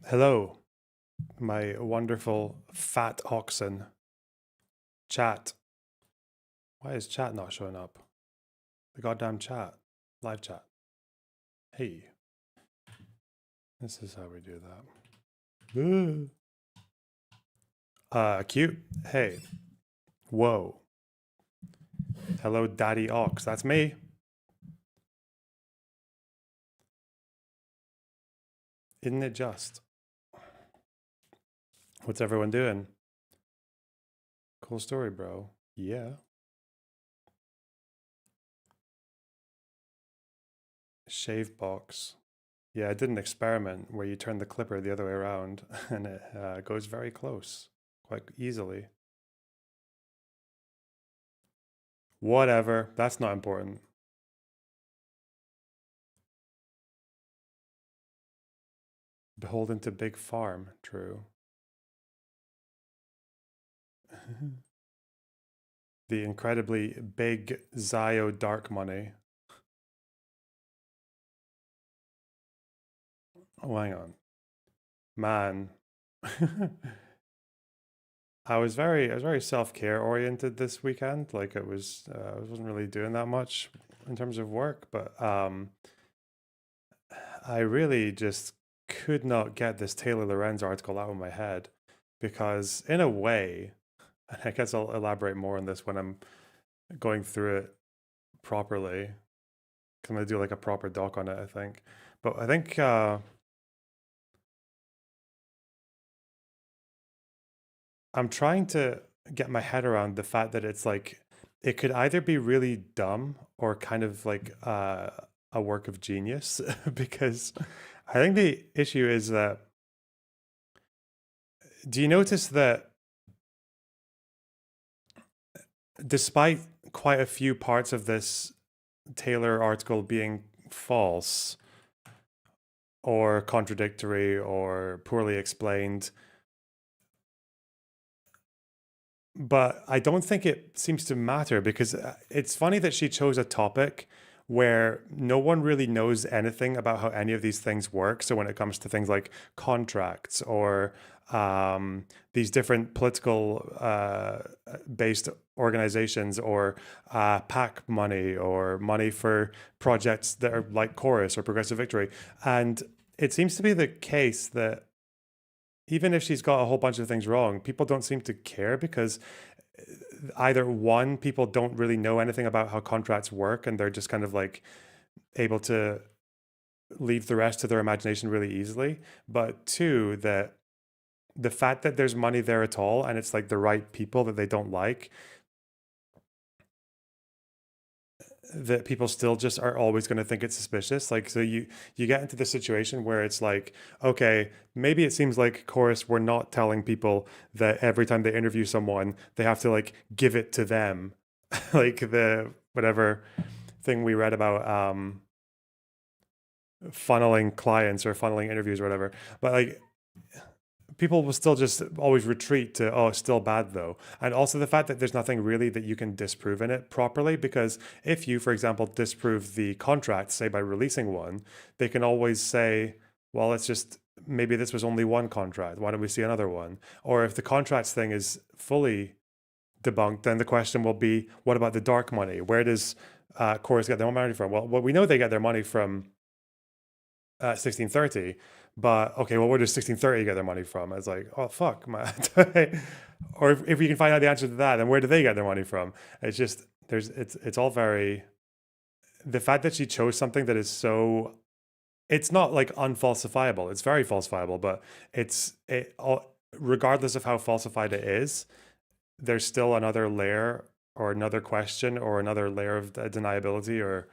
Hello, my wonderful fat oxen. Chat. Why is chat not showing up? The goddamn chat. Live chat. Hey, this is how we do that. Cute. Hey. Whoa. Hello, Daddy Ox. That's me. Isn't it just? What's everyone doing? Cool story, bro. Yeah. Shave box. Yeah, I did an experiment where you turn the clipper the other way around and it goes very close, quite easily. Whatever. That's not important. Beholden to big farm. True. The incredibly big Zio dark money. Oh, hang on. Man. I was very self-care oriented this weekend. Like I wasn't really doing that much in terms of work, but I really just could not get this Taylor Lorenz article out of my head because in a way, and I guess I'll elaborate more on this when I'm going through it properly. 'Cause I'm gonna do like a proper doc on it, I think. But I think I'm trying to get my head around the fact that it's like it could either be really dumb or kind of like a work of genius because I think the issue is that do you notice that despite quite a few parts of this Taylor article being false or contradictory or poorly explained, but I don't think it seems to matter because it's funny that she chose a topic where no one really knows anything about how any of these things work. So when it comes to things like contracts or these different political based organizations or PAC money or money for projects that are like Chorus or Progressive Victory. And it seems to be the case that even if she's got a whole bunch of things wrong, people don't seem to care because either one, people don't really know anything about how contracts work and they're just kind of like able to leave the rest to their imagination really easily. But two, that the fact that there's money there at all and it's like the right people that they don't like, that people still just are always going to think it's suspicious. Like, so you get into the situation where it's like, okay, maybe it seems like Chorus were not telling people that every time they interview someone, they have to like give it to them, like the whatever thing we read about funneling clients or funneling interviews or whatever. But like people will still just always retreat to, oh, it's still bad though. And also the fact that there's nothing really that you can disprove in it properly, because if you, for example, disprove the contract, say by releasing one, they can always say, well, it's just maybe this was only one contract. Why don't we see another one? Or if the contracts thing is fully debunked, then the question will be, what about the dark money? Where does Chorus get their money from? Well, we know they get their money from 1630, but okay, well, where does 1630 get their money from? It's like, oh fuck, man. Or if we can find out the answer to that, then where do they get their money from? It's just it's all very, the fact that she chose something that is so, it's not like unfalsifiable. It's very falsifiable, but it all, regardless of how falsified it is, there's still another layer or another question or another layer of deniability or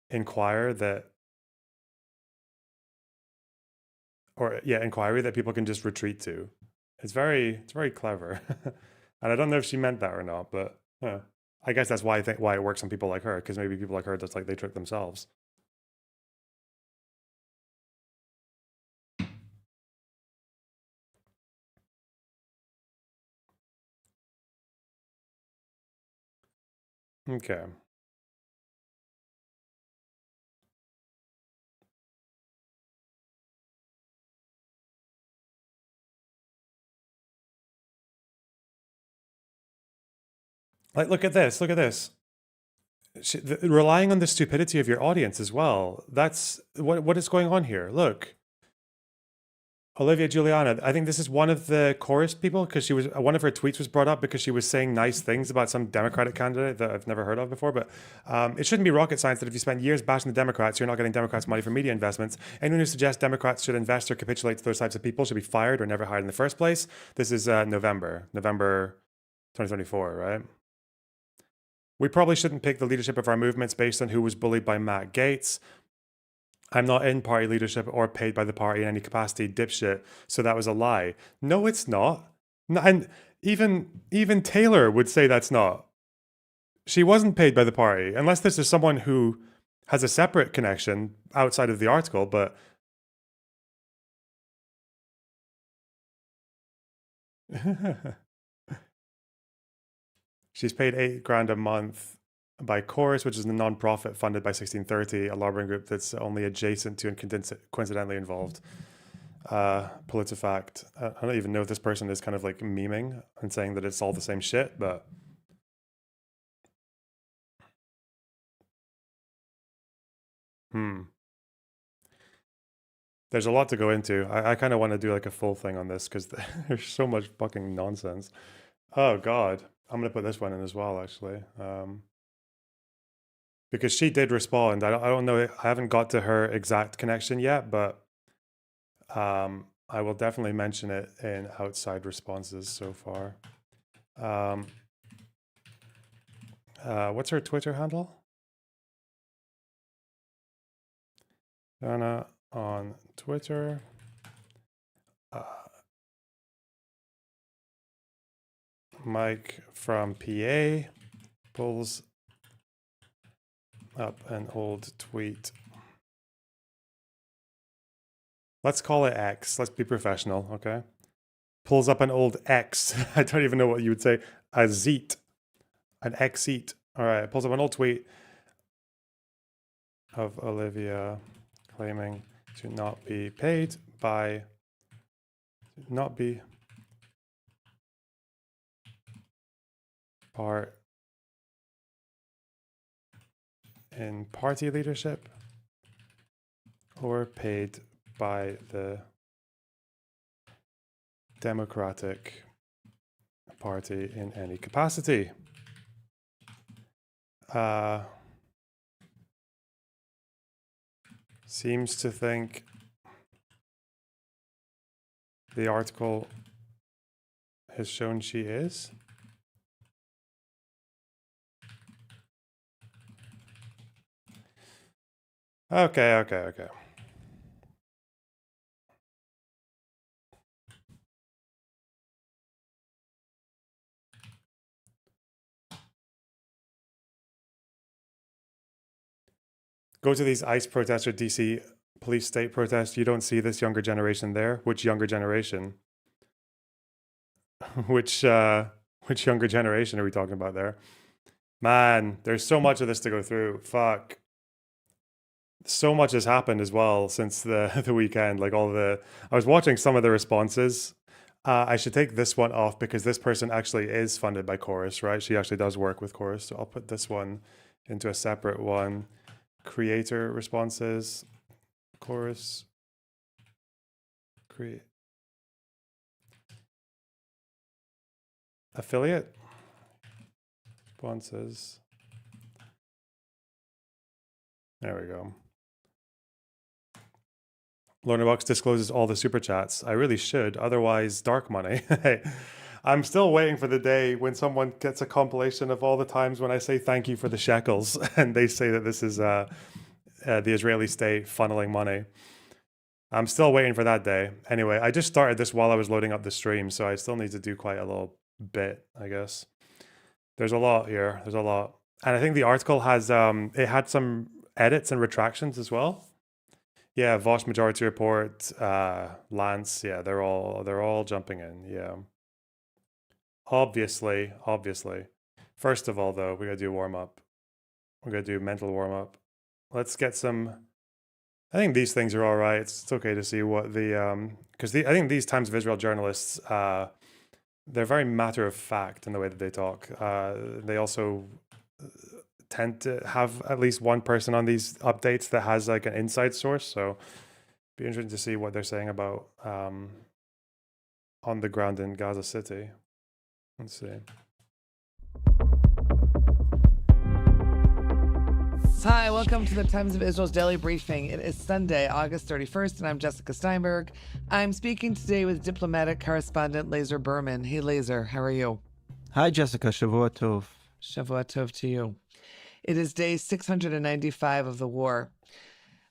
inquire that, or yeah, inquiry that people can just retreat to. It's very clever. And I don't know if she meant that or not, but I guess that's why I think why it works on people like her, because maybe people like her just like they trick themselves. Okay. Like, look at this. Look at this. Relying on the stupidity of your audience as well. That's what is going on here. Look, Olivia Giuliana. I think this is one of the chorus people because she was one of her tweets was brought up because she was saying nice things about some Democratic candidate that I've never heard of before. But it shouldn't be rocket science that if you spend years bashing the Democrats, you're not getting Democrats money for media investments. Anyone who suggests Democrats should invest or capitulate to those types of people should be fired or never hired in the first place. This is November 2024, right? We probably shouldn't pick the leadership of our movements based on who was bullied by Matt Gaetz. I'm not in party leadership or paid by the party in any capacity, dipshit. So that was a lie. No, it's not. And even Taylor would say that's not. She wasn't paid by the party, unless this is someone who has a separate connection outside of the article. But she's paid $8,000 a month by Chorus, which is a non-profit funded by 1630, a lobbying group that's only adjacent to and coincidentally involved. PolitiFact. I don't even know if this person is kind of like memeing and saying that it's all the same shit, but there's a lot to go into. I kind of want to do like a full thing on this because there's so much fucking nonsense. Oh God, I'm gonna put this one in as well, actually. Because she did respond. I don't know. I haven't got to her exact connection yet, but I will definitely mention it in outside responses so far. What's her Twitter handle? Donna on Twitter. Mike from PA pulls up an old tweet. Let's call it X. Let's be professional, okay? Pulls up an old X. I don't even know what you would say. A zeet. An X-eat. All right, pulls up an old tweet of Olivia claiming to not be paid by, not be part in party leadership or paid by the Democratic Party in any capacity. Seems to think the article has shown she is. Okay. Go to these ICE protests or DC police state protests. You don't see this younger generation there. Which younger generation? which younger generation are we talking about there? Man, there's so much of this to go through. Fuck. So much has happened as well since the weekend. Like I was watching some of the responses. I should take this one off because this person actually is funded by Chorus, right? She actually does work with Chorus. So I'll put this one into a separate one. Creator responses, Chorus, create. Affiliate responses. There we go. Lorna Bucks discloses all the super chats. I really should, otherwise dark money. I'm still waiting for the day when someone gets a compilation of all the times when I say thank you for the shekels and they say that this is the Israeli state funneling money. I'm still waiting for that day. Anyway, I just started this while I was loading up the stream, so I still need to do quite a little bit, I guess. There's a lot here. There's a lot. And I think the article has it had some edits and retractions as well. Yeah, Vosh Majority Report, Lance, yeah, they're all jumping in. Yeah. Obviously. First of all, though, we gotta do warm up. We're gonna do mental warm up. Let's get some. I think these things are all right. It's okay to see what the because I think these Times of Israel journalists they're very matter of fact in the way that they talk. They also tend to have at least one person on these updates that has like an inside source. So be interesting to see what they're saying about on the ground in Gaza City. Let's see. Hi, welcome to the Times of Israel's Daily Briefing. It is Sunday, August 31st, and I'm Jessica Steinberg. I'm speaking today with diplomatic correspondent Lazer Berman. Hey, Lazer, how are you? Hi, Jessica. Shavua Tov. Shavua Tov to you. It is day 695 of the war.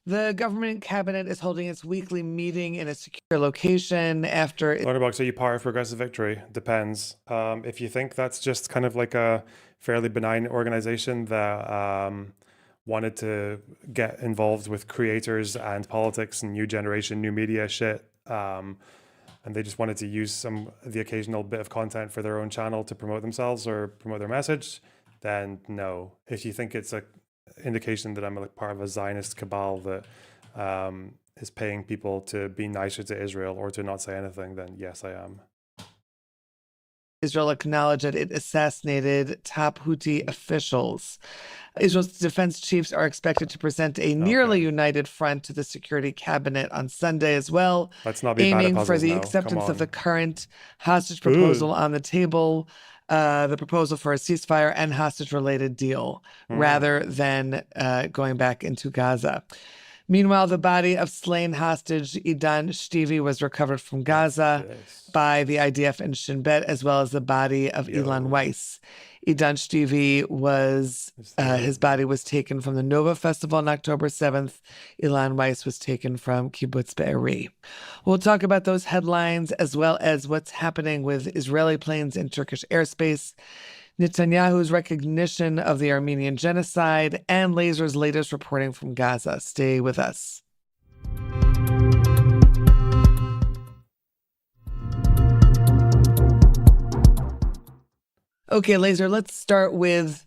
The government cabinet is holding its weekly meeting in a secure location after... Lauterbox, are you part of Progressive Victory? Depends. If you think that's just kind of like a fairly benign organization that wanted to get involved with creators and politics and new generation, new media shit, and they just wanted to use the occasional bit of content for their own channel to promote themselves or promote their message, then no. If you think it's a indication that I'm like part of a Zionist cabal that is paying people to be nicer to Israel or to not say anything, then yes, I am. Israel acknowledged that it assassinated top Houthi officials. Israel's defense chiefs are expected to present a nearly united front to the Security Cabinet on Sunday as well, Let's not be aiming bad at for the puzzles now. acceptance of the current hostage proposal on the table, the proposal for a ceasefire and hostage-related deal, rather than going back into Gaza. Meanwhile, the body of slain hostage Idan Shtivi was recovered from Gaza by the IDF and Shin Bet, as well as the body of Ilan Weiss. Idan Shtivi was, his body was taken from the Nova Festival on October 7th. Ilan Weiss was taken from Kibbutz Be'eri. We'll talk about those headlines, as well as what's happening with Israeli planes in Turkish airspace, Netanyahu's recognition of the Armenian genocide, and Lazer's latest reporting from Gaza. Stay with us. Okay, Lazer, let's start with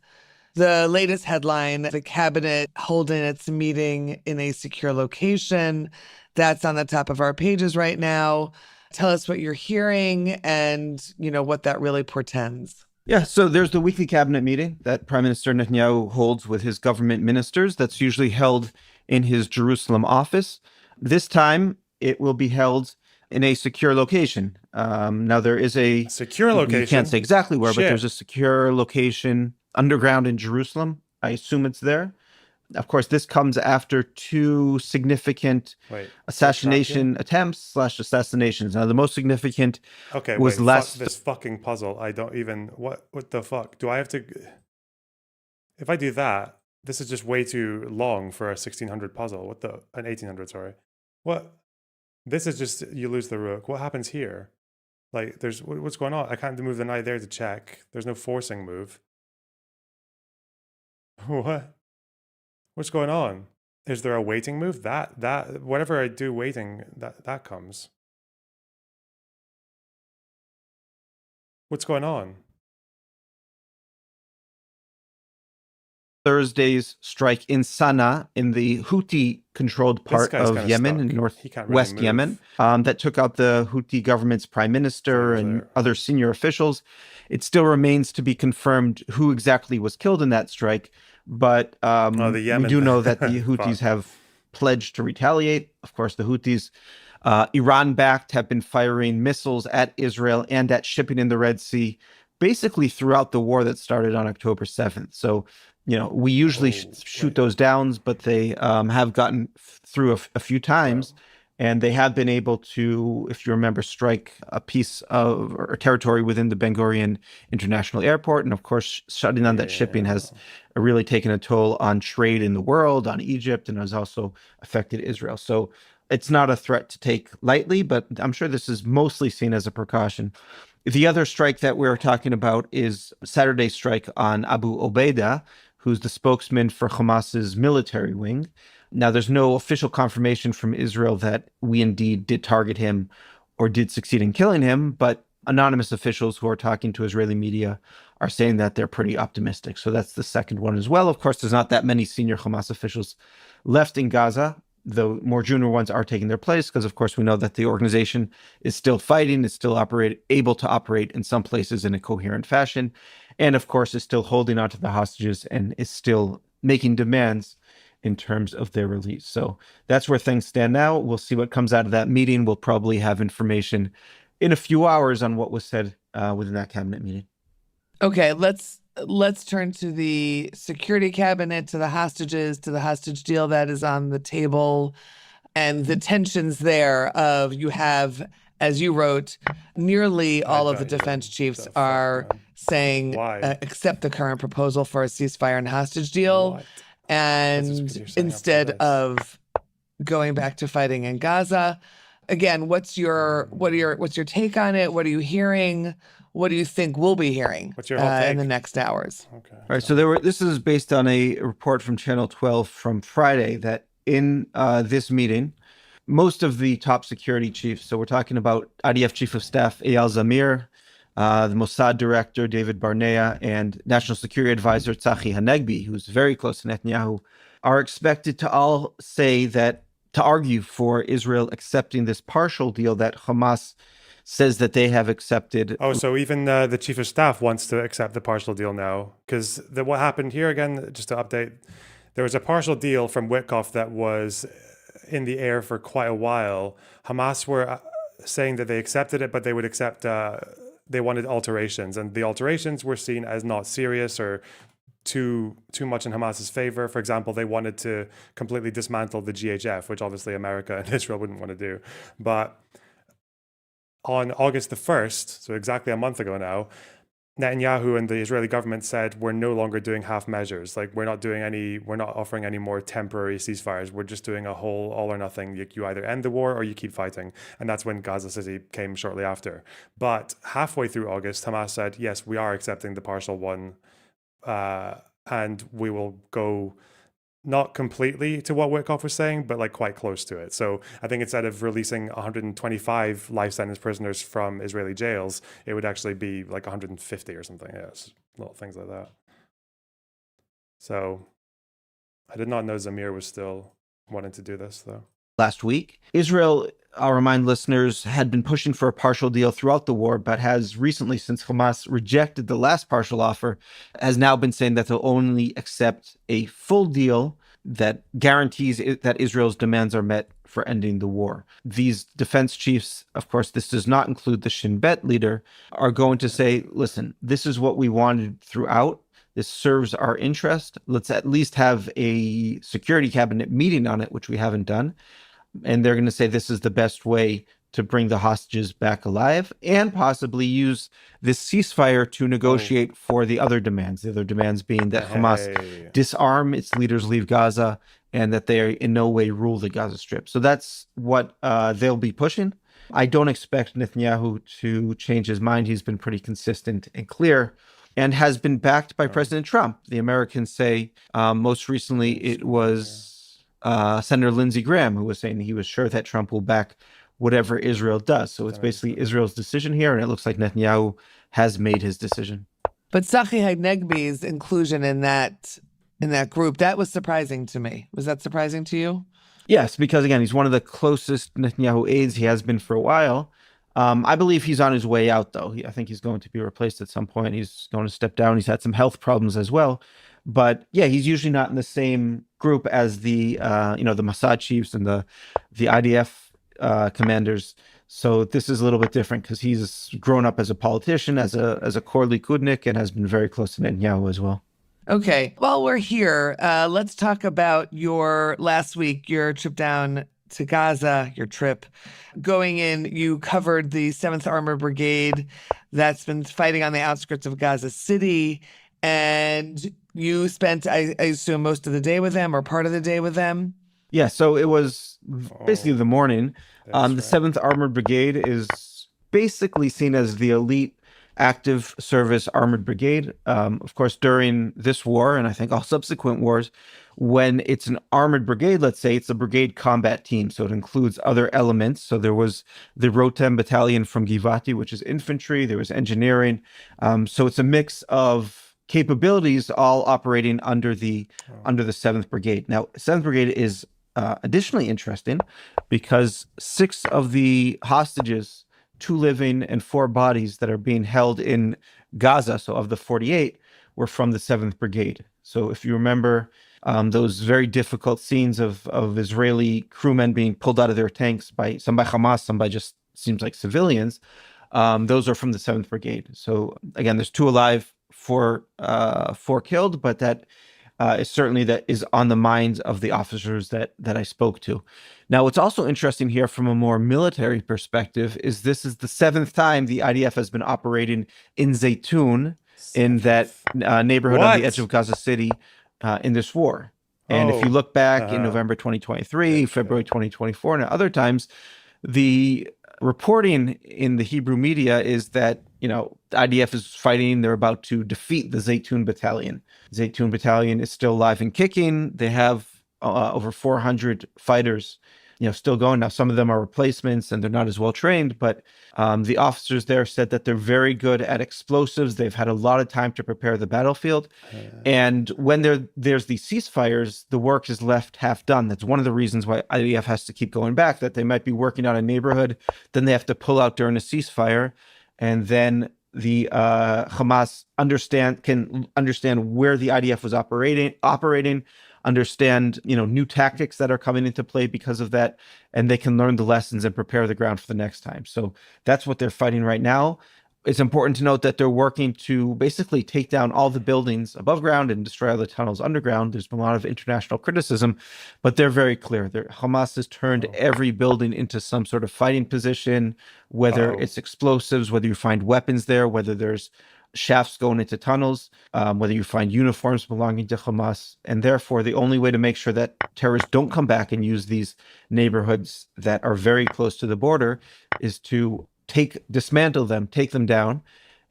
the latest headline. The cabinet holding its meeting in a secure location. That's on the top of our pages right now. Tell us what you're hearing and, what that really portends. Yeah, so there's the weekly cabinet meeting that Prime Minister Netanyahu holds with his government ministers. That's usually held in his Jerusalem office. This time, it will be held in a secure location. Now, there is a secure location. You can't say exactly where, but there's a secure location underground in Jerusalem. I assume it's there. Of course, this comes after two significant assassination attempts / assassinations. Now, the most significant was fuck this fucking puzzle. I don't even... What the fuck? Do I have to... If I do that, this is just way too long for a 1600 puzzle. An 1800, sorry. What? This is just... You lose the rook. What happens here? Like, what's going on? I can't move the knight there to check. There's no forcing move. What? What's going on? Is there a waiting move? That whatever I do waiting, that comes. What's going on? Thursday's strike in Sana'a, in the Houthi-controlled part of Yemen, in northwest Yemen, that took out the Houthi government's prime minister and other senior officials. It still remains to be confirmed who exactly was killed in that strike, but we do know that the Houthis have pledged to retaliate. Of course, the Houthis, Iran-backed, have been firing missiles at Israel and at shipping in the Red Sea, basically throughout the war that started on October 7th. So, we usually shoot those down, but they have gotten through a few times. And they have been able to, if you remember, strike a piece of or territory within the Ben Gurion International Airport. And of course, shutting down that shipping has really taken a toll on trade in the world, on Egypt, and has also affected Israel. So it's not a threat to take lightly, but I'm sure this is mostly seen as a precaution. The other strike that we're talking about is Saturday's strike on Abu Obaida, who's the spokesman for Hamas's military wing. Now, there's no official confirmation from Israel that we indeed did target him or did succeed in killing him, but anonymous officials who are talking to Israeli media are saying that they're pretty optimistic. So that's the second one as well. Of course, there's not that many senior Hamas officials left in Gaza. the more junior ones are taking their place, because of course we know that the organization is still fighting, is still able to operate in some places in a coherent fashion, and of course is still holding on to the hostages and is still making demands in terms of their release. So that's where things stand now. We'll see what comes out of that meeting. We'll probably have information in a few hours on what was said within that cabinet meeting. Okay, let's turn to the security cabinet, to the hostages, to the hostage deal that is on the table, and the tensions there of you have, as you wrote, nearly all of the defense chiefs are saying accept the current proposal for a ceasefire and hostage deal, and instead of going back to fighting in Gaza. Again, what's your take on it? What are you hearing? What do you think we'll be hearing What's your whole take? In the next hours? Okay. All right. So this is based on a report from Channel 12 from Friday that in this meeting, most of the top security chiefs, so we're talking about IDF Chief of Staff Eyal Zamir, the Mossad Director David Barnea, and National Security Advisor Tzachi Hanegbi, who's very close to Netanyahu, are expected to all say that to argue for Israel accepting this partial deal that Hamas says that they have accepted. Oh, so even the chief of staff wants to accept the partial deal now? Because what happened here, again, just to update, there was a partial deal from Witkoff that was in the air for quite a while. Hamas were saying that they accepted it, but they would accept, they wanted alterations. And the alterations were seen as not serious or too much in Hamas's favor. For example, they wanted to completely dismantle the GHF, which obviously America and Israel wouldn't want to do. But on August the 1st, so exactly a month ago now, Netanyahu and the Israeli government said, we're no longer doing half measures. Like we're not offering any more temporary ceasefires. We're just doing a whole all or nothing. You either end the war or you keep fighting. And that's when Gaza City came shortly after. But halfway through August, Hamas said, yes, we are accepting the partial one. And we will go not completely to what Witkoff was saying, but like quite close to it. So I think instead of releasing 125 life sentence prisoners from Israeli jails, it would actually be like 150 or something. Yes, little things like that. So I did not know Zamir was still wanting to do this, though. Last week, Israel, I'll remind listeners, had been pushing for a partial deal throughout the war, but has recently, since Hamas rejected the last partial offer, has now been saying that they'll only accept a full deal that guarantees that Israel's demands are met for ending the war. These defense chiefs, of course, this does not include the Shin Bet leader, are going to say, listen, this is what we wanted throughout. This serves our interest. Let's at least have a security cabinet meeting on it, which we haven't done. And they're going to say this is the best way to bring the hostages back alive and possibly use this ceasefire to negotiate for the other demands. The other demands being that Hamas disarm, its leaders leave Gaza, and that they in no way rule the Gaza Strip. So that's what they'll be pushing. I don't expect Netanyahu to change his mind. He's been pretty consistent and clear and has been backed by President Trump. The Americans say most recently it was Senator Lindsey Graham who was saying he was sure that Trump will back whatever Israel does. So it's basically Israel's decision here, and it looks like Netanyahu has made his decision. But Tzachi Hanegbi's inclusion in that group, that was surprising to me. Was that surprising to you? Yes, because again, he's one of the closest Netanyahu aides. He has been for a while. I believe he's on his way out, though. I think he's going to be replaced at some point. He's going to step down. He's had some health problems as well. But yeah, he's usually not in the same group as the the Mossad chiefs and the IDF commanders. So this is a little bit different because he's grown up as a politician, as a core Likudnik, and has been very close to Netanyahu as well. Okay, while we're here, let's talk about your trip down to Gaza, your trip. Going in, you covered the 7th Armored Brigade that's been fighting on the outskirts of Gaza City, and you spent, I assume, most of the day with them or part of the day with them? Yeah, so it was basically the morning. The 7th Armored Brigade is basically seen as the elite active service armored brigade. Of course, during this war, and I think all subsequent wars, when it's an armored brigade, let's say it's a brigade combat team. So it includes other elements. So there was the Rotem battalion from Givati, which is infantry. There was engineering. So it's a mix of capabilities all operating under the 7th Brigade. Now, 7th Brigade is additionally interesting because 6 of the hostages, 2 living and 4 bodies that are being held in Gaza, so of the 48, were from the 7th Brigade. So if you remember those very difficult scenes of Israeli crewmen being pulled out of their tanks by some by Hamas, some by just seems like civilians, those are from the 7th Brigade. So again, there's 2 alive, 4 killed, but that is certainly that is on the minds of the officers that I spoke to. Now, what's also interesting here from a more military perspective is this is the 7th time the IDF has been operating in Zaytun, in that neighborhood on the edge of Gaza City in this war. And if you look back in November 2023, February 2024, and at other times, the reporting in the Hebrew media is that, the IDF is fighting. They're about to defeat the Zaytun Battalion. Zaytun Battalion is still alive and kicking. They have over 400 fighters, still going. Now, some of them are replacements and they're not as well trained, but the officers there said that they're very good at explosives. They've had a lot of time to prepare the battlefield. And when there's these ceasefires, the work is left half done. That's one of the reasons why IDF has to keep going back, that they might be working on a neighborhood, then they have to pull out during a ceasefire. And then the Hamas can understand where the IDF was operating, understand new tactics that are coming into play because of that, and they can learn the lessons and prepare the ground for the next time. So that's what they're fighting right now. It's important to note that they're working to basically take down all the buildings above ground and destroy all the tunnels underground. There's been a lot of international criticism, but they're very clear. Hamas has turned every building into some sort of fighting position, whether it's explosives, whether you find weapons there, whether there's shafts going into tunnels, whether you find uniforms belonging to Hamas. And therefore, the only way to make sure that terrorists don't come back and use these neighborhoods that are very close to the border is to dismantle them, take them down.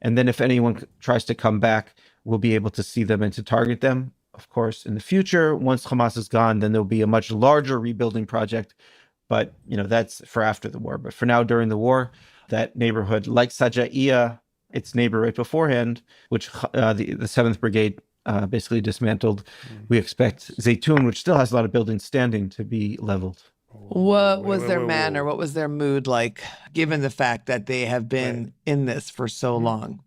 And then if anyone tries to come back, we'll be able to see them and to target them. Of course, in the future, once Hamas is gone, then there'll be a much larger rebuilding project. But, that's for after the war. But for now, during the war, that neighborhood, like Sajaiya, its neighbor right beforehand, which the 7th Brigade basically dismantled, we expect Zaytun, which still has a lot of buildings standing, to be leveled. What was their manner? What was their mood like, given the fact that they have been in this for so long?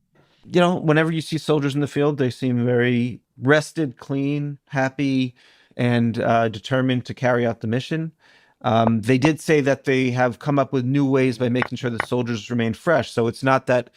Whenever you see soldiers in the field, they seem very rested, clean, happy, and determined to carry out the mission. They did say that they have come up with new ways by making sure the soldiers remain fresh. So it's not that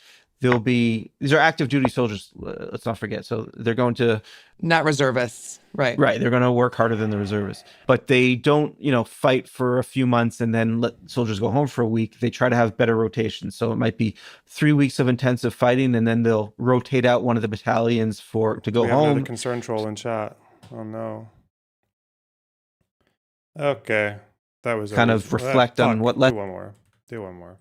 these are active duty soldiers, let's not forget. So they're going to... Not reservists, right. Right, they're going to work harder than the reservists. But they don't, fight for a few months and then let soldiers go home for a week. They try to have better rotations. So it might be 3 weeks of intensive fighting, and then they'll rotate out one of the battalions to go home. We have another concern troll in chat. Oh, no. Okay. That was... Kind of reflect on what... Do one more.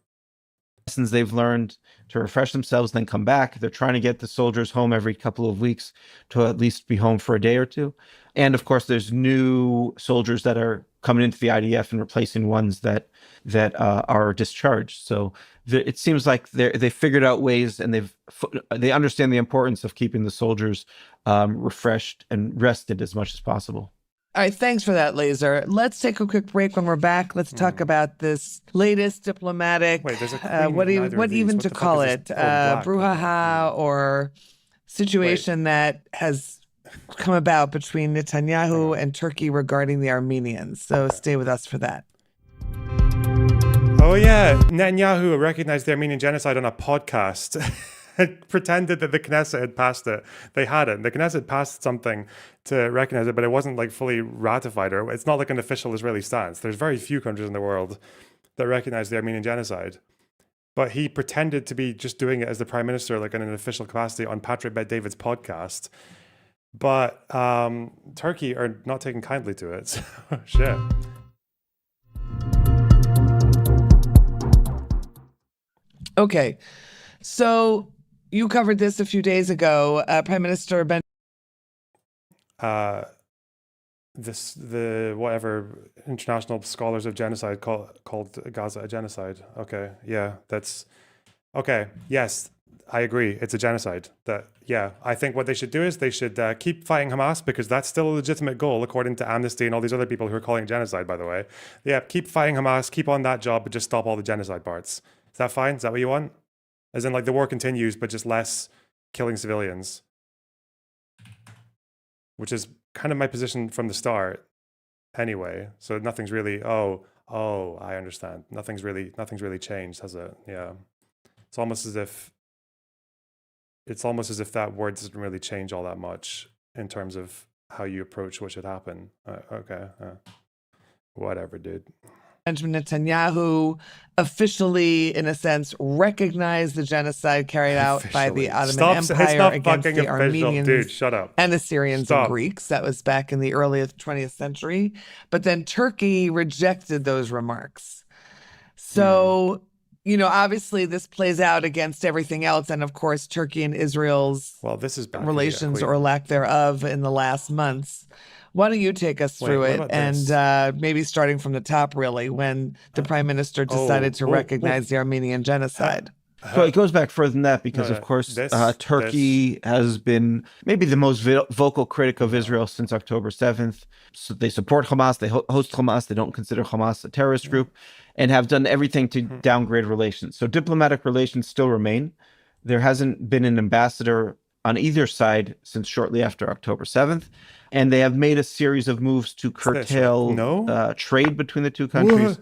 Lessons they've learned to refresh themselves, then come back. They're trying to get the soldiers home every couple of weeks to at least be home for a day or two. And of course, there's new soldiers that are coming into the IDF and replacing ones that are discharged. So it seems like they figured out ways, and they understand the importance of keeping the soldiers refreshed and rested as much as possible. All right, thanks for that, Laser. Let's take a quick break. When we're back, let's talk about this latest diplomatic, what even to call it, brouhaha or situation that has come about between Netanyahu and Turkey regarding the Armenians. So stay with us for that. Oh yeah, Netanyahu recognized the Armenian genocide on a podcast. Pretended that the Knesset had passed it. They hadn't. The Knesset passed something to recognize it, but it wasn't fully ratified, or it's not like an official Israeli stance. There's very few countries in the world that recognize the Armenian genocide. But he pretended to be just doing it as the prime minister, in an official capacity on Patrick Bet David's podcast. But Turkey are not taking kindly to it. So, shit. Okay. So you covered this a few days ago. Prime Minister Ben. The whatever international scholars of genocide called Gaza a genocide. Okay, yeah, that's okay. Yes, I agree. It's a genocide. I think what they should do is they should keep fighting Hamas, because that's still a legitimate goal, according to Amnesty and all these other people who are calling it genocide, by the way. Yeah, keep fighting Hamas, keep on that job, but just stop all the genocide parts. Is that fine? Is that what you want? As in, like, the war continues, but just less killing civilians. Which is kind of my position from the start anyway. So nothing's really, I understand. Nothing's really changed, has it? Yeah. It's almost as if that word doesn't really change all that much in terms of how you approach what should happen. Whatever, dude. Benjamin Netanyahu officially, in a sense, recognized the genocide carried out by the Ottoman Empire against the Armenians, dude, shut up. and the Syrians and Greeks. That was back in the early 20th century. But then Turkey rejected those remarks. So, obviously this plays out against everything else. And of course, Turkey and Israel's relations or lack thereof in the last months. Why don't you take us through it, and maybe starting from the top, really, when the prime minister decided to recognize the Armenian genocide? So it goes back further than that, because, of course, Turkey has been maybe the most vocal critic of Israel since October 7th. So they support Hamas, they host Hamas, they don't consider Hamas a terrorist group, and have done everything to downgrade relations. So diplomatic relations still remain. There hasn't been an ambassador on either side since shortly after October 7th. And they have made a series of moves to curtail trade between the two countries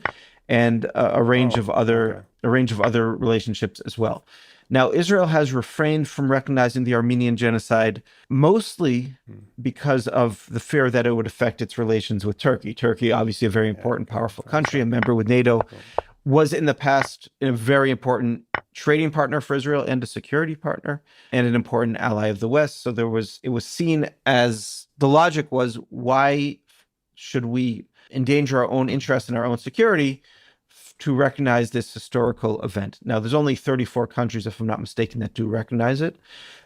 and a range of other relationships as well. Now, Israel has refrained from recognizing the Armenian genocide, mostly because of the fear that it would affect its relations with Turkey. Turkey, obviously a very important, powerful country, a member with NATO, was in the past a very important trading partner for Israel and a security partner and an important ally of the West. So it was seen as, the logic was, why should we endanger our own interest and our own security to recognize this historical event? Now, there's only 34 countries, if I'm not mistaken, that do recognize it.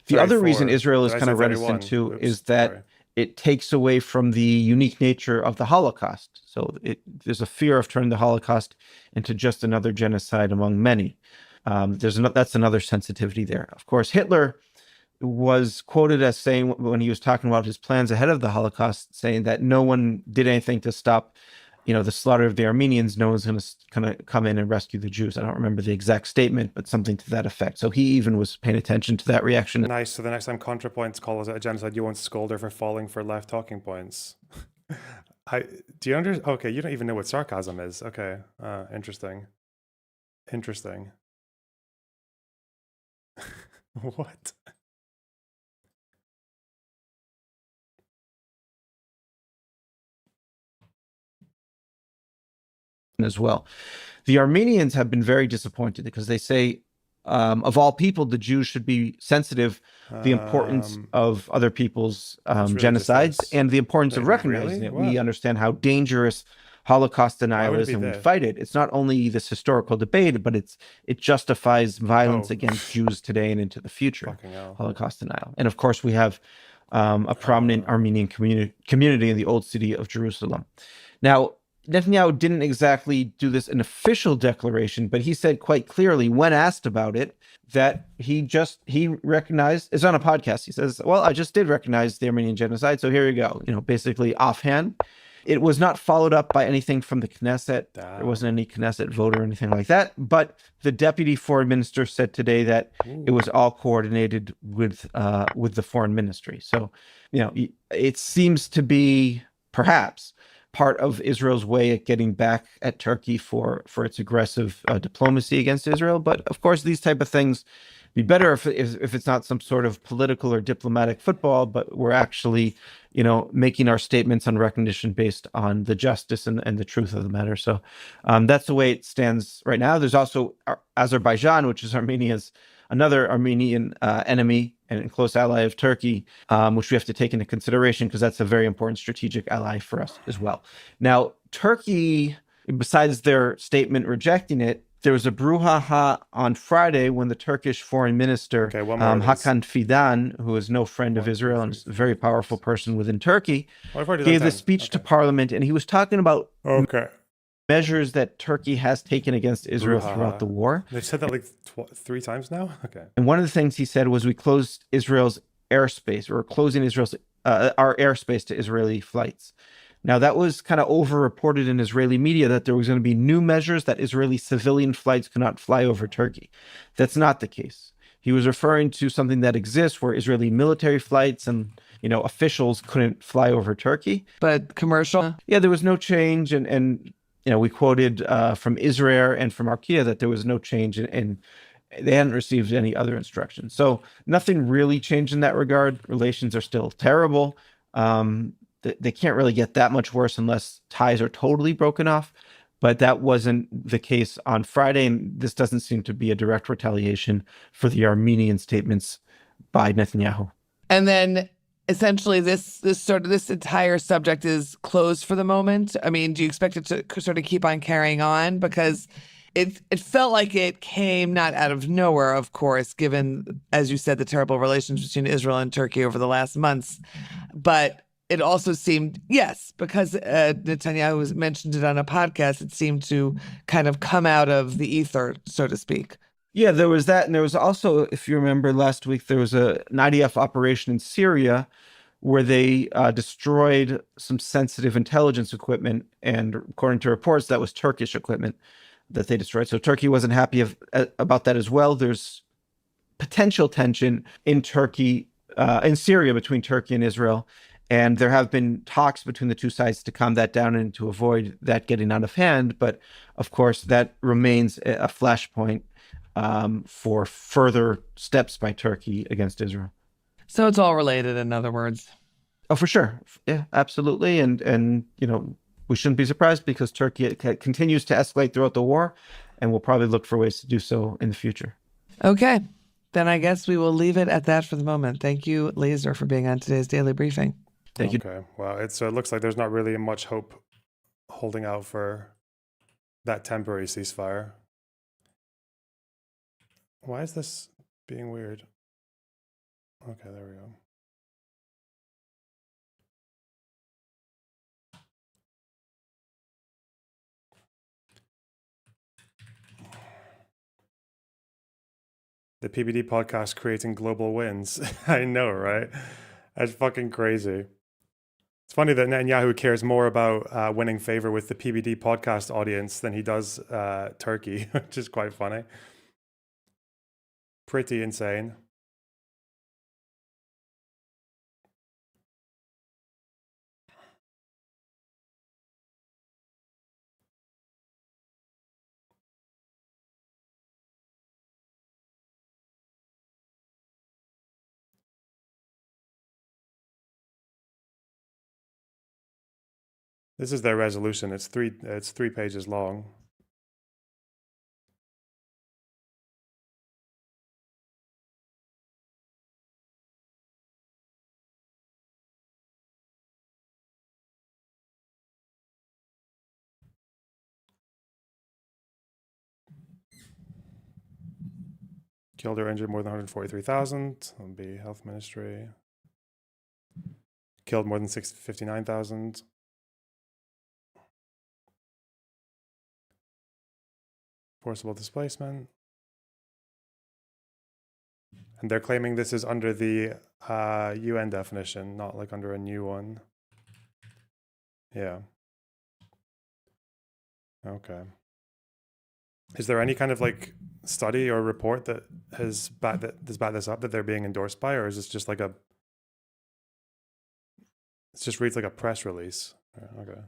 The other reason Israel is kind of reticent to is that it takes away from the unique nature of the Holocaust. So there's a fear of turning the Holocaust into just another genocide among many. That's another sensitivity there. Of course, Hitler was quoted as saying, when he was talking about his plans ahead of the Holocaust, saying that no one did anything to stop, the slaughter of the Armenians. No one's going to come in and rescue the Jews. I don't remember the exact statement, but something to that effect. So he even was paying attention to that reaction. Nice. So the next time ContraPoints calls it a genocide, you won't scold her for falling for left talking points. Do you understand? Okay, you don't even know what sarcasm is. Okay, interesting. What? As well. The Armenians have been very disappointed because they say, of all people, the Jews should be sensitive the importance of other people's genocides and the importance of recognizing it. We understand how dangerous Holocaust denial is, and we fight it. It's not only this historical debate, but it justifies violence against Jews today and into the future. Holocaust denial. And of course, we have a prominent Armenian community in the old city of Jerusalem. Now, Netanyahu didn't exactly do this an official declaration, but he said quite clearly, when asked about it, that he recognized, it's on a podcast. He says, well, I just did recognize the Armenian genocide. So here you go, basically offhand. It was not followed up by anything from the Knesset. There wasn't any Knesset vote or anything like that. But the deputy foreign minister said today that it was all coordinated with the foreign ministry. So, it seems to be perhaps part of Israel's way at getting back at Turkey for its aggressive diplomacy against Israel. But of course, these type of things be better if it's not some sort of political or diplomatic football, but we're actually, making our statements on recognition based on the justice and the truth of the matter. So that's the way it stands right now. There's also Azerbaijan, which is another Armenian enemy and close ally of Turkey, which we have to take into consideration because that's a very important strategic ally for us as well. Now, Turkey, besides their statement rejecting it, there was a brouhaha on Friday when the Turkish foreign minister, Hakan Fidan, who is no friend of Israel and is a very powerful person within Turkey, gave the speech to parliament, and he was talking about measures that Turkey has taken against Israel throughout the war. They've said that like 3 times now? Okay. And one of the things he said was we closed Israel's airspace, or closing Israel's our airspace to Israeli flights. Now, that was kind of over-reported in Israeli media that there was going to be new measures that Israeli civilian flights could not fly over Turkey. That's not the case. He was referring to something that exists where Israeli military flights and, officials couldn't fly over Turkey. But commercial? Yeah, there was no change. And we quoted from Israel and from Arkia that there was no change, and they hadn't received any other instructions. So nothing really changed in that regard. Relations are still terrible. They can't really get that much worse unless ties are totally broken off. But that wasn't the case on Friday, and this doesn't seem to be a direct retaliation for the Armenian statements by Netanyahu. And then essentially this entire subject is closed for the moment. I mean, do you expect it to sort of keep on carrying on? Because it felt like it came not out of nowhere, of course, given, as you said, the terrible relations between Israel and Turkey over the last months. But it also seemed, yes, because Netanyahu mentioned it on a podcast, it seemed to kind of come out of the ether, so to speak. Yeah, there was that. And there was also, if you remember last week, there was an IDF operation in Syria where they destroyed some sensitive intelligence equipment. And according to reports, that was Turkish equipment that they destroyed. So Turkey wasn't happy about that as well. There's potential tension in Syria between Turkey and Israel. And there have been talks between the two sides to calm that down and to avoid that getting out of hand. But of course, that remains a flashpoint for further steps by Turkey against Israel. So it's all related, in other words. Oh, for sure. Yeah, absolutely. And we shouldn't be surprised because Turkey continues to escalate throughout the war, and we'll probably look for ways to do so in the future. Okay. Then I guess we will leave it at that for the moment. Thank you, Laser, for being on today's Daily Briefing. Thank you. Okay. Well, it looks like there's not really much hope holding out for that temporary ceasefire. Why is this being weird? Okay, there we go. The PBD podcast creating global wins. I know, right? That's fucking crazy. It's funny that Netanyahu cares more about winning favor with the PBD podcast audience than he does Turkey, which is quite funny. Pretty insane. This is their resolution. It's three pages long. Killed or injured more than 143,000. That'll be Health Ministry. Killed more than 59,000. Forcible displacement. And they're claiming this is under the UN definition, not like under a new one. Yeah. Okay. Is there any kind of like study or report that has backed this up, that they're being endorsed by, or is this just like it just reads like a press release? Okay.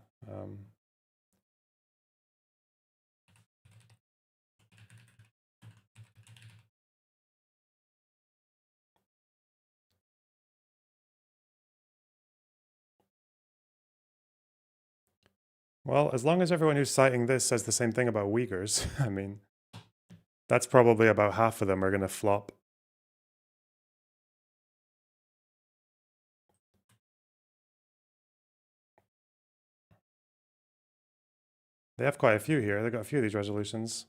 Well, as long as everyone who's citing this says the same thing about Uyghurs, I mean, that's probably about half of them are going to flop. They have quite a few here. They've got a few of these resolutions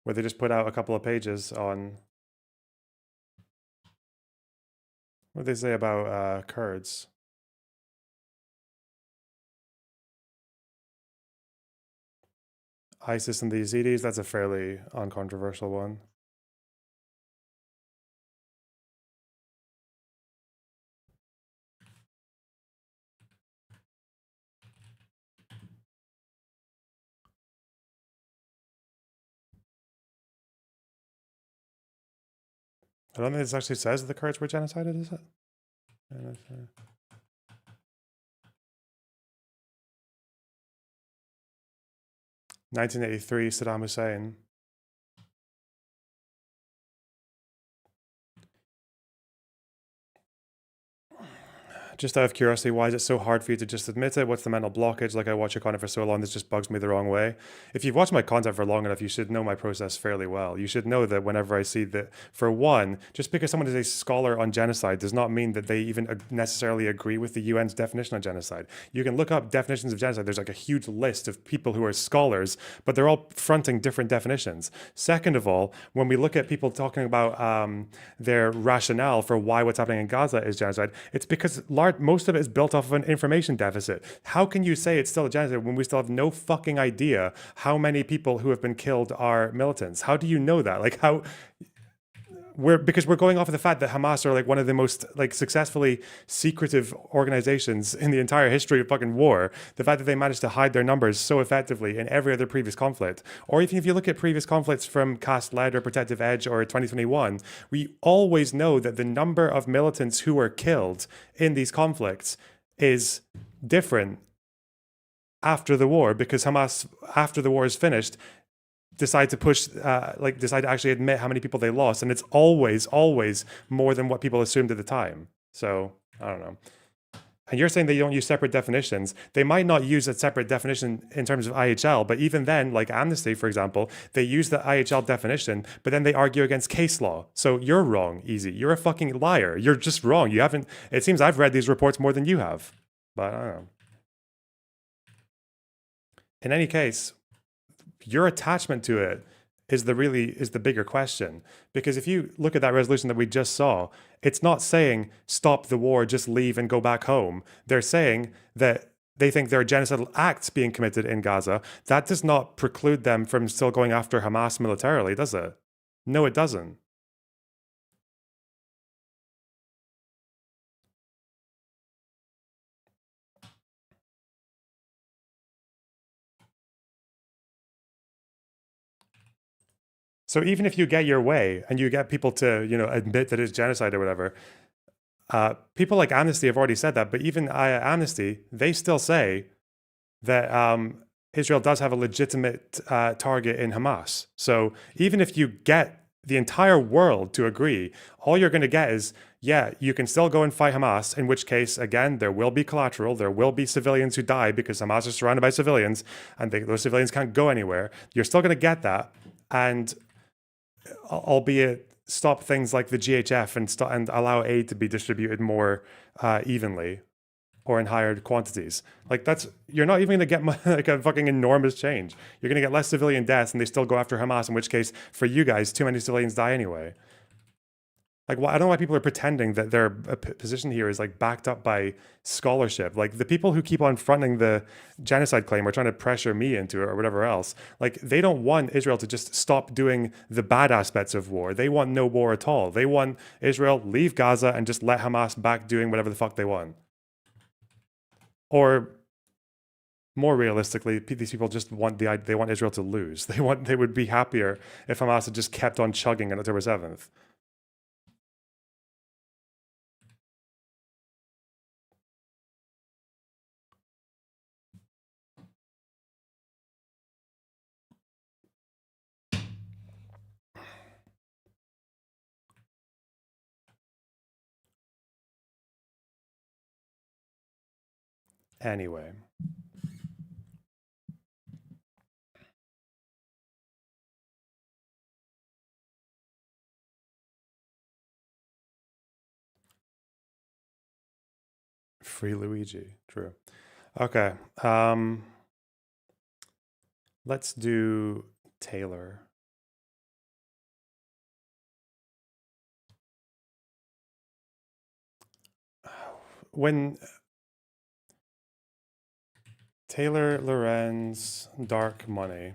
where they just put out a couple of pages on what they say about Kurds. ISIS and the Yazidis, that's a fairly uncontroversial one. I don't think this actually says that the Kurds were genocided, is it? 1983, Saddam Hussein. Just out of curiosity, why is it so hard for you to just admit it? What's the mental blockage? Like, I watch your content for so long, this just bugs me the wrong way. If you've watched my content for long enough, you should know my process fairly well. You should know that whenever I see that, for one, just because someone is a scholar on genocide does not mean that they even necessarily agree with the UN's definition of genocide. You can look up definitions of genocide. There's like a huge list of people who are scholars, but they're all fronting different definitions. Second of all, when we look at people talking about their rationale for why what's happening in Gaza is genocide, it's because most of it is built off of an information deficit. How can you say it's still a genocide when we still have no fucking idea how many people who have been killed are militants? How do you know that? Like, how... because we're going off of the fact that Hamas are like one of the most like successfully secretive organizations in the entire history of fucking war. The fact that they managed to hide their numbers so effectively in every other previous conflict, or even if you look at previous conflicts from Cast Lead or Protective Edge or 2021, we always know that the number of militants who are killed in these conflicts is different after the war, because Hamas, after the war is finished, decide to actually admit how many people they lost, and it's always more than what people assumed at the time. So I don't know. And you're saying they don't use separate definitions. They might not use a separate definition in terms of IHL, but even then, like Amnesty, for example, they use the IHL definition, but then they argue against case law. So you're wrong, Easy. You're a fucking liar. You're just wrong. You haven't. It seems I've read these reports more than you have, but I don't know. In any case, your attachment to it is the bigger question. Because if you look at that resolution that we just saw, it's not saying stop the war, just leave and go back home. They're saying that they think there are genocidal acts being committed in Gaza. That does not preclude them from still going after Hamas militarily, does it? No, it doesn't. So even if you get your way and you get people to, admit that it's genocide or whatever, people like Amnesty have already said that. But even Amnesty, they still say that Israel does have a legitimate target in Hamas. So even if you get the entire world to agree, all you're going to get is, yeah, you can still go and fight Hamas, in which case, again, there will be collateral. There will be civilians who die because Hamas is surrounded by civilians and those civilians can't go anywhere. You're still going to get that. And albeit stop things like the GHF and allow aid to be distributed more evenly or in higher quantities. Like you're not even going to get like a fucking enormous change. You're going to get less civilian deaths and they still go after Hamas, in which case for you guys, too many civilians die anyway. Like, I don't know why people are pretending that their position here is like backed up by scholarship. Like the people who keep on fronting the genocide claim or trying to pressure me into it or whatever else, like they don't want Israel to just stop doing the bad aspects of war. They want no war at all. They want Israel leave Gaza and just let Hamas back doing whatever the fuck they want. Or more realistically, these people just want they want Israel to lose. They would be happier if Hamas had just kept on chugging on October 7th. Anyway. Free Luigi, true. Okay. Let's do Taylor. When Taylor, Lorenz, Dark Money.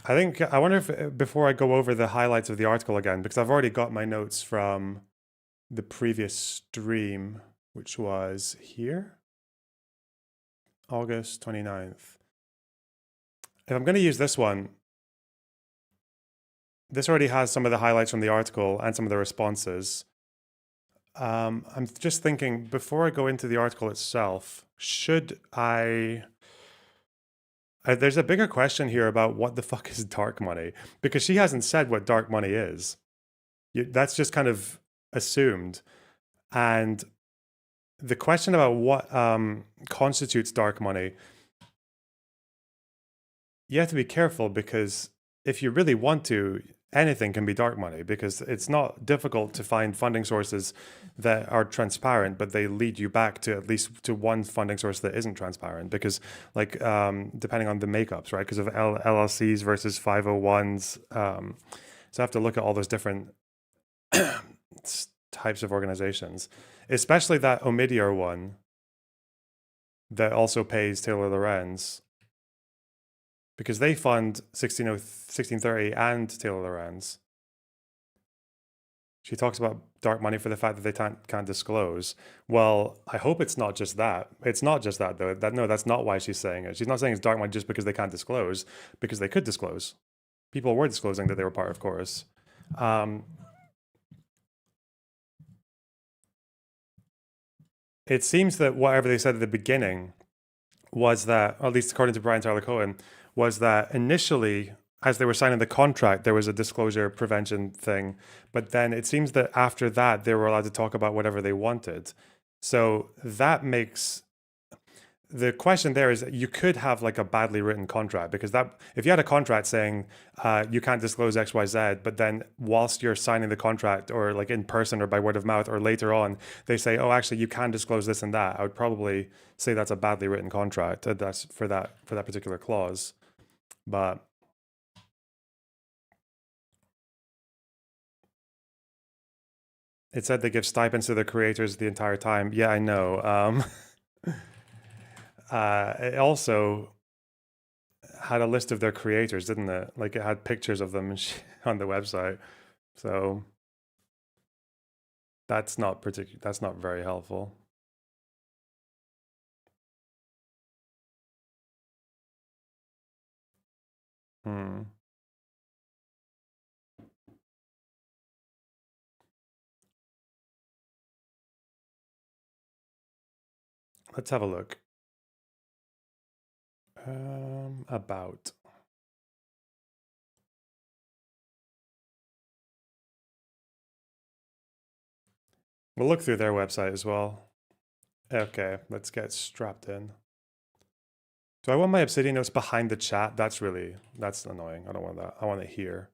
I think I wonder if before I go over the highlights of the article again, because I've already got my notes from the previous stream, which was here, August 29th. If I'm going to use this one, this already has some of the highlights from the article and some of the responses. I'm just thinking, before I go into the article itself, should I... there's a bigger question here about what the fuck is dark money, because she hasn't said what dark money is. That's just kind of assumed. And the question about what constitutes dark money, you have to be careful, because if you really want to, anything can be dark money, because it's not difficult to find funding sources that are transparent, but they lead you back to at least to one funding source that isn't transparent, because like depending on the makeups, right? Because of LLCs versus 501s. So I have to look at all those different types of organizations, especially that Omidyar one that also pays Taylor Lorenz, because they fund 1630 and Taylor Lorenz. She talks about dark money for the fact that they can't disclose. Well, I hope it's not just that. It's not just that, though. No, that's not why she's saying it. She's not saying it's dark money just because they can't disclose, because they could disclose. People were disclosing that they were part of Chorus. It seems that whatever they said at the beginning was that, or at least according to Brian Tyler Cohen, was that initially, as they were signing the contract, there was a disclosure prevention thing. But then it seems that after that, they were allowed to talk about whatever they wanted. So that makes... The question there is that you could have like a badly written contract, because that if you had a contract saying you can't disclose XYZ, but then whilst you're signing the contract, or like in person or by word of mouth or later on, they say, oh, actually you can disclose this and that, I would probably say that's a badly written contract. That's for that particular clause. But it said they give stipends to the creators the entire time. Yeah, I know. It also had a list of their creators, didn't it? Like it had pictures of them on the website. So that's not very helpful. Let's have a look. About. We'll look through their website as well. Okay, let's get strapped in. Do I want my Obsidian notes behind the chat? That's annoying. I don't want that. I want it here.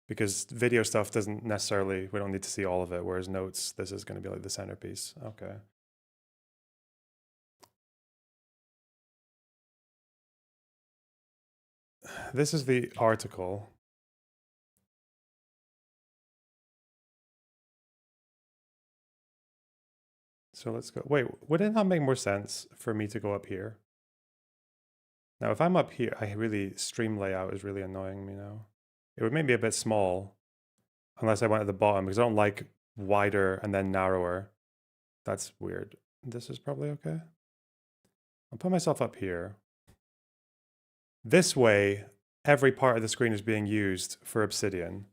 Because video stuff doesn't necessarily, we don't need to see all of it, whereas notes, this is going to be like the centerpiece. Okay. This is the article. So let's go. Wait, would it not make more sense for me to go up here? Now, if I'm up here, stream layout is really annoying me now. It would make me a bit small, unless I went at the bottom, because I don't like wider and then narrower. That's weird. This is probably okay. I'll put myself up here. This way, every part of the screen is being used for Obsidian.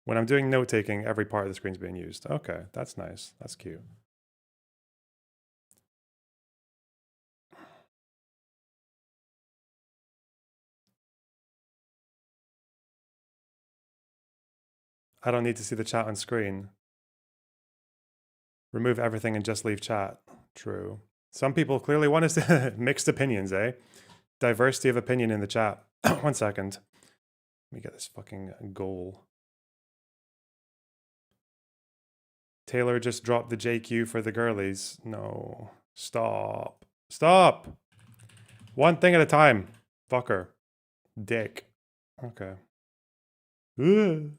When I'm doing note-taking, every part of the screen is being used. Okay, that's nice. That's cute. I don't need to see the chat on screen. Remove everything and just leave chat. True. Some people clearly want us to mixed opinions, eh? Diversity of opinion in the chat. 1 second. Let me get this fucking goal. Taylor just dropped the JQ for the girlies. No. Stop. Stop! One thing at a time. Fucker. Dick. Okay. Ugh.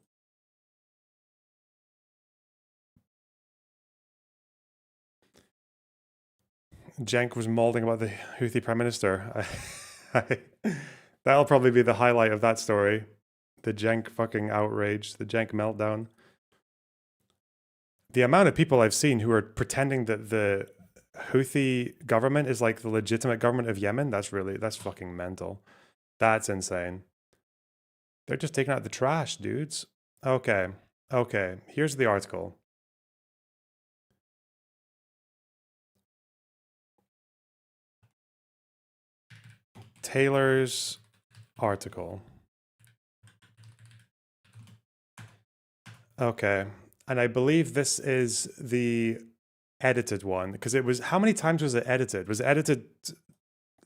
Cenk was molding about the Houthi prime minister. That'll probably be the highlight of that story. The Cenk fucking outrage, the Cenk meltdown. The amount of people I've seen who are pretending that the Houthi government is like the legitimate government of Yemen, that's fucking mental. That's insane. They're just taking out the trash, dudes. Okay. Okay. Here's the article. Taylor's article. Okay. And I believe this is the edited one because it was, how many times was it edited? Was it edited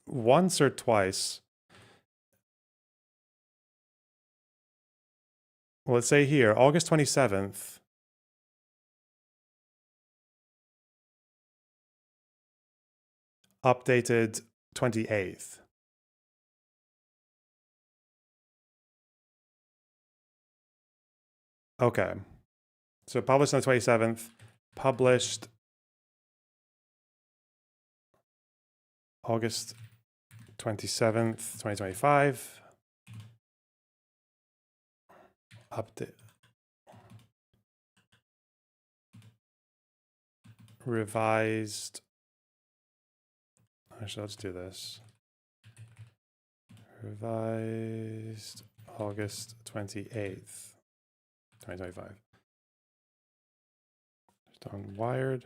once or twice? Well, let's say here, August 27th. Updated 28th. Okay. So published on the 27th, published August 27th, 2025. Update. Revised. Actually, let's do this. Revised August 28th, 2025. Just on Wired.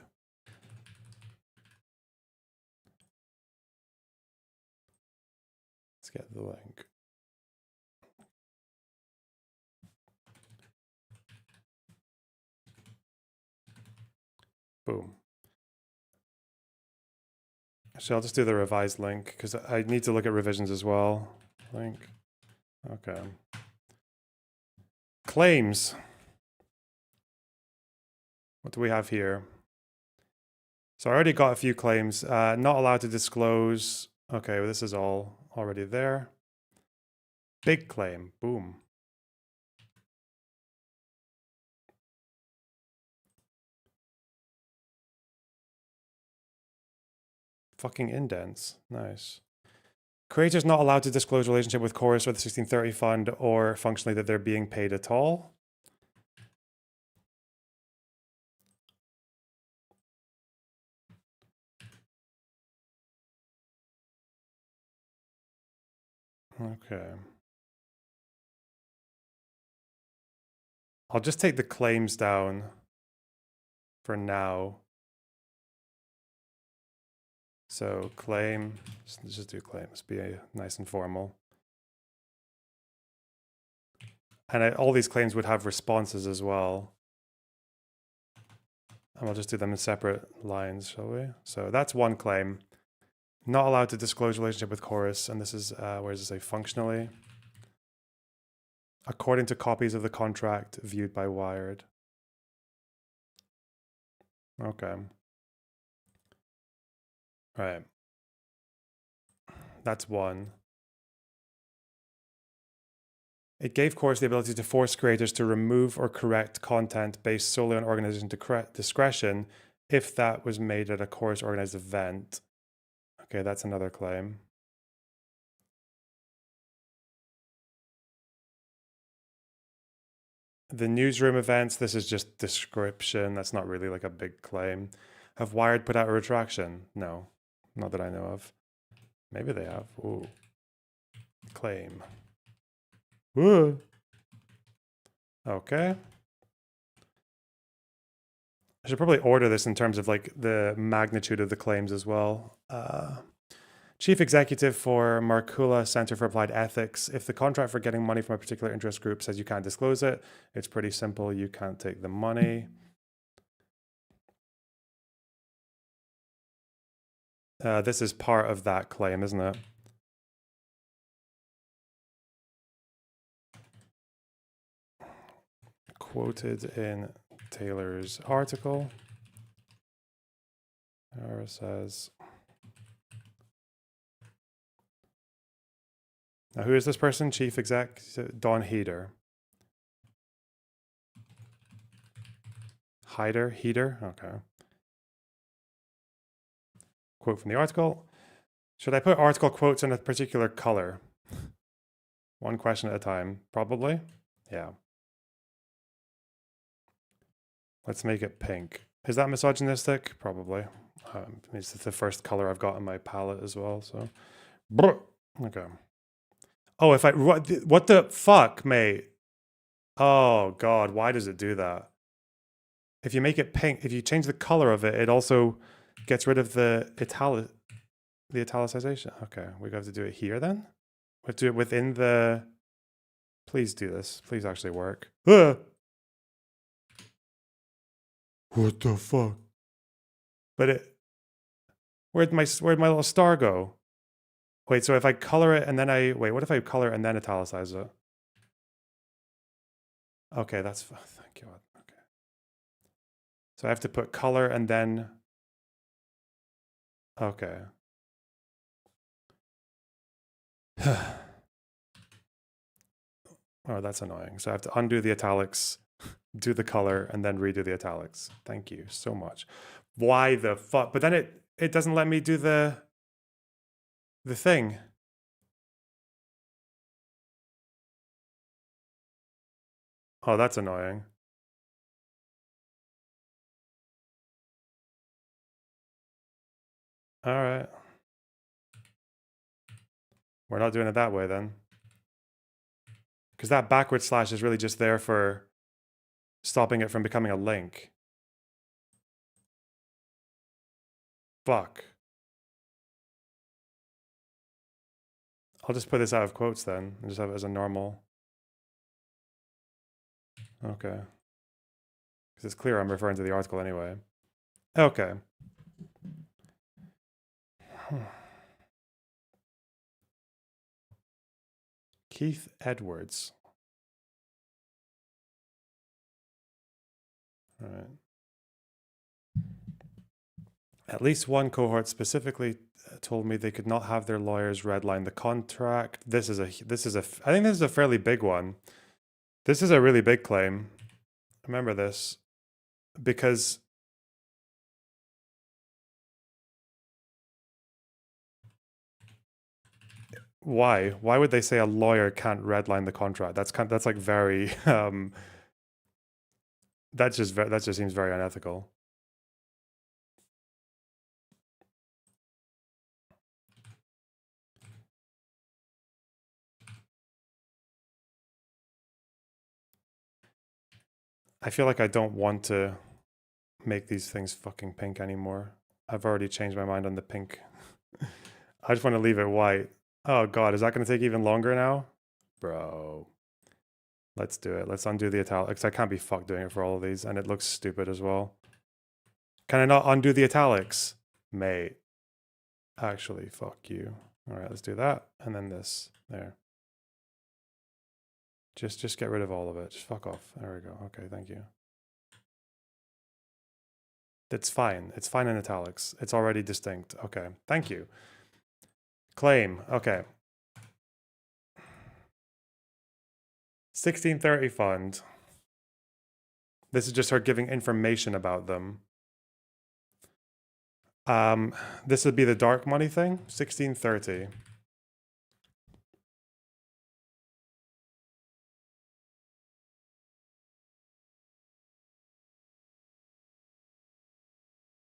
Let's get the link. Boom. So I'll just do the revised link because I need to look at revisions as well. Link. Okay. Claims. What do we have here? So I already got a few claims. Not allowed to disclose. Okay, well, this is all already there. Big claim. Boom. Fucking indents. Nice. Creators not allowed to disclose relationship with Chorus or the 1630 fund or functionally that they're being paid at all. Okay. I'll just take the claims down for now. So claim, let's just do claims, be nice and formal. And all these claims would have responses as well. And we'll just do them in separate lines, shall we? So that's one claim. Not allowed to disclose relationship with Chorus. And this is, where does it say functionally? According to copies of the contract viewed by Wired. Okay. Right. That's one. It gave Chorus the ability to force creators to remove or correct content based solely on organization discretion if that was made at a Chorus organized event. Okay, that's another claim. The newsroom events, this is just description. That's not really like a big claim. Have Wired put out a retraction? No, not that I know of. Maybe they have. Ooh. Claim. Ooh. Okay. I should probably order this in terms of like the magnitude of the claims as well. Chief Executive for Markula Center for Applied Ethics. If the contract for getting money from a particular interest group says you can't disclose it, it's pretty simple. You can't take the money. This is part of that claim, isn't it? Quoted in Taylor's article. There it says. Now, who is this person? Chief Exec Don Heater. Heater? Okay. Quote from the article. Should I put article quotes in a particular color? One question at a time, probably. Yeah. Let's make it pink. Is that misogynistic? Probably. It's the first color I've got in my palette as well, so. Okay. Oh, if I, what the fuck, mate? Oh God, why does it do that? If you make it pink, if you change the color of it, it also gets rid of the italicization. Okay, we have to do it here then? We have to do it within the, please do this. Please actually work. What the fuck? But it, where'd my little star go? Wait, so if I color it and then wait, what if I color and then italicize it? Okay, that's, thank you. Okay. So I have to put color and then, okay. Oh, that's annoying. So I have to undo the italics, do the color, and then redo the italics. Thank you so much. Why the fuck? But then it doesn't let me do the thing. Oh, that's annoying. All right. We're not doing it that way then. Because that backward slash is really just there for stopping it from becoming a link. Fuck. I'll just put this out of quotes then and just have it as a normal. Okay. Because it's clear I'm referring to the article anyway. Okay. Keith Edwards. All right. At least one cohort specifically told me they could not have their lawyers redline the contract. I think this is a fairly big one. This is a really big claim. Remember this, because why would they say a lawyer can't redline the contract? That's like very that just seems very unethical. I feel like I don't want to make these things fucking pink anymore. I've already changed my mind on the pink. I just want to leave it white. Oh God, is that going to take even longer now? Bro. Let's do it. Let's undo the italics. I can't be fucked doing it for all of these, and it looks stupid as well. Can I not undo the italics? Mate. Actually, fuck you. All right, let's do that. And then this. There. Just get rid of all of it. Just fuck off. There we go. Okay, thank you. It's fine. It's fine in italics. It's already distinct. Okay, thank you. Claim. Okay. 1630 fund. This is just her giving information about them. This would be the dark money thing. 1630.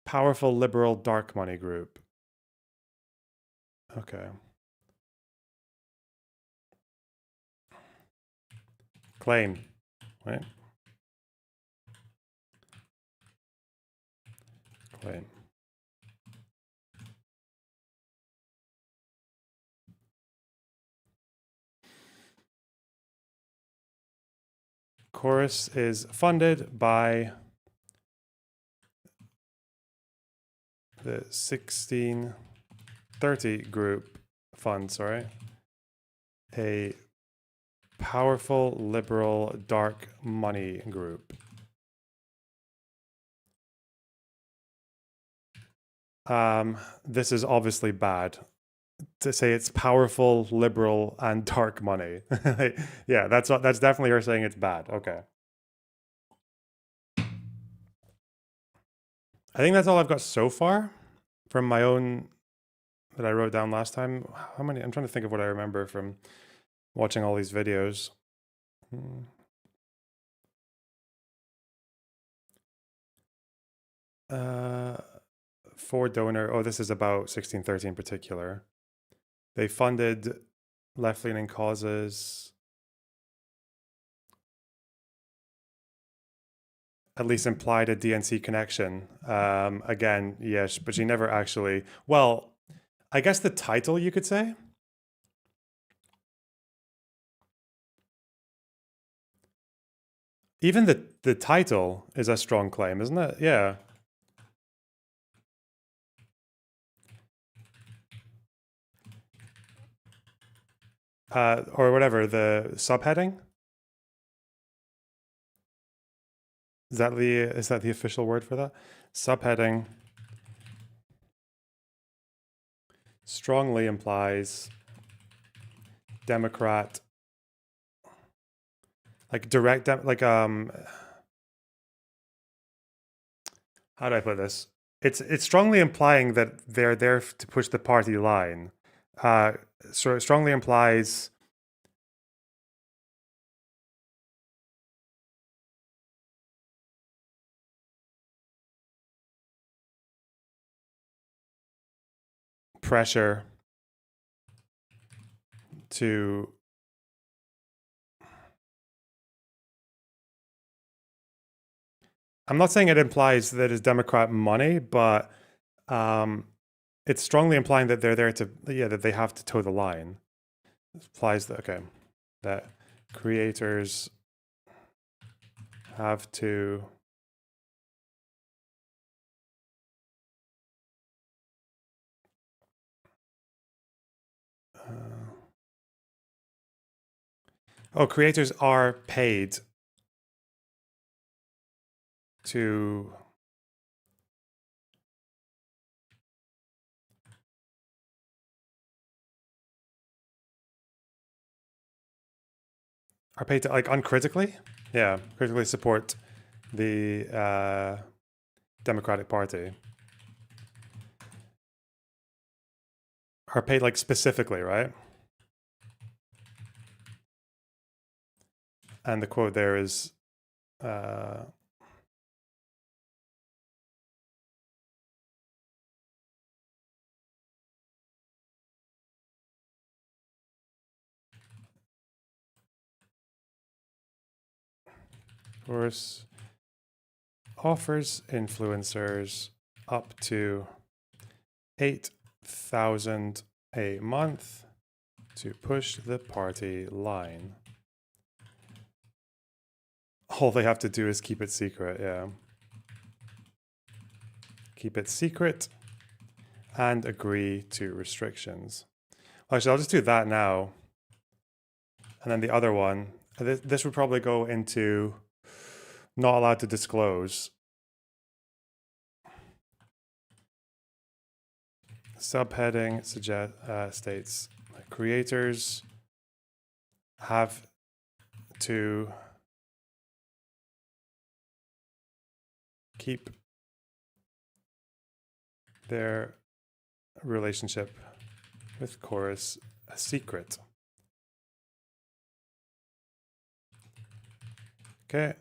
Powerful liberal dark money group. Okay. Claim. Wait. Claim. Chorus is funded by the 1630 group fund, sorry. A powerful liberal dark money group. This is obviously bad. To say it's powerful, liberal, and dark money. Yeah, that's definitely her saying it's bad. Okay. I think that's all I've got so far from my own that I wrote down last time. How many? I'm trying to think of what I remember from watching all these videos. For donor, oh, this is about 1630 in particular. They funded left-leaning causes, at least implied a DNC connection. Again, yes, but she never actually, well, I guess the title you could say. Even the title is a strong claim, isn't it? Yeah. Or whatever, the subheading. Is that the official word for that? Subheading strongly implies Democrat, like how do I put this? It's strongly implying that they're there to push the party line. So it strongly implies pressure to I'm not saying it implies that it's Democrat money, but it's strongly implying that they're there to, that they have to toe the line. It implies that, okay, that creators have to creators are paid to like uncritically, critically support the Democratic Party. Are paid like specifically, right? And the quote there is course offers influencers up to 8,000 a month to push the party line. All they have to do is keep it secret, Keep it secret and agree to restrictions. Actually, I'll just do that now. And then the other one, this would probably go into not allowed to disclose. Subheading states creators have to keep their relationship with Chorus a secret. Okay.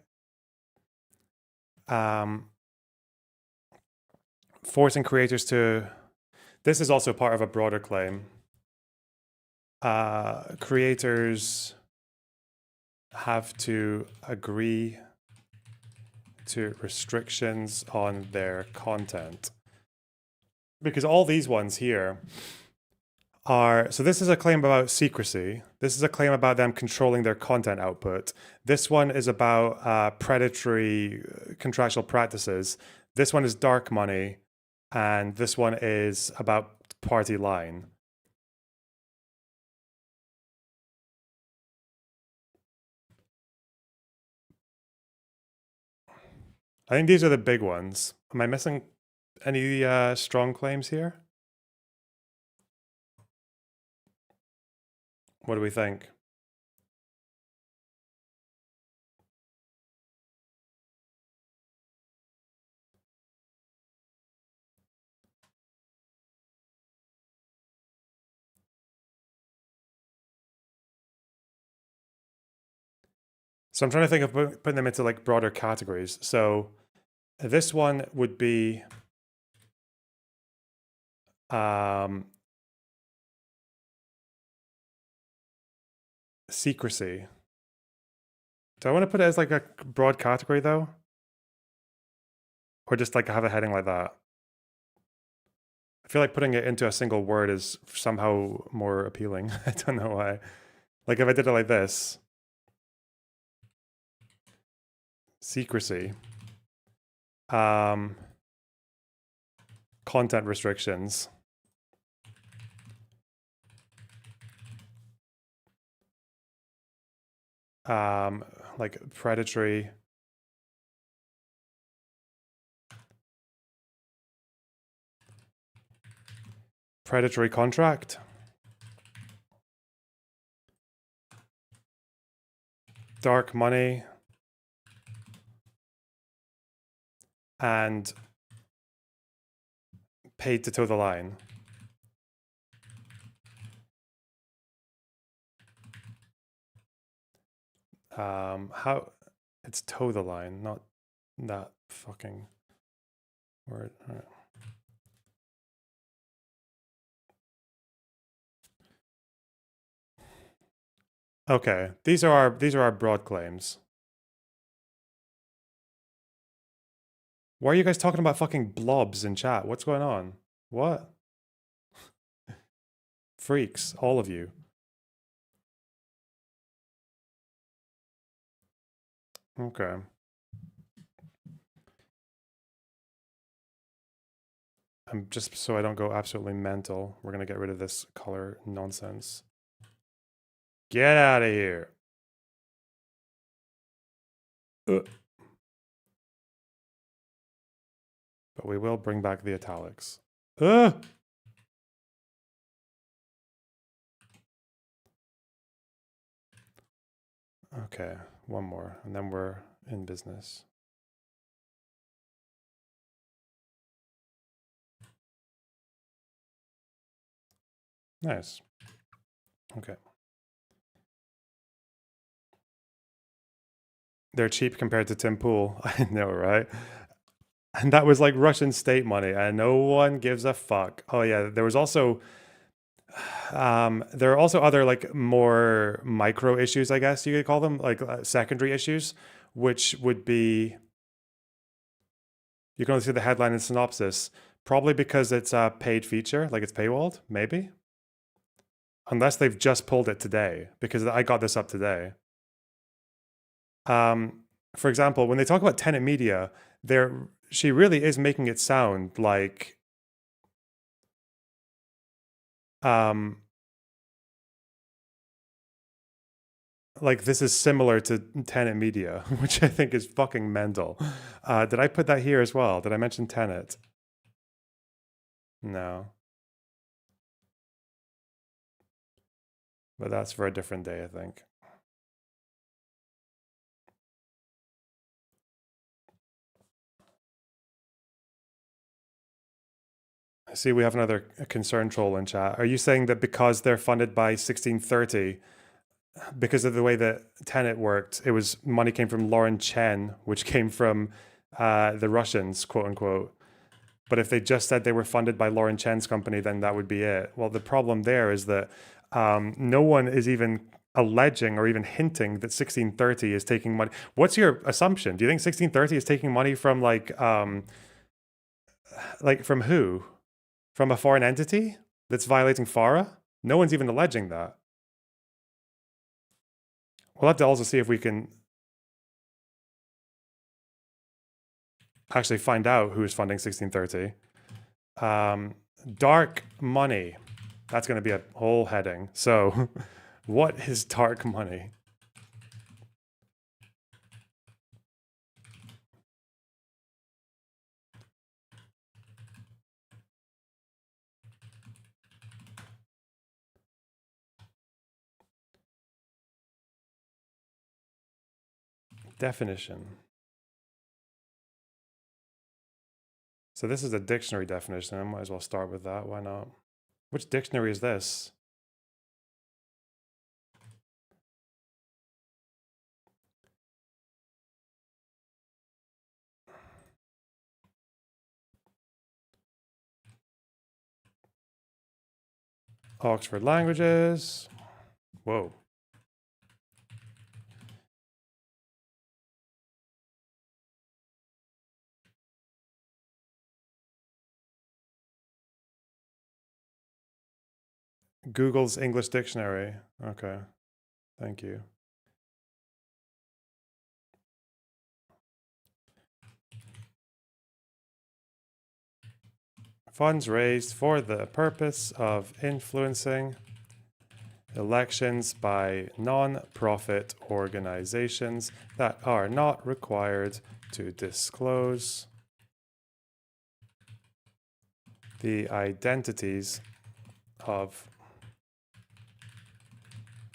Forcing creators to, this is also part of a broader claim. Creators have to agree to restrictions on their content. Because all these ones here are, so this is a claim about secrecy. This is a claim about them controlling their content output. This one is about predatory contractual practices. This one is dark money. And this one is about party line. I think these are the big ones. Am I missing any strong claims here? What do we think? So I'm trying to think of putting them into like broader categories. So this one would be secrecy. Do I want to put it as like a broad category though? Or just like have a heading like that? I feel like putting it into a single word is somehow more appealing. I don't know why. Like if I did it like this. Secrecy. Content restrictions. Like predatory. Predatory contract. Dark money. And paid to toe the line. How it's toe the line, not that fucking word. All right. Okay, these are our broad claims. Why are you guys talking about fucking blobs in chat? What's going on? What? Freaks, all of you. Okay. I'm just so I don't go absolutely mental. We're gonna get rid of this color nonsense. Get out of here. But we will bring back the italics. Okay, one more, and then we're in business. Nice. Okay. They're cheap compared to Tim Pool. I know, right? And that was like Russian state money, and no one gives a fuck. Oh yeah, there was also there are also other like more micro issues, I guess you could call them, like secondary issues, which would be, you can only see the headline and synopsis, probably because it's a paid feature, like it's paywalled, maybe. Unless they've just pulled it today, because I got this up today. For example, when they talk about Tenet Media, she really is making it sound like this is similar to Tenet Media, which I think is fucking mental. Did I put that here as well? Did I mention Tenet? No. But that's for a different day, I think. I see we have another concern troll in chat. Are you saying that because they're funded by 1630, because of the way that Tenet worked, it was money came from Lauren Chen, which came from the Russians, quote unquote. But if they just said they were funded by Lauren Chen's company, then that would be it. Well, the problem there is that no one is even alleging or even hinting that 1630 is taking money. What's your assumption? Do you think 1630 is taking money from like from who? From a foreign entity that's violating FARA? No one's even alleging that. We'll have to also see if we can actually find out who's funding 1630. Dark money. That's going to be a whole heading. So what is dark money? Definition. So this is a dictionary definition. I might as well start with that. Why not? Which dictionary is this? Oxford Languages. Whoa. Google's English Dictionary. Okay. Thank you. Funds raised for the purpose of influencing elections by non-profit organizations that are not required to disclose the identities of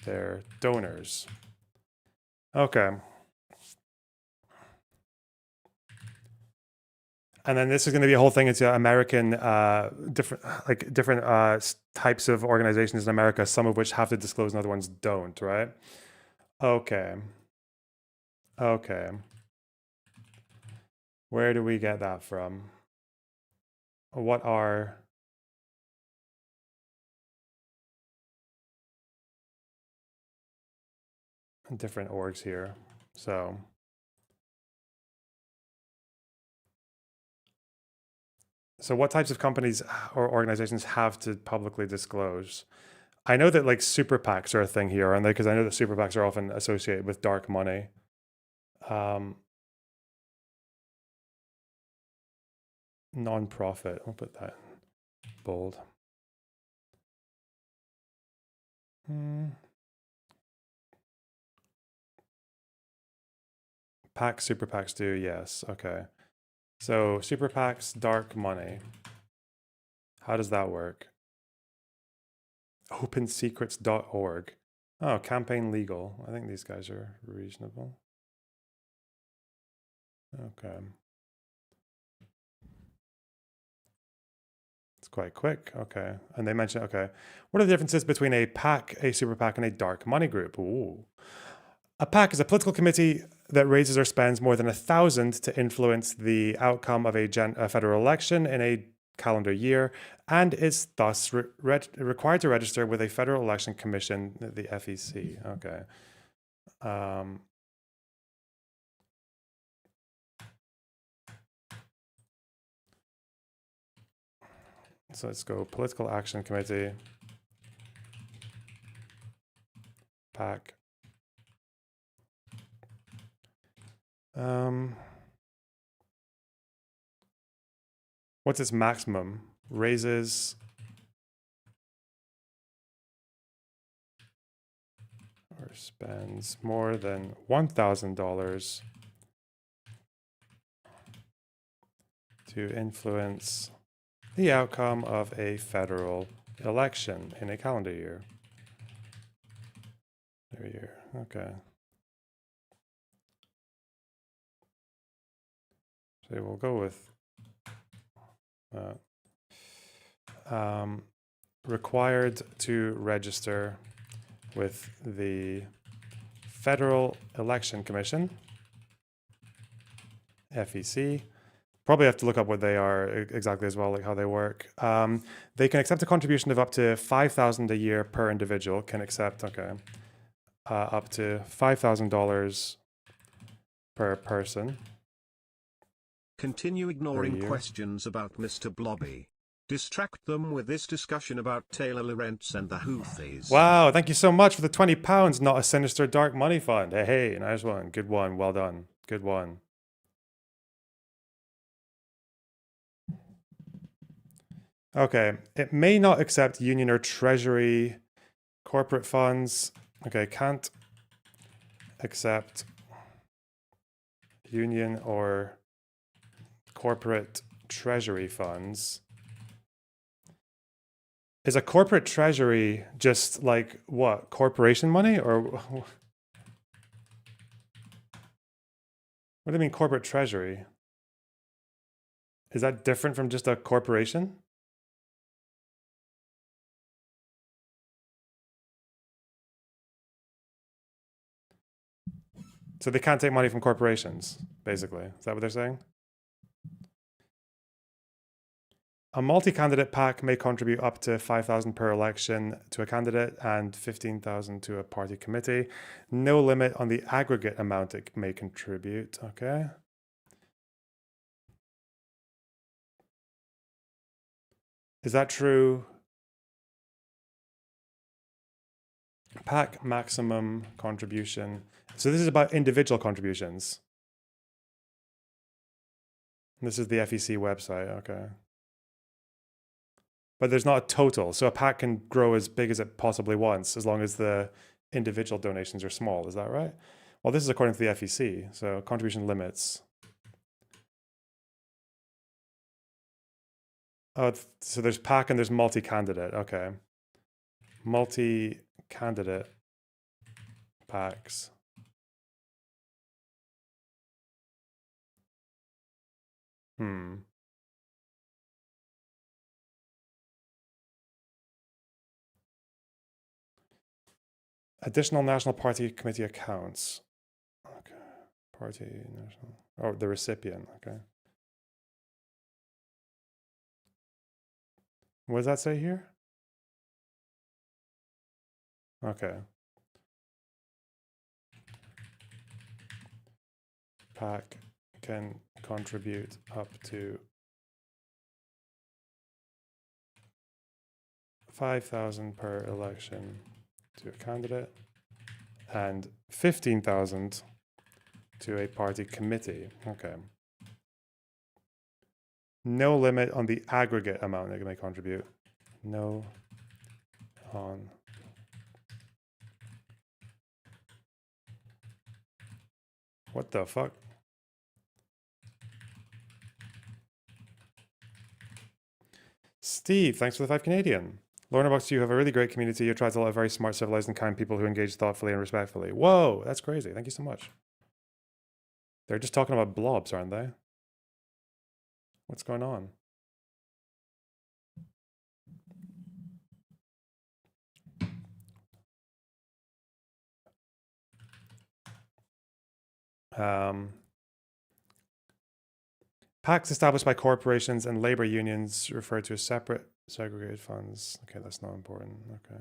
their donors. Okay. And then this is going to be a whole thing. It's American, different types of organizations in America, some of which have to disclose and other ones don't, right? Okay. Okay. Where do we get that from? What are different orgs here? So what types of companies or organizations have to publicly disclose? I know that like super PACs are a thing here, aren't they? Because I know that super PACs are often associated with dark money. Non-profit, I'll put that bold. PACs, super PACs do, yes. Okay. So super PACs, dark money. How does that work? Opensecrets.org. Oh, campaign legal. I think these guys are reasonable. Okay. It's quite quick. Okay. And they mention, okay. What are the differences between a PAC, a super PAC, and a dark money group? Ooh. A PAC is a political committee that raises or spends more than 1,000 to influence the outcome of a federal election in a calendar year, and is thus required to register with a Federal Election Commission, the FEC. Okay. So let's go Political Action Committee, PAC. What's its maximum? Raises or spends more than $1,000 to influence the outcome of a federal election in a calendar year. Okay. So we'll go with required to register with the Federal Election Commission, FEC. Probably have to look up what they are exactly as well, like how they work. They can accept a contribution of up to $5,000 a year per individual. Can accept, okay, up to $5,000 per person. Continue ignoring questions about Mr. Blobby. Distract them with this discussion about Taylor Lorenz and the Houthis. Wow, thank you so much for the £20. Not a sinister dark money fund. Hey, nice one. Good one. Well done. Good one. Okay, it may not accept union or treasury corporate funds. Okay, can't accept union or corporate treasury funds. Is a corporate treasury just like what? Corporation money or what do you mean corporate treasury? Is that different from just a corporation? So they can't take money from corporations, basically. Is that what they're saying? A multi-candidate PAC may contribute up to 5,000 per election to a candidate and 15,000 to a party committee. No limit on the aggregate amount it may contribute. Okay. Is that true? PAC maximum contribution. So this is about individual contributions. This is the FEC website. Okay. But there's not a total. So a PAC can grow as big as it possibly wants as long as the individual donations are small. Is that right? Well, this is according to the FEC. So contribution limits. Oh, so there's PAC and there's multi-candidate. Okay. Multi-candidate PACs. Additional National Party Committee accounts. Okay. Party National. Oh, the recipient. Okay. What does that say here? Okay. PAC can contribute up to 5,000 per election to a candidate and 15,000 to a party committee. Okay. No limit on the aggregate amount they may contribute. No on what the fuck? Steve, thanks for the 5 Canadian. Lorna, you have a really great community. You attract a lot of very smart, civilized, and kind people who engage thoughtfully and respectfully. Whoa, that's crazy. Thank you so much. They're just talking about blobs, aren't they? What's going on? PACs established by corporations and labor unions referred to as separate segregated funds. Okay, that's not important. Okay.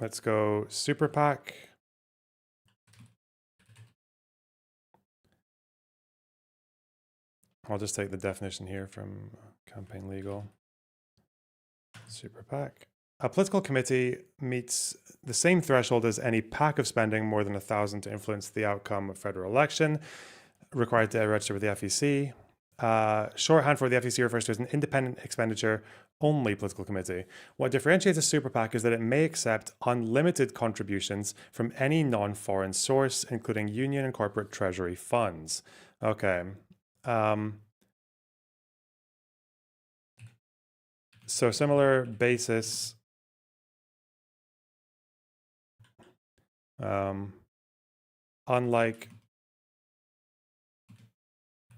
Let's go super PAC. I'll just take the definition here from Campaign Legal. Super PAC. A political committee meets the same threshold as any PAC of spending more than 1,000 to influence the outcome of federal election, required to register with the FEC. Shorthand for the FEC refers to as an independent expenditure only political committee. What differentiates a super PAC is that it may accept unlimited contributions from any non-foreign source, including union and corporate treasury funds. Okay. So similar basis. Unlike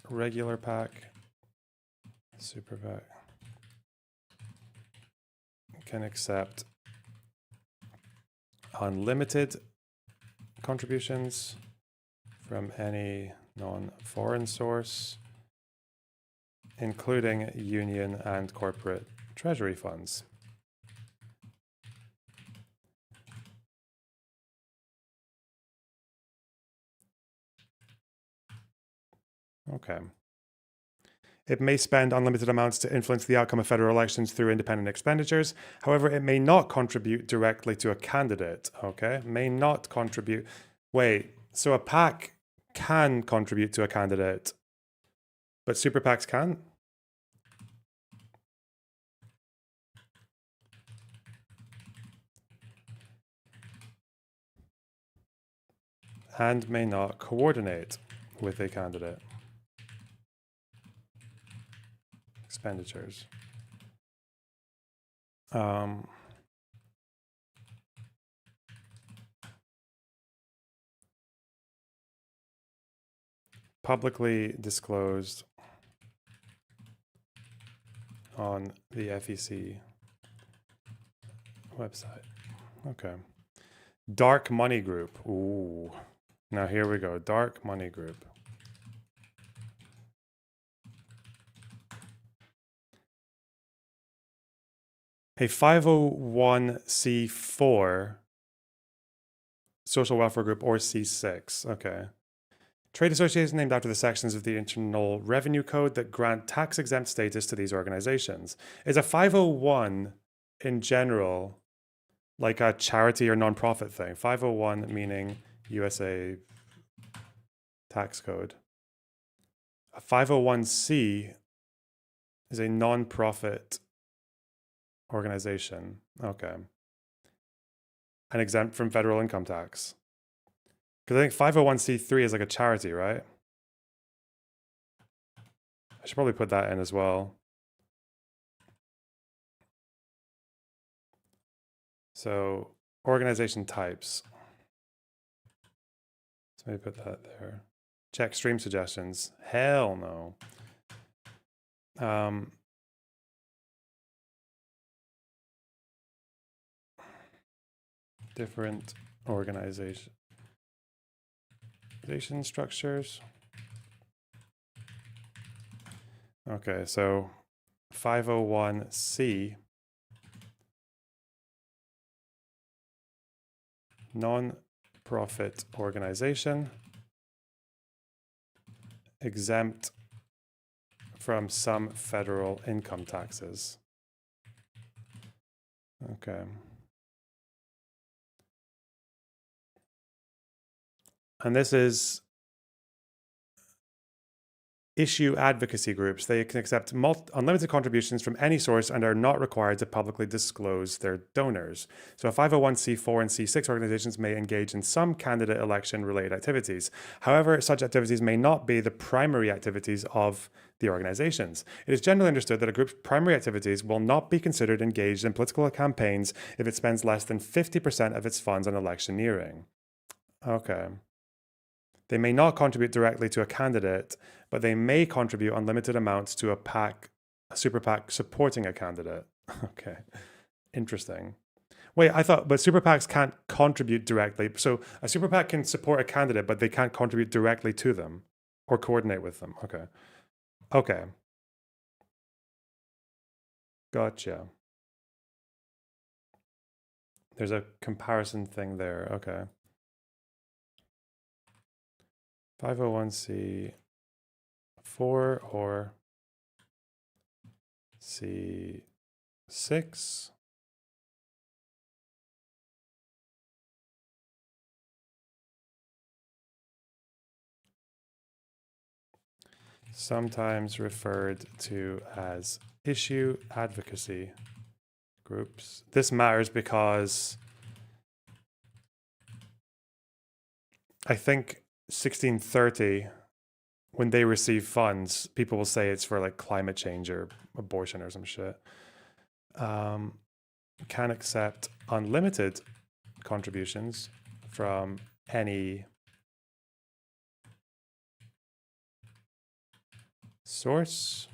regular PAC, super PAC can accept unlimited contributions from any non-foreign source, including union and corporate treasury funds. Okay. It may spend unlimited amounts to influence the outcome of federal elections through independent expenditures. However, it may not contribute directly to a candidate. Okay. May not contribute. Wait, so a PAC can contribute to a candidate, but super PACs can't? And may not coordinate with a candidate. Expenditures. Publicly disclosed on the FEC website. Okay. Dark money group. Ooh. Now here we go. Dark money group. a 501c4 social welfare group or C6. Okay. Trade associations named after the sections of the Internal Revenue Code that grant tax-exempt status to these organizations. Is a 501 in general like a charity or nonprofit thing? 501 meaning USA tax code. A 501c is a nonprofit organization. Okay. And exempt from federal income tax. Because I think 501c3 is like a charity, right? I should probably put that in as well. So organization types. So maybe put that there. Check stream suggestions. Hell no. Different organization structures. Okay, so 501c, non-profit organization, exempt from some federal income taxes. Okay. And this is issue advocacy groups. They can accept unlimited contributions from any source and are not required to publicly disclose their donors. So a 501c4 and c6 organizations may engage in some candidate election related activities. However, such activities may not be the primary activities of the organizations. It is generally understood that a group's primary activities will not be considered engaged in political campaigns if it spends less than 50% of its funds on electioneering. Okay. They may not contribute directly to a candidate, but they may contribute unlimited amounts to a super PAC supporting a candidate. Okay, interesting. Wait, I thought, but super PACs can't contribute directly. So a super PAC can support a candidate, but they can't contribute directly to them or coordinate with them. Okay. Okay. Gotcha. There's a comparison thing there. Okay. 501c4 or C6. Sometimes referred to as issue advocacy groups. This matters because I think 1630, when they receive funds, people will say it's for like climate change or abortion or some shit. Can accept unlimited contributions from any source,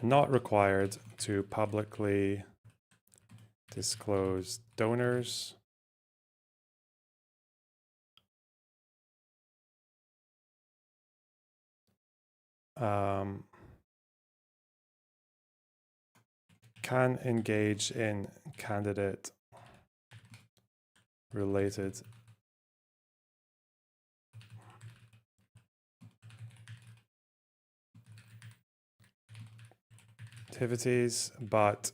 not required to publicly disclose donors. Can engage in candidate related activities, but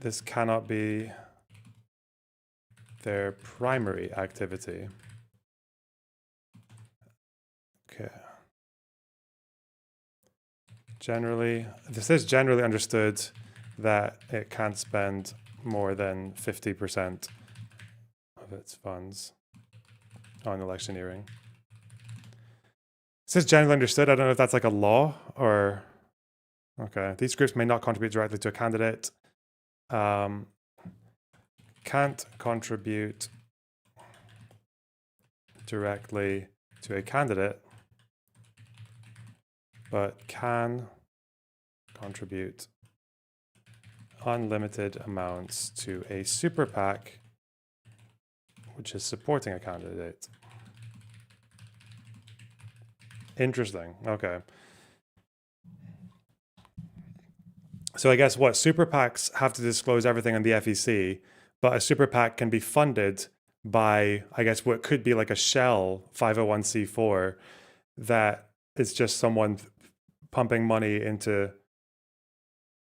this cannot be their primary activity. Okay. Generally, this is generally understood that it can't spend more than 50% of its funds on electioneering. This is generally understood. I don't know if that's like a law or... Okay. These groups may not contribute directly to a candidate. Can't contribute directly to a candidate, but can contribute unlimited amounts to a super PAC which is supporting a candidate. Interesting. Okay. So I guess what super PACs have to disclose everything on the FEC, but a super PAC can be funded by, I guess, what could be like a shell 501c4 that is just someone pumping money into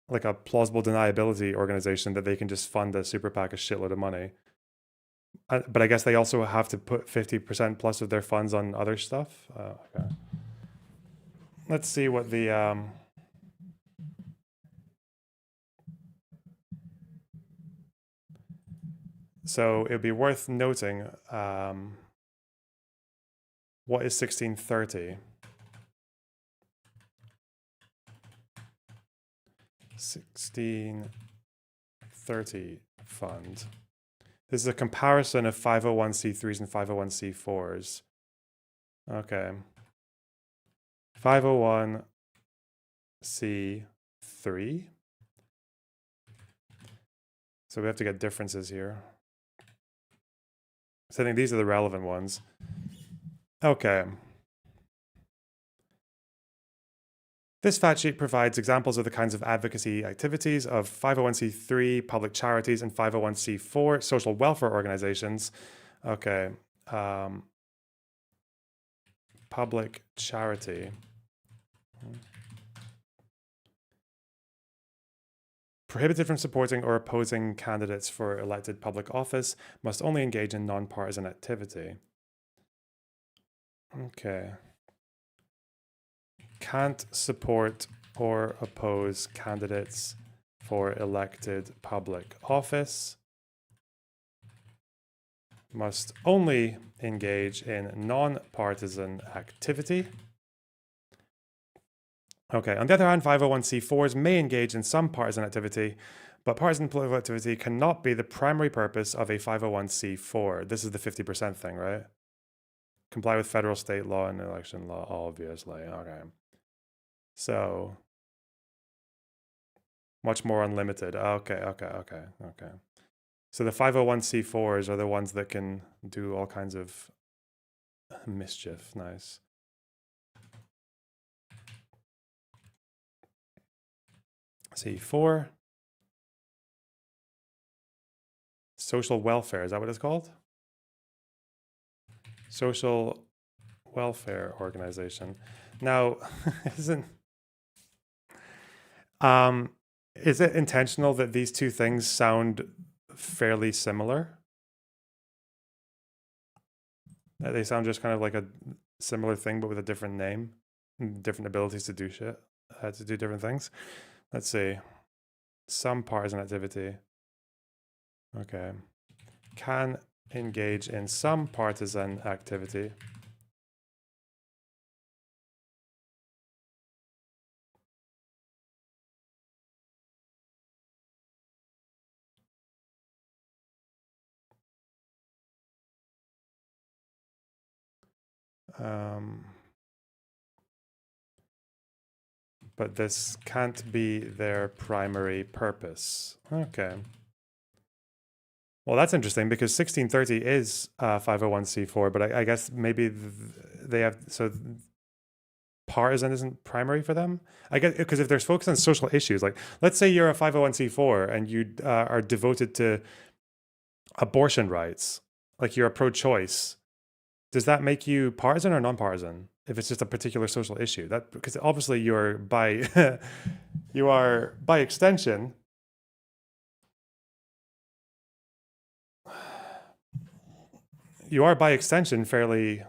like a plausible deniability organization that they can just fund a super PAC a shitload of money. But I guess they also have to put 50% plus of their funds on other stuff. Okay. Let's see what the so it would be worth noting what is 1630? 1630 fund. This is a comparison of 501c3s and 501c4s. Okay. 501c3. So we have to get differences here. So I think these are the relevant ones. Okay. This fact sheet provides examples of the kinds of advocacy activities of 501c3 public charities and 501c4 social welfare organizations. Okay. Public charity. Prohibited from supporting or opposing candidates for elected public office, must only engage in nonpartisan activity. Okay. Can't support or oppose candidates for elected public office. Must only engage in non-partisan activity. Okay, on the other hand, 501c4s may engage in some partisan activity, but partisan political activity cannot be the primary purpose of a 501c4. This is the 50% thing, right? Comply with federal, state law, and election law, obviously. Okay. So, much more unlimited. Okay. So the 501c4s are the ones that can do all kinds of mischief. Nice. C4. Social welfare, is that what it's called? Social welfare organization. Now, is it intentional that these two things sound fairly similar? That they sound just kind of like a similar thing, but with a different name, different abilities to do shit, to do different things. Let's see. Some partisan activity. Okay. Can engage in some partisan activity. But this can't be their primary purpose. Okay. Well, that's interesting because 1630 is 501c4, but I guess maybe they have, so partisan isn't primary for them? I guess because if there's focus on social issues, like let's say you're a 501c4 and you are devoted to abortion rights, like you're a pro-choice, does that make you partisan or non-partisan? If it's just a particular social issue, that because obviously you're by you are by extension fairly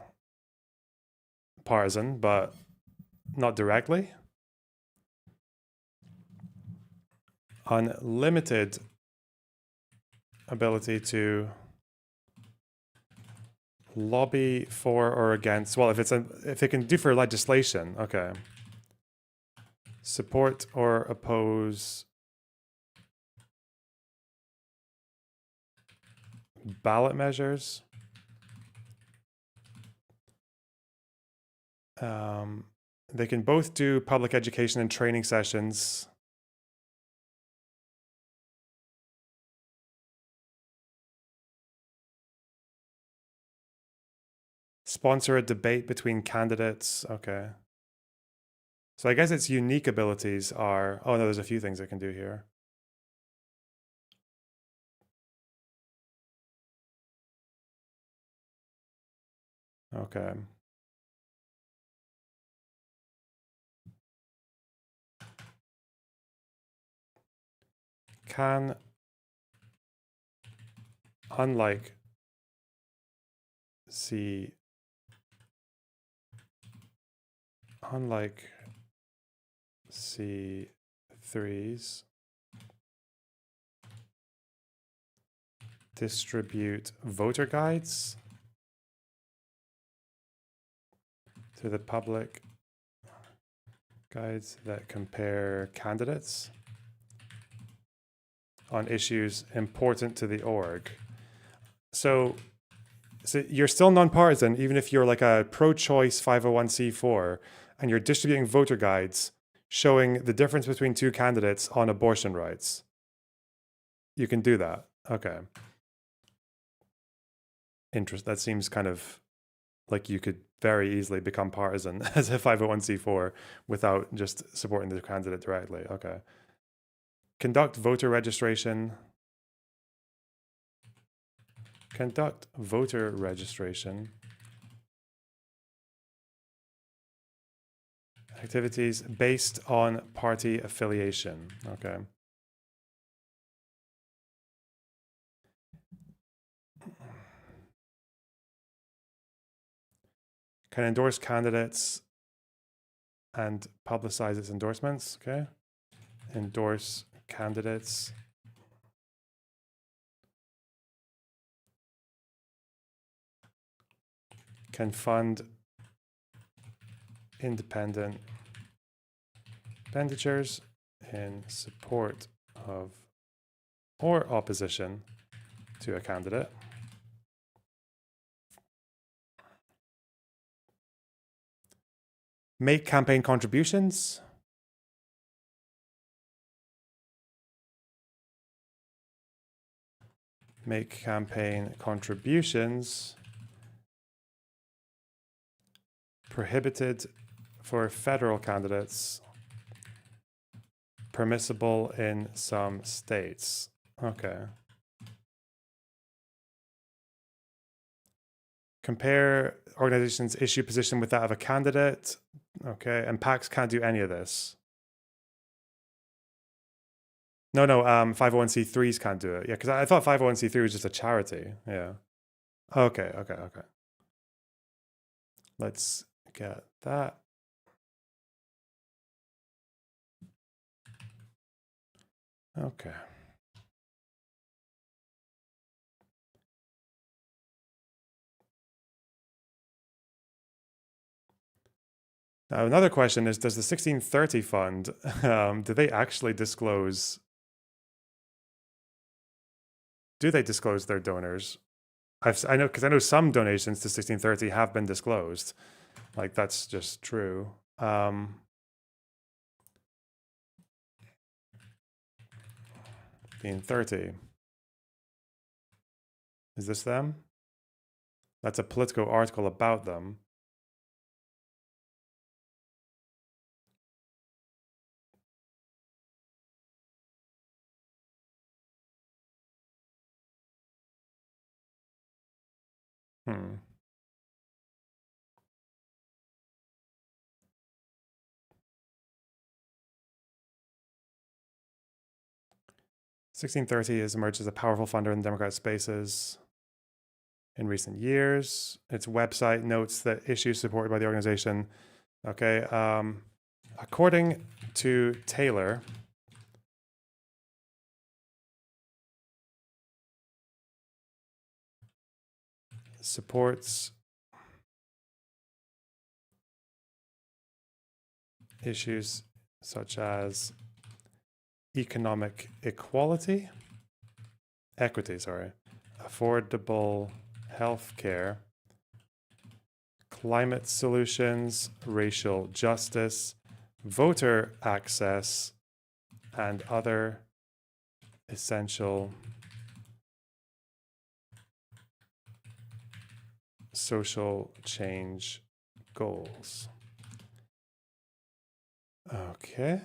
partisan, but not directly. Unlimited ability to lobby for or against. Well, if they can do for legislation, okay. Support or oppose ballot measures. They can both do public education and training sessions. Sponsor a debate between candidates. Okay. So I guess its unique abilities are, oh no, there's a few things it can do here. Okay. Can, unlike C3s, distribute voter guides to the public, guides that compare candidates on issues important to the org. So you're still nonpartisan, even if you're like a pro-choice 501c4 and you're distributing voter guides showing the difference between two candidates on abortion rights. You can do that. Okay. That seems kind of like you could very easily become partisan as a 501c4 without just supporting the candidate directly. Okay. Conduct voter registration. Conduct voter registration activities based on party affiliation. Okay. Can endorse candidates and publicize its endorsements. Okay. Endorse candidates. Can fund independent expenditures in support of or opposition to a candidate. Make campaign contributions. Make campaign contributions. Prohibited for federal candidates. Permissible in some states. Okay. Compare organization's issue position with that of a candidate. Okay, and PACs can't do any of this. No, 501c3s can't do it. Yeah, because I thought 501c3 was just a charity. Yeah. Okay. Let's get that. Okay. Now, another question is, does the 1630 fund, do they actually disclose? Do they disclose their donors? I know, because I know some donations to 1630 have been disclosed. Like, that's just true. 1630. Is this them? That's a Politico article about them. Hmm. "1630 has emerged as a powerful funder in Democrat spaces in recent years. Its website notes that issues supported by the organization." Okay. According to Taylor, supports issues such as economic equity, affordable health care, climate solutions, racial justice, voter access, and other essential social change goals. Okay.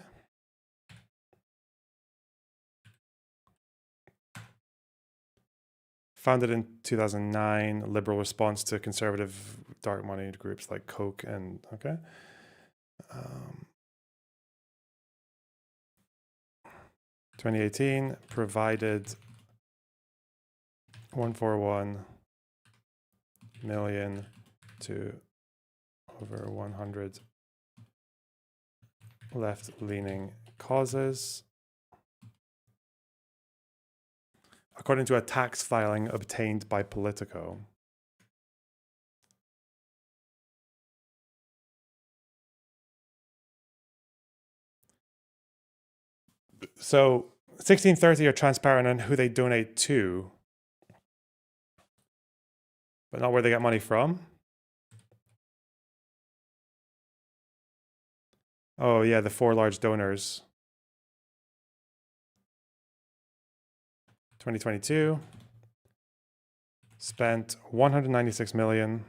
Founded in 2009, liberal response to conservative dark money groups like Coke and, okay. 2018, provided 141 million to over 100 left-leaning causes. According to a tax filing obtained by Politico. So 1630 are transparent on who they donate to, but not where they get money from. Oh yeah, the 4 large donors. 2022 spent 196 million.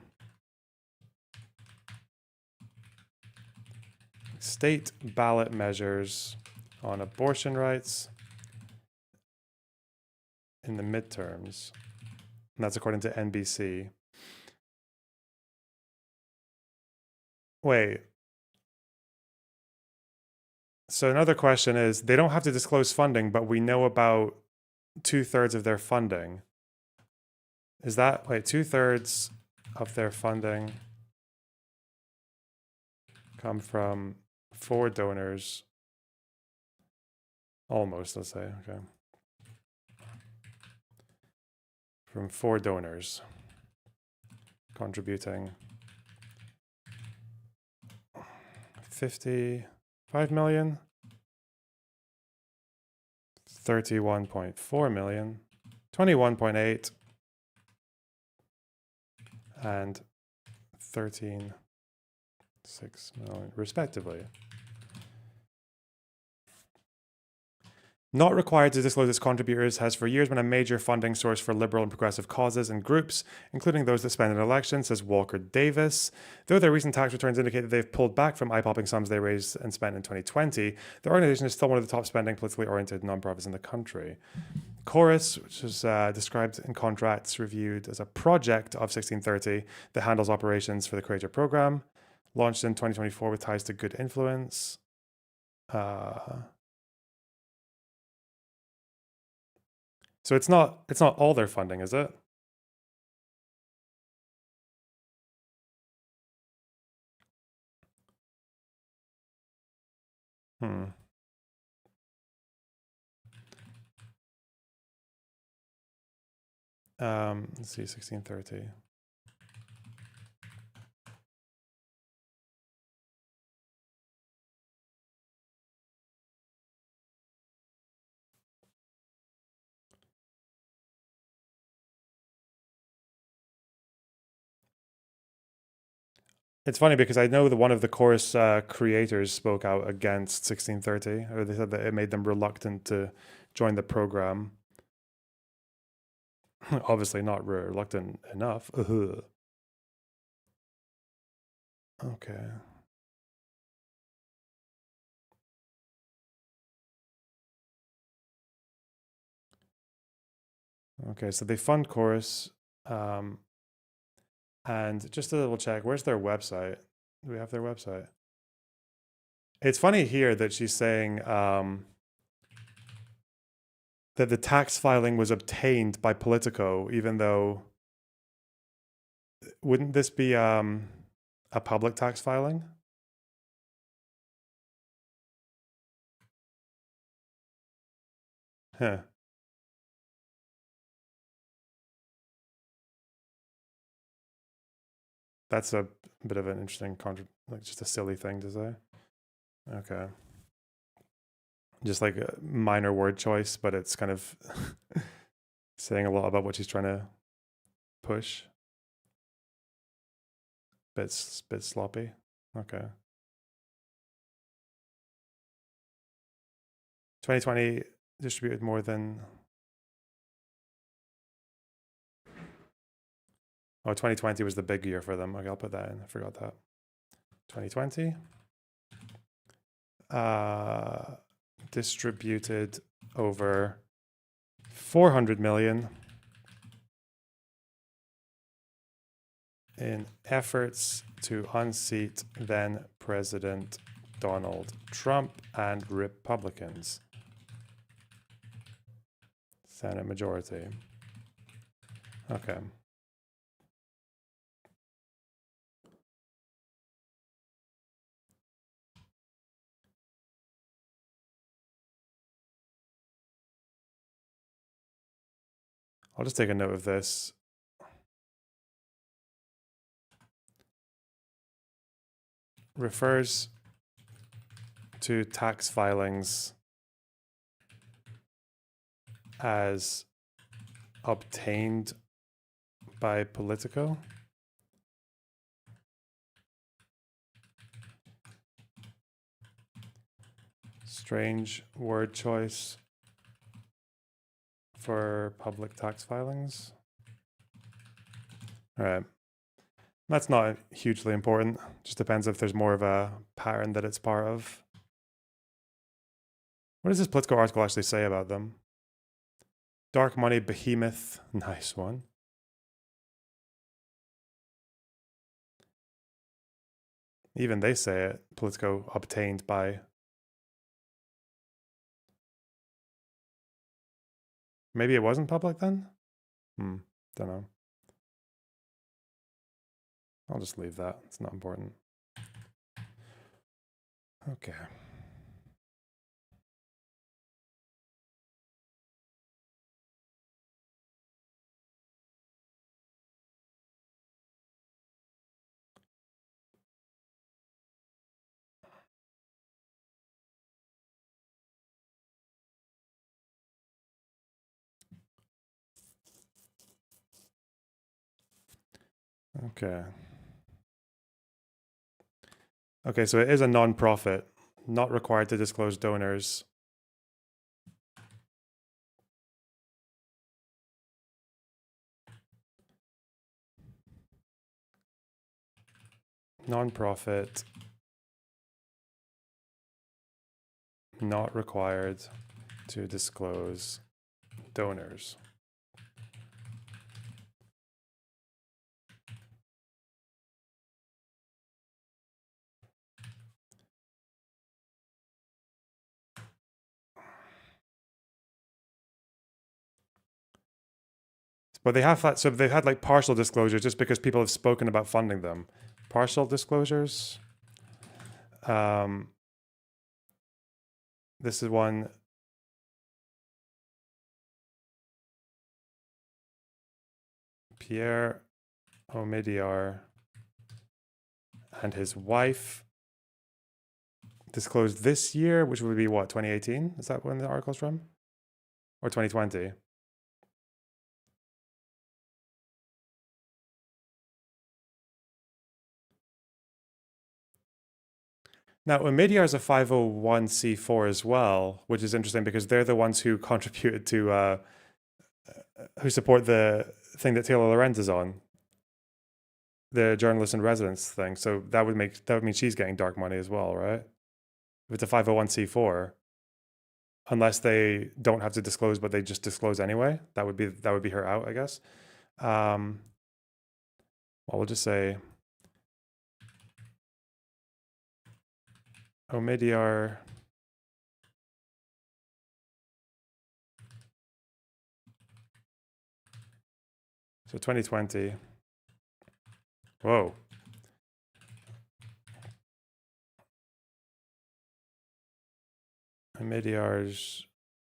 State ballot measures on abortion rights in the midterms. And that's according to NBC. Wait. So another question is, they don't have to disclose funding, but we know about 2/3 of their funding. Is that, wait, 2/3 of their funding come from 4 donors? Almost, let's say, okay. From 4 donors contributing 55 million, 31.4 million, 21.8, and 13.6 million, respectively. Not required to disclose its contributors, has for years been a major funding source for liberal and progressive causes and groups, including those that spend in elections, says Walker Davis. Though their recent tax returns indicate that they've pulled back from eye-popping sums they raised and spent in 2020, the organization is still one of the top spending, politically oriented nonprofits in the country. Chorus, which is described in contracts reviewed as a project of 1630 that handles operations for the Creator Program, launched in 2024 with ties to Good Influence. So it's not all their funding, is it? Let's see, 1630. It's funny because I know that one of the chorus creators spoke out against 1630, or they said that it made them reluctant to join the program. Obviously not reluctant enough. Okay. Okay, so they fund chorus. And just to double check, where's their website? Do we have their website? It's funny here that she's saying that the tax filing was obtained by Politico, even though, wouldn't this be a public tax filing? Huh. That's a bit of an interesting like just a silly thing to say. Okay. Just like a minor word choice, but it's kind of saying a lot about what she's trying to push. Bit sloppy. Okay. 2020 distributed more than... Oh, 2020 was the big year for them. Okay, I'll put that in. I forgot that. 2020. Distributed over 400 million in efforts to unseat then President Donald Trump and Republicans. Senate majority. Okay. I'll just take a note of this. Refers to tax filings as obtained by Politico. Strange word choice for public tax filings. All right. That's not hugely important. Just depends if there's more of a pattern that it's part of. What does this Politico article actually say about them? Dark money behemoth. Nice one. Even they say it. Politico obtained by. Maybe it wasn't public then? Don't know. I'll just leave that. It's not important. Okay. Okay. Okay, so it is a non-profit, not required to disclose donors. Non-profit, not required to disclose donors. But they have so they've had like partial disclosures just because people have spoken about funding them. Partial disclosures. This is one. Pierre Omidyar and his wife disclosed this year, which would be what, 2018? Is that when the article's from? Or 2020? Now, Omidyar is a 501c4 as well, which is interesting because they're the ones who contributed to, who support the thing that Taylor Lorenz is on, the journalist in residence thing. So that would mean she's getting dark money as well, right? If it's a 501c4, unless they don't have to disclose, but they just disclose anyway, that would be her out, I guess. Well, we'll just say Omidyar so 2020. Whoa. Omidyar's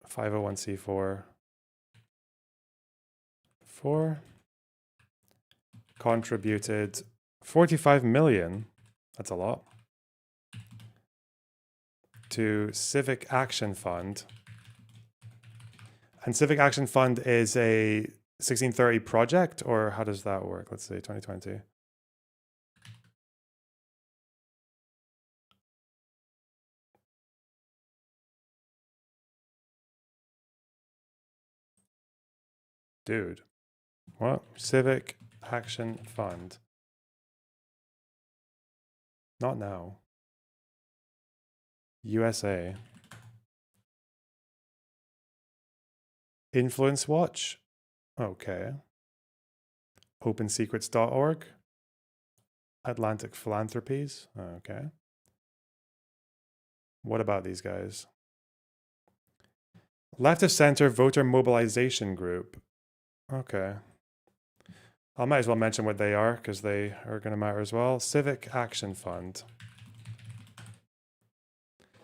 501c4 contributed 45 million. That's a lot. To Civic Action Fund. And Civic Action Fund is a 1630 project, or how does that work? Let's see, 2020. Dude, what? Civic Action Fund. Not now. USA. Influence Watch. Okay. OpenSecrets.org. Atlantic Philanthropies. Okay. What about these guys? Left of Center Voter Mobilization Group. Okay. I might as well mention what they are because they are going to matter as well. Civic Action Fund.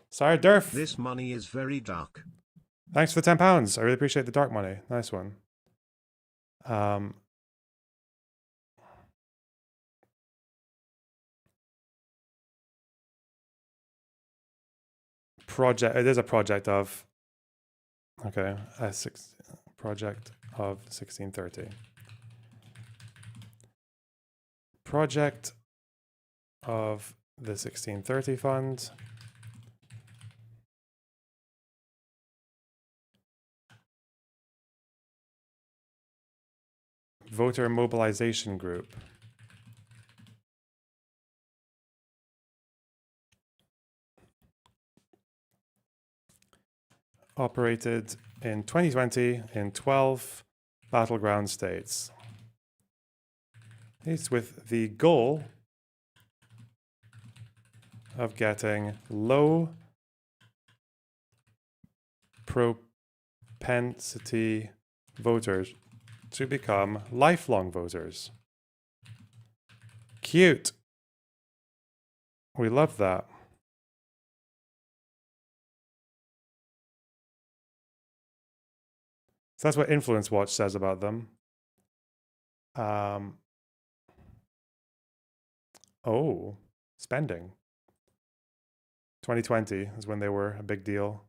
Sorry, Durf. This money is very dark. Thanks for the £10. I really appreciate the dark money. Nice one. Project. It is a project of. Okay, project of 1630. Project of the 1630 fund. Voter Mobilization Group. Operated in 2020 in 12 battleground states. It's with the goal of getting low propensity voters to become lifelong voters. Cute. We love that. So that's what Influence Watch says about them. Oh, spending. 2020 is when they were a big deal.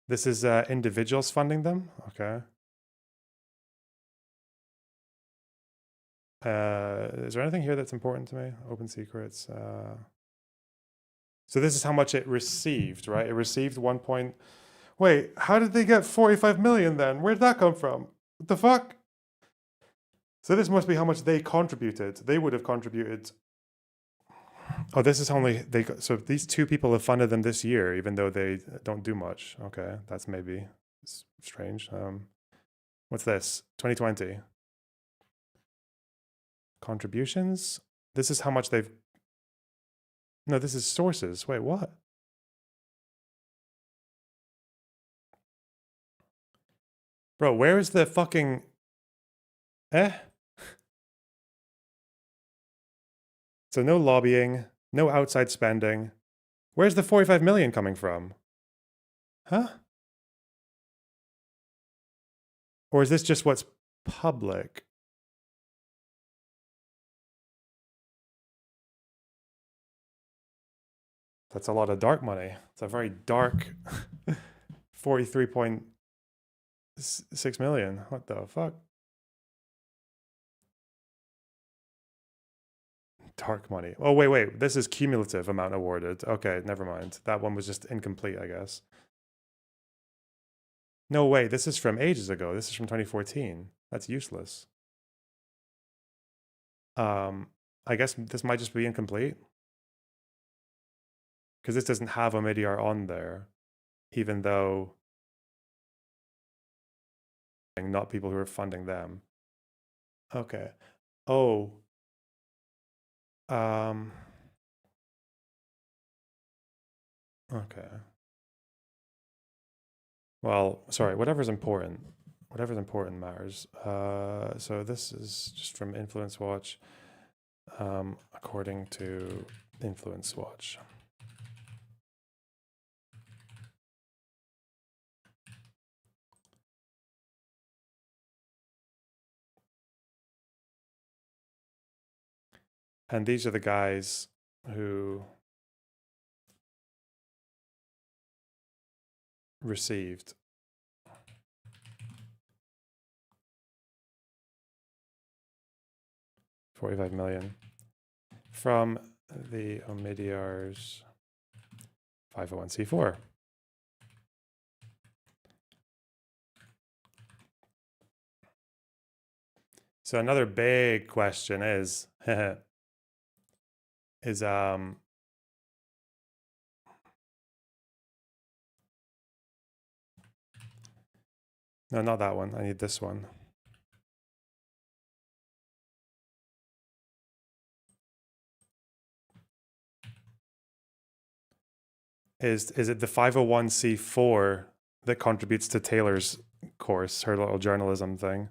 This is individuals funding them. Okay. Is there anything here that's important to me? Open secrets. So this is how much it received, right? It received 1 point. Wait, how did they get 45 million then? Where'd that come from? What the fuck? So this must be how much they contributed. They would have contributed. Oh, this is only they got, so these two people have funded them this year, even though they don't do much. Okay, that's maybe strange. What's this? 2020 contributions. This is how much they've. No, this is sources. Wait, what? Bro, where is the fucking. So no lobbying, no outside spending. Where's the 45 million coming from? Huh? Or is this just what's public? That's a lot of dark money. It's a very dark 43.6 million. What the fuck? Dark money. Oh, wait. This is cumulative amount awarded. Okay, never mind. That one was just incomplete, I guess. No way. This is from ages ago. This is from 2014. That's useless. I guess this might just be incomplete. Because this doesn't have Omidyar on there, even though not people who are funding them. Okay. Oh. Okay. Well, sorry, whatever's important matters. So this is just from Influence Watch, according to Influence Watch. And these are the guys who received $45 million from the Omidyar's 501c4. So another big question is no, not that one. I need this one. Is it the 501c4 that contributes to Taylor's course, her little journalism thing?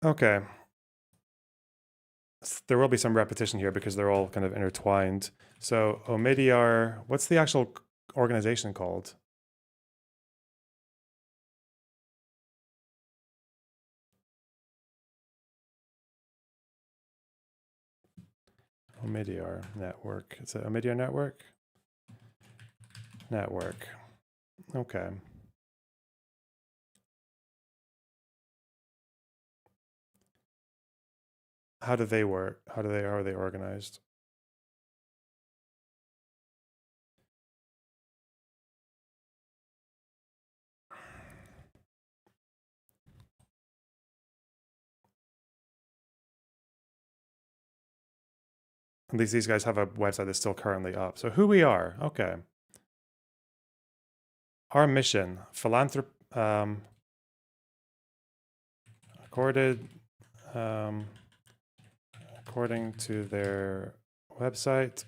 Okay. There will be some repetition here because they're all kind of intertwined. So Omidyar, what's the actual organization called? Omidyar network. Is it Omidyar network? Network. Okay. How do they work? How are they organized? At least these guys have a website that's still currently up. So who we are, okay. Our mission, philanthropy, according to their website,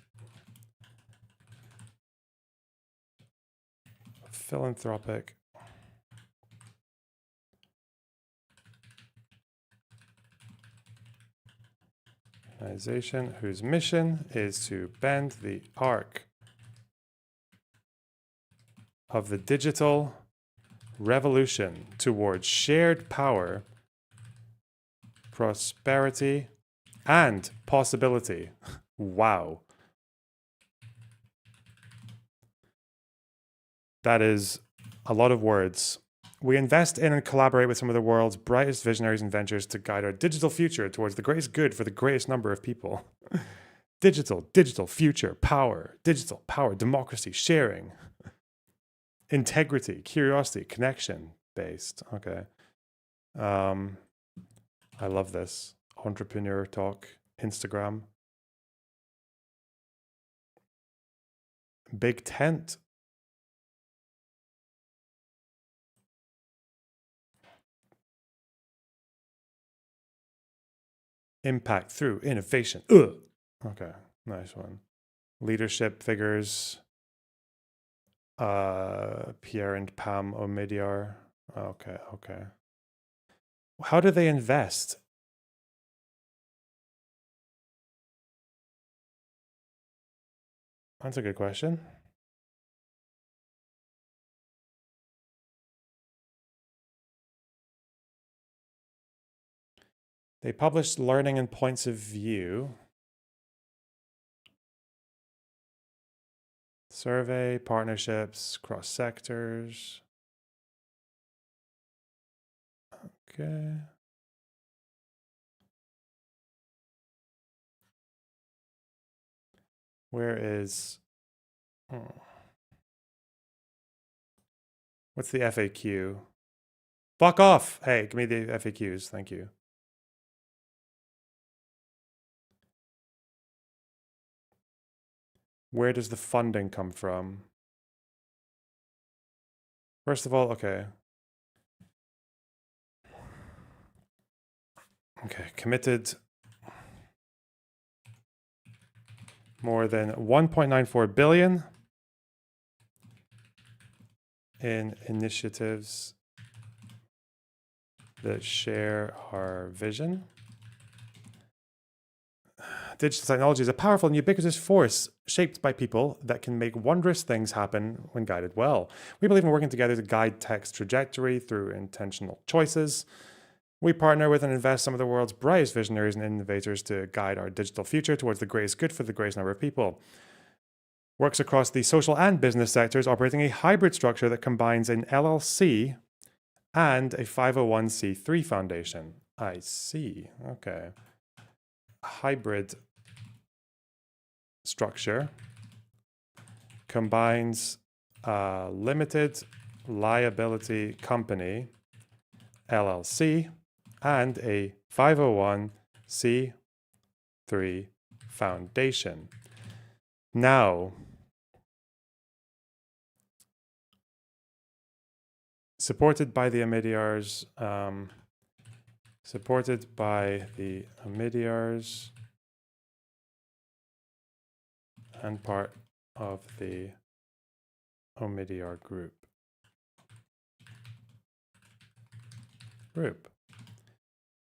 philanthropic organization whose mission is to bend the arc of the digital revolution towards shared power, prosperity, and possibility. Wow. That is a lot of words. We invest in and collaborate with some of the world's brightest visionaries and ventures to guide our digital future towards the greatest good for the greatest number of people. digital future, power, democracy, sharing, integrity, curiosity, connection based. Okay. I love this. Entrepreneur talk, Instagram. Big tent. Impact through innovation. Okay, nice one. Leadership figures. Pierre and Pam Omidyar. Okay. How do they invest? That's a good question. They published learning and points of view. Survey, partnerships, cross sectors. Okay. Where is... What's the FAQ? Fuck off! Hey, give me the FAQs. Thank you. Where does the funding come from? First of all, okay. Okay, committed more than 1.94 billion in initiatives that share our vision. Digital technology is a powerful and ubiquitous force shaped by people that can make wondrous things happen when guided well. We believe in working together to guide tech's trajectory through intentional choices. We partner with and invest some of the world's brightest visionaries and innovators to guide our digital future towards the greatest good for the greatest number of people. Works across the social and business sectors, operating a hybrid structure that combines an LLC and a 501c3 foundation. I see. Okay. Hybrid structure combines a limited liability company, LLC, and a 501c3 foundation. Now, supported by the Omidyars, and part of the Omidyar group.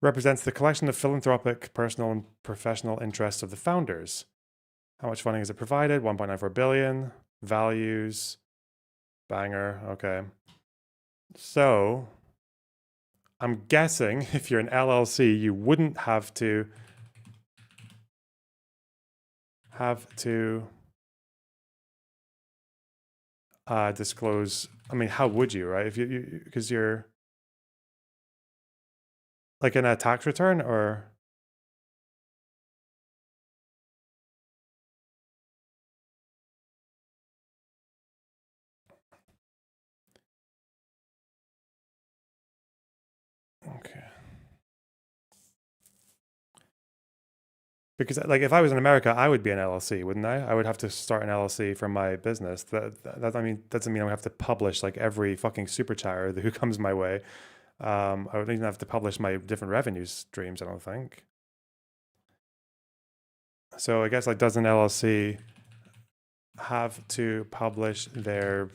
Represents the collection of philanthropic, personal, and professional interests of the founders. How much funding is it provided? 1.94 billion. Values. Banger. Okay. So, I'm guessing if you're an LLC, you wouldn't have to disclose. I mean, how would you, right? If you because you're like in a tax return or okay. Because like if I was in America, I would be an LLC, wouldn't I? I would have to start an LLC for my business. That I mean doesn't mean I would have to publish like every fucking super chatter who comes my way. I wouldn't even have to publish my different revenue streams, I don't think. So I guess like does an LLC have to publish their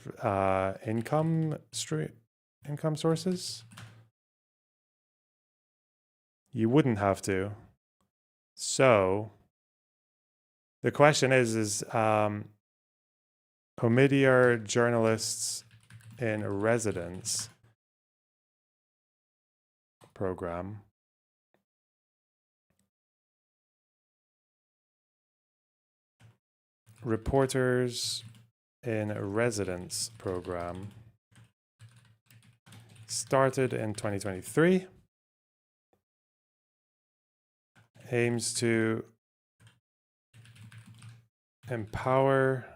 income sources? You wouldn't have to. So the question is Omidyar journalists in residence program reporters in residence program started in 2023, aims to empower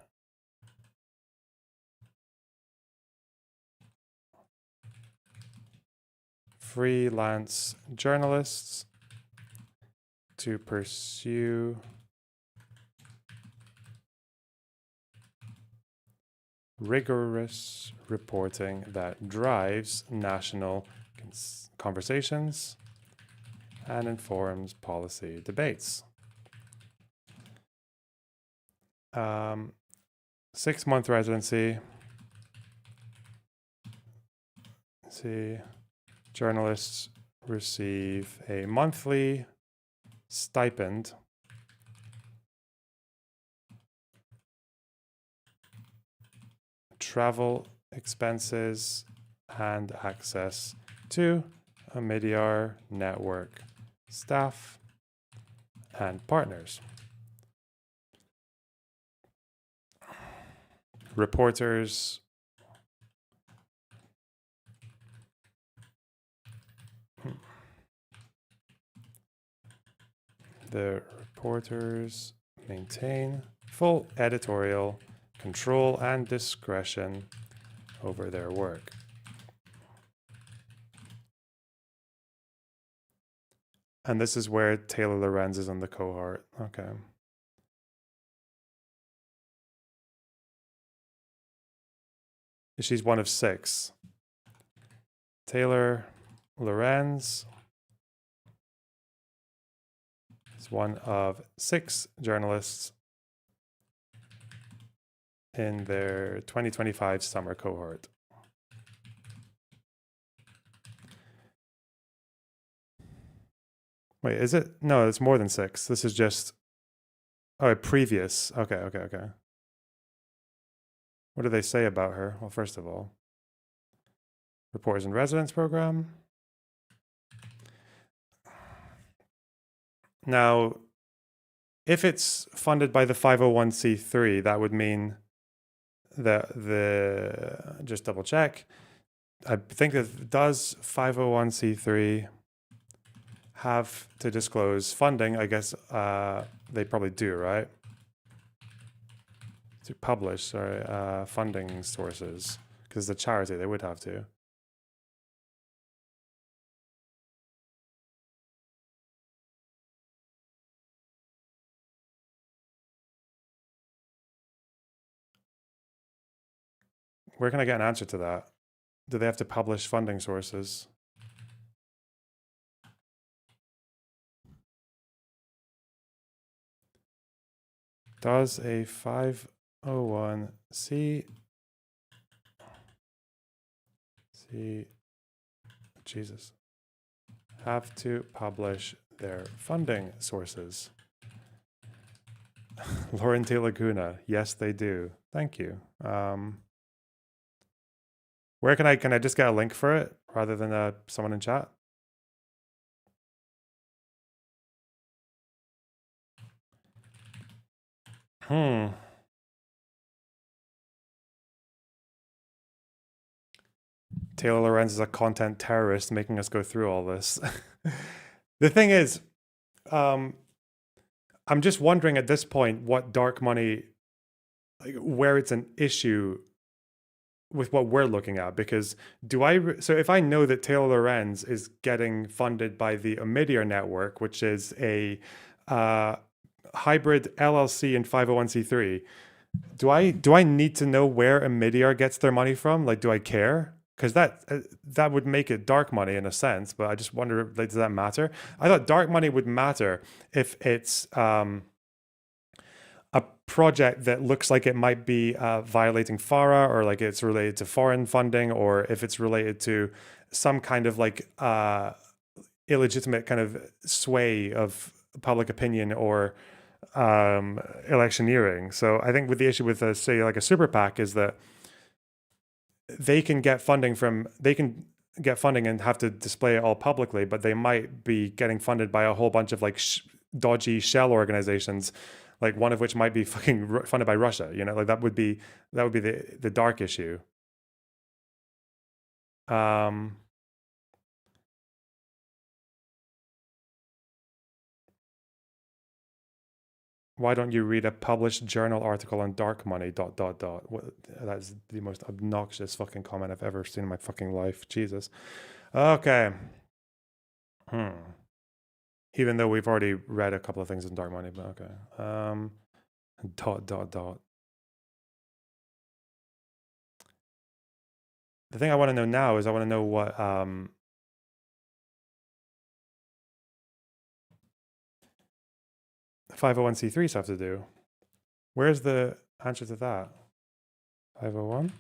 freelance journalists to pursue rigorous reporting that drives national conversations and informs policy debates. 6-month residency. Journalists receive a monthly stipend travel expenses and access to Omidyar network staff and partners. Reporters the reporters maintain full editorial control and discretion over their work. And this is where Taylor Lorenz is on the cohort. Okay. She's one of 6. Taylor Lorenz is one of 6 journalists in their 2025 summer cohort. Wait, is it? No, it's more than 6. This is just, oh, previous. Okay. What do they say about her? Well, first of all, reporters in residence program. Now, if it's funded by the 501c3, that would mean that just double check. I think that does 501c3 have to disclose funding? I guess they probably do, right? To publish, funding sources, because because it's a charity, they would have to. Where can I get an answer to that? Do they have to publish funding sources? Does a 501c Jesus have to publish their funding sources? Lauren T. Laguna, yes, they do. Thank you. Where can I just get a link for it rather than someone in chat? Taylor Lorenz is a content terrorist making us go through all this. The thing is, I'm just wondering at this point what dark money, like, where it's an issue with what we're looking at, because so if I know that Taylor Lorenz is getting funded by the Omidyar network, which is a hybrid LLC and 501c3, do I need to know where Omidyar gets their money from? Like, do I care? Because that would make it dark money in a sense, but I just wonder, like, does that matter? I thought dark money would matter if it's a project that looks like it might be violating FARA, or like it's related to foreign funding, or if it's related to some kind of like illegitimate kind of sway of public opinion or electioneering. So I think with the issue with say like a super PAC is that they can get funding and have to display it all publicly, but they might be getting funded by a whole bunch of like dodgy shell organizations, like one of which might be fucking funded by Russia. You know, like that would be the dark issue. Why don't you read a published journal article on dark money, ... That's the most obnoxious fucking comment I've ever seen in my fucking life. Jesus. Okay. Even though we've already read a couple of things in dark money, but okay. ... The thing I want to know now is I want to know what 501c3s have to do. Where's the answer to that? 501?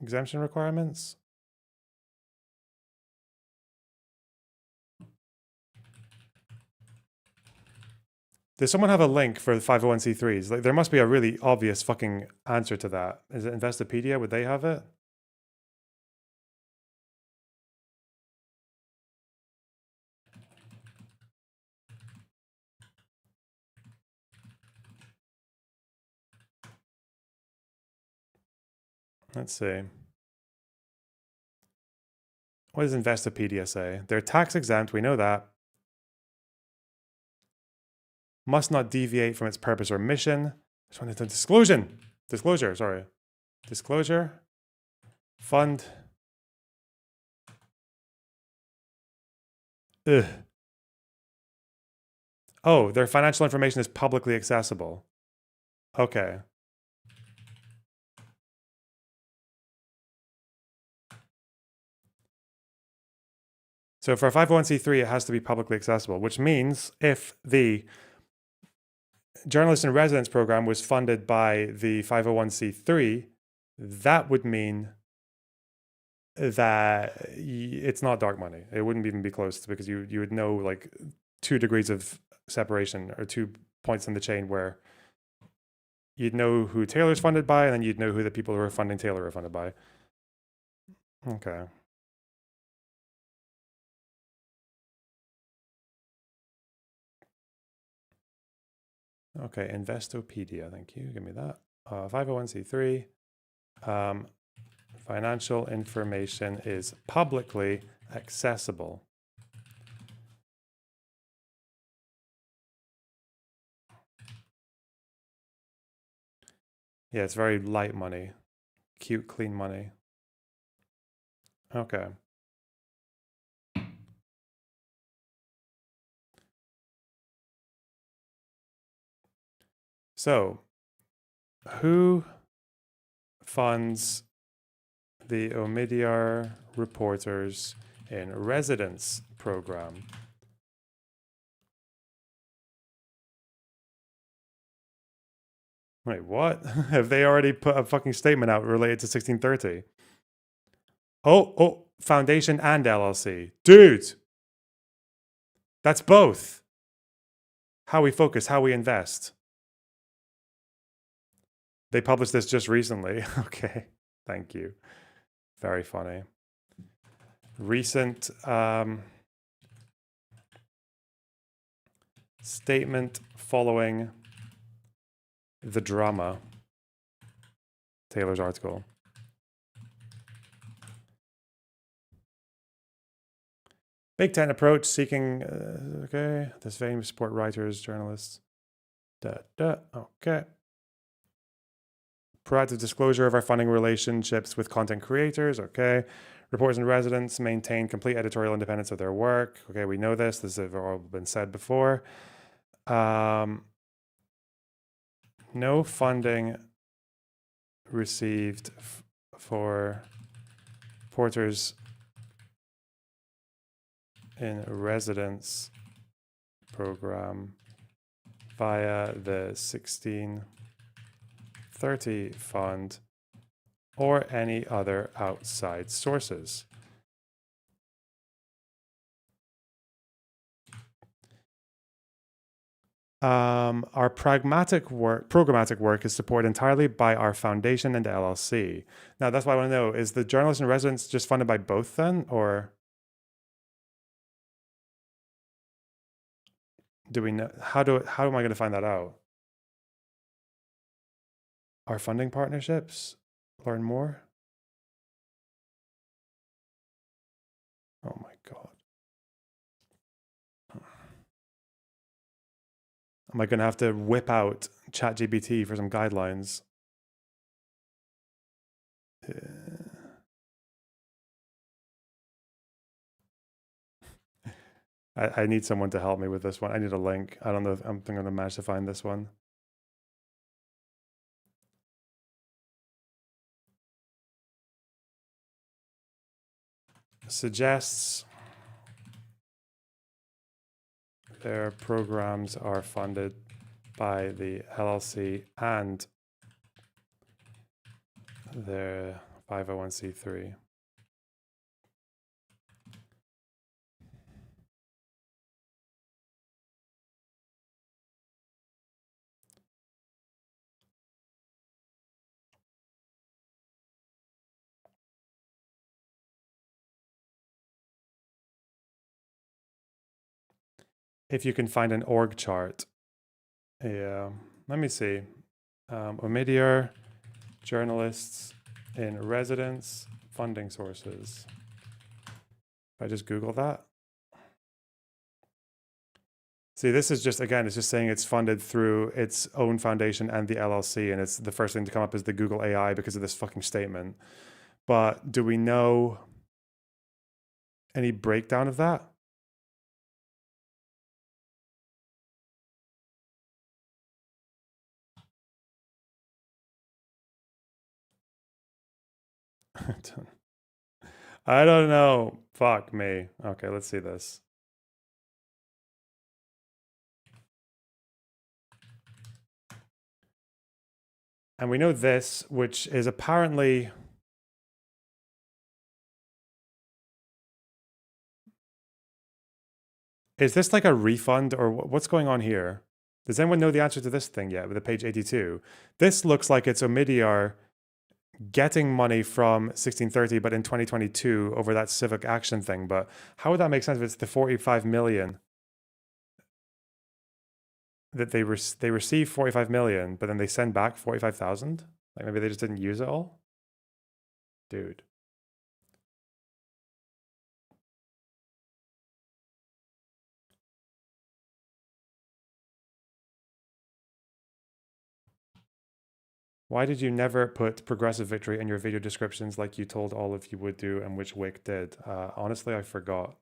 Exemption requirements? Does someone have a link for the 501c3s? Like, there must be a really obvious fucking answer to that. Is it Investopedia? Would they have it? Let's see. What does Investopedia say? They're tax exempt, we know that. Must not deviate from its purpose or mission. Just wanted to disclosure, sorry. Disclosure. Fund. Ugh. Oh, their financial information is publicly accessible. Okay. So for a 501c3, it has to be publicly accessible, which means if the journalist in residence program was funded by the 501c3, that would mean that it's not dark money. It wouldn't even be close to, because you would know like 2 degrees of separation, or 2 points in the chain where you'd know who Taylor's funded by, and then you'd know who the people who are funding Taylor are funded by. Okay. Okay, Investopedia, thank you. Give me that. 501c3. Financial information is publicly accessible. Yeah, it's very light money. Cute, clean money. Okay. So, who funds the Omidyar Reporters in Residence program? Wait, what? Have they already put a fucking statement out related to 1630? Oh, Foundation and LLC. Dude! That's both. How we focus, how we invest. They published this just recently. Okay, thank you. Very funny. Recent statement following the drama. Taylor's article. Big Tent approach seeking, okay, this vein support writers, journalists. Okay. Proactive disclosure of our funding relationships with content creators, okay. Reporters and residents maintain complete editorial independence of their work. Okay, we know this. This has all been said before. No funding received for reporters in residence program via the 1630 fund or any other outside sources. Our programmatic work is supported entirely by our foundation and LLC. Now, that's what I want to know. Is the journalists in residence just funded by both then, or do we know? How am I going to find that out? Our funding partnerships? Learn more? Oh my God. Am I going to have to whip out ChatGPT for some guidelines? I need someone to help me with this one. I need a link. I don't know if I'm going to manage to find this one. Suggests their programs are funded by the LLC and their 501c3. If you can find an org chart. Yeah, let me see. Omidyar, journalists in residence, funding sources. If I just Google that. See, this is just, again, it's just saying it's funded through its own foundation and the LLC, and it's the first thing to come up is the Google AI because of this fucking statement. But do we know any breakdown of that? I don't know. Fuck me. Okay, let's see this. And we know this, which is apparently... Is this like a refund or what's going on here? Does anyone know the answer to this thing yet with the page 82? This looks like it's Omidyar getting money from 1630, but in 2022 over that civic action thing. But how would that make sense if it's the 45 million that they receive 45 million, but then they send back 45,000? Like maybe they just didn't use it all? Dude. Why did you never put Progressive Victory in your video descriptions like you told all of you would do and which Wick did? Honestly, I forgot.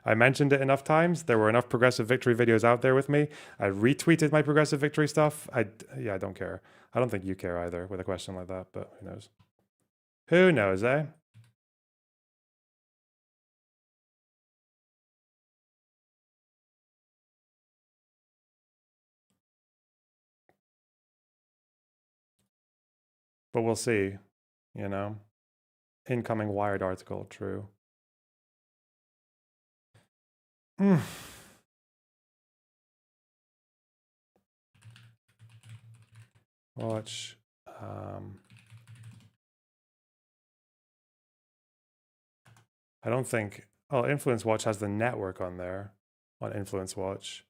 I mentioned it enough times. There were enough Progressive Victory videos out there with me. I retweeted my Progressive Victory stuff. I don't care. I don't think you care either with a question like that, but who knows? Who knows, eh? But we'll see, you know. Incoming Wired article, true. Watch. I don't think. Oh, Influence Watch has the network on there. On Influence Watch.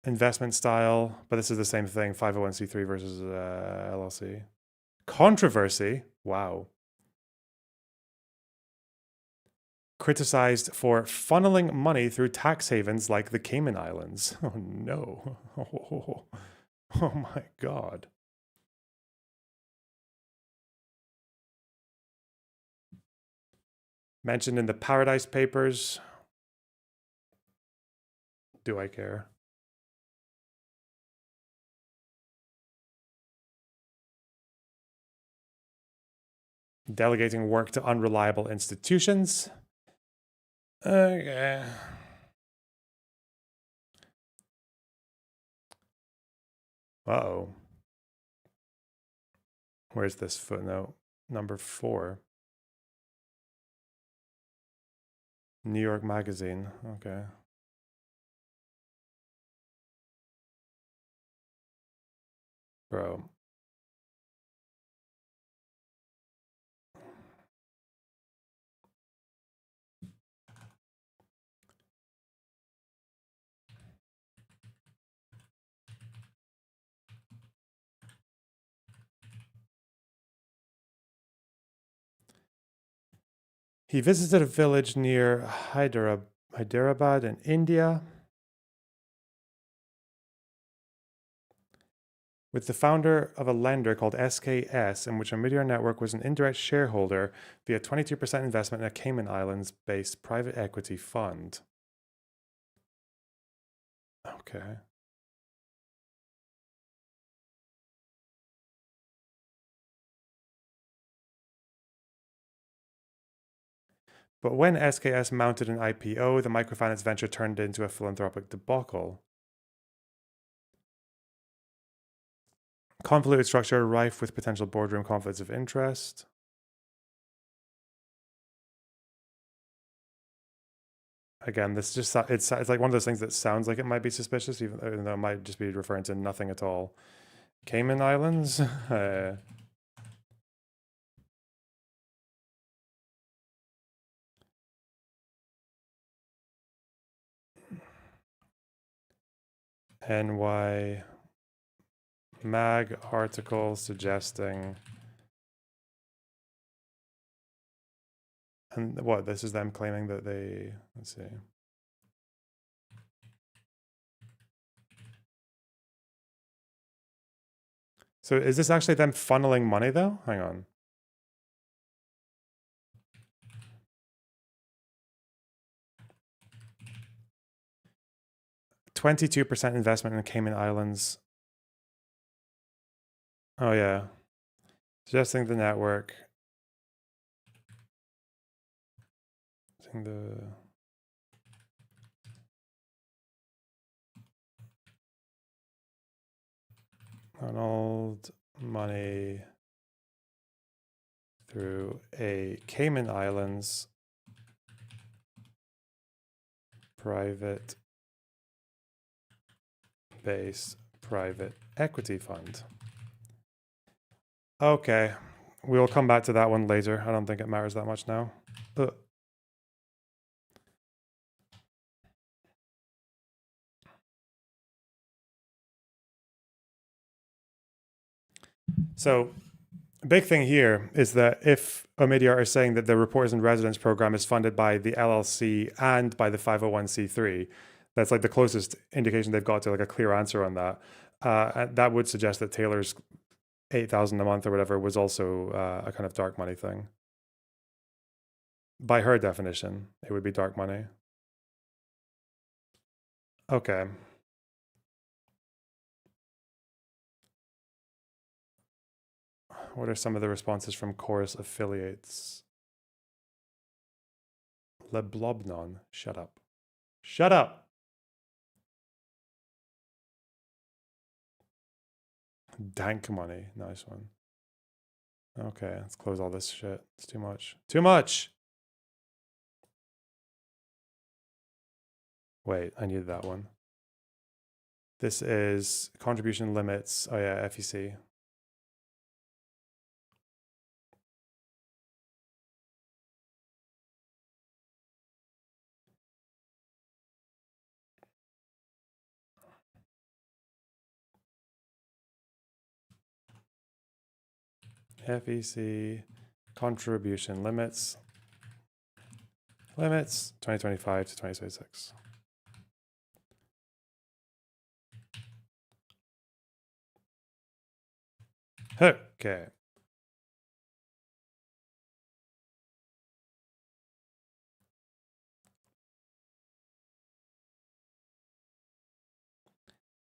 Investment style, but this is the same thing. 501c3 versus LLC. Controversy. Wow. Criticized for funneling money through tax havens like the Cayman Islands. Oh no. Oh my God. Mentioned in the Paradise Papers. Do I care? Delegating work to unreliable institutions. Okay. Uh-oh. Where's this footnote? Number 4. New York Magazine. Okay. Bro. He visited a village near Hyderabad in India with the founder of a lender called SKS, in which a media network was an indirect shareholder via 22% investment in a Cayman Islands-based private equity fund. Okay. But when SKS mounted an IPO, the microfinance venture turned into a philanthropic debacle. Convoluted structure rife with potential boardroom conflicts of interest. Again, this just it's like one of those things that sounds like it might be suspicious, even though it might just be referring to nothing at all. Cayman Islands. NY Mag article suggesting. And what, this is them claiming that they, let's see. So is this actually them funneling money though? Hang on. %22 investment in Cayman Islands. Oh yeah. Suggesting the network. The funneled money through a Cayman Islands private base private equity fund. Okay, we'll come back to that one later. I don't think it matters that much now. So, big thing here is that if Omidyar are saying that the Reporters in Residence program is funded by the LLC and by the 501c3, That's like the closest indication they've got to like a clear answer on that. And that would suggest that Taylor's 8,000 a month or whatever was also a kind of dark money thing. By her definition, it would be dark money. Okay. What are some of the responses from Chorus affiliates? Leblobnon, shut up. Shut up! Dank money, nice one. Okay, let's close all this shit. It's too much. Too much! Wait, I needed that one. This is contribution limits. Oh yeah, FEC. FEC contribution limits 2025 to 2026. Okay.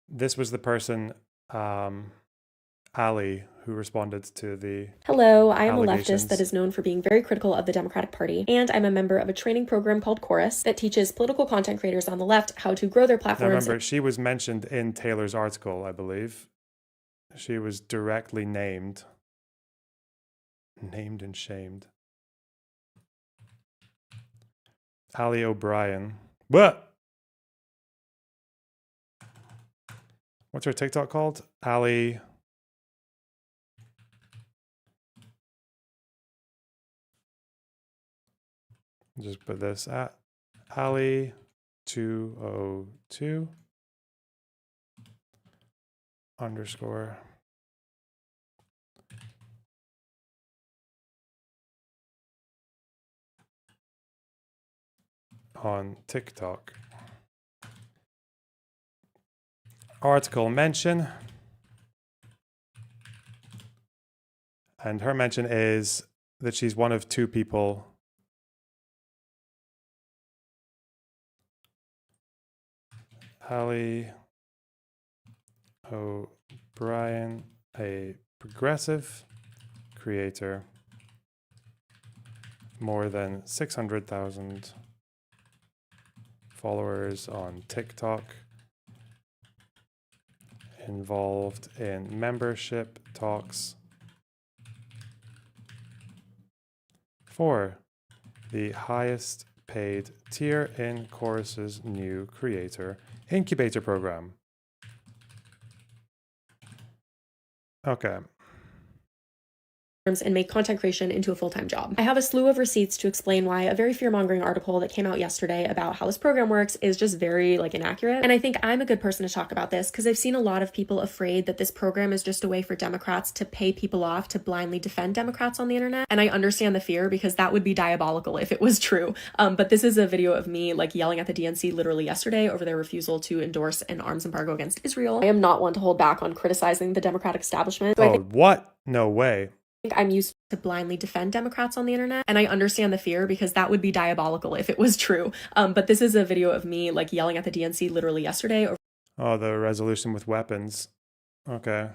This was the person, Ali, who responded to the Hello, I am a leftist that is known for being very critical of the Democratic Party, and I'm a member of a training program called Chorus that teaches political content creators on the left how to grow their platforms. Now remember, she was mentioned in Taylor's article, I believe. She was directly named. Named and shamed. Ali O'Brien. What? What's her TikTok called? Ali. Just put this at Ali 202 underscore on TikTok. Article mention. And her mention is that she's one of two people Ali O'Brien, a progressive creator, more than 600,000 followers on TikTok, involved in membership talks for the highest paid tier in Chorus's new creator incubator program. Okay. And make content creation into a full-time job. I have a slew of receipts to explain why a very fear-mongering article that came out yesterday about how this program works is just very inaccurate. And I think I'm a good person to talk about this because I've seen a lot of people afraid that this program is just a way for Democrats to pay people off to blindly defend Democrats on the internet. And I understand the fear because that would be diabolical if it was true. But this is a video of me yelling at the DNC literally yesterday over their refusal to endorse an arms embargo against Israel. I am not one to hold back on criticizing the Democratic establishment. Oh, what? No way. I'm used to blindly defend Democrats on the internet, and I understand the fear because that would be diabolical if it was true. But this is a video of me yelling at the DNC literally yesterday. Oh, the resolution with weapons. Okay.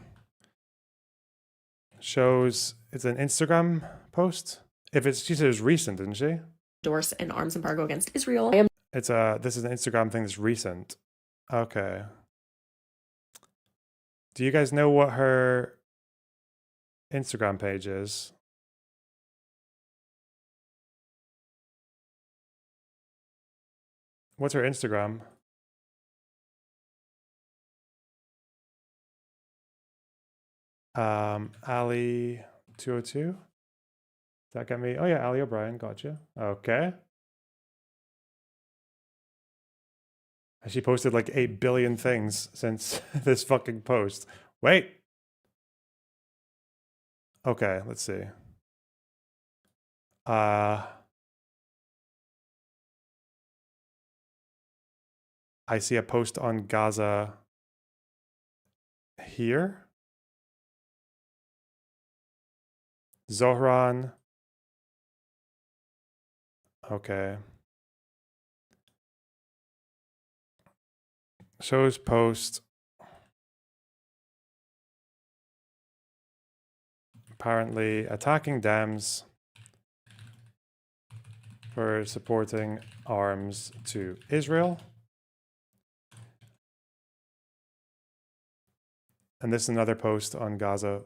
Shows it's an Instagram post. She said it was recent, didn't she? Endorse an arms embargo against Israel. This is an Instagram thing that's recent. Okay. Do you guys know what her Instagram page is? What's her Instagram? Ali 202. Does that get me? Oh yeah, Ali O'Brien, gotcha. Okay. She posted 8 billion things since this fucking post. Wait. Okay, let's see. I see a post on Gaza here. Zohran. Okay. Shows post. Apparently attacking Dems for supporting arms to Israel. And this is another post on Gaza.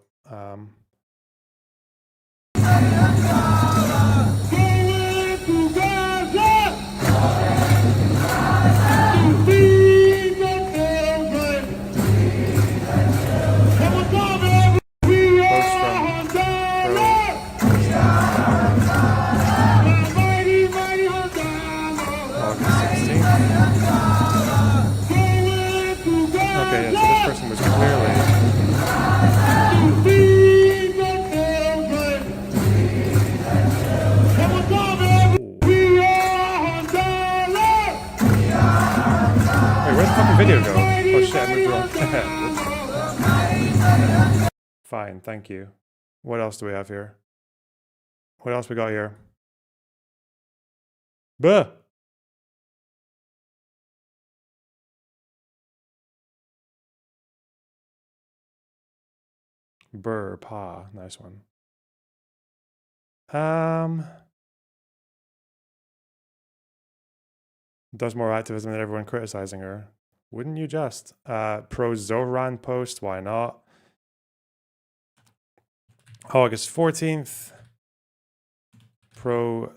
Video go. Oh shit, I moved wrong. Fine, thank you. What else do we have here? What else we got here? Buh! Burr, pa. Nice one. Does more activism than everyone criticizing her. Wouldn't you just? Pro Zohran post, why not? August 14th. Pro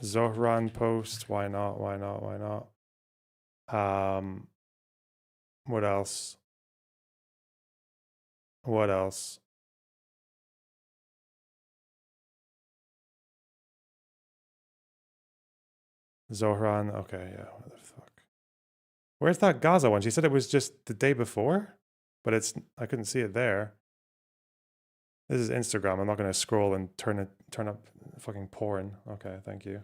Zohran post, why not? Why not? Why not? What else? What else? Zohran, okay, yeah, what the fuck. Where's that Gaza one? She said it was just the day before, but I couldn't see it there. This is Instagram. I'm not gonna scroll and turn up fucking porn. Okay, thank you.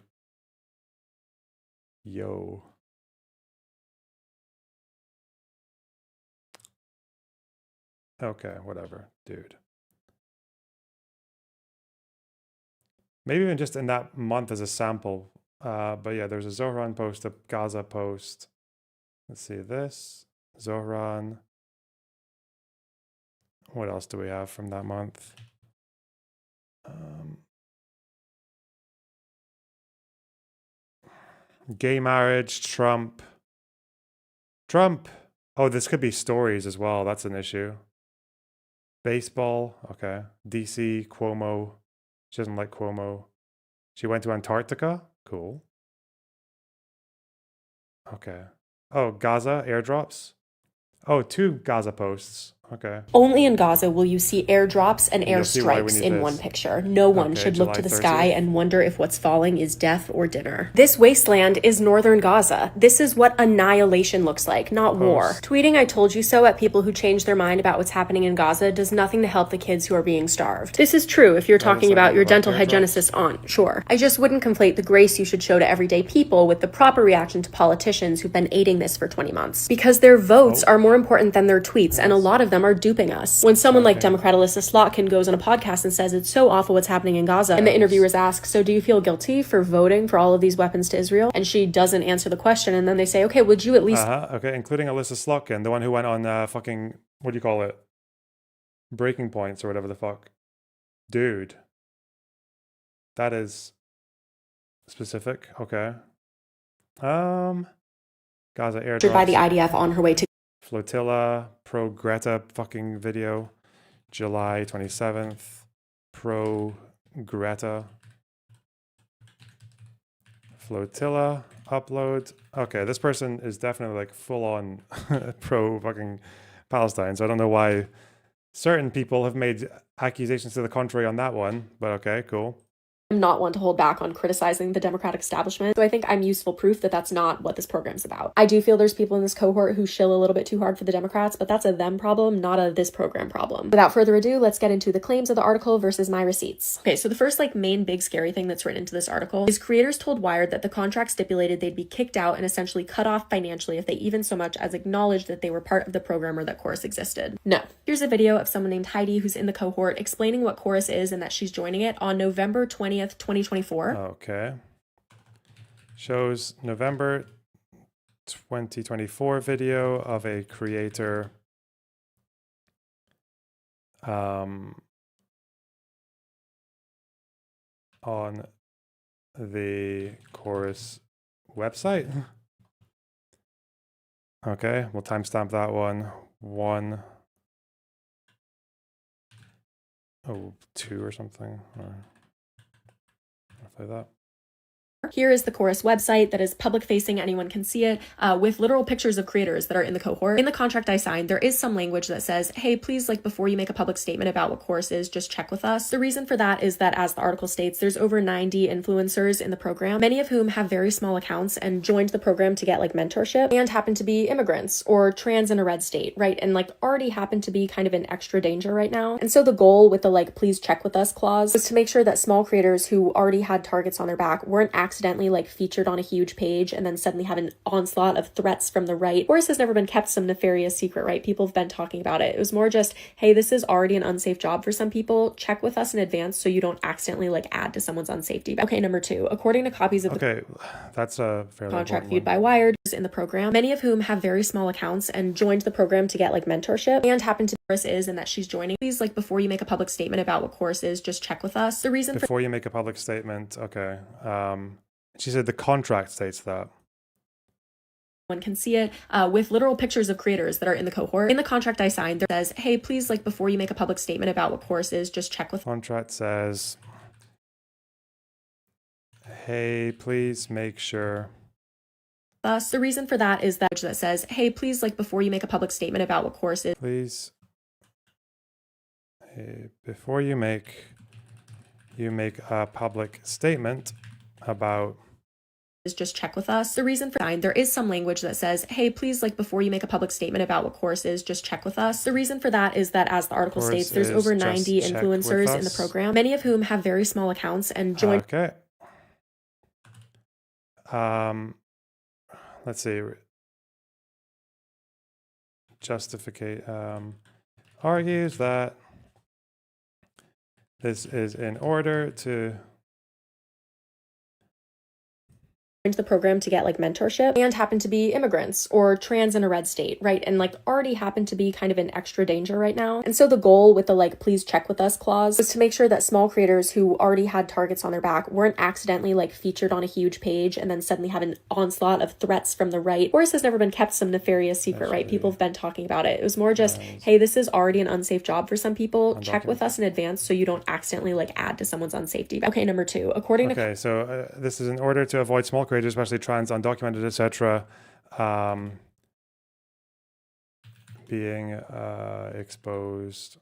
Yo. Okay, whatever, dude. Maybe even just in that month as a sample. But yeah, there's a Zohran post, a Gaza post. Let's see this. Zohran. What else do we have from that month? Gay marriage, Trump. Trump. Oh, this could be stories as well. That's an issue. Baseball. Okay. DC, Cuomo. She doesn't like Cuomo. She went to Antarctica. Cool. Okay. Oh, Gaza airdrops. Oh, 2 Gaza posts. Okay. Only in Gaza will you see airdrops and airstrikes in one picture. No one should look to the sky and wonder if what's falling is death or dinner. This wasteland is northern Gaza. This is what annihilation looks like, not war. Tweeting "I told you so" at people who change their mind about what's happening in Gaza does nothing to help the kids who are being starved. This is true if you're talking about your dental hygienist aunt, sure. I just wouldn't conflate the grace you should show to everyday people with the proper reaction to politicians who've been aiding this for 20 months. Because their votes are more important than their tweets, and a lot of them are duping us. When someone like Democrat Alyssa Slotkin goes on a podcast and says it's so awful what's happening in Gaza, and the interviewers ask, so do you feel guilty for voting for all of these weapons to Israel? And she doesn't answer the question, and then they say, okay, would you at least... Okay, including Alyssa Slotkin, the one who went on fucking, what do you call it? Breaking Points or whatever the fuck. Dude. That is specific. Okay. Gaza airdrops. By the IDF on her way to Flotilla, pro Greta fucking video, July 27th, pro Greta. Flotilla, upload. Okay, this person is definitely like full on pro fucking Palestine, so I don't know why certain people have made accusations to the contrary on that one, but okay, cool. I'm not one to hold back on criticizing the Democratic establishment, so I think I'm useful proof that that's not what this program's about. I do feel there's people in this cohort who shill a little bit too hard for the Democrats, but that's a them problem, not a this program problem. Without further ado, let's get into the claims of the article versus my receipts. Okay, so the first main big scary thing that's written into this article is creators told Wired that the contract stipulated they'd be kicked out and essentially cut off financially if they even so much as acknowledged that they were part of the program or that Chorus existed. No. Here's a video of someone named Heidi who's in the cohort explaining what Chorus is and that she's joining it on November 20th, 2024. Okay. Shows November 2024 video of a creator on the Chorus website. Okay, we'll timestamp that one. 1:02 or something. Or like that. Here is the Chorus website that is public facing, anyone can see it, with literal pictures of creators that are in the cohort. In the contract I signed, there is some language that says, hey, please, before you make a public statement about what Chorus is, just check with us. The reason for that is that, as the article states, there's over 90 influencers in the program, many of whom have very small accounts and joined the program to get mentorship and happen to be immigrants or trans in a red state, right? And already happen to be kind of in extra danger right now. And so the goal with the please check with us clause was to make sure that small creators who already had targets on their back weren't accidentally featured on a huge page and then suddenly have an onslaught of threats from the right. Chorus has never been kept some nefarious secret, right? People have been talking about it. It was more just, hey, this is already an unsafe job for some people. Check with us in advance so you don't accidentally add to someone's unsafety. Okay, number 2, according to copies of the that's a fairly contract viewed by Wired in the program, many of whom have very small accounts and joined the program to get mentorship and happen to Chorus is and that she's joining. Please, before you make a public statement about what Chorus is, just check with us. The reason before you make a public statement, okay. She said the contract states that. One can see it with literal pictures of creators that are in the cohort. In the contract I signed, there says, hey, please, before you make a public statement about what Chorus is, just check with. Contract says, hey, please make sure. Thus, the reason for that is that says, hey, please, before you make a public statement about what Chorus is. Please, hey, before you make a public statement about. Is just check with us. The reason for that, there is some language that says, hey, please, before you make a public statement about what Chorus is, just check with us. The reason for that is that, as the article states, there's over 90 influencers in the program, many of whom have very small accounts and joined. Okay. Let's see. Justificate argues that this is in order to the program to get mentorship and happen to be immigrants or trans in a red state, right? And already happen to be kind of in extra danger right now. And so the goal with the please check with us clause was to make sure that small creators who already had targets on their back weren't accidentally featured on a huge page and then suddenly have an onslaught of threats from the right. Chorus has never been kept some nefarious secret, right? People have been talking about it. It was more just, hey, this is already an unsafe job for some people. Check with us in advance so you don't accidentally add to someone's unsafety. Okay, number 2, according to. So this is in order to avoid small creators, especially trans, undocumented, etc., being exposed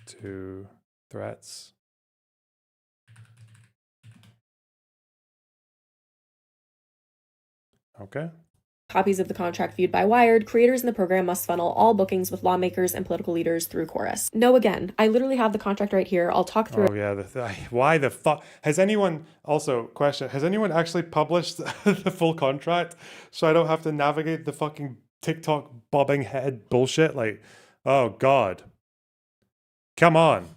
to threats. Okay. Copies of the contract viewed by Wired, creators in the program must funnel all bookings with lawmakers and political leaders through Chorus. No, again, I literally have the contract right here. I'll talk through. Oh yeah, why the fuck? Has anyone actually published the full contract so I don't have to navigate the fucking TikTok bobbing head bullshit? Oh God. Come on.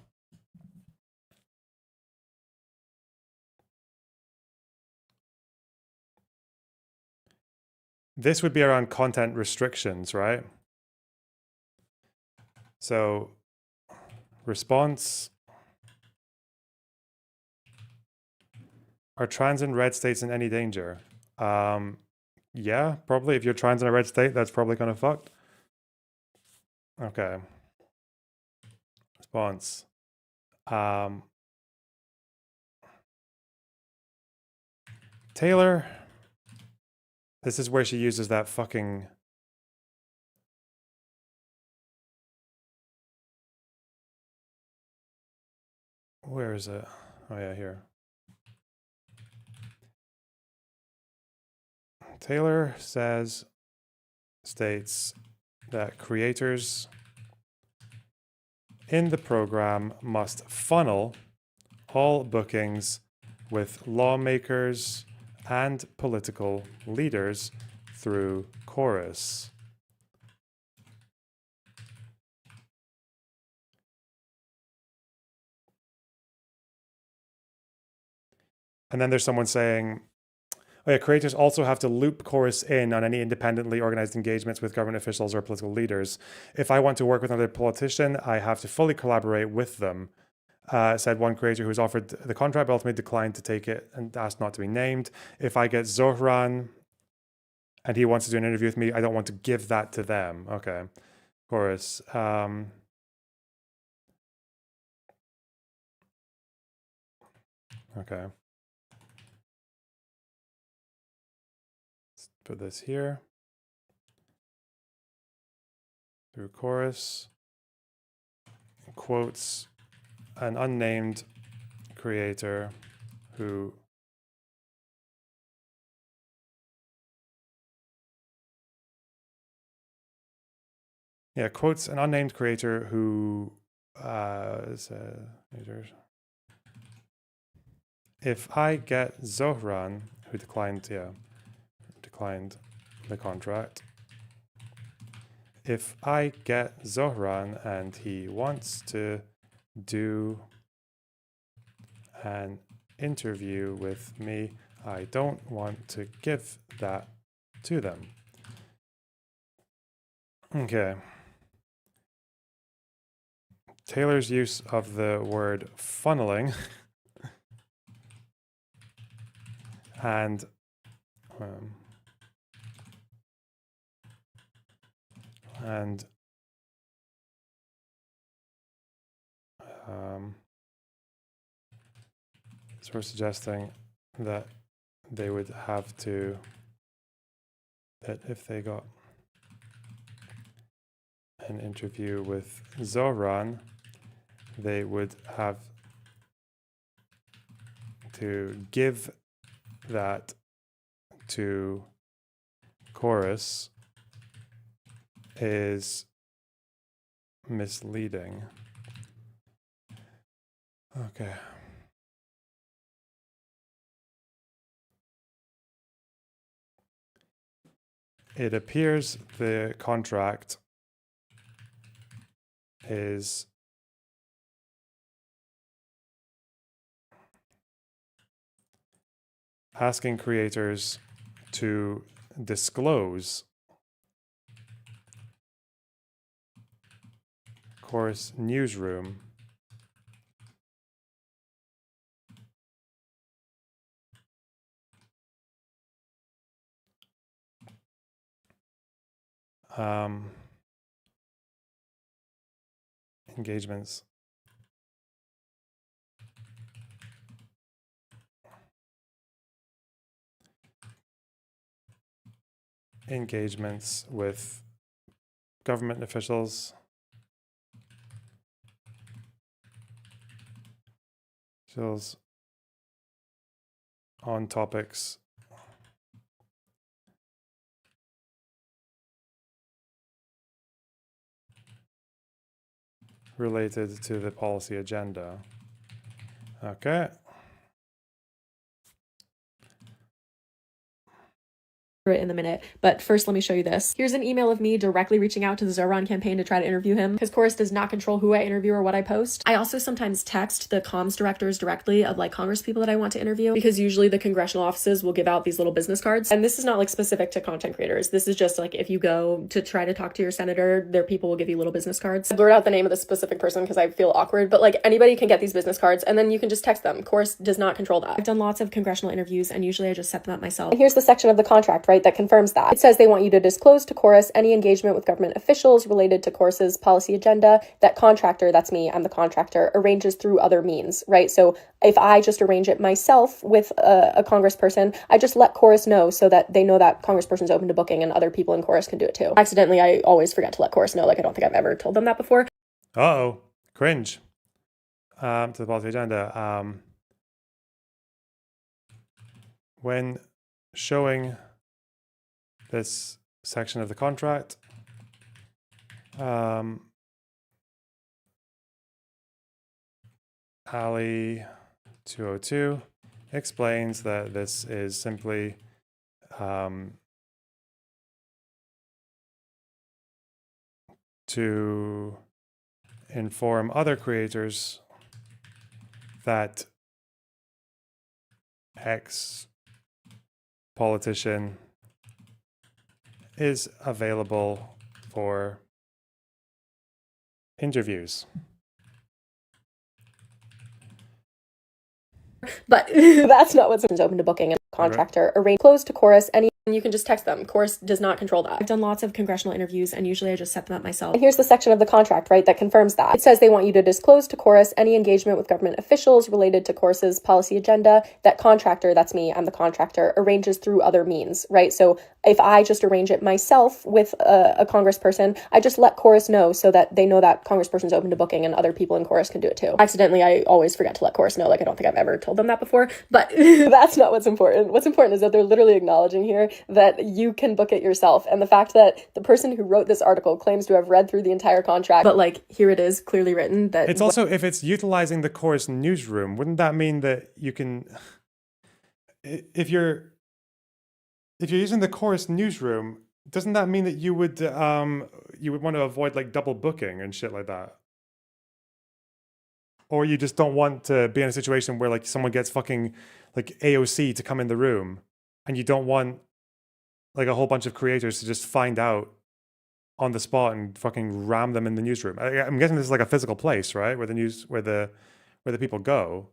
This would be around content restrictions, right? So, response. Are trans in red states in any danger? Yeah, probably. If you're trans in a red state, that's probably kind of fucked. Okay. Response. Taylor. This is where she uses that fucking Where is it? Oh yeah, here. Taylor states that creators in the program must funnel all bookings with lawmakers and political leaders through Chorus. And then there's someone saying, oh yeah, creators also have to loop Chorus in on any independently organized engagements with government officials or political leaders. If I want to work with another politician, I have to fully collaborate with them, said one creator who was offered the contract but ultimately declined to take it and asked not to be named. If I get Zohran and he wants to do an interview with me, I don't want to give that to them. Okay, Chorus. Okay. Put this here through Chorus. Quotes an unnamed creator who quotes an unnamed creator who if I get Zohran, who declined the contract. If I get Zohran and he wants to do an interview with me, I don't want to give that to them. Okay. Taylor's use of the word funneling and so we're suggesting that they would have to, that if they got an interview with Zohran, they would have to give that to Chorus is misleading. Okay. It appears the contract is asking creators to disclose Chorus newsroom engagements with government officials on topics related to the policy agenda. Okay. It in a minute, but first let me show you this. Here's an email of me directly reaching out to the Zohran campaign to try to interview him, because Chorus does not control who I interview or what I post. I also sometimes text the comms directors directly of like Congress people that I want to interview, because usually the congressional offices will give out these little business cards, and this is not like specific to content creators. This is just like if you go to try to talk to your senator, their people will give you little business cards. I blurred out the name of the specific person because I feel awkward, but like anybody can get these business cards and then you can just text them. Chorus does not control that. I've done lots of congressional interviews and usually I just set them up myself. And here's the section of the contract, right, that confirms that. It says they want you to disclose to Chorus any engagement with government officials related to Chorus's policy agenda. That contractor, that's me, I'm the contractor, arranges through other means, right? So if I just arrange it myself with a congressperson, I just let Chorus know so that they know that congressperson's open to booking and other people in Chorus can do it too. Accidentally, I always forget to let Chorus know. Like, I don't think I've ever told them that before. Uh-oh. Cringe. to the policy agenda. When showing this section of the contract, Ali 202 explains that this is simply to inform other creators that X politician is available for interviews. But that's not what's open to booking. A contractor arrange closed to chorus any. You can just text them. Chorus does not control that. I've done lots of congressional interviews and usually I just set them up myself. And here's the section of the contract, right, that confirms that. It says they want you to disclose to chorus any engagement with government officials related to chorus's policy agenda. That contractor, that's me, I'm the contractor, arranges through other means, right? So if I just arrange it myself with a congressperson, I just let chorus know so that they know that congressperson's open to booking and other people in chorus can do it too. Accidentally, I always forget to let chorus know. Like, I don't think I've ever told them that before, but that's not what's important. What's important is that they're literally acknowledging here that you can book it yourself. And the fact that the person who wrote this article claims to have read through the entire contract, but like, here it is clearly written that it's also, if it's utilizing the chorus newsroom, wouldn't that mean that you can, if you're using the chorus newsroom, doesn't that mean that you would want to avoid like double booking and shit like that? Or you just don't want to be in a situation where like someone gets fucking like AOC to come in the room and you don't want like a whole bunch of creators to just find out on the spot and fucking ram them in the newsroom. I'm guessing this is like a physical place, right? Where the people go,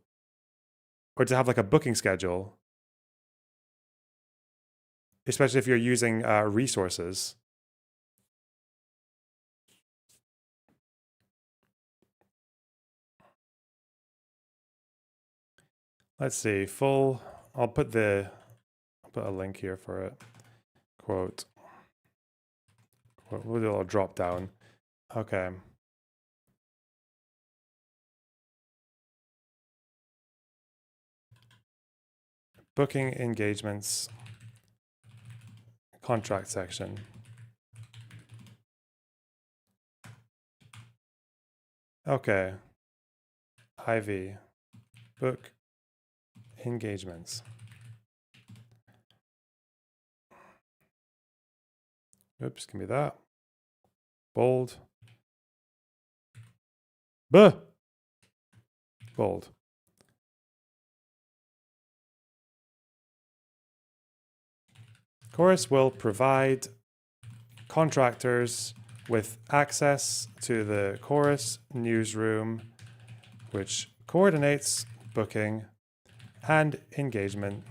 or to have like a booking schedule, especially if you're using resources. Let's see, I'll put a link here for it. Quote. We'll do a little drop down. Okay. Booking engagements, contract section. Okay. IV, book engagements. Oops, give me that. Bold. Bold. Chorus will provide contractors with access to the Chorus newsroom, which coordinates booking and engagement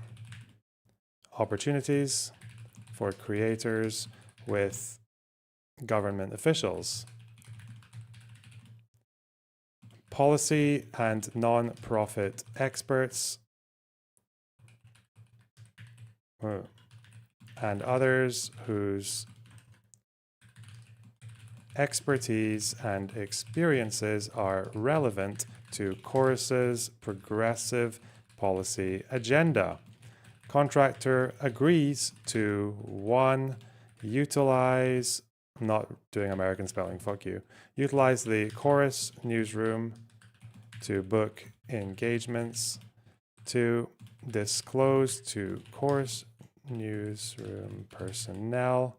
opportunities for creators with government officials. Policy and non-profit experts and others whose expertise and experiences are relevant to Chorus's progressive policy agenda. Contractor agrees to 1. Utilize, I'm not doing American spelling, fuck you. Utilize the Chorus newsroom to book engagements. 2. Disclose to Chorus newsroom personnel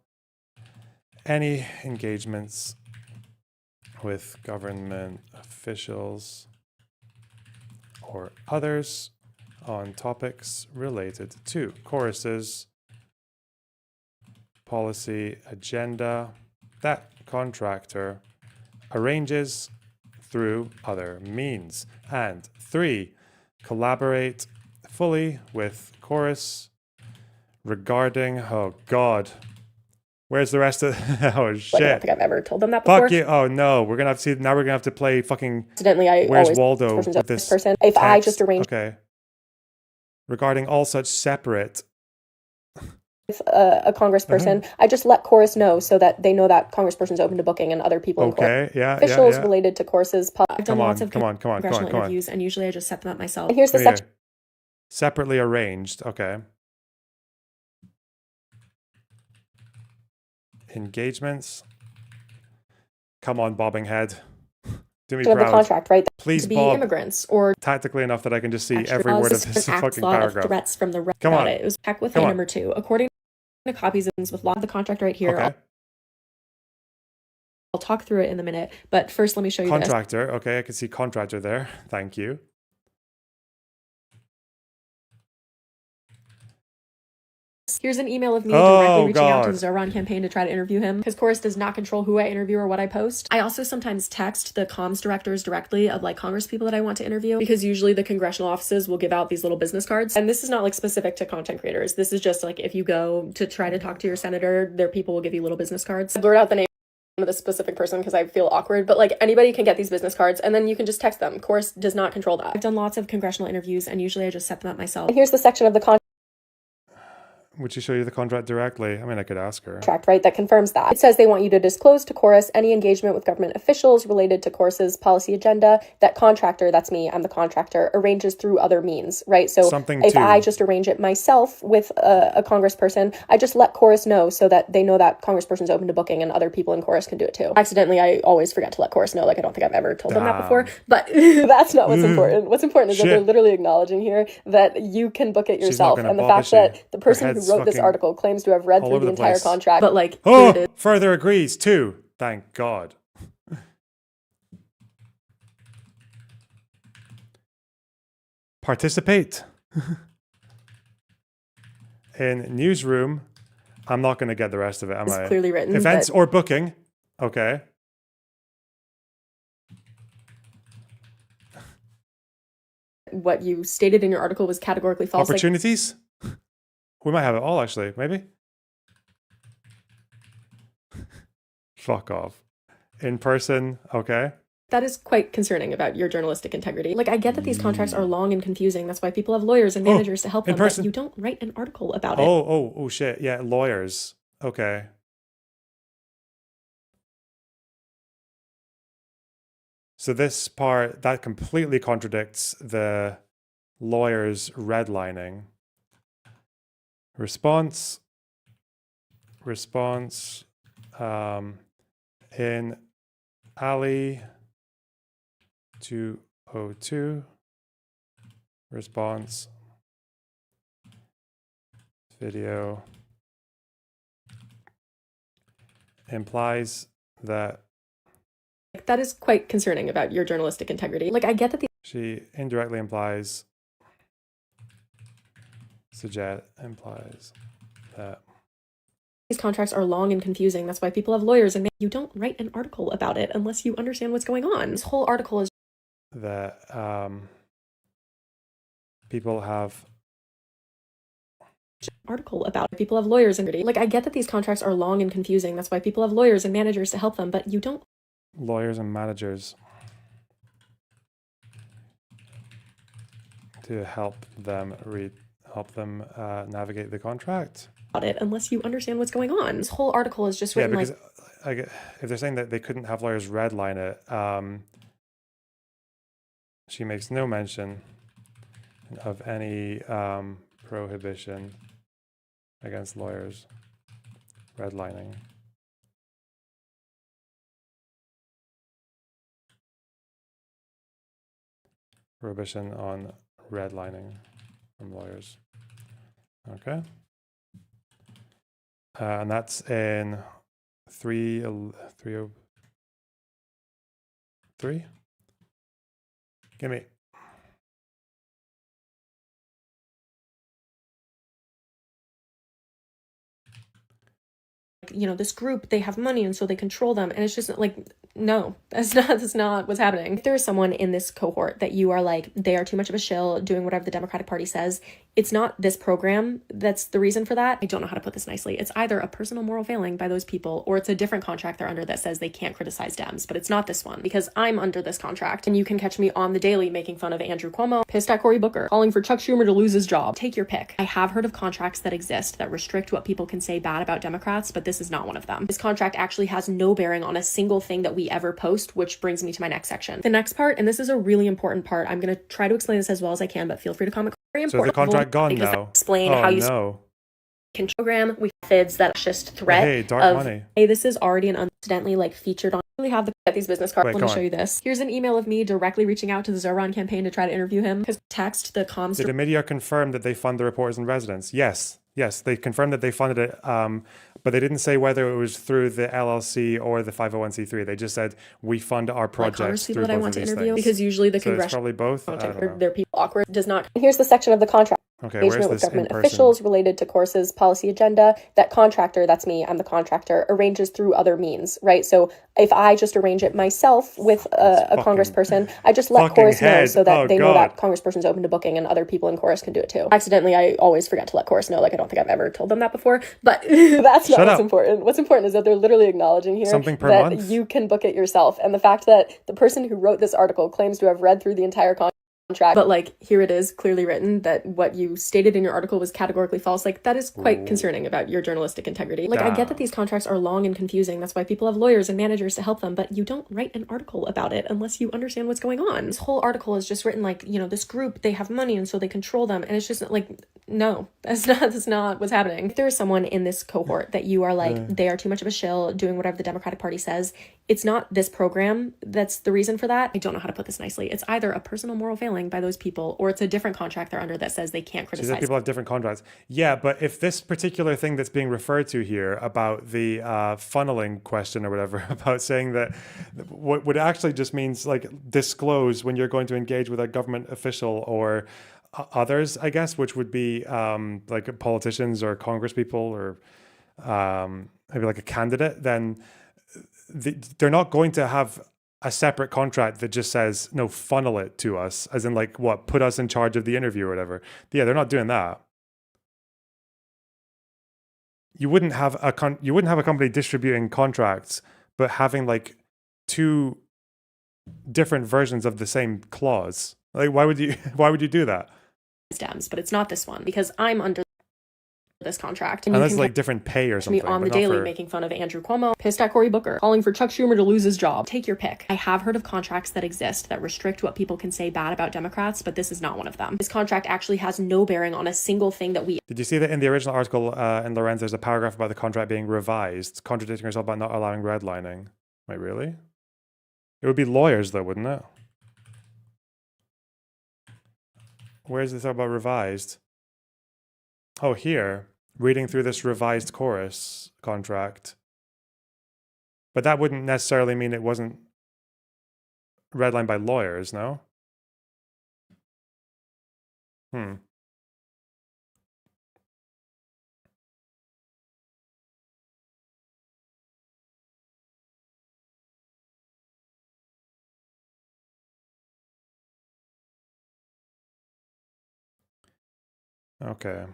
any engagements with government officials or others on topics related to Chorus's policy agenda that contractor arranges through other means. And 3, collaborate fully with Chorus regarding, oh God, where's the rest of, oh shit. Like, I don't think I've ever told them that before. Fuck you, oh no, we're gonna have to see, now we're gonna have to play fucking, Accidentally, I Where's always Waldo person's with this this person. If I text? just arrange Okay. Regarding all such separate a congressperson, I just let Chorus know so that they know that congressperson's open to booking and other people in court. Officials related to Chorus's. I've done lots of congressional interviews, and usually I just set them up myself. And here's the section. Separately arranged. Okay. Engagements. Come on, bobbing head. Do me proud. The contract, right? Please, to be Bob, immigrants or tactically enough that I can just see every word of this fucking paragraph. Threats from the Come on. It was check with number 2. According to copies of with law, the contract right here. Okay. I'll talk through it in a minute, but first let me show you contractor. Okay, I can see contractor there. Thank you. Here's an email of me directly reaching out to the Zoran campaign to try to interview him, because Chorus does not control who I interview or what I post. I also sometimes text the comms directors directly of like Congress people that I want to interview, because usually the congressional offices will give out these little business cards. And this is not like specific to content creators. This is just like if you go to try to talk to your senator, their people will give you little business cards. I blurt out the name of the specific person because I feel awkward, but like anybody can get these business cards and then you can just text them. Chorus does not control that. I've done lots of congressional interviews and usually I just set them up myself. And here's the section of the contract. Would she show you the contract directly? I mean, I could ask her. Right, that confirms that. It says they want you to disclose to Chorus any engagement with government officials related to Chorus's policy agenda. That contractor, that's me, I'm the contractor, arranges through other means, right? So if I just arrange it myself with a congressperson, I just let Chorus know so that they know that congressperson's open to booking and other people in Chorus can do it too. Accidentally, I always forget to let Chorus know. Like, I don't think I've ever told them that before, but that's not what's important. What's important is that they're literally acknowledging here that you can book it yourself. And the fact that the person who wrote this article claims to have read through the entire contract, but like, further agrees too. Thank God. Participate in newsroom. I'm not going to get the rest of it, am I? Clearly written. Events or booking. Okay. What you stated in your article was categorically false. Opportunities? We might have it all, actually. Maybe. Fuck off. In person, okay. That is quite concerning about your journalistic integrity. Like, I get that these contracts are long and confusing. That's why people have lawyers and managers to help them. But you don't write an article about it. Oh, shit. Yeah, lawyers. Okay. So this part, that completely contradicts the lawyer's redlining. Response, in Ali 202, response, video, implies that. That is quite concerning about your journalistic integrity. Like, I get that she indirectly implies that these contracts are long and confusing. That's why people have lawyers and you don't write an article about it unless you understand what's going on. This whole article is that people have lawyers and like, I get that these contracts are long and confusing. That's why people have lawyers and managers to help them, but you don't. Lawyers and managers to help them navigate the contract. It unless you understand what's going on. This whole article is just written because if they're saying that they couldn't have lawyers redline it, she makes no mention of any prohibition against lawyers redlining. Prohibition on redlining from lawyers. Okay. And that's in 303. Give me. You know, this group, they have money and so they control them. And it's just like, no, that's not what's happening. If there's someone in this cohort that you are like, they are too much of a shill doing whatever the Democratic Party says, it's not this program that's the reason for that. I don't know how to put this nicely. It's either a personal moral failing by those people, or it's a different contract they're under that says they can't criticize Dems, but it's not this one, because I'm under this contract, and you can catch me on the daily making fun of Andrew Cuomo, pissed at Cory Booker, calling for Chuck Schumer to lose his job. Take your pick. I have heard of contracts that exist that restrict what people can say bad about Democrats, but this is not one of them. This contract actually has no bearing on a single thing that we ever post, which brings me to my next section. The next part, and this is a really important part, I'm going to try to explain this as well as I can, but feel free to comment. Very so the contract gone now? Explain how you can program with methods that just threat hey, dark of, money. Hey, this is already an unaccidentally like featured on. Really have these business cards. Wait, Let me show you this. Here's an email of me directly reaching out to the Zoran campaign to try to interview him. Because text the comms. Did the media confirm that they fund the reporters in residence? Yes, they confirmed that they funded it. But they didn't say whether it was through the LLC or the 501c3. They just said we fund our projects through both that I want of these to interview things. Because usually the so it's congressional probably both. I don't know. Their people awkward does not. Here's the section of the contract. Okay, where's Engagement with this government officials related to courses policy agenda. That contractor, that's me, I'm the contractor, arranges through other means, right? So if I just arrange it myself with a congressperson, I just let chorus know so that they know that congressperson's open to booking and other people in chorus can do it too. Accidentally, I always forget to let chorus know. Like, I don't think I've ever told them that before, but that's not what's important. What's important is that they're literally acknowledging here that you can book it yourself. And the fact that the person who wrote this article claims to have read through the entire contract, but like here it is clearly written that what you stated in your article was categorically false. Like, that is quite concerning about your journalistic integrity. Like, I get that these contracts are long and confusing. That's why people have lawyers and managers to help them, but you don't write an article about it unless you understand what's going on. This whole article is just written like, you know, this group, they have money and so they control them, and it's just like, no, that's not what's happening. If there's someone in this cohort that you are like, they are too much of a shill doing whatever the Democratic Party says, it's not this program that's the reason for that. I don't know how to put this nicely. It's either a personal moral failing by those people, or it's a different contract they're under that says they can't criticize. So people have different contracts. Yeah, but if this particular thing that's being referred to here about the funneling question or whatever, about saying that what would actually just means like disclose when you're going to engage with a government official or others, I guess, which would be like politicians or congresspeople or maybe like a candidate, then they're not going to have a separate contract that just says, no, funnel it to us, as in like what, put us in charge of the interview or whatever. Yeah, they're not doing that. You wouldn't have a company distributing contracts, but having like two different versions of the same clause. Like, why would you do that? Stems, but it's not this one because I'm under this contract. And that's like different pay or something. Me on the daily making fun of Andrew Cuomo, pissed at Cory Booker, calling for Chuck Schumer to lose his job. Take your pick. I have heard of contracts that exist that restrict what people can say bad about Democrats, but this is not one of them. This contract actually has no bearing on a single thing that we... Did you see that in the original article in Lorenz, there's a paragraph about the contract being revised, contradicting herself about not allowing redlining? Wait, really? It would be lawyers though, wouldn't it? Where's this about revised? Oh, here. Reading through this revised chorus contract. But that wouldn't necessarily mean it wasn't redlined by lawyers, no? Okay.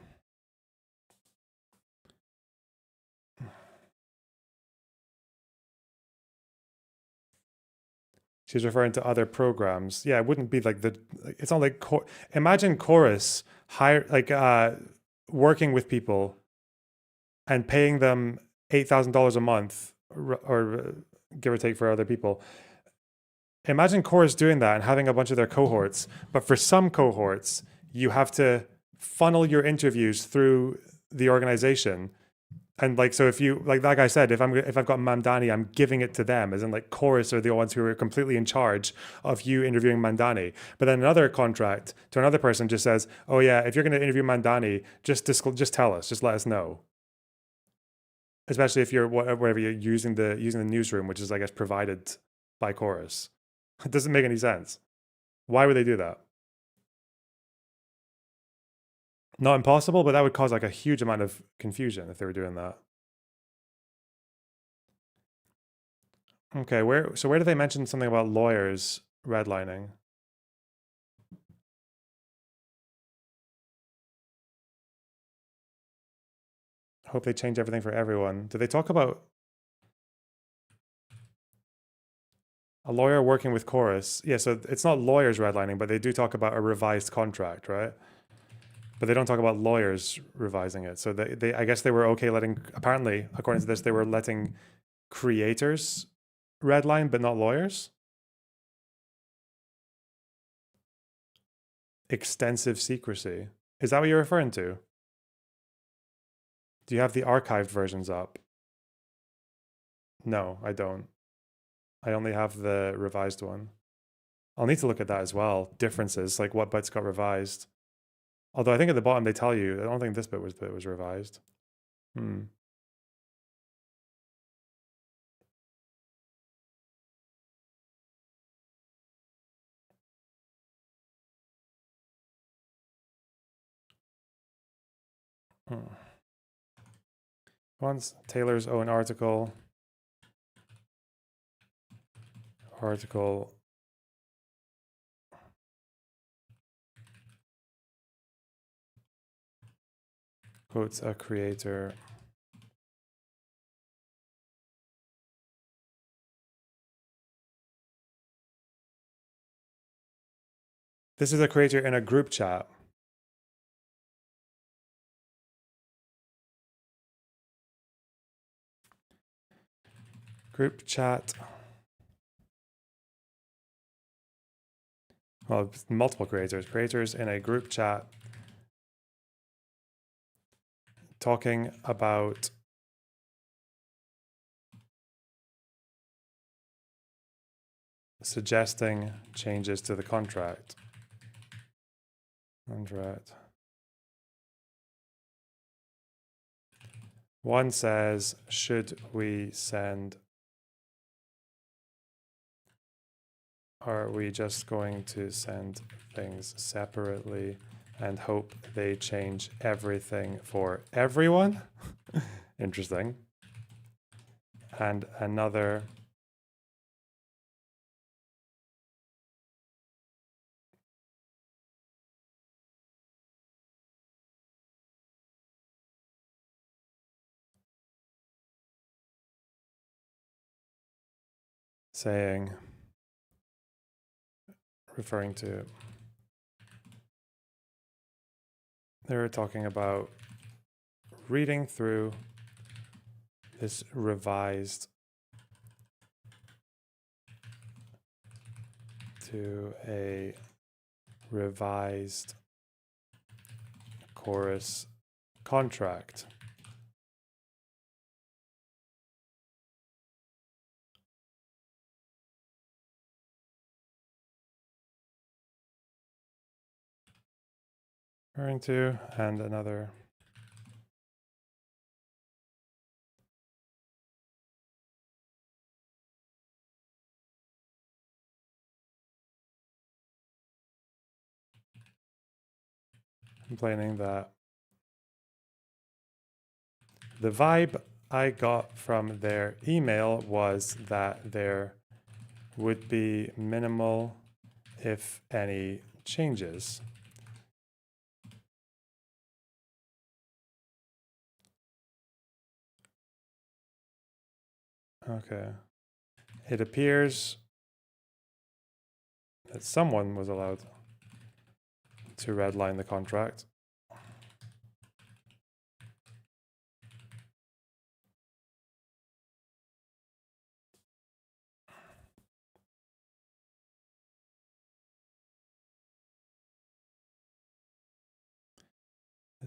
She's referring to other programs. Yeah, it wouldn't be like it's not like, imagine Chorus working with people and paying them $8,000 a month or give or take for other people. Imagine Chorus doing that and having a bunch of their cohorts, but for some cohorts, you have to funnel your interviews through the organization. And like, so if you, like that guy said, if I've got Mamdani, I'm giving it to them, as in like Chorus are the ones who are completely in charge of you interviewing Mamdani. But then another contract to another person just says, oh yeah, if you're going to interview Mamdani, just tell us, just let us know. Especially if you're wherever you're using the newsroom, which is, I guess, provided by Chorus. It doesn't make any sense. Why would they do that? Not impossible, but that would cause like a huge amount of confusion if they were doing that. Okay, where do they mention something about lawyers redlining? Hope they change everything for everyone. Do they talk about a lawyer working with chorus? Yeah, so it's not lawyers redlining, but they do talk about a revised contract, right? But they don't talk about lawyers revising it. So they I guess they were okay letting, apparently, according to this, they were letting creators redline, but not lawyers. Extensive secrecy. Is that what you're referring to? Do you have the archived versions up? No, I don't. I only have the revised one. I'll need to look at that as well. Differences, like what bits got revised. Although I think at the bottom they tell you, I don't think this bit was revised. Hmm. Once Taylor's own article quotes a creator. This is a creator in a group chat. Group chat. Well, multiple creators in a group chat talking about suggesting changes to the contract. One says, should we send, are we just going to send things separately and hope they change everything for everyone? Interesting. And another saying, referring to, they were talking about reading through this revised to a revised chorus contract. Referring to, and another complaining that the vibe I got from their email was that there would be minimal, if any, changes. Okay. It appears that someone was allowed to redline the contract.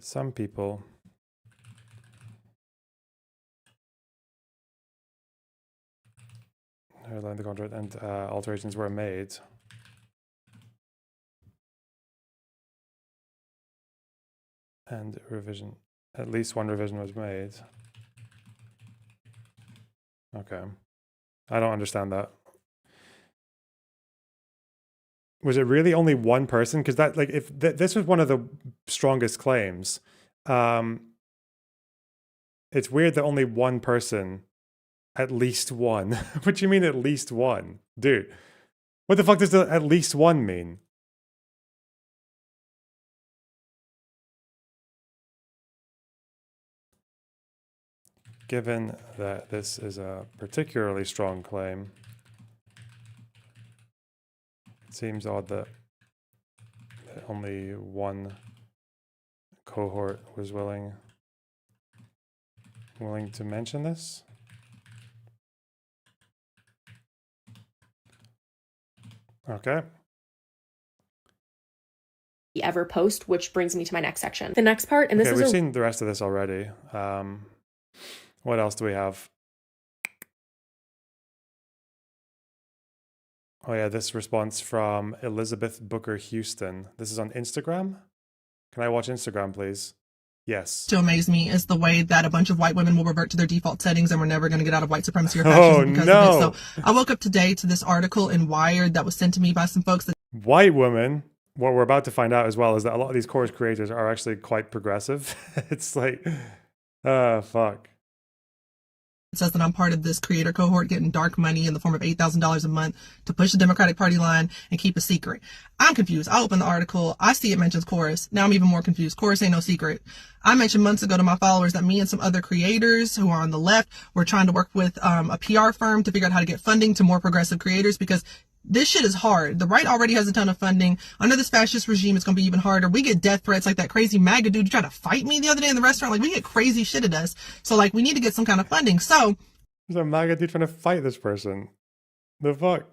Some people redlined the contract and alterations were made. And revision, at least one revision was made. Okay. I don't understand that. Was it really only one person? Because that, like, if this was one of the strongest claims, it's weird that only one person At least one. What do you mean at least one? Dude, what the fuck does the at least one mean? Given that this is a particularly strong claim, it seems odd that only one cohort was willing to mention this. Okay. Ever post, which brings me to my next section. The next part, and this is we've seen the rest of this already. What else do we have? Oh yeah, this response from Elizabeth Booker Houston. This is on Instagram. Can I watch Instagram, please? Yes. To amaze me is the way that a bunch of white women will revert to their default settings and we're never going to get out of white supremacy or fascism because of it. So I woke up today to this article in Wired that was sent to me by some folks that white women. What we're about to find out as well is that a lot of these course creators are actually quite progressive. It's like, fuck. It says that I'm part of this creator cohort getting dark money in the form of $8,000 a month to push the Democratic Party line and keep a secret. I'm confused. I open the article. I see it mentions Chorus. Now I'm even more confused. Chorus ain't no secret. I mentioned months ago to my followers that me and some other creators who are on the left were trying to work with a PR firm to figure out how to get funding to more progressive creators because this shit is hard. The right already has a ton of funding. Under this fascist regime, it's going to be even harder. We get death threats like that crazy MAGA dude who tried to fight me the other day in the restaurant. Like, we get crazy shit at us. So, like, we need to get some kind of funding. So, there's a MAGA dude trying to fight this person. The fuck?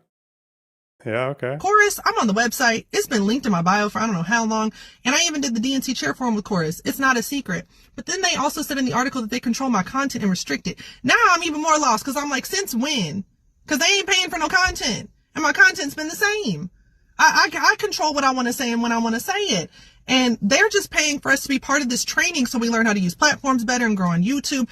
Yeah, okay. Chorus, I'm on the website. It's been linked in my bio for I don't know how long. And I even did the DNC chair forum with Chorus. It's not a secret. But then they also said in the article that they control my content and restrict it. Now I'm even more lost because I'm like, since when? Because they ain't paying for no content. And my content's been the same. I control what I want to say and when I want to say it. And they're just paying for us to be part of this training so we learn how to use platforms better and grow on YouTube.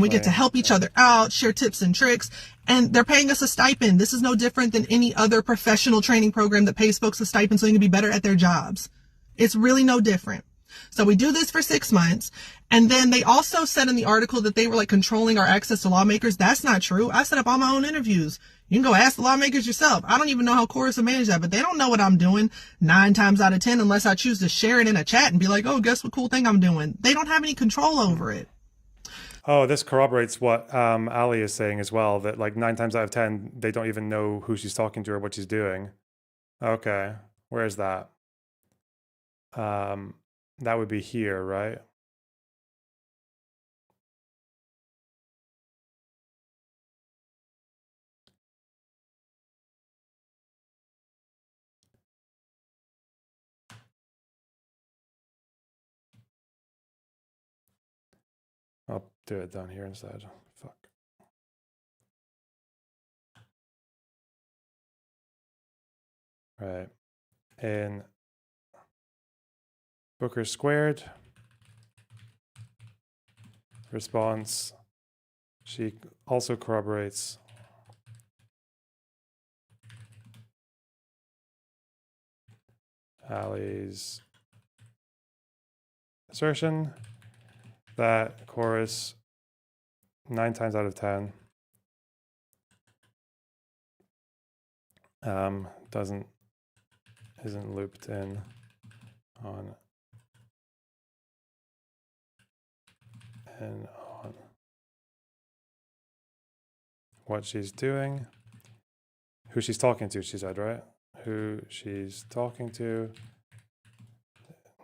We get to help each other out, share tips and tricks. And they're paying us a stipend. This is no different than any other professional training program that pays folks a stipend so they can be better at their jobs. It's really no different. So we do this for 6 months. And then they also said in the article that they were like controlling our access to lawmakers. That's not true. I set up all my own interviews. You can go ask the lawmakers yourself. I don't even know how Chorus will manage that, but they don't know what I'm doing 9 times out of 10 unless I choose to share it in a chat and be like, oh, guess what cool thing I'm doing. They don't have any control over it. Oh, this corroborates what Ali is saying as well, that like 9 times out of 10, they don't even know who she's talking to or what she's doing. Okay, where's that? That would be here, right? I'll do it down here instead. Fuck. Right. In Booker squared response, she also corroborates Ali's assertion that Chorus 9 times out of 10 isn't looped in on what she's doing, who she's talking to, she said, right? Who she's talking to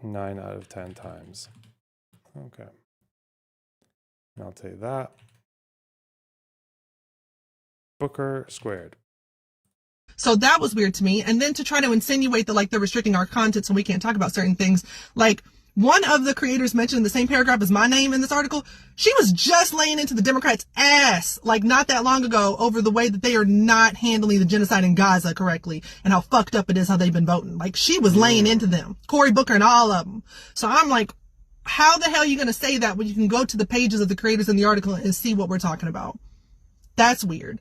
9 out of 10 times. Okay. And I'll take that. Booker squared. So that was weird to me. And then to try to insinuate that like they're restricting our content so we can't talk about certain things. Like one of the creators mentioned in the same paragraph as my name in this article. She was just laying into the Democrats' ass like not that long ago over the way that they are not handling the genocide in Gaza correctly and how fucked up it is how they've been voting. Like she was laying into them, Cory Booker and all of them. So I'm like, how the hell are you going to say that when you can go to the pages of the creators in the article and see what we're talking about? That's weird.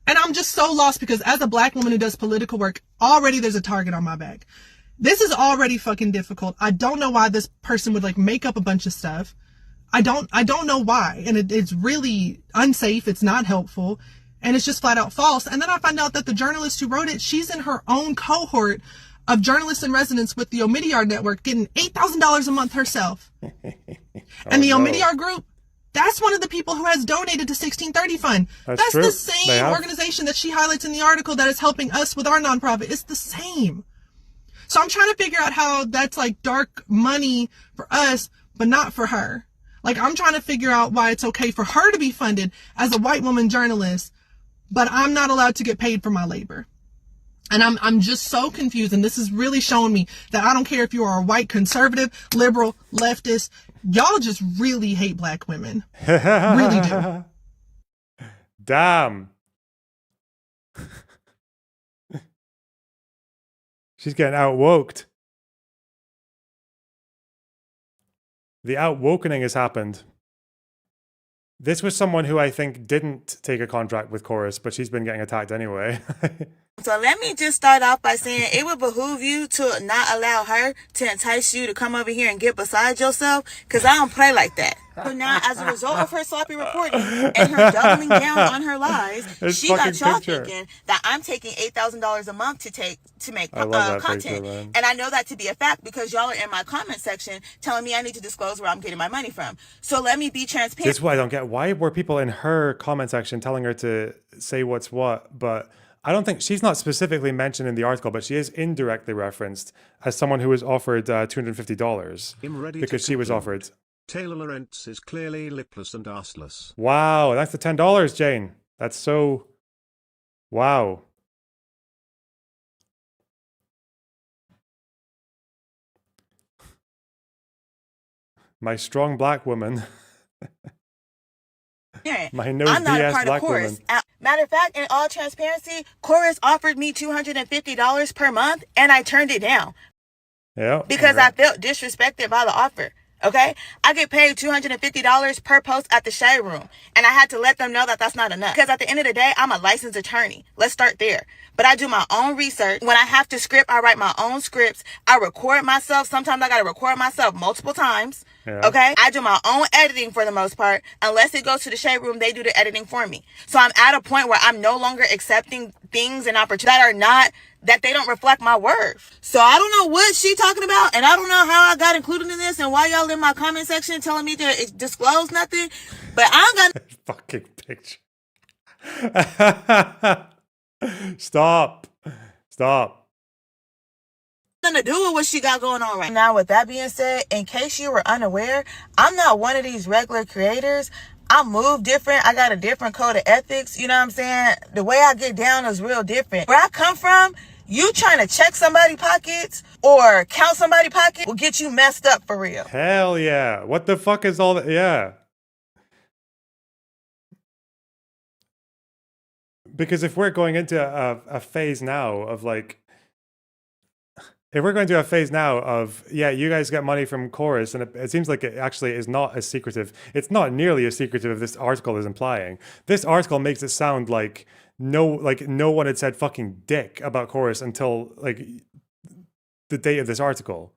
And I'm just so lost because as a black woman who does political work, already there's a target on my back. This is already fucking difficult. I don't know why this person would like make up a bunch of stuff. I don't know why. And it's really unsafe. It's not helpful. And it's just flat out false. And then I find out that the journalist who wrote it, she's in her own cohort of journalists in residence with the Omidyar Network getting $8,000 a month herself. And the Omidyar Group, that's one of the people who has donated to 1630 Fund. That's the same organization that she highlights in the article that is helping us with our nonprofit. It's the same. So I'm trying to figure out how that's like dark money for us, but not for her. Like, I'm trying to figure out why it's okay for her to be funded as a white woman journalist, but I'm not allowed to get paid for my labor. And I'm just so confused. And this is really showing me that I don't care if you are a white conservative, liberal, leftist. Y'all just really hate black women. Really do. Damn. She's getting outwoked. The outwokening has happened. This was someone who I think didn't take a contract with Chorus, but she's been getting attacked anyway. So let me just start off by saying it would behoove you to not allow her to entice you to come over here and get beside yourself, because I don't play like that. So now, as a result of her sloppy reporting and her doubling down on her lies, she got y'all thinking that I'm taking $8,000 a month to make content. And I know that to be a fact because y'all are in my comment section telling me I need to disclose where I'm getting my money from. So let me be transparent. This is what I don't get. Why were people in her comment section telling her to say what's what? But I don't think she's not specifically mentioned in the article, but she is indirectly referenced as someone who was offered $250 because she was offered. Taylor Lorenz is clearly lipless and arseless. Wow, that's the $10, Jane. That's so... Wow. My strong black woman. My no I'm not a BS part black of Chorus. woman. Matter of fact, in all transparency, Chorus offered me $250 per month, and I turned it down. Yeah. Because I felt disrespected by the offer. Okay? I get paid $250 per post at the Shade Room. And I had to let them know that that's not enough. Because at the end of the day, I'm a licensed attorney. Let's start there. But I do my own research. When I have to script, I write my own scripts. I record myself. Sometimes I got to record myself multiple times. Yeah. Okay? I do my own editing for the most part. Unless it goes to the Shade Room, they do the editing for me. So I'm at a point where I'm no longer accepting things and opportunities that are not, that they don't reflect my worth. So I don't know what she talking about, and I don't know how I got included in this and why y'all in my comment section telling me to disclose nothing, but I'm gonna fucking picture. Stop. Nothing to do with what she got going on right now. With that being said, in case you were unaware, I'm not one of these regular creators. I move different. I got a different code of ethics. You know what I'm saying? The way I get down is real different. Where I come from, you trying to check somebody's pockets or count somebody's pocket will get you messed up for real. Hell yeah. What the fuck is all that? Yeah. Because if we're going into a phase now of like, if we're going to a phase now of, yeah, you guys get money from Chorus, and it seems like it actually is not as secretive. It's not nearly as secretive as this article is implying. This article makes it sound like no one had said fucking dick about Chorus until like the date of this article.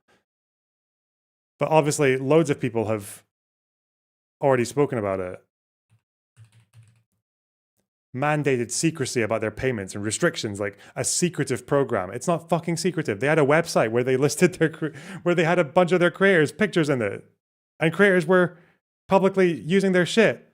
But obviously loads of people have already spoken about it. Mandated secrecy about their payments and restrictions, like a secretive program. It's not fucking secretive. They had a website where they listed where they had a bunch of their creators' pictures in it, and creators were publicly using their shit.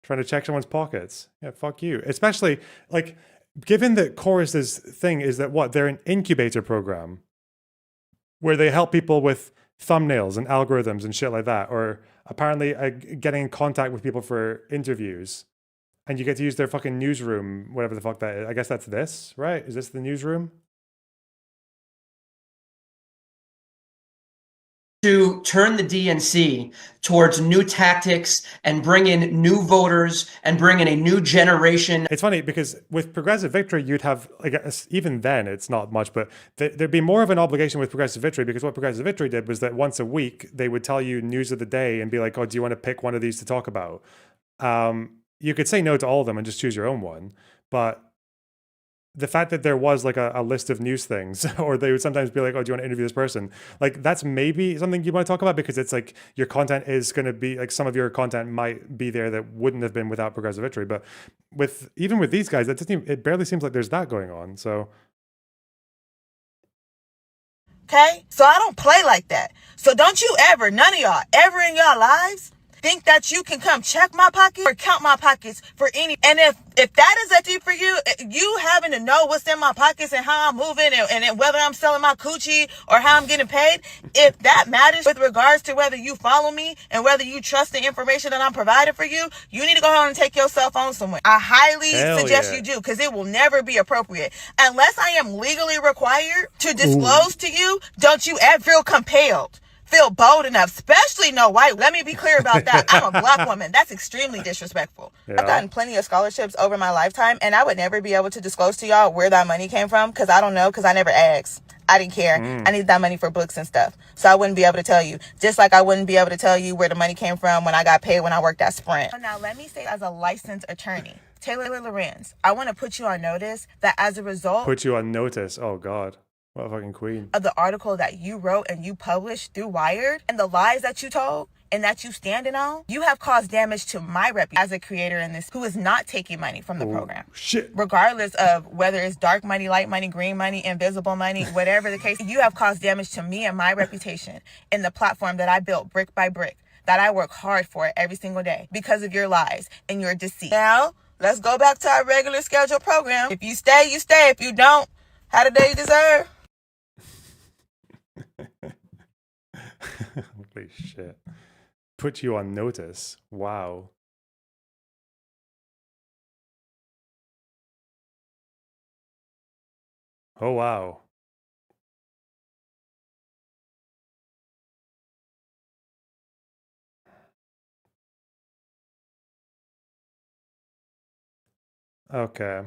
Trying to check someone's pockets. Yeah, fuck you. Especially like, given that Chorus's thing is that what, they're an incubator program where they help people with thumbnails and algorithms and shit like that, or apparently getting in contact with people for interviews, and you get to use their fucking newsroom, whatever the fuck that is. I guess that's this, right? Is this the newsroom? To turn the DNC towards new tactics and bring in new voters and bring in a new generation. It's funny because with Progressive Victory, you'd have, like, even then it's not much, but there'd be more of an obligation with Progressive Victory, because what Progressive Victory did was that once a week, they would tell you news of the day and be like, oh, do you want to pick one of these to talk about? You could say no to all of them and just choose your own one, but the fact that there was like a list of news things, or they would sometimes be like, oh, do you want to interview this person? Like, that's maybe something you want to talk about, because it's like your content is going to be like, some of your content might be there that wouldn't have been without Progressive Victory. But even with these guys, it barely seems like there's that going on. So. Okay? So I don't play like that. So don't you ever, none of y'all, ever in your lives think that you can come check my pocket or count my pockets for any. And if that is a deep for you, you having to know what's in my pockets and how I'm moving and whether I'm selling my coochie or how I'm getting paid, if that matters with regards to whether you follow me and whether you trust the information that I'm providing for you, you need to go home and take your cell phone somewhere. I highly suggest you do, because it will never be appropriate. Unless I am legally required to disclose to you, don't you ever feel compelled. Feel bold enough, especially no white. Let me be clear about that. I'm a black woman. That's extremely disrespectful. Yeah. I've gotten plenty of scholarships over my lifetime, and I would never be able to disclose to y'all where that money came from, because I don't know, because I never asked. I didn't care. I needed that money for books and stuff. So I wouldn't be able to tell you. Just like I wouldn't be able to tell you where the money came from when I got paid when I worked at Sprint. So now let me say, as a licensed attorney, Taylor Lorenz, I want to put you on notice that as a result... Put you on notice? Oh, God. What a fucking queen. ...of the article that you wrote and you published through Wired, and the lies that you told and that you standing on, you have caused damage to my reputation as a creator in this who is not taking money from the program. Shit. Regardless of whether it's dark money, light money, green money, invisible money, whatever the case, you have caused damage to me and my reputation in the platform that I built brick by brick, that I work hard for every single day because of your lies and your deceit. Now, let's go back to our regular scheduled program. If you stay, you stay. If you don't, have the day you deserve. Holy shit. Put you on notice. Wow. Oh, wow. Okay.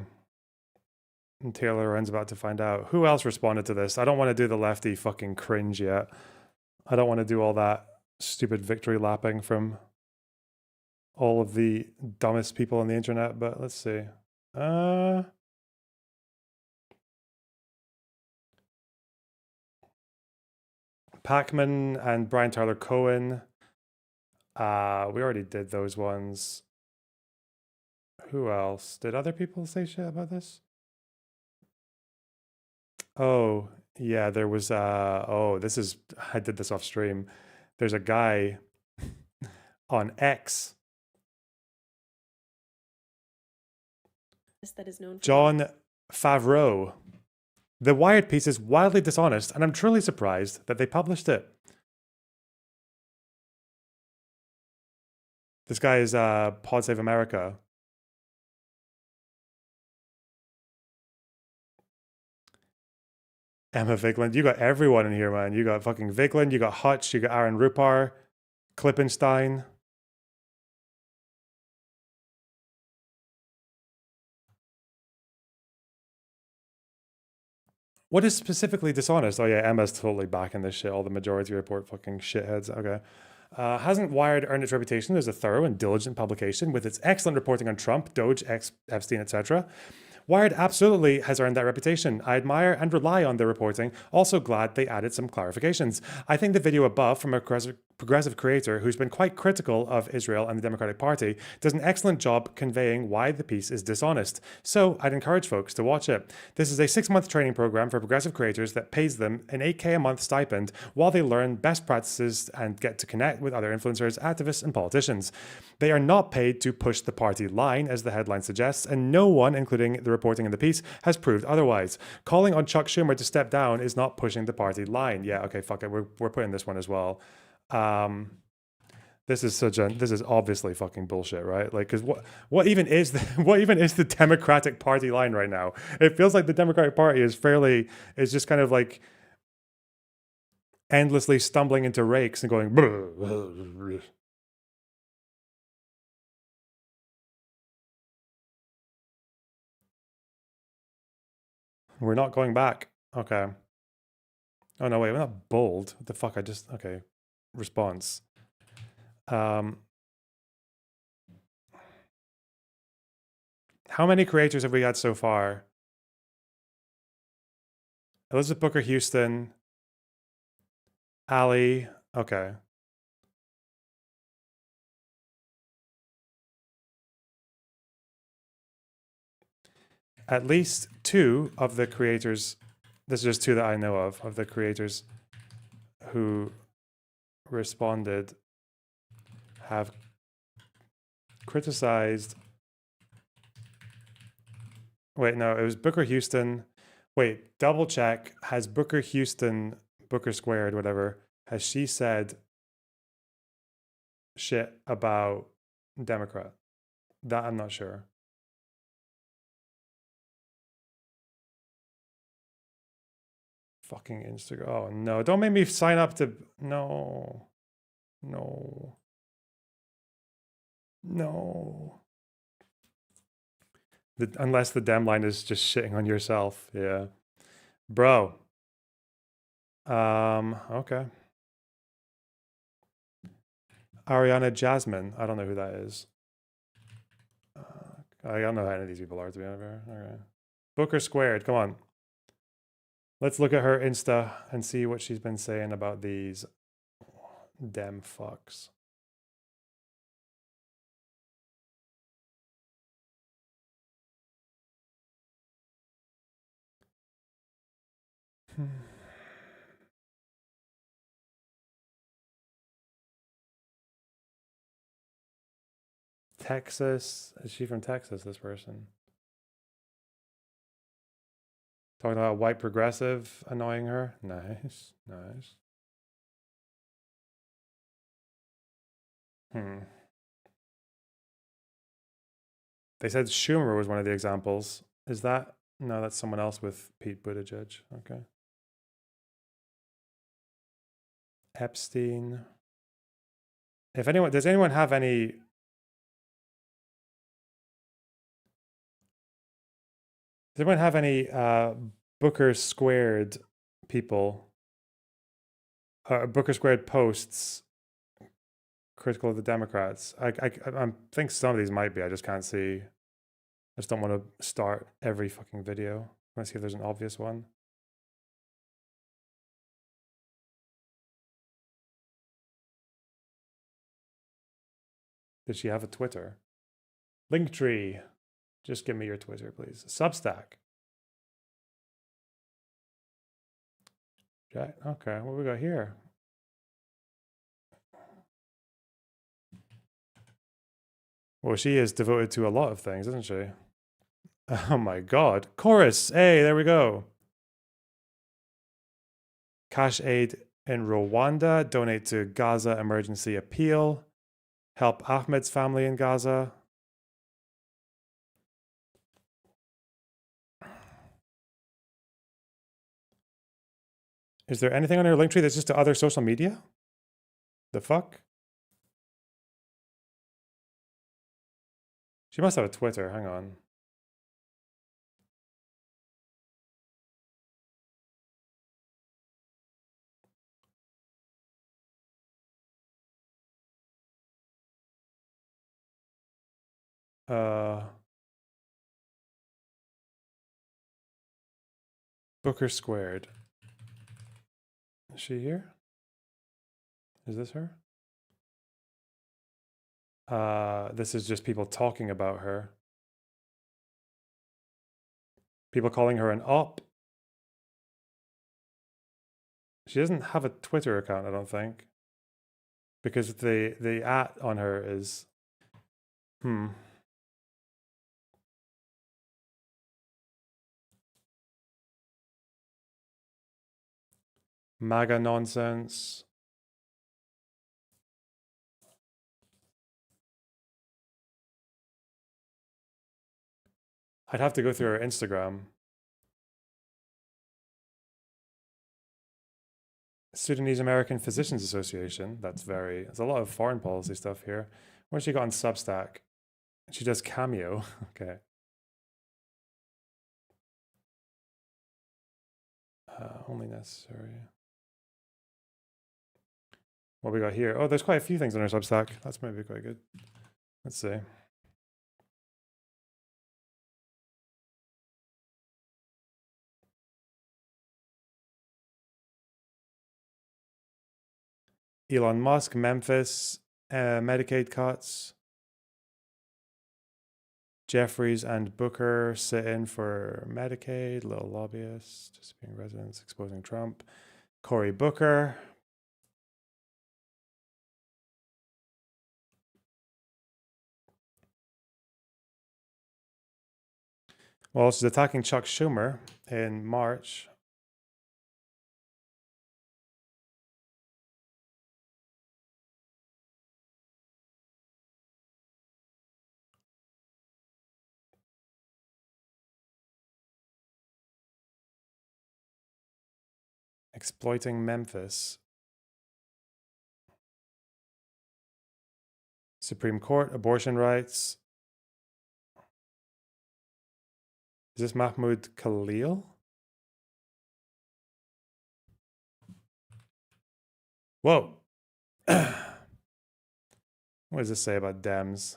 And Taylor Lorenz about to find out. Who else responded to this? I don't want to do the lefty fucking cringe yet. I don't want to do all that stupid victory lapping from all of the dumbest people on the internet, but let's see. Pacman and Brian Tyler Cohen. We already did those ones. Who else? Did other people say shit about this? Oh, yeah, there was I did this off stream. There's a guy on X, that is known for John Favreau. The Wired piece is wildly dishonest, and I'm truly surprised that they published it. This guy is Pod Save America. Emma Vigland. You got everyone in here, man. You got fucking Vigland, you got Hutch, you got Aaron Rupar, Klippenstein. What is specifically dishonest? Oh yeah, Emma's totally backing this shit. All the Majority Report fucking shitheads. Okay. Hasn't Wired earned its reputation as a thorough and diligent publication with its excellent reporting on Trump, Doge, Epstein, etc.? Wired absolutely has earned that reputation. I admire and rely on their reporting. Also glad they added some clarifications. I think the video above from a progressive creator who's been quite critical of Israel and the Democratic Party does an excellent job conveying why the piece is dishonest. So I'd encourage folks to watch it. This is a 6-month training program for progressive creators that pays them an $8K a month stipend while they learn best practices and get to connect with other influencers, activists, and politicians. They are not paid to push the party line, as the headline suggests, and no one, including the reporting in the piece, has proved otherwise. Calling on Chuck Schumer to step down is not pushing the party line. Yeah, okay, fuck it. We're putting this one as well. This is obviously fucking bullshit, right? Like, because what even is the Democratic Party line right now? It feels like the Democratic Party is just kind of like endlessly stumbling into rakes and going. We're not going back. Okay. Oh, no, wait. We're not bold. What the fuck? Okay. Response. How many creators have we had so far? Elizabeth Booker Houston. Ali. Okay. At least 2 of the creators, this is just 2 that I know of the creators who responded have criticized. Wait, no, it was Booker Houston. Wait, double check. Has Booker Houston, Booker Squared, whatever, has she said shit about Democrat? That I'm not sure. Fucking Instagram. Oh no, don't make me sign up to. No. No. No. Unless the Dem line is just shitting on yourself. Yeah. Bro. Okay. Ariana Jasmine. I don't know who that is. I don't know who any of these people are, to be honest. Okay. Booker Squared. Come on. Let's look at her Insta and see what she's been saying about these Dem fucks. Texas. Is she from Texas, this person? Talking about white progressive annoying her. Nice. Nice. They said Schumer was one of the examples. Is that? No, that's someone else with Pete Buttigieg. Okay. Epstein. If anyone, does anyone have any? Does anyone have any Booker Squared people? Booker Squared posts critical of the Democrats. I think some of these might be. I just can't see. I just don't want to start every fucking video. Let's see if there's an obvious one. Did she have a Twitter? Linktree. Just give me your Twitter, please. Substack. Okay, what we got here? Well, she is devoted to a lot of things, isn't she? Oh my God. Chorus. Hey, there we go. Cash aid in Rwanda. Donate to Gaza emergency appeal. Help Ahmed's family in Gaza. Is there anything on her link tree that's just to other social media? The fuck? She must have a Twitter. Hang on. Booker Squared. Is she here? Is this her? This is just people talking about her. People calling her an op. She doesn't have a Twitter account, I don't think. Because the at on her is MAGA nonsense. I'd have to go through her Instagram. Sudanese American Physicians Association. There's a lot of foreign policy stuff here. Where's she got on Substack? She does Cameo. Okay. Only necessary. What we got here? Oh, there's quite a few things on our Substack. That's maybe quite good. Let's see. Elon Musk, Memphis, Medicaid cuts. Jeffries and Booker sit in for Medicaid, little lobbyists, disappearing residents, exposing Trump. Cory Booker. Well, she's attacking Chuck Schumer in March. Exploiting Memphis. Supreme Court, abortion rights. Is this Mahmoud Khalil? Whoa. What does this say about Dems?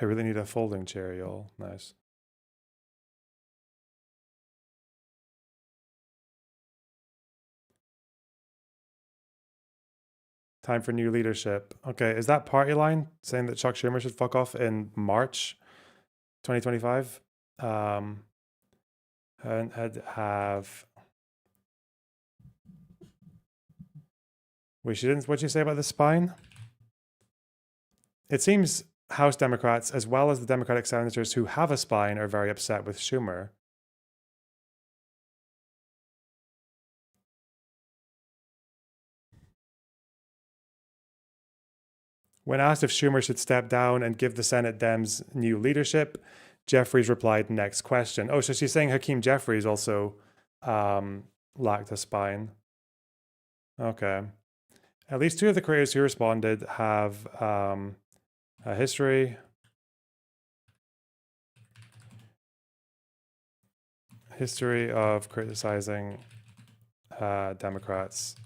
I really need a folding chair, y'all. Nice. Time for new leadership. Okay, is that party line saying that Chuck Schumer should fuck off in March 2025? Have wait, she didn't. What'd you say about the spine? It seems House Democrats, as well as the Democratic senators who have a spine, are very upset with Schumer. When asked if Schumer should step down and give the Senate Dems new leadership, Jeffries replied, next question. Oh, so she's saying Hakeem Jeffries also lacked a spine. Okay. At least two of the creators who responded have a history of criticizing Democrats.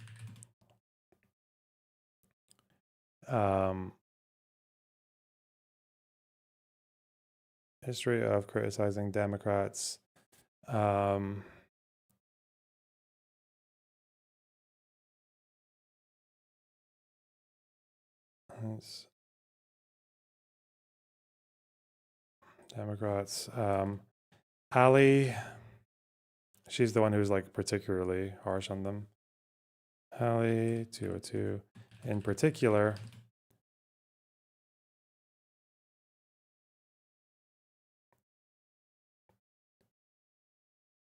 History of criticizing Democrats. Democrats. Ali, she's the one who's like particularly harsh on them. Ali 202 in particular.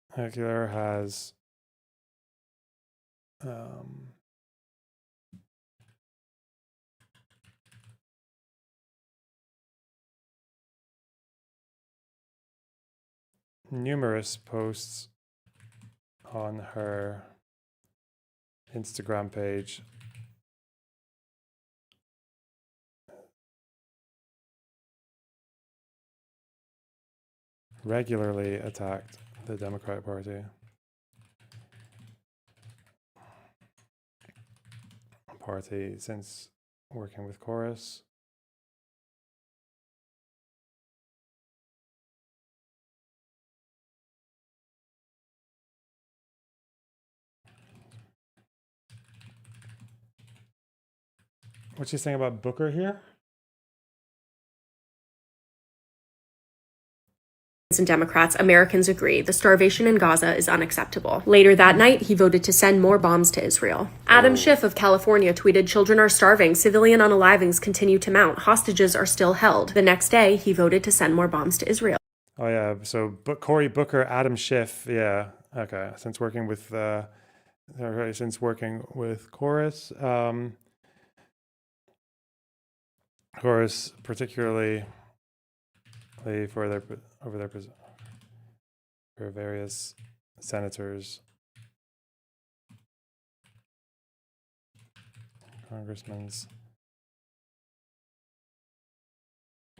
Particular has numerous posts on her Instagram page regularly attacked the Democratic Party. Since working with Chorus. What's she saying about Booker here? And Democrats, Americans agree the starvation in Gaza is unacceptable. Later that night, he voted to send more bombs to Israel. Adam Schiff of California tweeted, "Children are starving. Civilian unalivings continue to mount. Hostages are still held." The next day, he voted to send more bombs to Israel. Oh yeah, so Cory Booker, Adam Schiff, yeah, okay. Since working with Chorus, Chorus particularly for various senators, congressmen's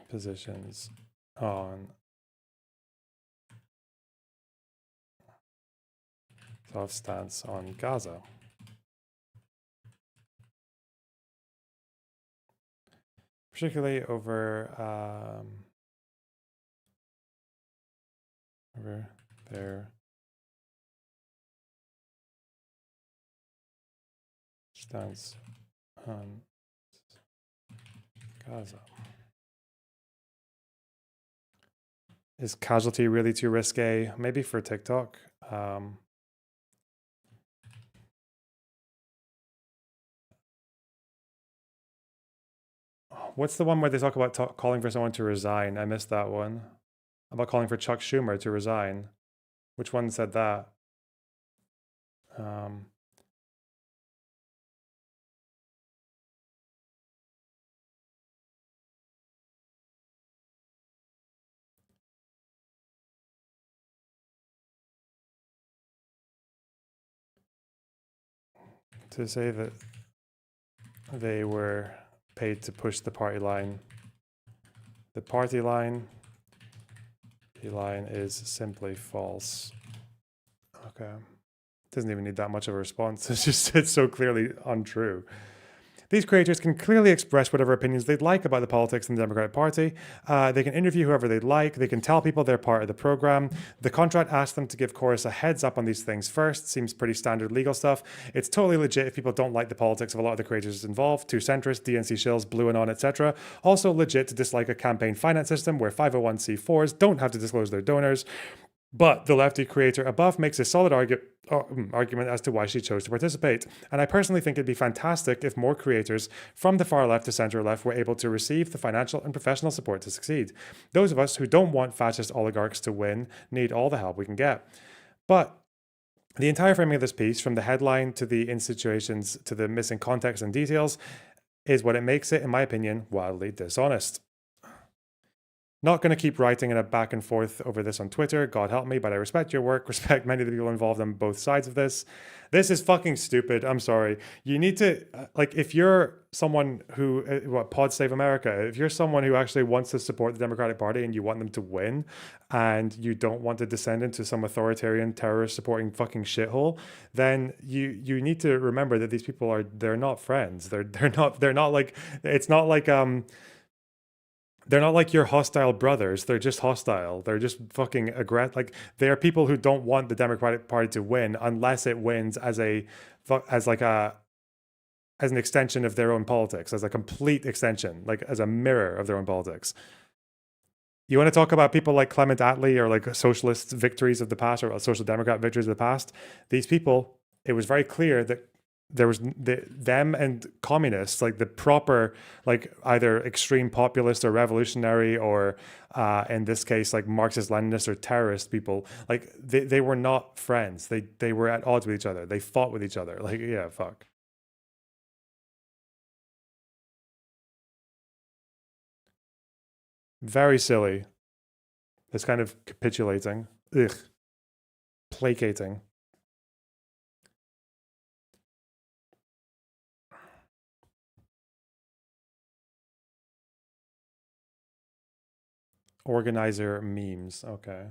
positions on of stance on Gaza. Particularly over their stance on Gaza. Is casualty really too risque? Maybe for TikTok. What's the one where they talk about calling for someone to resign? I missed that one. About calling for Chuck Schumer to resign. Which one said that? To say that they were paid to push the party line. The party line is simply false. Okay. Doesn't even need that much of a response. It's so clearly untrue. These creators can clearly express whatever opinions they'd like about the politics in the Democratic Party. They can interview whoever they'd like. They can tell people they're part of the program. The contract asks them to give Chorus a heads up on these things first. Seems pretty standard legal stuff. It's totally legit if people don't like the politics of a lot of the creators involved. Too centrist, DNC shills, blue and on, etc. Also legit to dislike a campaign finance system where 501c4s don't have to disclose their donors. But the lefty creator above makes a solid argument as to why she chose to participate. And I personally think it'd be fantastic if more creators from the far left to center left were able to receive the financial and professional support to succeed. Those of us who don't want fascist oligarchs to win need all the help we can get. But the entire framing of this piece, from the headline to the institutions to the missing context and details, is what it makes it, in my opinion, wildly dishonest. Not going to keep writing in a back and forth over this on Twitter, God help me, but I respect your work, respect many of the people involved on both sides of this. This is fucking stupid. I'm sorry. You need to, like, if you're someone who, Pod Save America, if you're someone who actually wants to support the Democratic Party and you want them to win and you don't want to descend into some authoritarian terrorist supporting fucking shithole, then you need to remember that these people they're not friends. They're not like, it's not like, they're not like your hostile brothers. They're just hostile. They're just fucking aggressive. Like, they are people who don't want the Democratic Party to win unless it wins as an extension of their own politics, as a complete extension, like as a mirror of their own politics. You want to talk about people like Clement Attlee or like socialist victories of the past or social democrat victories of the past? These people, it was very clear that there was them and communists, like the proper, like either extreme populist or revolutionary or in this case, like Marxist Leninist or terrorist people, like they were not friends. They were at odds with each other. They fought with each other. Like, yeah, fuck. Very silly. This kind of capitulating. Ugh. Placating. Organizer memes. Okay.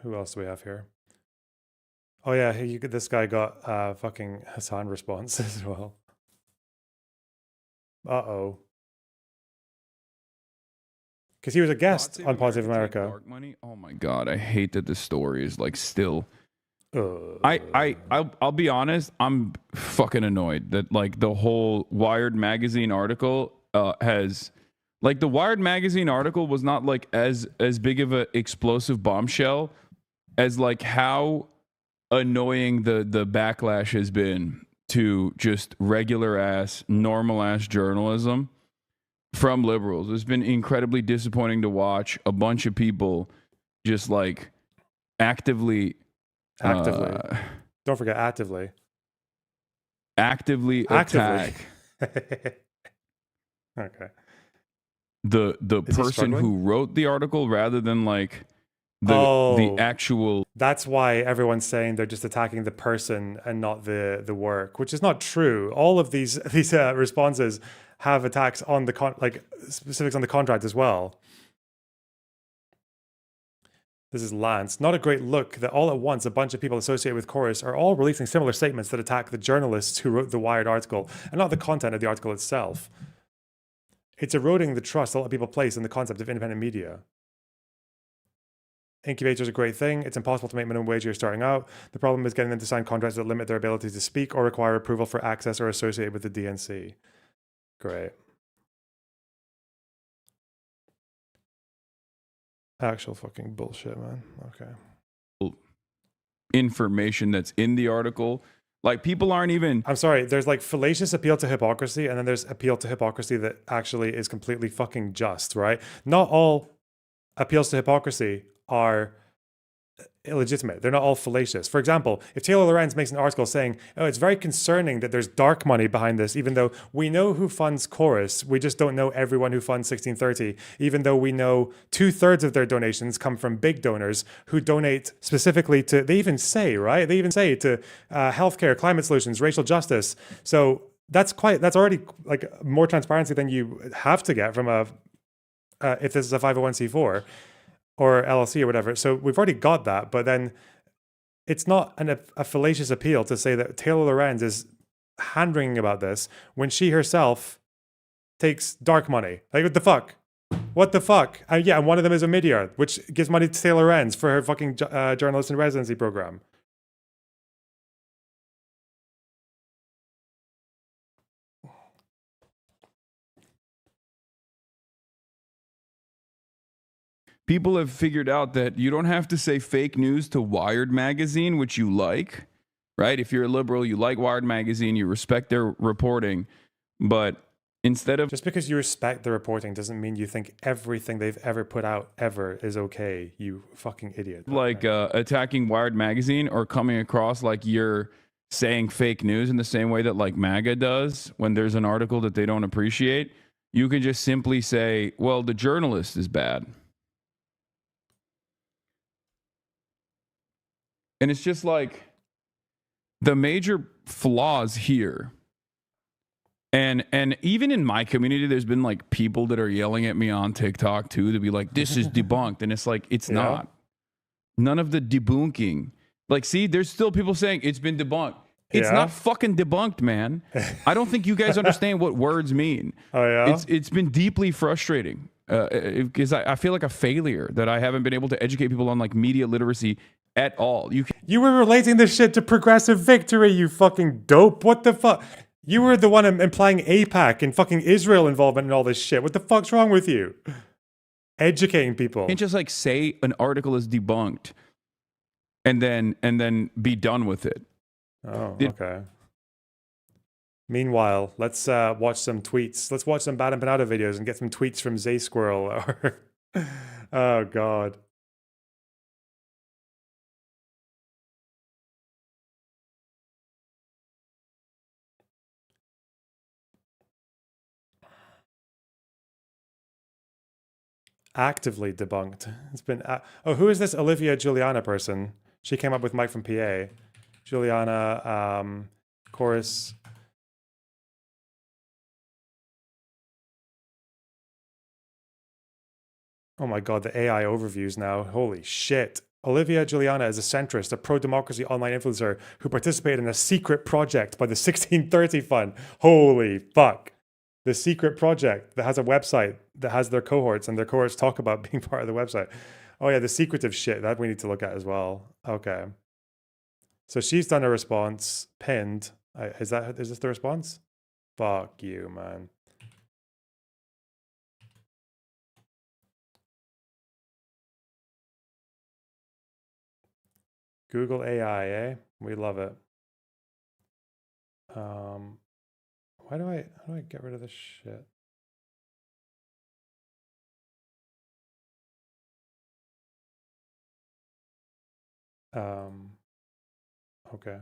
Who else do we have here? Oh yeah, this guy got fucking Hassan response as well. Uh-oh. Because he was a guest on Pod Save America. Dark money? Oh my god, I hate that this story is like still. I'll be honest, I'm fucking annoyed that like the whole Wired magazine article has, like, the Wired magazine article was not like as big of an explosive bombshell as like how annoying the backlash has been to just regular ass, normal ass journalism from liberals. It's been incredibly disappointing to watch a bunch of people just like actively don't forget actively attack okay the person who wrote the article rather than like the actual. That's why everyone's saying they're just attacking the person and not the work, which is not true. All of these responses have attacks on the specifics on the contract as well. This is Lance. Not a great look that all at once a bunch of people associated with Chorus are all releasing similar statements that attack the journalists who wrote the Wired article and not the content of the article itself. It's eroding the trust a lot of people place in the concept of independent media. Incubator is a great thing. It's impossible to make minimum wage when you're starting out. The problem is getting them to sign contracts that limit their ability to speak or require approval for access or associated with the DNC. Great. Actual fucking bullshit, man. Okay. Information that's in the article. Like, people aren't even... I'm sorry, there's like fallacious appeal to hypocrisy, and then there's appeal to hypocrisy that actually is completely fucking just, right? Not all appeals to hypocrisy are illegitimate. They're not all fallacious. For example, if Taylor Lorenz makes an article saying, oh, it's very concerning that there's dark money behind this, even though we know who funds Chorus, we just don't know everyone who funds 1630, even though we know 2/3 of their donations come from big donors who donate specifically to, they even say to healthcare, climate solutions, racial justice. So that's already like more transparency than you have to get from if this is a 501c4. Or LLC or whatever. So we've already got that, but then it's not a fallacious appeal to say that Taylor Lorenz is hand-wringing about this when she herself takes dark money. Like, what the fuck? What the fuck? Yeah, and one of them is Omidyar, which gives money to Taylor Lorenz for her fucking journalist in residency program. People have figured out that you don't have to say fake news to Wired magazine, which you like, right? If you're a liberal, you like Wired magazine, you respect their reporting, but instead of... Just because you respect the reporting doesn't mean you think everything they've ever put out ever is okay, you fucking idiot. Like attacking Wired magazine or coming across like you're saying fake news in the same way that like MAGA does when there's an article that they don't appreciate, you can just simply say, well, the journalist is bad. And it's just like the major flaws here. And even in my community, there's been like people that are yelling at me on TikTok too to be like, this is debunked. And it's like, it's not. None of the debunking. Like, see, there's still people saying it's been debunked. It's not fucking debunked, man. I don't think you guys understand what words mean. Oh, yeah? It's been deeply frustrating because I feel like a failure that I haven't been able to educate people on like media literacy at all. You were relating this shit to progressive victory, you fucking dope. What the fuck? You were the one implying AIPAC and fucking Israel involvement and all this shit. What the fuck's wrong with you? Educating people. You can't just like say an article is debunked and then be done with it. Oh, okay. Meanwhile, let's watch some tweets. Let's watch some Bad Empanada videos and get some tweets from Zay Squirrel. Oh, God. Actively debunked. It's been... oh, who is this Olivia Juliana person? She came up with Mike from PA. Juliana, Chorus... Oh my God, the AI overviews now. Holy shit. Olivia Juliana is a centrist, a pro-democracy online influencer who participated in a secret project by the 1630 Fund. Holy fuck. The secret project that has a website that has their cohorts, and their cohorts talk about being part of the website. Oh yeah, the secretive shit. That we need to look at as well. Okay. So she's done a response, pinned. Is this the response? Fuck you, man. Google AI, eh? We love it. How do I get rid of this shit? Okay.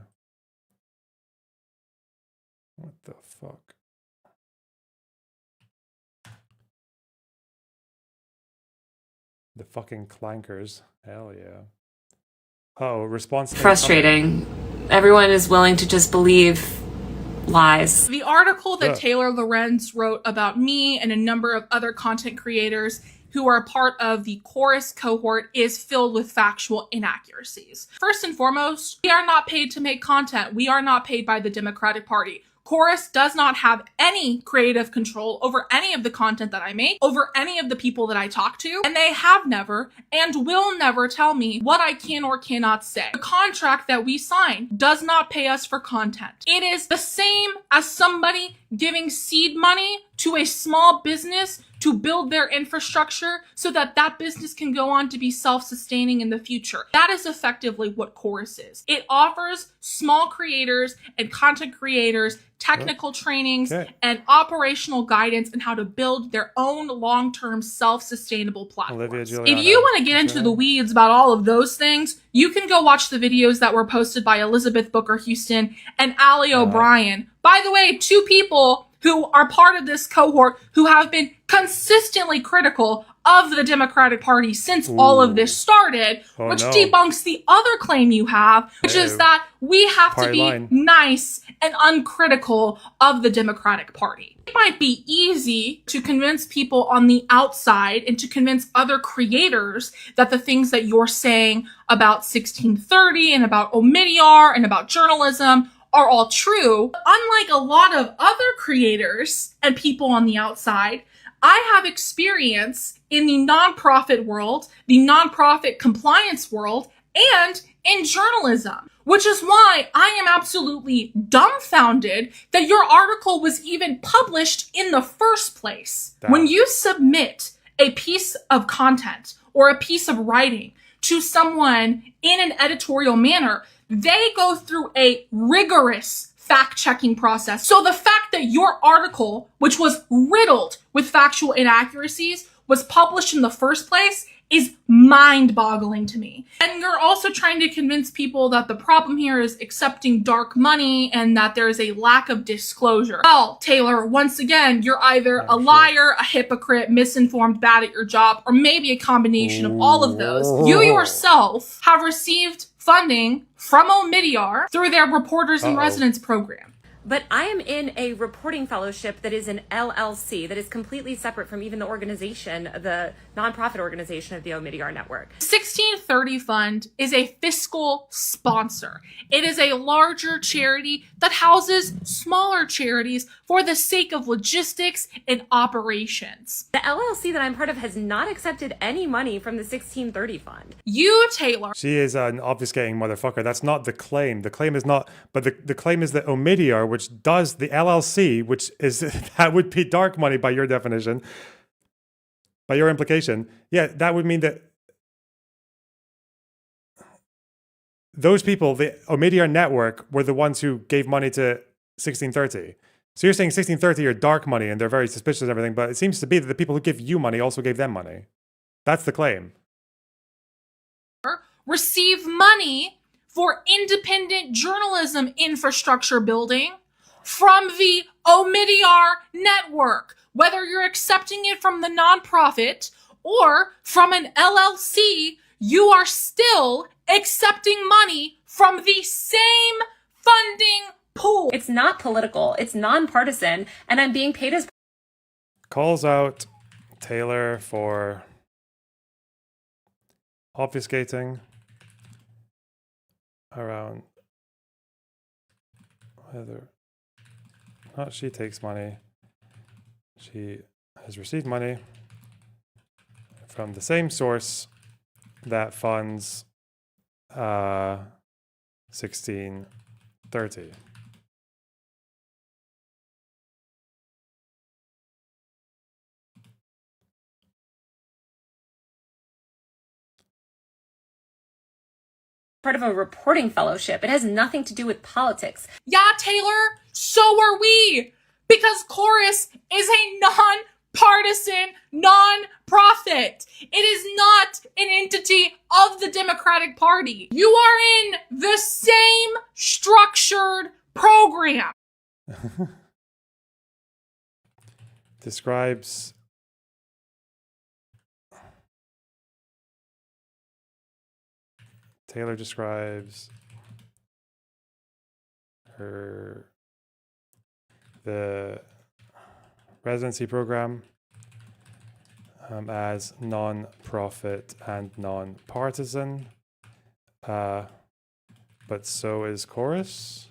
What the fuck? The fucking clankers. Hell yeah. Oh, response. Frustrating. Everyone is willing to just believe lies. The article that Taylor Lorenz wrote about me and a number of other content creators who are part of the Chorus cohort is filled with factual inaccuracies. First and foremost, we are not paid to make content. We are not paid by the Democratic Party. Chorus does not have any creative control over any of the content that I make, over any of the people that I talk to, and they have never and will never tell me what I can or cannot say. The contract that we sign does not pay us for content. It is the same as somebody giving seed money to a small business to build their infrastructure so that that business can go on to be self-sustaining in the future. That is effectively what Chorus is. It offers small creators and content creators technical trainings and operational guidance on how to build their own long-term self-sustainable platforms. If you want to get into the weeds about all of those things, you can go watch the videos that were posted by Elizabeth Booker Houston and Ali O'Brien. By the way, two people who are part of this cohort who have been consistently critical of the Democratic Party since all of this started, which debunks the other claim you have, which is that we have to be nice and uncritical of the Democratic Party. It might be easy to convince people on the outside and to convince other creators that the things that you're saying about 1630 and about Omidyar and about journalism are all true. Unlike a lot of other creators and people on the outside, I have experience in the nonprofit world, the nonprofit compliance world, and in journalism, which is why I am absolutely dumbfounded that your article was even published in the first place. When you submit a piece of content or a piece of writing to someone in an editorial manner, they go through a rigorous fact-checking process. So the fact that your article, which was riddled with factual inaccuracies, was published in the first place is mind-boggling to me. And you're also trying to convince people that the problem here is accepting dark money and that there is a lack of disclosure. Well, Taylor, once again, you're either a liar, a hypocrite, misinformed, bad at your job, or maybe a combination of all of those. You yourself have received funding from Omidyar through their Reporters in Residence program. But I am in a reporting fellowship that is an LLC that is completely separate from even the organization, the nonprofit organization of the Omidyar Network. 1630 Fund is a fiscal sponsor. It is a larger charity that houses smaller charities for the sake of logistics and operations. The LLC that I'm part of has not accepted any money from the 1630 Fund. You, Taylor. She is an obfuscating motherfucker. That's not the claim. The claim is not, but the claim is that Omidyar, which does the LLC, which is, that would be dark money by your definition, by your implication. Yeah, that would mean that those people, the Omidyar network, were the ones who gave money to 1630. So you're saying 1630 are dark money and they're very suspicious and everything, but it seems to be that the people who give you money also gave them money. That's the claim. Receive money for independent journalism infrastructure building from the Omidyar network. Whether you're accepting it from the nonprofit or from an LLC, you are still accepting money from the same funding pool. It's not political, it's nonpartisan, and I'm being paid as... Calls out Taylor for obfuscating around whether not she takes money. She has received money from the same source that funds 1630. Part of a reporting fellowship. It has nothing to do with politics. Yeah, Taylor, so are we. Because Chorus is a non-partisan, non-profit. It is not an entity of the Democratic Party. You are in the same structured program. Describes Taylor describes the residency program as non-profit and non-partisan, but so is Chorus.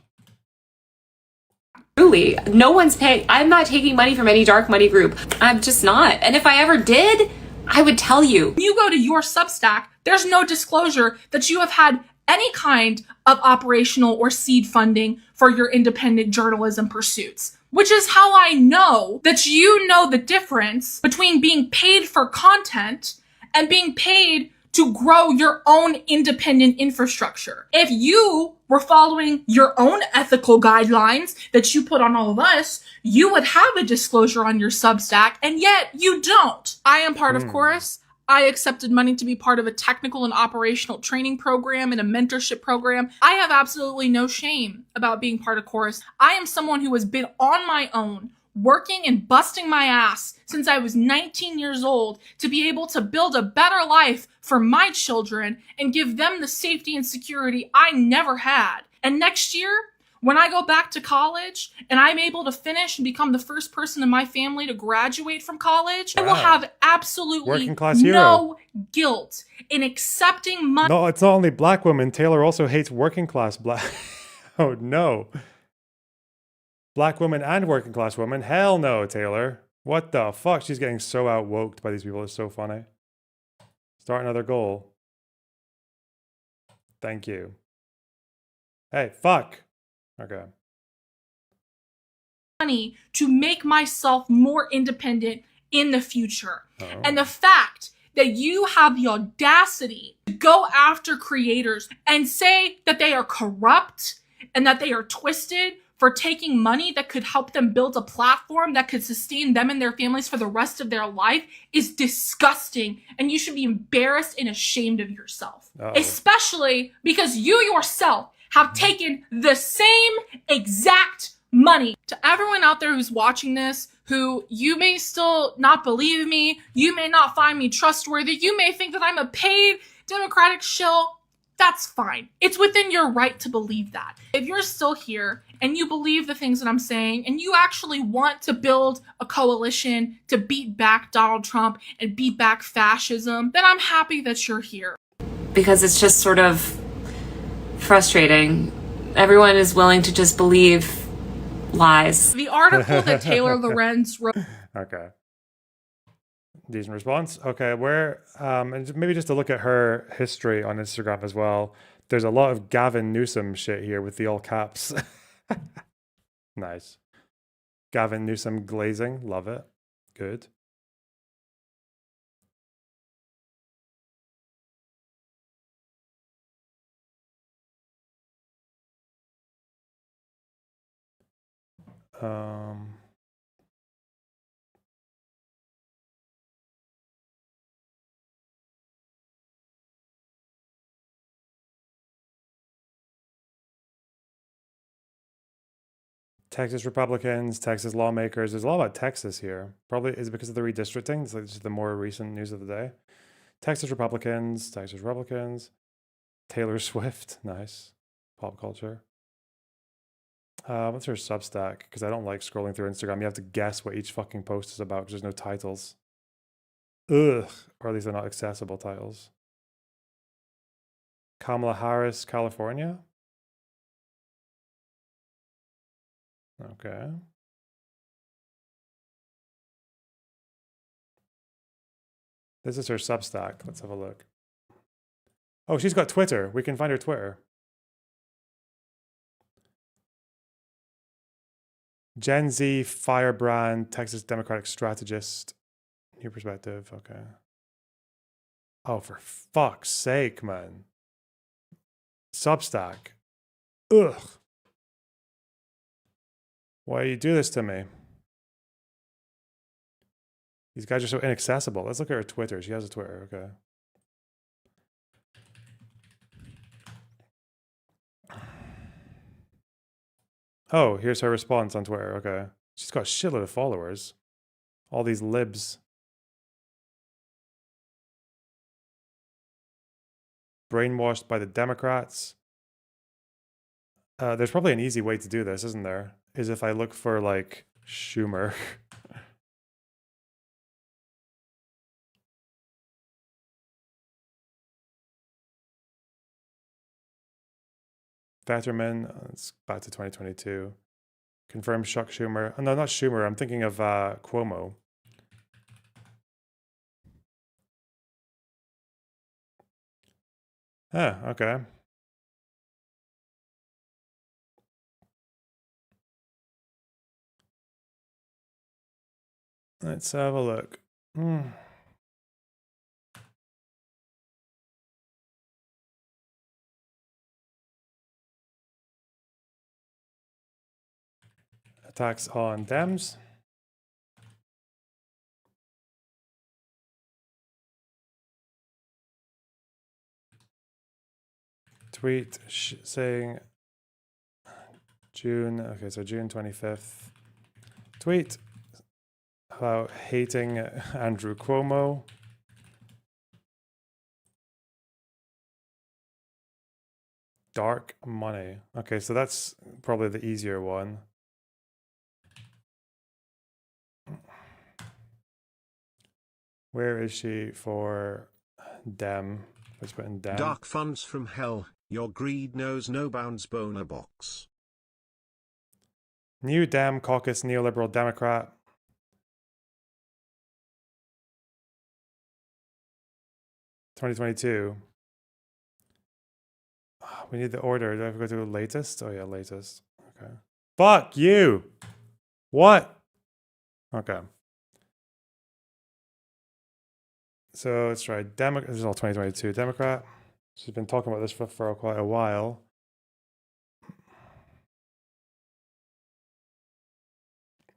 Truly, no one's paying. I'm not taking money from any dark money group. I'm just not. And if I ever did, I would tell you. When you go to your Substack, there's no disclosure that you have had any kind of operational or seed funding for your independent journalism pursuits, which is how I know that you know the difference between being paid for content and being paid to grow your own independent infrastructure. If you were following your own ethical guidelines that you put on all of us, you would have a disclosure on your Substack, and yet you don't. I am part of Chorus. I accepted money to be part of a technical and operational training program and a mentorship program. I have absolutely no shame about being part of Chorus. I am someone who has been on my own, working and busting my ass since I was 19 years old to be able to build a better life for my children and give them the safety and security I never had. And next year, when I go back to college and I'm able to finish and become the first person in my family to graduate from college, I will have absolutely no guilt in accepting money. No, it's not only black women. Taylor also hates working class black. Oh no. Black women and working class women? Hell no, Taylor. What the fuck? She's getting so out-woked by these people. It's so funny. Start another goal. Thank you. Hey, fuck. Okay. Money to make myself more independent in the future. And the fact that you have the audacity to go after creators and say that they are corrupt and that they are twisted for taking money that could help them build a platform that could sustain them and their families for the rest of their life is disgusting. And you should be embarrassed and ashamed of yourself. Especially because you yourself have taken the same exact money. To everyone out there who's watching this, who you may still not believe me, you may not find me trustworthy, you may think that I'm a paid Democratic shill, that's fine. It's within your right to believe that. If you're still here and you believe the things that I'm saying and you actually want to build a coalition to beat back Donald Trump and beat back fascism, then I'm happy that you're here. Because it's just sort of frustrating. Everyone is willing to just believe lies. The article that Taylor Lorenz wrote. Okay. Decent response. Okay, where and maybe just to look at her history on Instagram as well. There's a lot of Gavin Newsom shit here with the all caps. Nice. Gavin Newsom glazing, love it. Good. Texas Republicans, Texas lawmakers. There's a lot about Texas here. Probably is it because of the redistricting. It's like just the more recent news of the day. Texas Republicans, Taylor Swift, nice. Pop culture. What's her Substack? Because I don't like scrolling through Instagram. You have to guess what each fucking post is about because there's no titles. Ugh. Or at least they're not accessible titles. Kamala Harris, California. Okay. This is her Substack. Let's have a look. Oh, she's got Twitter. We can find her Twitter. Gen Z firebrand, Texas Democratic strategist. New perspective. Okay. Oh, for fuck's sake, man. Substack. Ugh. Why do you do this to me? These guys are so inaccessible. Let's look at her Twitter. She has a Twitter. Okay. Oh, here's her response on Twitter. Okay. She's got a shitload of followers. All these libs. brainwashed by the Democrats. There's probably an easy way to do this, isn't there? Is if I look for like Schumer. Vetterman, it's back to 2022. Confirmed Chuck Schumer. Oh, no, not Schumer. I'm thinking of Cuomo. Okay. Let's have a look. Attacks on Dems. Tweet saying June, okay, so June 25th. Tweet about hating Andrew Cuomo. Dark money. Okay, so that's probably the easier one. Where is she for Dem? Let's put in Dem. Dark funds from hell. Your greed knows no bounds. Boner box. New Dem caucus, neoliberal Democrat. (2022). We need the order. Do I have to go to latest? Oh yeah, latest. Okay. Fuck you. What? Okay. So let's try Democrat. This is all 2022 Democrat. She's been talking about this for quite a while.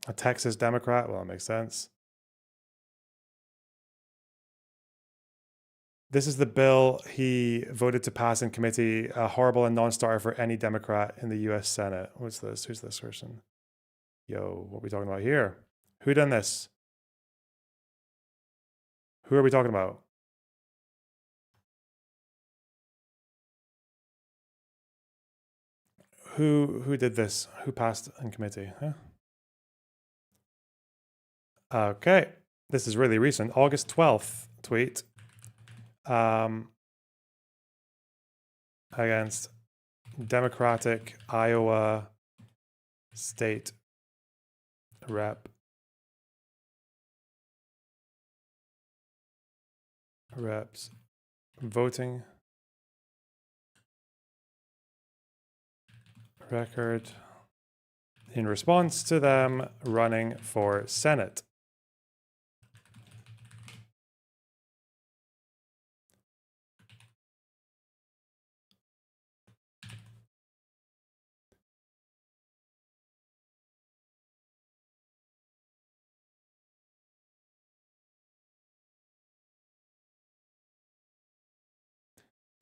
A Texas Democrat. Well, that makes sense. This is the bill he voted to pass in committee, a horrible and non-starter for any Democrat in the U.S. Senate. What's this? Who's this person? Yo, what are we talking about here? Who done this? Who are we talking about? Who did this? Who passed in committee? Huh? Okay, this is really recent. August 12th tweet. Against Democratic Iowa State Reps voting record in response to them running for Senate.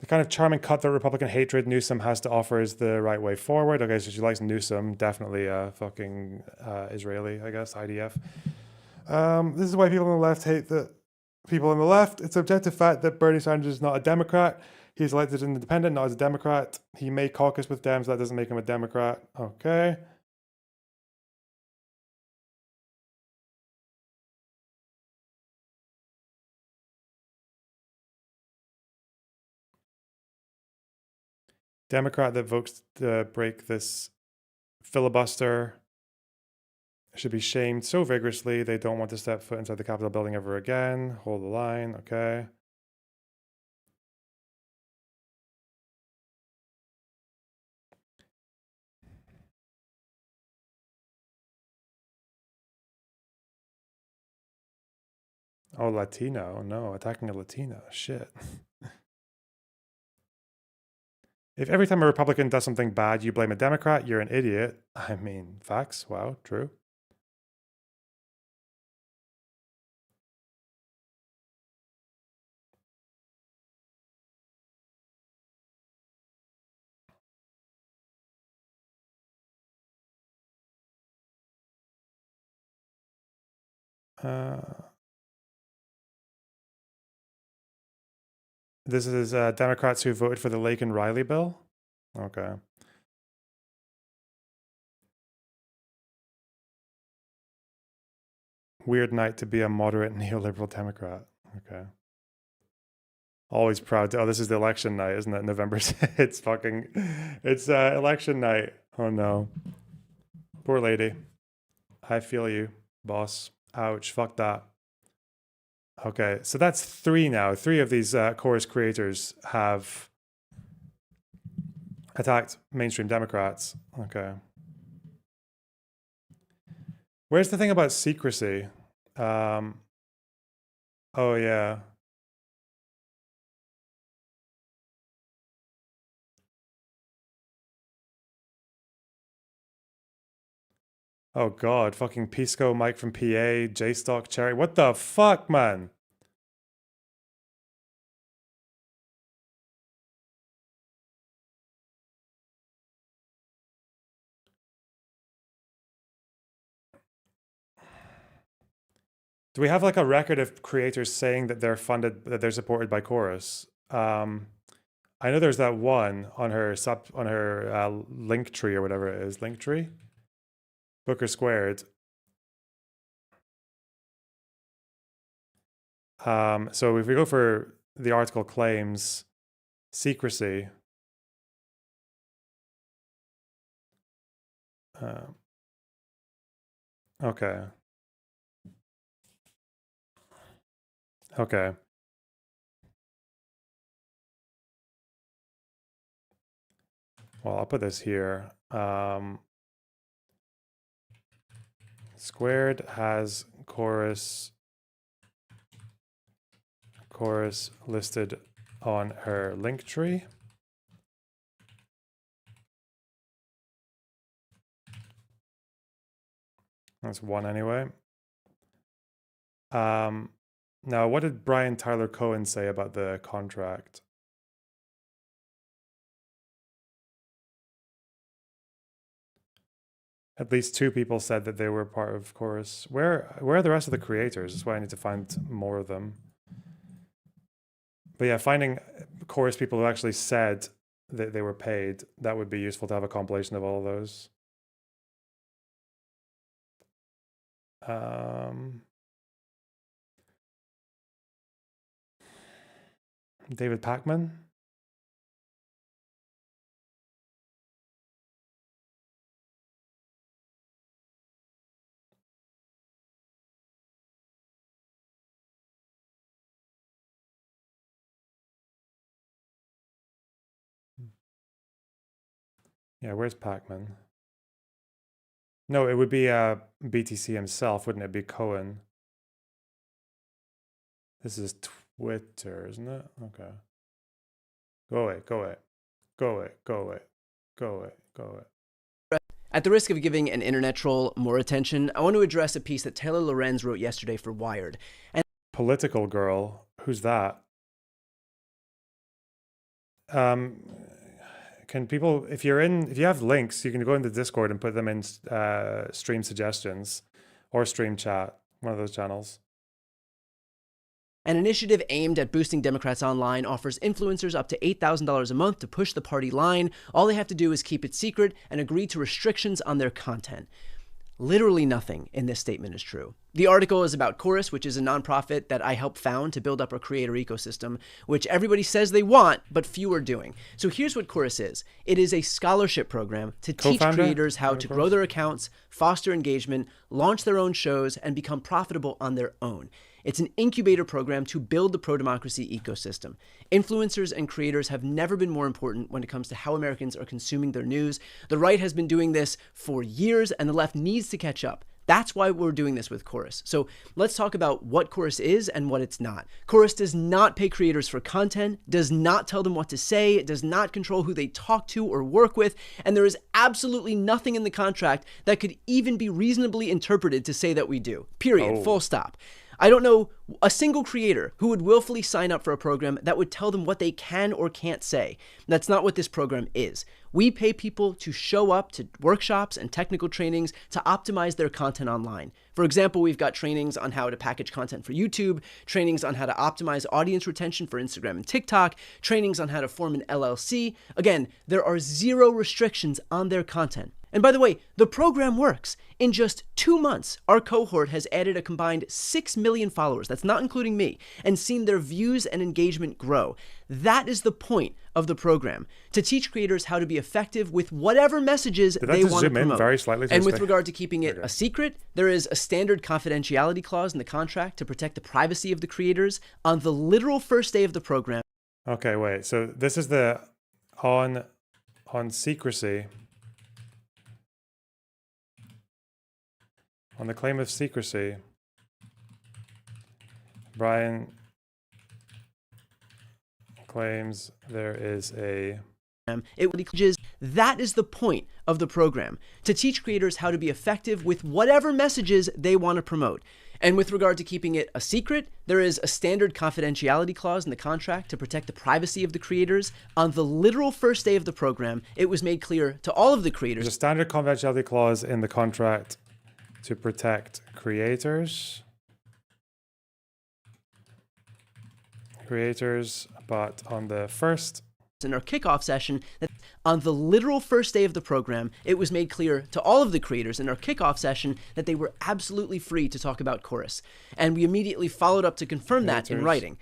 The kind of charming cutthroat Republican hatred Newsom has to offer is the right way forward. Okay, so she likes Newsom, definitely fucking Israeli, I guess, IDF. This is why people on the left hate the people on the left. It's an objective fact that Bernie Sanders is not a Democrat. He's elected as an independent, not as a Democrat. He may caucus with Dems, that doesn't make him a Democrat. Okay. Democrat that votes to break this filibuster should be shamed so vigorously they don't want to step foot inside the Capitol building ever again. Hold the line, okay. Oh, Latino. No, attacking a Latino. Shit. If every time a Republican does something bad, you blame a Democrat, you're an idiot. I mean, facts. Wow, true. This is Democrats who voted for the Lake and Riley bill? Okay. Weird night to be a moderate neoliberal Democrat. Okay. Always proud to, oh, this is the election night, isn't it? November. It's election night. Oh no. Poor lady. I feel you, boss. Ouch. Fuck that. Okay, so that's 3 now. 3 of these chorus creators have attacked mainstream Democrats. Okay. Where's the thing about secrecy? Oh, yeah. Oh, God. Fucking Pisco, Mike from PA, J-Stock, Cherry. What the fuck, man? Do we have like a record of creators saying that they're funded, that they're supported by Chorus? I know there's that one on her link tree or whatever it is, link tree, Booker Squared. So if we go for the article claims secrecy, okay. Okay. Well, I'll put this here. Squared has Chorus listed on her link tree. That's one anyway. Now, what did Brian Tyler Cohen say about the contract? At least 2 people said that they were part of Chorus. Where are the rest of the creators? That's why I need to find more of them. But yeah, finding Chorus people who actually said that they were paid, that would be useful to have a compilation of all of those. David Pacman? Yeah, where's Pacman? No, it would be BTC himself, wouldn't it? Be Cohen. This is Twitter, isn't it? Okay. Go away, go away. Go away, go away. Go away, go away. At the risk of giving an internet troll more attention, I want to address a piece that Taylor Lorenz wrote yesterday for Wired. And Political girl, who's that? Can people, if you have links, you can go into Discord and put them in stream suggestions or stream chat, one of those channels. An initiative aimed at boosting Democrats online offers influencers up to $8,000 a month to push the party line. All they have to do is keep it secret and agree to restrictions on their content. Literally nothing in this statement is true. The article is about Chorus, which is a nonprofit that I helped found to build up a creator ecosystem, which everybody says they want, but few are doing. So here's what Chorus is. It is a scholarship program to teach creators how to grow their accounts, foster engagement, launch their own shows, and become profitable on their own. It's an incubator program to build the pro-democracy ecosystem. Influencers and creators have never been more important when it comes to how Americans are consuming their news. The right has been doing this for years, and the left needs to catch up. That's why we're doing this with Chorus. So let's talk about what Chorus is and what it's not. Chorus does not pay creators for content, does not tell them what to say, it does not control who they talk to or work with, and there is absolutely nothing in the contract that could even be reasonably interpreted to say that we do. Period. Full stop. I don't know a single creator who would willfully sign up for a program that would tell them what they can or can't say. That's not what this program is. We pay people to show up to workshops and technical trainings to optimize their content online. For example, we've got trainings on how to package content for YouTube, trainings on how to optimize audience retention for Instagram and TikTok, trainings on how to form an LLC. Again, there are zero restrictions on their content. And by the way, the program works. In just 2 months, our cohort has added a combined 6 million followers, that's not including me, and seen their views and engagement grow. That is the point of the program, to teach creators how to be effective with whatever messages they want to promote. Very slightly and with regard to keeping it a secret, there is a standard confidentiality clause in the contract to protect the privacy of the creators on the literal first day of the program. Okay, wait. So this is the on secrecy. On the claim of secrecy, Brian claims there is a... That is the point of the program, to teach creators how to be effective with whatever messages they want to promote. And with regard to keeping it a secret, there is a standard confidentiality clause in the contract to protect the privacy of the creators. On the literal first day of the program, it was made clear to all of the creators. There's a standard confidentiality clause in the contract to protect creators, but on the first... In our kickoff session, that on the literal first day of the program, it was made clear to all of the creators in our kickoff session that they were absolutely free to talk about Chorus. And we immediately followed up to confirm that in writing.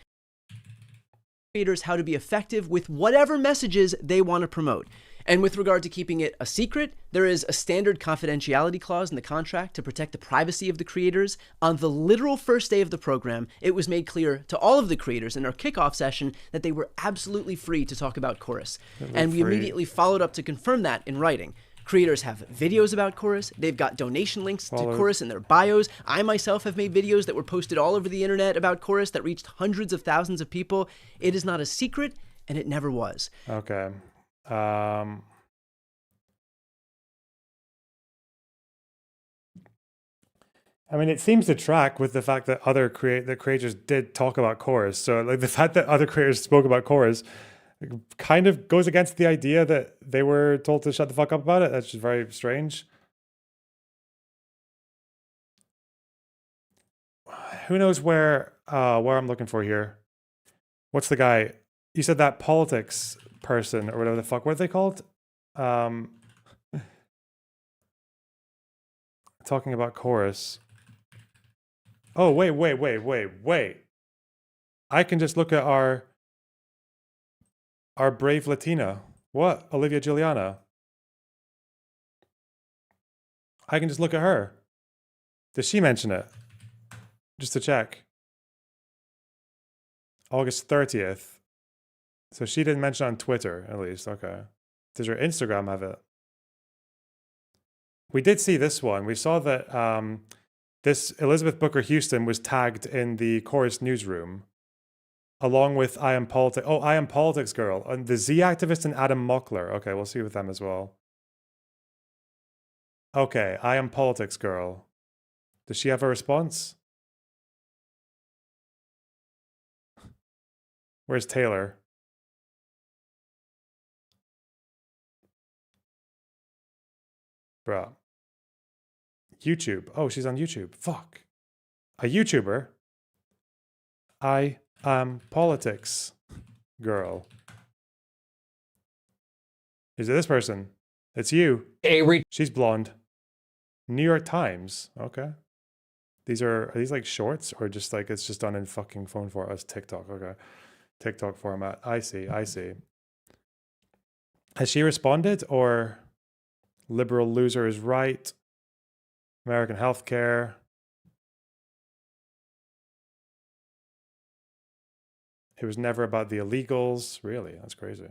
Creators how to be effective with whatever messages they want to promote. And with regard to keeping it a secret, there is a standard confidentiality clause in the contract to protect the privacy of the creators. On the literal first day of the program, it was made clear to all of the creators in our kickoff session that they were absolutely free to talk about Chorus. And we immediately followed up to confirm that in writing. Creators have videos about Chorus. They've got donation links to Chorus in their bios. I myself have made videos that were posted all over the internet about Chorus that reached hundreds of thousands of people. It is not a secret, and it never was. Okay. I mean, it seems to track with the fact that other creators did talk about Chorus. So, like, the fact that other creators spoke about Chorus kind of goes against the idea that they were told to shut the fuck up about it. That's just very strange. Who knows where I'm looking for here? What's the guy? You said that politics person or whatever the fuck. What are they called? Talking about Chorus. Oh, wait. I can just look at our brave Latina. What? Olivia Juliana. I can just look at her. Does she mention it? Just to check. August 30th. So she didn't mention it on Twitter, at least. Okay. Does her Instagram have it? We did see this one. We saw that this Elizabeth Booker Houston was tagged in the Chorus newsroom, along with I Am Politics. Oh, I Am Politics girl. And the Z activist and Adam Mockler. Okay, we'll see with them as well. Okay, I Am Politics girl. Does she have a response? Where's Taylor? Bruh. YouTube. Oh, she's on YouTube. Fuck. A YouTuber. I Am Politics girl. Is it this person? It's you. She's blonde. New York Times. Okay. Are these like shorts or just like it's just done in fucking phone for us? TikTok. Okay. TikTok format. I see. Has she responded or liberal loser is right? American healthcare. It was never about the illegals. Really? That's crazy.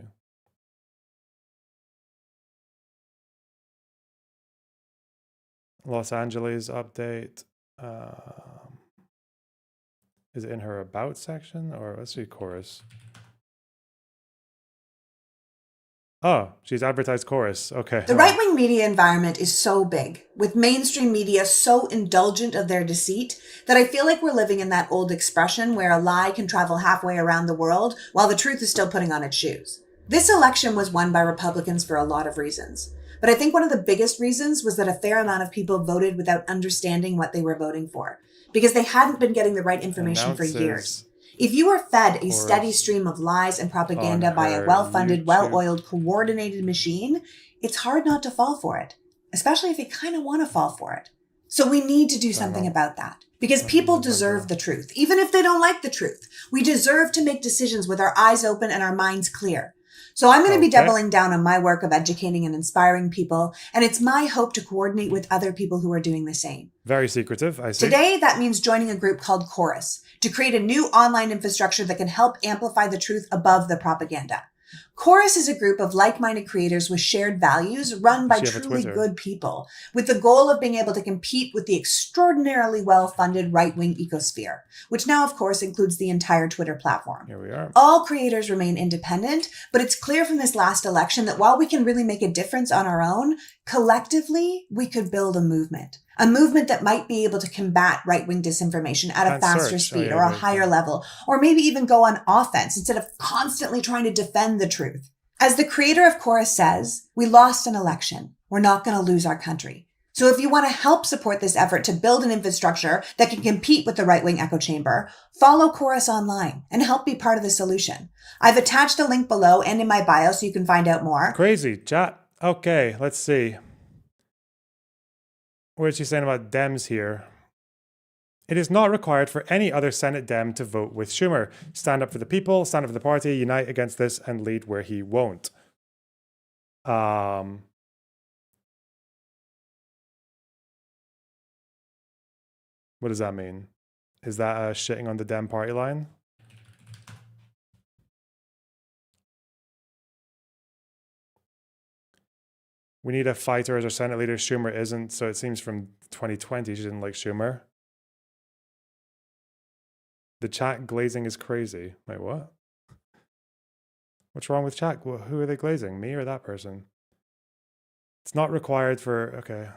Los Angeles update. Is it in her about section or let's see Chorus? Oh, she's advertised Chorus. Okay. The right-wing media environment is so big, with mainstream media so indulgent of their deceit, that I feel like we're living in that old expression where a lie can travel halfway around the world while the truth is still putting on its shoes. This election was won by Republicans for a lot of reasons. But I think one of the biggest reasons was that a fair amount of people voted without understanding what they were voting for, because they hadn't been getting the right information for years. If you are fed a steady stream of lies and propaganda by a well-funded, well-oiled, coordinated machine, it's hard not to fall for it, especially if you kind of want to fall for it. So we need to do something about that, because people deserve the truth, even if they don't like the truth. We deserve to make decisions with our eyes open and our minds clear. So I'm going to be doubling down on my work of educating and inspiring people, and it's my hope to coordinate with other people who are doing the same. Very secretive, I see. Today, that means joining a group called Chorus to create a new online infrastructure that can help amplify the truth above the propaganda. Chorus is a group of like-minded creators with shared values run by truly good people, with the goal of being able to compete with the extraordinarily well-funded right-wing ecosphere, which now, of course, includes the entire Twitter platform. Here we are. All creators remain independent, but it's clear from this last election that while we can really make a difference on our own, collectively, we could build a movement that might be able to combat right-wing disinformation at a faster speed or a higher level, or maybe even go on offense instead of constantly trying to defend the truth. As the creator of Chorus says, we lost an election. We're not going to lose our country. So if you want to help support this effort to build an infrastructure that can compete with the right-wing echo chamber, follow Chorus online and help be part of the solution. I've attached a link below and in my bio so you can find out more. Crazy, chat. Okay, let's see. What is she saying about Dems here? It is not required for any other Senate Dem to vote with Schumer. Stand up for the people, stand up for the party, unite against this, and lead where he won't. What does that mean? Is that shitting on the Dem party line? We need a fighter as our Senate leader. Schumer isn't, so it seems from 2020 she didn't like Schumer. The chat glazing is crazy. Wait, what? What's wrong with chat? Who are they glazing? Me or that person? It's not required for... Okay.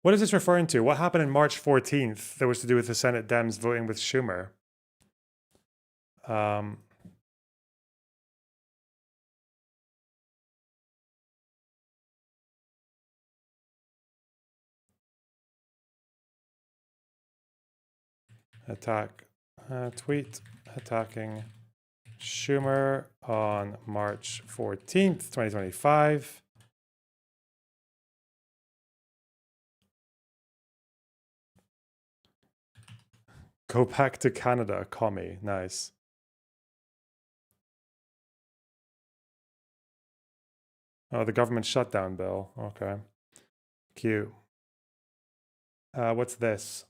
What is this referring to? What happened in March 14th that was to do with the Senate Dems voting with Schumer? Tweet attacking Schumer on March 14th, 2025. Go back to Canada, commie. Nice. Oh, the government shutdown bill. Okay. Cute. What's this?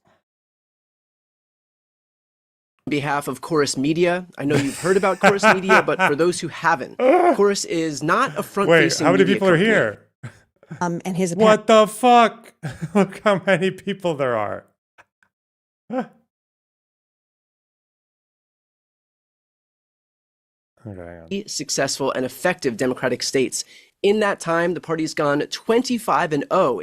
On behalf of Chorus Media, I know you've heard about Chorus Media, but for those who haven't, Chorus is not a front-facing Wait, how many media people company. are here? And his What the fuck? Look how many people there are. Okay, successful and effective Democratic states. In that time, the party's gone 25-0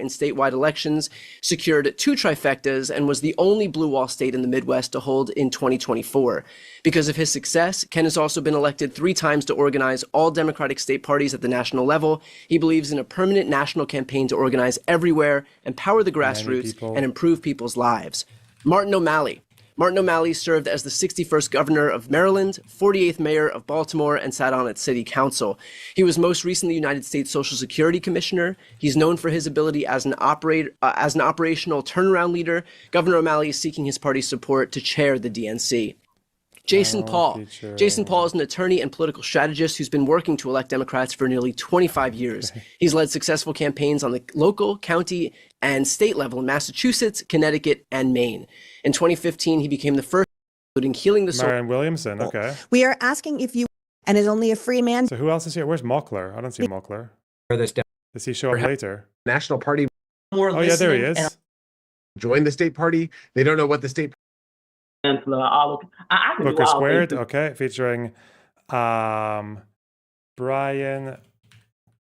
in statewide elections, secured 2 trifectas, and was the only blue wall state in the Midwest to hold in 2024. Because of his success, Ken has also been elected 3 times to organize all Democratic state parties at the national level. He believes in a permanent national campaign to organize everywhere, empower the grassroots, and improve people's lives. Martin O'Malley served as the 61st governor of Maryland, 48th mayor of Baltimore, and sat on its city council. He was most recently United States Social Security Commissioner. He's known for his ability as an operational turnaround leader. Governor O'Malley is seeking his party's support to chair the DNC. Jason Paul. Jason Paul is an attorney and political strategist who's been working to elect Democrats for nearly 25 years. He's led successful campaigns on the local, county, and state level in Massachusetts, Connecticut, and Maine. In 2015, he became the first, including healing the soul. Marianne Williamson, okay. We are asking if you, and is only a free man. So who else is here? Where's Mockler? I don't see Mockler. This Does he show up later? National Party. Oh yeah, there he is. Join the state party. They don't know what the state. Booker Squared. Okay, featuring Brian,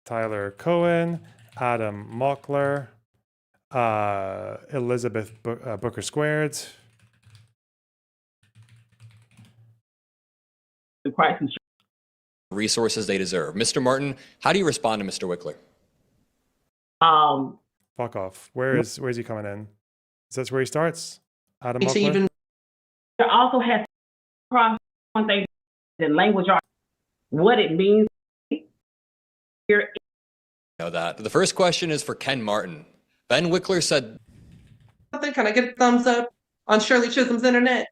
Tyler Cohen, Adam Mockler, Elizabeth Booker Squared. Resources they deserve. Mr. Martin, how do you respond to Mr. Wickler? Fuck off. Where's he coming in? Is that where he starts? Adam Mockler? Even there also has cross one thing, the language art, what it means here. Know that. The first question is for Ken Martin. Ben Wickler said, can I get a thumbs up on Shirley Chisholm's internet?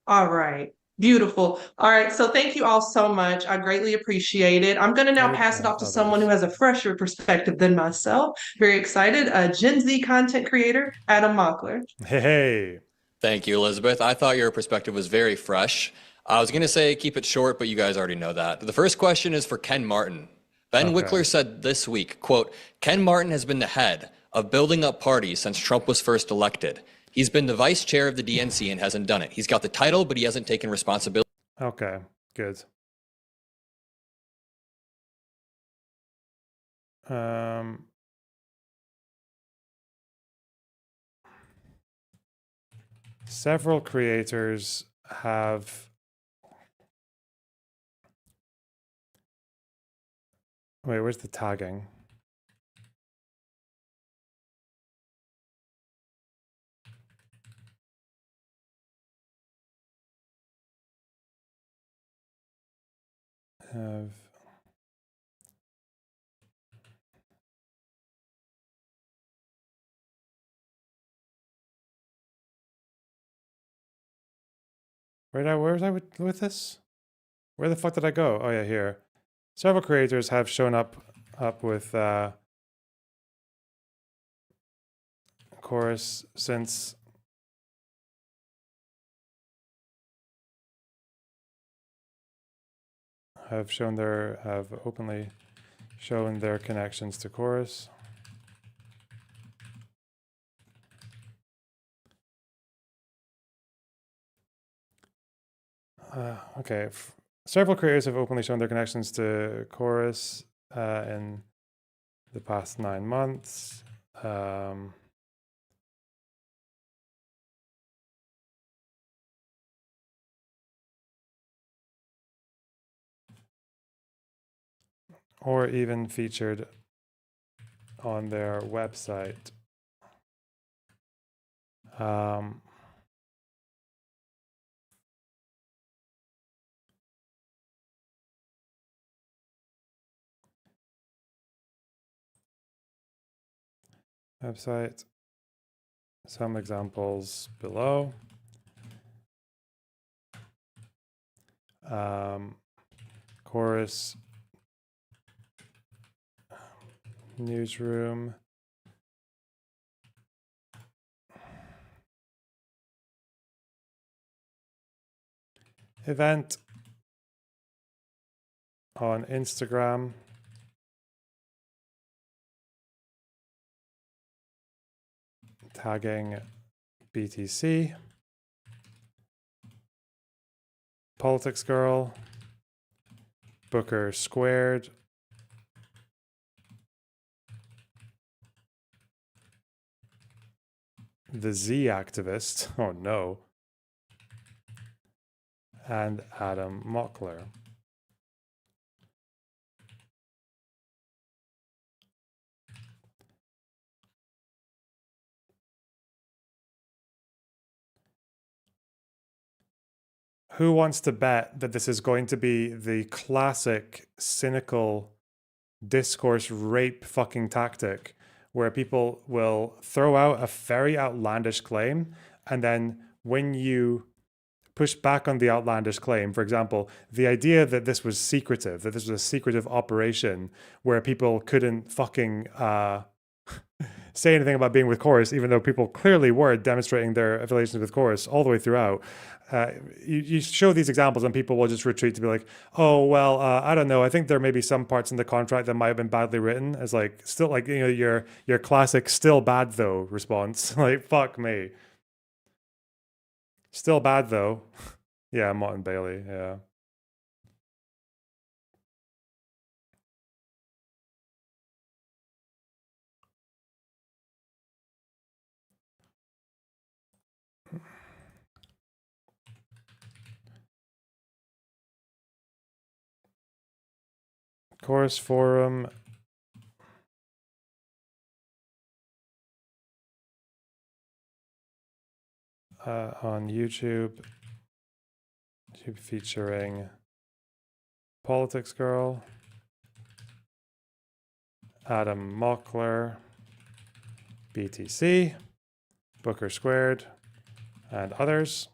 All right. Beautiful. All right. So thank you all so much. I greatly appreciate it. I'm going to now pass it off to someone who has a fresher perspective than myself. Very excited. Gen Z content creator, Adam Mockler. Hey. Thank you, Elizabeth. I thought your perspective was very fresh. I was going to say keep it short, but you guys already know that. The first question is for Ken Martin. Ben Wickler said this week, quote, Ken Martin has been the head of building up parties since Trump was first elected. He's been the vice chair of the DNC and hasn't done it. He's got the title, but he hasn't taken responsibility. Okay, good. Several creators have wait, where's the tagging? Have where was I with this? Where the fuck did I go? Oh yeah, here. Several creators have shown up with chorus since have openly shown their connections to chorus. Okay, several creators have openly shown their connections to chorus in the past 9 months. Or even featured on their website. Website. Some examples below. Chorus newsroom. Event on Instagram. Tagging BTC. Politics Girl. Booker Squared. The Z Activist. Oh no. And Adam Mockler. Who wants to bet that this is going to be the classic cynical discourse rape fucking tactic where people will throw out a very outlandish claim, and then when you push back on the outlandish claim, for example, the idea that this was secretive, that this was a secretive operation where people couldn't fucking say anything about being with Chorus, even though people clearly were demonstrating their affiliations with Chorus all the way throughout. You show these examples and people will just retreat to be like, oh, well, I don't know. I think there may be some parts in the contract that might have been badly written, as like, still like, you know, your classic still bad though response. Like, fuck me. Still bad though. Yeah, Mott and Bailey, yeah. Chorus forum. On YouTube featuring Politics Girl, Adam Mockler, BTC, Booker Squared, and others.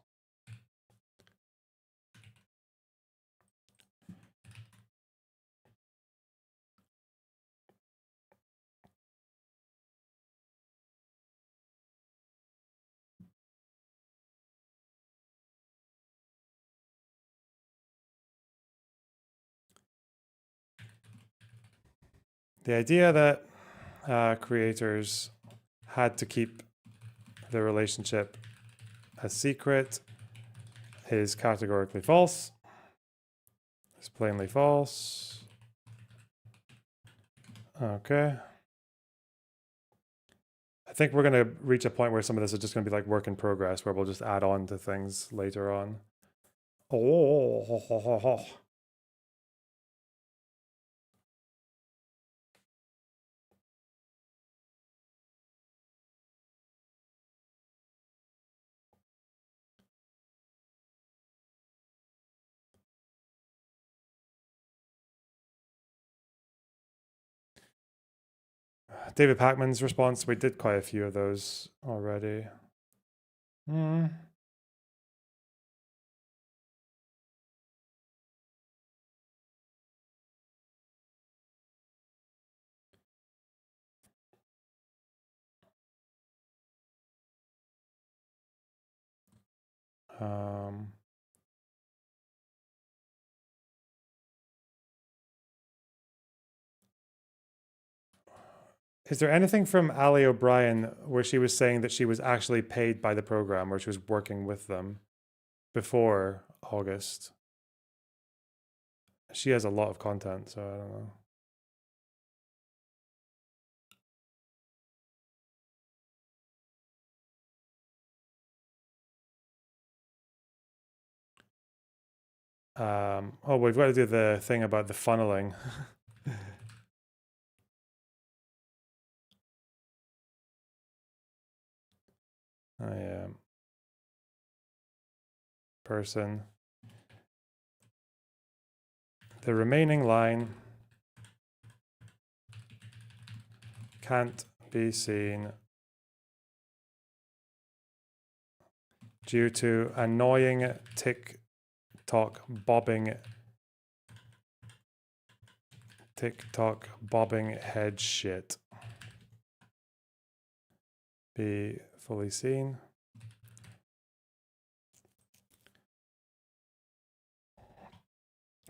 The idea that creators had to keep the relationship a secret is categorically false. It's plainly false. Okay. I think we're going to reach a point where some of this is just going to be like work in progress, where we'll just add on to things later on. Oh. David Packman's response, we did quite a few of those already. Is there anything from Ali O'Brien where she was saying that she was actually paid by the program, or she was working with them before August? She has a lot of content, so I don't know. Oh, we've got to do the thing about the funneling. I person. The remaining line can't be seen due to annoying TikTok bobbing head shit. Be fully seen.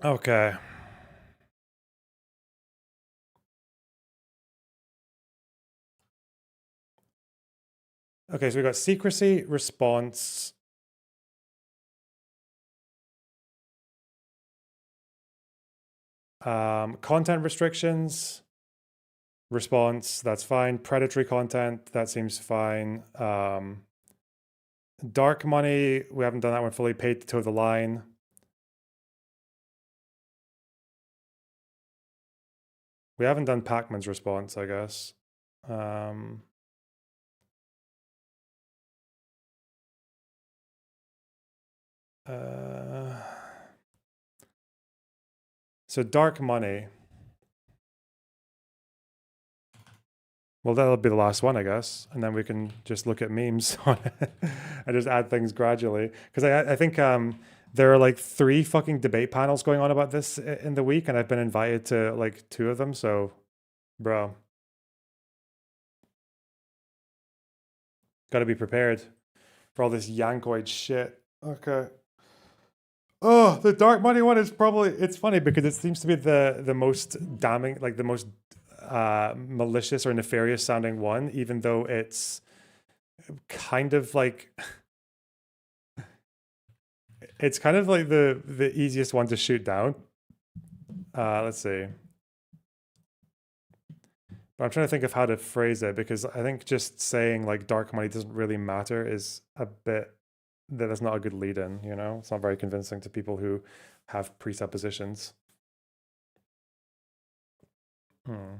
Okay. Okay, so we got secrecy, response, content restrictions, response, that's fine. Predatory content, that seems fine. Dark money, we haven't done that one fully. Paid to toe the line. We haven't done Pacman's response, I guess. So dark money. Well, that'll be the last one, I guess. And then we can just look at memes on it and just add things gradually. Because I think there are like 3 fucking debate panels going on about this in the week. And I've been invited to like 2 of them. So, bro. Got to be prepared for all this Yankoid shit. Okay. Oh, the dark money one is probably, it's funny because it seems to be the most damning, like the most malicious or nefarious sounding one, even though it's kind of like it's kind of like the easiest one to shoot down. Let's see. But I'm trying to think of how to phrase it, because I think just saying like dark money doesn't really matter is a bit, that's not a good lead in, you know? It's not very convincing to people who have presuppositions. Hmm.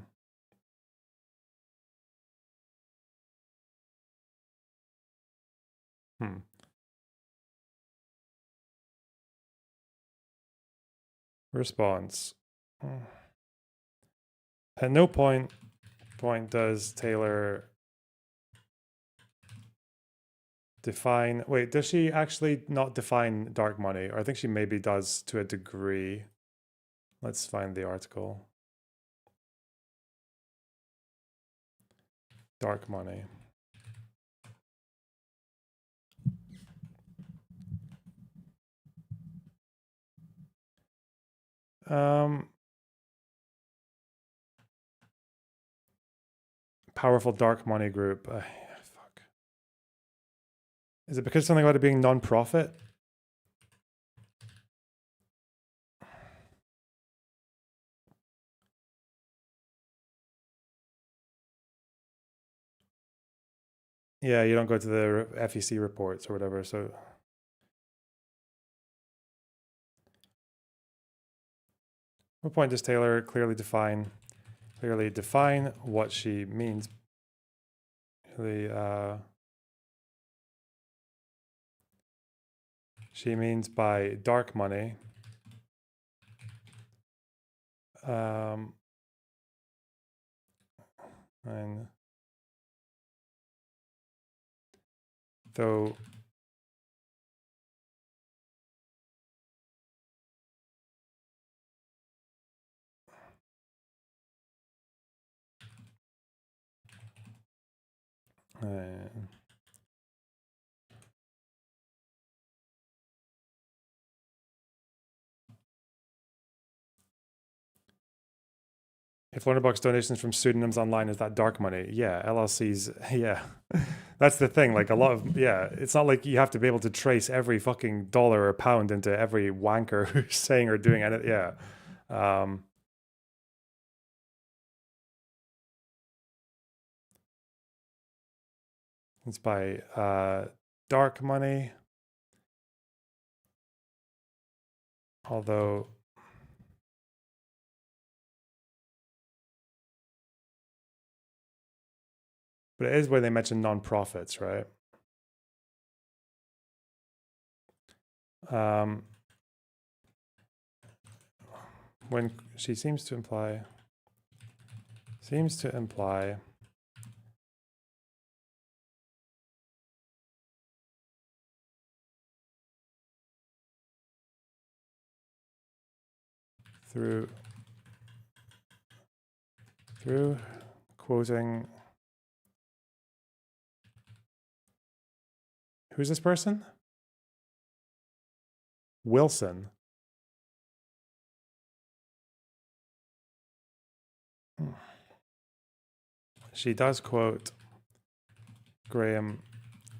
Hmm. Response. At no point does Taylor define, wait, does she actually not define dark money? Or I think she maybe does to a degree. Let's find the article. Dark money. Powerful dark money group. Fuck. Is it because something about it being non-profit? Yeah, you don't go to the FEC reports or whatever, so. What point does Taylor clearly define what she means? She means by dark money. And though if Box donations from pseudonyms online, is that dark money? Yeah, LLCs, yeah. That's the thing, like a lot of, yeah, it's not like you have to be able to trace every fucking dollar or pound into every wanker who's saying or doing anything, yeah. It's by dark money. Although but it is where they mention non-profits, right? When she seems to imply through quoting, who's this person? Wilson. She does quote Graham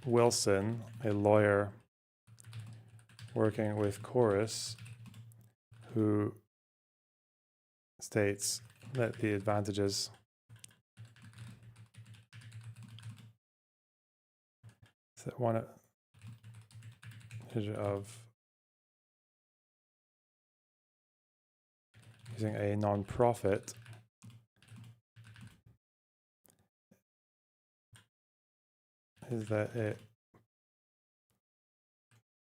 Wilson, a lawyer working with Chorus, who states that the advantages of using a non-profit is that it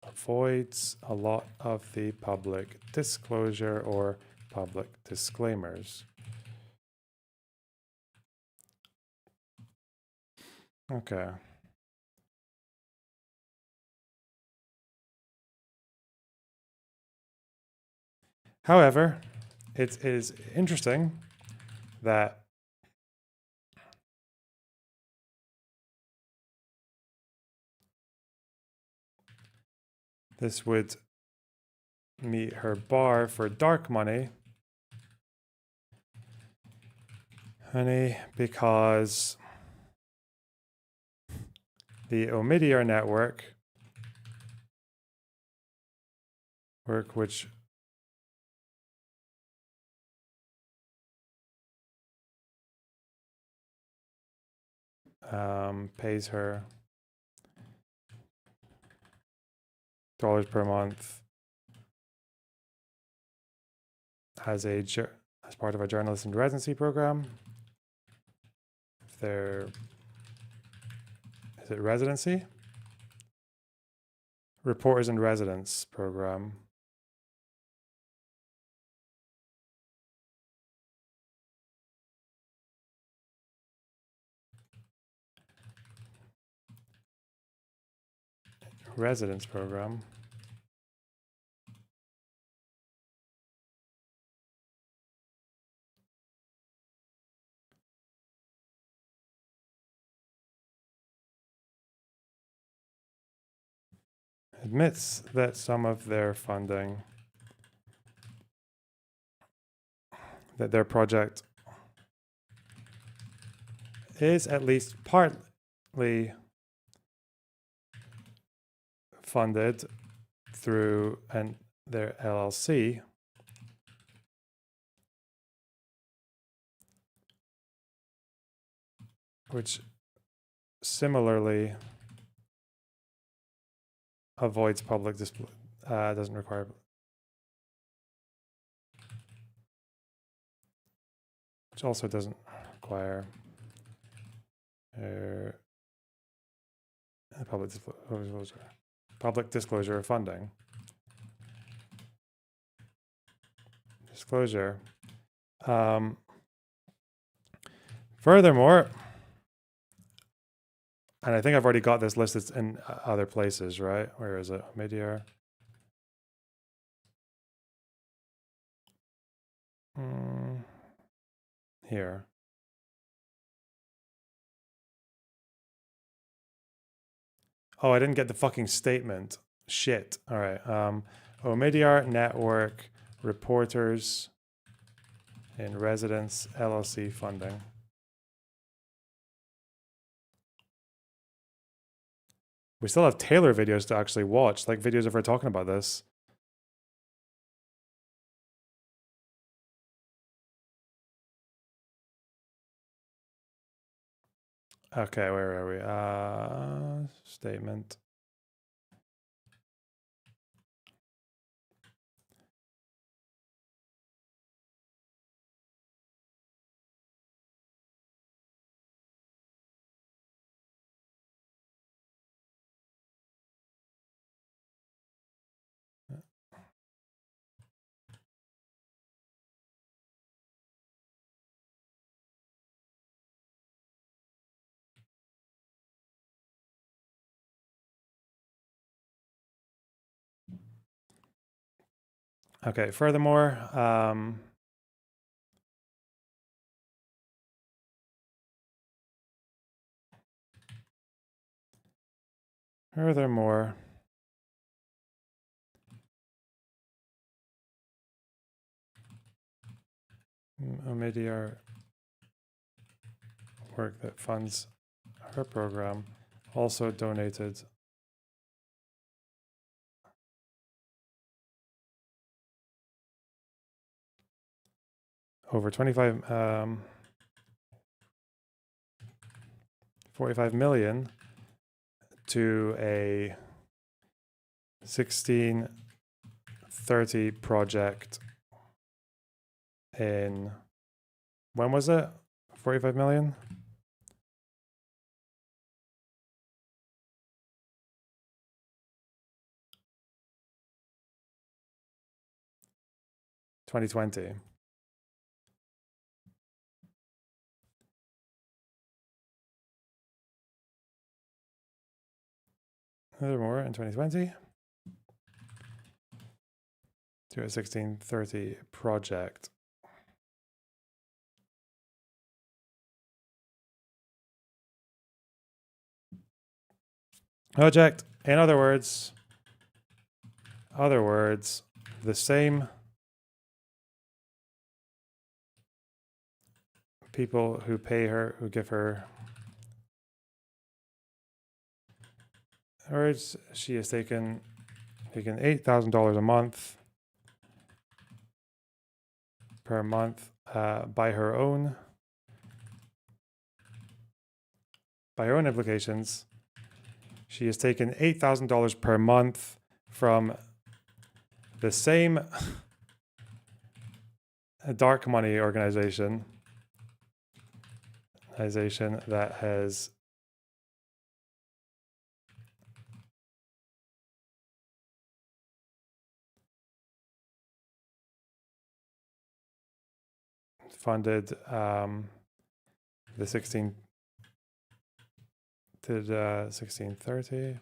avoids a lot of the public disclosure or public disclaimers. Okay. However, it is interesting that This would meet her bar for dark money. Honey, because the Omidyar network, which pays her dollars per month as part of a journalist in residency program. Is it residency? Reporters in residence program. Residence program. Admits that some of their funding, that their project is at least partly funded through their LLC, which similarly avoids public display, doesn't require, which also doesn't require public disclosure of funding. Disclosure. Furthermore, and I think I've already got this listed in other places, right? Where is it? Omidyar. Here. Oh, I didn't get the fucking statement. Shit. All right. Omidyar Network Reporters in Residence LLC funding. We still have Taylor videos to actually watch, like videos of her talking about this. Okay, where are we? Statement. Okay, furthermore, Omidyar work that funds her program also donated over 45 million to a 1630 project in, when was it? 45 million? $2020. Furthermore, in 2020, to a 1630 project. Project, in other words, other words, the same people who pay her, who give her words, she has taken $8,000 a month per month by her own implications. She has taken $8,000 per month from the same dark money organization that has funded the 1630.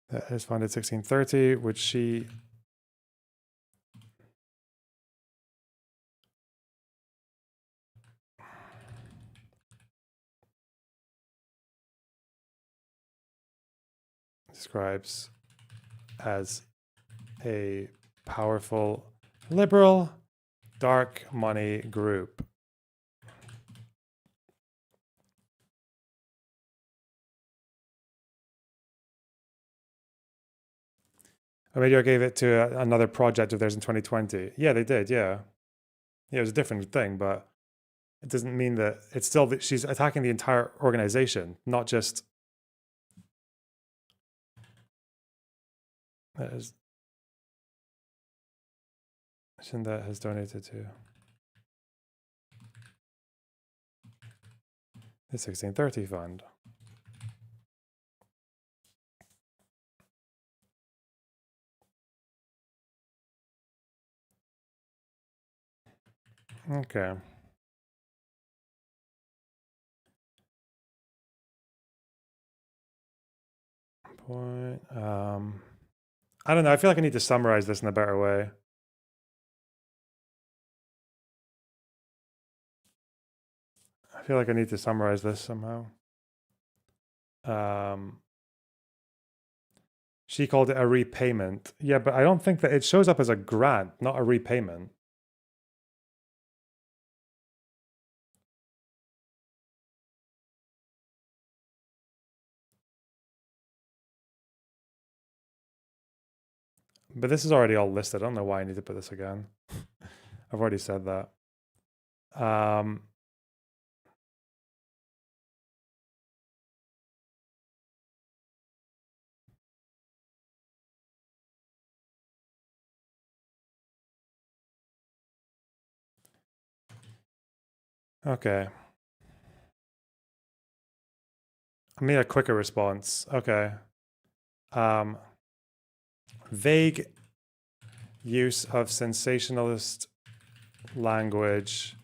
That has funded 1630, which she describes as a powerful liberal dark money group. Or maybe I gave it to another project of theirs in 2020. Yeah, they did. Yeah. Yeah, it was a different thing, but it doesn't mean that it's still that she's attacking the entire organization, not just that has donated to the 1630 fund. Okay. Point. I don't know. I feel like I need to summarize this in a better way. I feel like I need to summarize this somehow. She called it a repayment. Yeah, but I don't think that it shows up as a grant, not a repayment. But this is already all listed. I don't know why I need to put this again. I've already said that. Okay. I made a quicker response. Okay. Vague use of sensationalist language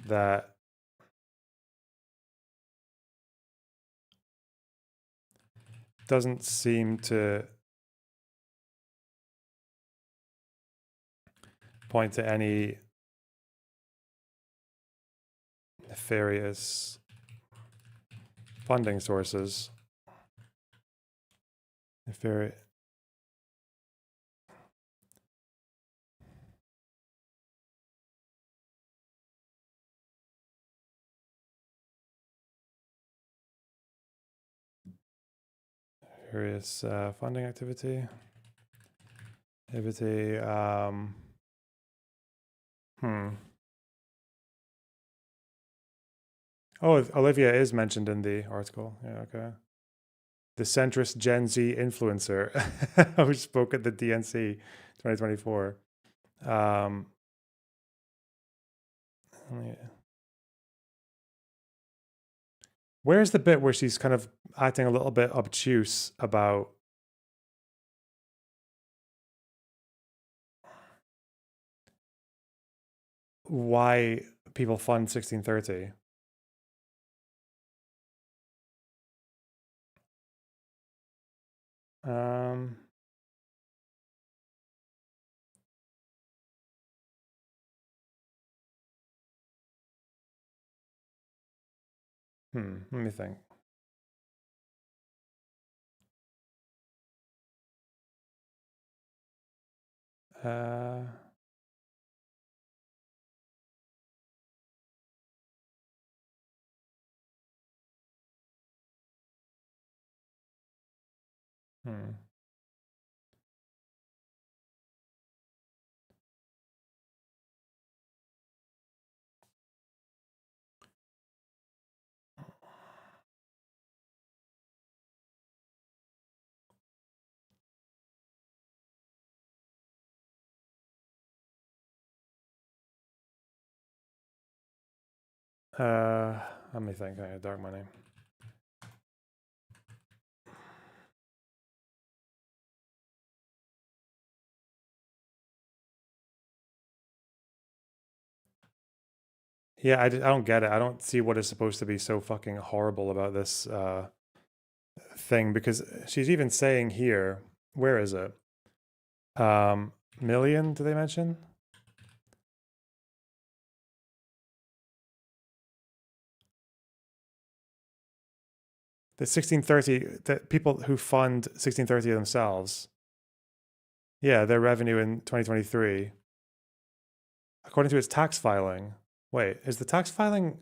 that doesn't seem to point to any nefarious funding sources. Nefarious. Funding activity. Oh, Olivia is mentioned in the article. Yeah, okay. The centrist Gen Z influencer who spoke at the DNC 2024. Where's the bit where she's kind of acting a little bit obtuse about why people fund 1630? Let me think. Uh, hmm. Let me think. Dark money. Yeah, I don't get it. I don't see what is supposed to be so fucking horrible about this thing, because she's even saying here, where is it? Million, do they mention? The 1630, the people who fund 1630 themselves. Yeah, their revenue in 2023. According to its tax filing. Wait, is the tax filing...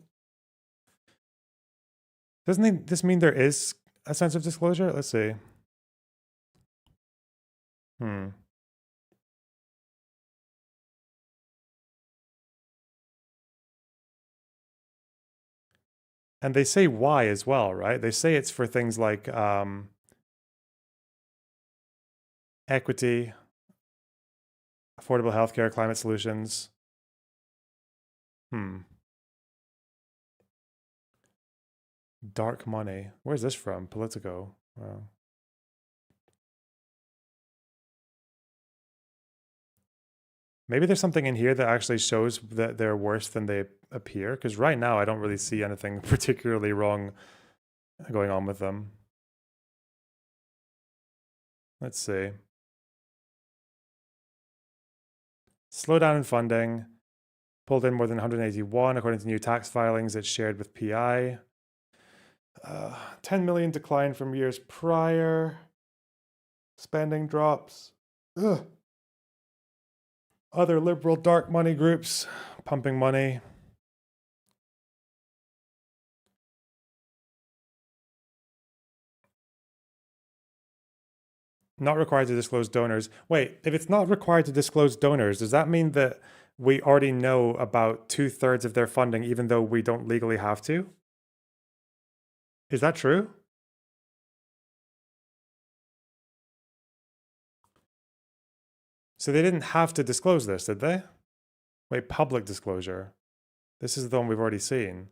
Doesn't this mean there is a sense of disclosure? Let's see. Hmm. And they say why as well, right? They say it's for things like equity, affordable healthcare, climate solutions. Dark money. Where's this from? Politico. Wow. Maybe there's something in here that actually shows that they're worse than they appear. Because right now, I don't really see anything particularly wrong going on with them. Let's see. Slowdown in funding. Pulled in more than 181 according to new tax filings it's shared with PI. 10 million decline from years prior. Spending drops. Ugh. Other liberal dark money groups pumping money. Not required to disclose donors. Wait, if it's not required to disclose donors, does that mean that we already know about 2/3 of their funding, even though we don't legally have to? Is that true? So they didn't have to disclose this, did they? Wait, public disclosure. This is the one we've already seen.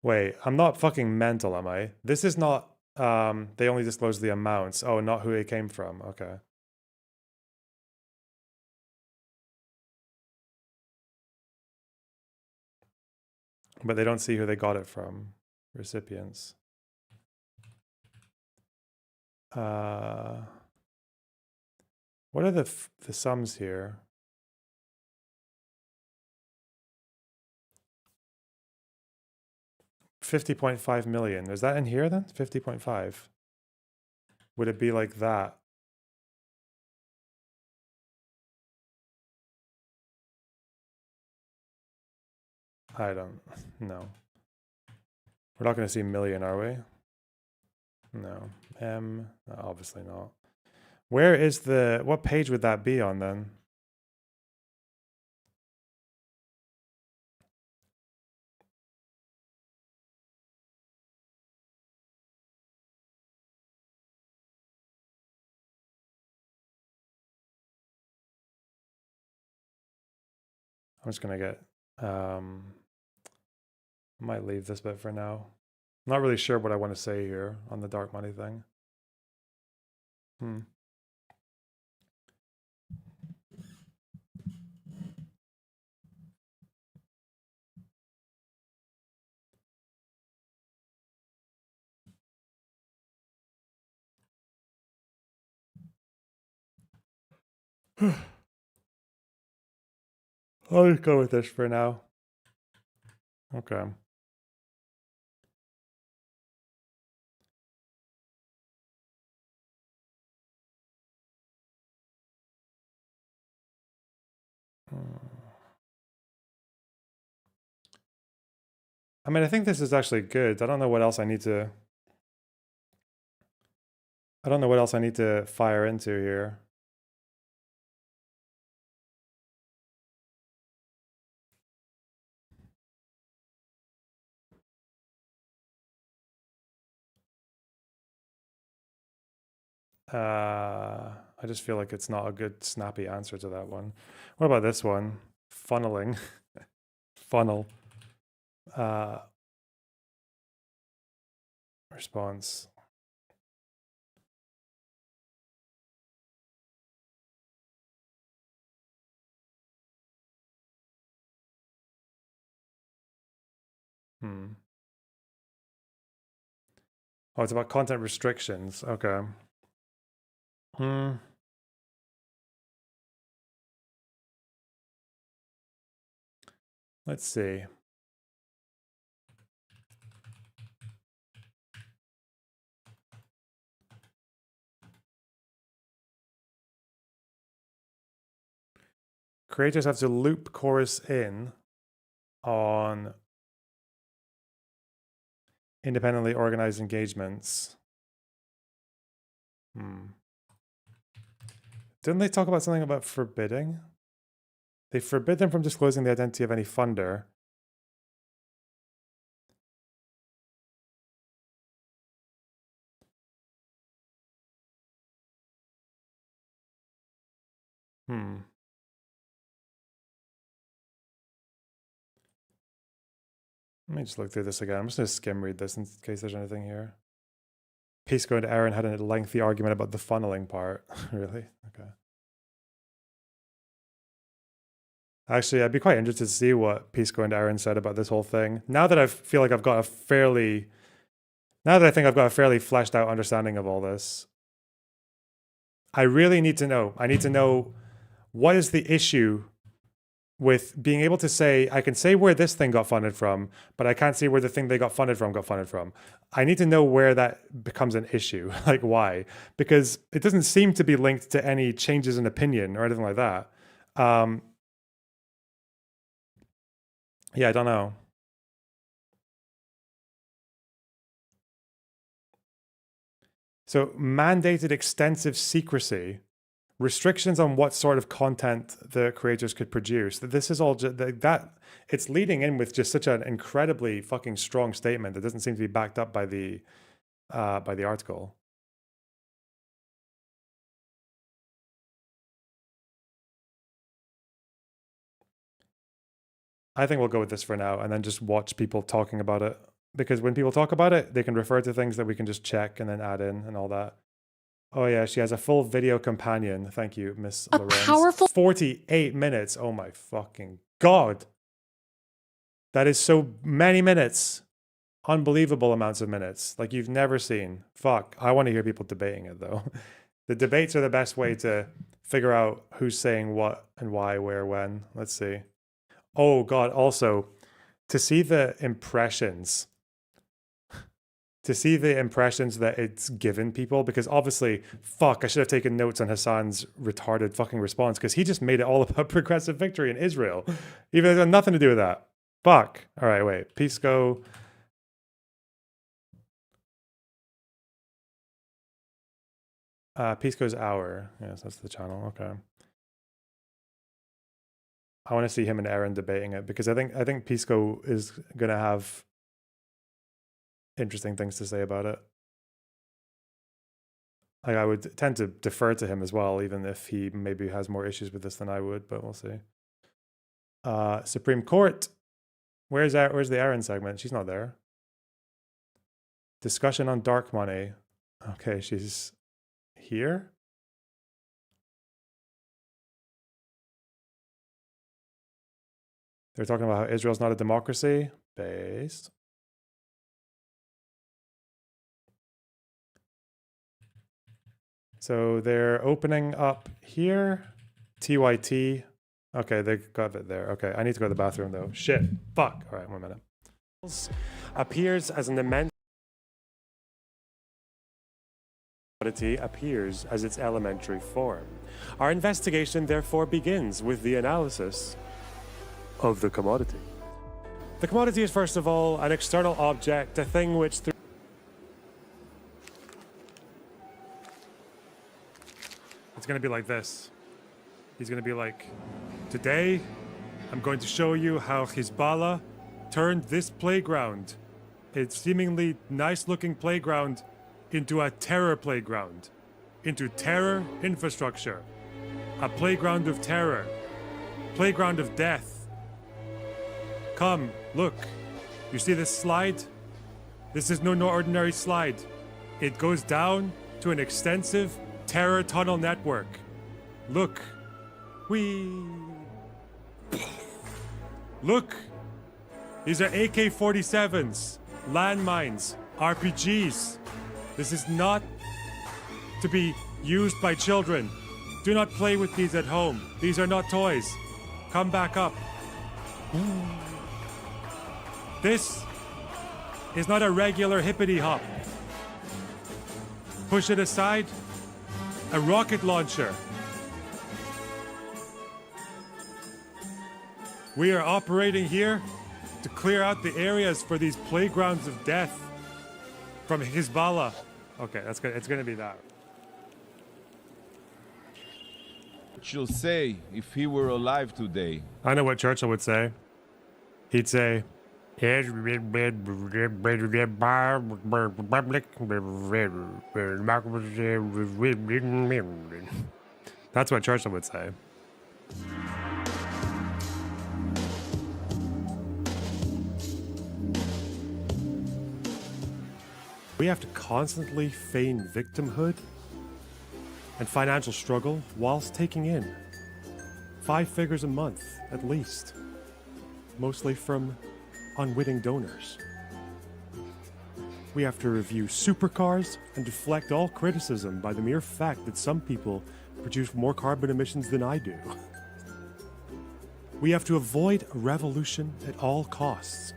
Wait, I'm not fucking mental, am I? This is not, they only disclose the amounts. Oh, not who it came from. Okay. But they don't see who they got it from. Recipients. What are the sums here? $50.5 million. Is that in here then? 50.5. Would it be like that? I don't know. We're not going to see million, are we? No. No, obviously not. Where is what page would that be on then? I'm just going to get, I might leave this bit for now. I'm not really sure what I want to say here on the dark money thing. I'll just go with this for now. Okay. I mean, I think this is actually good. I don't know what else I need to... I don't know what else I need to fire into here. I just feel like it's not a good snappy answer to that one. What about this one? Funneling. Funnel. Response. Oh, it's about content restrictions. Okay. Let's see. Creators have to loop chorus in on independently organized engagements. Didn't they talk about something about forbidding? They forbid them from disclosing the identity of any funder. Let me just look through this again. I'm just going to skim read this in case there's anything here. Pisco and Aaron had a lengthy argument about the funneling part. Really? Okay. Actually, I'd be quite interested to see what Pisco and Aaron said about this whole thing. Now that I feel like I've got a fairly... Now that I think I've got a fairly fleshed out understanding of all this, I really need to know. I need to know what is the issue with being able to say, I can say where this thing got funded from, but I can't say where the thing they got funded from. I need to know where that becomes an issue, like why, because it doesn't seem to be linked to any changes in opinion or anything like that. Yeah, I don't know. So mandated extensive secrecy, restrictions on what sort of content the creators could produce. This is all just that it's leading in with just such an incredibly fucking strong statement that doesn't seem to be backed up by the article. I think we'll go with this for now and then just watch people talking about it. Because when people talk about it, they can refer to things that we can just check and then add in and all that. Oh yeah, she has a full video companion. Thank you, Miss Lorenz. Powerful 48 minutes. Oh my fucking God. That is so many minutes. Unbelievable amounts of minutes. Like you've never seen. Fuck. I want to hear people debating it though. The debates are the best way to figure out who's saying what and why, where, when. Let's see. Oh God, also to see the impressions. To see the impressions that it's given people, because obviously, fuck, I should have taken notes on Hassan's retarded fucking response, because he just made it all about progressive victory in Israel. Even though it had nothing to do with that. Fuck. All right, wait. Pisco. Pisco's Hour. Yes, that's the channel. Okay. I want to see him and Aaron debating it, because I think Pisco is going to have interesting things to say about it. Like I would tend to defer to him as well, even if he maybe has more issues with this than I would, but we'll see. Supreme Court. Where's the Aaron segment? She's not there. Discussion on dark money. Okay, she's here. They're talking about how Israel's not a democracy. Based. So they're opening up here. TYT. Okay, they got it there. Okay, I need to go to the bathroom though. Shit. Fuck. All right, 1 minute. Appears as an immense commodity appears as its elementary form. Our investigation therefore begins with the analysis of the commodity. The commodity is first of all an external object, a thing which it's going to be like this. He's going to be like, today I'm going to show you how Hezbollah turned this playground, a seemingly nice looking playground, into a terror playground, into terror infrastructure, a playground of terror, playground of death. Come, look, you see this slide? This is no ordinary slide. It goes down to an extensive terror tunnel network. Look, look, these are AK-47s, landmines, RPGs. This is not to be used by children. Do not play with these at home. These are not toys. Come back up. This is not a regular hippity hop. Push it aside. A rocket launcher. We are operating here to clear out the areas for these playgrounds of death from Hezbollah. Okay, that's good. It's going to be that. Churchill say if he were alive today? I know what Churchill would say. He'd say, that's what Churchill would say. We have to constantly feign victimhood and financial struggle whilst taking in 5 figures a month, at least, mostly from unwitting donors. We have to review supercars and deflect all criticism by the mere fact that some people produce more carbon emissions than I do. We have to avoid a revolution at all costs,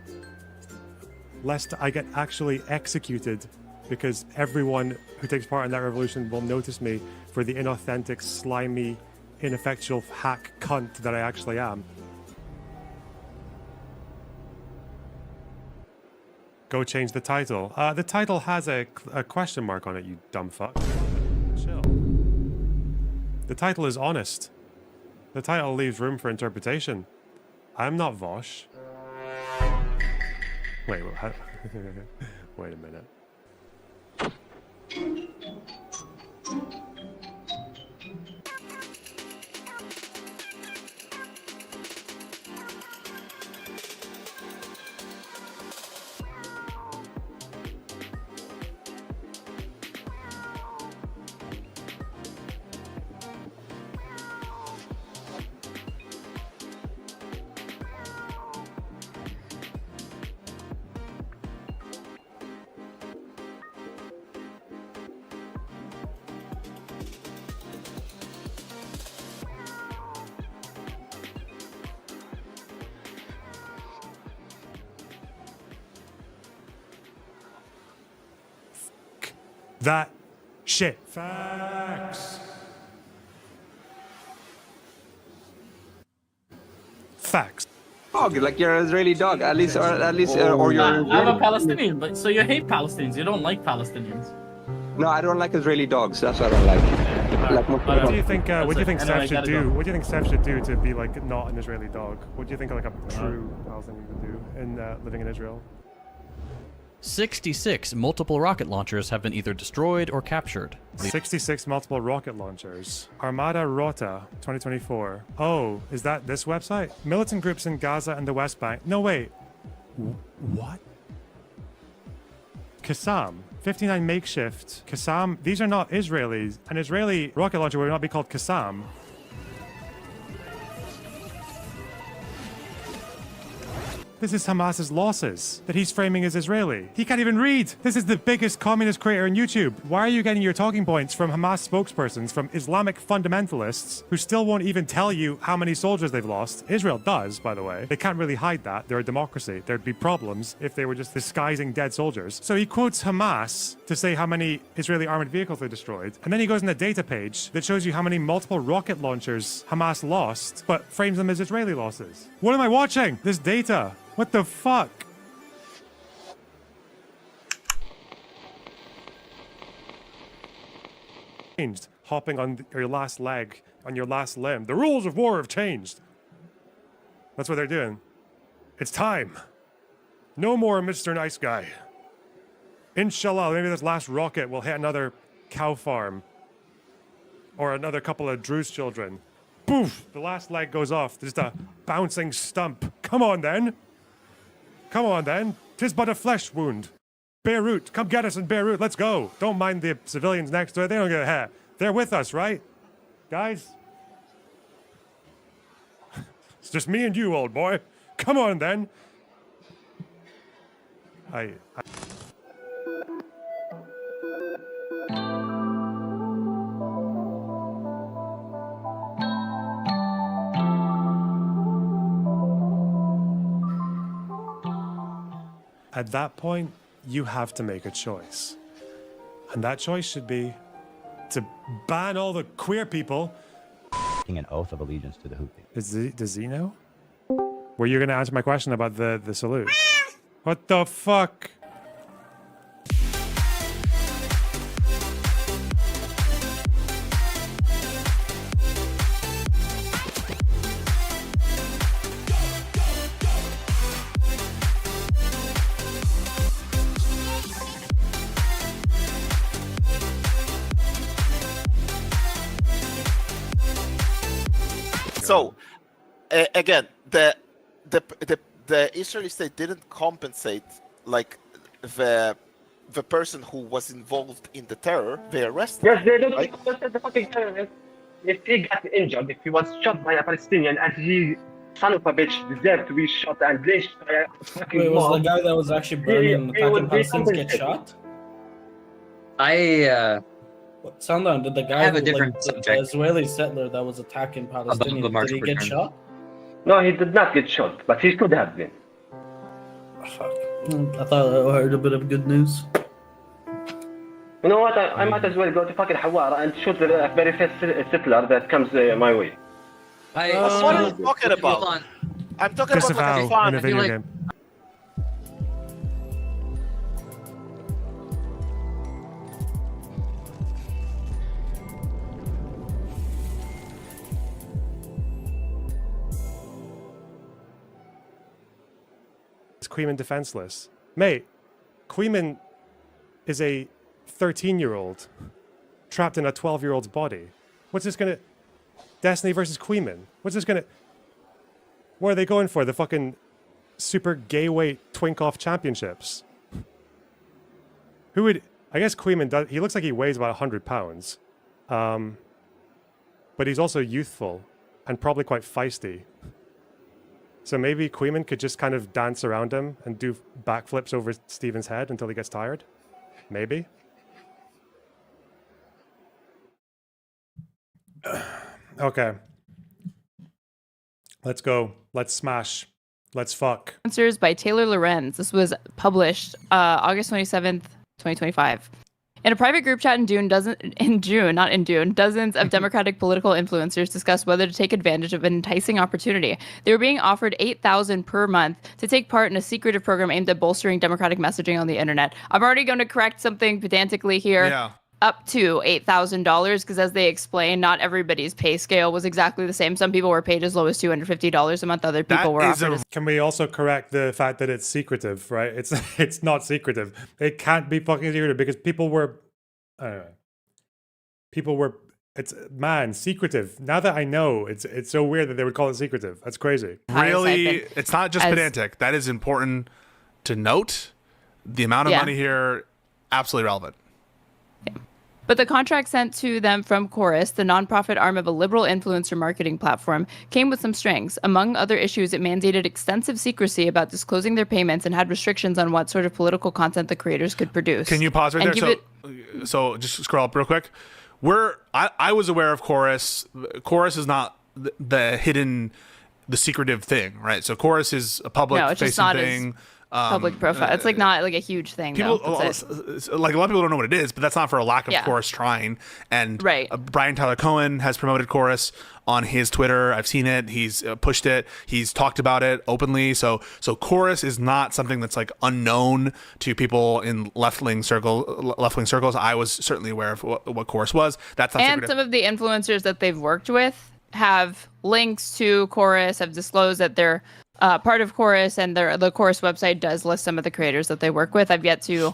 lest I get actually executed because everyone who takes part in that revolution will notice me for the inauthentic, slimy, ineffectual hack cunt that I actually am. Go change the title. The title has a question mark on it, you dumb fuck. Chill. The title is honest. The title leaves room for interpretation. I'm not Vosh. Wait, wait a minute. That shit. Facts. Facts. Dog, like you're an Israeli dog, at least, or you're. I'm a Palestinian, but so you hate Palestinians. You don't like Palestinians. No, I don't like Israeli dogs. That's what I don't like. What do you think? What do you think Steph should do? What do you think Steph should do to be like not an Israeli dog? What do you think like a true Palestinian would do in living in Israel? 66 multiple rocket launchers have been either destroyed or captured. 66 multiple rocket launchers. Armada Rota 2024. Oh, is that this website? Militant groups in Gaza and the West Bank. No, wait. What? Qassam. 59 makeshift. Qassam. These are not Israelis. An Israeli rocket launcher would not be called Qassam. This is Hamas's losses that he's framing as Israeli. He can't even read. This is the biggest communist creator on YouTube. Why are you getting your talking points from Hamas spokespersons, from Islamic fundamentalists who still won't even tell you how many soldiers they've lost? Israel does, by the way. They can't really hide that. They're a democracy. There'd be problems if they were just disguising dead soldiers. So he quotes Hamas to say how many Israeli armored vehicles they destroyed. And then he goes on a data page that shows you how many multiple rocket launchers Hamas lost, but frames them as Israeli losses. What am I watching? This data. What the fuck? Changed. Hopping on your last leg, on your last limb. The rules of war have changed. That's what they're doing. It's time. No more Mr. Nice Guy. Inshallah, maybe this last rocket will hit another cow farm. Or another couple of Druze children. Poof! The last leg goes off. Just a bouncing stump. Come on then. Come on then. 'Tis but a flesh wound. Beirut, come get us in Beirut. Let's go. Don't mind the civilians next to it. They don't get a hat. They're with us, right? Guys? It's just me and you, old boy. Come on then. At that point, you have to make a choice. And that choice should be to ban all the queer people. An oath of allegiance to the Houthi. Does he know? Were you going to answer my question about the salute? What the fuck? So, again, the Israeli state didn't compensate like the person who was involved in the terror. They arrested. Yes, they don't right? compensate the fucking terrorist. If he got injured, if he was shot by a Palestinian, and he, son of a bitch, deserved to be shot and lynched by a fucking Wait, was mob, the guy that was actually burning and attacking Palestinians get shot? Sound did the guy have a who, different like, subject. the Israeli settler that was attacking Palestinians, March did he for get Turner. shot? No, he did not get shot, but he could have been. Fuck. I thought I heard a bit of good news. You know what? I might as well go to fucking Hawara and shoot the very first settler that comes my way. What are you talking about? I'm talking about fucking fun. in a video game. Queeman defenseless. Mate, Queeman is a 13-year-old trapped in a 12-year-old's body. What's this gonna... Destiny versus Queeman. What's this gonna... What are they going for? The fucking super gay weight twink-off championships? Who would... I guess Queeman does... He looks like he weighs about 100 pounds. But he's also youthful and probably quite feisty. So maybe Queeman could just kind of dance around him and do backflips over Steven's head until he gets tired. Maybe. Okay. Let's go. Let's smash. Let's fuck. Answers by Taylor Lorenz. This was published August 27th, 2025. In a private group chat in June, dozens of Democratic political influencers discussed whether to take advantage of an enticing opportunity. They were being offered $8,000 per month to take part in a secretive program aimed at bolstering Democratic messaging on the internet. I'm already going to correct something pedantically here. Yeah. Up to $8,000, because as they explained, not everybody's pay scale was exactly the same. Some people were paid as low as $250 a month. Other people were offered. Can we also correct the fact that it's secretive, right? It's not secretive. It can't be fucking secretive because people were, I don't know. It's secretive. Now that I know, it's so weird that they would call it secretive. That's crazy. Really, it's not just pedantic. That is important to note. The amount of money here, absolutely relevant. But the contract sent to them from Chorus, the nonprofit arm of a liberal influencer marketing platform, came with some strings. Among other issues, it mandated extensive secrecy about disclosing their payments and had restrictions on what sort of political content the creators could produce. Can you pause right And there? give So just scroll up real quick. I was aware of Chorus. Chorus is not the secretive thing, right? So Chorus is a public facing thing. Public profile. It's like not like a huge thing. People, though. like a lot of people don't know what it is, but that's not for a lack of Yeah. Chorus trying. And Right. Brian Tyler Cohen has promoted Chorus on his Twitter. I've seen it. He's pushed it. He's talked about it openly. So Chorus is not something that's like unknown to people in left-wing circles. I was certainly aware of what Chorus was. That's not And secretive. some of the influencers that they've worked with have links to Chorus, have disclosed that they're part of Chorus, and the Chorus website does list some of the creators that they work with. I've yet to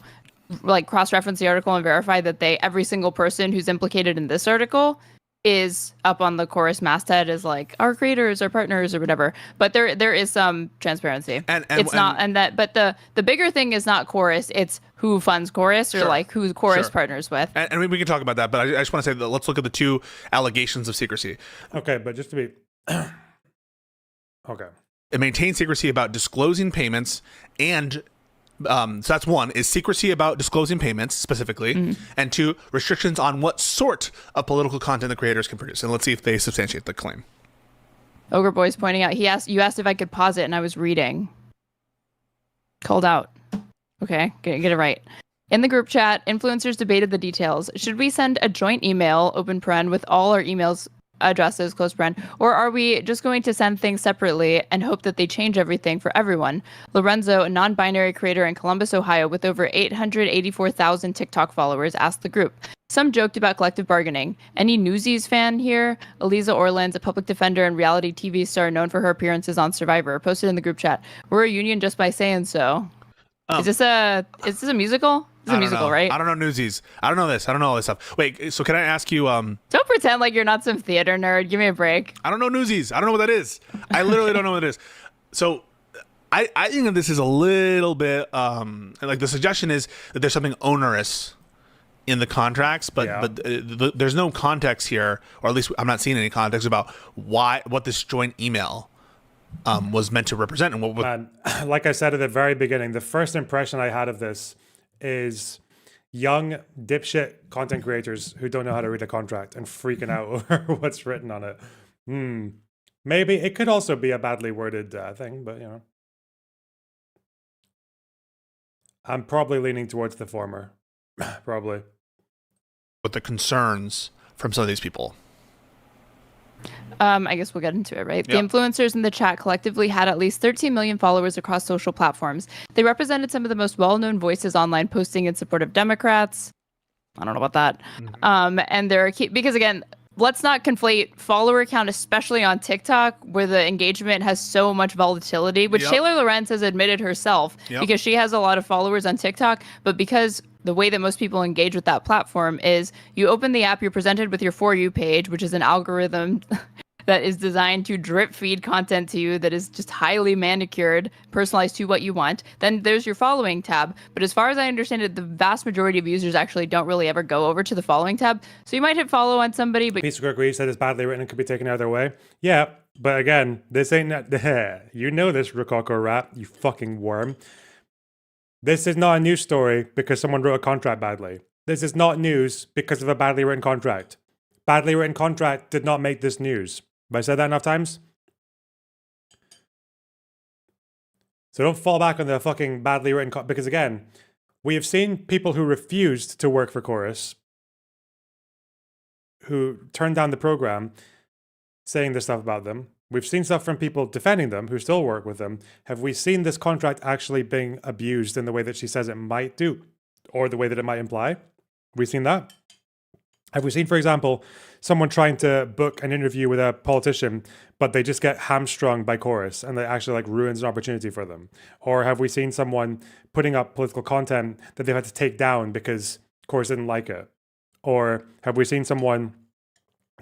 like cross-reference the article and verify that every single person who's implicated in this article is up on the Chorus masthead as like our creators, our partners, or whatever. But there is some transparency. But the bigger thing is not Chorus, it's who funds Chorus or like who Chorus partners with. And we can talk about that, but I just want to say that let's look at the two allegations of secrecy. Okay, but just to be okay. It maintains secrecy about disclosing payments, and so that's one, is secrecy about disclosing payments specifically, and two, restrictions on what sort of political content the creators can produce. And let's see if they substantiate the claim. Ogre Boy's pointing out, you asked if I could pause it, and I was reading. Called out. Okay, get it right. In the group chat, influencers debated the details. Should we send a joint email, open paren, with all our emails addresses, close paren, or are we just going to send things separately and hope that they change everything for everyone? Lorenzo, a non-binary creator in Columbus, Ohio, with over 884,000 TikTok followers, asked the group. Some joked about collective bargaining. Any Newsies fan here? Eliza Orlands, a public defender and reality TV star known for her appearances on Survivor, posted in the group chat, "We're a union just by saying so." Is this a musical? It's a musical, right? I don't know Newsies. I don't know this. I don't know all this stuff. Wait, so can I ask you? Don't pretend like you're not some theater nerd. Give me a break. I don't know Newsies. I don't know what that is. I literally don't know what it is. So I think that this is a little bit like the suggestion is that there's something onerous in the contracts, but there's no context here, or at least I'm not seeing any context about what this joint email was meant to represent. And what like I said at the very beginning, the first impression I had of this is young dipshit content creators who don't know how to read a contract and freaking out over what's written on it. Maybe it could also be a badly worded thing, but you know, I'm probably leaning towards the former. Probably. With the concerns from some of these people. I guess we'll get into it, right? The influencers in the chat collectively had at least 13 million followers across social platforms. They represented some of the most well-known voices online, posting in support of Democrats. I don't know about that. And they're because again, let's not conflate follower count, especially on TikTok, where the engagement has so much volatility, which Taylor Lorenz has admitted herself, because she has a lot of followers on TikTok, but because the way that most people engage with that platform is you open the app, you're presented with your For You page, which is an algorithm that is designed to drip feed content to you that is just highly manicured, personalized to what you want. Then there's your following tab. But as far as I understand it, the vast majority of users actually don't really ever go over to the following tab. So you might hit follow on somebody, but Peace Gregory said it's badly written and could be taken either way. Yeah, but again, this ain't you know this, Rococo Rat, you fucking worm. This is not a news story because someone wrote a contract badly. This is not news because of a badly written contract. Badly written contract did not make this news. Have I said that enough times? So don't fall back on the fucking badly written because again, we have seen people who refused to work for Chorus, who turned down the program, saying this stuff about them. We've seen stuff from people defending them who still work with them. Have we seen this contract actually being abused in the way that she says it might do, or the way that it might imply? Have we seen that? Have we seen, for example, someone trying to book an interview with a politician, but they just get hamstrung by Chorus and it actually like ruins an opportunity for them? Or have we seen someone putting up political content that they've had to take down because Chorus didn't like it? Or have we seen someone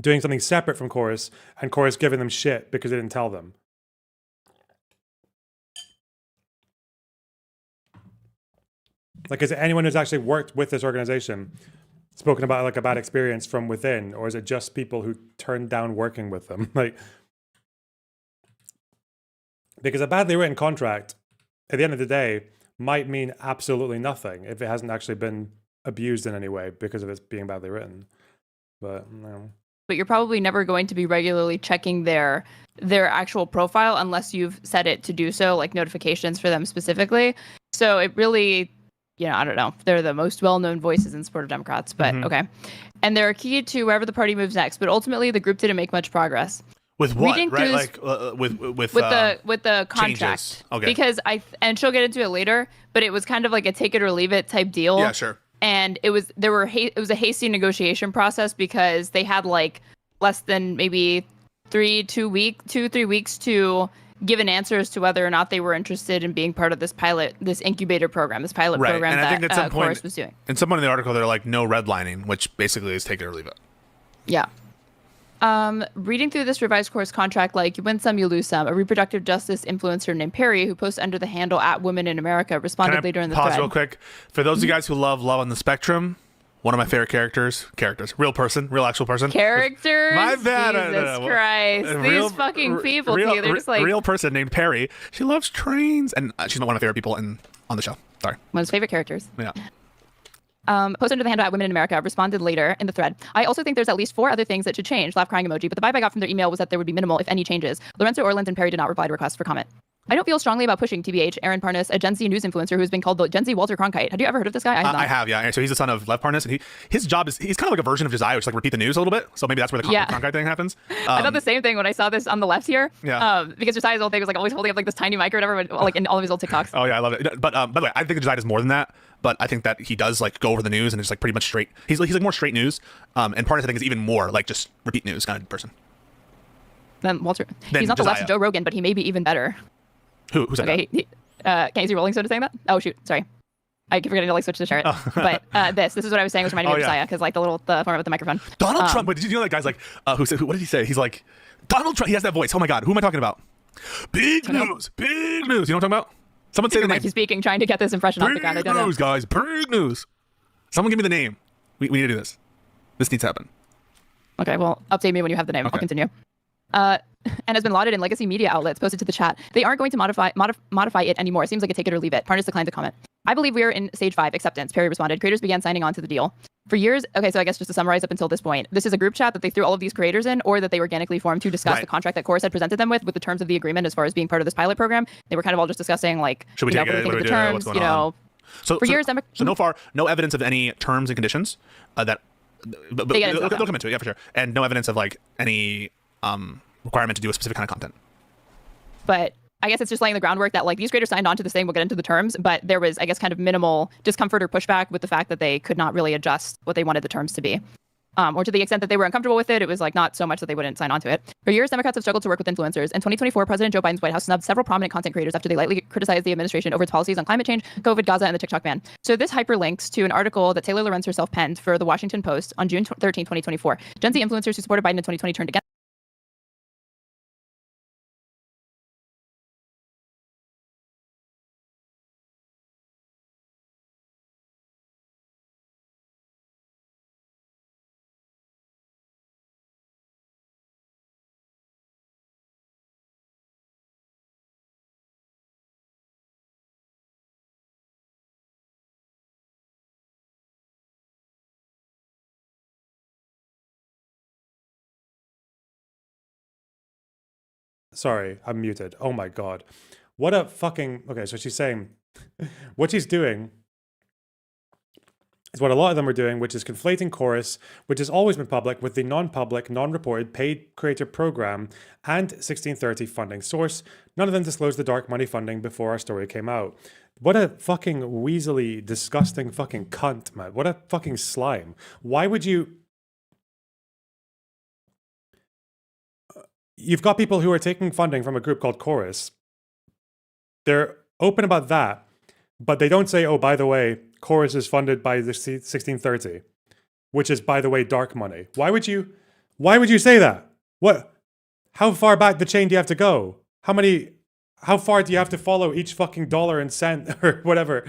doing something separate from Chorus and Chorus giving them shit because they didn't tell them? Like, is it anyone who's actually worked with this organization spoken about like a bad experience from within, or is it just people who turned down working with them? Like, because a badly written contract, at the end of the day, might mean absolutely nothing if it hasn't actually been abused in any way because of it being badly written. But no. But you're probably never going to be regularly checking their actual profile unless you've set it to do so, like notifications for them specifically. So it really, I don't know. They're the most well-known voices in support of Democrats, but okay. And they're key to wherever the party moves next. But ultimately, the group didn't make much progress. With what? Reading Right? through Like with the contract. changes. Okay. Because and she'll get into it later, but it was kind of like a take it or leave it type deal. Yeah, sure. And it was a hasty negotiation process because they had like less than maybe 3 weeks to give an answer as to whether or not they were interested in being part of this incubator program, this pilot program and I think that at some point, Chorus was doing. in some point in the article, they're like no redlining, which basically is take it or leave it. Yeah. Reading through this revised course contract, like you win some, you lose some. A reproductive justice influencer named Perry, who posts under the handle @Women in America, responded later in the thread. Pause real quick. For those of you guys who love Love on the Spectrum, one of my favorite characters, real actual person. Characters? My bad. Jesus Christ. These fucking people, too. They're just like... Real person named Perry. She loves trains. And she's one of my favorite people on the show. Sorry. One of his favorite characters. Yeah. Post under the handle @Women in America responded later in the thread. I also think there's at least 4 other things that should change. Laugh crying emoji. But the vibe I got from their email was that there would be minimal, if any, changes. Lorenzo Orland and Perry did not reply to requests for comment. I don't feel strongly about pushing TBH, Aaron Parnas, a Gen Z news influencer who's been called the Gen Z Walter Cronkite. Have you ever heard of this guy? I have not. I have, yeah. So he's the son of Lev Parnas, and his job is he's kind of like a version of Josiah, which is like repeat the news a little bit. So maybe that's where the Cronkite thing happens. I thought the same thing when I saw this on the left here. Yeah. Because Josiah's old thing was like always holding up like this tiny mic or whatever, like in all of his old TikToks. Oh yeah, I love it. But by the way, I think Josiah is more than that. But I think that he does like go over the news and it's like pretty much straight. He's like more straight news. And Parnas I think is even more like just repeat news kind of person. Then Walter. He's not the left Joe Rogan, but he may be even better. Who said that? Can you see Rolling Stone saying that? Oh shoot, sorry. I keep forgetting to like switch to share it. But this is what I was saying, which reminded me of Josiah, because like the format with the microphone. Donald Trump. But did you know that guy's like what did he say? He's like Donald Trump. He has that voice. Oh my God, who am I talking about? Big news. You know what I'm talking about? Someone say the name. He's speaking, trying to get this impression off the ground. I don't know. Big news, guys. Big news. Someone give me the name. We need to do this. This needs to happen. Okay, well, update me when you have the name. Okay. I'll continue. And has been lauded in legacy media outlets posted to the chat. They aren't going to modify it anymore. It seems like a take it or leave it. Parnas declined to comment. I believe we are in stage 5, acceptance. Perry responded. Creators began signing on to the deal. For years, okay, so I guess just to summarize up until this point, this is a group chat that they threw all of these creators in, or that they organically formed to discuss the contract that Chorus had presented them with the terms of the agreement as far as being part of this pilot program. They were kind of all just discussing like, should we take it? What do we think of the terms, What's going on? So for years, no evidence of any terms and conditions that but they'll come into it, yeah, for sure. And no evidence of like any requirement to do a specific kind of content. But I guess it's just laying the groundwork that like these creators signed on to this thing. We'll get into the terms, but there was, I guess, kind of minimal discomfort or pushback with the fact that they could not really adjust what they wanted the terms to be. Or to the extent that they were uncomfortable with it, it was like not so much that they wouldn't sign on to it. For years, Democrats have struggled to work with influencers. In 2024, President Joe Biden's White House snubbed several prominent content creators after they lightly criticized the administration over its policies on climate change, COVID, Gaza, and the TikTok ban. So this hyperlinks to an article that Taylor Lorenz herself penned for the Washington Post on June 13, 2024. Gen Z influencers who supported Biden in 2020 turned against Sorry, I'm muted. Oh my God. What a fucking... Okay, so she's saying... what she's doing is what a lot of them are doing, which is conflating Chorus, which has always been public, with the non-public, non-reported paid creator program and 1630 funding source. None of them disclosed the dark money funding before our story came out. What a fucking weaselly, disgusting fucking cunt, man. What a fucking slime. Why would you... You've got people who are taking funding from a group called Chorus. They're open about that, but they don't say, oh, by the way, Chorus is funded by the 1630, which is, by the way, dark money. Why would you say that? What? How far back the chain do you have to go? How far do you have to follow each fucking dollar and cent or whatever?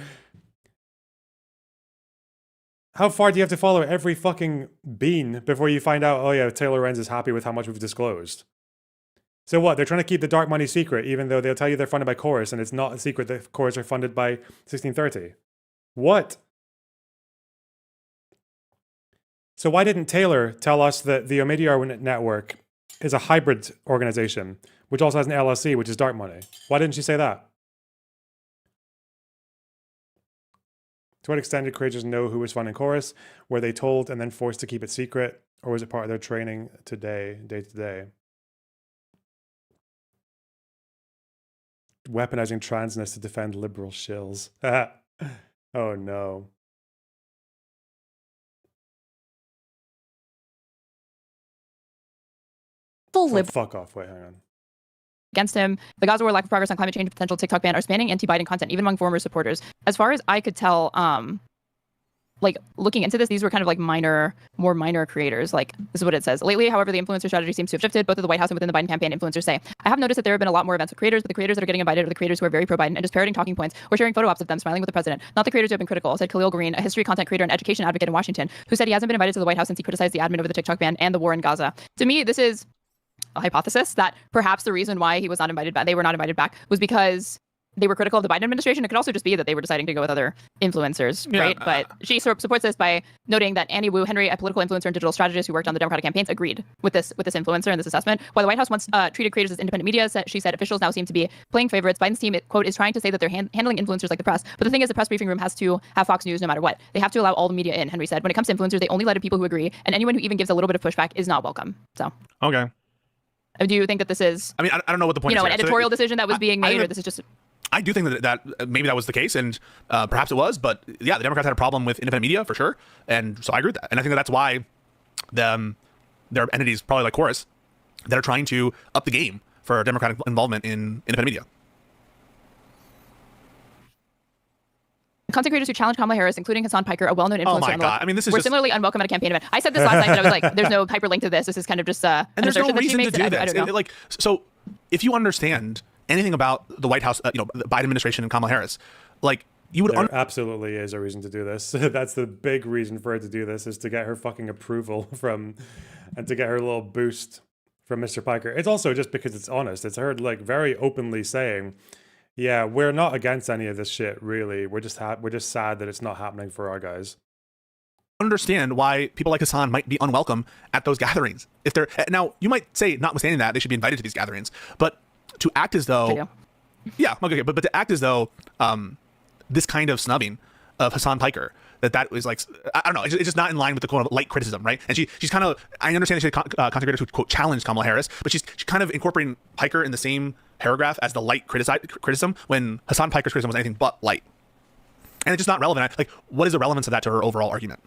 How far do you have to follow every fucking bean before you find out, oh yeah, Taylor Lorenz is happy with how much we've disclosed? So what? They're trying to keep the dark money secret, even though they'll tell you they're funded by Chorus, and it's not a secret that Chorus are funded by 1630. What? So why didn't Taylor tell us that the Omidyar Network is a hybrid organization, which also has an LLC, which is dark money? Why didn't she say that? To what extent did creators know who was funding Chorus? Were they told and then forced to keep it secret? Or was it part of their training day to day? Weaponizing transness to defend liberal shills. Oh no. Fuck off. Wait, hang on. Against him, the Gaza war, lack of progress on climate change, potential TikTok ban are spanning anti-Biden content, even among former supporters. As far as I could tell, like looking into this, these were kind of like more minor creators. Like this is what it says. Lately, however, the influencer strategy seems to have shifted. Both at the White House and within the Biden campaign, influencers say, I have noticed that there have been a lot more events with creators, but the creators that are getting invited are the creators who are very pro-Biden and just parroting talking points or sharing photo ops of them smiling with the president. Not the creators who have been critical, said Khalil Green, a history content creator and education advocate in Washington, who said he hasn't been invited to the White House since he criticized the admin over the TikTok ban and the war in Gaza. To me, this is a hypothesis that perhaps the reason why he was not invited back, they were not invited back, was because they were critical of the Biden administration. It could also just be that they were deciding to go with other influencers, right? But she supports this by noting that Annie Wu Henry, a political influencer and digital strategist who worked on the Democratic campaigns, agreed with this influencer and this assessment. While the White House once treated creators as independent media, she said officials now seem to be playing favorites. Biden's team, quote, is trying to say that they're handling influencers like the press. But the thing is, the press briefing room has to have Fox News no matter what. They have to allow all the media in, Henry said. When it comes to influencers, they only let in people who agree, and anyone who even gives a little bit of pushback is not welcome. So. Okay. Do you think that this is? I mean, I don't know what the point is. An editorial decision that was being made, or this is just? I do think that maybe that was the case, and perhaps it was. But yeah, the Democrats had a problem with independent media for sure, and so I agree with that. And I think that's why there are entities probably like Chorus that are trying to up the game for Democratic involvement in independent media. Content creators who challenge Kamala Harris, including Hassan Piker, a well-known influencer. Oh my God! I mean, this is were similarly unwelcome at a campaign event. I said this last night, but I was like, "There's no hyperlink to this. This is kind of just an and there's no assertion reason that she makes." to do this. So, if you understand anything about the White House, the Biden administration and Kamala Harris, like you would. There absolutely is a reason to do this. That's the big reason for her to do this, is to get her fucking approval from, and to get her little boost from Mr. Piker. It's also just because it's honest. It's her like very openly saying, yeah, we're not against any of this shit, really. We're just sad that it's not happening for our guys. Understand why people like Hassan might be unwelcome at those gatherings. If they're now, you might say, notwithstanding that, they should be invited to these gatherings. But to act as though, yeah, okay, but to act as though this kind of snubbing of Hassan Piker, that was like, I don't know, it's just not in line with the quote light criticism, right? And she's kind of, I understand that she's content creators who quote challenged Kamala Harris, but she's kind of incorporating Piker in the same paragraph as the light criticism when Hassan Piker's criticism was anything but light, and it's just not relevant. Like, what is the relevance of that to her overall argument?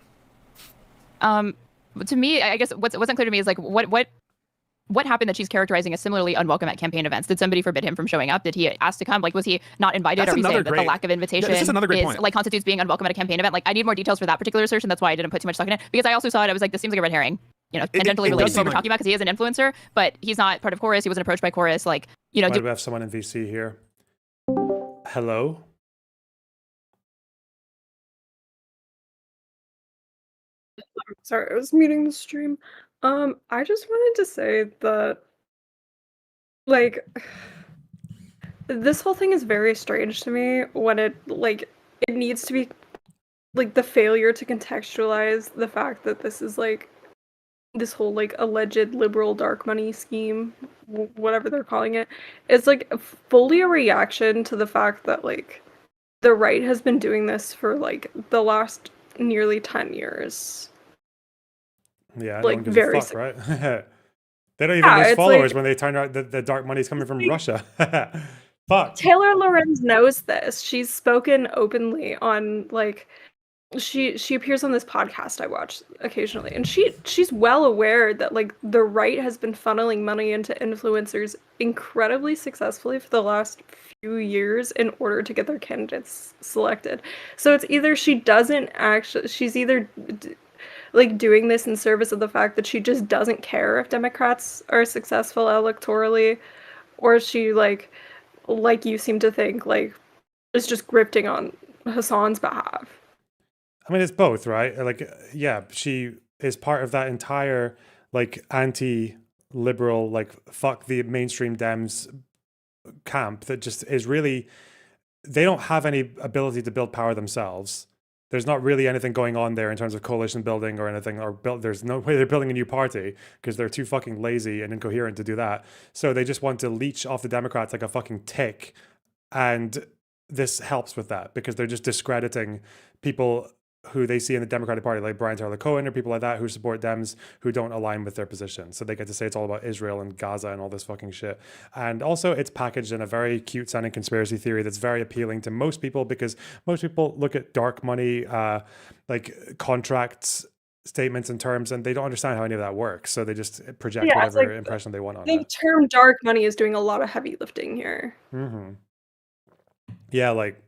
To me, I guess what's unclear to me is like what happened that she's characterizing as similarly unwelcome at campaign events? Did somebody forbid him from showing up? Did he ask to come? Like, was he not invited? That's Or are we saying that the great- lack of invitation This is another great point. like constitutes being unwelcome at a campaign event? Like, I need more details for that particular assertion. That's why I didn't put too much stock in it, because I also saw it. I was like, this seems like a red herring. Tangentially related to what we're talking about, because he is an influencer, but he's not part of Chorus. He wasn't approached by Chorus. Like, Why do we have someone in VC here? Hello? Sorry, I was muting the stream. I just wanted to say that, like, this whole thing is very strange to me when it needs to be, like, the failure to contextualize the fact that this is, like, this whole, like, alleged liberal dark money scheme, whatever they're calling it, is, like, fully a reaction to the fact that, like, the right has been doing this for, like, the last nearly 10 years. Yeah, like, no one gives very a fuck, right? They don't even lose followers when they turn out that the dark money's coming from Russia. Fuck. Taylor Lorenz knows this. She's spoken openly on, like, she appears on this podcast I watch occasionally, and she's well aware that, like, the right has been funneling money into influencers incredibly successfully for the last few years in order to get their candidates selected. So it's either she's either like doing this in service of the fact that she just doesn't care if Democrats are successful electorally, or she like you seem to think, like, is just grifting on Hassan's behalf. I mean, it's both, right? Like, yeah, she is part of that entire like anti-liberal, like fuck the mainstream Dems camp that just is really, they don't have any ability to build power themselves. There's not really anything going on there in terms of coalition building or anything, or there's no way they're building a new party because they're too fucking lazy and incoherent to do that. So they just want to leech off the Democrats like a fucking tick. And this helps with that because they're just discrediting people who they see in the Democratic Party, like Brian Tyler Cohen or people like that who support Dems who don't align with their position. So they get to say it's all about Israel and Gaza and all this fucking shit. And also it's packaged in a very cute sounding conspiracy theory that's very appealing to most people because most people look at dark money, like contracts, statements and terms, and they don't understand how any of that works. So they just project whatever impression they want on the it. term dark money is doing a lot of heavy lifting here. Mm-hmm. Yeah, like,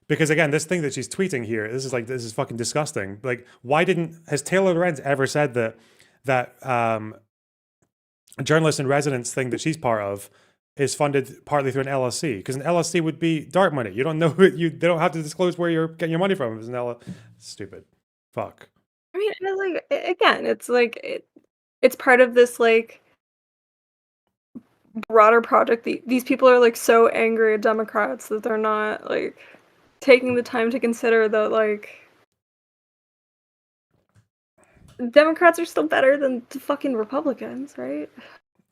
because again, this thing that she's tweeting here, this is fucking disgusting. Like, has Taylor Lorenz ever said that journalist in residence thing that she's part of is funded partly through an LLC? Because an LLC would be dark money. You don't know they don't have to disclose where you're getting your money from. It's an LLC. Stupid. Fuck. I mean, like again, it's like it's part of this like broader project. These people are like so angry at Democrats that they're not like taking the time to consider that like Democrats are still better than the fucking Republicans, right?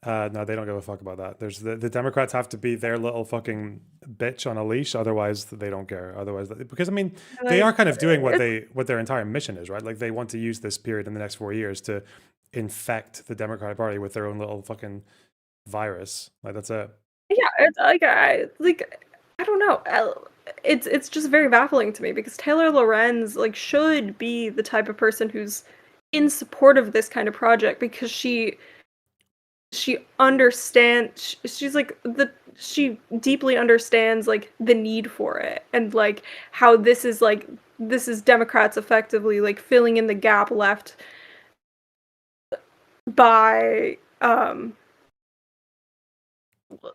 No, they don't give a fuck about that. There's the Democrats have to be their little fucking bitch on a leash, otherwise they don't care. Otherwise, because I mean, they are kind of doing what their entire mission is, right? Like they want to use this period in the next 4 years to infect the Democratic Party with their own little fucking virus. Like that's it. Yeah, it's like I don't know. It's just very baffling to me because Taylor Lorenz like should be the type of person who's in support of this kind of project because she understands, she deeply understands like the need for it and like how this is Democrats effectively like filling in the gap left by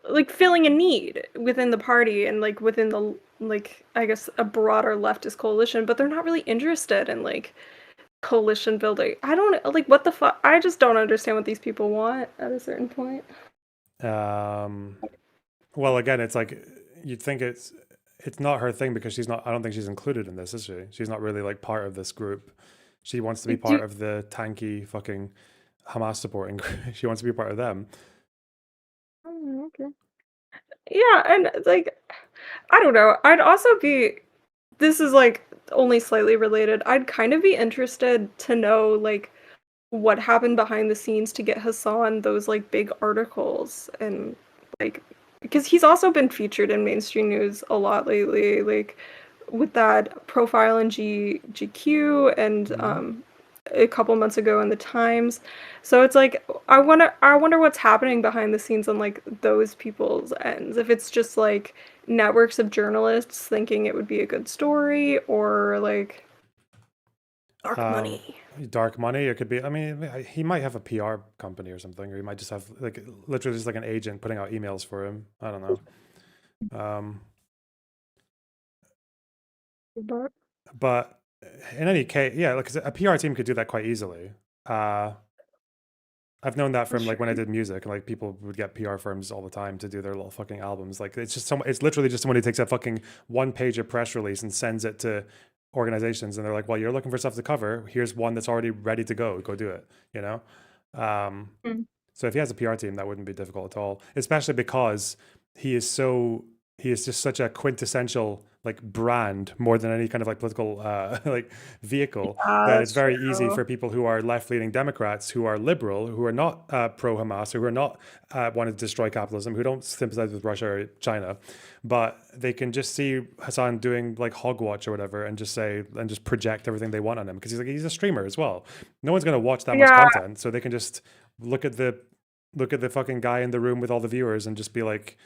like filling a need within the party and like within the like I guess a broader leftist coalition, but they're not really interested in like coalition building. I don't like what the fuck. I just don't understand what these people want at a certain point. Well, again, it's like you'd think it's not her thing because she's not. I don't think she's included in this, is she? She's not really like part of this group. She wants to be part of the tanky fucking Hamas supporting group. She wants to be part of them. Okay. Yeah, and like I don't know. I'd also be. This is like only slightly related. I'd kind of be interested to know like what happened behind the scenes to get Hassan those like big articles and like because he's also been featured in mainstream news a lot lately, like with that profile in GQ and a couple months ago in the Times. So it's like I wonder what's happening behind the scenes on like those people's ends. If it's just like networks of journalists thinking it would be a good story or like dark money. Dark money. It could be. I mean, he might have a PR company or something, or he might just have like literally just like an agent putting out emails for him. I don't know. But in any case, yeah, like a PR team could do that quite easily. I've known that from like when I did music, and like people would get PR firms all the time to do their little fucking albums. Like it's literally just someone who takes a fucking 1-page press release and sends it to organizations, and they're like, well, you're looking for stuff to cover. Here's one that's already ready to go. Go do it, you know? So if he has a PR team, that wouldn't be difficult at all, especially because he is just such a quintessential like brand more than any kind of like political like vehicle that it's very easy for people who are left-leaning Democrats who are liberal, who are not pro-Hamas, who are not wanting to destroy capitalism, who don't sympathize with Russia or China, but they can just see Hassan doing like hogwatch or whatever and just project everything they want on him because he's a streamer as well. No one's going to watch that much content, so they can just look at the fucking guy in the room with all the viewers and just be like,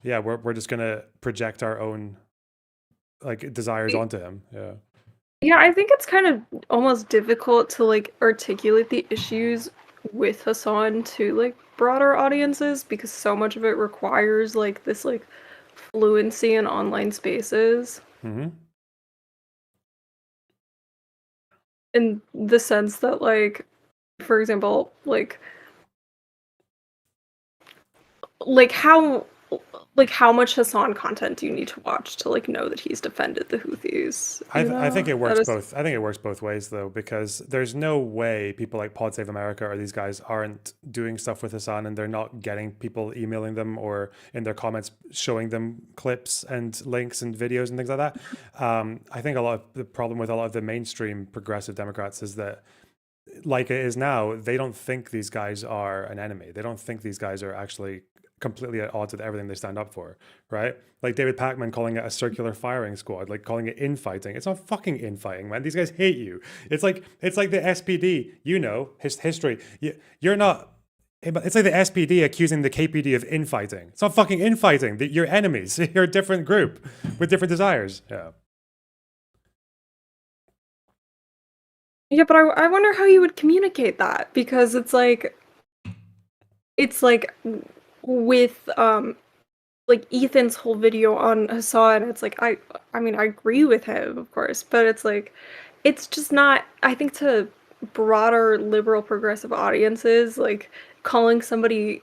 yeah, we're just gonna project our own like desires onto him. Yeah, I think it's kind of almost difficult to like articulate the issues with Hassan to like broader audiences because so much of it requires like this like fluency in online spaces. in the sense that, like, for example, like how much Hassan content do you need to watch to like know that he's defended the Houthis? I think it works That is- both. I think it works both ways though, because there's no way people like Pod Save America or these guys aren't doing stuff with Hassan and they're not getting people emailing them or in their comments showing them clips and links and videos and things like that. I think a lot of the problem with a lot of the mainstream progressive Democrats is that, like it is now, they don't think these guys are an enemy. They don't think these guys are actually completely at odds with everything they stand up for, right? Like David Pacman calling it a circular firing squad, like calling it infighting. It's not fucking infighting, man. These guys hate you. It's like the SPD, you know, history. You're not. It's like the SPD accusing the KPD of infighting. It's not fucking infighting. You're enemies. You're a different group with different desires. Yeah. Yeah, but I wonder how you would communicate that, because it's like with like Ethan's whole video on Hassan, it's like I mean I agree with him, of course, but it's like it's just not, I think, to broader liberal progressive audiences, like calling somebody,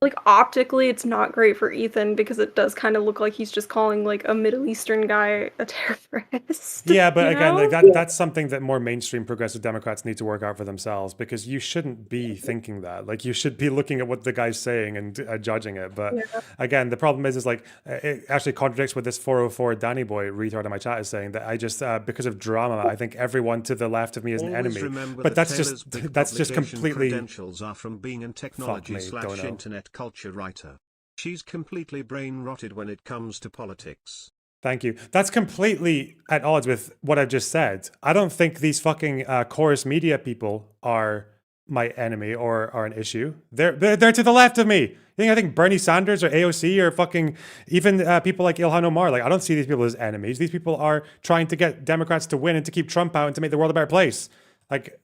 like optically it's not great for Ethan because it does kind of look like he's just calling like a Middle Eastern guy a terrorist. Yeah, but you again, know? like that's something that more mainstream progressive Democrats need to work out for themselves, because you shouldn't be thinking that. Like you should be looking at what the guy's saying and judging it. But again, the problem is like it actually contradicts what this 404 Danny Boy retard in my chat is saying, that I just because of drama, I think everyone to the left of me is an Always enemy. remember But that that's Taylor's just big that's just publication completely credentials are from being an technology / internet culture writer. She's completely brain rotted when it comes to politics. Thank you. That's completely at odds with what I've just said. I don't think these fucking chorus media people are my enemy or are an issue. They're to the left of me. I think Bernie Sanders or AOC or fucking even people like Ilhan Omar, like I don't see these people as enemies. These people are trying to get Democrats to win and to keep Trump out and to make the world a better place. Like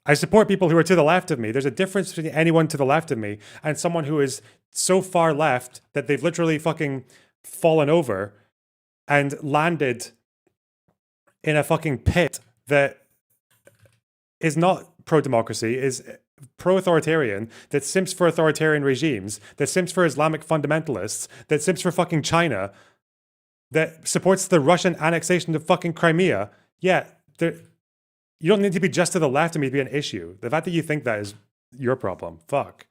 I support people who are to the left of me. There's a difference between anyone to the left of me and someone who is so far left that they've literally fucking fallen over and landed in a fucking pit that is not pro-democracy, is pro-authoritarian, that simps for authoritarian regimes, that simps for Islamic fundamentalists, that simps for fucking China, that supports the Russian annexation of fucking Crimea. Yeah, you don't need to be just to the left of me to be an issue. The fact that you think that is your problem. Fuck.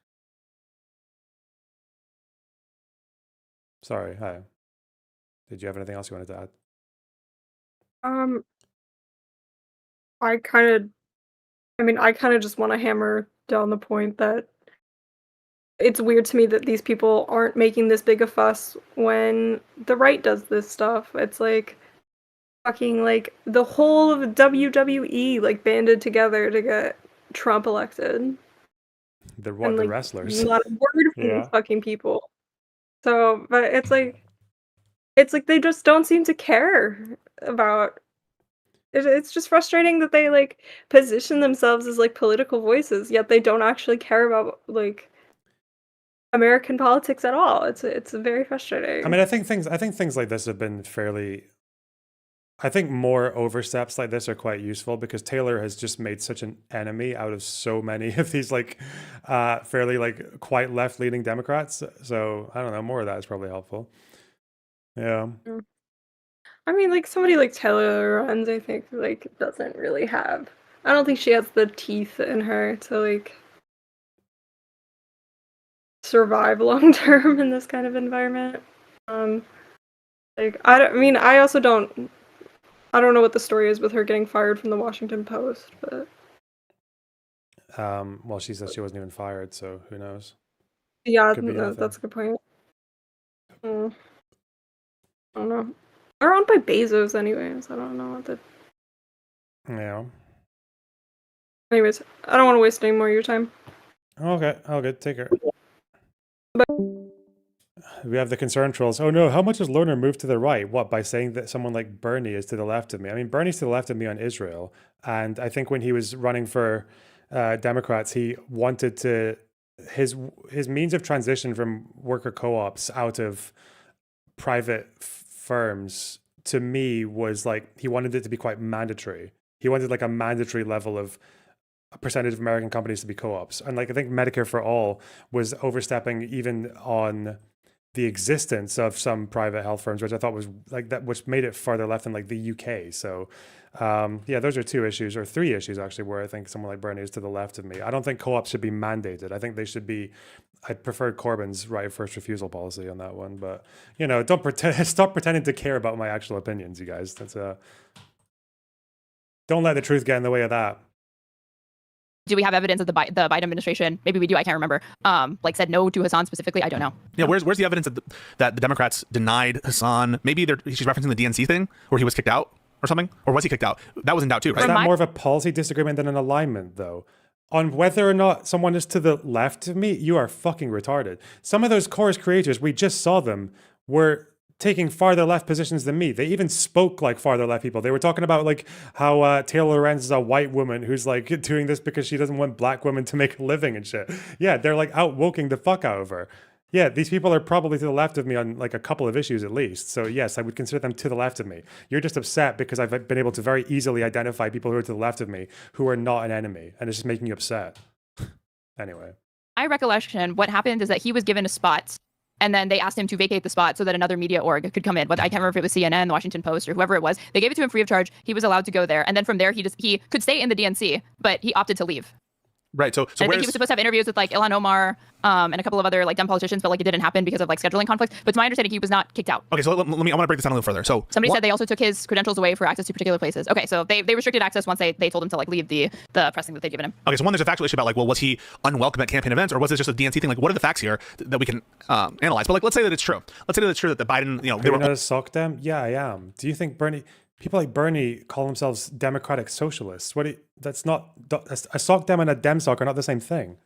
Sorry, hi. Did you have anything else you wanted to add? I kind of just want to hammer down the point that it's weird to me that these people aren't making this big a fuss when the right does this stuff. It's like fucking like the whole of WWE like banded together to get Trump elected. The Like, wrestlers. not a word from these fucking people. So, but it's like they just don't seem to care about it. It's just frustrating that they like position themselves as like political voices, yet they don't actually care about like American politics at all. It's very frustrating. I mean, I think things like this have been fairly. I think more oversteps like this are quite useful because Taylor has just made such an enemy out of so many of these like fairly like quite left-leaning Democrats. So I don't know, more of that is probably helpful. Yeah. I mean, like somebody like Taylor Lorenz, I think like doesn't really have. I don't think she has the teeth in her to like survive long term in this kind of environment. Like I don't know what the story is with her getting fired from the Washington Post, but well, she says she wasn't even fired, so who knows? yeah, that's a good point. I don't know. They're owned by Bezos anyways. I don't know what the. Yeah. Anyways, I don't want to waste any more of your time. Okay, all good. Take care. But we have the concern trolls. Oh no, how much has Lerner moved to the right? What, by saying that someone like Bernie is to the left of me? I mean, Bernie's to the left of me on Israel. And I think when he was running for Democrats, he wanted to, his means of transition from worker co-ops out of private firms, to me, was like, he wanted it to be quite mandatory. He wanted like a mandatory level of a percentage of American companies to be co-ops. And like I think Medicare for All was overstepping even on the existence of some private health firms, which I thought was like that, which made it farther left than like the UK. So yeah, those are 2 issues, or 3 issues actually, where I think someone like Bernie is to the left of me. I don't think co-ops should be mandated. I think they should be, I prefer Corbyn's right of first refusal policy on that one, but you know, stop pretending to care about my actual opinions, you guys. That's don't let the truth get in the way of that. Do we have evidence that the Biden administration, maybe we do, I can't remember, like said no to Hassan specifically? I don't know. Yeah, where's the evidence that the Democrats denied Hassan? Maybe she's referencing the DNC thing where he was kicked out or something? Or was he kicked out? That was in doubt too, right? Is that more of a policy disagreement than an alignment, though? On whether or not someone is to the left of me, you are fucking retarded. Some of those chorus creators, we just saw them, were taking farther left positions than me. They even spoke like farther left people. They were talking about like how Taylor Lorenz is a white woman who's like doing this because she doesn't want black women to make a living and shit. Yeah, they're like out-woking the fuck out of her. Yeah, these people are probably to the left of me on like a couple of issues at least. So yes, I would consider them to the left of me. You're just upset because I've been able to very easily identify people who are to the left of me who are not an enemy, and it's just making you upset. Anyway. My recollection, what happened is that he was given a spot, and then they asked him to vacate the spot so that another media org could come in. But I can't remember if it was CNN, the Washington Post, or whoever it was. They gave it to him free of charge. He was allowed to go there, and then from there he could stay in the DNC, but he opted to leave. Right. So I think he was supposed to have interviews with like Ilhan Omar and a couple of other like dumb politicians, but like it didn't happen because of like scheduling conflicts. But to my understanding, he was not kicked out. Okay, so I want to break this down a little further. So somebody said they also took his credentials away for access to particular places. Okay, so they restricted access once they told him to like leave the pressing that they'd given him. Okay, so one, there's a factual issue about like, well, was he unwelcome at campaign events, or was it just a DNC thing? Like, what are the facts here that we can analyze? But like, let's say that it's true. Let's say that it's true that the Biden, you know, they were not a sock them. Yeah, I am. Do you think people like Bernie call themselves democratic socialists? That's not a sock dem and a dem sock are not the same thing.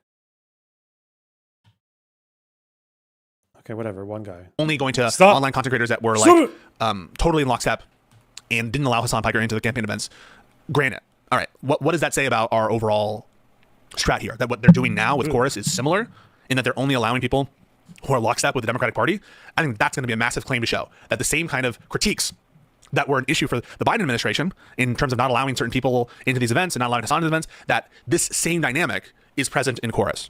Okay, whatever. One guy only going to online content creators that were like totally in lockstep and didn't allow Hassan Piker into the campaign events. Granted, all right. What does that say about our overall strat here? That what they're doing now with Chorus is similar in that they're only allowing people who are lockstep with the Democratic Party. I think that's going to be a massive claim to show that the same kind of critiques that were an issue for the Biden administration in terms of not allowing certain people into these events and not allowing Hassan into events, that this same dynamic is present in Chorus.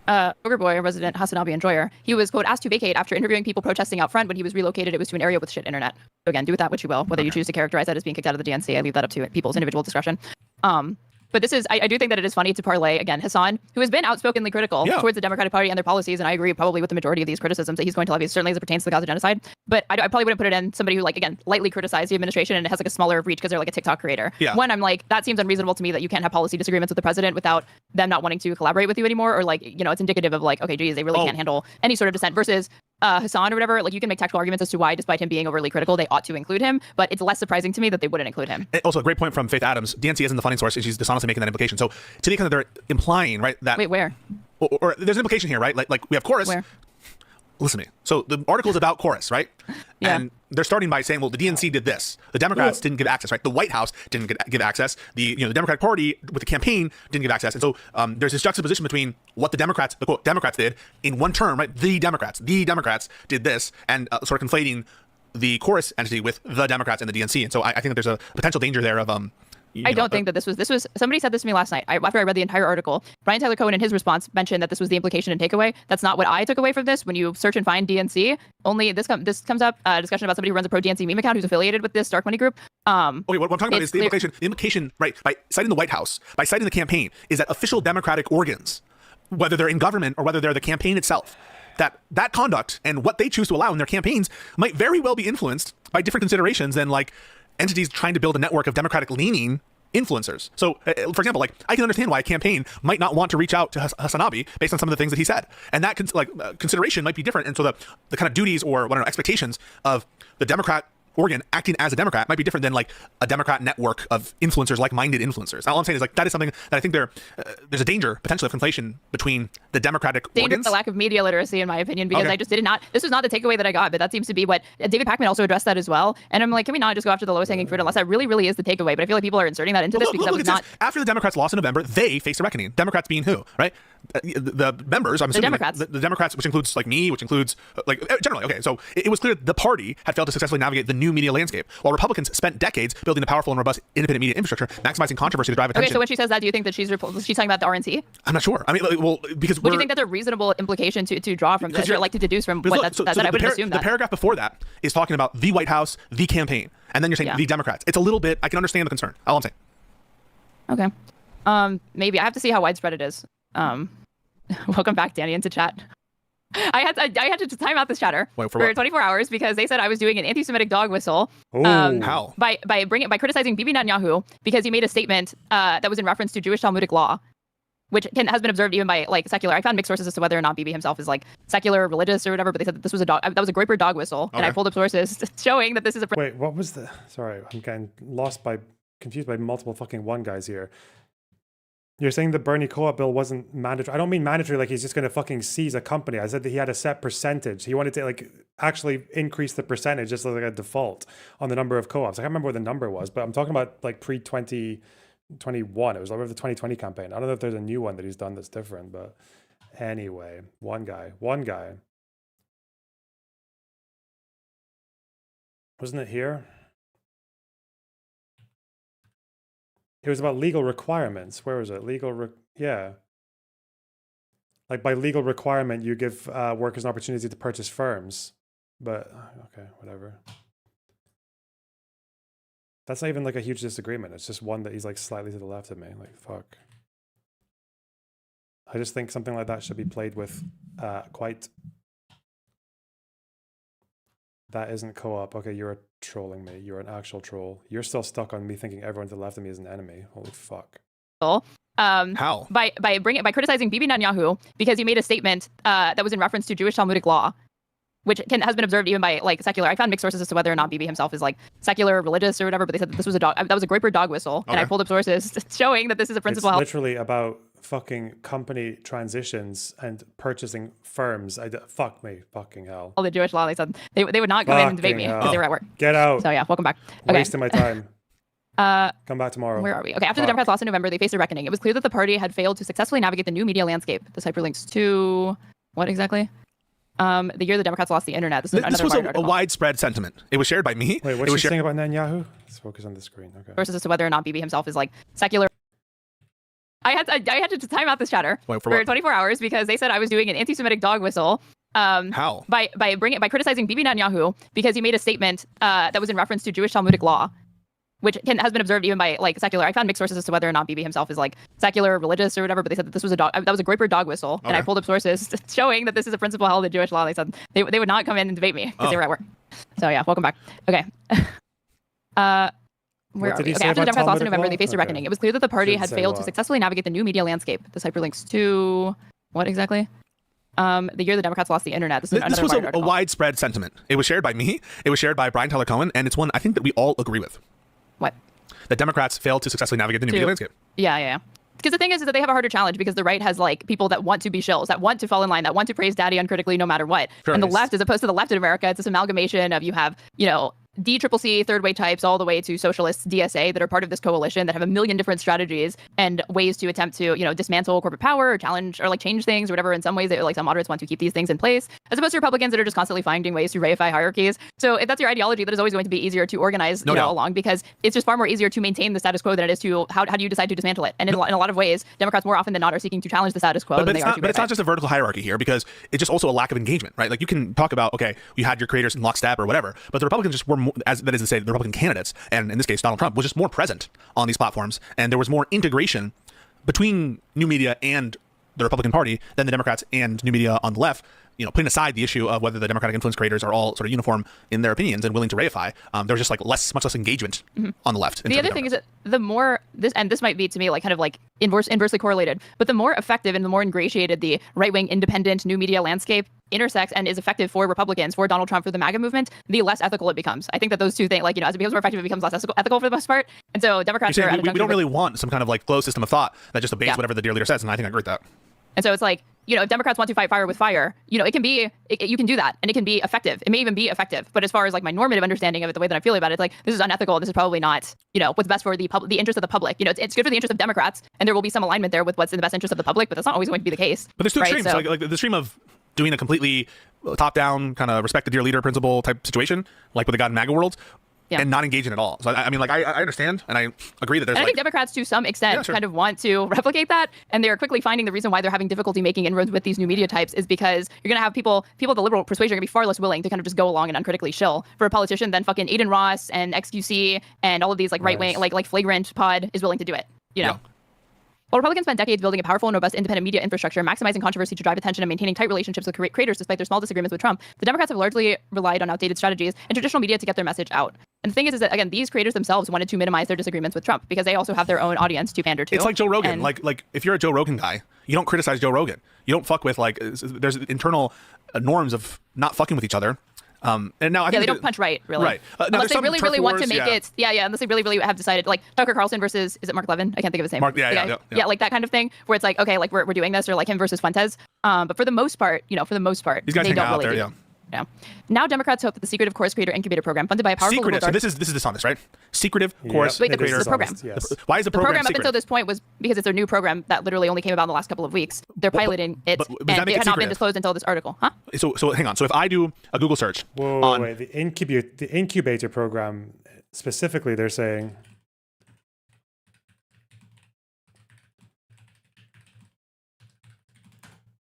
Ogre Boy, resident Hassan Albi enjoyer, he was, quote, asked to vacate after interviewing people protesting out front. When he was relocated, it was to an area with shit internet. So again, do with that what you will. Whether you choose to characterize that as being kicked out of the DNC, I leave that up to people's individual discretion. But this is, I do think that it is funny to parlay, again, Hassan, who has been outspokenly critical towards the Democratic Party and their policies, and I agree probably with the majority of these criticisms that he's going to levy, certainly as it pertains to the Gaza genocide. But I probably wouldn't put it in somebody who, like, again, lightly criticized the administration and has, like, a smaller reach because they're, like, a TikTok creator. Yeah. One, I'm like, that seems unreasonable to me that you can't have policy disagreements with the president without them not wanting to collaborate with you anymore, or, like, you know, it's indicative of, like, okay, geez, they really can't handle any sort of dissent, versus Hassan or whatever, like you can make tactical arguments as to why, despite him being overly critical, they ought to include him, but it's less surprising to me that they wouldn't include him. Also, a great point from Faith Adams. DNC isn't the funding source, and she's dishonestly making that implication. So to the extent that they're implying, right, that... Wait, where? Or there's an implication here, right? Like we have Chorus. Where? Listen to me. So the article is about Chorus, right? Yeah. And they're starting by saying, well, the DNC did this. The Democrats didn't give access, right? The White House didn't give access. The Democratic Party with the campaign didn't give access. And so there's this juxtaposition between what the Democrats, the quote, Democrats did in one term, right? The Democrats did this, and sort of conflating the Chorus entity with the Democrats and the DNC. And so I think that there's a potential danger there of I don't think that this was somebody said this to me last night after I read the entire article. Brian Tyler Cohen in his response mentioned that this was the implication and takeaway. That's not what I took away from this. When you search and find DNC, only this comes up, discussion about somebody who runs a pro DNC meme account who's affiliated with this dark money group. Okay, what I'm talking about is the implication. The implication, right, by citing the White House, by citing the campaign, is that official Democratic organs, whether they're in government or whether they're the campaign itself, that conduct and what they choose to allow in their campaigns might very well be influenced by different considerations than like entities trying to build a network of Democratic leaning influencers. So, for example, like I can understand why a campaign might not want to reach out to Hassanabi based on some of the things that he said, and that consideration might be different. And so the kind of duties or expectations of the Democrat organ acting as a Democrat might be different than like a Democrat network of influencers, like-minded influencers. All I'm saying is like that is something that I think there's a danger potentially of conflation between the Democratic organs. The lack of media literacy, in my opinion, because I just did not. This was not the takeaway that I got, but that seems to be what David Pakman also addressed that as well. And I'm like, can we not just go after the lowest hanging fruit unless that really is the takeaway? But I feel like people are inserting that into this because that was not. After the Democrats lost in November, they faced a reckoning. Democrats being who, right? the members, I'm assuming, Democrats. the Democrats, which includes like me, which includes like generally. Okay, so it was clear the party had failed to successfully navigate the new media landscape, while Republicans spent decades building a powerful and robust independent media infrastructure, maximizing controversy to drive attention. Okay, so when she says that, do you think that she's talking about the RNC? I'm not sure. I mean, like, well, because What do you think that's a reasonable implication to draw from this, or like to deduce from what that's, that I would assume that? The paragraph before that is talking about the White House, the campaign, and then you're saying the Democrats. It's a little bit. I can understand the concern. All I'm saying. Okay. Maybe I have to see how widespread it is. Welcome back, Danny, into chat. I had to time out this chatter for 24 hours because they said I was doing an anti-Semitic dog whistle. How? By criticizing Bibi Netanyahu because he made a statement that was in reference to Jewish Talmudic law, which has been observed even by like secular. I found mixed sources as to whether or not Bibi himself is like secular, religious, or whatever. But they said that this was that was a Groyper dog whistle, and I pulled up sources showing that this is a. Wait, what was the? Sorry, I'm getting confused by multiple fucking one guys here. You're saying the Bernie co-op bill wasn't mandatory. I don't mean mandatory like he's just going to fucking seize a company. I said that he had a set percentage. He wanted to like actually increase the percentage just like a default on the number of co-ops. I can't remember what the number was, but I'm talking about like pre-2021. It was over the 2020 campaign. I don't know if there's a new one that he's done that's different, but anyway, one guy. Wasn't it here? It was about legal requirements. Where was it? Yeah. Like by legal requirement, you give workers an opportunity to purchase firms. But, okay, whatever. That's not even like a huge disagreement. It's just one that he's like slightly to the left of me. Like, fuck. I just think something like that should be played with quite... That isn't co-op. Okay, you're trolling me. You're an actual troll. You're still stuck on me thinking everyone to the left of me is an enemy. Holy fuck. How? By criticizing Bibi Netanyahu because he made a statement that was in reference to Jewish Talmudic law, which has been observed even by like secular. I found mixed sources as to whether or not Bibi himself is like secular, religious, or whatever. But they said that this was that was a Groyper dog whistle, and I pulled up sources showing that this is a principal. It's literally about fucking company transitions and purchasing firms. Fuck me, fucking hell. All the Jewish law. They said they would not come in and debate me because they were at work. Get out. So yeah, welcome back. Okay. Wasting my time. Come back tomorrow. Where are we? Okay, after the Democrats lost in November, they faced a reckoning. It was clear that the party had failed to successfully navigate the new media landscape. This hyperlinks to what exactly? The year the Democrats lost the internet. This was a widespread sentiment. It was shared by me. Wait, what's she saying about Netanyahu? Let's focus on the screen. Okay. Sources as to whether or not Bibi himself is like secular. I had to time out this chatter for 24 hours because they said I was doing an anti-Semitic dog whistle. How? By criticizing Bibi Netanyahu because he made a statement that was in reference to Jewish Talmudic law, which has been observed even by like secular. I found mixed sources as to whether or not Bibi himself is like secular, religious, or whatever. But they said that this was that was a Groyper dog whistle, and I pulled up sources showing that this is a principle held in Jewish law. They said they would not come in and debate me because they were at work. So yeah, welcome back. Okay. Where are we? Okay, after the Democrats lost in November, they faced a reckoning. It was clear that the party had failed to successfully navigate the new media landscape. This hyperlinks to what exactly? The year the Democrats lost the internet. This was a widespread sentiment. It was shared by me. It was shared by Brian Tyler Cohen, and it's one I think that we all agree with. What? That Democrats failed to successfully navigate the new media landscape. Yeah. Because the thing is that they have a harder challenge because the right has like people that want to be shills, that want to fall in line, that want to praise daddy uncritically no matter what. Sure. And the left, as opposed to the left in America, it's this amalgamation of you have, DCCC, third way types, all the way to socialists, DSA, that are part of this coalition that have a million different strategies and ways to attempt to, dismantle corporate power or challenge or like change things or whatever. In some ways, some moderates want to keep these things in place, as opposed to Republicans that are just constantly finding ways to reify hierarchies. So if that's your ideology, that is always going to be easier to organize along because it's just far more easier to maintain the status quo than it is to how do you decide to dismantle it. And in a lot of ways, Democrats more often than not are seeking to challenge the status quo. But it's not just a vertical hierarchy here because it's just also a lack of engagement, right? Like you can talk about, okay, you had your creators in lockstep or whatever, but the Republicans just were more, that is to say, the Republican candidates, and in this case, Donald Trump, was just more present on these platforms, and there was more integration between new media and the Republican Party than the Democrats and new media on the left. Putting aside the issue of whether the Democratic influence creators are all sort of uniform in their opinions and willing to reify, there was just like much less engagement on the left. The other thing is that the more this might be to me like kind of like inversely correlated, but the more effective and the more ingratiated the right-wing independent new media landscape intersects and is effective for Republicans, for Donald Trump, for the MAGA movement, the less ethical it becomes. I think that those two things, as it becomes more effective, it becomes less ethical for the most part. And so Democrats are we don't really want some kind of like closed system of thought that just obeys whatever the dear leader says, and I think I agree with that. And so it's like you know, if Democrats want to fight fire with fire, you know, it can be, you can do that and it can be effective. It may even be effective. But as far as like my normative understanding of it, the way that I'm feeling about it, it's like, this is unethical. This is probably not, you know, what's best for the interest of the public. You know, it's good for the interest of Democrats, and there will be some alignment there with what's in the best interest of the public, but that's not always going to be the case. But there's two right? extremes. So, like the extreme of doing a completely top-down kind of respect the dear leader principle type situation, like with the God in MAGA world, and not engaging at all. So I mean, like I understand and I agree that there's. And I think Democrats, to some extent, kind of want to replicate that, and they're quickly finding the reason why they're having difficulty making inroads with these new media types is because you're going to have people of the liberal persuasion are going to be far less willing to kind of just go along and uncritically shill for a politician than fucking Aiden Ross and XQC and all of these like right wing like flagrant pod is willing to do it. You know. While Republicans spent decades building a powerful and robust independent media infrastructure, maximizing controversy to drive attention and maintaining tight relationships with creators despite their small disagreements with Trump, the Democrats have largely relied on outdated strategies and traditional media to get their message out. And the thing is that, again, these creators themselves wanted to minimize their disagreements with Trump because they also have their own audience to pander to. It's like Joe Rogan. Like if you're a Joe Rogan guy, you don't criticize Joe Rogan. You don't fuck with, like, there's internal norms of not fucking with each other. And now I think they don't punch right, really. Right. Unless they really want to make it. Unless they really have decided, like Tucker Carlson versus, is it Mark Levin? I can't think of his name. Mark, yeah, like that kind of thing, where it's like, okay, like we're doing this, or like him versus Fuentes. But for the most part, these guys they don't really do. Yeah. Now Democrats hope that the secretive course creator incubator program, funded by a powerful secretive. So this is dishonest, right? Secretive course creator. The program. Yes. Why is the program secret? Up until this point was because it's a new program that literally only came about in the last couple of weeks. They're piloting it, and it had not been disclosed until this article. Huh? So hang on. So if I do a Google search wait, the incubator program specifically, they're saying.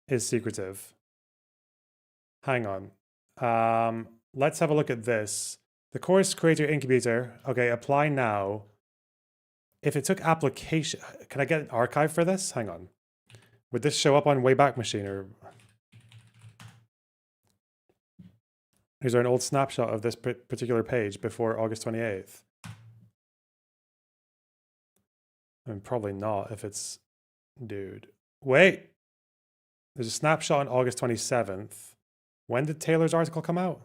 Is secretive. Hang on. Let's have a look at this. The course creator incubator. Okay, apply now. If it took application, can I get an archive for this? Hang on. Would this show up on Wayback Machine or? Is there an old snapshot of this particular page before August 28th? I mean, probably not if it's, dude. Wait. There's a snapshot on August 27th. When did Taylor's article come out?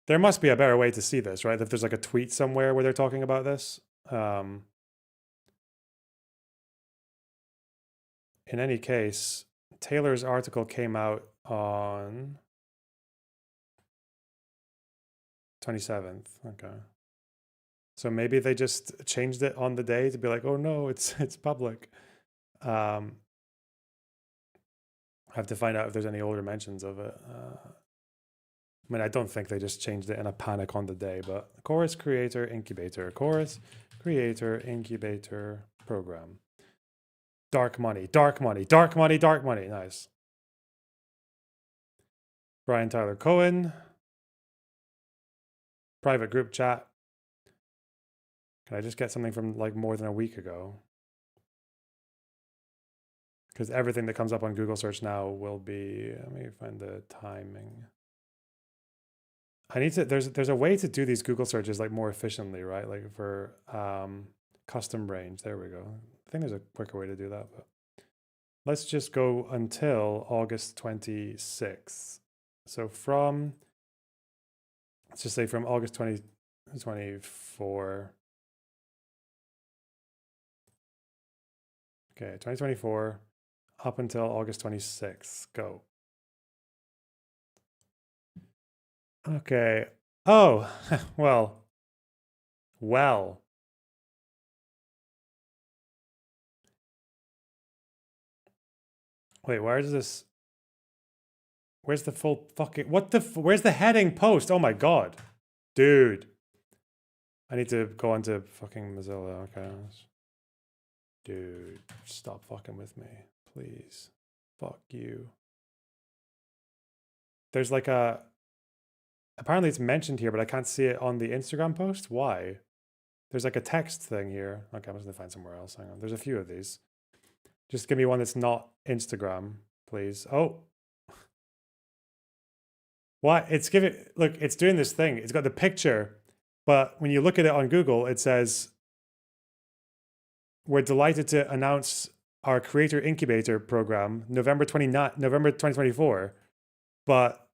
There must be a better way to see this, right? If there's like a tweet somewhere where they're talking about this. In any case, Taylor's article came out on 27th. Okay. So maybe they just changed it on the day to be like, oh no, it's public. I have to find out if there's any older mentions of it. I mean, I don't think they just changed it in a panic on the day, but Chorus Creator Incubator Program. Dark money. Nice. Brian Tyler Cohen. Private group chat. Can I just get something from like more than a week ago? Because everything that comes up on Google search now will be, let me find the timing. I need to, there's a way to do these Google searches like more efficiently, right? Like for custom range, there we go. I think there's a quicker way to do that, but let's just go until August 26th. So from, let's just say from August 2024. Okay, 2024. Up until August 26th. Go. Okay. Oh, well. Where's this? Where's the full fucking, where's the heading post? Oh my God. Dude. I need to go onto fucking Mozilla. Okay. Dude, stop fucking with me. Please. Fuck you. There's like a, apparently it's mentioned here, but I can't see it on the Instagram post. Why? There's like a text thing here. Okay, I'm just gonna find somewhere else. Hang on. There's a few of these. Just give me one that's not Instagram, please. Oh. What? It's giving, look, it's doing this thing. It's got the picture, but when you look at it on Google, it says, we're delighted to announce our Creator Incubator program, November 2024. But,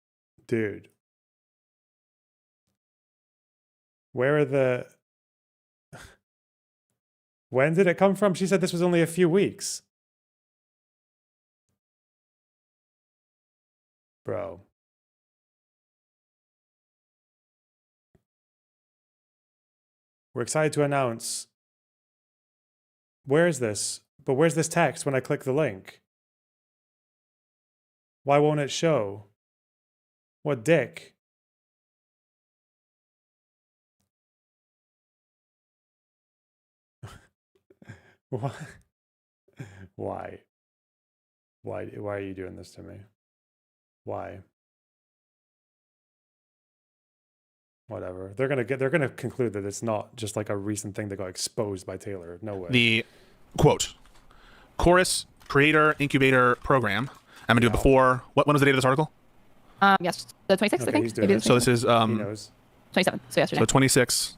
dude, where are the... When did it come from? She said this was only a few weeks. Bro. We're excited to announce. Where is this? But where's this text when I click the link? Why won't it show? What dick? What? Why? Why are you doing this to me? Why? Whatever. They're gonna conclude that it's not just like a recent thing that got exposed by Taylor. No way. The quote, Chorus Creator Incubator Program. I'm gonna do it before. When was the date of this article? Yes, the 26th, I think. Maybe so this is he knows. 27th. So yesterday. So 26.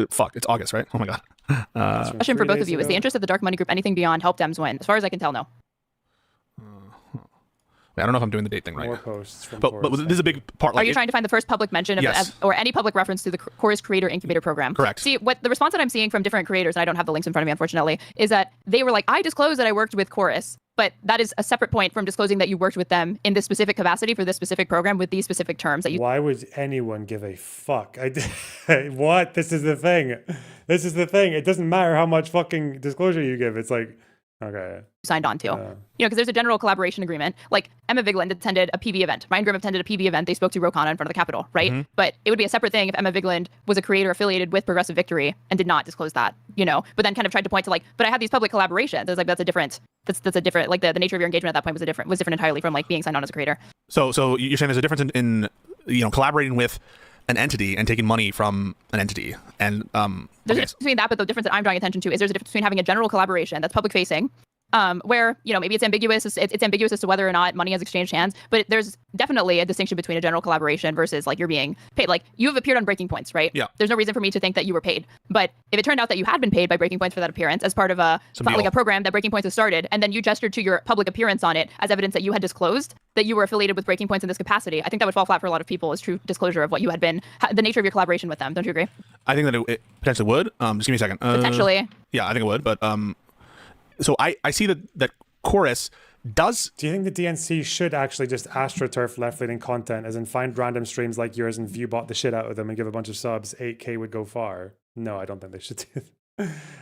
Fuck, it's August, right? Oh my god. Question for both of you: is the interest of the dark money group anything beyond help Dems win? As far as I can tell, no. I don't know if I'm doing the date thing right. More posts from but this is a big part. Are you trying to find the first public mention of or any public reference to the Chorus Creator Incubator Program? Correct. See, what the response that I'm seeing from different creators, and I don't have the links in front of me, unfortunately, is that they were like, I disclosed that I worked with Chorus, but that is a separate point from disclosing that you worked with them in this specific capacity for this specific program with these specific terms. That you. Why would anyone give a fuck? What? This is the thing. This is the thing. It doesn't matter how much fucking disclosure you give. It's like, okay. Signed on to. Because there's a general collaboration agreement. Like Emma Vigeland attended a PV event. Ryan Grim attended a PV event. They spoke to Rokana in front of the Capitol, right? Mm-hmm. But it would be a separate thing if Emma Vigeland was a creator affiliated with Progressive Victory and did not disclose that, but then kind of tried to point to but I had these public collaborations. It's like, that's a different, like the nature of your engagement at that point was different entirely from like being signed on as a creator. So you're saying there's a difference in collaborating with an entity and taking money from an entity. And there's a difference between that, but the difference that I'm drawing attention to is there's a difference between having a general collaboration that's public facing, where maybe it's ambiguous. It's ambiguous as to whether or not money has exchanged hands. But there's definitely a distinction between a general collaboration versus like you're being paid. Like you have appeared on Breaking Points, right? Yeah. There's no reason for me to think that you were paid. But if it turned out that you had been paid by Breaking Points for that appearance as part of a program that Breaking Points has started, and then you gestured to your public appearance on it as evidence that you had disclosed that you were affiliated with Breaking Points in this capacity, I think that would fall flat for a lot of people as true disclosure of what you had been, the nature of your collaboration with them. Don't you agree? I think that it potentially would. Just give me a second. Potentially. Yeah, I think it would. But so I see that Chorus does. Do you think the DNC should actually just astroturf left-leaning content, as in find random streams like yours and viewbot the shit out of them and give a bunch of subs? 8K would go far. No, I don't think they should do that.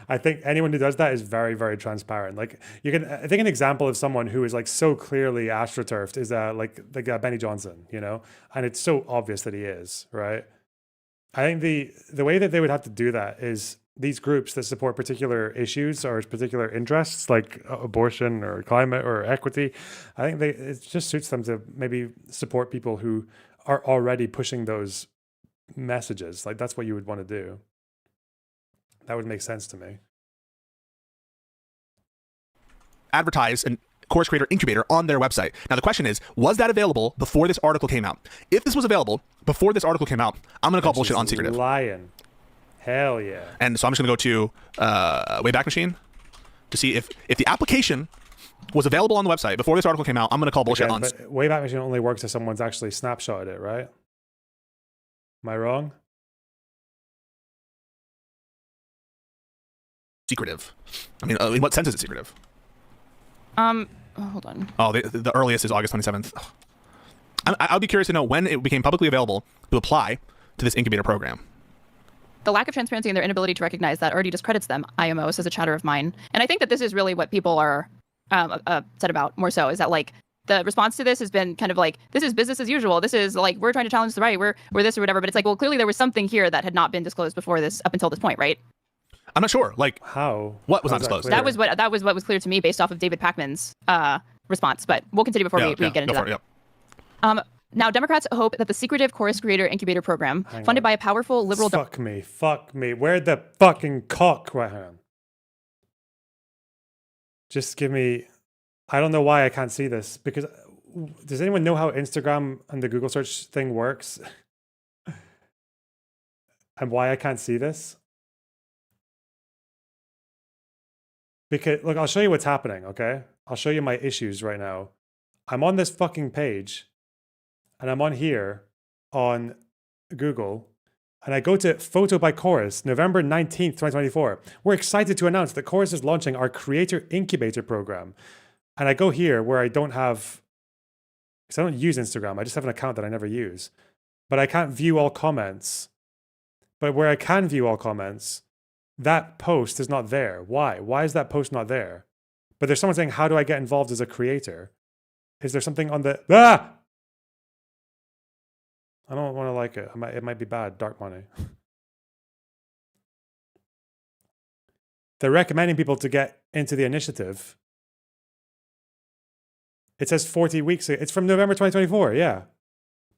I think anyone who does that is very, very transparent. Like I think an example of someone who is like so clearly astroturfed is like Benny Johnson, and it's so obvious that he is, right? I think the way that they would have to do that is these groups that support particular issues or particular interests like abortion or climate or equity, I think it just suits them to maybe support people who are already pushing those messages. Like that's what you would want to do. That would make sense to me. Advertise an Chorus Creator Incubator on their website. Now the question is, was that available before this article came out? If this was available before this article came out, I'm going to call bullshit on secretive. Lying. Hell yeah. And so I'm just going to go to Wayback Machine to see if the application was available on the website before this article came out. I'm going to call bullshit on. But Wayback Machine only works if someone's actually snapshotted it, right? Am I wrong? Secretive. I mean, in what sense is it secretive? Hold on. Oh, the earliest is August 27th. I'll be curious to know when it became publicly available to apply to this incubator program. The lack of transparency and their inability to recognize that already discredits them, IMO, says a chatter of mine. And I think that this is really what people are upset about more so, is that like the response to this has been kind of like, this is business as usual. This is like, we're trying to challenge the right. We're this or whatever. But it's like, well, clearly there was something here that had not been disclosed before this, up until this point, right? I'm not sure. Like how? What was not disclosed? That was what was clear to me based off of David Pakman's response. But we'll continue before we get into that. Yeah. Now, Democrats hope that the secretive Chorus Creator Incubator Program, funded by a powerful liberal... Fuck me. Where the fucking cock? Hang on. Just give me... I don't know why I can't see this, because does anyone know how Instagram and the Google search thing works? And why I can't see this? Because, look, I'll show you what's happening, okay? I'll show you my issues right now. I'm on this fucking page, and I'm on here on Google, and I go to Photo by Chorus, November 19th, 2024. We're excited to announce that Chorus is launching our Creator Incubator program. And I go here where I don't have, because I don't use Instagram. I just have an account that I never use. But I can't view all comments. But where I can view all comments, that post is not there. Why? Why is that post not there? But there's someone saying, how do I get involved as a creator? Is there something on the... Ah! I don't want to like it. It might be bad. Dark money. They're recommending people to get into the initiative. It says 40 weeks. It's from November 2024. Yeah.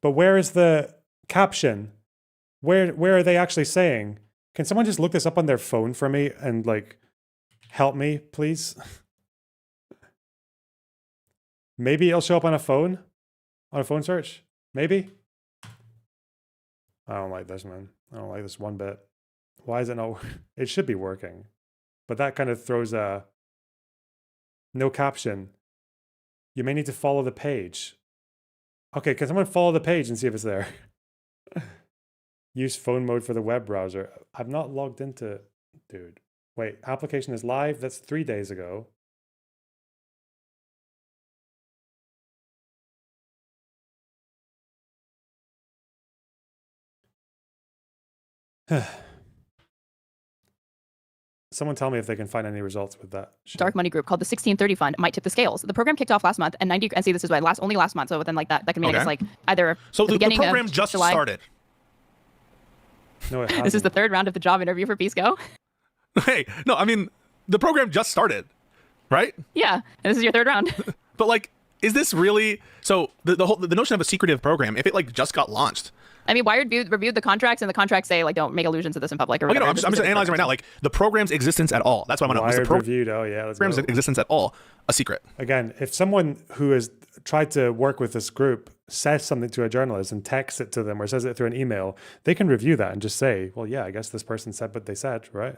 But where is the caption? Where are they actually saying? Can someone just look this up on their phone for me and like help me, please? Maybe it'll show up on a phone search. Maybe. I don't like this, man. I don't like this one bit. Why is it not? It should be working, but that kind of throws a no caption. You may need to follow the page. Okay, can someone follow the page and see if it's there? Use phone mode for the web browser. I've not logged into, dude. Wait, application is live. That's 3 days ago. Someone tell me if they can find any results with that shit. Dark money group called the 1630 Fund might tip the scales. The program kicked off last month, and 90 and see this is why only last month. So within like that can mean I guess like either so the beginning program of just July. started. No, it hasn't. This is the third round of the job interview for Peace Go. Hey, no, I mean the program just started, right? Yeah, and this is your third round. But like, is this really so? The notion of a secretive program, if it like just got launched. I mean, Wired reviewed the contracts, and the contracts say like don't make allusions to this in public or whatever. I'm just analyzing right now, like the program's existence at all. That's what I want to know. Wired reviewed. Oh yeah, let's program's go. existence at all a secret? Again, if someone who has tried to work with this group says something to a journalist and texts it to them or says it through an email, they can review that and just say, well, yeah, I guess this person said what they said, right?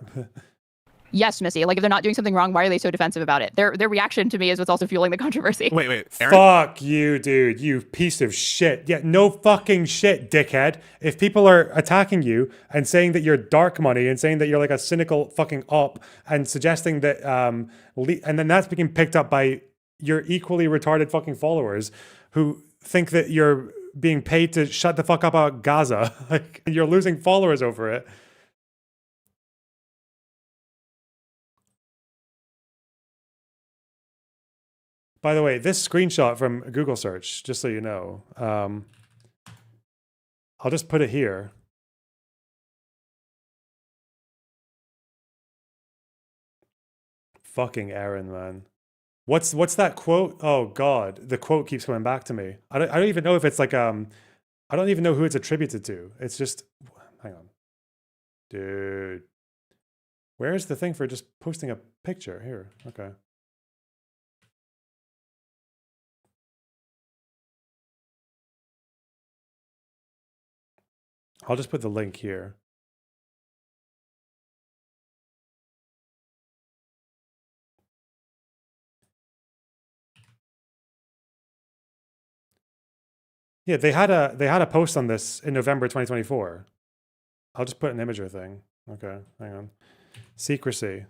Yes, Missy. Like if they're not doing something wrong, why are they so defensive about it? Their reaction to me is what's also fueling the controversy. Wait, Aaron? Fuck you, dude. You piece of shit. Yeah, no fucking shit, dickhead. If people are attacking you and saying that you're dark money and saying that you're like a cynical fucking op and suggesting that, and then that's being picked up by your equally retarded fucking followers who think that you're being paid to shut the fuck up about Gaza. Like, you're losing followers over it. By the way, this screenshot from Google search, just so you know, I'll just put it here. Fucking Aaron, man. What's that quote? Oh God, the quote keeps coming back to me. I don't even know if it's like I don't even know who it's attributed to. It's just, hang on, dude. Where's the thing for just posting a picture here? Okay. I'll just put the link here. Yeah, they had a post on this in November 2024. I'll just put an imager thing. Okay, hang on. Secrecy.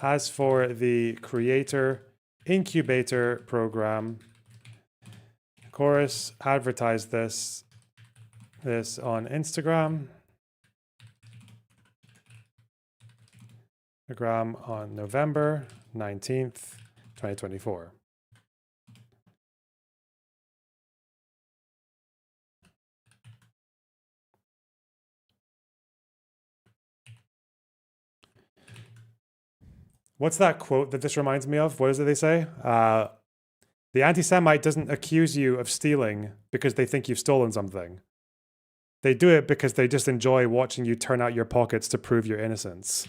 As for the creator incubator program, Chorus advertised this on Instagram. On November 19th, 2024. What's that quote that this reminds me of? What is it they say? The anti-Semite doesn't accuse you of stealing because they think you've stolen something. They do it because they just enjoy watching you turn out your pockets to prove your innocence.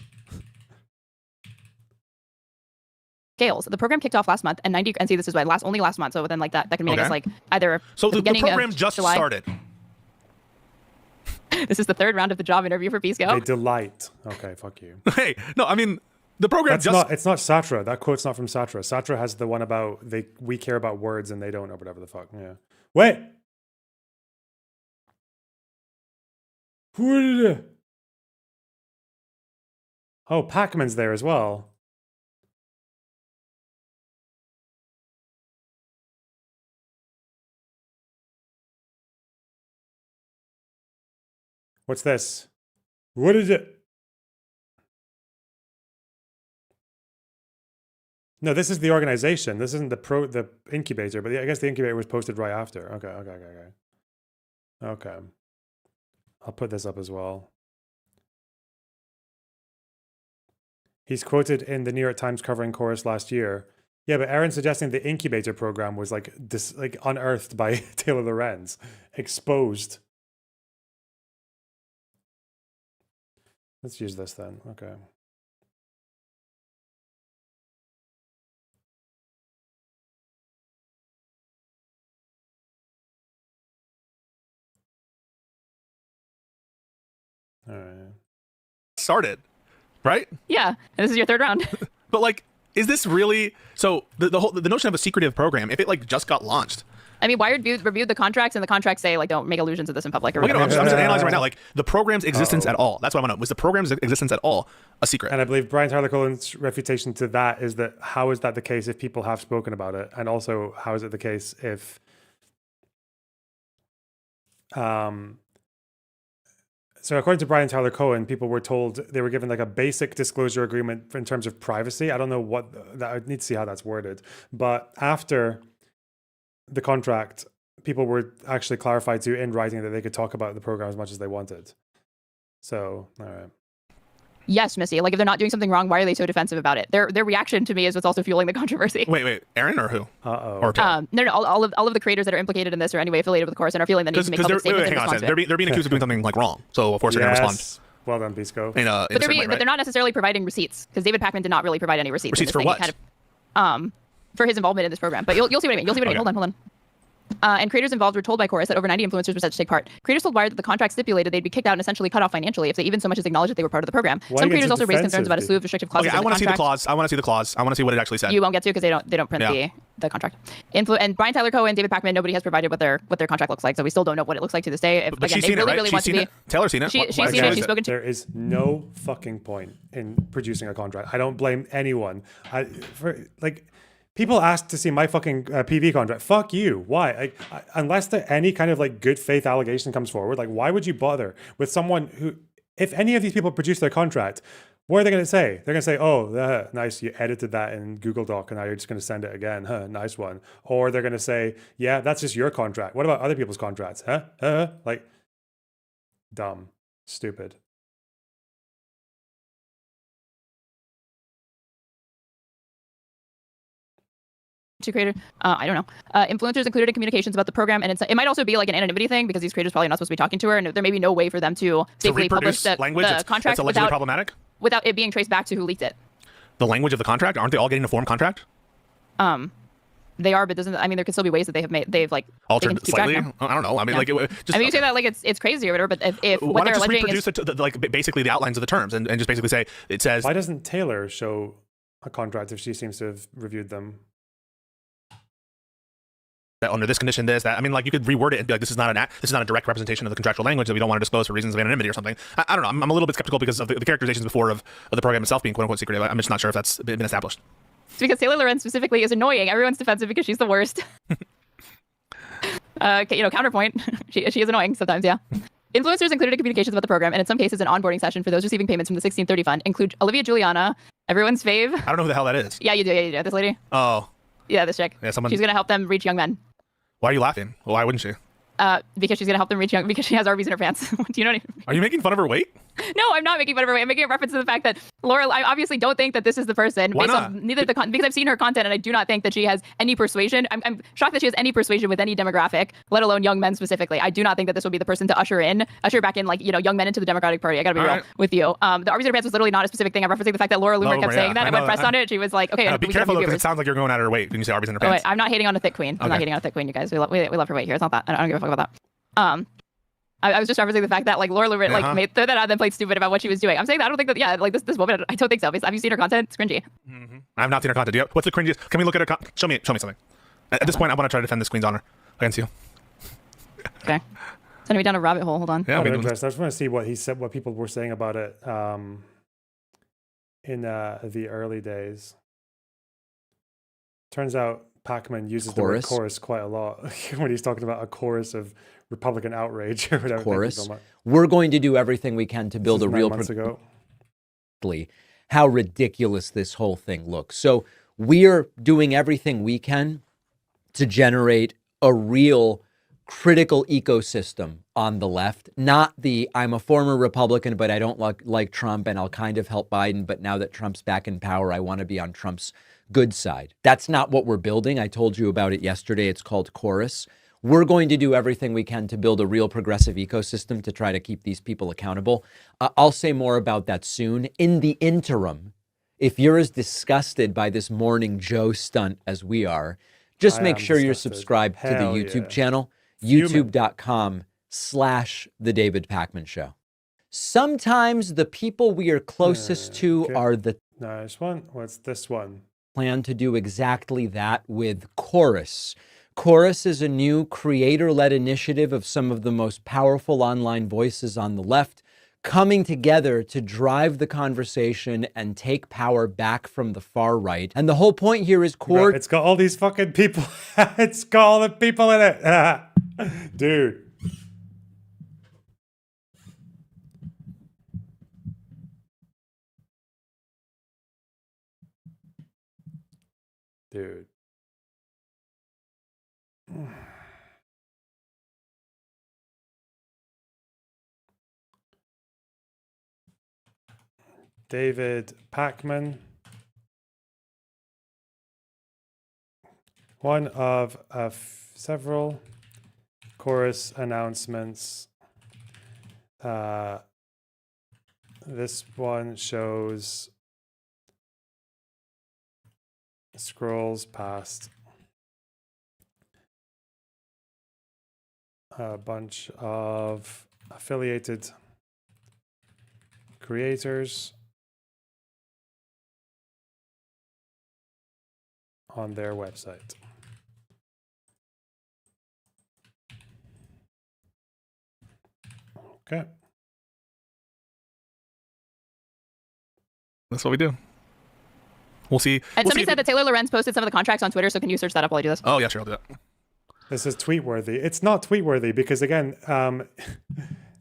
Scales. The program kicked off last month, and 90 and see this is why only last month. So within like that can mean I guess like either so the beginning program of just July. started. This is the third round of the job interview for Peace Go. They delight. Okay, fuck you. Hey, no, I mean the program it's not Satra. That quote's not from Satra. Satra has the one about we care about words and they don't, or whatever the fuck. Yeah. Wait. Who did it? Oh, Pac-Man's there as well. What's this? What is it? No, this is the organization. This isn't the incubator, but I guess the incubator was posted right after. Okay. I'll put this up as well. He's quoted in the New York Times covering Chorus last year. Yeah, but Aaron's suggesting the incubator program was like unearthed by Taylor Lorenz, exposed. Let's use this then. Okay. All right. Started, right? Yeah, and this is your third round. But like, is this really so? The notion of a secretive program, if it like just got launched. I mean, Wired reviewed the contracts, and the contracts say like don't make allusions to this in public. Or I'm just analyzing right now, like the program's existence at all. That's what I want to know. Was the program's existence at all a secret? And I believe Brian Tyler Cohen's refutation to that is that how is that the case if people have spoken about it, and also how is it the case if So according to Brian Tyler Cohen, people were told they were given like a basic disclosure agreement in terms of privacy. I don't know what that, I need to see how that's worded. But after the contract, people were actually clarified to in writing that they could talk about the program as much as they wanted. So, all right. Yes, Missy. Like if they're not doing something wrong, why are they so defensive about it? Their reaction to me is what's also fueling the controversy. Wait, Aaron or who? Or no, all of the creators that are implicated in this are anyway affiliated with the course and are feeling the need to make public statements in response to it. They're being accused of doing something like wrong, so of course they're going to respond. Well done, Bisco. But they're not necessarily providing receipts because David Pakman did not really provide any receipts. Receipts for what? For his involvement in this program. But you'll see what I mean. You'll see what I mean. Hold on. And creators involved were told by Chorus that over 90 influencers were set to take part. Creators told Wired that the contract stipulated they'd be kicked out and essentially cut off financially if they even so much as acknowledged that they were part of the program. Some creators also raised concerns about a slew of restrictive clauses. Okay, I want to see the clause. I want to see the clause. I want to see what it actually said. You won't get to because they don't print the contract. And Brian Tyler Cohen, David Pakman, nobody has provided what their contract looks like, so we still don't know what it looks like to this day. If, but again, she's seen it, right? Really She's seen it. Taylor's seen it. She's seen it. She's spoken to. There is no fucking point in producing a contract. I don't blame anyone. People ask to see my fucking PV contract. Fuck you. Why? Unless any kind of like good faith allegation comes forward, like why would you bother with someone who, if any of these people produce their contract, what are they going to say? They're going to say, oh, nice, you edited that in Google Doc and now you're just going to send it again. Nice one. Or they're going to say, yeah, that's just your contract. What about other people's contracts? Like, dumb, stupid. To creator, I don't know. Influencers included in communications about the program, and it might also be like an anonymity thing because these creators probably not supposed to be talking to her, and there may be no way for them to safely publish the contract allegedly problematic without it being traced back to who leaked it. The language of the contract, aren't they all getting a form contract? They are, but there could still be ways that they've like altered slightly. I don't know. I mean, you say that like it's crazy or whatever, but if why what not they're just alleging reproduce basically the outlines of the terms and just basically say it says. Why doesn't Taylor show a contract if she seems to have reviewed them? That under this condition, that you could reword it and be like, this is not a direct representation of the contractual language that we don't want to disclose for reasons of anonymity or something. I don't know. I'm a little bit skeptical because of the characterizations before of the program itself being quote unquote secretive. I'm just not sure if that's been established. It's because Taylor Lorenz specifically is annoying. Everyone's defensive because she's the worst. Counterpoint. She is annoying sometimes. Yeah. Influencers included in communications about the program, and in some cases, an onboarding session for those receiving payments from the 1630 fund include Olivia Juliana, everyone's fave. I don't know who the hell that is. Yeah, you do. This lady. Oh. Yeah, this chick. Yeah, She's gonna help them reach young men. Why are you laughing? Well, why wouldn't she? Because she's gonna help them reach young. Because she has Arby's in her pants. Do you know what I mean? Are you making fun of her weight? No, I'm not making fun of her weight. I'm making a reference to the fact that Laura. I obviously don't think that this is the person. Why based not? on because I've seen her content and I do not think that she has any persuasion. I'm shocked that she has any persuasion with any demographic, let alone young men specifically. I do not think that this will be the person to usher back in young men into the Democratic Party. I gotta be real with you. The Arby's in her pants was literally not a specific thing. I'm referencing the fact that Laura Loomer kept saying that. I went pressed on it. She was like, okay, be careful because it sounds like you're going at her weight when you say Arby's in her pants. I'm not hating on a thick queen. I'm not hating on a thick queen, you guys. We love her weight here. It's not that. I don't give a fuck about that. I was just referencing the fact that Laura Loomer made throw that out and then played stupid about what she was doing. I'm saying that I don't think that this woman. I don't think so. Have you seen her content? It's cringy. Mm-hmm. I've not seen her content. What's the cringiest? Can we look at her? Show me something. At this point, I want to try to defend this queen's honor against you. Okay. Sending me down a rabbit hole. Hold on. Yeah, I just want to see what he said. What people were saying about it. in the early days. Turns out Pacman uses the word Chorus. chorus quite a lot when he's talking about a chorus of Republican outrage or whatever. Chorus. We're going to do everything we can to build a real how ridiculous this whole thing looks. So we're doing everything we can to generate a real critical ecosystem on the left, not the I'm a former Republican, but I don't like Trump and I'll kind of help Biden. But now that Trump's back in power, I want to be on Trump's good side. That's not what we're building. I told you about it yesterday. It's called Chorus. We're going to do everything we can to build a real progressive ecosystem to try to keep these people accountable. I'll say more about that soon. In the interim, if you're as disgusted by this Morning Joe stunt as we are, just make sure you're subscribed to the YouTube channel, youtube.com/The David Pakman Show. Sometimes the people we are closest to are the... Nice one. What's this one? Plan to do exactly that with Chorus. Chorus is a new creator-led initiative of some of the most powerful online voices on the left coming together to drive the conversation and take power back from the far right. And the whole point here is It's got all these fucking people. It's got all the people in it. Dude. Dude. David Pakman, one of several Chorus announcements. This one scrolls past a bunch of affiliated creators on their website. Okay. That's what we do. We'll see. And somebody said that Taylor Lorenz posted some of the contracts on Twitter, so can you search that up while I do this? Oh, yeah, sure, I'll do that. This is tweet-worthy. It's not tweet-worthy because, again,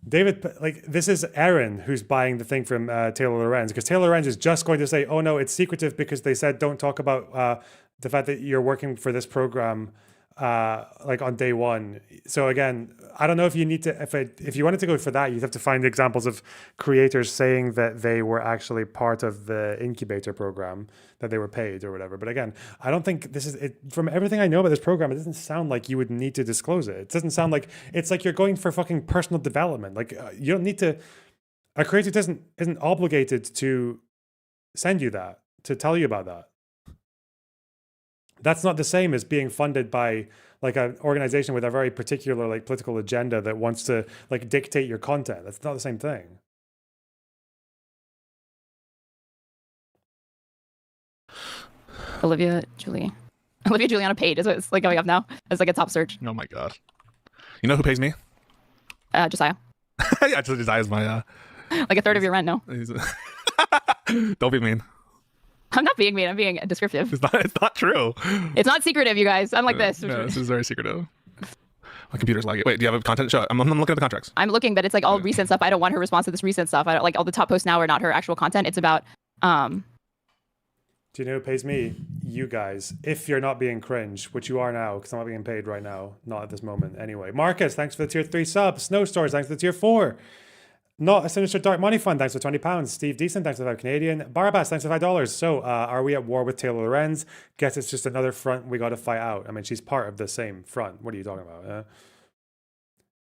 David, like, this is Aaron who's buying the thing from Taylor Lorenz, because Taylor Lorenz is just going to say, oh, no, it's secretive because they said don't talk about the fact that you're working for this program like on day one. So again, I don't know if you need to, if you wanted to go for that, you'd have to find examples of creators saying that they were actually part of the incubator program, that they were paid or whatever. But again, I don't think this is it. From everything I know about this program, it doesn't sound like you would need to disclose it. It doesn't sound like, it's like you're going for fucking personal development. Like you don't need to, a creator isn't obligated to send you that, to tell you about that. That's not the same as being funded by like an organization with a very particular like political agenda that wants to like dictate your content. That's not the same thing. Olivia Juliana paid is what it's like going up now as like a top search. Oh my god. You know who pays me? Josiah. Yeah, Josiah's my like a third of your rent, no? Don't be mean. I'm not being mean, I'm being descriptive. It's not true. It's not secretive, you guys. I'm like this. No, this is very secretive. My computer's lagging. Wait, do you have a content show? I'm looking at the contracts. I'm looking, but it's like all recent stuff. I don't want her response to this recent stuff. I don't like all the top posts now are not her actual content. It's about Do you know who pays me? You guys. If you're not being cringe, which you are now, because I'm not being paid right now. Not at this moment. Anyway. Marcus, thanks for the tier 3 sub. Snow Stores, thanks for the tier 4. Not a Sinister Dark Money Fund, thanks for £20. Steve Decent, thanks for $5 Canadian. Barabbas, thanks for $5. So, are we at war with Taylor Lorenz? Guess it's just another front we got to fight out. I mean, she's part of the same front. What are you talking about?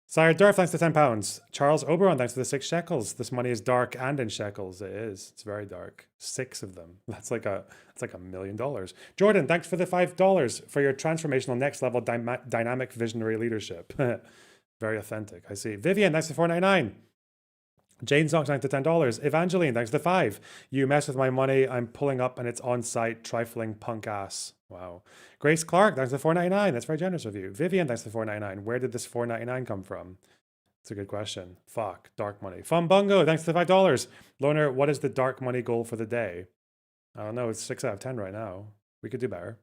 Sire Durf, thanks for £10. Charles Oberon, thanks for the 6 shekels. This money is dark and in shekels. It is. It's very dark. 6 of them. That's like $1 million. Jordan, thanks for the $5 for your transformational next level dynamic visionary leadership. Very authentic. I see. Vivian, thanks for $4.99. Jane Zonk, thanks to $10. Evangeline, thanks to 5. You mess with my money, I'm pulling up and it's on site, trifling punk ass. Wow. Grace Clark, thanks to $4.99. That's very generous of you. Vivian, thanks to $4.99. Where did this $4.99 come from? It's a good question. Fuck, dark money. Fun Bungo, thanks for the $5. Loner, what is the dark money goal for the day? I don't know. It's 6 out of 10 right now. We could do better.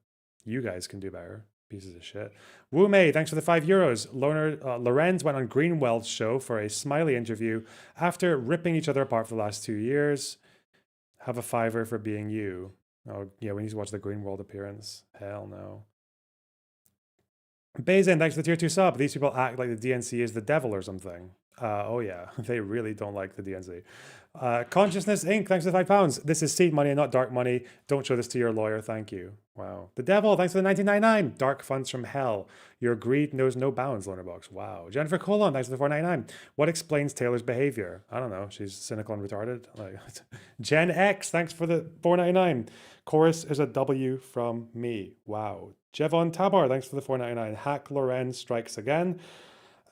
You guys can do better. Pieces of shit. Wu Mei, thanks for the €5. Lorenz went on Greenwell's show for a smiley interview after ripping each other apart for the last 2 years. Have a $5 for being you. Oh, yeah, we need to watch the Greenwald appearance. Hell no. Bazin, thanks for the tier 2 sub. These people act like the DNC is the devil or something. Oh yeah, they really don't like the DNC. Consciousness Inc., thanks for the £5. This is seed money and not dark money. Don't show this to your lawyer, thank you. Wow. The Devil, thanks for the 1999. Dark funds from hell. Your greed knows no bounds, Lonerbox. Wow. Jennifer Colon, thanks for the 499. What explains Taylor's behavior? I don't know. She's cynical and retarded. Like, Gen X, thanks for the 499. Chorus is a W from me. Wow. Jevon Tabar, thanks for the 499. Hack Lorenz strikes again.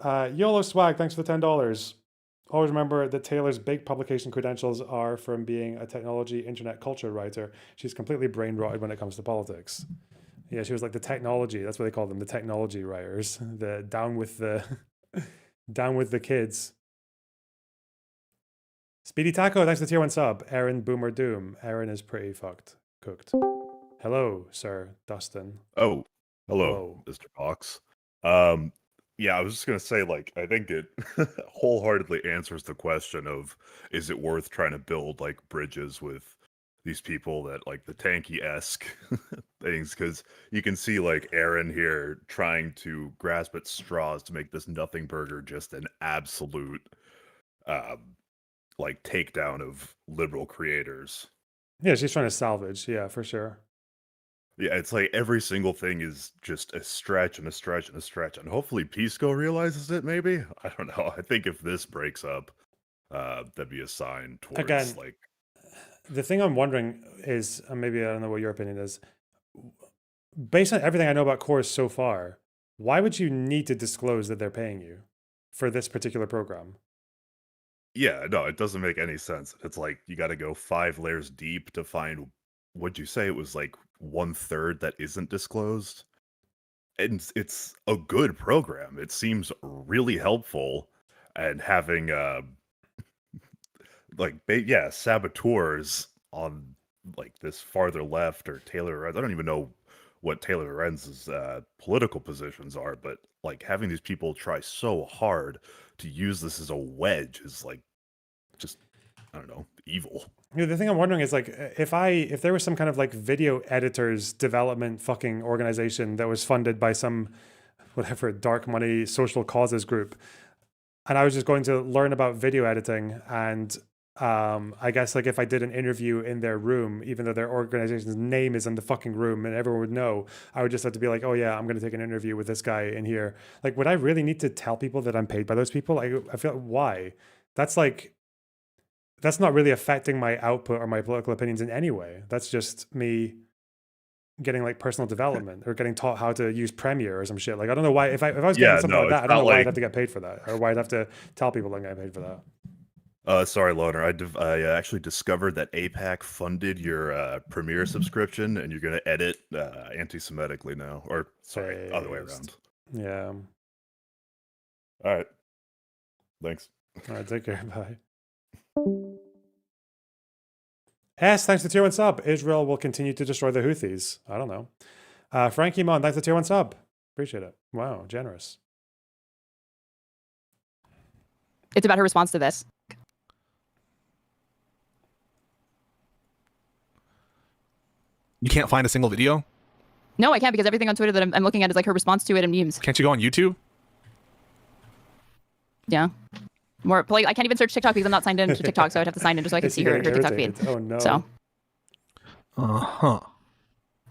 YOLO Swag, thanks for the $10. Always remember that Taylor's big publication credentials are from being a technology internet culture writer. She's completely brain rotted when it comes to politics. Yeah, she was like the technology. That's what they call them, the technology writers. The down with the down with the kids. Speedy Taco, thanks for the tier 1 sub. Aaron Boomer Doom. Aaron is pretty cooked. Hello, sir, Dustin. Oh, hello, Mr. Box. Yeah, I was just gonna say, like, I think it wholeheartedly answers the question of, is it worth trying to build like bridges with these people that like the tanky-esque things? Because you can see like Aaron here trying to grasp at straws to make this nothing burger just an absolute like takedown of liberal creators. Yeah, she's trying to salvage. Yeah, for sure. Yeah, it's like every single thing is just a stretch and a stretch and a stretch. And hopefully Pisco realizes it, maybe? I don't know. I think if this breaks up, that'd be a sign towards, again, like... The thing I'm wondering is, and maybe I don't know what your opinion is, based on everything I know about Chorus so far, why would you need to disclose that they're paying you for this particular program? Yeah, no, it doesn't make any sense. It's like, you got to go 5 layers deep to find... What'd you say? It was like 1/3 that isn't disclosed? And it's a good program. It seems really helpful, and having saboteurs on like this farther left or Taylor Lorenz. I don't even know what Taylor Lorenz's political positions are, but like having these people try so hard to use this as a wedge is like just, I don't know, evil. You know, the thing I'm wondering is like, if there was some kind of like video editors development fucking organization that was funded by some whatever dark money social causes group, and I was just going to learn about video editing, and I guess like if I did an interview in their room, even though their organization's name is in the fucking room and everyone would know, I would just have to be like, oh yeah, I'm going to take an interview with this guy in here. Like, would I really need to tell people that I'm paid by those people? I feel like, why? That's not really affecting my output or my political opinions in any way. That's just me getting like personal development or getting taught how to use Premiere or some shit. Like, I don't know why, if I was getting something like that, I don't know why I'd have to get paid for that, or why I'd have to tell people I'm getting paid for that. Sorry, Loner. I actually discovered that APAC funded your Premiere subscription, and you're going to edit anti-Semitically now. Or, sorry, other way around. Yeah. All right. Thanks. All right, take care. Bye. S, thanks for the tier 1 sub. Israel will continue to destroy the Houthis. I don't know. Frankie Mon, thanks for the tier 1 sub. Appreciate it. Wow, generous. It's about her response to this. You can't find a single video? No, I can't, because everything on Twitter that I'm looking at is like her response to it and memes. Can't you go on YouTube? Yeah. More like I can't even search TikTok because I'm not signed in to TikTok, so I'd have to sign in just so I can see her TikTok feed. Oh no. So.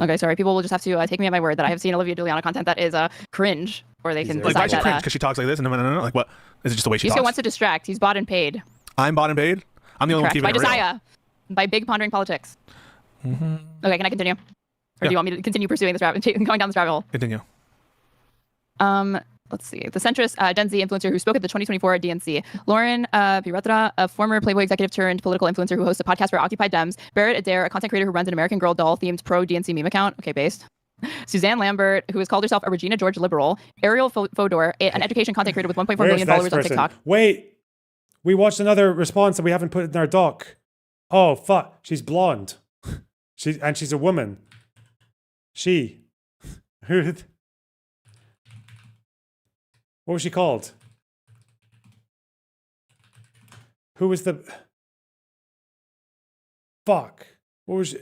Okay, sorry. People will just have to take me at my word that I have seen Olivia Juliana content that is cringe, or they can like, decide why is she cringe? Because she talks like this? No. Like what? Is it just the way she talks? He wants to distract. He's bought and paid. I'm bought and paid? I'm the only one keeping it real. By Desire. By Big Pondering Politics. Mm-hmm. Okay, can I continue? Or do you want me to continue pursuing this rabbit, going down this rabbit hole? Continue. Let's see. The centrist Gen Z influencer who spoke at the 2024 DNC. Lauren Piratra, a former Playboy executive turned political influencer who hosts a podcast for Occupy Dems. Barrett Adair, a content creator who runs an American Girl doll themed pro DNC meme account. Okay, based. Suzanne Lambert, who has called herself a Regina George liberal. Ariel Fodor, an education content creator with 1.4 million followers on TikTok. Wait, we watched another response that we haven't put in our doc. Oh, fuck. She's blonde. She's a woman. What was she called? Who was the... Fuck. What was... Do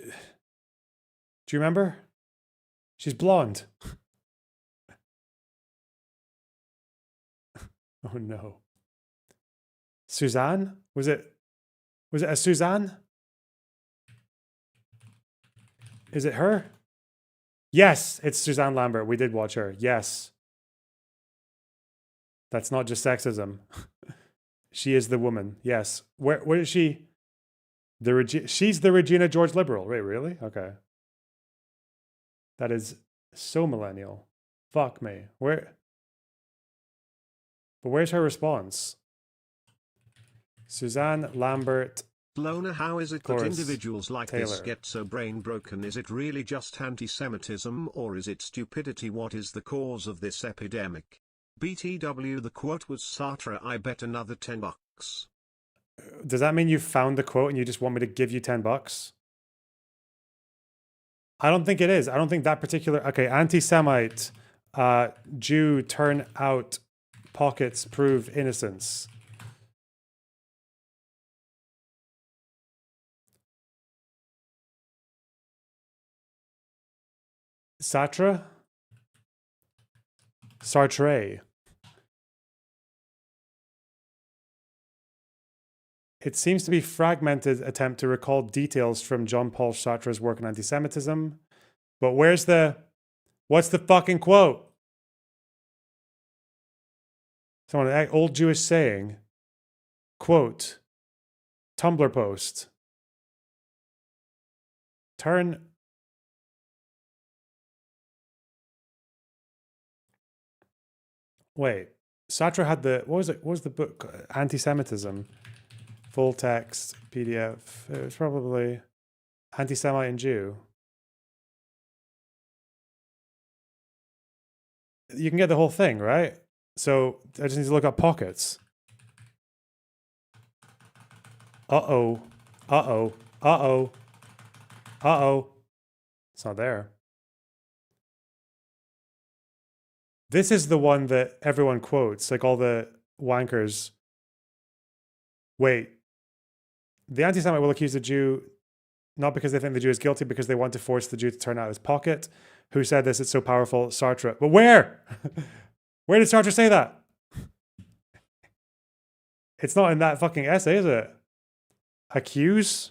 you remember? She's blonde. Oh no. Suzanne? Was it a Suzanne? Is it her? Yes, it's Suzanne Lambert. We did watch her. Yes. That's not just sexism. She is the woman. Yes. Where is she? She's the Regina George liberal. Wait, really? Okay. That is so millennial. Fuck me. But where's her response? Suzanne Lambert. Lona, how is it that Chorus, individuals like this Taylor. get so brain broken? Is it really just anti-Semitism or is it stupidity? What is the cause of this epidemic? BTW, the quote was Sartre, I bet another $10. Does that mean you found the quote and you just want me to give you $10? I don't think it is. I don't think that particular... Okay, anti-Semite, Jew, turn out pockets, prove innocence. Sartre? Sartre. It seems to be fragmented attempt to recall details from Jean-Paul Sartre's work on anti-Semitism. But what's the fucking quote? Someone, old Jewish saying, quote, Tumblr post. Wait, Sartre had what was the book? Anti-Semitism. Full text, PDF. It was probably Anti-Semite and Jew. You can get the whole thing, right? So I just need to look up pockets. Uh-oh. Uh-oh. Uh-oh. Uh-oh. It's not there. This is the one that everyone quotes, like all the wankers. Wait. The anti-Semite will accuse the Jew not because they think the Jew is guilty, because they want to force the Jew to turn out his pocket. Who said this? It's so powerful. Sartre. But where? Where did Sartre say that? It's not in that fucking essay, is it? Accuse?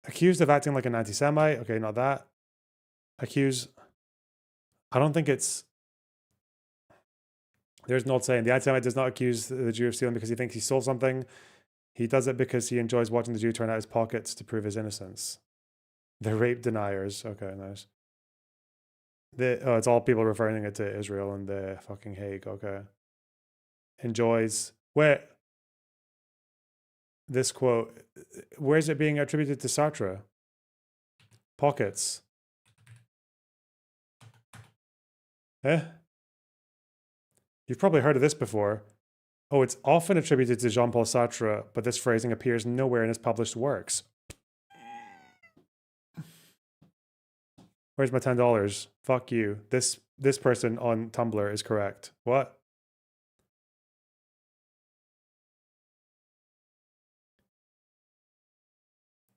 Accused of acting like an anti-Semite. Okay, not that. Accuse. I don't think it's... There's an old saying. The anti-Semite does not accuse the Jew of stealing because he thinks he stole something. He does it because he enjoys watching the Jew turn out his pockets to prove his innocence. The rape deniers. Okay, nice. It's all people referring it to Israel and the fucking Hague. Okay. Enjoys. Where? This quote. Where is it being attributed to Sartre? Pockets. Eh? You've probably heard of this before. Oh, it's often attributed to Jean-Paul Sartre, but this phrasing appears nowhere in his published works. Where's my $10? Fuck you. This person on Tumblr is correct. What?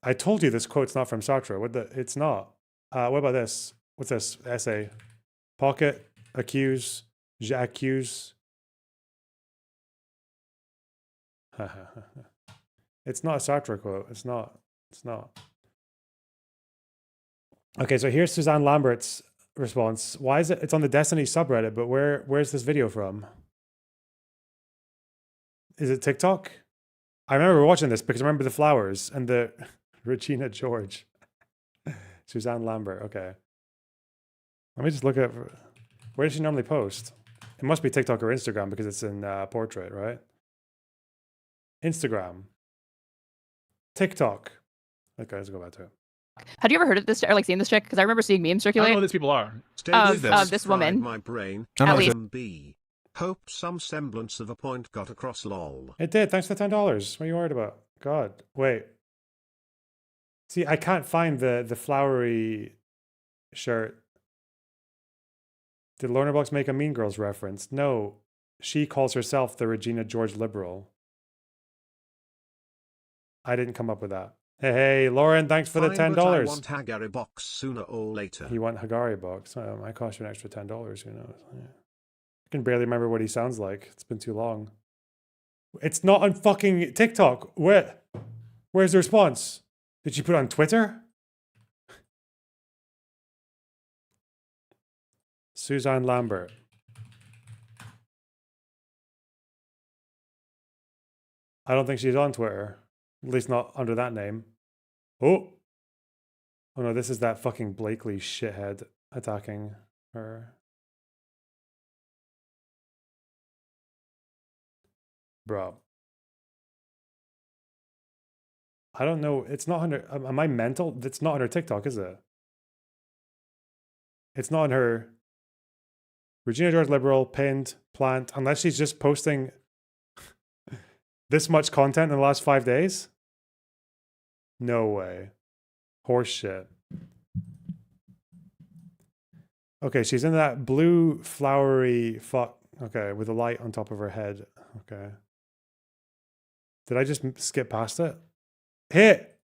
I told you this quote's not from Sartre. It's not. What about this? What's this essay? Pocket, accuse, j'accuse. It's not a Sartre quote. It's not. Okay, so here's Suzanne Lambert's response. Why is it? It's on the Destiny subreddit, but where's this video from? Is it TikTok? I remember watching this because I remember the flowers and the Regina George. Suzanne Lambert. Okay. Let me just look at where does she normally post? It must be TikTok or Instagram because it's in portrait, right? Instagram. TikTok. Okay, let's go back to it. Had you ever heard of this or like seen this chick? Because I remember seeing memes I don't know circulate who these people are. of this woman. My brain. At least. Hope some semblance of a point got across, lol. It did. Thanks for the $10. What are you worried about? God, wait. See, I can't find the flowery shirt. Did Lorna Box make a Mean Girls reference? No. She calls herself the Regina George liberal. I didn't come up with that. Hey, Lauren, thanks for the $10. I want Hagari box sooner or later. You want Hagari box? Oh, it might cost you an extra $10. Who knows? Yeah. I can barely remember what he sounds like. It's been too long. It's not on fucking TikTok. Where's the response? Did she put it on Twitter? Suzanne Lambert. I don't think she's on Twitter. At least not under that name. Oh. Oh no, this is that fucking Blakely shithead attacking her. Bro. I don't know. It's not under. Am I mental? It's not on her TikTok, is it? It's not on her. Regina George liberal pinned plant. Unless she's just posting this much content in the last 5 days. No way. Horse shit. Okay, she's in that blue flowery fuck. Okay, with a light on top of her head. Okay. Did I just skip past it? Hit!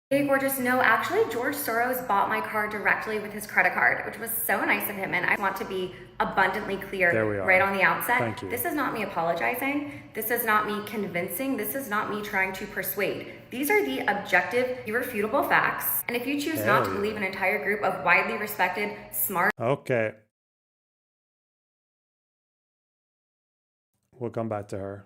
Hey, gorgeous. No, actually, George Soros bought my car directly with his credit card, which was so nice of him. And I want to be abundantly clear right on the outset. Thank you. This is not me apologizing. This is not me convincing. This is not me trying to persuade. These are the objective, irrefutable facts. And if you choose not to believe an entire group of widely respected, smart... Okay. We'll come back to her.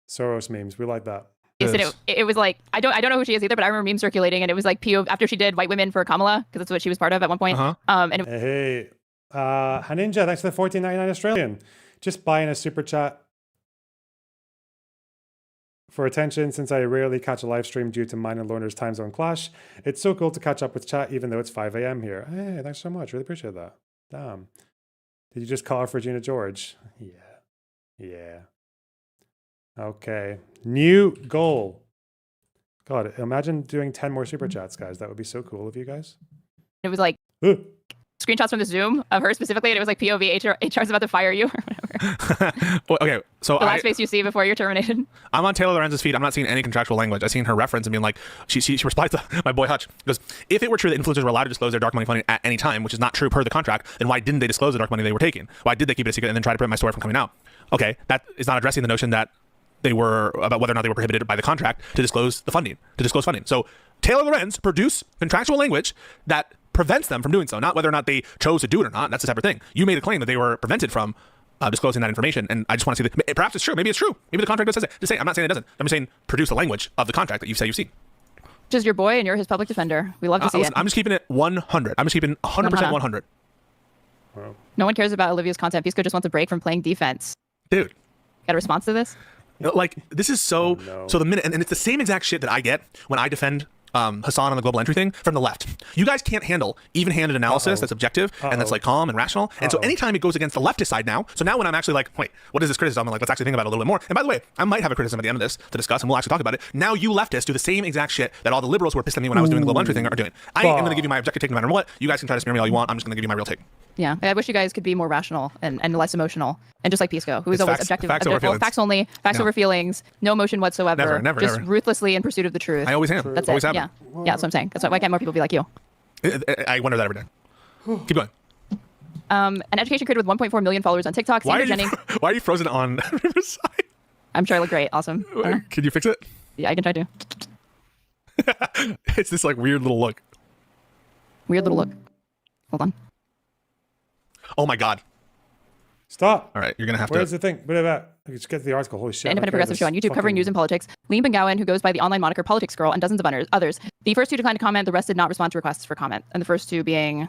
Soros memes. We like that. It was like I don't know who she is either, but I remember memes circulating, and it was like POV after she did white women for Kamala because that's what she was part of at one point. And hey, Haninja, thanks for the $14.99 Australian. Just buying a super chat for attention since I rarely catch a live stream due to mine and Lorna's time zone clash. It's so cool to catch up with chat even though it's 5 a.m. here. Hey, thanks so much. Really appreciate that. Damn. Did you just call her for Regina George? Yeah. Yeah. Okay. New goal. God, imagine doing 10 more super chats, guys. That would be so cool of you guys. it was like screenshots from the Zoom of her specifically, and it was like POV, HR's about to fire you or whatever. Well, okay, so the last face you see before you're terminated. I'm on Taylor Lorenz's feed. I'm not seeing any contractual language. I've seen her reference and being like, she replies to my boy Hutch, goes, if it were true that influencers were allowed to disclose their dark money funding at any time, which is not true per the contract, then why didn't they disclose the dark money they were taking? Why did they keep it a secret and then try to prevent my story from coming out? Okay, that is not addressing the notion that they were about whether or not they were prohibited by the contract to disclose the funding, So Taylor Lorenz produced contractual language that prevents them from doing so, not whether or not they chose to do it or not. That's a separate thing. You made a claim that they were prevented from disclosing that information, and I just want to see that. Perhaps it's true. Maybe it's true. Maybe the contract does say it. Just say, I'm not saying it doesn't. I'm just saying produce the language of the contract that you say you've seen. Just your boy, and you're his public defender. We love to see it. I'm just keeping it 100. I'm just keeping 100% 100. Wow. No one cares about Olivia's content. Pisco just wants a break from playing defense. Dude. Got a response to this? Like, this is so the minute, and it's the same exact shit that I get when I defend Hassan on the global entry thing from the left. You guys can't handle even-handed analysis that's objective and that's like calm and rational. And so anytime it goes against the leftist side now, so now when I'm actually like, wait, what is this criticism? I'm like, let's actually think about it a little bit more. And by the way, I might have a criticism at the end of this to discuss, and we'll actually talk about it. Now you leftists do the same exact shit that all the liberals who were pissed at me when I was doing the global entry thing are doing. I am going to give you my objective take no matter what. You guys can try to smear me all you want. I'm just going to give you my real take. Yeah, I wish you guys could be more rational and less emotional, and just like Pisco, who is always objective, facts over feelings. Facts only, facts over feelings, no emotion whatsoever, never, just ruthlessly in pursuit of the truth. I always am. That's always it. Yeah, yeah, that's what I'm saying. That's why can't more people be like you? I wonder that every day. Keep going. An education creator with 1.4 million followers on TikTok. Why are you frozen on Riverside? I'm sure I look great. Awesome. Can you fix it? Yeah, I can try to. It's this like weird little look. Weird little look. Hold on. Oh my God. Stop. All right, you're going to have to. Where's the thing? What about? Just get to the article. Holy shit. Independent progressive show on YouTube covering news and politics. Liam Bengowan, who goes by the online moniker Politics Girl, and dozens of others. The first two declined to comment. The rest did not respond to requests for comment. And the first two being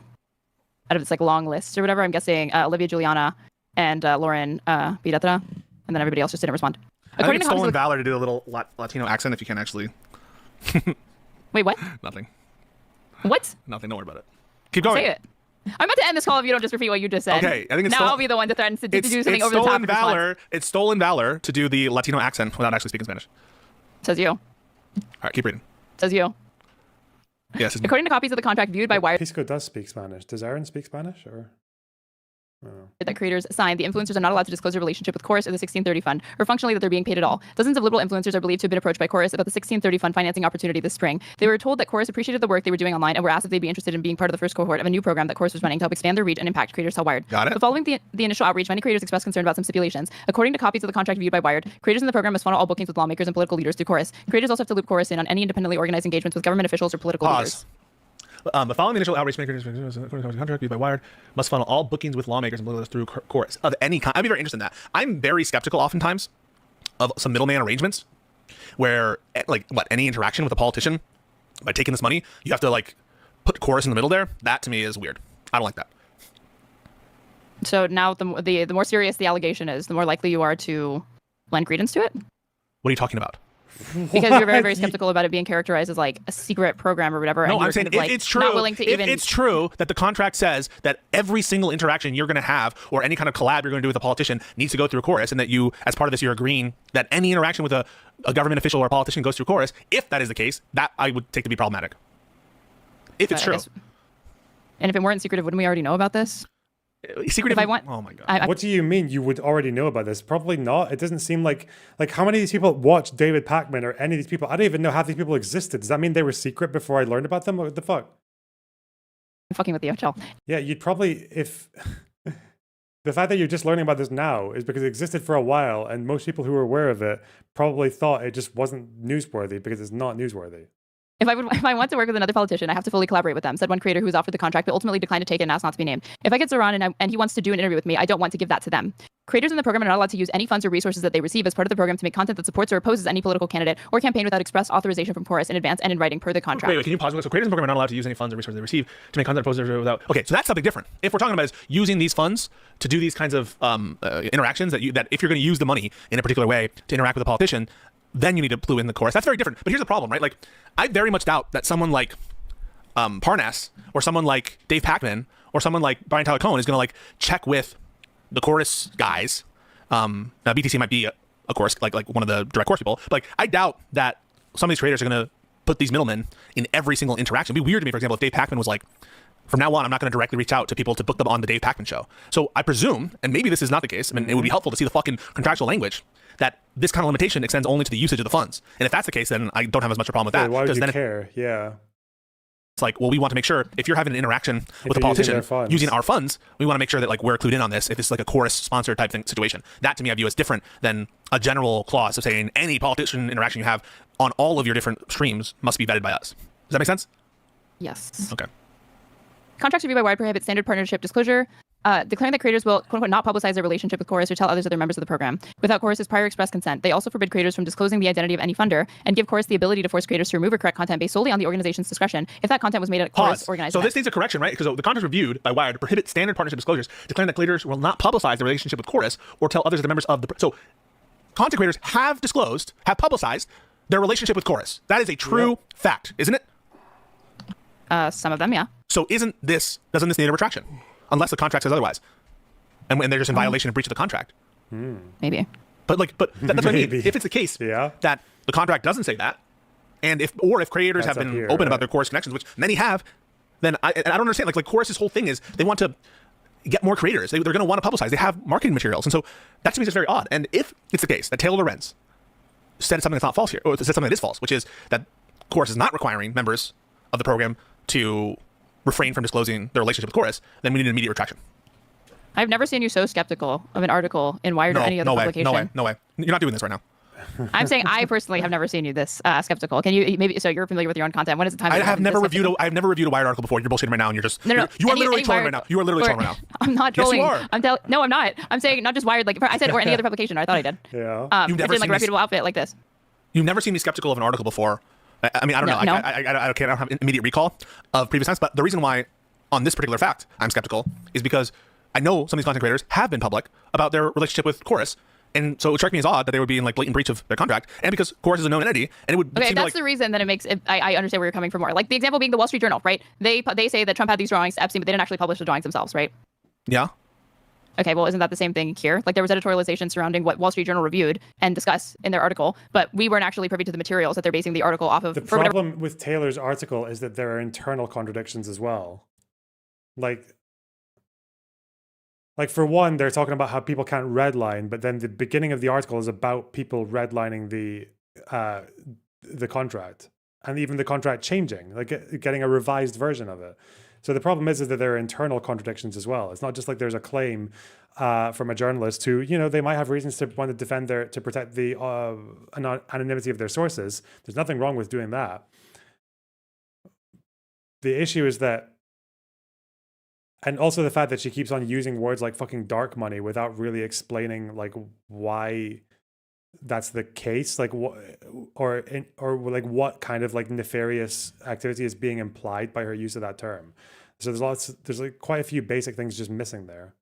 out of its like long list or whatever. I'm guessing Olivia Juliana and Lauren Piedra, and then everybody else just didn't respond. I think it's stolen valor to do a little Latino accent if you can actually. Wait, what? Nothing. What? Nothing. Don't worry about it. Keep going. Say it. I'm about to end this call if you don't just repeat what you just said. Okay, I think it's now I'll be the one to threaten to do something over the top. It's stolen valor to do the Latino accent without actually speaking Spanish. Says you. All right, keep reading. Says you. Yes. According to copies of the contract viewed by Wired. Pisco does speak Spanish. Does Aaron speak Spanish or? That creators signed, the influencers are not allowed to disclose their relationship with Chorus or the 1630 Fund, or functionally that they're being paid at all. Dozens of liberal influencers are believed to have been approached by Chorus about the 1630 Fund financing opportunity this spring. They were told that Chorus appreciated the work they were doing online and were asked if they'd be interested in being part of the first cohort of a new program that Chorus was running to help expand their reach and impact, creators tell Wired. Got it. But following the initial outreach, many creators expressed concern about some stipulations. According to copies of the contract viewed by Wired, creators in the program must funnel all bookings with lawmakers and political leaders through Chorus. Creators also have to loop Chorus in on any independently organized engagements with government officials or political leaders. But following the initial outreach, contract viewed by Wired must funnel all bookings with lawmakers and political leaders through Chorus of any kind. I'd be very interested in that. I'm very skeptical, oftentimes, of some middleman arrangements where, like, any interaction with a politician by taking this money, you have to like put Chorus in the middle there. That to me is weird. I don't like that. So now the more serious the allegation is, the more likely you are to lend credence to it. What are you talking about? Because you're very, very skeptical about it being characterized as like a secret program or whatever. No, and I'm saying kind of, like, it's true. Not willing to even. It's true that the contract says that every single interaction you're going to have or any kind of collab you're going to do with a politician needs to go through Chorus, and that you, as part of this, you're agreeing that any interaction with a government official or a politician goes through Chorus. If that is the case, that I would take to be problematic. If it's true. And if it weren't secretive, wouldn't we already know about this? Secretive. If I want, oh my god. What do you mean you would already know about this? Probably not. It doesn't seem like how many of these people watch David Pakman or any of these people? I don't even know half these people existed. Does that mean they were secret before I learned about them? What the fuck? I'm fucking with you, chill. Yeah, you'd probably, if the fact that you're just learning about this now is because it existed for a while, and most people who were aware of it probably thought it just wasn't newsworthy because it's not newsworthy. If I want to work with another politician, I have to fully collaborate with them, said one creator who was offered the contract but ultimately declined to take it and asked not to be named. If I get Zoran and he wants to do an interview with me, I don't want to give that to them. Creators in the program are not allowed to use any funds or resources that they receive as part of the program to make content that supports or opposes any political candidate or campaign without express authorization from Chorus in advance and in writing per the contract. Wait, can you pause? So creators in the program are not allowed to use any funds or resources they receive to make content that opposes or without. Okay, so that's something different. If we're talking about is using these funds to do these kinds of interactions that if you're going to use the money in a particular way to interact with a politician, then you need to clue in the Chorus. That's very different. But here's the problem, right? Like, I very much doubt that someone like Parnas or someone like Dave Pakman or someone like Brian Tyler Cohen is going to like check with the Chorus guys. Now BTC might be a Chorus, like one of the direct Chorus people. But like, I doubt that some of these creators are going to put these middlemen in every single interaction. It'd be weird to me, for example, if Dave Pakman was like, from now on, I'm not going to directly reach out to people to book them on the Dave Pakman show. So I presume, and maybe this is not the case, I mean, it would be helpful to see the fucking contractual language that this kind of limitation extends only to the usage of the funds. And if that's the case, then I don't have as much of a problem with that. Why would you then care? Yeah. It's like, well, we want to make sure if you're having an interaction with a politician using our funds, we want to make sure that like we're clued in on this. If it's like a Chorus sponsored type thing situation, that to me I view as different than a general clause of saying any politician interaction you have on all of your different streams must be vetted by us. Does that make sense? Yes. Okay. Contracts reviewed by Wired prohibit standard partnership disclosure, declaring that creators will, quote unquote, not publicize their relationship with Chorus or tell others that they're members of the program without Chorus's prior express consent. They also forbid creators from disclosing the identity of any funder and give Chorus the ability to force creators to remove or correct content based solely on the organization's discretion if that content was made at a Chorus organized So event. this needs a correction, right? Because the contract reviewed by Wired prohibit standard partnership disclosures, declaring that creators will not publicize their relationship with Chorus or tell others that they're members of the. So content creators have disclosed, have publicized their relationship with Chorus. That is a true fact, isn't it? Some of them, yeah. So doesn't this need a retraction? Unless the contract says otherwise. And they're just in violation and breach of the contract. Maybe. But that's what I mean. If it's the case that the contract doesn't say that, and if creators have been open about their Chorus connections, which many have, then I don't understand. Like Chorus's whole thing is they want to get more creators. They're going to want to publicize. They have marketing materials. And so that to me is just very odd. And if it's the case that Taylor Lorenz said something that's not false here, or said something that is false, which is that Chorus is not requiring members of the program to refrain from disclosing their relationship with Chorus, then we need an immediate retraction. I've never seen you so skeptical of an article in Wired or any other publication. No way. You're not doing this right now. I'm saying I personally have never seen you this skeptical. Can you maybe? So you're familiar with your own content. When is the time? I've never reviewed a Wired article before. You're bullshitting right now, and you're just you are literally trolling right now. You are literally trolling right now. I'm not trolling. Yes, you are. No, I'm not. I'm saying not just Wired. Like I said, or any other publication. I thought I did. Yeah. You've never seen like a reputable outfit like this. You've never seen me skeptical of an article before. I mean, I don't know. No. I don't have immediate recall of previous times, but the reason why on this particular fact I'm skeptical is because I know some of these content creators have been public about their relationship with Chorus. And so it strikes me as odd that they would be in like blatant breach of their contract, and because Chorus is a known entity, and it would okay. seem That's like the reason that it makes. I understand where you're coming from more. Like the example being the Wall Street Journal, right? They say that Trump had these drawings to Epstein, but they didn't actually publish the drawings themselves, right? yeah. Okay, well, isn't that the same thing here? Like there was editorialization surrounding what Wall Street Journal reviewed and discussed in their article, but we weren't actually privy to the materials that they're basing the article off of. The problem with Taylor's article is that there are internal contradictions as well. Like for one, they're talking about how people can't redline, but then the beginning of the article is about people redlining the contract, and even the contract changing, like getting a revised version of it. So the problem is that there are internal contradictions as well. It's not just like there's a claim from a journalist who, they might have reasons to want to defend to protect the anonymity of their sources. There's nothing wrong with doing that. The issue is that, and also the fact that she keeps on using words like fucking dark money without really explaining like why that's the case, like what or like what kind of like nefarious activity is being implied by her use of that term. So there's like quite a few basic things just missing there.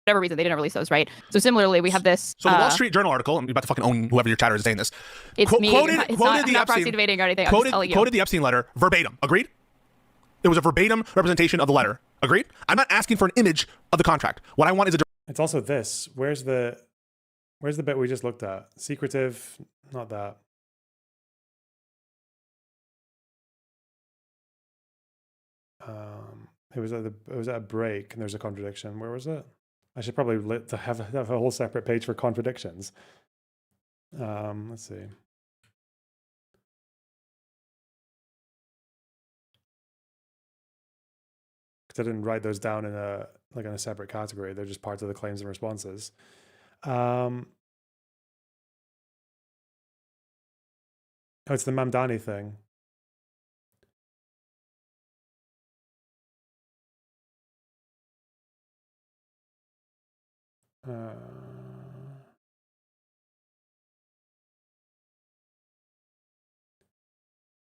Whatever reason, they didn't release those, right? So similarly, we have this. So the Wall Street Journal article, I'm about to fucking own whoever your chatter is saying this. It's me. I'm not proxy debating or anything. I'm just telling you. Quoted the Epstein letter verbatim. Agreed? It was a verbatim representation of the letter. Agreed? I'm not asking for an image of the contract. What I want is a... It's also this. Where's the bit we just looked at? Secretive, not that. It was at a break, and there's a contradiction. Where was it? I should probably have a whole separate page for contradictions. Let's see. Because I didn't write those down in a separate category. They're just parts of the claims and responses. Oh, it's the Mamdani thing.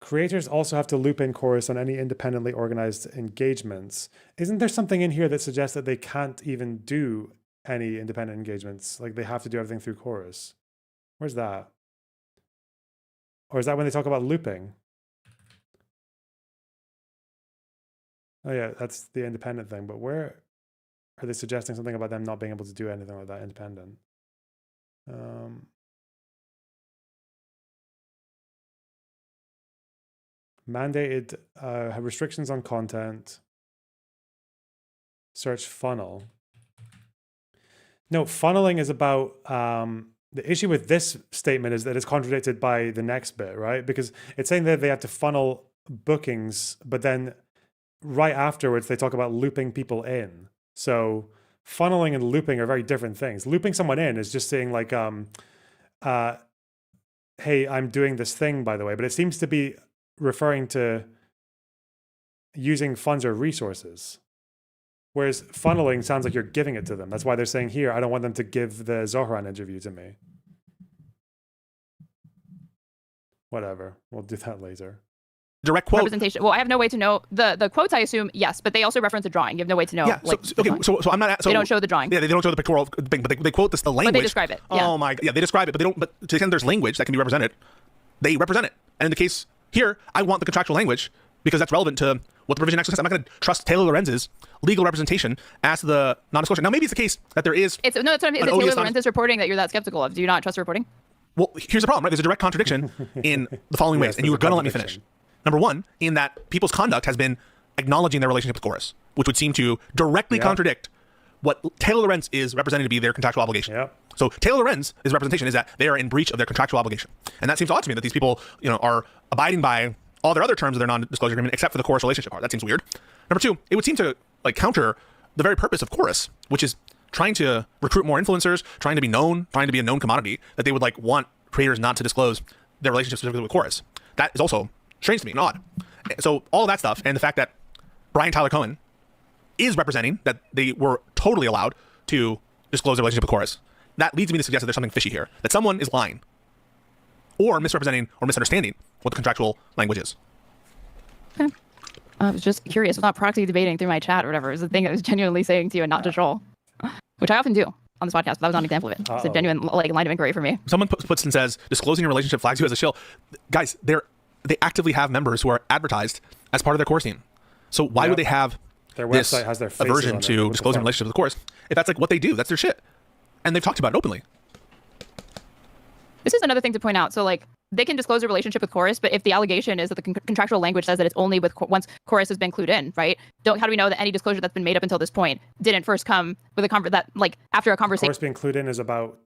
Creators also have to loop in Chorus on any independently organized engagements. Isn't there something in here that suggests that they can't even do any independent engagements? Like they have to do everything through Chorus. Where's that? Or is that when they talk about looping? Oh yeah, that's the independent thing. But where are they suggesting something about them not being able to do anything like that independent? Mandated have restrictions on content. Search funnel. No, funneling is about the issue with this statement is that it's contradicted by the next bit, right? Because it's saying that they have to funnel bookings, but then right afterwards they talk about looping people in. So funneling and looping are very different things. Looping someone in is just saying like, hey, I'm doing this thing, by the way, but it seems to be referring to using funds or resources. Whereas funneling sounds like you're giving it to them. That's why they're saying here, I don't want them to give the Zohran interview to me. Whatever, we'll do that later. Direct quote. Representation. Well, I have no way to know the quotes. I assume yes, but they also reference a drawing. You have no way to know. Yeah. Like, so I'm not. So they don't show the drawing. Yeah, they don't show the pictorial thing, but they quote the language. But they describe it. Yeah. Oh my god. Yeah, they describe it, but they don't. But to the extent there's language that can be represented, they represent it. And in the case here, I want the contractual language because that's relevant to what the provision actually says. I'm not going to trust Taylor Lorenz's legal representation as to the non-disclosure. Now, maybe it's the case that there is. That's what I mean. Is it Taylor Lorenz's reporting that you're that skeptical of? Do you not trust reporting? Well, here's the problem, right? There's a direct contradiction in the following ways, and you were going to let me finish. Number one, in that people's conduct has been acknowledging their relationship with Chorus, which would seem to directly contradict what Taylor Lorenz is representing to be their contractual obligation. Yep. So Taylor Lorenz's representation is that they are in breach of their contractual obligation. And that seems odd to me that these people, are abiding by all their other terms of their non-disclosure agreement except for the Chorus relationship part. That seems weird. Number two, it would seem to counter the very purpose of Chorus, which is trying to recruit more influencers, trying to be known, trying to be a known commodity, that they would want creators not to disclose their relationship specifically with Chorus. That is also strange to me and odd. So all of that stuff, and the fact that Brian Tyler Cohen is representing that they were totally allowed to disclose their relationship with Chorus, that leads me to suggest that there's something fishy here, that someone is lying. or misrepresenting or misunderstanding what the contractual language is. Okay. I was just curious. I'm not proxy debating through my chat or whatever. It was the thing I was genuinely saying to you and not to troll, which I often do on this podcast. But that was not an example of it. It's a genuine line of inquiry for me. Someone puts and says, disclosing your relationship flags you as a shill. Guys, they actively have members who are advertised as part of their chorus team. So why would they have their website has their faces aversion on it? to disclosing relationships with the chorus? If that's like what they do, that's their shit. And they've talked about it openly. This is another thing to point out. So like they can disclose a relationship with chorus, but if the allegation is that the contractual language says that it's only with once chorus has been clued in, right? How do we know that any disclosure that's been made up until this point didn't first come with after a conversation? Chorus being clued in is about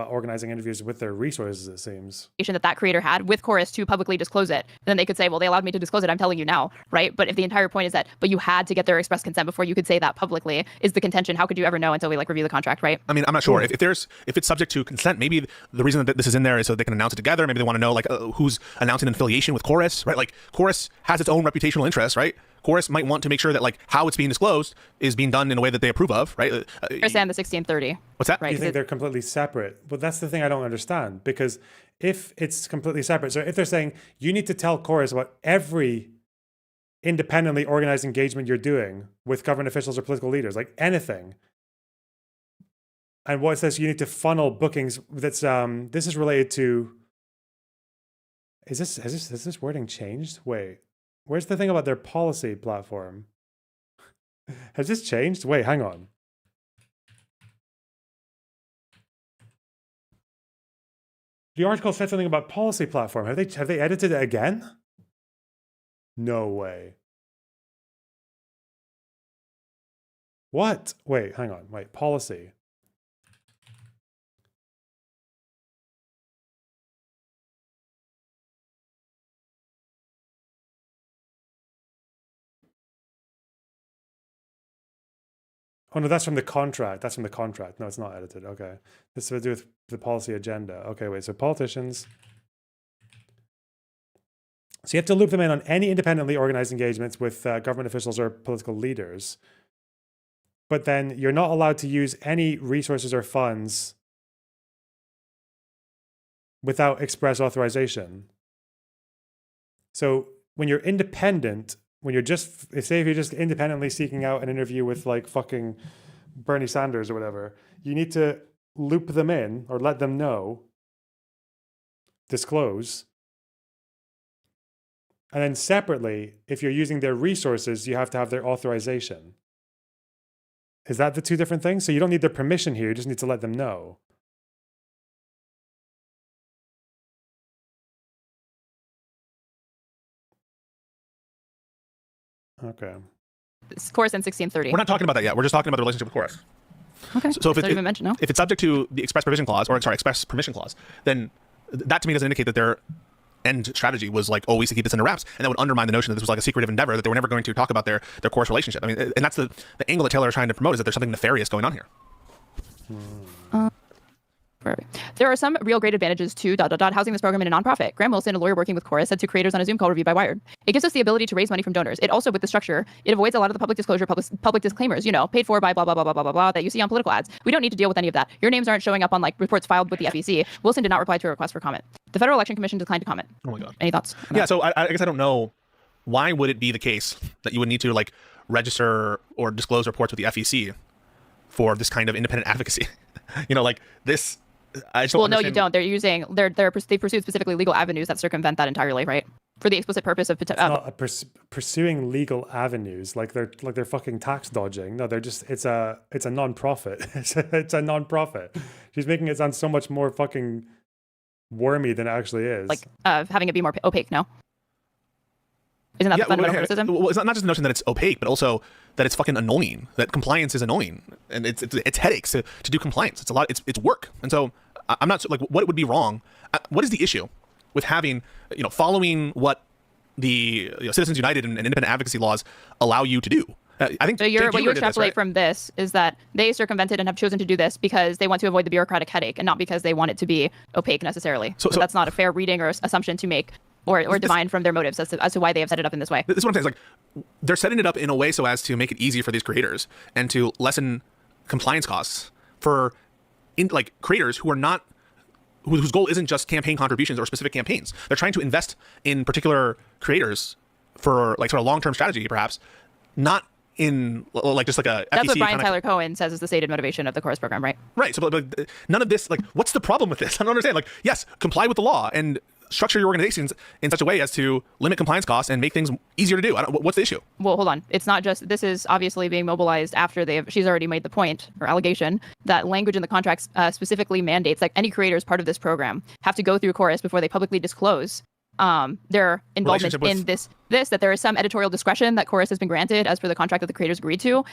organizing interviews with their resources, it seems. That creator had with chorus to publicly disclose it. Then they could say, well, they allowed me to disclose it. I'm telling you now, right? But if the entire point is that, but you had to get their express consent before you could say that publicly, is the contention. How could you ever know until we review the contract, right? I mean, I'm not sure if it's subject to consent. Maybe the reason that this is in there is so they can announce it together. Maybe they want to know who's announcing an affiliation with chorus, right? Like chorus has its own reputational interests, right? Chorus might want to make sure that how it's being disclosed is being done in a way that they approve of, right? Chorus and the 1630. What's that? Right. You think they're completely separate? But that's the thing I don't understand, because if it's completely separate, so if they're saying you need to tell chorus about every independently organized engagement you're doing with government officials or political leaders, like anything, and what's this? You need to funnel bookings. That's this is related to. Has this wording changed? Wait. Where's the thing about their policy platform? Has this changed? Wait, hang on. The article said something about policy platform. Have they edited it again? No way. What? Wait, hang on. Wait, policy. Oh, no, that's from the contract. That's from the contract. No, it's not edited. Okay. This is to do with the policy agenda. Okay, wait. So politicians. So you have to loop them in on any independently organized engagements with government officials or political leaders. But then you're not allowed to use any resources or funds without express authorization. So when you're independent, when you're just, say if you're just independently seeking out an interview with fucking Bernie Sanders or whatever, you need to loop them in or let them know, disclose. And then separately, if you're using their resources, you have to have their authorization. Is that the two different things? So you don't need their permission here, you just need to let them know. Okay. Chorus and 1630. We're not talking about that yet. We're just talking about the relationship with chorus. Okay. So if even mentioned, no? If it's subject to the express permission clause, express permission clause, then that to me doesn't indicate that their end strategy was always to keep this under wraps, and that would undermine the notion that this was a secretive endeavor, that they were never going to talk about their chorus relationship. I mean, and that's the angle that Taylor is trying to promote, is that there's something nefarious going on here. There are some real great advantages to ... housing this program in a nonprofit. Graham Wilson, a lawyer working with Chorus, said to creators on a Zoom call reviewed by Wired. It gives us the ability to raise money from donors. It also, with the structure, it avoids a lot of the public disclosure, public disclaimers, paid for by blah, blah, blah, blah, blah, blah, blah, that you see on political ads. We don't need to deal with any of that. Your names aren't showing up on reports filed with the FEC. Wilson did not reply to a request for comment. The Federal Election Commission declined to comment. Oh my God. Any thoughts? Yeah, so I guess I don't know, why would it be the case that you would need to register or disclose reports with the FEC for this kind of independent advocacy? This... I just don't no, you don't. They pursued specifically legal avenues that circumvent that entirely, right? For the explicit purpose of pursuing legal avenues, they're fucking tax dodging. No, they're just it's a non-profit. It's a non-profit. She's making it sound so much more fucking wormy than it actually is. Having it be more opaque. No, isn't that the fundamental criticism? Well, it's not just the notion that it's opaque, but also that it's fucking annoying. That compliance is annoying, and it's headaches to do compliance. It's a lot. It's work, and so I'm not what would be wrong. What is the issue with having following what the Citizens United and independent advocacy laws allow you to do? I think so. What you extrapolate from this is that they circumvented and have chosen to do this because they want to avoid the bureaucratic headache, and not because they want it to be opaque necessarily. So that's not a fair reading or assumption to make, or divine from their motives as to why they have set it up in this way. This is what I'm saying. They're setting it up in a way so as to make it easier for these creators and to lessen compliance costs for creators who whose goal isn't just campaign contributions or specific campaigns. They're trying to invest in particular creators for like sort of long-term strategy, perhaps, not in like just like a That's FEC what Brian kinda- Tyler Cohen says is the stated motivation of the Chorus program, right? Right. So but none of this, like, what's the problem with this? I don't understand. Like, yes, comply with the law and structure your organizations in such a way as to limit compliance costs and make things easier to do. What's the issue? Well, hold on. It's not just, this is obviously being mobilized after she's already made the point or allegation that language in the contracts specifically mandates that any creators part of this program have to go through Chorus before they publicly disclose their involvement in this, that there is some editorial discretion that Chorus has been granted as per the contract that the creators agreed to.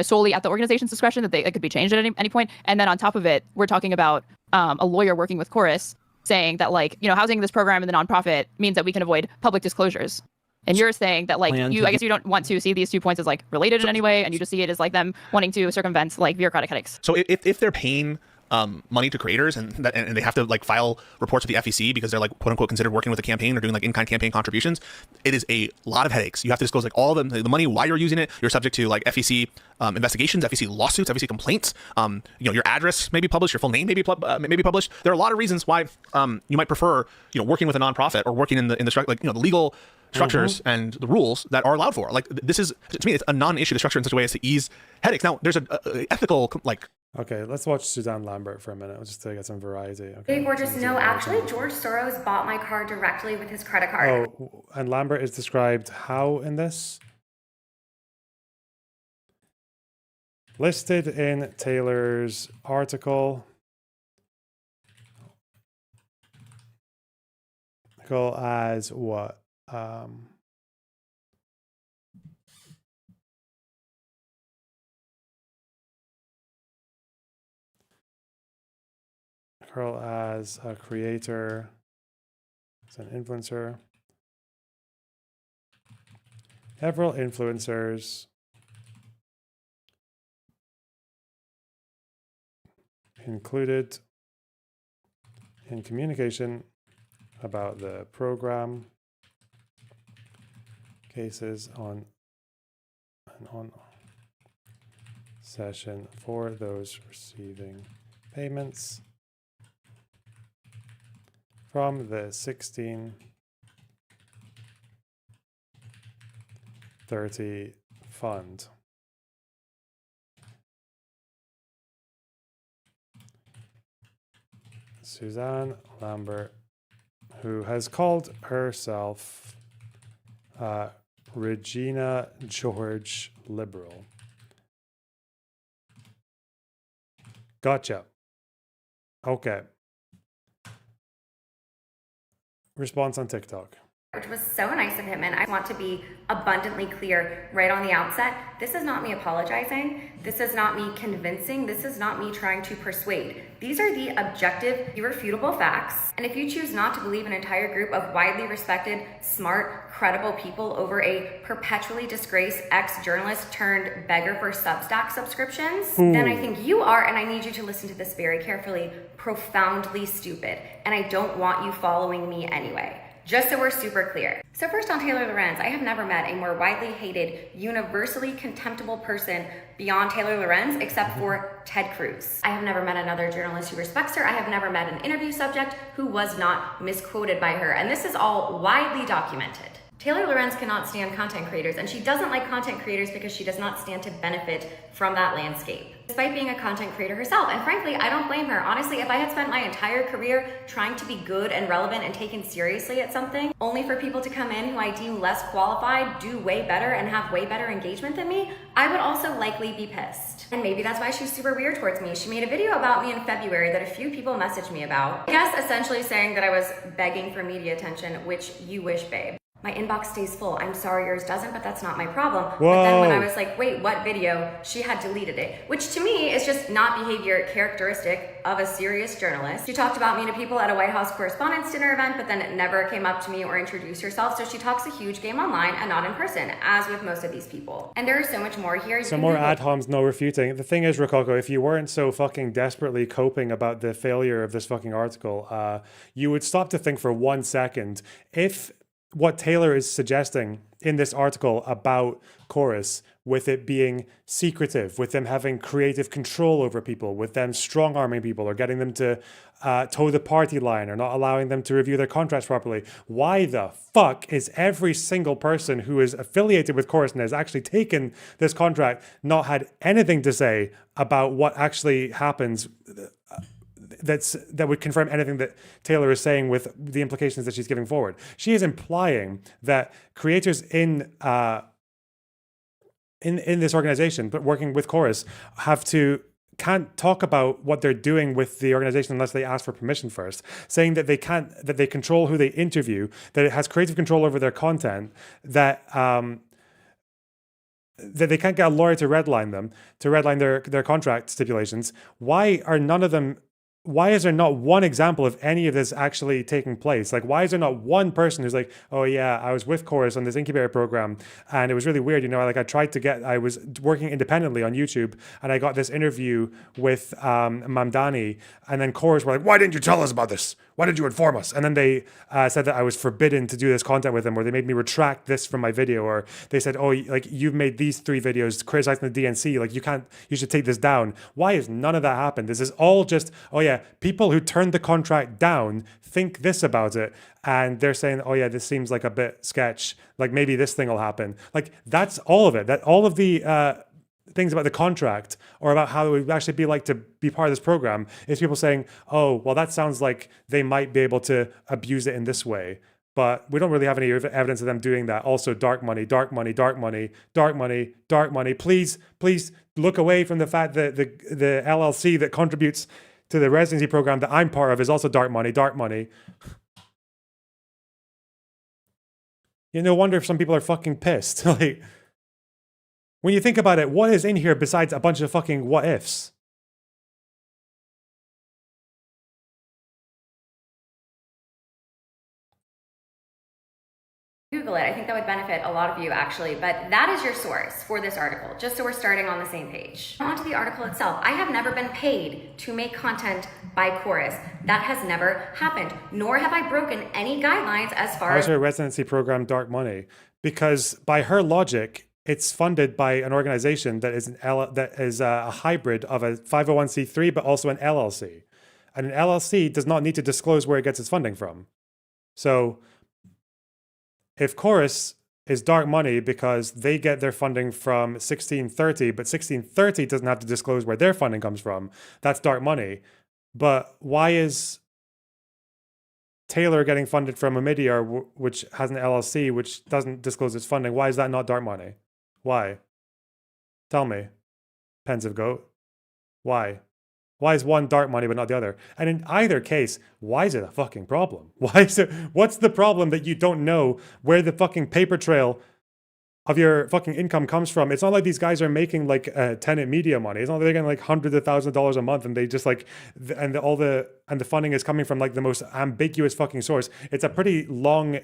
Solely at the organization's discretion, that it could be changed at any point. And then on top of it, we're talking about a lawyer working with Chorus saying that, like, housing this program in the nonprofit means that we can avoid public disclosures. And you're saying that, like, I guess you don't want to see these 2 points as like related in any way, and you just see it as like them wanting to circumvent like bureaucratic headaches. So if they're paying money to creators and they have to like file reports with the FEC because they're like quote unquote considered working with a campaign or doing like in-kind campaign contributions, it is a lot of headaches. You have to disclose like all the money, why you're using it. You're subject to like FEC investigations, FEC lawsuits, FEC complaints. Your address may be published, your full name may be published. There are a lot of reasons why you might prefer working with a nonprofit or working in the the legal structures and the rules that are allowed for. Like, this is, to me, it's a non-issue, the structure in such a way as to ease headaches. Now, there's a ethical, like... Okay, let's watch Suzanne Lambert for a minute, just to get some variety. Okay. Hey, gorgeous. No, actually, George Soros bought my car directly with his credit card. Oh, and Lambert is described how in this? Listed in Taylor's article. As what? Girl as a creator, as an influencer. Several influencers included in communication about the program, cases on an on session for those receiving payments from the 1630 fund. Suzanne Lambert, who has called herself Regina George Liberal. Gotcha. Okay. Response on TikTok. Which was so nice of him, and I want to be abundantly clear right on the outset. This is not me apologizing. This is not me convincing. This is not me trying to persuade. These are the objective, irrefutable facts. And if you choose not to believe an entire group of widely respected, smart, credible people over a perpetually disgraced ex-journalist turned beggar for Substack subscriptions, then I think you are, and I need you to listen to this very carefully, profoundly stupid. And I don't want you following me anyway. Just so we're super clear. So first on Taylor Lorenz, I have never met a more widely hated, universally contemptible person beyond Taylor Lorenz except for Ted Cruz. I have never met another journalist who respects her. I have never met an interview subject who was not misquoted by her. And this is all widely documented. Taylor Lorenz cannot stand content creators, and she doesn't like content creators because she does not stand to benefit from that landscape, despite being a content creator herself. And frankly, I don't blame her. Honestly, if I had spent my entire career trying to be good and relevant and taken seriously at something, only for people to come in who I deem less qualified, do way better, and have way better engagement than me, I would also likely be pissed. And maybe that's why she's super weird towards me. She made a video about me in February that a few people messaged me about. I guess essentially saying that I was begging for media attention, which you wish, babe. My inbox stays full. I'm sorry yours doesn't, but that's not my problem. But then when I was like, wait, what video? She had deleted it, which to me is just not behavior characteristic of a serious journalist. She talked about me to people at a White House Correspondents' Dinner event, but then never came up to me or introduced herself. So she talks a huge game online and not in person, as with most of these people. And there is so much more here. Some more ad homs, no refuting. The thing is, Rococo, if you weren't so fucking desperately coping about the failure of this fucking article, you would stop to think for 1 second. If what Taylor is suggesting in this article about Chorus, with it being secretive, with them having creative control over people, with them strong arming people or getting them to toe the party line or not allowing them to review their contracts properly. Why the fuck is every single person who is affiliated with Chorus and has actually taken this contract not had anything to say about what actually happens? That would confirm anything that Taylor is saying with the implications that she's giving forward. She is implying that creators in this organization, but working with Chorus, can't talk about what they're doing with the organization unless they ask for permission first, saying that they control who they interview, that it has creative control over their content, that they can't get a lawyer to redline their contract stipulations. Why is there not one example of any of this actually taking place? Like, why is there not one person who's like, oh yeah, I was with Chorus on this incubator program and it was really weird, I was working independently on YouTube and I got this interview with Mamdani, and then Chorus were like, why didn't you tell us about this? Why did you inform us? And then they said that I was forbidden to do this content with them, or they made me retract this from my video, or they said, oh, like, you've made these 3 videos criticizing the DNC, like you should take this down. Why has none of that happened? This is all just, oh yeah, people who turned the contract down think this about it, and they're saying, oh yeah, this seems like a bit sketch, like maybe this thing will happen. Like, that's all of it. That all of the things about the contract or about how it would actually be like to be part of this program is people saying, oh, well, that sounds like they might be able to abuse it in this way. But we don't really have any evidence of them doing that. Also, dark money, dark money, dark money, dark money, dark money. Please look away from the fact that the LLC that contributes to the residency program that I'm part of is also dark money, dark money. No wonder if some people are fucking pissed. Like, when you think about it, what is in here besides a bunch of fucking what ifs? Google it. I think that would benefit a lot of you actually, but that is your source for this article, just so we're starting on the same page. On to the article itself. I have never been paid to make content by Chorus. That has never happened, nor have I broken any guidelines as far as... How's her residency program dark money? Because by her logic, it's funded by an organization that is a hybrid of a 501c3, but also an LLC. And an LLC does not need to disclose where it gets its funding from. So if Chorus is dark money because they get their funding from 1630, but 1630 doesn't have to disclose where their funding comes from, that's dark money. But why is Taylor getting funded from Omidyar, which has an LLC, which doesn't disclose its funding? Why is that not dark money? Why? Tell me, Pens of Goat. Why? Why is one dark money but not the other? And in either case, why is it a fucking problem? What's the problem that you don't know where the fucking paper trail of your fucking income comes from? It's not like these guys are making like tenant media money. It's not like they're getting like hundreds of thousands of dollars a month and they just like, and the funding is coming from like the most ambiguous fucking source. It's a pretty long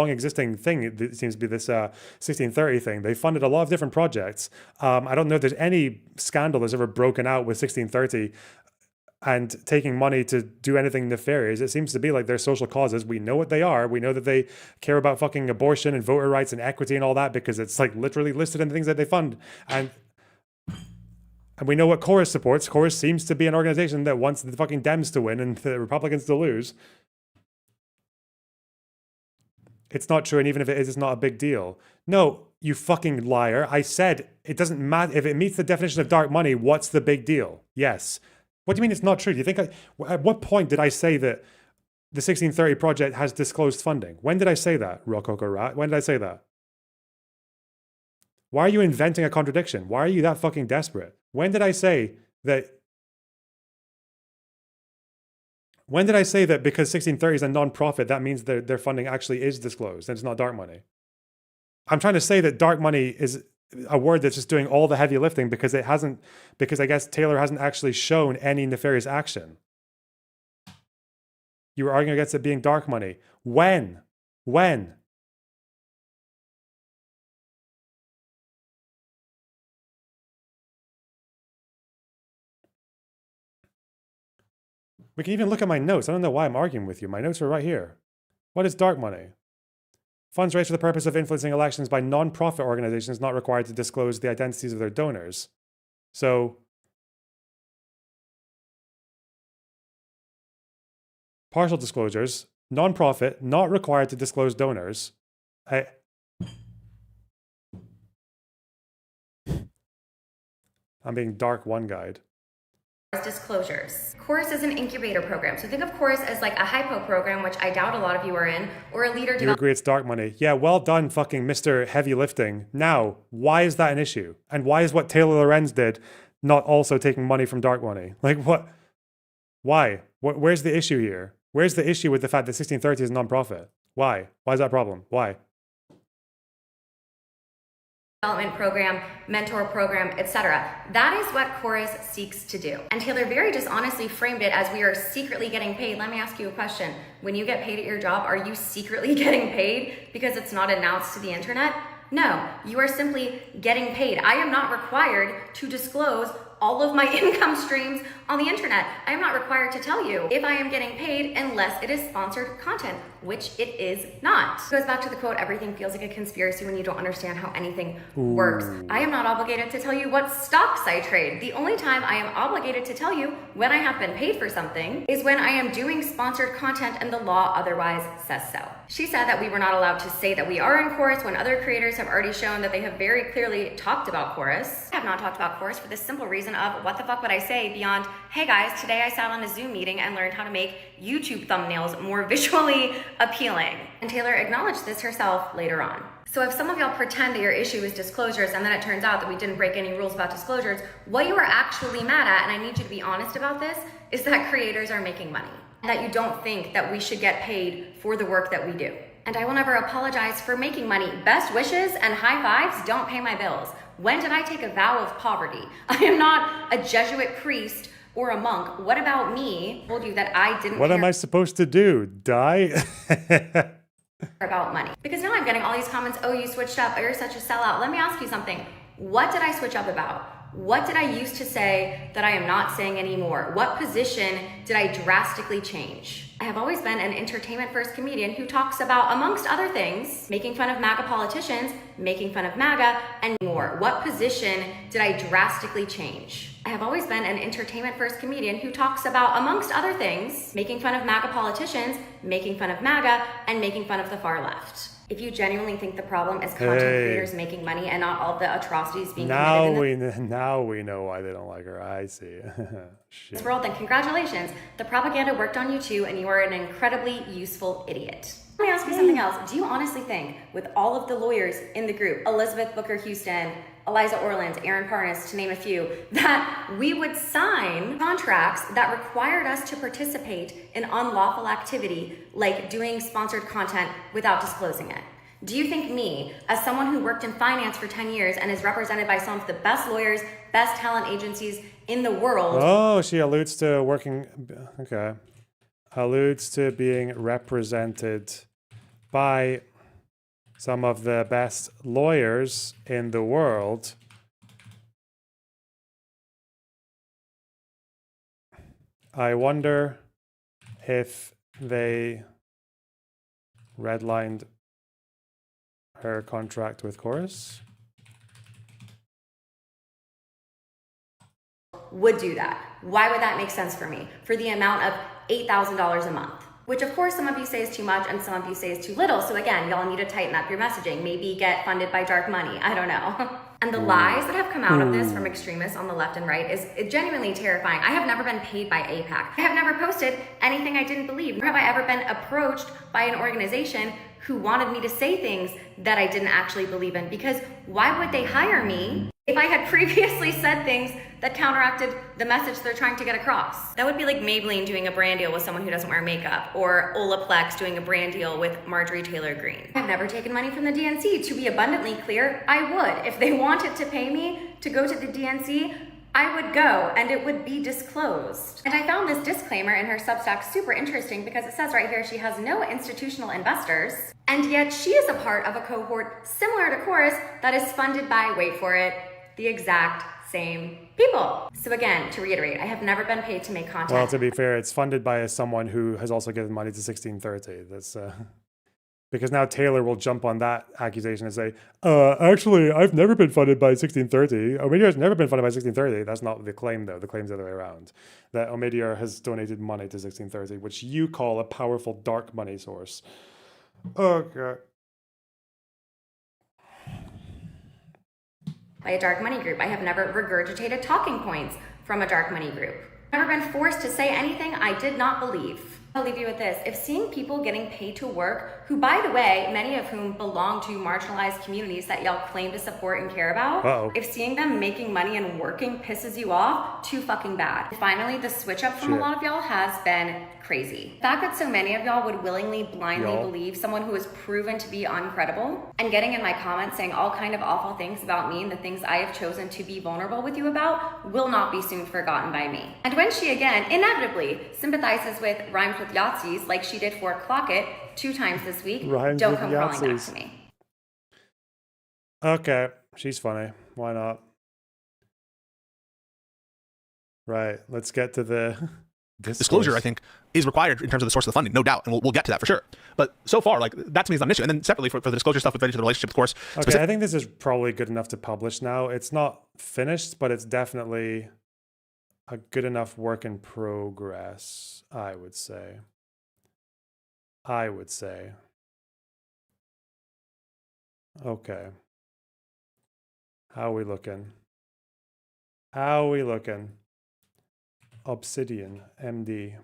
existing thing. It seems to be this 1630 thing. They funded a lot of different projects. I don't know if there's any scandal that's ever broken out with 1630 and taking money to do anything nefarious. It seems to be like their social causes. We know what they are. We know that they care about fucking abortion and voter rights and equity and all that because it's like literally listed in the things that they fund. And we know what Chorus supports. Chorus seems to be an organization that wants the fucking Dems to win and the Republicans to lose. It's not true, and even if it is, it's not a big deal. No, you fucking liar. I said it doesn't matter. If it meets the definition of dark money, what's the big deal? Yes. What do you mean it's not true? Do you think at what point did I say that the 1630 project has disclosed funding? When did I say that, Rococo Rat? When did I say that? Why are you inventing a contradiction? Why are you that fucking desperate? When did I say that? When did I say that because 1630 is a non-profit, that means their funding actually is disclosed and it's not dark money? I'm trying to say that dark money is a word that's just doing all the heavy lifting because I guess Taylor hasn't actually shown any nefarious action. You were arguing against it being dark money. When? When? We can even look at my notes. I don't know why I'm arguing with you. My notes are right here. What is dark money? Funds raised for the purpose of influencing elections by non-profit organizations not required to disclose the identities of their donors. So, partial disclosures, non-profit, not required to disclose donors. I'm being dark one guide. Disclosures. Chorus is an incubator program. So think of Chorus as like a hypo program, which I doubt a lot of you are in, or a leader. You agree it's dark money. Yeah, well done, fucking Mr. Heavy Lifting. Now, why is that an issue? And why is what Taylor Lorenz did not also taking money from dark money? Like, what? Why? Where's the issue here? Where's the issue with the fact that 1630 is a non-profit? Why? Why is that a problem? Why? Development program, mentor program, etc. That is what Chorus seeks to do. And Taylor very dishonestly framed it as we are secretly getting paid. Let me ask you a question. When you get paid at your job, are you secretly getting paid because it's not announced to the internet? No, you are simply getting paid. I am not required to disclose all of my income streams on the internet. I am not required to tell you if I am getting paid unless it is sponsored content, which it is not. It goes back to the quote, everything feels like a conspiracy when you don't understand how anything works. I am not obligated to tell you what stocks I trade. The only time I am obligated to tell you when I have been paid for something is when I am doing sponsored content and the law otherwise says so. She said that we were not allowed to say that we are in Chorus when other creators have already shown that they have very clearly talked about Chorus. I have not talked about Chorus for the simple reason of what the fuck would I say beyond, hey guys, today I sat on a Zoom meeting and learned how to make YouTube thumbnails more visually appealing. And Taylor acknowledged this herself later on. So if some of y'all pretend that your issue is disclosures and then it turns out that we didn't break any rules about disclosures, what you are actually mad at, and I need you to be honest about this, is that creators are making money. That you don't think that we should get paid for the work that we do. And I will never apologize for making money. Best wishes and high fives don't pay my bills. When did I take a vow of poverty? I am not a Jesuit priest or a monk. What about me? I told you that I didn't What care am I supposed to do? Die? about money. Because now I'm getting all these comments, oh, you switched up, oh, you're such a sellout. Let me ask you something. What did I switch up about? What did I used to say that I am not saying anymore? What position did I drastically change? I have always been an entertainment-first comedian who talks about, amongst other things, making fun of MAGA politicians, making fun of MAGA, and more. What position did I drastically change? I have always been an entertainment-first comedian who talks about, amongst other things, making fun of MAGA politicians, making fun of MAGA, and making fun of the far left. If you genuinely think the problem is content creators making money and not all the atrocities being committed now we know why they don't like her. I see. Shit. this world, then congratulations. The propaganda worked on you too, and you are an incredibly useful idiot. Let me ask you something else. Do you honestly think, with all of the lawyers in the group, Elizabeth Booker Houston, Eliza Orlins, Aaron Parnas, to name a few, that we would sign contracts that required us to participate in unlawful activity like doing sponsored content without disclosing it? Do you think me, as someone who worked in finance for 10 years and is represented by some of the best lawyers, best talent agencies in the world? Oh, she alludes to working, okay. Alludes to being represented by some of the best lawyers in the world. I wonder if they redlined her contract with Chorus. Would do that. Why would that make sense for me? For the amount of $8,000 a month. Which of course some of you say is too much and some of you say is too little. So again, y'all need to tighten up your messaging. Maybe get funded by dark money. I don't know. And the lies that have come out of this from extremists on the left and right is genuinely terrifying. I have never been paid by AIPAC. I have never posted anything I didn't believe. Nor have I ever been approached by an organization who wanted me to say things that I didn't actually believe in. Because why would they hire me if I had previously said things that counteracted the message they're trying to get across? That would be like Maybelline doing a brand deal with someone who doesn't wear makeup, or Olaplex doing a brand deal with Marjorie Taylor Greene. I've never taken money from the DNC. To be abundantly clear, I would. If they wanted to pay me to go to the DNC, I would go and it would be disclosed. And I found this disclaimer in her Substack super interesting because it says right here she has no institutional investors, and yet she is a part of a cohort similar to Chorus that is funded by, wait for it, the exact same people. So again, to reiterate, I have never been paid to make content. Well, to be fair, it's funded by someone who has also given money to 1630. That's Because now Taylor will jump on that accusation and say, actually, I've never been funded by 1630. Omidyar has never been funded by 1630. That's not the claim, though. The claim's the other way around. That Omidyar has donated money to 1630, which you call a powerful dark money source. Okay. By a dark money group. I have never regurgitated talking points from a dark money group. I've never been forced to say anything I did not believe. I'll leave you with this. If seeing people getting paid to work, who by the way, many of whom belong to marginalized communities that y'all claim to support and care about, if seeing them making money and working pisses you off, too fucking bad. And finally, the switch up from a lot of y'all has been crazy. The fact that so many of y'all would willingly, blindly believe someone who is proven to be uncredible and getting in my comments saying all kind of awful things about me and the things I have chosen to be vulnerable with you about will not be soon forgotten by me. And when she again, inevitably, sympathizes with rhymes with Yahtzees like she did for Clock It 2 times this week, don't come crawling back to me. Okay, she's funny. Why not? Right, let's get to the disclosure. I think is required in terms of the source of the funding, no doubt, and we'll get to that for sure. But so far, like that to me is not an issue. And then separately for the disclosure stuff with related to the relationship, of course. Okay, I think this is probably good enough to publish now. It's not finished, but it's definitely a good enough work in progress, I would say. Okay. How are we looking? Obsidian, MD.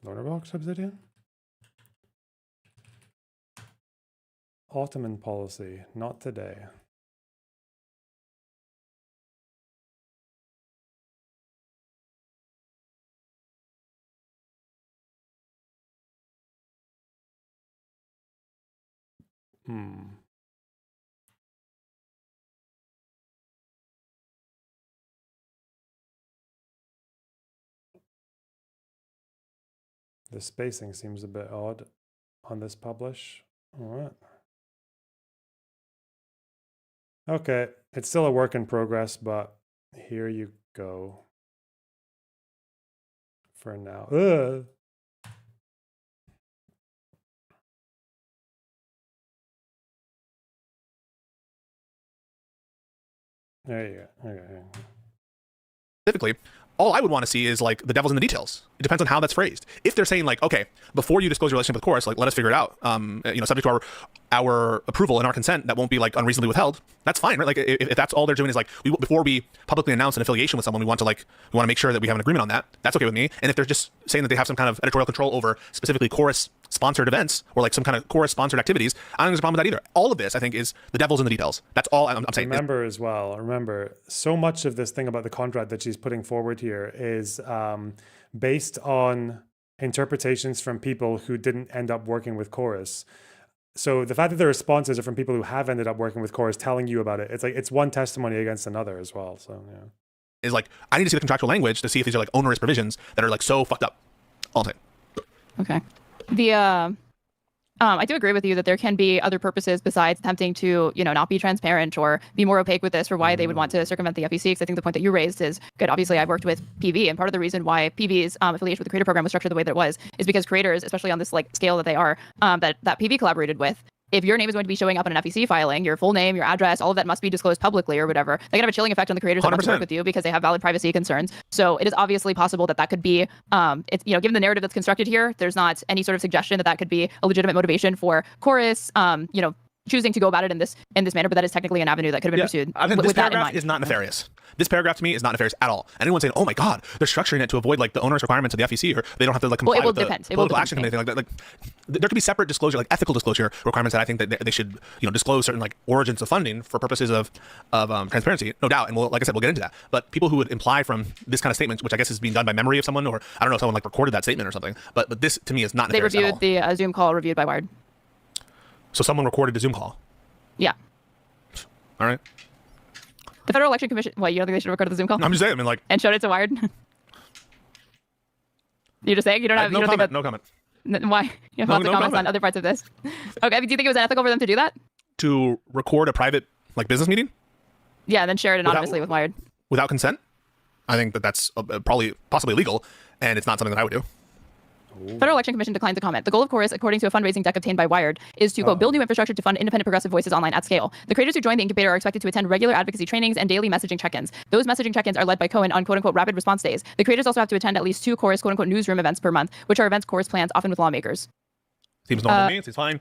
Loaner box Obsidian? Ottoman policy, not today. The spacing seems a bit odd on this publish. All right. Okay, it's still a work in progress, but here you go. For now. Ugh. There you go. Okay. Specifically, all I would want to see is like the devil's in the details. It depends on how that's phrased. If they're saying like, okay, before you disclose your relationship with Chorus, like let us figure it out. Subject to our approval and our consent, that won't be like unreasonably withheld. That's fine, right? Like if that's all they're doing is like before we publicly announce an affiliation with someone, we want to make sure that we have an agreement on that. That's okay with me. And if they're just saying that they have some kind of editorial control over specifically Chorus sponsored events or like some kind of Chorus sponsored activities, I don't think there's a problem with that either. All of this, I think, is the devil's in the details. That's all I'm saying. Remember, so much of this thing about the contract that she's putting forward here is based on interpretations from people who didn't end up working with Chorus. So the fact that the responses are from people who have ended up working with Chorus telling you about it, it's like it's one testimony against another as well. So yeah. Is like I need to see the contractual language to see if these are like onerous provisions that are like so fucked up. All I'm saying. Okay. I do agree with you that there can be other purposes besides attempting to, not be transparent or be more opaque with this for why they would want to circumvent the FEC. Because I think the point that you raised is good. Obviously, I've worked with PV, and part of the reason why PV's affiliation with the creator program was structured the way that it was is because creators, especially on this like scale that they are, that PV collaborated with. If your name is going to be showing up in an FEC filing, your full name, your address, all of that must be disclosed publicly or whatever. They can have a chilling effect on the creators that want to work with you because they have valid privacy concerns. So it is obviously possible that could be, given the narrative that's constructed here, there's not any sort of suggestion that could be a legitimate motivation for Chorus, choosing to go about it in this manner, but that is technically an avenue that could have been pursued. I think this paragraph is not nefarious. This paragraph to me is not nefarious at all. Anyone saying, "Oh my God, they're structuring it to avoid like the onerous requirements of the FEC, or they don't have to like comply with the political action committee thing like that." Like, there could be separate disclosure, like ethical disclosure requirements that I think that they should, disclose certain like origins of funding for purposes of transparency, no doubt. And like I said, we'll get into that. But people who would imply from this kind of statement, which I guess is being done by memory of someone, or I don't know, someone like recorded that statement or something. But this to me is not nefarious at all. They reviewed the Zoom call reviewed by Wired. So someone recorded a Zoom call. Yeah. All right. The Federal Election Commission. What, you don't think they should have recorded the Zoom call? I'm just saying. I mean, like. And showed it to Wired. You're just saying you don't have. No comment. No comment. Why? You have lots of comments on other parts of this. Okay. Do you think it was unethical for them to do that? To record a private like business meeting? Yeah, and then share it anonymously with Wired. Without consent? I think that's possibly illegal, and it's not something that I would do. Federal Election Commission declined to comment. The goal of Chorus, according to a fundraising deck obtained by Wired, is to, quote, build new infrastructure to fund independent progressive voices online at scale. The creators who joined the incubator are expected to attend regular advocacy trainings and daily messaging check-ins. Those messaging check-ins are led by Cohen on, quote unquote, rapid response days. The creators also have to attend at least 2 Chorus, quote unquote, newsroom events per month, which are events Chorus plans, often with lawmakers. Seems normal to me. Seems fine.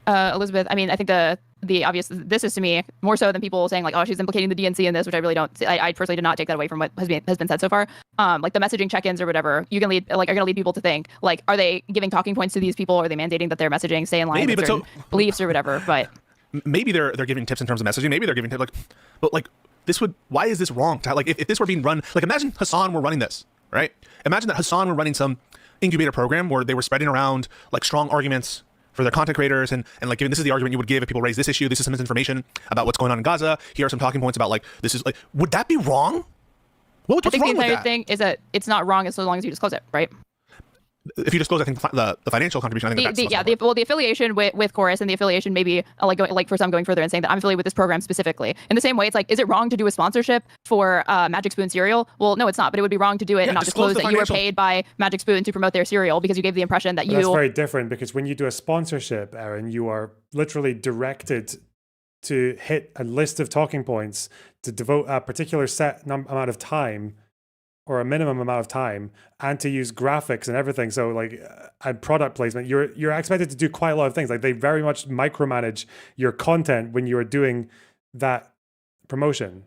Elizabeth, I mean, I think the obvious, this is to me more so than people saying like, oh, she's implicating the DNC in this, which I really don't, I personally did not take that away from what has been said so far. Like the messaging check-ins or whatever, you can lead, like, are going to lead people to think like, are they giving talking points to these people? Are they mandating that their messaging stay in line with certain beliefs or whatever? But maybe they're giving tips in terms of messaging. Maybe they're giving tips but this would, why is this wrong? Like if this were being run, like imagine Hassan were running this, right? Imagine that Hassan were running some incubator program where they were spreading around like strong arguments for their content creators and like giving, this is the argument you would give if people raise this issue, this is some misinformation about what's going on in Gaza, here are some talking points about like, this is like, would that be wrong? What's I think wrong the entire with that? thing is that it's not wrong as long as you disclose it, right? If you disclose, I think the financial contribution, I think the affiliation with Chorus and the affiliation maybe like for some going further and saying that I'm affiliated with this program specifically. In the same way, it's like, is it wrong to do a sponsorship for Magic Spoon cereal? Well, no, it's not. But it would be wrong to do it and not disclose that you were paid by Magic Spoon to promote their cereal because you gave the impression that That's very different, because when you do a sponsorship, Aaron, you are literally directed to hit a list of talking points to devote a particular set amount of time, or a minimum amount of time, and to use graphics and everything. So like and product placement, you're expected to do quite a lot of things. Like they very much micromanage your content when you are doing that promotion.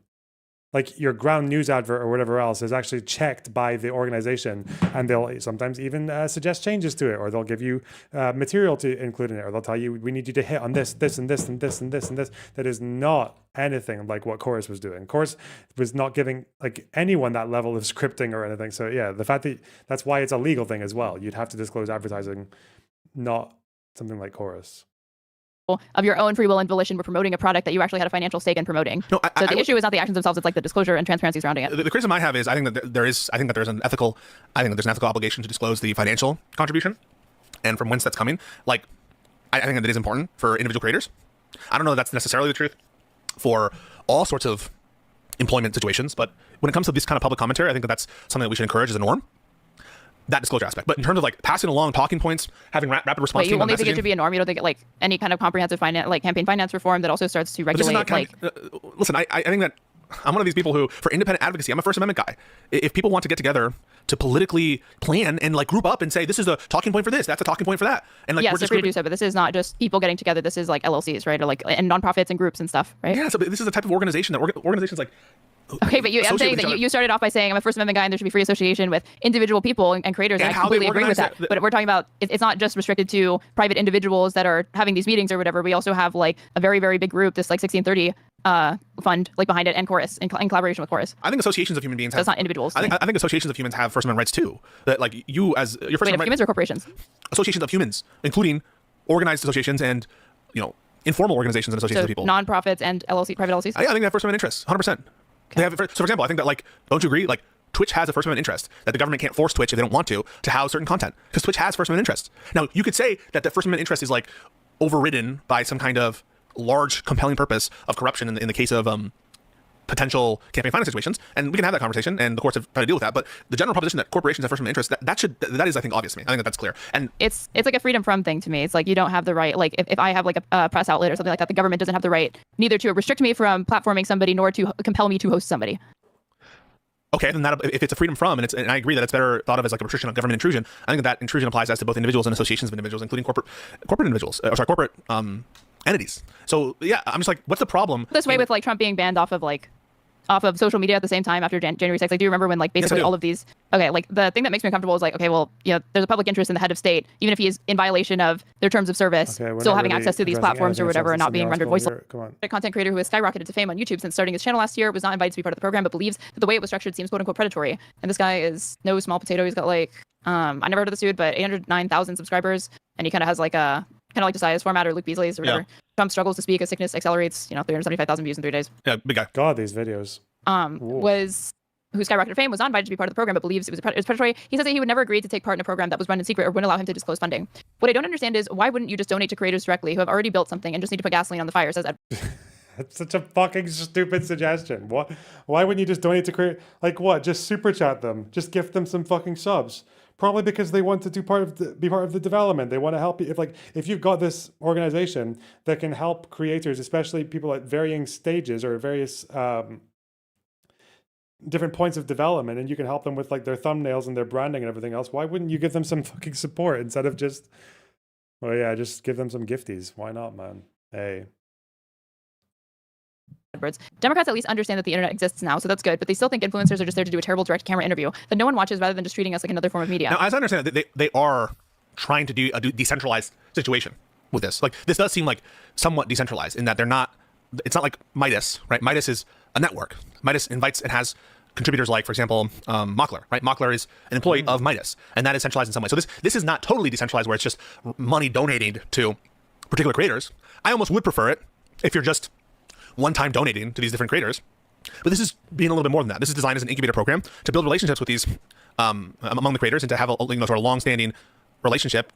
Like your ground news advert or whatever else is actually checked by the organization, and they'll sometimes even suggest changes to it, or they'll give you material to include in it, or they'll tell you, we need you to hit on this, this, and this, and this, and this, and this. That is not anything like what Chorus was doing. Chorus was not giving like anyone that level of scripting or anything. So yeah, the fact that's why it's a legal thing as well. You'd have to disclose advertising, not something like Chorus. Of your own free will and volition were promoting a product that you actually had a financial stake in promoting. So the issue is not the actions themselves, it's like the disclosure and transparency surrounding it. The criticism I have is I think that there's an ethical obligation to disclose the financial contribution and from whence that's coming. Like I think that it is important for individual creators. I don't know if that's necessarily the truth for all sorts of employment situations, but when it comes to this kind of public commentary, I think that's something that we should encourage as a norm. That disclosure aspect. But in terms of like passing along talking points, having rapid response. Wait, you only think it should be a norm? You don't think like any kind of comprehensive campaign finance reform that also starts to regulate listen, I think that I'm one of these people who, for independent advocacy, I'm a First Amendment guy. If people want to get together to politically plan and like group up and say, this is a talking point for this, that's a talking point for that. And like, yes, we're free to do so, but this is not just people getting together. This is like LLCs, right? Or like, and nonprofits and groups and stuff, right? Yeah, so this is the type of organization that organizations like. Okay, but I'm saying that you started off by saying I'm a First Amendment guy and there should be free association with individual people and creators, and I completely agree with that. But we're talking about, it's not just restricted to private individuals that are having these meetings or whatever. We also have like a very, very big group, this like 1630 fund like behind it, and Chorus in collaboration with Chorus. I think associations of human beings. That's not individuals. I think associations of humans have First Amendment rights too. That like you as your First Amendment humans or corporations. Associations of humans, including organized associations and informal organizations and associations of people. Nonprofits and private LLCs. I think they have First Amendment interests, 100%. They have, so for example, I think that like, don't you agree? Like Twitch has a First Amendment interest that the government can't force Twitch if they don't want to house certain content, because Twitch has First Amendment interest. Now you could say that the First Amendment interest is like overridden by some kind of large compelling purpose of corruption in the case of potential campaign finance situations, and we can have that conversation, and the courts have tried to deal with that. But the general proposition that corporations have First Amendment interest, that is, I think, obvious to me. I think that's clear. And it's like a freedom from thing to me. It's like you don't have the right, like if I have like a press outlet or something like that, the government doesn't have the right neither to restrict me from platforming somebody nor to compel me to host somebody. Okay, then that, if it's a freedom from, and I agree that it's better thought of as like a restriction of government intrusion. I think that intrusion applies as to both individuals and associations of individuals, including corporate individuals, corporate entities. So yeah, I'm just like, what's the problem? This way with like Trump being banned off of social media at the same time after January 6th. Like, do you remember when like basically all of these? Okay, like the thing that makes me uncomfortable is like, okay, well, there's a public interest in the head of state, even if he is in violation of their terms of service, still having access to these platforms or whatever, and not being rendered voiceless. A content creator who has skyrocketed to fame on YouTube since starting his channel last year was not invited to be part of the program, but believes that the way it was structured seems quote unquote predatory. And this guy is no small potato. He's got like, I never heard of this dude, but 809,000 subscribers, and he kind of has like a like Josiah's format or Luke Beasley's or whatever. Yeah. Trump struggles to speak as sickness accelerates, 375,000 views in 3 days. Yeah, big guy. God, these videos. Who skyrocketed to fame, was not invited to be part of the program, but believes it was predatory. He says that he would never agree to take part in a program that was run in secret or wouldn't allow him to disclose funding. What I don't understand is why wouldn't you just donate to creators directly who have already built something and just need to put gasoline on the fire, says Ed. That's such a fucking stupid suggestion. Why wouldn't you just donate to create? Like what? Just super chat them. Just gift them some fucking subs. Probably because they want to be part of the development. They want to help you. If you've got this organization that can help creators, especially people at varying stages or various different points of development, and you can help them with like their thumbnails and their branding and everything else, why wouldn't you give them some fucking support instead of just, well, yeah, just give them some gifties? Why not, man? Hey. Democrats at least understand that the internet exists now, so that's good, but they still think influencers are just there to do a terrible direct camera interview that no one watches rather than just treating us like another form of media. Now, as I understand it, they are trying to do a decentralized situation with this. Like, this does seem like somewhat decentralized in that it's not like Midas, right? Midas is a network. Midas invites and has contributors like, for example, Mockler, right? Mockler is an employee of Midas, and that is centralized in some way. So this is not totally decentralized where it's just money donating to particular creators. I almost would prefer it if you're just one-time donating to these different creators. But this is being a little bit more than that. This is designed as an incubator program to build relationships with these among the creators and to have a sort of long-standing relationship.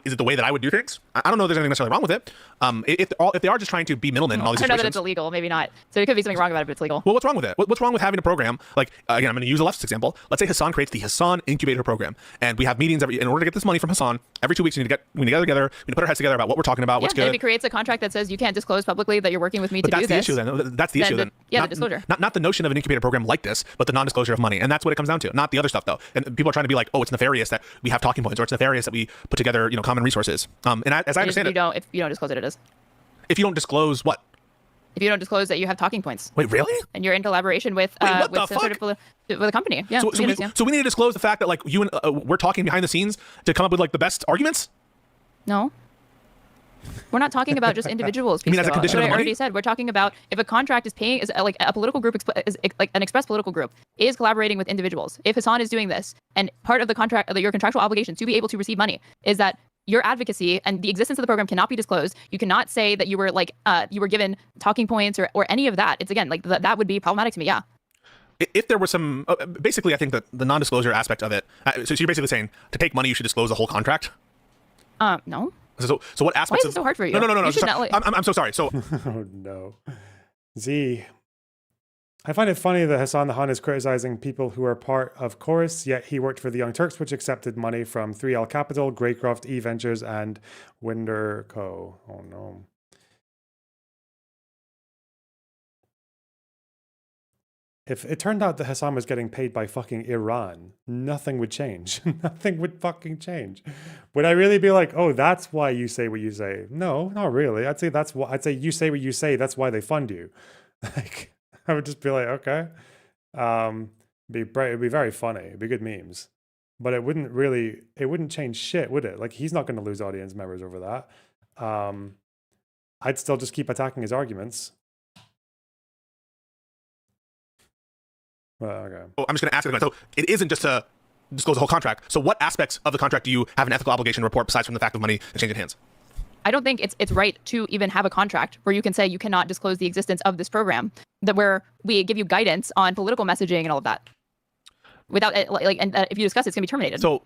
Is it the way that I would do things? I don't know if there's anything necessarily wrong with it. If they are just trying to be middlemen in all these I don't know that situations. it's illegal, maybe not. So there could be something wrong about it, but it's legal. Well, what's wrong with it? What's wrong with having a program like, again, I'm going to use a leftist example. Let's say Hassan creates the Hassan Incubator Program, and we have meetings in order to get this money from Hassan every 2 weeks. We need to get together. We need to put our heads together about what we're talking about, what's good. If he creates a contract that says you can't disclose publicly that you're working with me to do this. But that's the issue then. That's the issue then. Yeah, the disclosure. Not the notion of an incubator program like this, but the non-disclosure of money, and that's what it comes down to. Not the other stuff though. And people are trying to be like, oh, it's nefarious that we have talking points, or it's nefarious that we put together, common resources. And as I understand it, if you don't disclose it is. If you don't disclose what? If you don't disclose that you have talking points. Wait, really? And you're in collaboration with with a company. Yeah. So we need to disclose the fact that like you and we're talking behind the scenes to come up with like the best arguments? No. We're not talking about just individuals. You mean as a condition of the I money? already said we're talking about if a contract is paying, is like a political group, is like an express political group is collaborating with individuals. If Hassan is doing this, and part of the contract, your contractual obligation to be able to receive money is that your advocacy and the existence of the program cannot be disclosed. You cannot say that you were you were given talking points or any of that. It's again like that would be problematic to me. Yeah. If there was some, basically, I think that the non-disclosure aspect of it. So you're basically saying to take money, you should disclose the whole contract. No. So what aspects? Why is it so hard for you? No. You should not, I'm so sorry. So. Oh no, Z. I find it funny that Hassan the Hun is criticizing people who are part of Chorus, yet he worked for the Young Turks, which accepted money from 3L Capital, Greycroft, E-Ventures, and Winder Co. Oh no. If it turned out that Hassan was getting paid by fucking Iran, nothing would change. Nothing would fucking change. Would I really be like, oh, that's why you say what you say? No, not really. I'd say you say what you say, that's why they fund you. Like, I would just be like, okay. It'd be very funny. It'd be good memes. But it wouldn't change shit, would it? Like, he's not going to lose audience members over that. I'd still just keep attacking his arguments. Well, okay. Oh, I'm just going to ask it again. So it isn't just to disclose the whole contract. So what aspects of the contract do you have an ethical obligation to report besides from the fact of money exchanging hands? I don't think it's right to even have a contract where you can say you cannot disclose the existence of this program, that where we give you guidance on political messaging and all of that. Without if you discuss it, it's going to be terminated. So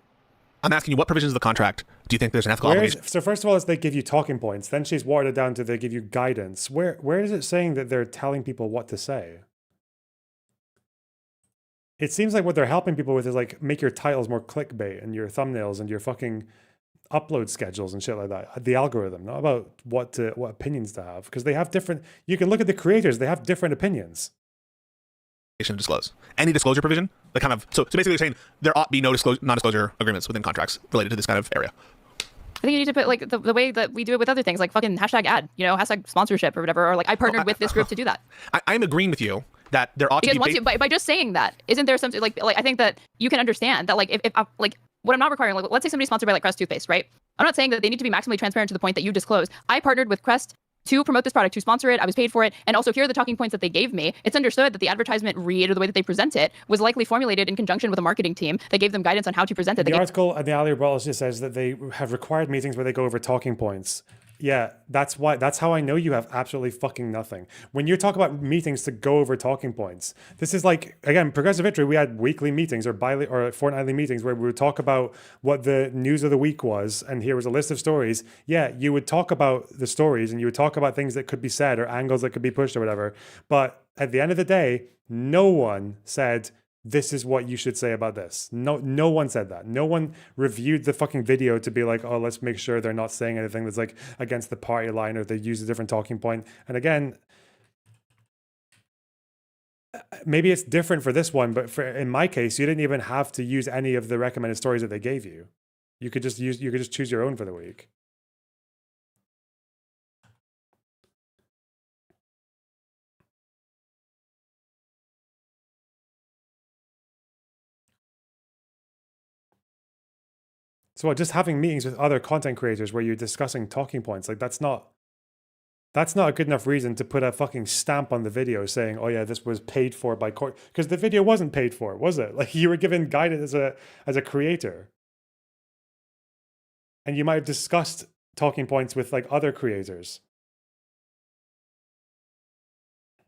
I'm asking you, what provisions of the contract do you think there's an ethical obligation? So first of all, it's they give you talking points. Then she's watered it down to they give you guidance. Where is it saying that they're telling people what to say? It seems like what they're helping people with is like make your titles more clickbait and your thumbnails and your fucking upload schedules and shit like that. The algorithm, not about what opinions to have, because they have different. You can look at the creators; they have different opinions. To disclose any disclosure provision, like kind of. So basically, you're saying there ought be no non-disclosure agreements within contracts related to this kind of area. I think you need to put like the way that we do it with other things, like fucking hashtag ad, hashtag sponsorship or whatever, or like I partnered with this group to do that. I'm agreeing with you that there ought because to be by just saying that, isn't there something like I think that you can understand that like if like what I'm not requiring, like let's say somebody's sponsored by like Crest toothpaste, right? I'm not saying that they need to be maximally transparent to the point that you disclose. I partnered with Crest to promote this product, to sponsor it. I was paid for it. And also here are the talking points that they gave me. It's understood that the advertisement read or the way that they present it was likely formulated in conjunction with a marketing team that gave them guidance on how to present it. The article at the Ali Rebels just says that they have required meetings where they go over talking points. Yeah, that's how I know you have absolutely fucking nothing. When you talk about meetings to go over talking points, this is like, again, Progressive Victory, we had weekly meetings or fortnightly meetings where we would talk about what the news of the week was, and here was a list of stories. Yeah, you would talk about the stories and you would talk about things that could be said or angles that could be pushed or whatever. But at the end of the day, no one said, this is what you should say about this. No one said that. No one reviewed the fucking video to be like, oh, let's make sure they're not saying anything that's like against the party line, or they use a different talking point. And again, maybe it's different for this one, but in my case, you didn't even have to use any of the recommended stories that they gave you. You could just choose your own for the week. So just having meetings with other content creators where you're discussing talking points, like that's not a good enough reason to put a fucking stamp on the video saying, oh yeah, this was paid for by court, because the video wasn't paid for, was it? Like you were given guidance as a creator. And you might have discussed talking points with like other creators.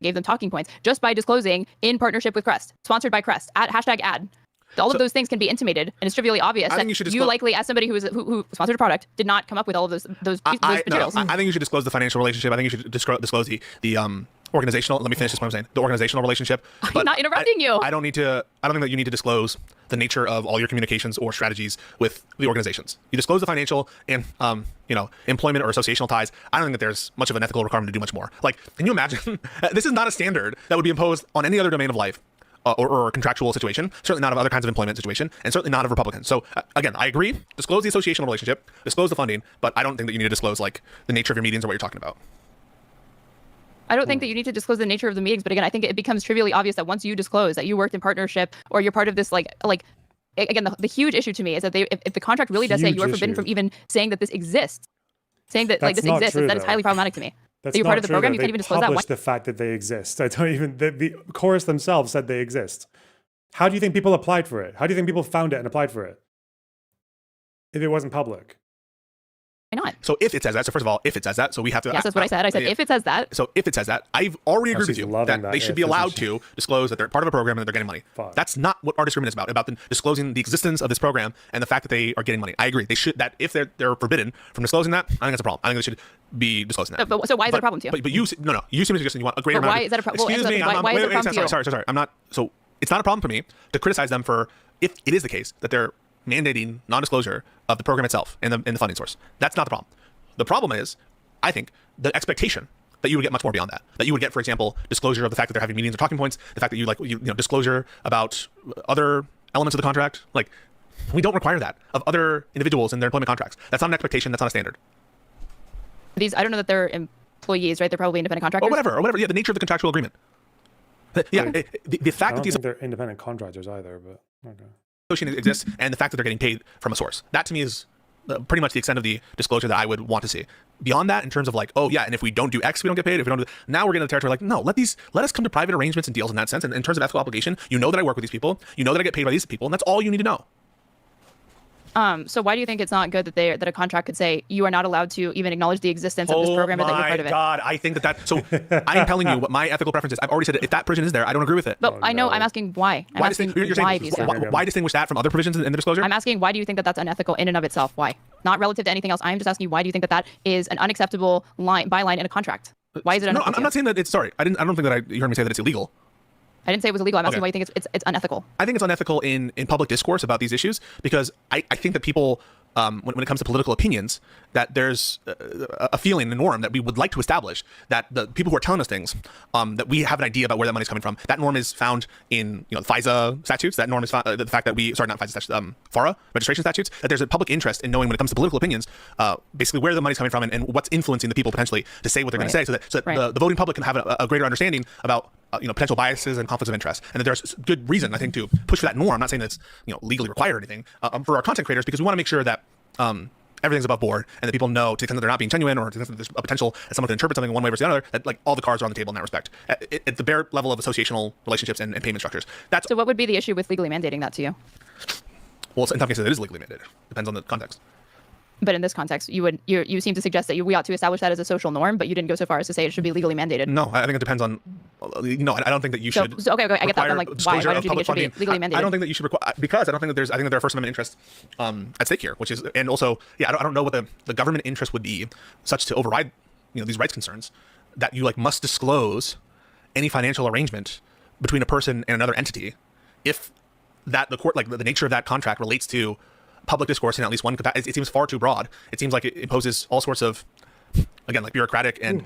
Gave them talking points just by disclosing in partnership with Crest, sponsored by Crest, at #ad. All of those things can be intimated, and it's trivially obvious that you likely, as somebody who sponsored a product, did not come up with all of those materials. I think you should disclose the financial relationship. I think you should disclose the organizational. Let me finish this point I'm saying. The organizational relationship. I'm not interrupting you. I don't think that you need to disclose the nature of all your communications or strategies with the organizations. You disclose the financial and employment or associational ties. I don't think that there's much of an ethical requirement to do much more. Like, can you imagine? This is not a standard that would be imposed on any other domain of life. Or a contractual situation, certainly not of other kinds of employment situation, and certainly not of Republicans. So again, I agree, disclose the associational relationship, disclose the funding, but I don't think that you need to disclose like the nature of your meetings or what you're talking about. I don't think that you need to disclose the nature of the meetings, but again, I think it becomes trivially obvious that once you disclose that you worked in partnership or you're part of this again, the huge issue to me is that if the contract really does say you are forbidden from even saying that this exists, saying that this exists, that is highly problematic to me. That's you're not part of the true, program, though. you can't even disclose that. Published the fact that they exist. I don't even. The chorus themselves said they exist. How do you think people applied for it? How do you think people found it and applied for it? If it wasn't public. Why not? So if it says that, so first of all, if it says that, so we have to. Yes, that's what I said. I said if it says that. So if it says that, I've already agreed with you that they should be allowed to disclose that they're part of a program and that they're getting money. That's not what our disagreement is about them disclosing the existence of this program and the fact that they are getting money. I agree. They should, that if they're forbidden from disclosing that, I think that's a problem. I think they should be disclosing that. So why is that a problem to you? But you seem to suggest you want a greater amount. Why is that a problem? Excuse me. Why is it a problem to you? Sorry. I'm not. So it's not a problem for me to criticize them for if it is the case that they're mandating non-disclosure of the program itself and the funding source. That's not the problem. The problem is, I think, the expectation that you would get much more beyond that. That you would get, for example, disclosure of the fact that they're having meetings or talking points, the fact that you disclosure about other elements of the contract. Like, we don't require that of other individuals in their employment contracts. That's not an expectation. That's not a standard. I don't know that they're employees, right? They're probably independent contractors. Or whatever. Yeah, the nature of the contractual agreement. Yeah, the fact that these they're independent contractors either, but okay. Association exists, and the fact that they're getting paid from a source. That to me is pretty much the extent of the disclosure that I would want to see. Beyond that, in terms of like, oh yeah, and if we don't do X, we don't get paid. If we don't do, now we're getting to the territory like, no, let us come to private arrangements and deals in that sense. And in terms of ethical obligation, you know that I work with these people, you know that I get paid by these people, and that's all you need to know. So why do you think it's not good that a contract could say you are not allowed to even acknowledge the existence of this program or that you're part of it? Oh my God, I think that. So I'm telling you what my ethical preference is. I've already said it. If that provision is there, I don't agree with it. But I know. I'm asking why. Why distinguish that from other provisions in the disclosure? I'm asking why do you think that that's unethical in and of itself? Why? Not relative to anything else. I'm just asking you why do you think that is an unacceptable byline in a contract? Why is it unethical? No, I'm not saying that it's. Sorry, I don't think that you heard me say that it's illegal. I didn't say it was illegal. I'm asking why you think it's unethical. I think it's unethical in public discourse about these issues because I think that people, when it comes to political opinions, that there's a feeling, a norm that we would like to establish that the people who are telling us things, that we have an idea about where that money's coming from. That norm is found in FISA statutes. That norm is found, the fact that not FISA statutes, FARA registration statutes. That there's a public interest in knowing when it comes to political opinions, basically where the money's coming from and what's influencing the people potentially to say what they're going to say, so that the voting public can have a greater understanding about potential biases and conflicts of interest, and that there's good reason, I think, to push for that norm. I'm not saying that it's legally required or anything for our content creators, because we want to make sure that everything's above board and that people know, to the extent that they're not being genuine or to the extent that there's a potential that someone can interpret something one way versus the other, that like all the cards are on the table in that respect. At the bare level of associational relationships and payment structures. So what would be the issue with legally mandating that to you? Well, in some cases it is legally mandated. Depends on the context. But in this context, you seem to suggest that we ought to establish that as a social norm, but you didn't go so far as to say it should be legally mandated. No, I think it depends on. No, I don't think that you should. Okay, I get that. I'm like, why don't you think it should be legally mandated? I don't think that you should require, because I don't think that there's. I think that there are First Amendment interests at stake here, which is, and also, yeah, I don't know what the government interest would be, such to override these rights concerns, that you must disclose any financial arrangement between a person and another entity if that the court, like the nature of that contract relates to public discourse in at least one capacity, it seems far too broad. It seems like it imposes all sorts of, again, like bureaucratic and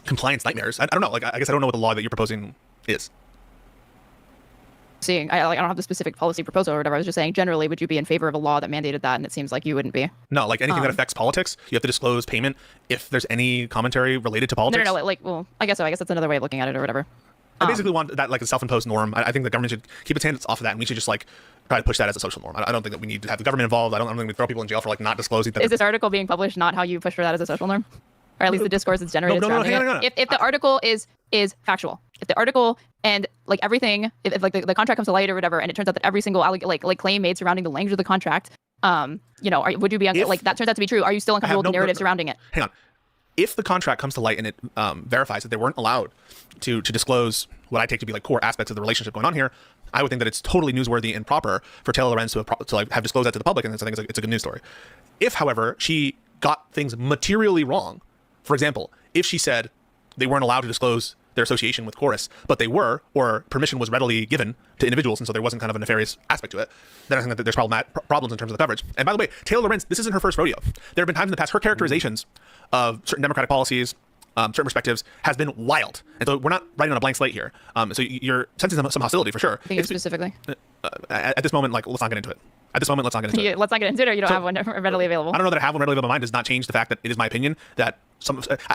compliance nightmares. I don't know. Like, I guess I don't know what the law that you're proposing is. I don't have the specific policy proposal or whatever. I was just saying, generally, would you be in favor of a law that mandated that? And it seems like you wouldn't be. No, like anything that affects politics, you have to disclose payment if there's any commentary related to politics. No. Like, well, I guess so. I guess that's another way of looking at it or whatever. I basically want that like a self-imposed norm. I think the government should keep its hands off of that, and we should just like try to push that as a social norm. I don't think that we need to have the government involved. I don't think we throw people in jail for like not disclosing. Is this article being published not how you push for that as a social norm, or at least the discourse that's generated? No, hang on. If the article is factual, if the article and like everything, if like the contract comes to light or whatever, and it turns out that every single like claim made surrounding the language of the contract, would you be like that turns out to be true? Are you still uncomfortable with the narrative surrounding it? Hang on. If the contract comes to light and it verifies that they weren't allowed to disclose what I take to be like core aspects of the relationship going on here, I would think that it's totally newsworthy and proper for Taylor Lorenz to have disclosed that to the public, and I think it's a good news story. If, however, she got things materially wrong, for example, if she said they weren't allowed to disclose their association with Chorus, but they were, or permission was readily given to individuals, and so there wasn't kind of a nefarious aspect to it, then I think that there's problems in terms of the coverage. And by the way, Taylor Lorenz, this isn't her first rodeo. There have been times in the past, her characterizations of certain Democratic policies, certain perspectives, has been wild. And so we're not writing on a blank slate here. So you're sensing some hostility for sure. Specifically? At this moment, like, let's not get into it. At this moment, let's not get into it. Let's not get into it, or you don't have one readily available. I don't know that I have one readily available in mind. Does not change the fact that it is my opinion that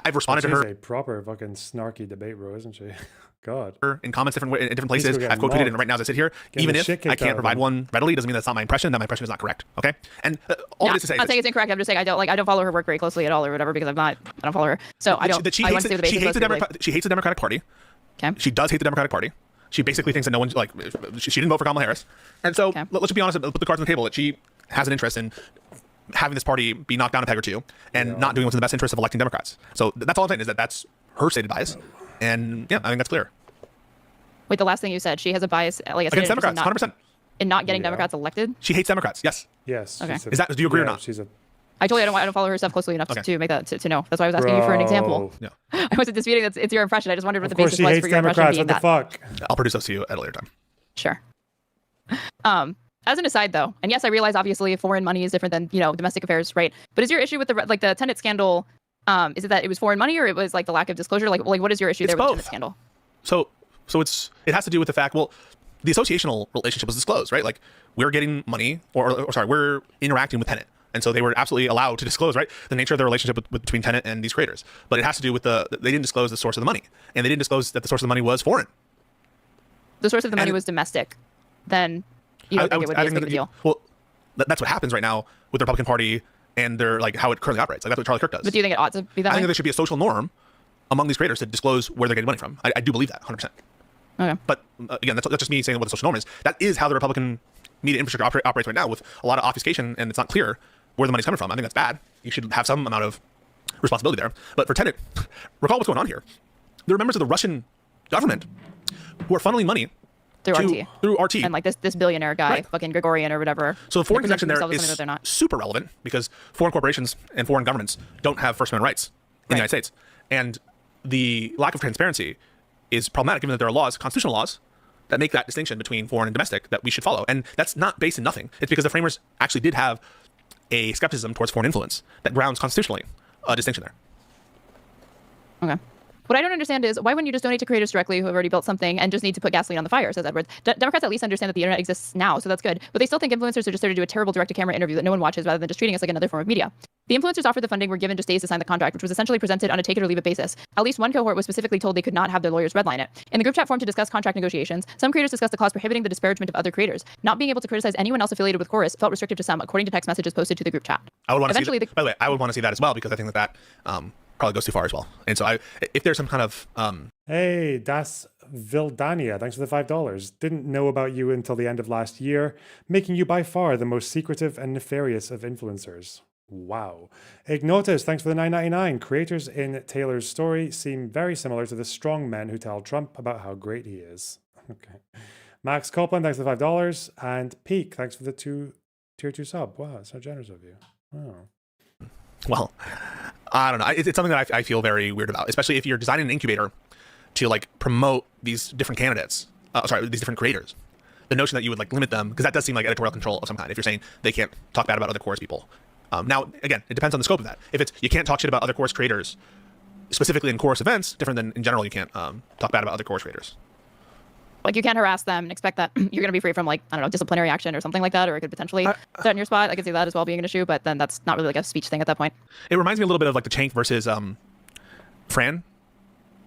I've responded to her. She's a proper fucking snarky debate bro, isn't she? God. In comments in different places. I've quote tweeted, and right now as I sit here, even if I can't provide one readily, doesn't mean that's not my impression. That my impression is not correct. Okay. And all it is to say, I'm not saying it's incorrect. I'm just saying I don't follow her work very closely at all or whatever because I don't follow her. So I don't. She hates the Democratic Party. Okay. She does hate the Democratic Party. She basically thinks that no one like she didn't vote for Kamala Harris, and so let's just be honest. Put the cards on the table that she has an interest in having this party be knocked down a peg or two, and not doing what's in the best interest of electing Democrats. So that's all I'm saying is that that's her stated bias, and yeah, I think that's clear. Wait, the last thing you said, she has a bias against Democrats, 100%. In not getting Democrats elected. She hates Democrats. Yes. Yes. Okay. Is that? Do you agree or not? I don't follow her stuff closely enough to make that to know. That's why I was asking you for an example. Yeah. I wasn't disputing that it's your impression. I just wondered what the Of course basis she was hates for your impression Democrats. being What the that. fuck? I'll produce those to you at a later time. Sure. As an aside, though, and yes, I realize obviously foreign money is different than domestic affairs, right? But is your issue with the tenant scandal? Is it that it was foreign money, or it was like the lack of disclosure? Like what is your issue there with the tenant scandal? So it has to do with the fact. Well, the associational relationship was disclosed, right? Like we're getting money, or sorry, we're interacting with tenant. And so they were absolutely allowed to disclose, right, the nature of their relationship between tenant and these creators. But it has to do with they didn't disclose the source of the money, and they didn't disclose that the source of the money was foreign. The source of the money was domestic. Then you don't think it would be as big of a deal. Well, that's what happens right now with the Republican Party and their like how it currently operates. Like that's what Charlie Kirk does. But do you think it ought to be that way? I think there should be a social norm among these creators to disclose where they're getting money from. I do believe that 100%. Okay. But again, that's just me saying what the social norm is. That is how the Republican media infrastructure operates right now, with a lot of obfuscation, and it's not clear where the money's coming from. I think that's bad. You should have some amount of responsibility there. But for tenant, recall what's going on here. There are members of the Russian government who are funneling money through RT. And like this billionaire guy, fucking Gregorian or whatever. So the foreign connection there is super relevant because foreign corporations and foreign governments don't have First Amendment rights in the United States. And the lack of transparency is problematic given that there are laws, constitutional laws, that make that distinction between foreign and domestic that we should follow. And that's not based in nothing. It's because the framers actually did have a skepticism towards foreign influence that grounds constitutionally a distinction there. Okay. What I don't understand is why wouldn't you just donate to creators directly who have already built something and just need to put gasoline on the fire, says Edwards. Democrats at least understand that the internet exists now, so that's good. But they still think influencers are just there to do a terrible direct-to-camera interview that no one watches rather than just treating us like another form of media. The influencers offered the funding were given just days to sign the contract, which was essentially presented on a take-it-or-leave-it basis. At least one cohort was specifically told they could not have their lawyers redline it. In the group chat forum to discuss contract negotiations, some creators discussed the clause prohibiting the disparagement of other creators. Not being able to criticize anyone else affiliated with Chorus felt restrictive to some, according to text messages posted to the group chat. I would want to see that. By the way, I would want to see that as well, because I think that probably goes too far as well. And so if there's some kind of Hey, Das Vildania, thanks for the $5. Didn't know about you until the end of last year, making you by far the most secretive and nefarious of influencers. Wow. Ignotus, thanks for the $9.99. Creators in Taylor's story seem very similar to the strong men who tell Trump about how great he is. Okay. Max Copeland, thanks for the $5. And Peak, thanks for the tier 2 sub. Wow, that's so generous of you. Wow. Well, I don't know. It's something that I feel very weird about, especially if you're designing an incubator to like promote these different candidates. these different creators. The notion that you would like limit them, because that does seem like editorial control of some kind. If you're saying they can't talk bad about other chorus people. Now, again, it depends on the scope of that. If it's you can't talk shit about other chorus creators, specifically in chorus events, different than in general, you can't talk bad about other chorus creators. Like you can't harass them and expect that you're going to be free from like, I don't know, disciplinary action or something like that, or it could potentially threaten your spot. I could see that as well being an issue, but then that's not really like a speech thing at that point. It reminds me a little bit of like the Chank versus Fran.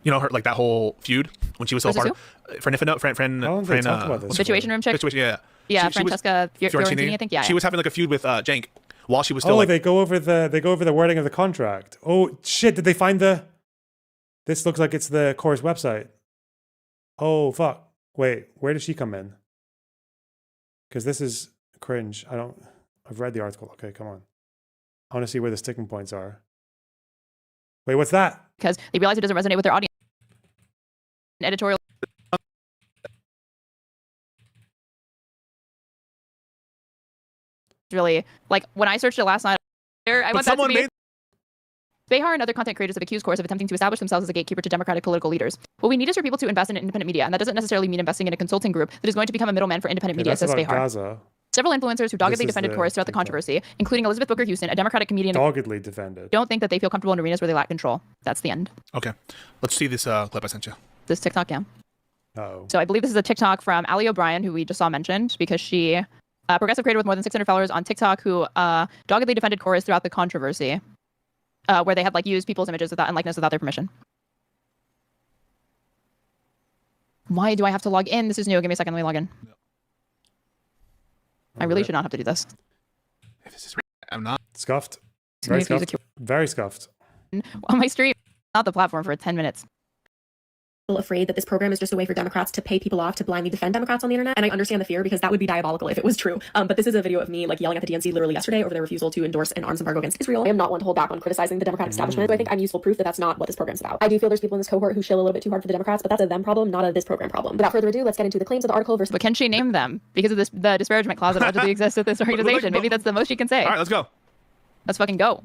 You know, her like that whole feud when she was still part of Situation Room chick? Yeah. Yeah, Francesca Fiorentini, I think. Yeah. She was having like a feud with Jank while she was still. Oh, they go over the wording of the contract. Oh shit! Did they find the? This looks like it's the chorus website. Oh fuck! Wait, where does she come in? Because this is cringe. I've read the article. Okay, come on. I want to see where the sticking points are. Wait, what's that? Because they realize it doesn't resonate with their audience. Editorial. Really, like when I searched it last night, I went back to Behar and other content creators have accused Chorus of attempting to establish themselves as a gatekeeper to democratic political leaders. What we need is for people to invest in independent media, and that doesn't necessarily mean investing in a consulting group that is going to become a middleman for independent media, says Behar. Gaza. Several influencers who doggedly defended Chorus throughout the controversy, including Elizabeth Booker Houston, a Democratic comedian, doggedly defended, don't think that they feel comfortable in arenas where they lack control. That's the end. Okay, let's see this clip I sent you. This TikTok, yeah. Oh. So I believe this is a TikTok from Ali O'Brien, who we just saw mentioned, because she, a progressive creator with more than 600 followers on TikTok, who doggedly defended Chorus throughout the controversy, where they had like used people's images and likeness without their permission. Why do I have to log in? This is new. Give me a second. Let me log in. No. I really should not have to do this. I'm not scuffed. Very scuffed. Very scuffed. On my stream, not the platform for 10 minutes. Afraid that this program is just a way for Democrats to pay people off to blindly defend Democrats on the internet, and I understand the fear because that would be diabolical if it was true. But this is a video of me like yelling at the DNC literally yesterday over their refusal to endorse an arms embargo against Israel. I am not one to hold back on criticizing the Democratic establishment, but I think I'm useful proof that that's not what this program's about. I do feel there's people in this cohort who shill a little bit too hard for the Democrats, but that's a them problem, not a this program problem. Without further ado, let's get into the claims of the article versus. But can she name them because of this? The disparagement clause that allegedly exists with this organization. Maybe that's the most she can say. All right, let's go. Let's fucking go.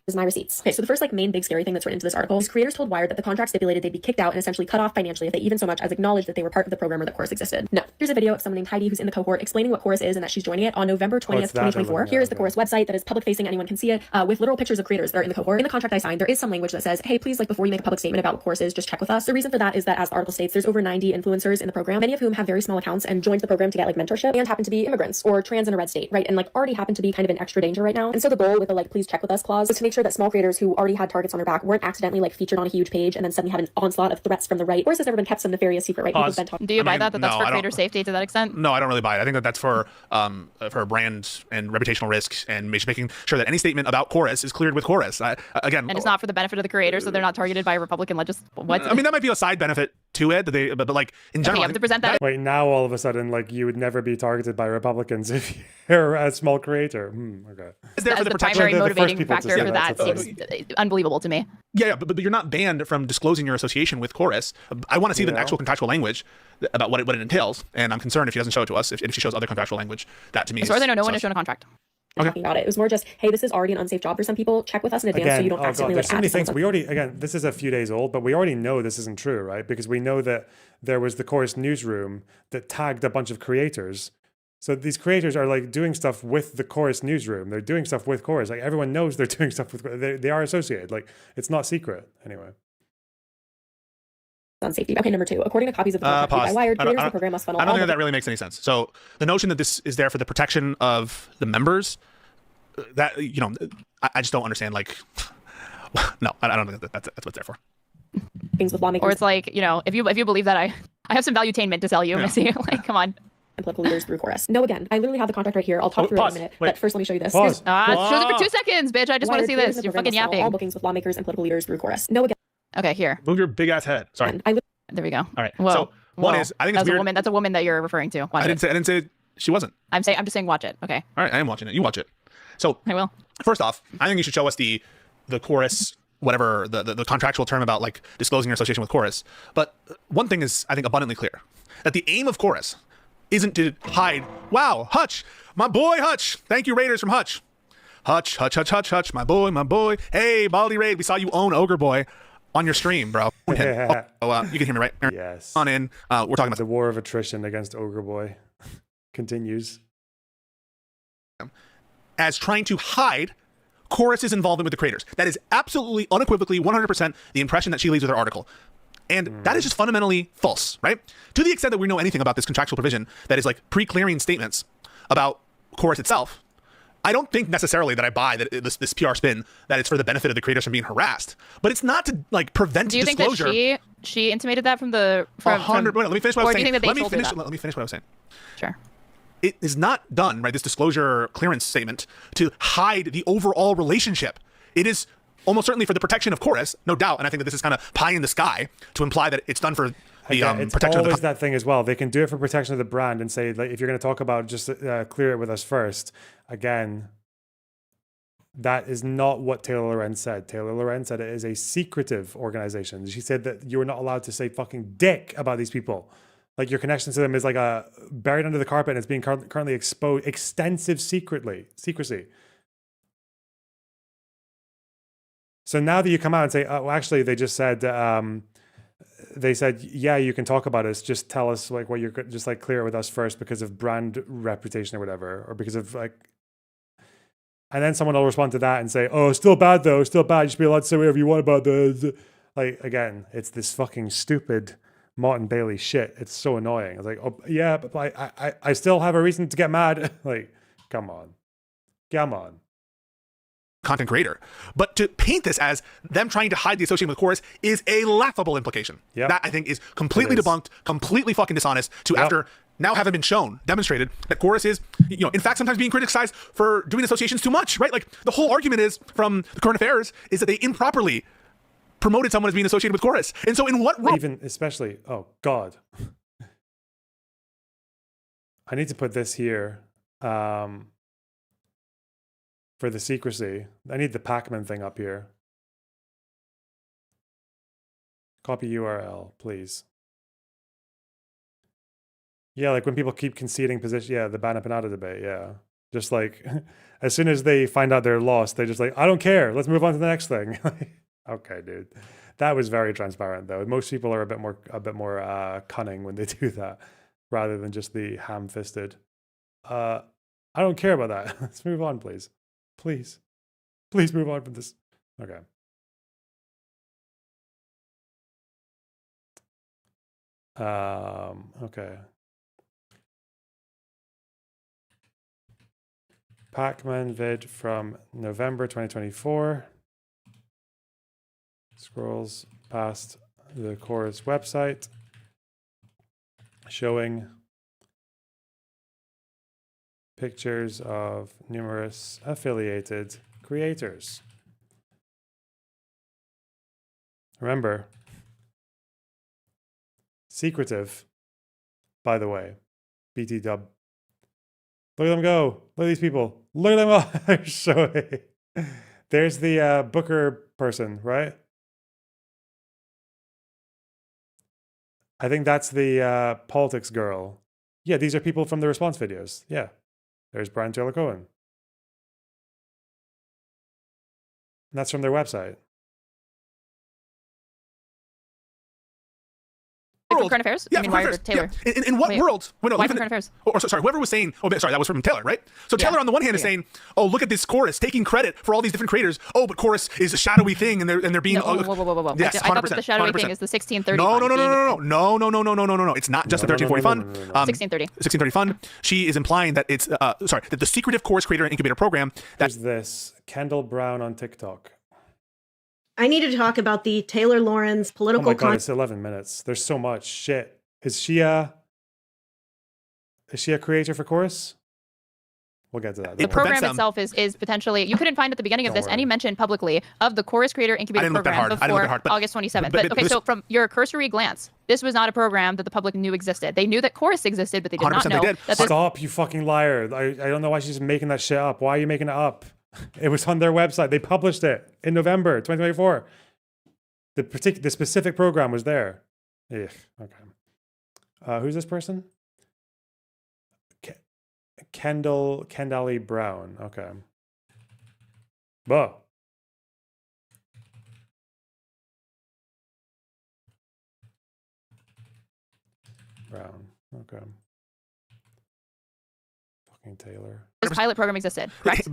Is my receipts. Okay, so the first like main big scary thing that's written into this article is creators told Wired that the contract stipulated they'd be kicked out and essentially cut off financially if they even so much as acknowledged that they were part of the program or that Chorus existed. No. Here's a video of someone named Heidi who's in the cohort explaining what Chorus is and that she's joining it on November 20th, 2024. Here is the Chorus website that is public facing, anyone can see it, with literal pictures of creators that are in the cohort. In the contract I signed, there is some language that says, hey, please, like before you make a public statement about what Chorus is, just check with us. The reason for that is that, as the article states, there's over 90 influencers in the program, many of whom have very small accounts and joined the program to get like mentorship and happen to be immigrants or trans in a red state, right? And like already happen to be kind of in extra danger right now. And so the goal with the like please check with us clause was to make sure that small creators who already had targets on their back weren't accidentally like featured on a huge page and then suddenly had an onslaught of threats from the right. Chorus has never been kept some nefarious secret, right? Pause. Do you buy that that's for creator safety to that extent? No, I don't really buy it. I think that that's for brand and reputational risks and making sure that any statement about Chorus is cleared with Chorus. Again, and it's not for the benefit of the creators, so they're not targeted by Republican What? I mean, that might be a side benefit to it, but like in general, you have to present that. Wait, now all of a sudden, like you would never be targeted by Republicans if you're a small creator. Okay. Is there for the primary motivating factor for that seems unbelievable to me. Yeah, but you're not banned from disclosing your association with Chorus. I want to see the actual contractual language about what it entails, and I'm concerned if she doesn't show it to us. If she shows other contractual language, that to me, as far as I know, no one has shown a contract. Okay. Talking about it. It was more just, hey, this is already an unsafe job for some people. Check with us in advance so you don't accidentally there's so many things. We already, again, this is a few days old, but we already know this isn't true, right? Because we know that there was the Chorus newsroom that tagged a bunch of creators. So these creators are like doing stuff with the Chorus newsroom. They're doing stuff with Chorus. Like everyone knows they're doing stuff with. They are associated. Like it's not secret anyway. On safety. Okay, number 2. According to copies of the contract by Wired, creators of the program must funnel. I don't think that really makes any sense. So the notion that this is there for the protection of the members, that I just don't understand. Like, no, I don't think that's what it's there for. Things with lawmakers. Or it's like if you believe that I have some valuetainment to sell you, Missy. Like, come on. And political leaders through Chorus. No, again, I literally have the contract right here. I'll talk through it in a minute. Wait. But first, let me show you this. Shows it for 2 seconds, bitch. I just want to see this. You're fucking yapping. All bookings with lawmakers and political leaders through Chorus. No, again. Okay, here. Move your big ass head. Sorry. There we go. All right. Whoa. So one is, I think it's weird. That's a woman that you're referring to. I didn't say she wasn't. I'm just saying watch it. Okay. All right, I am watching it. You watch it. So I will. First off, I think you should show us the Chorus, whatever the contractual term about like disclosing your association with Chorus. But one thing is, I think, abundantly clear that the aim of Chorus isn't to hide. Wow, Hutch, my boy Hutch. Thank you, Raiders from Hutch. Hutch, my boy. Hey, Baldy Raid, we saw you own Ogre Boy on your stream, bro. You can hear me, right? Yes. On in. We're talking about the war of attrition against Ogre Boy continues. As trying to hide Chorus's involvement with the creators. That is absolutely, unequivocally, 100% the impression that she leaves with her article. And that is just fundamentally false, right? To the extent that we know anything about this contractual provision that is like pre-clearing statements about Chorus itself, I don't think necessarily that I buy that this PR spin that it's for the benefit of the creators from being harassed, but it's not to like prevent Do you disclosure. think that she intimated that from the from? Let me finish what I was saying. Or do you think that they told her that? Let me finish what I was saying. Sure. It is not done, right, this disclosure clearance statement, to hide the overall relationship. It is almost certainly for the protection of Chorus, no doubt, and I think that this is kind of pie in the sky to imply that it's done for the it's protection always of the that thing as well. They can do it for protection of the brand and say, like, if you're going to talk about it, just clear it with us first. Again, that is not what Taylor Lorenz said. Taylor Lorenz said it is a secretive organization. She said that you are not allowed to say fucking dick about these people. Like, your connection to them is like buried under the carpet and it's being currently exposed. Extensive secrecy. So now that you come out and say, oh, actually, they just said, yeah, you can talk about us. Just tell us like what you're just like clear it with us first because of brand reputation or whatever, or because of like. And then someone will respond to that and say, oh, still bad though, still bad. You should be allowed to say whatever you want about the like. Again, it's this fucking stupid Martin Bailey shit. It's so annoying. It's like, oh yeah, but like I still have a reason to get mad. Like, come on. content creator. But to paint this as them trying to hide the association with Chorus is a laughable implication. That I think is completely debunked, completely fucking dishonest to after now having been demonstrated that Chorus is, in fact, sometimes being criticized for doing associations too much, right? Like the whole argument is from the current affairs is that they improperly promoted someone as being associated with Chorus. And so in what role? Even especially, oh God. I need to put this here for the secrecy. I need the Pacman thing up here. Copy URL, please. Yeah, like when people keep conceding position, the Bana Panada debate, Just like, as soon as they find out they're lost, they're just like, I don't care, let's move on to the next thing. Okay, dude. That was very transparent though. Most people are a bit more cunning when they do that, rather than just the ham-fisted. I don't care about that. Let's move on, please. Please move on from this. Okay. Okay. Pacman vid from November 2024. Scrolls past the Chorus website showing pictures of numerous affiliated creators. Remember, secretive, by the way, BT dub. Look at them go. Look at these people. Look at them all. They're showing. There's the Booker person, right? I think that's the politics girl. Yeah, these are people from the response videos. Yeah. There's Brian Taylor Cohen. And that's from their website. From current affairs? Yeah, I mean, from why current Taylor? Yeah. In what world? Why from current affairs? Sorry, whoever was saying, sorry, that was from Taylor, right? So Taylor on the one hand is saying, oh, look at this Chorus, taking credit for all these different creators. Oh, but Chorus is a shadowy thing and they're being... Whoa. Yes, I thought that the shadowy thing is the 1630 No. It's not just the 1340 fund. 1630 fund. She is implying that it's, that the secretive Chorus creator and incubator program... There's this Kendall Brown on TikTok. I need to talk about the Taylor Lorenz political... Oh my God, it's 11 minutes. There's so much shit. Is she a creator for Chorus? We'll get to that. The program itself is potentially, you couldn't find at the beginning of this any mention publicly of the Chorus Creator Incubator Program before August 27th. But okay, so from your cursory glance, this was not a program that the public knew existed. They knew that Chorus existed, but they did not know that Stop, you fucking liar. I don't know why she's making that shit up. Why are you making it up? It was on their website. They published it in November 2024. The specific program was there. Ugh, okay. Who's this person? Kendall Brown. Okay. Whoa. background. Okay. Fucking Taylor. This pilot program existed, correct?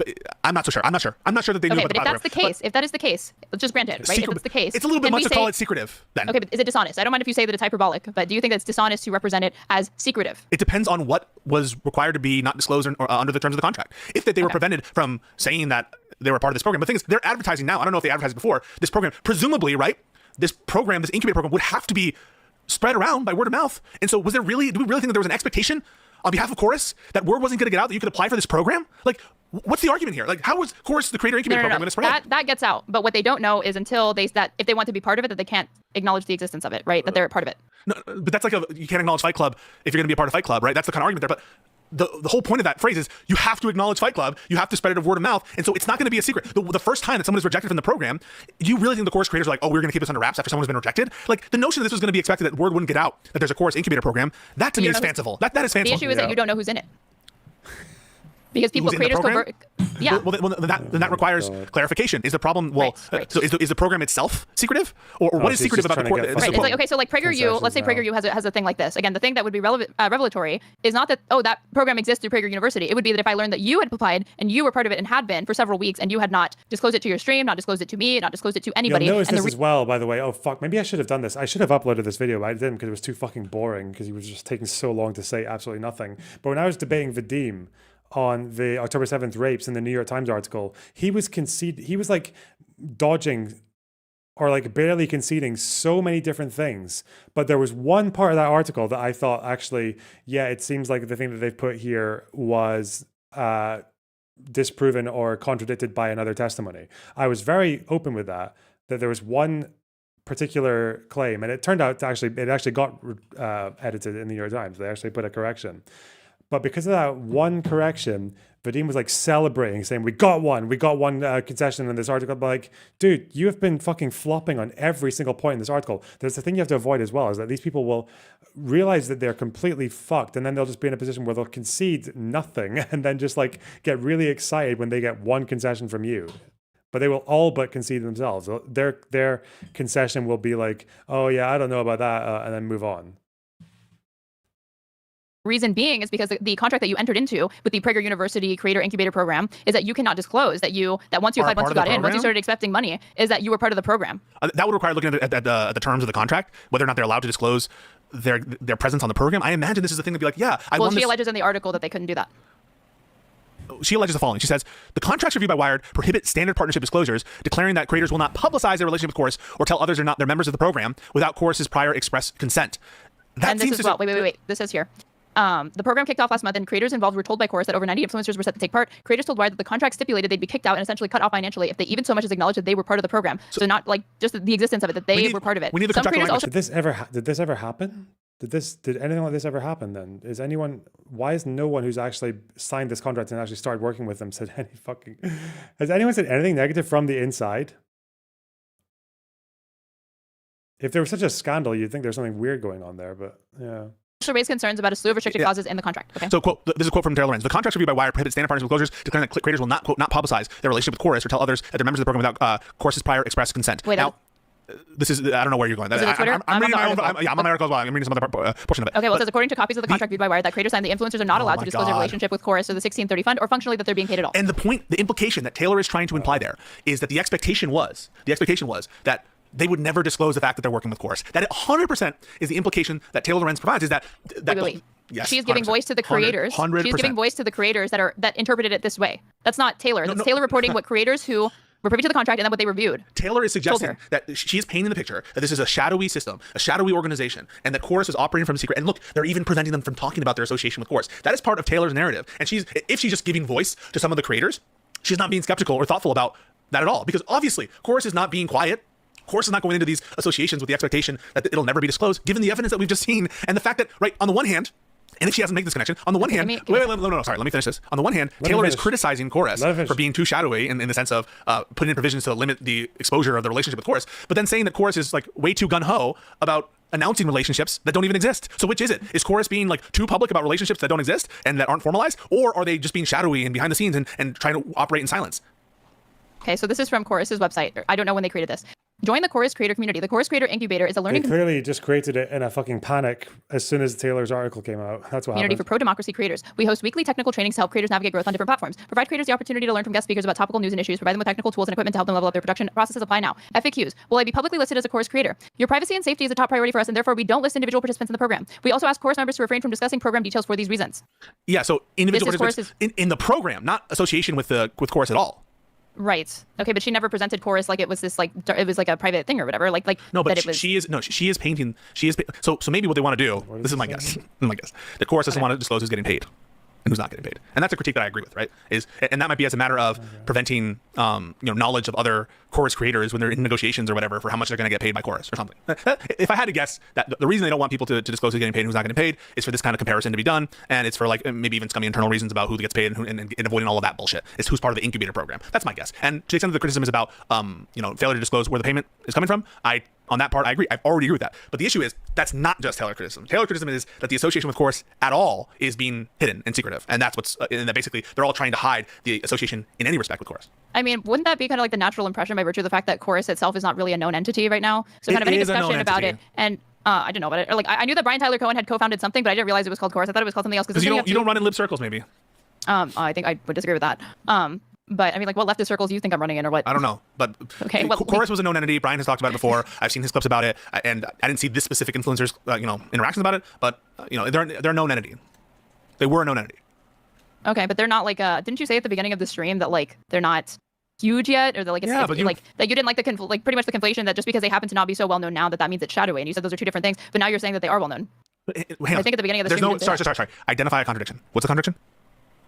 I'm not so sure. I'm not sure that they knew Okay, about but the if that's the program. case, if that is the case, let's just grant it, right? If it's the case, It's a little bit then much we to call say- it secretive then. Okay, but is it dishonest? I don't mind if you say that it's hyperbolic, but do you think that it's dishonest to represent it as secretive? It depends on what was required to be not disclosed or under the terms of the contract. If they were prevented from saying that they were part of this program, but the thing is, they're advertising now. I don't know if they advertised before this program. Presumably, right? This program, this incubator program, would have to be spread around by word of mouth. And so, do we really think that there was an expectation on behalf of Chorus that word wasn't going to get out that you could apply for this program? Like, what's the argument here? Like, how was Chorus, the creator incubator program, going to spread? That gets out. But what they don't know is until that if they want to be part of it, that they can't acknowledge the existence of it, right? That they're part of it. No, but that's like you can't acknowledge Fight Club if you're going to be a part of Fight Club, right? That's the kind of argument there. But the whole point of that phrase is you have to acknowledge Fight Club. You have to spread it of word of mouth. And so it's not going to be a secret. The first time that someone is rejected from the program, do you really think the Chorus creators are like, oh, we're going to keep this under wraps after someone's been rejected? Like, the notion that this was going to be expected that word wouldn't get out, that there's a Chorus incubator program, that to me is fanciful. That is fanciful. The issue is that you don't know who's in it. Because creators convert. Yeah. Well, then that requires clarification. Is the problem, so is the program itself secretive? Or what is secretive about the core? Right. It's like, okay, so like PragerU, let's say PragerU has a thing like this. Again, the thing that would be revelatory is not that, that program exists through Prager University. It would be that if I learned that you had applied and you were part of it and had been for several weeks and you had not disclosed it to your stream, not disclosed it to me, not disclosed it to anybody. You'll notice this as well, by the way. Oh, fuck. Maybe I should have done this. I should have uploaded this video, but I didn't because it was too fucking boring because he was just taking so long to say absolutely nothing. But when I was debating Vadim on the October 7th rapes in the New York Times article, he was like dodging or like barely conceding so many different things. But there was one part of that article that I thought actually, yeah, it seems like the thing that they've put here was disproven or contradicted by another testimony. I was very open with that there was one particular claim, and it turned out it actually got edited in the New York Times. They actually put a correction. But because of that one correction, Vadim was like celebrating, saying, we got one concession in this article. But like, dude, you have been fucking flopping on every single point in this article. There's the thing you have to avoid as well, is that these people will realize that they're completely fucked, and then they'll just be in a position where they'll concede nothing and then just like get really excited when they get one concession from you. But they will all but concede themselves. Their concession will be like, oh yeah, I don't know about that, and then move on. Reason being is because the contract that you entered into with the Prager University Creator Incubator Program is that you cannot disclose that once you applied, once you got in, once you started accepting money, is that you were part of the program. That would require looking at the terms of the contract, whether or not they're allowed to disclose their presence on the program. I imagine this is the thing to be like, yeah, she alleges in the article that they couldn't do that. She alleges the following. She says, the contracts reviewed by Wired prohibit standard partnership disclosures, declaring that creators will not publicize their relationship with Chorus or tell others they're members of the program without Chorus's prior express consent. And this is wait. This says here. The program kicked off last month, and creators involved were told by Chorus that over 90 influencers were set to take part. Creators told Wired that the contract stipulated they'd be kicked out and essentially cut off financially if they even so much as acknowledged that they were part of the program. So not like just the existence of it, that they were part of it. We need the contract language. Did this ever happen? Did anything like this ever happen then? Why is no one who's actually signed this contract and actually started working with them said has anyone said anything negative from the inside? If there was such a scandal, you'd think there's something weird going on there, but yeah. Raised concerns about a slew of restricted clauses in the contract. Okay. So, quote, this is a quote from Taylor Lorenz. The contracts reviewed by Wired prohibit standard partnership disclosures, declaring that creators will not, quote, not publicize their relationship with Chorus or tell others that they're members of the program without Chorus's prior express consent. Wait, now, this is, I don't know where you're going. I'm reading my own, I'm on my article as well. I'm reading some other portion of it. Okay, well, it says, according to copies of the contract viewed by Wired, that creators signed, the influencers are not allowed to disclose their relationship with Chorus or the 1630 fund, or functionally that they're being paid at all. And the implication that Taylor is trying to imply there is that the expectation was that they would never disclose the fact that they're working with Chorus. That 100% is the implication that Taylor Lorenz provides, is that wait. Yes, she's giving voice to the creators. 100%. She's giving voice to the creators that interpreted it this way. That's not Taylor. That's Taylor reporting what creators who were privy to the contract and then what they reviewed. Taylor is suggesting that she is painting the picture that this is a shadowy system, a shadowy organization, and that Chorus is operating from secret. And look, they're even preventing them from talking about their association with Chorus. That is part of Taylor's narrative. And if she's just giving voice to some of the creators, she's not being skeptical or thoughtful about that at all. Because obviously, Chorus is not being quiet. Chorus is not going into these associations with the expectation that it'll never be disclosed, given the evidence that we've just seen and the fact that, right, on the one hand, and if she hasn't made this connection, on the one hand, let me finish this. On the one hand, Taylor is criticizing Chorus for being too shadowy in the sense of putting in provisions to limit the exposure of the relationship with Chorus, but then saying that Chorus is like way too gun-ho about announcing relationships that don't even exist. So which is it? Is Chorus being like too public about relationships that don't exist and that aren't formalized, or are they just being shadowy and behind the scenes and trying to operate in silence? Okay, so this is from Chorus's website. I don't know when they created this. Join the Chorus Creator community. The Chorus Creator Incubator is a They learning clearly just created it in a fucking panic as soon as Taylor's article came out. That's what community happened. for pro-democracy creators. We host weekly technical trainings to help creators navigate growth on different platforms. Provide creators the opportunity to learn from guest speakers about topical news and issues. Provide them with technical tools and equipment to help them level up their production processes. Apply now. FAQs. Will I be publicly listed as a Chorus creator? Your privacy and safety is a top priority for us, and therefore we don't list individual participants in the program. We also ask Chorus members to refrain from discussing program details for these reasons. Yeah, so individual This is participants in the program, not association with Chorus at all. Right. Okay, but she never presented Chorus like it was this like it was like a private thing or whatever. Like No, but that it was. she is painting. So maybe what they want to do. This is my guess. The Chorus doesn't want to disclose who's getting paid and who's not getting paid, and that's a critique that I agree with. Right? And that might be as a matter of preventing knowledge of other Chorus creators when they're in negotiations or whatever for how much they're going to get paid by Chorus or something. If I had to guess, that the reason they don't want people to disclose who's getting paid and who's not getting paid is for this kind of comparison to be done, and it's for like maybe even scummy internal reasons about who gets paid and avoiding all of that bullshit. It's who's part of the incubator program. That's my guess. And to the extent that the criticism is about failure to disclose where the payment is coming from, on that part, I agree. I've already agreed with that. But the issue is that's not just Taylor criticism. Taylor criticism is that the association with Chorus at all is being hidden and secretive, and that's and that basically they're all trying to hide the association in any respect with Chorus. I mean, wouldn't that be kind of like the natural impression by virtue of the fact that Chorus itself is not really a known entity right now? So kind of any discussion about it, and I didn't know about it. Or like I knew that Brian Tyler Cohen had co-founded something, but I didn't realize it was called Chorus. I thought it was called something else. Because you don't run in lib circles, maybe. I think I would disagree with that. But I mean, like, what leftist circles do you think I'm running in, or what? I don't know, but okay, well, Chorus was a known entity. Brian has talked about it before. I've seen his clips about it, and I didn't see this specific influencers, interactions about it. But they're a known entity. They were a known entity. Okay, but they're not like. Didn't you say at the beginning of the stream that like they're not huge yet, or that like like that you didn't like the like pretty much the conflation that just because they happen to not be so well known now that means it's shadowy, and you said those are two different things. But now you're saying that they are well known. I think at the beginning of the stream. Sorry. Identify a contradiction. What's the contradiction?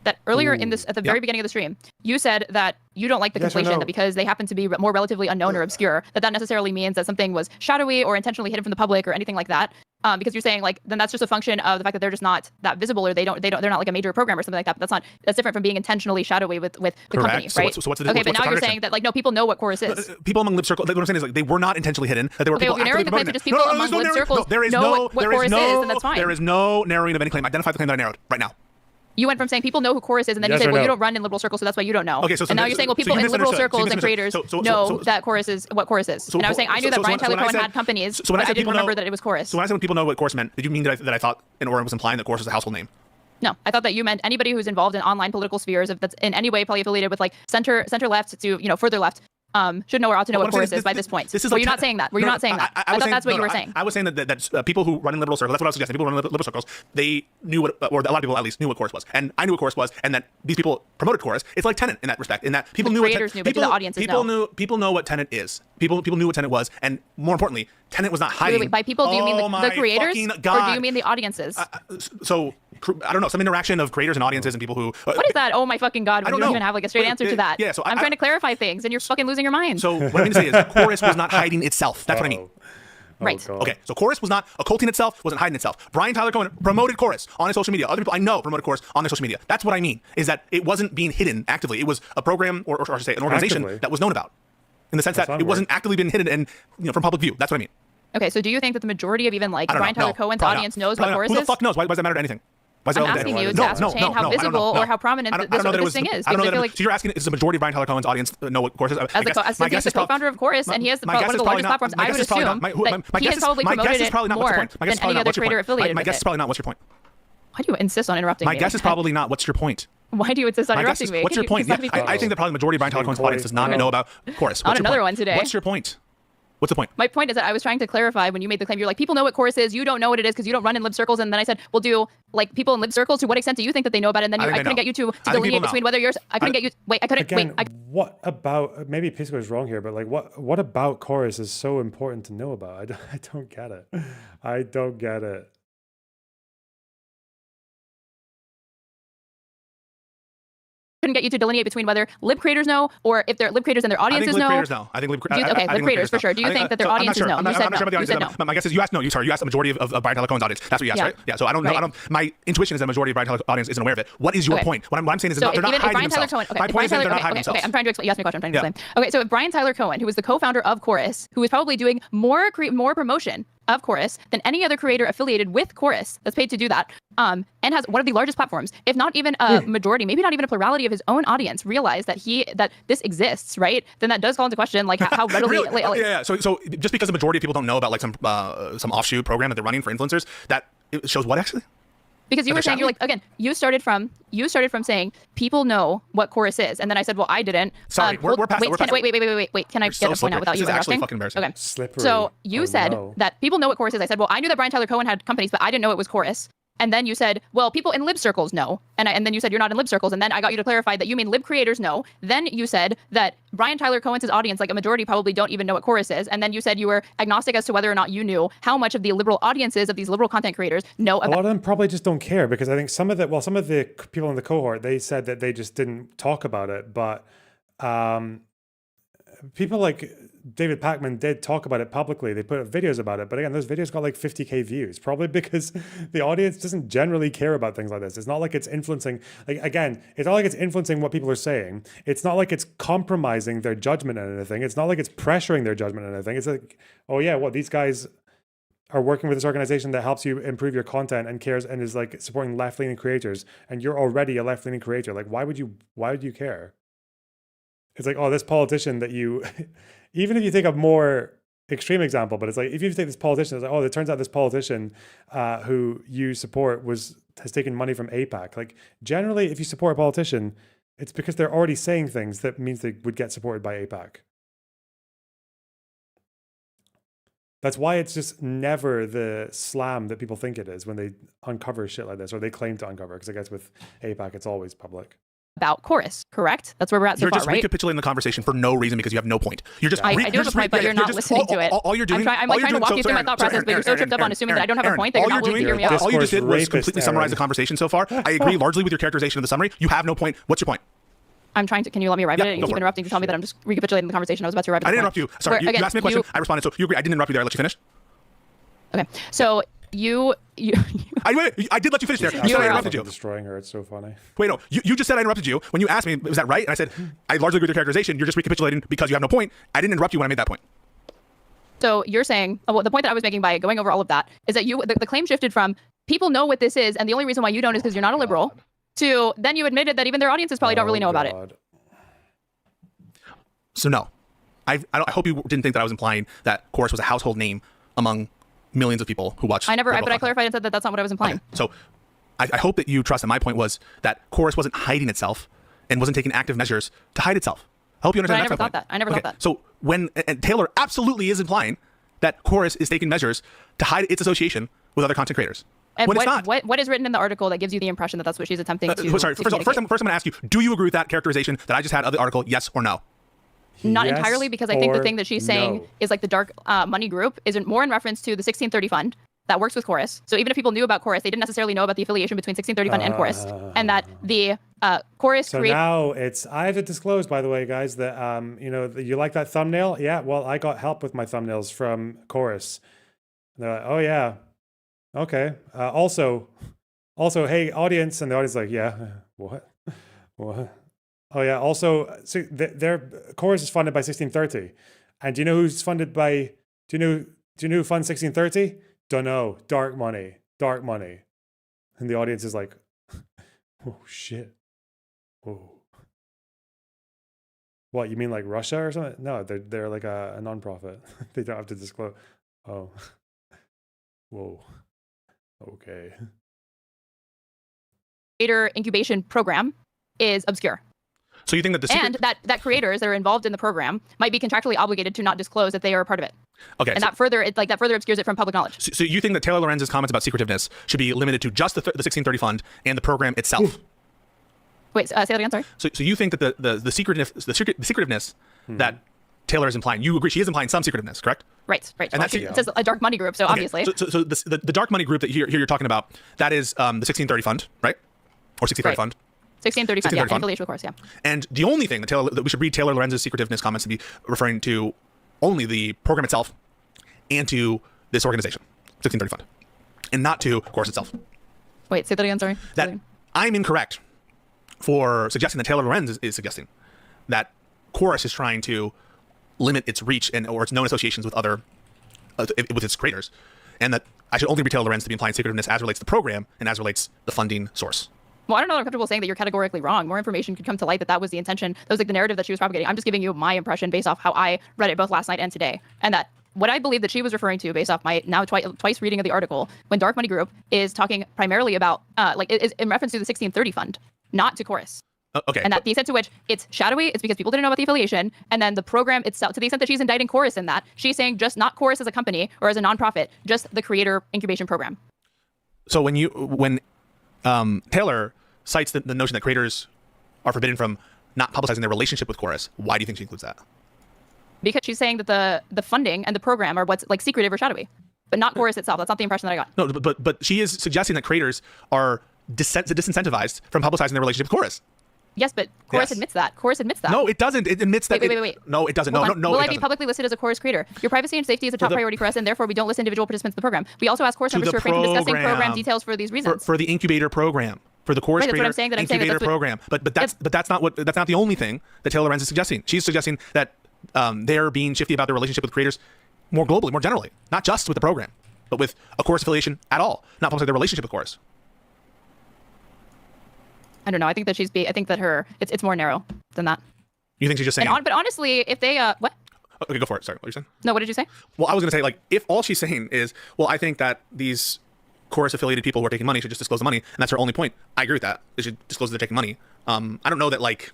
That earlier in this, at the very beginning of the stream, you said that you don't like the conflation, that because they happen to be more relatively unknown or obscure, that necessarily means that something was shadowy or intentionally hidden from the public or anything like that. Because you're saying like then that's just a function of the fact that they're just not that visible, or they're not like a major program or something like that. But that's different from being intentionally shadowy with the company, right? So what's the okay, but now you're saying that like no, people know what Chorus is. People among lib circles. What I'm saying is like they were not intentionally hidden. That they were people you're narrowing the claim to just people among lib circles know what Chorus is, and that's fine. There is no narrowing of any claim. Identify the claim that I narrowed right now. You went from saying people know who Chorus is, and then you said, well, you don't run in liberal circles, so that's why you don't know. Okay, and now you're saying, well, people in liberal circles and creators know that Chorus is what Chorus is. And I was saying, I knew that Brian Tyler Cohen had companies, but I didn't remember that it was Chorus. So when I said when people know what Chorus meant, did you mean that I thought or was implying that Chorus was a household name? No, I thought that you meant anybody who's involved in online political spheres, if that's in any way probably affiliated with like center left to further left. Should know or ought to know what Chorus is by this point. Were you not saying that? Were you not saying that? I thought that's what you were saying. I was saying that people who run in liberal circles, that's what I was suggesting, people who run in liberal circles, they knew what, or a lot of people at least knew what Chorus was. And I knew what Chorus was, and that these people promoted Chorus. It's like Tenet in that respect, in that people knew what the audiences know. People know what Tenet is. People knew what Tenet was, and more importantly, Tenet was not hiding. Wait, by people, do you mean the creators, or do you mean the audiences? So I don't know, some interaction of creators and audiences and people who. What is that? Oh my fucking god! You don't even have like a straight answer to that. Yeah, so I'm trying to clarify things, and you're fucking losing your mind. So what I mean to say is, Chorus was not hiding itself. That's what I mean. Right. Okay, so Chorus was not occulting itself, wasn't hiding itself. Brian Tyler Cohen promoted Chorus on his social media. Other people I know promoted Chorus on their social media. That's what I mean, is that it wasn't being hidden actively. It was a program, or I should say, an organization that was known about, in the sense that it wasn't actively being hidden and from public view. That's what I mean. Okay, so do you think that the majority of even like Brian Tyler Cohen's audience knows what Chorus is? Who the fuck knows? Why does that matter to anything? I'm asking you to ascertain how visible or how prominent this thing is. I don't know. So you're asking, is the majority of Brian Tyler Cohen's audience know what Chorus is? As he's the co-founder of Chorus, and he has one of the largest platforms, I would assume that he has probably promoted it more than any other creator affiliated with it. My guess is probably not. What's your point? Why do you insist on interrupting me? My guess is probably not. What's your point? Why do you insist on interrupting me? What's your point? I think that probably the majority of Brian Tyler Cohen's audience does not know about Chorus. On another one today. What's your point? What's the point? My point is that I was trying to clarify when you made the claim. You're like, people know what Chorus is. You don't know what it is because you don't run in lib circles. And then I said, well, do like people in lib circles? To what extent do you think that they know about it? And then I couldn't get you to delineate between whether yours. I couldn't get you. Wait, I couldn't. Again, wait. What about? Maybe Pisco is wrong here, but like, what about Chorus is so important to know about? I don't get it. I don't get it. Couldn't get you to delineate between whether lib creators know or if they're lib creators and their audiences know. I think lib creators know. Okay, lib creators for sure. Do you think that their audiences know? I'm not sure about the audience. My guess is you asked the majority of Brian Tyler Cohen's audience. That's what you asked, right? Yeah. So I don't know. My intuition is that the majority of Brian Tyler's audience isn't aware of it. What is your point? What I'm saying is they're not hiding themselves. My point is that they're not hiding themselves. Okay, I'm trying to explain. You asked me a question. I'm trying to explain. Okay, so if Brian Tyler Cohen, who was the co-founder of Chorus, who is probably doing more promotion of Chorus than any other creator affiliated with Chorus that's paid to do that, and has one of the largest platforms, if not even a majority, maybe not even a plurality of his own audience, realize that this exists, right? Then that does call into question like how readily. Really? Yeah. So just because the majority of people don't know about like some offshoot program that they're running for influencers, that it shows what actually? Because you were saying, you started from saying people know what Chorus is, and then I said, well, I didn't. Sorry, we're past wait, that. Wait. Can I get a point out without you interrupting? This is actually fucking embarrassing. Okay. Slippery. So you said that people know what Chorus is. I said, well, I knew that Brian Tyler Cohen had companies, but I didn't know it was Chorus. And then you said, well, people in lib circles know. And then you said you're not in lib circles. And then I got you to clarify that you mean lib creators know. Then you said that Brian Tyler Cohen's audience, like a majority, probably don't even know what Chorus is. And then you said you were agnostic as to whether or not you knew how much of the liberal audiences of these liberal content creators know about. A lot of them probably just don't care, because I think some of the people in the cohort, they said that they just didn't talk about it. But people like David Pakman did talk about it publicly. They put up videos about it. But again, those videos got like 50K views, probably because the audience doesn't generally care about things like this. It's not like it's influencing, it's not like it's influencing what people are saying. It's not like it's compromising their judgment on anything. It's not like it's pressuring their judgment on anything. It's like, oh yeah, these guys are working with this organization that helps you improve your content and cares and is like supporting left-leaning creators. And you're already a left-leaning creator. Like, why would you care? It's like, oh, this politician that you, even if you take a more extreme example, but it's like, if you take this politician, it's like, oh, it turns out this politician who you support has taken money from AIPAC. Like, generally, if you support a politician, it's because they're already saying things that means they would get supported by AIPAC. That's why it's just never the slam that people think it is when they uncover shit like this, or they claim to uncover, because I guess with AIPAC, it's always public. About Chorus, correct? That's where we're at so You're far, just right? recapitulating the conversation for no reason because you have no point. You're just. I do have a point, but you're not listening to it. All you're doing. I'm trying to walk you through my thought process, but you're so tripped up on assuming that I don't have a point that you're not willing to hear me out. All you just did was completely summarize the conversation so far. I agree largely with your characterization of the summary. You have no point. What's your point? I'm trying to. Can you let me arrive at it? You keep interrupting to tell me that I'm just recapitulating the conversation. I was about to arrive at. I didn't interrupt you. Sorry, you asked me a question. I responded. So you agree? I didn't interrupt you there. I let you finish. Okay. So I did let you finish there. You said I interrupted you. Destroying her. It's so funny. Wait, no. You just said I interrupted you when you asked me, was that right? And I said, I largely agree with your characterization. You're just recapitulating because you have no point. I didn't interrupt you when I made that point. So you're saying, the point that I was making by going over all of that is that the claim shifted from people know what this is, and the only reason why you don't is because you're not a liberal, to then you admitted that even their audiences probably don't really know about it. So no. I hope you didn't think that I was implying that Chorus was a household name among millions of people who watch. But I clarified and said that that's not what I was implying. Okay. So I hope that you trust that my point was that Chorus wasn't hiding itself and wasn't taking active measures to hide itself. I hope you understand that. I never thought that. So and Taylor absolutely is implying that Chorus is taking measures to hide its association with other content creators. And when it's not. What is written in the article that gives you the impression that that's what she's attempting to? Sorry, first I'm going to ask you, do you agree with that characterization that I just had of the article, yes or no? Not entirely, because I think the thing that she's saying is like the dark money group is more in reference to the 1630 fund that works with Chorus. So even if people knew about Chorus, they didn't necessarily know about the affiliation between 1630 fund and Chorus, and that the Chorus. So now it's, I have to disclose, by the way, guys, that you like that thumbnail? Yeah, well, I got help with my thumbnails from Chorus. And they're like, oh yeah, okay. Also, hey, audience, and the audience is like, yeah, what? Oh yeah. Also, so their Chorus is funded by 1630, and do you know who's funded by? Do you know who funds 1630? Don't know. Dark money. And the audience is like, oh shit. Whoa. What, you mean like Russia or something? No, they're like a nonprofit. They don't have to disclose. Oh. Whoa. Okay. Creator incubation program is obscure. So you think that the secret... and that creators that are involved in the program might be contractually obligated to not disclose that they are a part of it. Okay, and that further obscures it from public knowledge. So you think that Taylor Lorenz's comments about secretiveness should be limited to just the 1630 fund and the program itself? Wait, say that again. Sorry. So you think that the secretiveness that Taylor is implying, you agree she is implying some secretiveness, correct? Right. And it says a dark money group, so obviously. So the dark money group that here you're talking about, that is the 1630 fund, right? Or 6030 fund. 1630 fund, yeah, affiliation with Chorus, yeah. And the only thing that we should read Taylor Lorenz's secretiveness comments to be referring to only the program itself and to this organization, 1630 fund, and not to Chorus itself. Wait, say that again, sorry. That I'm incorrect for suggesting that Taylor Lorenz is suggesting that Chorus is trying to limit its reach or its known associations with with its creators and that I should only read Taylor Lorenz to be implying secretiveness as relates to the program and as relates the funding source. Well, I don't know if I'm comfortable saying that you're categorically wrong. More information could come to light that was the intention. That was like the narrative that she was propagating. I'm just giving you my impression based off how I read it both last night and today. And that what I believe that she was referring to based off my now twice reading of the article, when Dark Money Group is talking primarily about, is in reference to the 1630 fund, not to Chorus. Okay. And that the extent to which it's shadowy, it's because people didn't know about the affiliation. And then the program itself, to the extent that she's indicting Chorus in that, she's saying just not Chorus as a company or as a nonprofit, just the creator incubation program. So when Taylor cites the notion that creators are forbidden from not publicizing their relationship with Chorus, why do you think she includes that? Because she's saying that the funding and the program are what's like secretive or shadowy, but not Chorus itself. That's not the impression that I got. No, but she is suggesting that creators are disincentivized from publicizing their relationship with Chorus. Yes, but Chorus admits that. Chorus admits that. No, it doesn't. It admits that. Wait. No, it doesn't. Will No, I be publicly listed as a Chorus creator? Your privacy and safety is a top priority for us, and therefore we don't list individual participants in the program. We also ask Chorus members to refrain from discussing program details for these reasons. For the incubator program. For the Chorus creator incubator program. But that's not the only thing that Taylor Lorenz is suggesting. She's suggesting that they're being shifty about their relationship with creators more globally, more generally, not just with the program, but with a Chorus affiliation at all, not publicizing their relationship with Chorus. I don't know. I think that I think that it's more narrow than that. You think she's just saying? But honestly, if they what? Okay, go for it. Sorry, what were you saying? No, what did you say? Well, I was going to say, like, if all she's saying is, well, I think that these Chorus affiliated people who are taking money should just disclose the money, and that's her only point. I agree with that. They should disclose that they're taking money. I don't know that, like,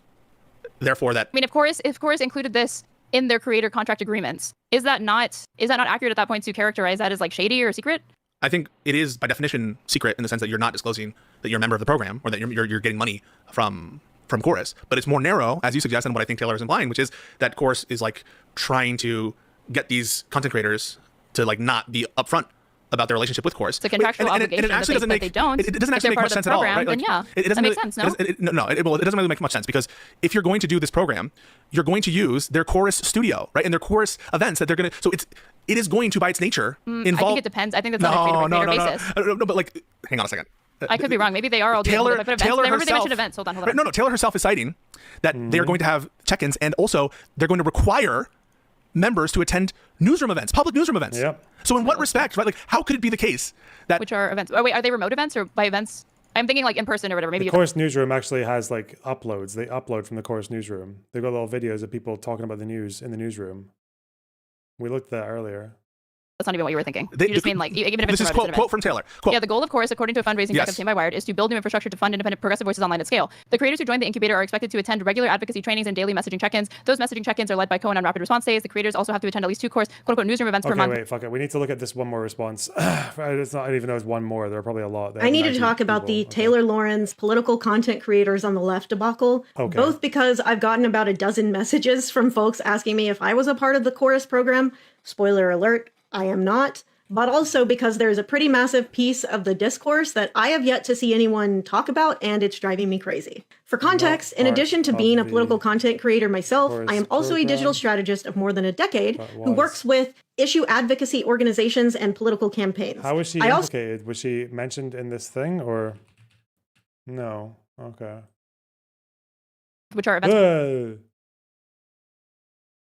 therefore that. I mean, if Chorus included this in their creator contract agreements, is that not accurate at that point to characterize that as like shady or secret? I think it is by definition secret in the sense that you're not disclosing that you're a member of the program or that you're getting money from Chorus. But it's more narrow, as you suggest, and what I think Taylor is implying, which is that Chorus is like trying to get these content creators to like not be upfront about their relationship with Chorus. It's a contractual obligation and it actually that they don't. It doesn't actually make much sense at all, right? Then yeah, it doesn't make sense. No, it doesn't really make much sense because if you're going to do this program, you're going to use their Chorus studio, right, and their Chorus events that they're going to. So it is going to, by its nature, involve. I think it depends. I think that's on a creator basis. No, but like, hang on a second. I could be wrong. Maybe they are all doing events. Remember they mentioned events. Hold on. Right, no, Taylor herself is citing that they're going to have check-ins, and also they're going to require members to attend newsroom events, public newsroom events. Yep. So in what respect, right? Like, how could it be the case that which are events? Oh wait, are they remote events or by events? I'm thinking like in person or whatever. Maybe the Chorus newsroom actually has like uploads. They upload from the Chorus newsroom. They've got little videos of people talking about the news in the newsroom. We looked at that earlier. That's not even what you were thinking. You just mean like even if this it's is quote from Taylor. Yeah, the goal, of course, according to a fundraising track obtained by Wired, is to build new infrastructure to fund independent progressive voices online at scale. The creators who join the incubator are expected to attend regular advocacy trainings and daily messaging check-ins. Those messaging check-ins are led by Cohen on rapid response days. The creators also have to attend at least 2 quote-unquote newsroom events per month. Okay, wait, fuck it. We need to look at this one more response. It's not, I don't even know it's one more. There are probably a lot. I need to talk about the Taylor Lorenz political content creators on the left debacle. Okay. Both because I've gotten about a dozen messages from folks asking me if I was a part of the Chorus program. Spoiler alert, I am not. But also because there's a pretty massive piece of the discourse that I have yet to see anyone talk about, and it's driving me crazy. For context, in addition to being a political content creator myself, I am also a digital strategist of more than a decade who works with issue advocacy organizations and political campaigns. How was she implicated? Was she mentioned in this thing or no? Okay. Which are events.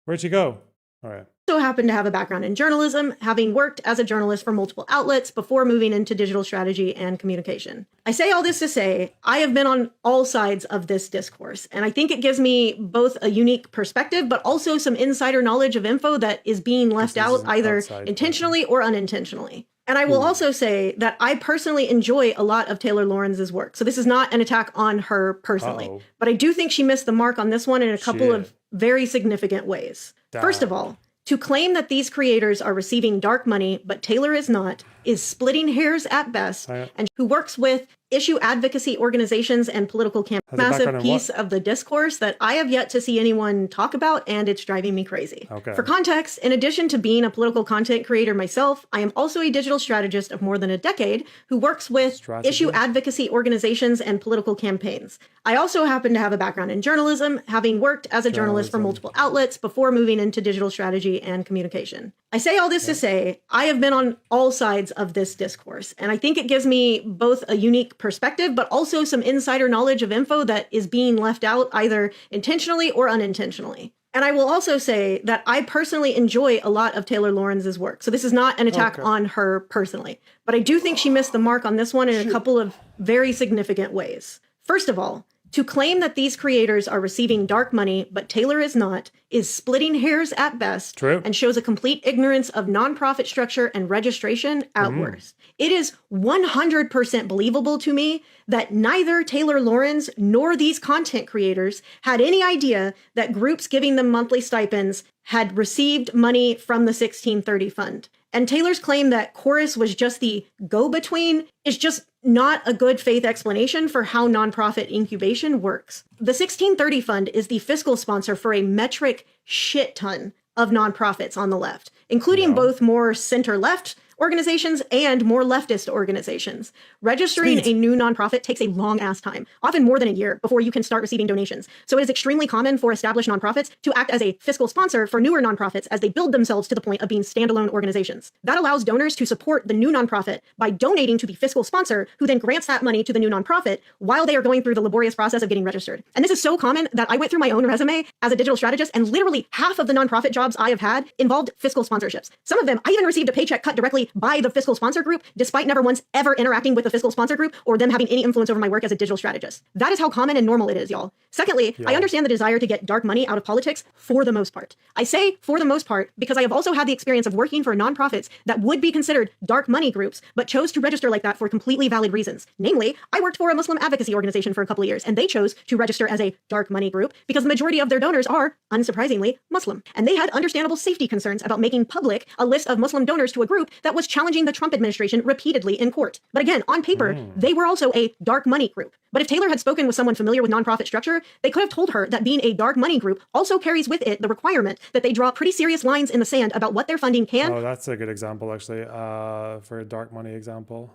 Where'd she go? All right. Also happen to have a background in journalism, having worked as a journalist for multiple outlets before moving into digital strategy and communication. I say all this to say, I have been on all sides of this discourse, and I think it gives me both a unique perspective, but also some insider knowledge of info that is being left out either intentionally or unintentionally. And I will also say that I personally enjoy a lot of Taylor Lorenz's work. So this is not an attack on her personally, but I do think she missed the mark on this one in a couple of very significant ways. First of all, to claim that these creators are receiving dark money, but Taylor is not, is splitting hairs at best, and who works with issue advocacy organizations and political campaigns. Massive piece of the discourse that I have yet to see anyone talk about, and it's driving me crazy. For context, in addition to being a political content creator myself, I am also a digital strategist of more than a decade who works with issue advocacy organizations and political campaigns. I also happen to have a background in journalism, having worked as a journalist for multiple outlets before moving into digital strategy and communication. I say all this to say, I have been on all sides of this discourse, and I think it gives me both a unique perspective, but also some insider knowledge of info that is being left out either intentionally or unintentionally. And I will also say that I personally enjoy a lot of Taylor Lorenz's work. So this is not an attack on her personally, but I do think she missed the mark on this one in a couple of very significant ways. First of all, to claim that these creators are receiving dark money, but Taylor is not, is splitting hairs at best. True. And shows a complete ignorance of nonprofit structure and registration at worst. It is 100% believable to me that neither Taylor Lorenz nor these content creators had any idea that groups giving them monthly stipends had received money from the 1630 fund. And Taylor's claim that Chorus was just the go-between is just not a good faith explanation for how nonprofit incubation works. The 1630 fund is the fiscal sponsor for a metric shit ton of nonprofits on the left, including both more center-left organizations and more leftist organizations. Registering a new nonprofit takes a long ass time, often more than a year before you can start receiving donations. So it is extremely common for established nonprofits to act as a fiscal sponsor for newer nonprofits as they build themselves to the point of being standalone organizations. That allows donors to support the new nonprofit by donating to the fiscal sponsor, who then grants that money to the new nonprofit while they are going through the laborious process of getting registered. And this is so common that I went through my own resume as a digital strategist, and literally half of the nonprofit jobs I have had involved fiscal sponsorships. Some of them, I even received a paycheck cut directly by the fiscal sponsor group, despite never once ever interacting with the fiscal sponsor group or them having any influence over my work as a digital strategist. That is how common and normal it is, y'all. Secondly, I understand the desire to get dark money out of politics for the most part. I say for the most part because I have also had the experience of working for nonprofits that would be considered dark money groups, but chose to register like that for completely valid reasons. Namely, I worked for a Muslim advocacy organization for a couple of years, and they chose to register as a dark money group because the majority of their donors are, unsurprisingly, Muslim. And they had understandable safety concerns about making public a list of Muslim donors to a group that was challenging the Trump administration repeatedly in court. But again, on paper, they were also a dark money group. But if Taylor had spoken with someone familiar with nonprofit structure, they could have told her that being a dark money group also carries with it the requirement that they draw pretty serious lines in the sand about what their funding can. Oh, that's a good example, actually, for a dark money example.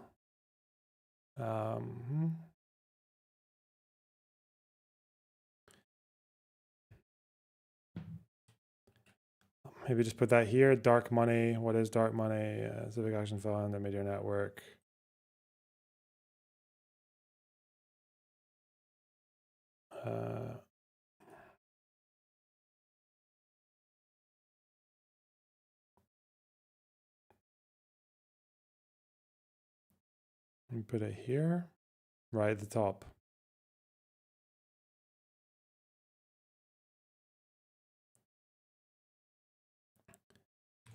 Maybe just put that here. Dark money. What is dark money? Civic Action Fund, the Media Network. And put it here, right at the top.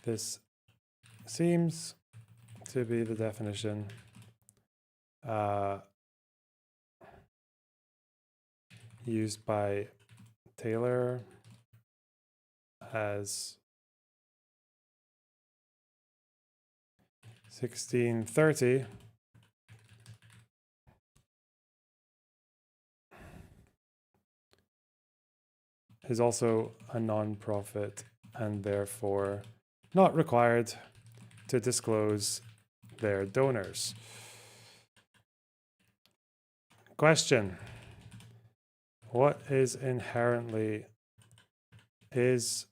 This seems to be the definition. Used by Taylor as 1630 is also a non-profit and therefore not required to disclose their donors. Question. What is inherently, is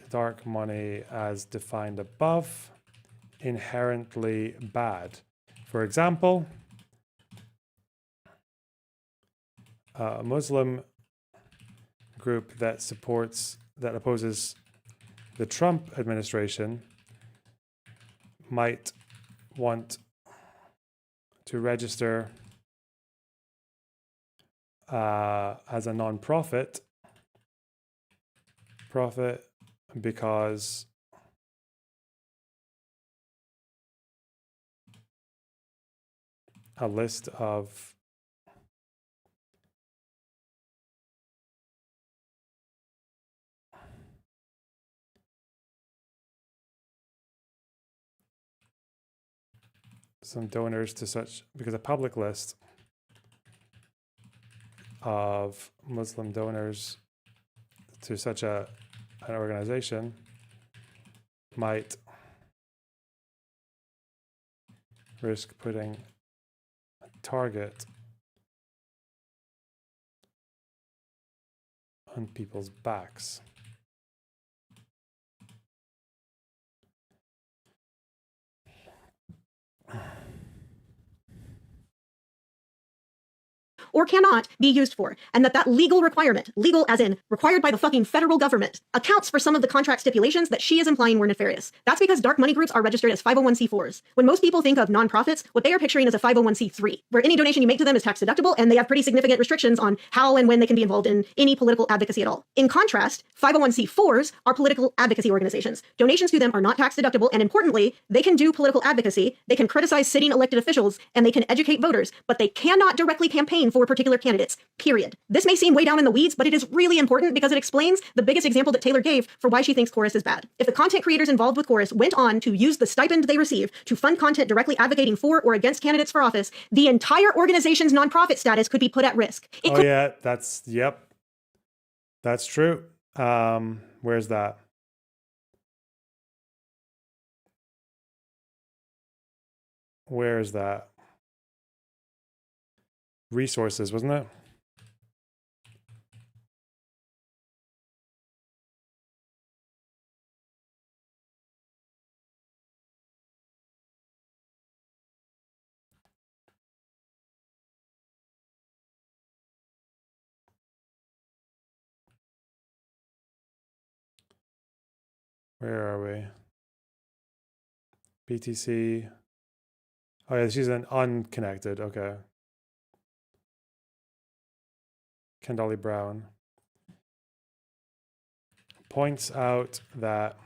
dark money as defined above inherently bad? For example, a Muslim group that opposes the Trump administration might want to register as a non-profit because a list of some donors to such, because a public list of Muslim donors to such an organization might risk putting a target on people's backs. or cannot be used for, and that legal requirement, legal as in required by the fucking federal government, accounts for some of the contract stipulations that she is implying were nefarious. That's because dark money groups are registered as 501c4s. When most people think of nonprofits, what they are picturing is a 501c3, where any donation you make to them is tax deductible, and they have pretty significant restrictions on how and when they can be involved in any political advocacy at all. In contrast, 501c4s are political advocacy organizations. Donations to them are not tax deductible, and importantly, they can do political advocacy, they can criticize sitting elected officials, and they can educate voters, but they cannot directly campaign for particular candidates, period. This may seem way down in the weeds, but it is really important because it explains the biggest example that Taylor gave for why she thinks Chorus is bad. If the content creators involved with Chorus went on to use the stipend they receive to fund content directly advocating for or against candidates for office, the entire organization's nonprofit status could be put at risk. Yeah, that's true. Where's that? Where is that? Resources, wasn't it? Where are we? BTC. Oh yeah, she's an unconnected. Okay. Kendall Brown points out that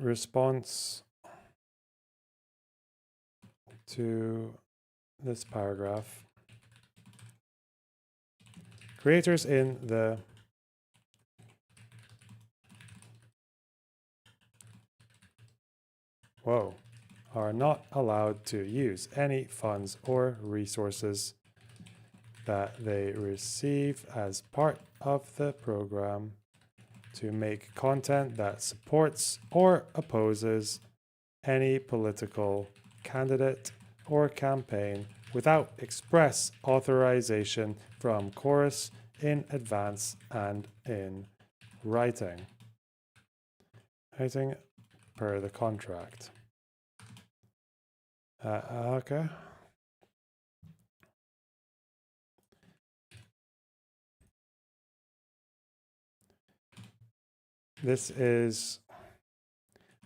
response to this paragraph, creators in the are not allowed to use any funds or resources that they receive as part of the program to make content that supports or opposes any political candidate or campaign without express authorization from Chorus in advance and in writing. Writing per the contract. Okay. This is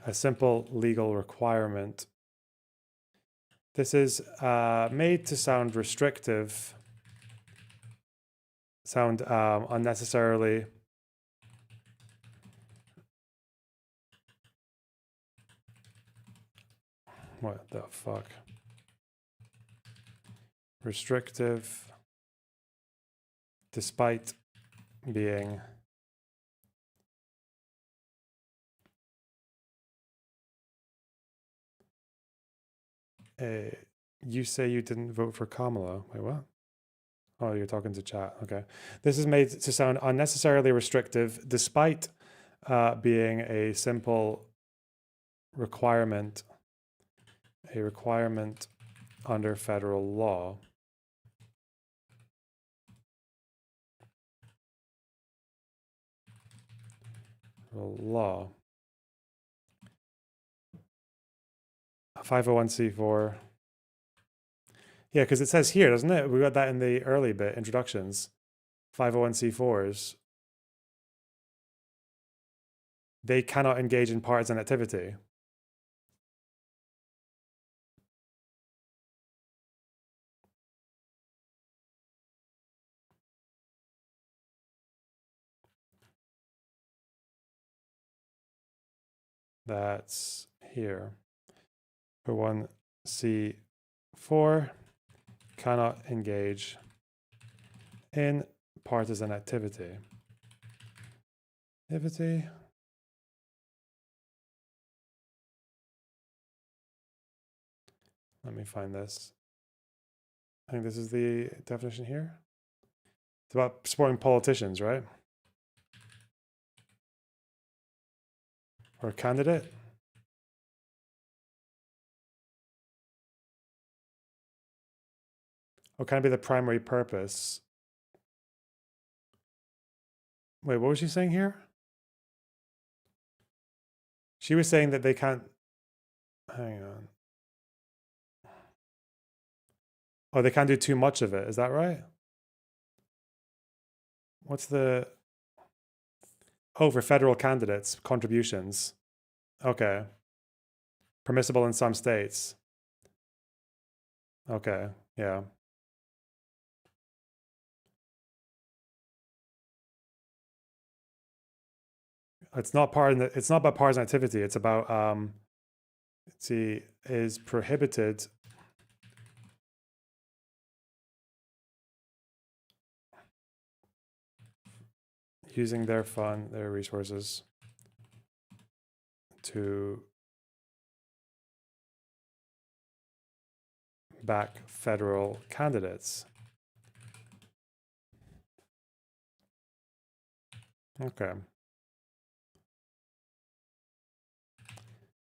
a simple legal requirement. This is made to sound restrictive, sound unnecessarily what the fuck? Restrictive, despite being you say you didn't vote for Kamala. Wait, what? Oh, you're talking to chat. Okay. This is made to sound unnecessarily restrictive, despite being a simple requirement, a requirement under federal law. Law. 501c4. Yeah, because it says here, doesn't it? We got that in the early bit, introductions. 501c4s. They cannot engage in partisan activity. That's here. For 1c4 cannot engage in partisan activity. Let me find this. I think this is the definition here. It's about supporting politicians, right? Or a candidate. What can be the primary purpose? Wait, what was she saying here? She was saying that they can't. Hang on. Oh, they can't do too much of it. Is that right? What's the... Oh, for federal candidates, contributions. Okay. Permissible in some states. Okay, yeah. It's not it's not about partisan activity. It's about let's see, is prohibited using their resources to back federal candidates. Okay.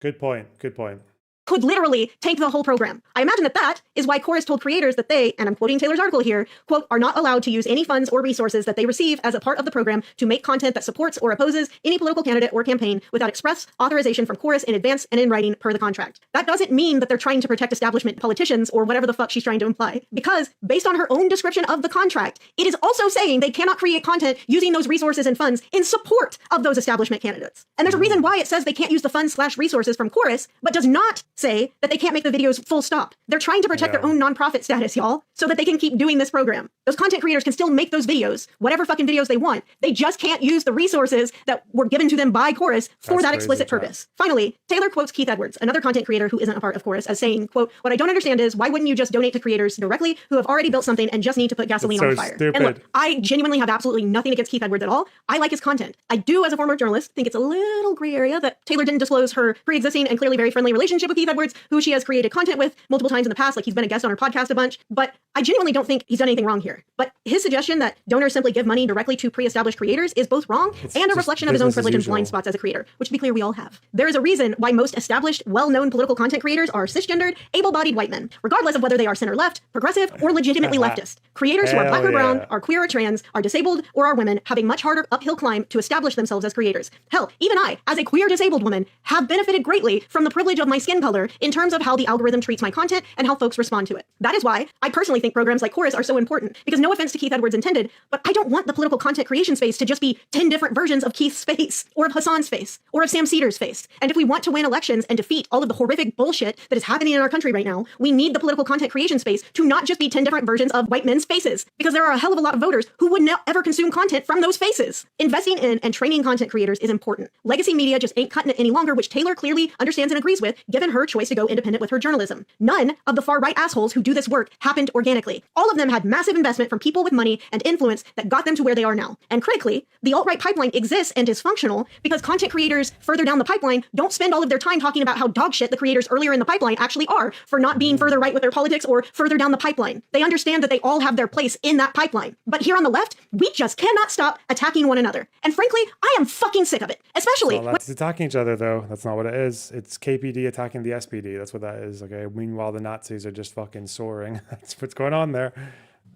Good point. Good point. Could literally tank the whole program. I imagine that is why Chorus told creators that they, and I'm quoting Taylor's article here, quote, are not allowed to use any funds or resources that they receive as a part of the program to make content that supports or opposes any political candidate or campaign without express authorization from Chorus in advance and in writing per the contract. That doesn't mean that they're trying to protect establishment politicians or whatever the fuck she's trying to imply, because based on her own description of the contract, it is also saying they cannot create content using those resources and funds in support of those establishment candidates. And there's a reason why it says they can't use the funds/resources from Chorus, but does not say that they can't make the videos full stop. They're trying to protect their own nonprofit status, y'all, so that they can keep doing this program. Those content creators can still make those videos, whatever fucking videos they want. They just can't use the resources that were given to them by Chorus for that explicit purpose. Finally, Taylor quotes Keith Edwards, another content creator who isn't a part of Chorus, as saying, quote, what I don't understand is why wouldn't you just donate to creators directly who have already built something and just need to put gasoline on the fire? Stupid. And look, I genuinely have absolutely nothing against Keith Edwards at all. I like his content. I do, as a former journalist, think it's a little gray area that Taylor didn't disclose her pre-existing and clearly very friendly relationship with Keith Edwards, who she has created content with multiple times in the past, like he's been a guest on her podcast a bunch, but I genuinely don't think he's done anything wrong here. But his suggestion that donors simply give money directly to pre-established creators is both wrong and a reflection of his own privilege and blind spots as a creator, which to be clear, we all have. There is a reason why most established, well-known political content creators are cisgendered, able-bodied white men, regardless of whether they are center-left, progressive, or legitimately leftist. Creators who are black or brown, are queer or trans, are disabled, or are women, have a much harder uphill climb to establish themselves as creators. Hell, even I, as a queer disabled woman, have benefited greatly from the privilege of my skin color in terms of how the algorithm treats my content and how folks respond to it. That is why I personally think programs like Chorus are so important, because no offense to Keith Edwards intended, but I don't want the political content creation space to just be 10 different versions of Keith's face, or of Hassan's face, or of Sam Cedar's face. And if we want to win elections and defeat all of the horrific bullshit that is happening in our country right now, we need the political content creation space to not just be 10 different versions of white men's faces, because there are a hell of a lot of voters who would not ever consume content from those faces. Investing in and training content creators is important. Legacy media just ain't cutting it any longer, which Taylor clearly understands and agrees with, given her choice to go independent with her journalism. None of the far-right assholes who do this work happened organically. All of them had massive investment from people with money and influence that got them to where they are now. And critically, the alt-right pipeline exists and is functional because content creators further down the pipeline don't spend all of their time talking about how dog shit the creators earlier in the pipeline actually are for not being further right with their politics or further down the pipeline. They understand that they all have their place in that pipeline. But here on the left, we just cannot stop attacking one another. And frankly, I am fucking sick of it. Especially when that's attacking each other, though. That's not what it is. It's KPD attacking the SPD. That's what that is. Okay. Meanwhile, the Nazis are just fucking soaring. That's what's going on there.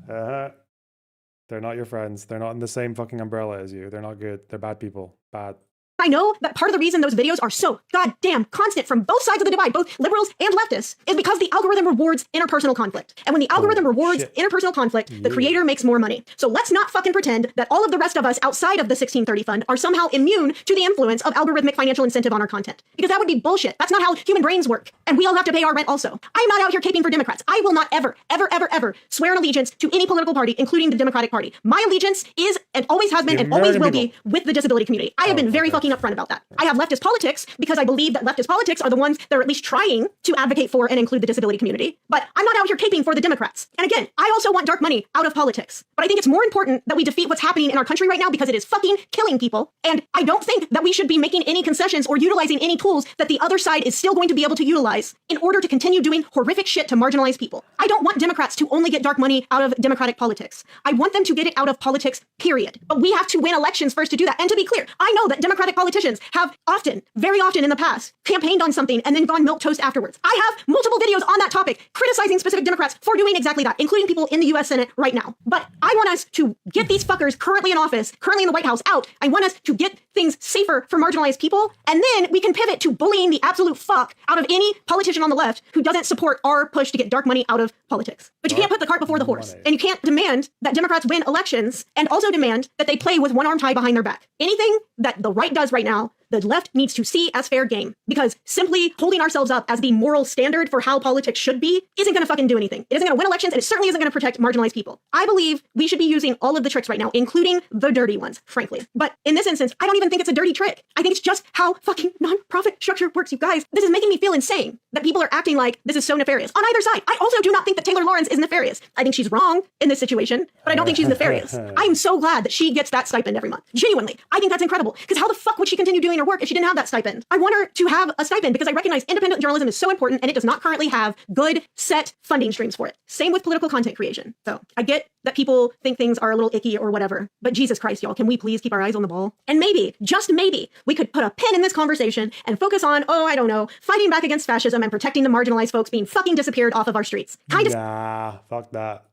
They're not your friends. They're not in the same fucking umbrella as you. They're not good. They're bad people. Bad. I know that part of the reason those videos are so goddamn constant from both sides of the divide, both liberals and leftists, is because the algorithm rewards interpersonal conflict. And when the algorithm rewards interpersonal conflict, the creator makes more money. So let's not fucking pretend that all of the rest of us outside of the 1630 fund are somehow immune to the influence of algorithmic financial incentive on our content. Because that would be bullshit. That's not how human brains work. And we all have to pay our rent also. I'm not out here caping for Democrats. I will not ever, ever, ever, ever swear an allegiance to any political party, including the Democratic Party. My allegiance is and always has been and always will be with the disability community. I have been very fucking upfront about that. I have leftist politics because I believe that leftist politics are the ones that are at least trying to advocate for and include the disability community. But I'm not out here caping for the Democrats. And again, I also want dark money out of politics. But I think it's more important that we defeat what's happening in our country right now because it is fucking killing people. And I don't think that we should be making any concessions or utilizing any tools that the other side is still going to be able to utilize in order to continue doing horrific shit to marginalize people. I don't want Democrats to only get dark money out of Democratic politics. I want them to get it out of politics, period. But we have to win elections first to do that. And to be clear, I know that Democratic Democratic politicians have often, very often in the past, campaigned on something and then gone milquetoast afterwards. I have multiple videos on that topic criticizing specific Democrats for doing exactly that, including people in the US Senate right now. But I want us to get these fuckers currently in office, currently in the White House, out. I want us to get things safer for marginalized people, and then we can pivot to bullying the absolute fuck out of any politician on the left who doesn't support our push to get dark money out of politics. But you can't put the cart before the horse, and you can't demand that Democrats win elections and also demand that they play with one arm tied behind their back. Anything that the right does right now, the left needs to see as fair game, because simply holding ourselves up as the moral standard for how politics should be isn't going to fucking do anything. It isn't going to win elections, and it certainly isn't going to protect marginalized people. I believe we should be using all of the tricks right now, including the dirty ones, frankly. But in this instance, I don't even think it's a dirty trick. I think it's just how fucking nonprofit structure works, you guys. This is making me feel insane that people are acting like this is so nefarious on either side. I also do not think that Taylor Lorenz is nefarious. I think she's wrong in this situation, but I don't think she's nefarious. I'm so glad that she gets that stipend every month. Genuinely. I think that's incredible, because how the fuck would she continue doing her work if she didn't have that stipend? I want her to have a stipend because I recognize independent journalism is so important, and it does not currently have good set funding streams for it. Same with political content creation. So I get that people think things are a little icky or whatever, but Jesus Christ, y'all, can we please keep our eyes on the ball? And maybe, just maybe, we could put a pin in this conversation and focus on, oh, I don't know, fighting back against fascism and protecting the marginalized folks being fucking disappeared off of our streets. Nah, fuck that.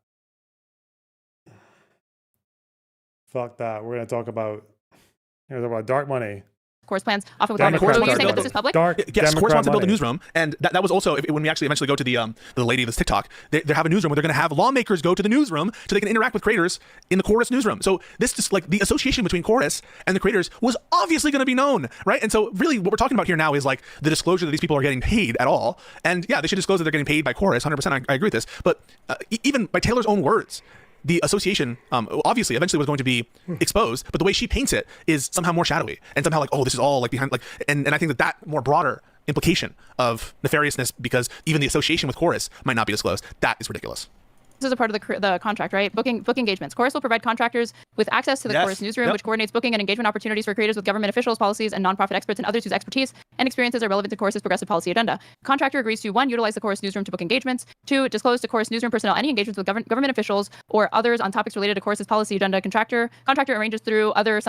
Fuck that. We're gonna talk about dark money. Course plans often with Democrat, Democrats. You saying that this is public? Yes, Course wants to build a newsroom, and that was also when we actually eventually go to the lady of this TikTok. They have a newsroom where they're going to have lawmakers go to the newsroom so they can interact with creators in the Chorus newsroom. So this just like the association between Chorus and the creators was obviously going to be known, right? And so really what we're talking about here now is like the disclosure that these people are getting paid at all, and yeah, they should disclose that they're getting paid by Chorus. 100%, I agree with this, but even by Taylor's own words, the association obviously eventually was going to be exposed, but the way she paints it is somehow more shadowy and somehow like, oh, this is all like behind, like, and I think that more broader implication of nefariousness, because even the association with Chorus might not be disclosed, that is ridiculous. This is a part of the contract, right? Book engagements. Chorus will provide contractors with access to the Chorus newsroom, which coordinates booking and engagement opportunities for creators with government officials, policies, and nonprofit experts and others whose expertise and experiences are relevant to Chorus's progressive policy agenda. Contractor agrees to 1, utilize the Chorus newsroom to book engagements, 2, disclose to Chorus newsroom personnel any engagements with government officials or others on topics related to Chorus's policy agenda. Contractor arranges through other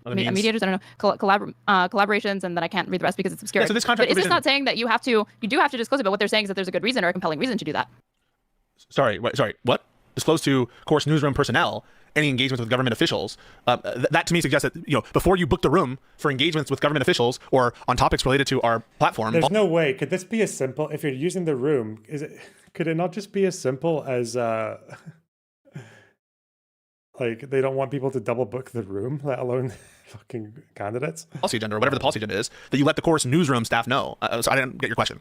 mediators, I don't know, collaborations, and then I can't read the rest because it's obscure. Yeah, so this contract but is this not saying that you do have to disclose it, but what they're saying is that there's a good reason or a compelling reason to do that? Sorry, what? Disclose to Chorus newsroom personnel any engagements with government officials. That to me suggests that before you book the room for engagements with government officials or on topics related to our platform. There's no way. Could this be as simple? If you're using the room, could it not just be as simple as like they don't want people to double book the room, let alone fucking candidates? Policy agenda or whatever the policy agenda is, that you let the Chorus newsroom staff know. So I didn't get your question.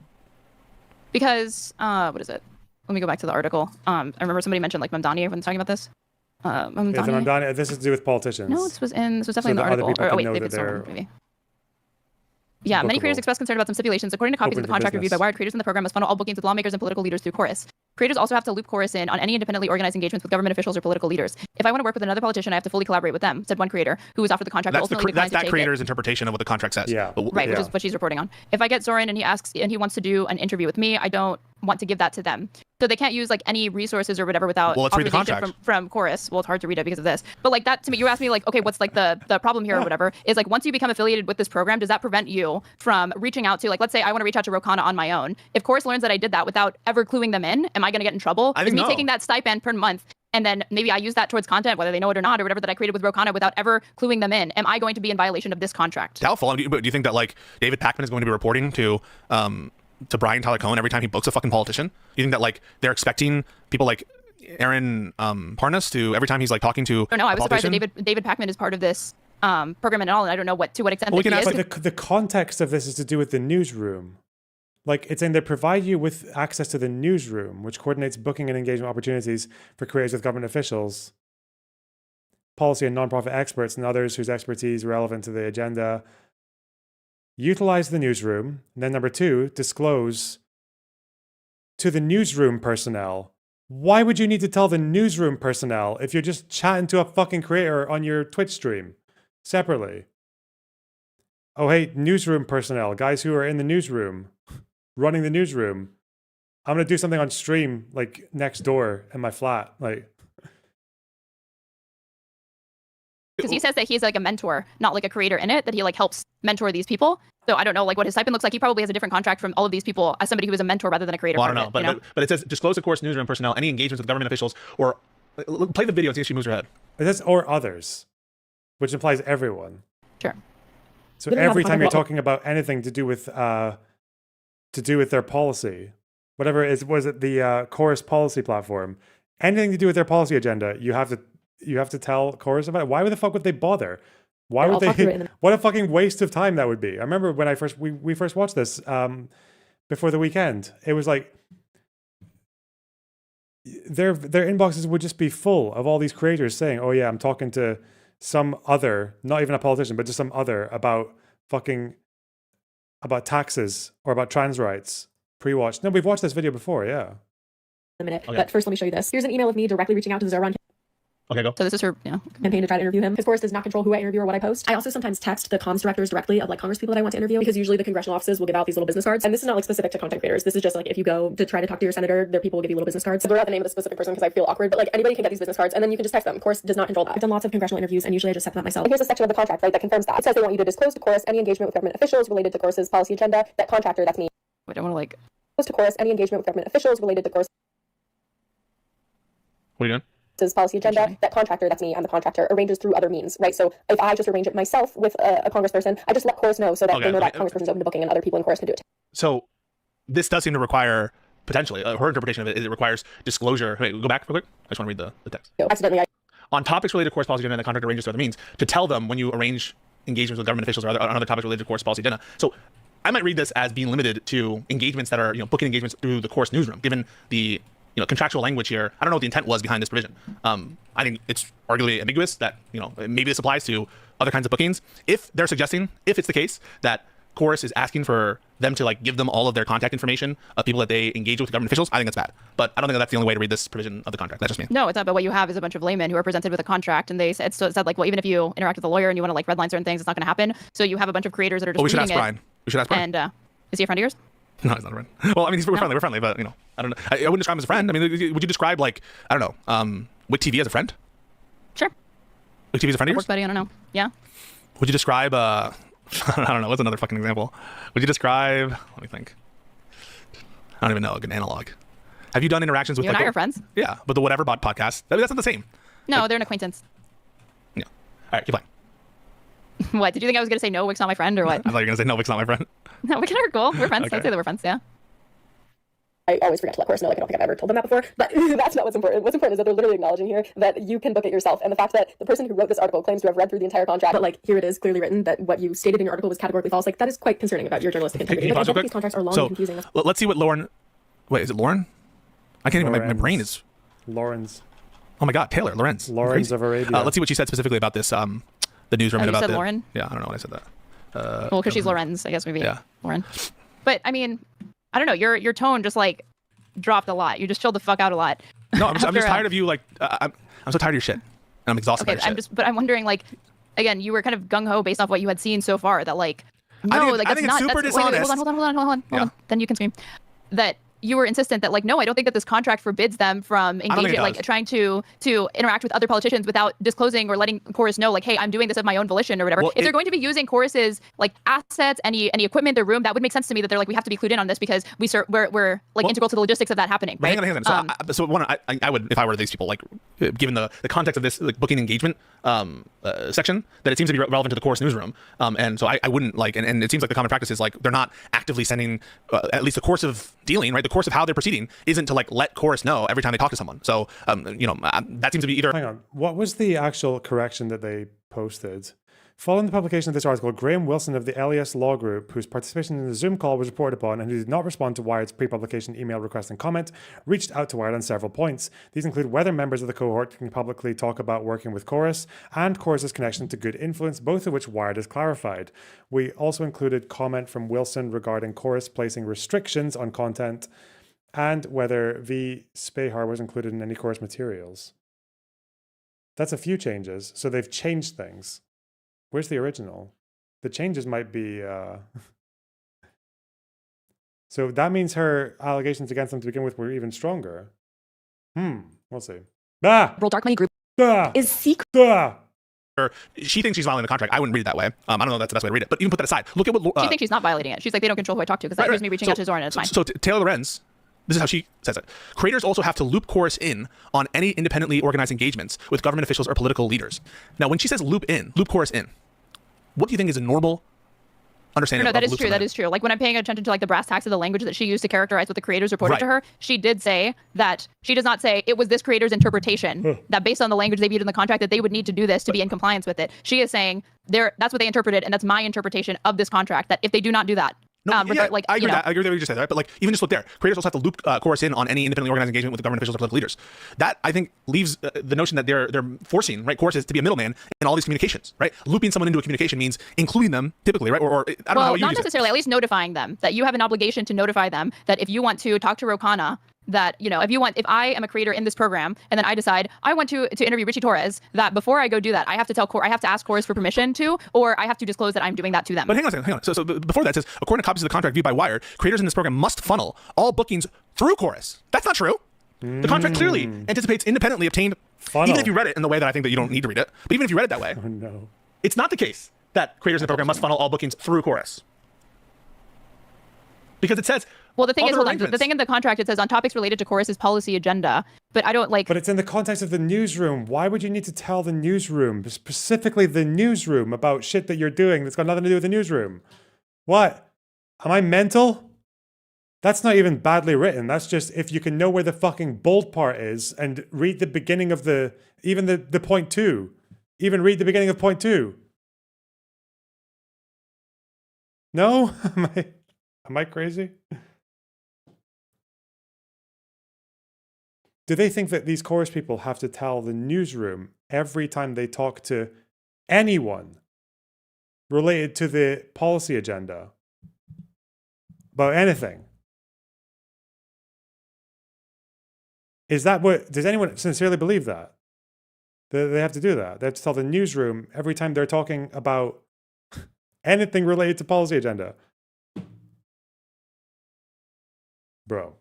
Because what is it? Let me go back to the article. I remember somebody mentioned like Mamdani. Everyone's talking about this. Mamdani. This is to do with politicians. No, this was definitely in the article. Oh wait, maybe it's someone, maybe. Yeah, many creators expressed concern about some stipulations. According to copies of the contract reviewed by Wired, creators in the program must funnel all bookings with lawmakers and political leaders through Chorus. Creators also have to loop Chorus in on any independently organized engagements with government officials or political leaders. If I want to work with another politician, I have to fully collaborate with them, said one creator who was offered the contract. That's that creator's interpretation of what the contract says. Yeah. Right, which is what she's reporting on. If I get Zoran and he wants to do an interview with me, I don't want to give that to them. So they can't use like any resources or whatever without authorization from Chorus. Well, it's hard to read it because of this. But like that to me, you asked me like, okay, what's like the problem here or whatever, is like once you become affiliated with this program, does that prevent you from reaching out to, like, let's say I want to reach out to Rokana on my own. If Chorus learns that I did that without ever cluing them in, am I going to get in trouble? Is me taking that stipend per month and then maybe I use that towards content, whether they know it or not, or whatever that I created with Rokana without ever cluing them in, am I going to be in violation of this contract? Doubtful. Do you think that like David Pakman is going to be reporting to Brian Tyler Cohen every time he books a fucking politician? You think that like they're expecting people like Aaron Parnas to every time he's like talking to? No, I was surprised that David Pakman is part of this program and all, and I don't know to what extent. Well, the context of this is to do with the newsroom. Like it's saying they provide you with access to the newsroom, which coordinates booking and engagement opportunities for creators with government officials, policy and nonprofit experts, and others whose expertise relevant to the agenda. Utilize the newsroom. And then number 2, disclose to the newsroom personnel. Why would you need to tell the newsroom personnel if you're just chatting to a fucking creator on your Twitch stream separately? Oh, hey, newsroom personnel, guys who are in the newsroom, running the newsroom. I'm going to do something on stream, like next door in my flat. Like, because he says that he's like a mentor, not like a creator in it, that he like helps mentor these people. So I don't know like what his stipend looks like. He probably has a different contract from all of these people as somebody who is a mentor rather than a creator. Well, I don't know, but it says disclose to course newsroom personnel any engagements with government officials or play the video and see if she moves her head. It says or others, which implies everyone. Sure. So every time you're talking about anything to do with their policy, whatever it is, was it the Chorus policy platform? Anything to do with their policy agenda, you have to tell Chorus about it. Why the fuck would they bother? Why would they? What a fucking waste of time that would be. I remember when we first watched this before the weekend. It was like their inboxes would just be full of all these creators saying, "Oh yeah, I'm talking to some other, not even a politician, but just some other about taxes or about trans rights." Pre-watched. No, we've watched this video before. Yeah. A minute, but first let me show you this. Here's an email of me directly reaching out to the Zoran Okay, go. So this is her campaign to try to interview him. His course does not control who I interview or what I post. I also sometimes text the comms directors directly of like Congress people that I want to interview, because usually the congressional offices will give out these little business cards. And this is not like specific to content creators. This is just like if you go to try to talk to your senator, their people will give you little business cards. I blur out the name of the specific person because I feel awkward, but like anybody can get these business cards and then you can just text them. Of course, does not control that. I've done lots of congressional interviews and usually I just set them up myself. And here's a section of the contract, right, that confirms that. It says they want you to disclose to Chorus any engagement with government officials related to Chorus's policy agenda. That contractor, that's me. I don't want to like Disclose to Chorus any engagement with government officials related to Chorus. What are you doing? His policy agenda, that contractor, that's me, I'm the contractor, arranges through other means, right? So if I just arrange it myself with a congressperson, I just let Chorus know so that they know that congressperson's open to booking and other people in Chorus can do it. So this does seem to require, potentially, her interpretation of it is it requires disclosure. Wait, go back real quick. I just want to read the text. Accidentally, on topics related to Chorus policy agenda, the contractor arranges through other means to tell them when you arrange engagements with government officials or other topics related to Chorus policy agenda. So I might read this as being limited to engagements that are, booking engagements through the Chorus newsroom, given the contractual language here. I don't know what the intent was behind this provision. I think it's arguably ambiguous that, maybe this applies to other kinds of bookings. If they're suggesting, if it's the case that Chorus is asking for them to like give them all of their contact information of people that they engage with government officials, I think that's bad. But I don't think that's the only way to read this provision of the contract. That's just me. No, it's not. But what you have is a bunch of laymen who are presented with a contract, and they said like, well, even if you interact with a lawyer and you want to like redline certain things, it's not going to happen. So you have a bunch of creators that are just we should ask reading Brian. We should ask Brian. And is he a friend of yours? No, he's not a friend. Well, I mean, we're friendly, but I don't know. I wouldn't describe him as a friend. I mean, would you describe like, I don't know, Wick TV as a friend? Sure. Wick TV as a friend of yours? Work buddy, I don't know. Yeah. Would you describe, I don't know, what's another fucking example? Would you describe, let me think. I don't even know, a good analog. Have you done interactions with you and I are friends? Yeah, but the Whatever Bot podcast, that's not the same. No, they're an acquaintance. Yeah. All right, keep playing. What, did you think I was going to say no, Wick's not my friend, or what? I thought you were going to say no, Wick's not my friend. No, Wick and I are cool. We're friends. Okay. I'd say that we're friends, yeah. I always forget to let Chorus know, like I don't think I've ever told them that before, but that's not what's important. What's important is that they're literally acknowledging here that you can book it yourself, and the fact that the person who wrote this article claims to have read through the entire contract, but like here it is clearly written that what you stated in your article was categorically false, like that is quite concerning about your journalistic integrity. Can you pause real quick? These contracts are long so, and confusing. Let's see what Lauren, wait, is it Lauren? I can't even, my brain is. Lorenz. Oh my God, Taylor, Lorenz. Lorenz of Arabia. Let's see what she said specifically about this, the newsroom. You about said Lauren? Yeah, I don't know when I said that. Well, because she's Lorenz, I guess maybe. Yeah. Lauren. But I mean, I don't know. Your tone just like dropped a lot. You just chilled the fuck out a lot. No, I'm just tired of you. Like, I'm so tired of your shit. And I'm exhausted by your shit. But I'm wondering, like, again, you were kind of gung ho based off what you had seen so far. That like, no, I think it's super dishonest. Hold on. Then you can scream. That you were insistent that like, no, I don't think that this contract forbids them from engaging, like trying to interact with other politicians without disclosing or letting Chorus know, like, hey, I'm doing this of my own volition or whatever. Well, if they're going to be using Chorus's like assets, any equipment in their room, that would make sense to me that they're like, we have to be clued in on this because we're like integral to the logistics of that happening. Right? Hang on. So I would, if I were these people, like given the context of this like booking engagement section, that it seems to be relevant to the Chorus newsroom. And so I wouldn't like, and it seems like the common practice is like they're not actively sending at least the course of dealing, right? The course of how they're proceeding isn't to like let Chorus know every time they talk to someone. So that seems to be either. Hang on, what was the actual correction that they posted? Following the publication of this article, Graham Wilson of the LES Law Group, whose participation in the Zoom call was reported upon and who did not respond to Wired's pre-publication email request and comment, reached out to Wired on several points. These include whether members of the cohort can publicly talk about working with Chorus and Chorus's connection to good influence, both of which Wired has clarified. We also included comment from Wilson regarding Chorus placing restrictions on content and whether V. Spahar was included in any Chorus materials. That's a few changes, so they've changed things. Where's the original? The changes might be... So that means her allegations against them to begin with were even stronger. We'll see. World Dark Money Group is secret. she thinks she's violating the contract. I wouldn't read it that way. I don't know if that's the best way to read it. But even put that aside. Look at what... she thinks she's not violating it. She's like, they don't control who I talk to, because that gives me reaching out to Zoran, and it's fine. So Taylor Lorenz, this is how she says it. Creators also have to loop chorus in on any independently organized engagements with government officials or political leaders. Now, when she says loop chorus in, what do you think is a normal understanding? No, that is true. That is true. Like when I'm paying attention to like the brass tacks of the language that she used to characterize what the creators reported to her, she did say that she does not say it was this creator's interpretation that based on the language they viewed in the contract that they would need to do this to be in compliance with it. She is saying that's what they interpreted, and that's my interpretation of this contract, that if they do not do that, I agree with that. I agree with what you just said, right? But like, even just look there. Creators also have to loop chorus in on any independently organized engagement with the government officials or political leaders. That I think leaves the notion that they're forcing choruses to be a middleman in all these communications, right? Looping someone into a communication means including them typically, right? Or I don't know how you not use necessarily. At least notifying them that you have an obligation to notify them that if you want to talk to Rokana, that if I am a creator in this program and then I decide I want to interview Richie Torres, that before I go do that, I have to ask Chorus for permission to, or I have to disclose that I'm doing that to them. But hang on. So before that, it says, according to copies of the contract viewed by Wired, creators in this program must funnel all bookings through Chorus. That's not true. The contract clearly anticipates independently obtained, even if you read it in the way that I think that you don't need to read it, but even if you read it that way, it's not the case that creators in the program must funnel all bookings through Chorus. Because it says... Well, the thing is, the thing in the contract, it says on topics related to Chorus's policy agenda, but I don't like... But it's in the context of the newsroom. Why would you need to tell the newsroom, specifically the newsroom, about shit that you're doing that's got nothing to do with the newsroom? What? Am I mental? That's not even badly written. That's just if you can know where the fucking bold part is and read the beginning of even the point 2. Even read the beginning of point 2. No? Am I crazy? Do they think that these chorus people have to tell the newsroom every time they talk to anyone related to the policy agenda about anything? Does anyone sincerely believe that? They have to do that. They have to tell the newsroom every time they're talking about anything related to policy agenda. Bro.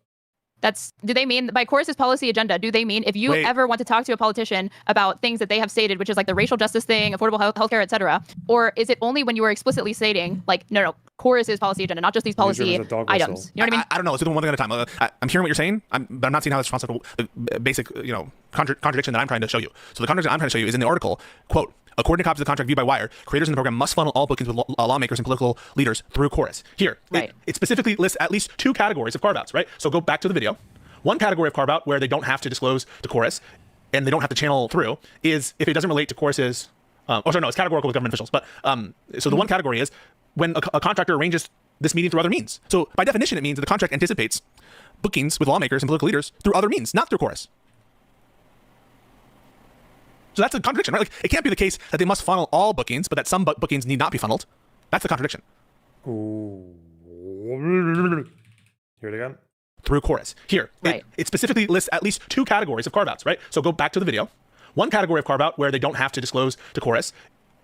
Do they mean by Chorus's policy agenda, do they mean if you ever want to talk to a politician about things that they have stated, which is like the racial justice thing, affordable healthcare, etc., or is it only when you are explicitly stating like, no, Chorus's policy agenda, not just these policy items? You know what I mean? I don't know. Let's do one thing at a time. I'm hearing what you're saying, but I'm not seeing how it's responsible. The basic, contradiction that I'm trying to show you. So the contradiction I'm trying to show you is in the article, quote, according to copies of the contract viewed by Wired, creators in the program must funnel all bookings with lawmakers and political leaders through Chorus. Here, it specifically lists at least 2 categories of carve-outs, right? So go back to the video. One category of carve-out where they don't have to disclose to Chorus and they don't have to channel through is if it doesn't relate to Chorus's, it's categorical with government officials. But so the one category is when a contractor arranges this meeting through other means. So by definition, it means that the contract anticipates bookings with lawmakers and political leaders through other means, not through Chorus. So that's a contradiction, right? Like, it can't be the case that they must funnel all bookings, but that some bookings need not be funneled. That's the contradiction. Ooh. Hear it again. Through Chorus. Here, it specifically lists at least 2 categories of carve-outs, right? So go back to the video. One category of carve-out where they don't have to disclose to Chorus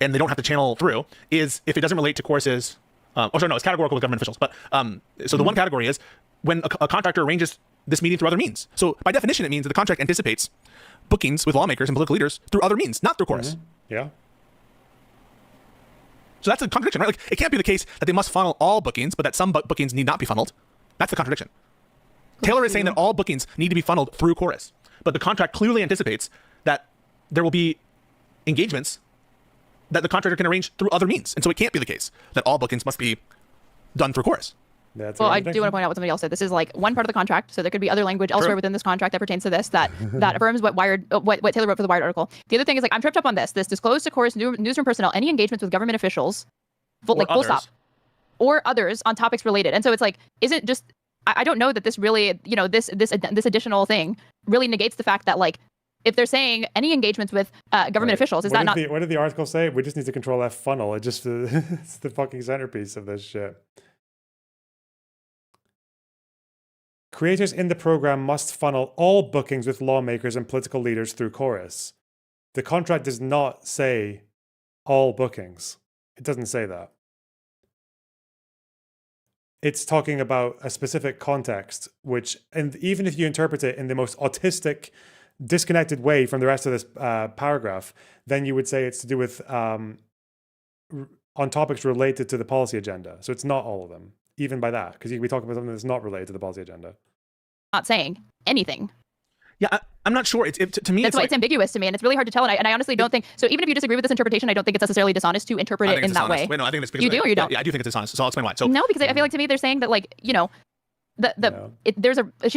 and they don't have to channel through is if it doesn't relate to Chorus's, it's categorical with government officials. But so the one category is when a contractor arranges this meeting through other means. So by definition, it means that the contract anticipates bookings with lawmakers and political leaders through other means, not through Chorus. Yeah. So that's a contradiction, right? Like, it can't be the case that they must funnel all bookings, but that some bookings need not be funneled. That's the contradiction. Taylor is saying that all bookings need to be funneled through Chorus, but the contract clearly anticipates that there will be engagements that the contractor can arrange through other means. And so it can't be the case that all bookings must be done through Chorus. Well, I do want to point out what somebody else said. This is like one part of the contract, so there could be other language elsewhere within this contract that pertains to this that affirms what Taylor wrote for the Wired article. The other thing is like I'm tripped up on this. This disclosed to Chorus newsroom personnel any engagements with government officials, full stop, or others on topics related. And so it's like, isn't just I don't know that this really, this additional thing really negates the fact that like if they're saying any engagements with government officials, what did the article say? We just need to control that funnel. It just it's the fucking centerpiece of this shit. Creators in the program must funnel all bookings with lawmakers and political leaders through Chorus. The contract does not say all bookings. It doesn't say that. It's talking about a specific context, which, and even if you interpret it in the most autistic, disconnected way from the rest of this paragraph, then you would say it's to do with on topics related to the policy agenda. So it's not all of them, even by that, because we talk about something that's not related to the policy agenda. Not saying anything. Yeah, I'm not sure. To me, that's why it's ambiguous to me, and it's really hard to tell. And I honestly don't think so. Even if you disagree with this interpretation, I don't think it's necessarily dishonest to interpret it in that way. Wait, no, I think it's because you do or you don't. Yeah, I do think it's dishonest. So I'll explain why. So no, because I feel like to me they're saying that like she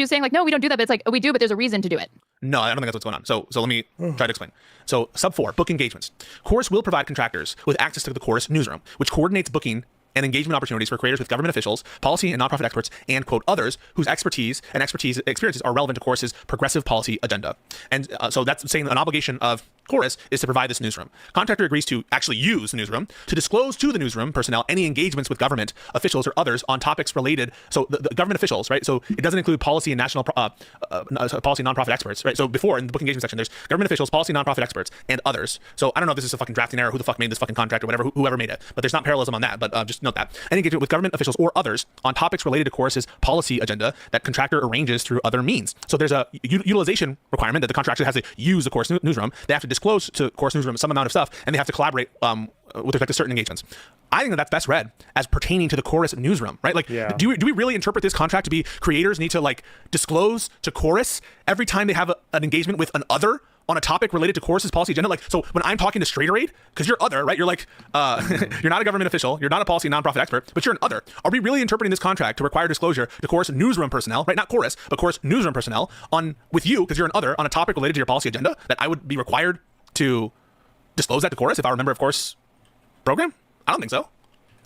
was saying like no, we don't do that, but it's like we do, but there's a reason to do it. No, I don't think that's what's going on. So let me try to explain. So sub 4, book engagements. Chorus will provide contractors with access to the Chorus newsroom, which coordinates booking and engagement opportunities for creators with government officials, policy and nonprofit experts, and quote others whose expertise and experiences are relevant to Chorus's progressive policy agenda. And so that's saying an obligation of Chorus is to provide this newsroom. Contractor agrees to actually use the newsroom to disclose to the newsroom personnel any engagements with government officials or others on topics related. So the government officials, right? So it doesn't include policy and national policy and nonprofit experts, right? So before in the book engagement section, there's government officials, policy, nonprofit experts, and others. So I don't know if this is a fucking drafting error, who the fuck made this fucking contract or whatever, whoever made it, but there's not parallelism on that. But just note that any engagement with government officials or others on topics related to Chorus's policy agenda that contractor arranges through other means. So there's a utilization requirement that the contractor has to use the Chorus newsroom. They have to disclose to Chorus newsroom some amount of stuff, and they have to collaborate with respect to certain engagements. I think that's best read as pertaining to the Chorus newsroom, right? Like, do we really interpret this contract to be creators need to like disclose to Chorus every time they have an engagement with an other on a topic related to Chorus's policy agenda? Like, so when I'm talking to Straighter Aid, because you're other, right? You're like, you're not a government official, you're not a policy nonprofit expert, but you're an other. Are we really interpreting this contract to require disclosure to Chorus newsroom personnel, right? Not Chorus, but Chorus newsroom personnel with you, because you're an other, on a topic related to your policy agenda that I would be required to disclose that to Chorus if I remember, of course, program? I don't think so.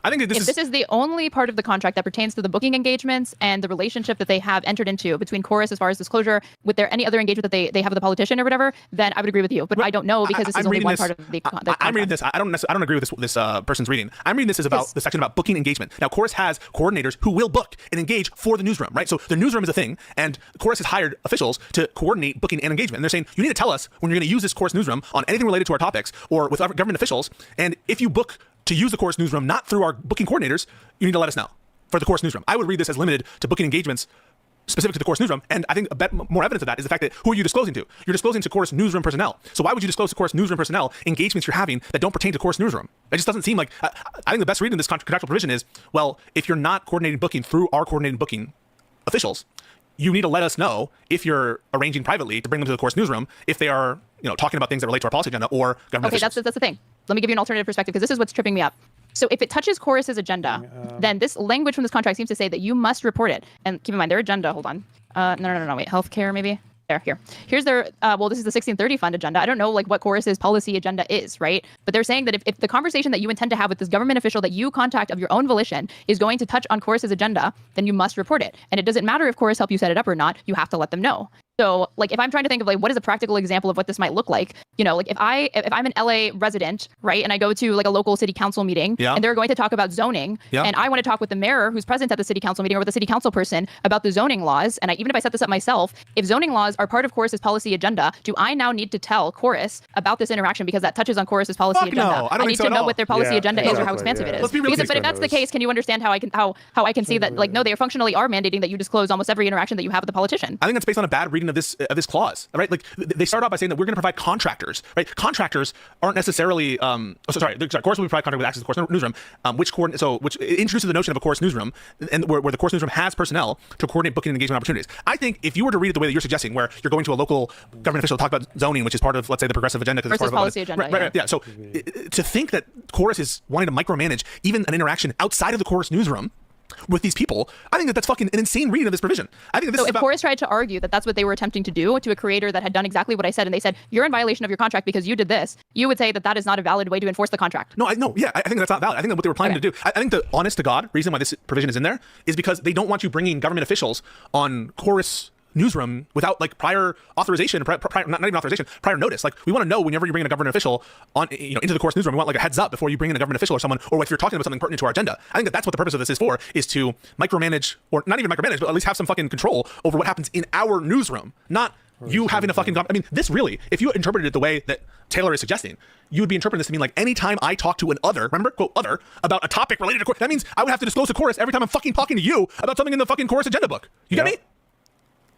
I think that this is the only part of the contract that pertains to the booking engagements and the relationship that they have entered into between Chorus as far as disclosure with any other engagement that they have with the politician or whatever, then I would agree with you. But I don't know because this is only one part of the contract. I'm reading this. I don't agree with this person's reading. I'm reading this as about the section about booking engagement. Now, Chorus has coordinators who will book and engage for the newsroom, right? So the newsroom is a thing, and Chorus has hired officials to coordinate booking and engagement. And they're saying, you need to tell us when you're going to use this Chorus newsroom on anything related to our topics or with other government officials. And if you book to use the Chorus newsroom, not through our booking coordinators, you need to let us know for the Chorus newsroom. I would read this as limited to booking engagements specific to the Chorus newsroom. And I think a bit more evidence of that is the fact that who are you disclosing to? You're disclosing to Chorus newsroom personnel. So why would you disclose to Chorus newsroom personnel engagements you're having that don't pertain to Chorus newsroom? It just doesn't seem like, I think the best reading of this contractual provision is, well, if you're not coordinating booking through our coordinating booking officials, you need to let us know if you're arranging privately to bring them to the Chorus newsroom if they are, talking about things that relate to our policy agenda or government officials. Okay, that's the thing. Let me give you an alternative perspective because this is what's tripping me up. So if it touches Chorus's agenda, then this language from this contract seems to say that you must report it. And keep in mind, their agenda, hold on. No, wait, healthcare maybe? Here's their, this is the 1630 fund agenda. I don't know like what Chorus's policy agenda is, right? But they're saying that if the conversation that you intend to have with this government official that you contact of your own volition is going to touch on Chorus's agenda, then you must report it. And it doesn't matter if Chorus helped you set it up or not, you have to let them know. So like if I'm trying to think of like what is a practical example of what this might look like, like if I'm an LA resident, right, and I go to like a local city council meeting and they're going to talk about zoning, and I want to talk with the mayor who's present at the city council meeting or with the city council person about the zoning laws, and even if I set this up myself, if zoning laws are part of Chorus's policy agenda, do I now need to tell Chorus about this interaction because that touches on Chorus's policy agenda? No, I need to know what their policy agenda is or how expansive it is. But if that's the case, can you understand how I can see that like no, they functionally are mandating that you disclose almost every interaction that you have with the politician? I think that's based on a bad reading of this clause, right? Like they start off by saying that we're going to provide contractors, right? Contractors aren't necessarily, Chorus will provide contractors with access to the Chorus newsroom, which introduces the notion of a Chorus newsroom, and where the Chorus newsroom has personnel to coordinate booking and engagement opportunities. I think if you were to read it the way that you're suggesting, where you're going to a local government official to talk about zoning, which is part of, let's say, the progressive agenda, because it's part of policy agenda, right. So to think that Chorus is wanting to micromanage even an interaction outside of the Chorus newsroom with these people, I think that's fucking an insane reading of this provision. I think this if Chorus tried to argue that that's what they were attempting to do to a creator that had done exactly what I said, and they said, you're in violation of your contract because you did this, you would say that that is not a valid way to enforce the contract. I think that's not valid. I think that what they were planning to do, I think the honest to God reason why this provision is in there is because they don't want you bringing government officials on Chorus newsroom without like prior authorization, not even authorization, prior notice. Like we want to know whenever you bring in a government official on, into the Chorus newsroom, we want like a heads up before you bring in a government official or someone, or if you're talking about something pertinent to our agenda. I think that's what the purpose of this is for, is to micromanage, or not even micromanage, but at least have some fucking control over what happens in our newsroom, not you having a fucking, this really, if you interpreted it the way that Taylor is suggesting, you would be interpreting this to mean like anytime I talk to an other, remember, quote, other, about a topic related to Chorus, that means I would have to disclose to Chorus every time I'm fucking talking to you about something in the fucking Chorus agenda book. You get me?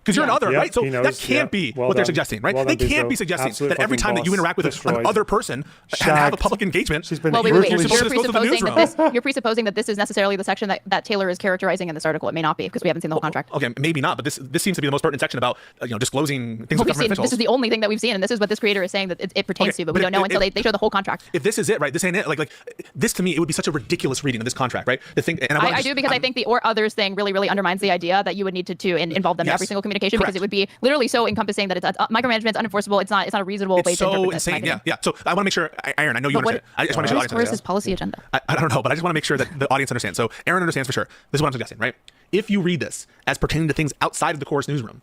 Because you're another, right? So he knows, that can't be Well what they're done. suggesting, right? Well They done, can't be Bizzo. suggesting Absolute that every fucking time that you boss. interact with Destroyed. another person and have a Shagged. public engagement, She's been Well, wait, you're you're supposed to disclose to the presupposing newsroom. that you're presupposing that this is necessarily the section that Taylor is characterizing in this article. It may not be because we haven't seen the whole contract. Okay, maybe not, but this seems to be the most pertinent section about disclosing things What with we've government seen, officials. this is the only thing that we've seen, and this is what this creator is saying that it pertains to, but we don't know until they show the whole contract. If this is it, right? This ain't it. Like this to me, it would be such a ridiculous reading of this contract, right? The thing, and I do because I think the or others thing really undermines the idea that you would need to involve them in every single communication because it would be literally so encompassing that it's micromanagement is unenforceable. It's not a reasonable way to so interpret insane. this. Yeah. So I want to make sure, Aaron, I know you But understand. I just want to make sure the audience What is understands. his policy agenda? I don't know, but I just want to make sure that the audience understands. So Aaron understands for sure. This is what I'm suggesting, right? If you read this as pertaining to things outside of the Chorus newsroom,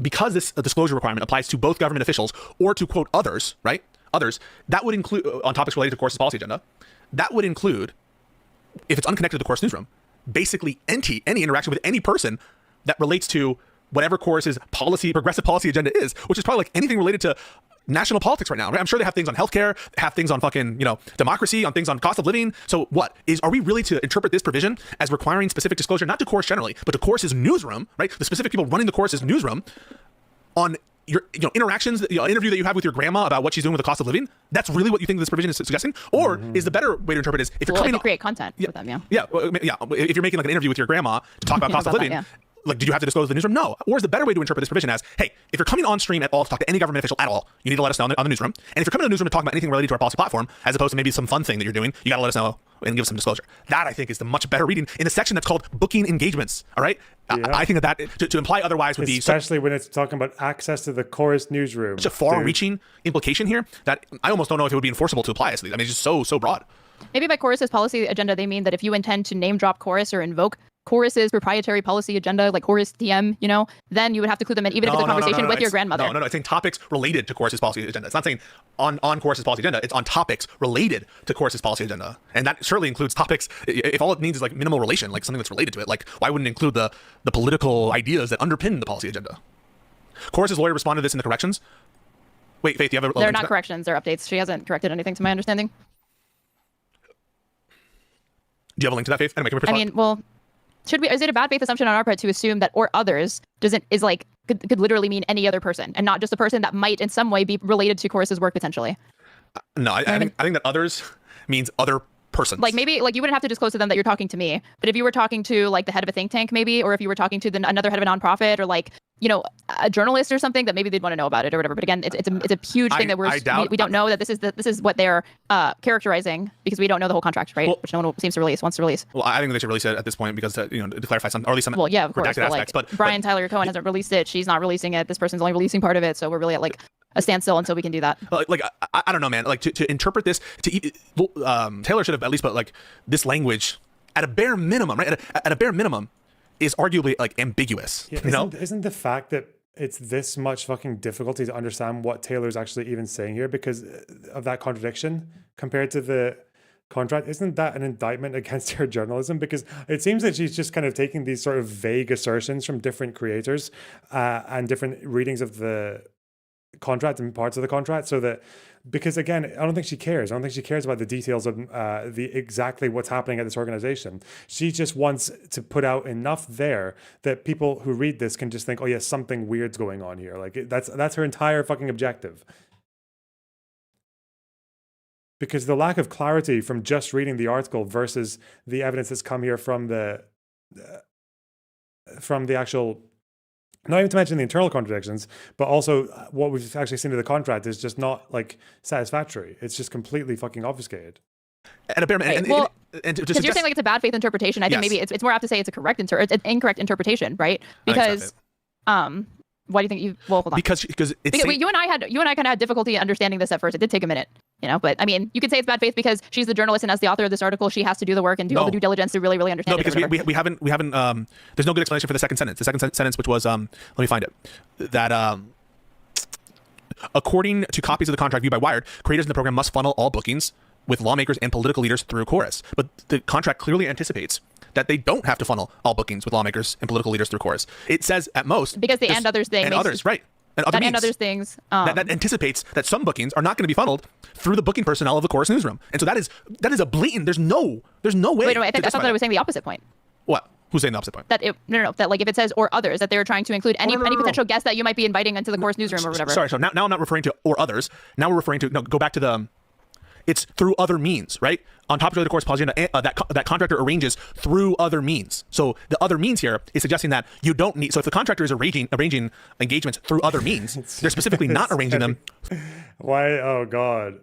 because this disclosure requirement applies to both government officials or to quote others, right? Others, that would include on topics related to Chorus's policy agenda. That would include, if it's unconnected to the Chorus newsroom, basically any interaction with any person that relates to whatever Chorus's progressive policy agenda is, which is probably like anything related to national politics right now, right? I'm sure they have things on healthcare, have things on fucking, democracy, on things on cost of living. So are we really to interpret this provision as requiring specific disclosure, not to Chorus generally, but to Chorus's newsroom, right? The specific people running the Chorus's newsroom on your interactions, interview that you have with your grandma about what she's doing with the cost of living? That's really what you think this provision is suggesting? Or is the better way to interpret it is if you're coming to create content with them, if you're making like an interview with your grandma to talk about cost of living, like, did you have to disclose the newsroom? No. Or is the better way to interpret this provision as, hey, if you're coming on stream at all to talk to any government official at all, you need to let us know on the newsroom. And if you're coming to the newsroom to talk about anything related to our policy platform, as opposed to maybe some fun thing that you're doing, you got to let us know and give us some disclosure. That, I think, is the much better reading in a section that's called booking engagements. All right? I think that to imply otherwise would be... Especially when it's talking about access to the Chorus newsroom. Such a far-reaching implication here that I almost don't know if it would be enforceable to apply it. I mean, it's just so broad. Maybe by Chorus's policy agenda, they mean that if you intend to name drop Chorus or invoke Chorus's proprietary policy agenda, like Chorus TM, then you would have to include them in, even if it's a conversation with your grandmother. No, it's saying topics related to Chorus's policy agenda. It's not saying on Chorus's policy agenda. It's on topics related to Chorus's policy agenda. And that certainly includes topics, if all it needs is like minimal relation, like something that's related to it, like why wouldn't it include the political ideas that underpin the policy agenda? Chorus's lawyer responded to this in the corrections. Wait, Faith, do you have a... They're not corrections, they're updates. She hasn't corrected anything to my understanding. Do you have a link to that, Faith? Anyway, can we respond? I mean, well... Is it a bad faith assumption on our part to assume that or others could literally mean any other person and not just a person that might in some way be related to Chorus's work potentially? No, I think that others means other persons. Like maybe like you wouldn't have to disclose to them that you're talking to me, but if you were talking to like the head of a think tank maybe, or if you were talking to another head of a nonprofit or like a journalist or something, that maybe they'd want to know about it or whatever. But again, it's a huge thing that we don't know that this is what they're characterizing because we don't know the whole contract, right? Which no one seems to wants to release. Well, I think they should release it at this point because to clarify some, or at least some of course, redacted aspects. But Brian Tyler Cohen hasn't released it. She's not releasing it. This person's only releasing part of it, so we're really at like a standstill until we can do that. I don't know, man. Like to interpret this, Taylor should have at least put like this language at a bare minimum, right? At a bare minimum, is arguably like ambiguous. Yeah, isn't the fact that it's this much fucking difficulty to understand what Taylor's actually even saying here because of that contradiction compared to the contract? Isn't that an indictment against her journalism? Because it seems that she's just kind of taking these sort of vague assertions from different creators and different readings of the contract and parts of the contract, so that because again, I don't think she cares. I don't think she cares about the details of exactly what's happening at this organization. She just wants to put out enough there that people who read this can just think, oh yeah, something weird's going on here. Like that's her entire fucking objective. Because the lack of clarity from just reading the article versus the evidence that's come here from the actual, not even to mention the internal contradictions, but also what we've actually seen in the contract is just not like satisfactory. It's just completely fucking obfuscated. And a bare because you're saying like it's a bad faith interpretation. I think maybe it's more apt to say it's it's an incorrect interpretation, right? Because why do you think you? Well, hold on. Because you and I kind of had difficulty understanding this at first. It did take a minute, but I mean, you could say it's bad faith because she's the journalist and as the author of this article, she has to do the work and do all the due diligence to really understand. No, because we haven't. There's no good explanation for the second sentence. The second sentence, which was, let me find it. That according to copies of the contract viewed by Wired, creators in the program must funnel all bookings with lawmakers and political leaders through Chorus. But the contract clearly anticipates that they don't have to funnel all bookings with lawmakers and political leaders through Chorus. It says at most because the and others thing and others, right? And other things that anticipates that some bookings are not going to be funneled through the booking personnel of the Chorus newsroom. And so that is a blatant. There's no way. Wait, I thought that I was saying the opposite point. What? Who's saying the opposite point? That that like if it says or others, that they were trying to include any potential guest that you might be inviting into the course newsroom or whatever. Sorry, so now I'm not referring to or others. Now we're referring to go back to the. It's through other means, right? On top of the course policy, that contractor arranges through other means. So the other means here is suggesting that you don't need. So if the contractor is arranging engagements through other means, they're specifically not arranging them. Why? Oh God.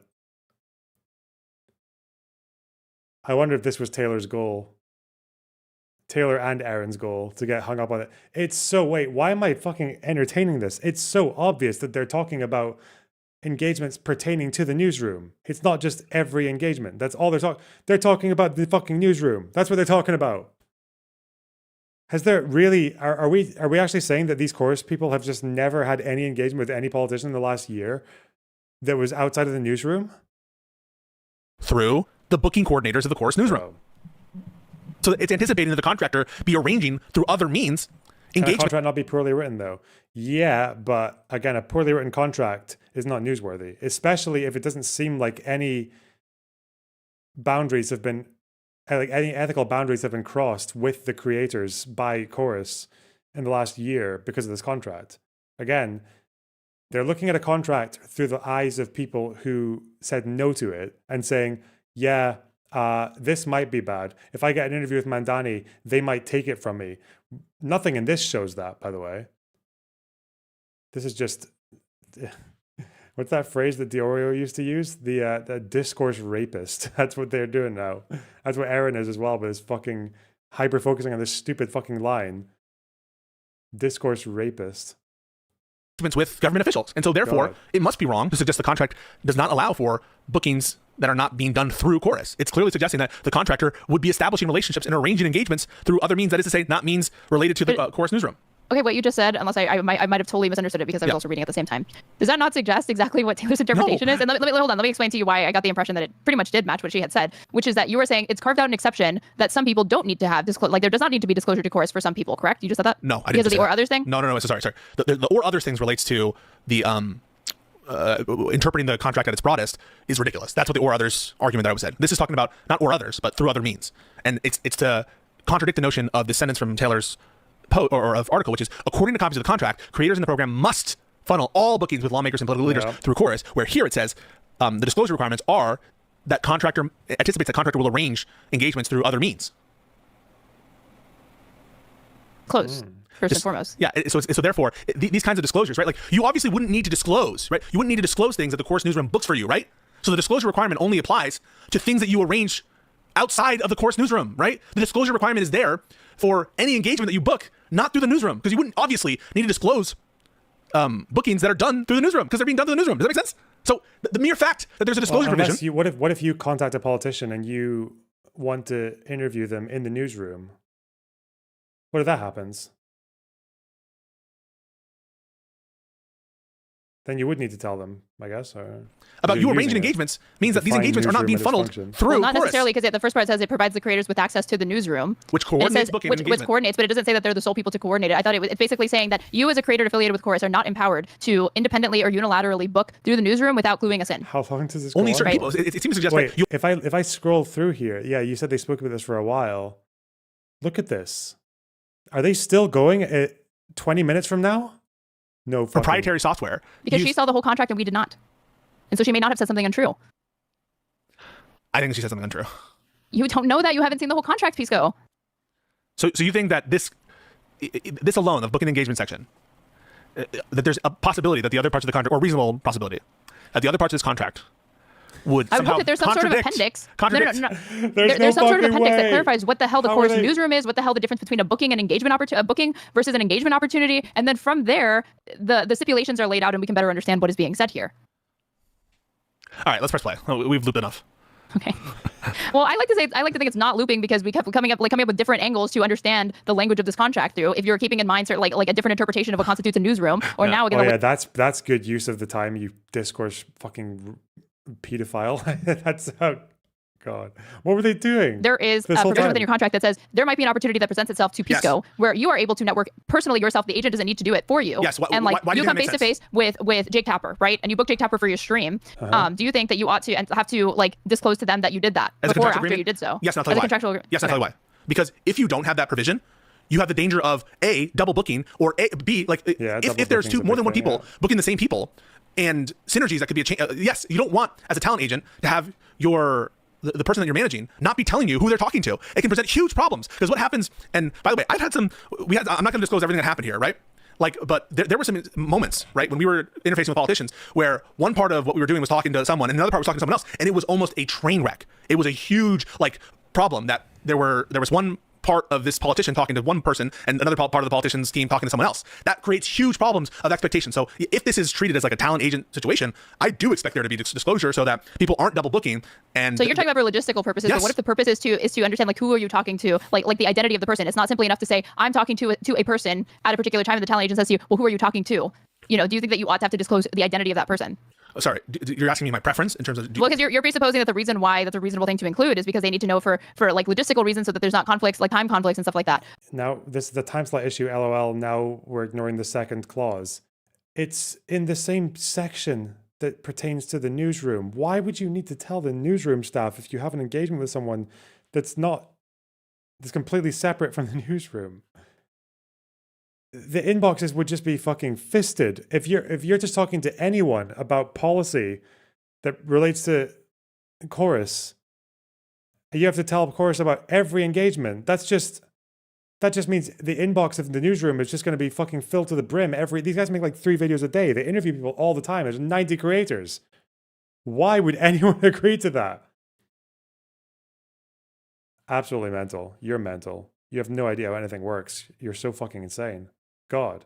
I wonder if this was Taylor's goal. Taylor and Aaron's goal to get hung up on it. It's so, wait, why am I fucking entertaining this? It's so obvious that they're talking about engagements pertaining to the newsroom. It's not just every engagement. That's all they're talking. They're talking about the fucking newsroom. That's what they're talking about. Has there really, are we actually saying that these chorus people have just never had any engagement with any politician in the last year that was outside of the newsroom? Through the booking coordinators of the chorus newsroom. So it's anticipating that the contractor be arranging through other means engagement. Can a contract not be poorly written though? Yeah, but again, a poorly written contract is not newsworthy, especially if it doesn't seem like any boundaries have been, like any ethical boundaries have been crossed with the creators by chorus in the last year because of this contract. Again, they're looking at a contract through the eyes of people who said no to it and saying, yeah, this might be bad. If I get an interview with Mandani, they might take it from me. Nothing in this shows that, by the way. This is just, what's that phrase that Diorio used to use? The discourse rapist. That's what they're doing now. That's what Aaron is as well, but is fucking hyper-focusing on this stupid fucking line. Discourse rapist. With government officials. And so therefore, it must be wrong to suggest the contract does not allow for bookings that are not being done through chorus. It's clearly suggesting that the contractor would be establishing relationships and arranging engagements through other means, that is to say, not means related to the chorus newsroom. Okay, what you just said, unless I might have totally misunderstood it because I was also reading at the same time. Does that not suggest exactly what Taylor's interpretation is? And let me hold on. Let me explain to you why I got the impression that it pretty much did match what she had said, which is that you were saying it's carved out an exception that some people don't need to have like there does not need to be disclosure to chorus for some people. Correct? You just said that? No, I didn't. Because of the or others thing? No. Sorry. The or others things relates to the interpreting the contract at its broadest is ridiculous. That's what the or others argument that I was said. This is talking about not or others, but through other means, and it's to contradict the notion of the sentence from Taylor's or of article, which is according to copies of the contract, creators in the program must funnel all bookings with lawmakers and political leaders through chorus. Where here it says the disclosure requirements are that contractor anticipates that contractor will arrange engagements through other means. Close. First and foremost. Yeah, so therefore, these kinds of disclosures, right? Like, you obviously wouldn't need to disclose, right? You wouldn't need to disclose things that the course newsroom books for you, right? So the disclosure requirement only applies to things that you arrange outside of the course newsroom, right? The disclosure requirement is there for any engagement that you book, not through the newsroom, because you wouldn't obviously need to disclose bookings that are done through the newsroom, because they're being done through the newsroom. Does that make sense? So the mere fact that there's a disclosure provision. What if you contact a politician and you want to interview them in the newsroom? What if that happens? Then you would need to tell them, I guess. Or about you arranging engagements means that these engagements are not being funneled through not chorus. necessarily, because the first part says it provides the creators with access to the newsroom, which coordinates booking and engagement. Which coordinates, but it doesn't say that they're the sole people to coordinate it. I thought it's basically saying that you as a creator affiliated with chorus are not empowered to independently or unilaterally book through the newsroom without cluing us in. How long does this go Only on? certain people. It seems to suggest. Wait, if I scroll through here, yeah, you said they spoke about this for a while. Look at this. Are they still going at 20 minutes from now? No proprietary software. Because she saw the whole contract and we did not. And so she may not have said something untrue. I think she said something untrue. You don't know that. You haven't seen the whole contract piece go. So you think that this alone, the booking engagement section, that there's a possibility that the other parts of the contract, or reasonable possibility, that the other parts of this contract would I would somehow hope that there's some sort of appendix. No. There's some sort of appendix that clarifies what the hell the course newsroom is, what the hell the difference between a booking and engagement a booking versus an engagement opportunity, and then from there, the stipulations are laid out, and we can better understand what is being said here. All right, let's press play. We've looped enough. Okay. Well, I like to think it's not looping because we kept coming up with different angles to understand the language of this contract through. If you're keeping in mind sort of like a different interpretation of what constitutes a newsroom, or now again. That's good use of the time, you discourse fucking pedophile. That's how. God, what were they doing? There is a provision within your contract that says there might be an opportunity that presents itself to Pisco where you are able to network personally yourself. The agent doesn't need to do it for you. Yes. And like you come face to face with Jake Tapper, right? And you book Jake Tapper for your stream. Do you think that you ought to and have to like disclose to them that you did that before or after you did so? Yes, I'll tell you why. Yes, I'll tell you why. Because if you don't have that provision, you have the danger of A, double booking, or B, like if there's more than one people booking the same people, and synergies that could be a change. Yes, you don't want, as a talent agent, to have the person that you're managing not be telling you who they're talking to. It can present huge problems, because what happens, and by the way, I'm not going to disclose everything that happened here, right? But there were some moments, right, when we were interfacing with politicians where one part of what we were doing was talking to someone and another part was talking to someone else, and it was almost a train wreck. It was a huge problem that there was one part of this politician talking to one person and another part of the politician's team talking to someone else. That creates huge problems of expectation. So if this is treated as like a talent agent situation, I do expect there to be disclosure so that people aren't double booking. And so you're talking about for logistical purposes, but what if the purpose is to understand like who are you talking to, like the identity of the person? It's not simply enough to say I'm talking to a person at a particular time, and the talent agent says to you, well, who are you talking to? Do you think that you ought to have to disclose the identity of that person? Sorry, you're asking me my preference in terms of... Well, because you're presupposing that the reason why that's a reasonable thing to include is because they need to know for like logistical reasons, so that there's not conflicts, like time conflicts and stuff like that. Now, this is the time slot issue, LOL. Now we're ignoring the second clause. It's in the same section that pertains to the newsroom. Why would you need to tell the newsroom staff if you have an engagement with someone that's completely separate from the newsroom? The inboxes would just be fucking fisted. If you're just talking to anyone about policy that relates to Chorus, you have to tell Chorus about every engagement. That just means the inbox of the newsroom is just going to be fucking filled to the brim. These guys make like 3 videos a day. They interview people all the time. There's 90 creators. Why would anyone agree to that? Absolutely mental. You're mental. You have no idea how anything works. You're so fucking insane. God.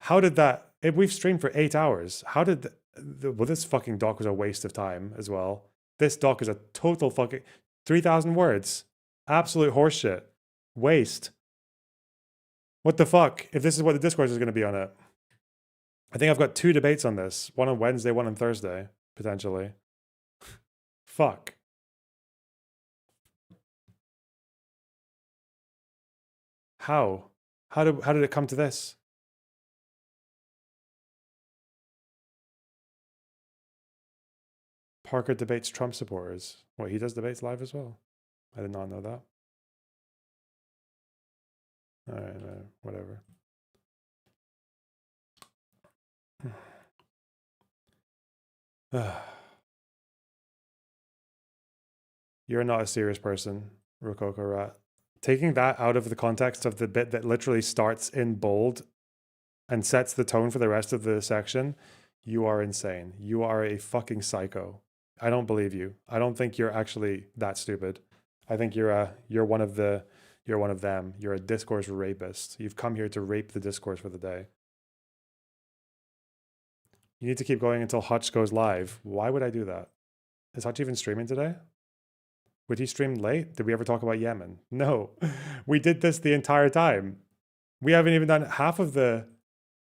How did that... If we've streamed for 8 hours, how did... well, this fucking doc was a waste of time as well. This doc is a total fucking... 3,000 words. Absolute horseshit. Waste. What the fuck? If this is what the discourse is going to be on it. I think I've got 2 debates on this. One on Wednesday, one on Thursday, potentially. Fuck. How? How did it come to this? Parker debates Trump supporters. Wait, he does debates live as well? I did not know that. All right, whatever. You're not a serious person, Rococo Rat. Taking that out of the context of the bit that literally starts in bold and sets the tone for the rest of the section, you are insane. You are a fucking psycho. I don't believe you. I don't think you're actually that stupid. I think you're one of them. You're a discourse rapist. You've come here to rape the discourse for the day. You need to keep going until Hutch goes live. Why would I do that? Is Hutch even streaming today? Would he stream late? Did we ever talk about Yemen? No. We did this the entire time. We haven't even done half of the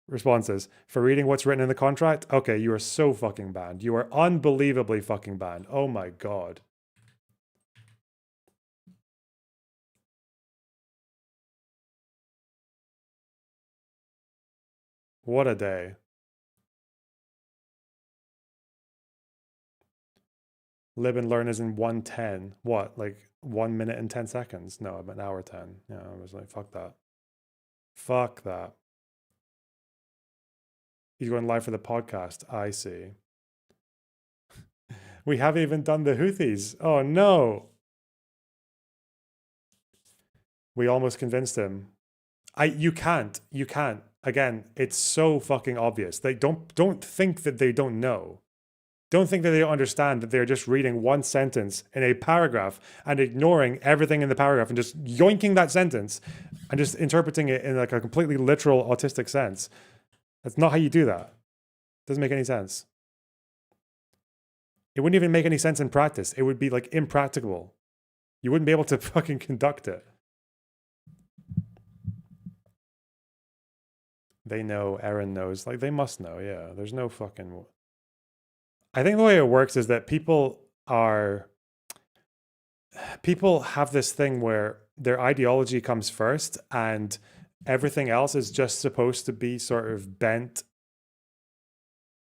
responses for reading what's written in the contract. Okay, you are so fucking banned. You are unbelievably fucking banned. Oh my God. What a day. Live and learn is in 1:10. What, like 1 minute and 10 seconds? No, an hour 10. Yeah, I was like, fuck that. Fuck that. He's going live for the podcast. I see. We haven't even done the Houthis. Oh no. We almost convinced him. You can't. Again, it's so fucking obvious. They don't think that they don't know. Don't think that they don't understand that they're just reading one sentence in a paragraph and ignoring everything in the paragraph and just yoinking that sentence and just interpreting it in like a completely literal autistic sense. That's not how you do that. Doesn't make any sense. It wouldn't even make any sense in practice. It would be like impracticable. You wouldn't be able to fucking conduct it. They know, Aaron knows. Like, they must know, yeah. There's no fucking... I think the way it works is that people have this thing where their ideology comes first and everything else is just supposed to be sort of bent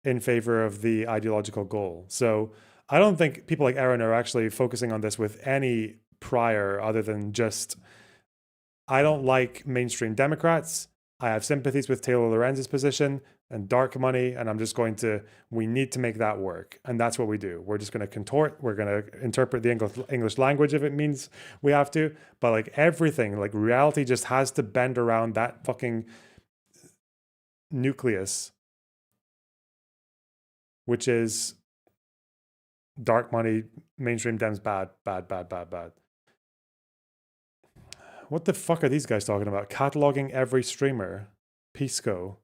in favor of the ideological goal. So I don't think people like Aaron are actually focusing on this with any prior other than just I don't like mainstream Democrats. I have sympathies with Taylor Lorenz's position and dark money, and we need to make that work. And that's what we do. We're just going to contort, we're going to interpret the English language if it means we have to. But like everything, like reality just has to bend around that fucking nucleus, which is dark money, mainstream Dems, bad. What the fuck are these guys talking about? Cataloging every streamer. Pisco.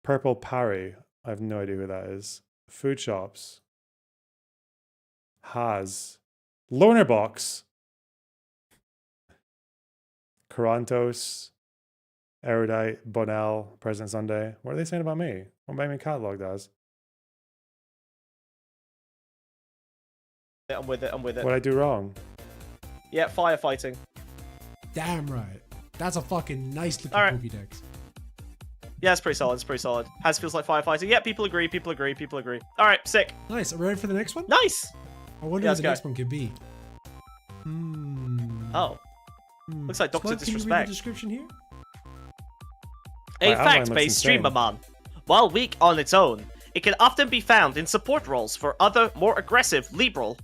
Purple Parry. I have no idea who that is. Food shops. Has. Loner Box. Corantos. Erudite. Bonell. President Sunday. What are they saying about me? What about me cataloged as? I'm with it. What'd I do wrong? Yeah, firefighting. Damn right. That's a fucking nice looking Pokédex. Yeah, it's pretty solid. Has feels like firefighting. Yeah, people agree. All right, sick. Nice. Are we ready for the next one? Nice. I wonder what the next one could be. Oh. Looks like Dr. Can you read Disrespect. the description here? A fact-based streamer man. While weak on its own, it can often be found in support roles for other more aggressive liberal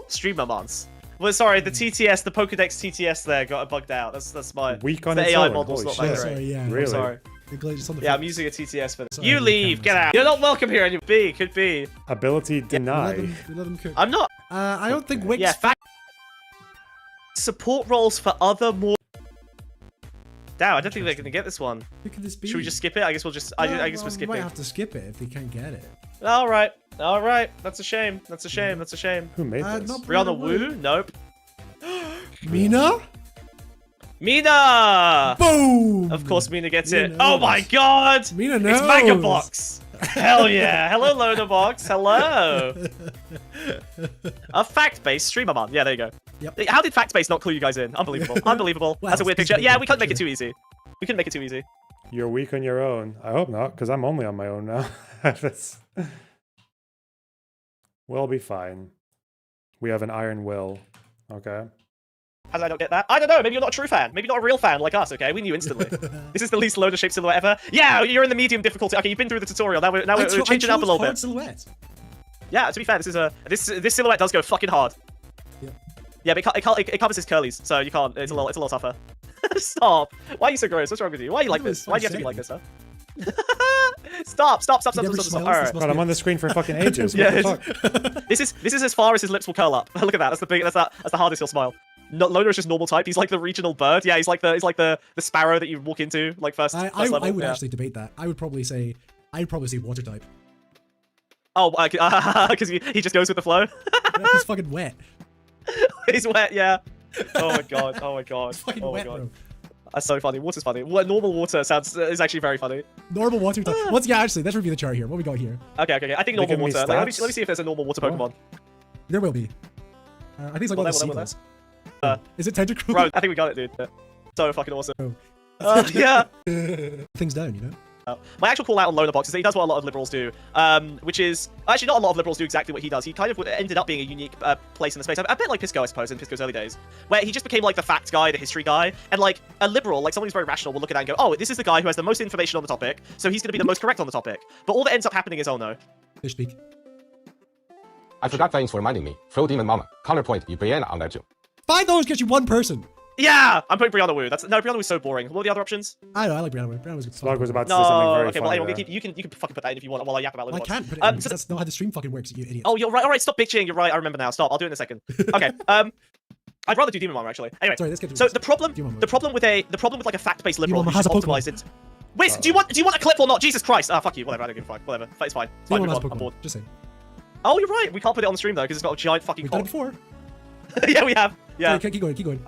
streamer mons. Well, sorry, the TTS, the Pokédex TTS there got bugged out. That's my weak on the its AI own. model's Holy not that shit. great. Sorry, yeah. Really? I'm sorry. Yeah, I'm using a TTS for this. Sorry, You the leave, get out. You're not welcome here, and you could be. Ability denied. Let them cook. I'm not. I don't think Wix. Yeah, support roles for other more. Damn, I don't think they're gonna get this one. Who could this be? Should we just skip it? I guess we'll just. I guess we're We skipping. might have to skip it if they can't get it. All right. That's a shame. Who made this? Not Brianna Wu? Nope. Mina? Mina! Boom! Of course, Mina gets Mina it. knows. Oh my god! Mina knows. It's Megabox. Hell yeah! Hello, Loaderbox. Hello. A fact-based streamer man. Yeah, there you go. Yep. How did fact-based not clue you guys in? Unbelievable. Unbelievable. Well, That's a weird picture. speaking Yeah, of we couldn't make it picture. too easy. We couldn't make it too easy. You're weak on your own. I hope not, because I'm only on my own now. We'll be fine. We have an iron will. Okay. How did I not get that? I don't know. Maybe you're not a true fan. Maybe not a real fan like us. Okay, we knew instantly. This is the least loader shaped silhouette ever. Yeah, you're in the medium difficulty. Okay, you've been through the tutorial. Now we're changing it up a little bit. Silhouette. Yeah, to be fair, this silhouette does go fucking hard. Yeah, but it covers his curlies, so you can't. It's a little tougher. Stop. Why are you so gross? What's wrong with you? Why are you like this? Why do you have to be like this, huh? Stop. All right. God, I'm on the screen for fucking ages. Yeah, What the fuck? this is as far as his lips will curl up. Look at that. That's the hardest he'll smile. No, Loner is just normal type. He's like the regional bird. Yeah, he's like the sparrow that you walk into like first level. I would Yeah. actually debate that. I'd probably say water type. Oh, because he just goes with the flow. He's fucking wet. He's wet. Yeah. Oh my god. He's fucking wet, bro. That's so funny. Water's funny. Normal water is actually very funny. Normal water type. Actually, let's review the chart here. What we got here? Okay. I think normal water. Let me see if there's a normal water Pokemon. There will be. I think it's like one of the sequels. Is it Tentacruel? Bro, I think we got it, dude. Yeah. So fucking awesome. Yeah. Things down, you know? My actual call out on Loaderbox is that he does what a lot of liberals do, which is actually not a lot of liberals do exactly what he does. He kind of ended up being a unique place in the space, a bit like Pisco, I suppose, in Pisco's early days, where he just became like the fact guy, the history guy, and like a liberal, like someone who's very rational, will look at that and go, oh, this is the guy who has the most information on the topic, so he's going to be the most correct on the topic. But all that ends up happening is, oh no. Fish speak. I forgot thanks for reminding me. Throw Demon Mama. Counterpoint, you Brianna on that too. $5 gets you one person. Yeah, I'm putting Brianna Wu. Brianna Wu's so boring. What are the other options? I know, I like Brianna Wu. Brianna Wu's good. Slug was about to say something very okay, funny well, there. you can fucking put that in if you want while I yap about Loaderbox. I can't put it in because that's not how the stream fucking works, you idiot. Oh, you're right. All right, stop bitching. You're right. I remember now. Stop. I'll do it in a second. Okay. I'd rather do Demon Mama actually. Anyway, sorry, let's get to so this. the problem with like a fact-based liberal Demon who's Mama just has a optimized it. Wait, do you want a clip or not? Jesus Christ! Ah, fuck you. Whatever. I don't give a fuck. Whatever. It's fine. It's fine. Demon Mama has I'm Pokemon. bored. Just saying. Oh, you're right. We can't put it on the stream though because it's got a giant fucking We've done it cock. before. Yeah, we have. Yeah. Sorry, keep going.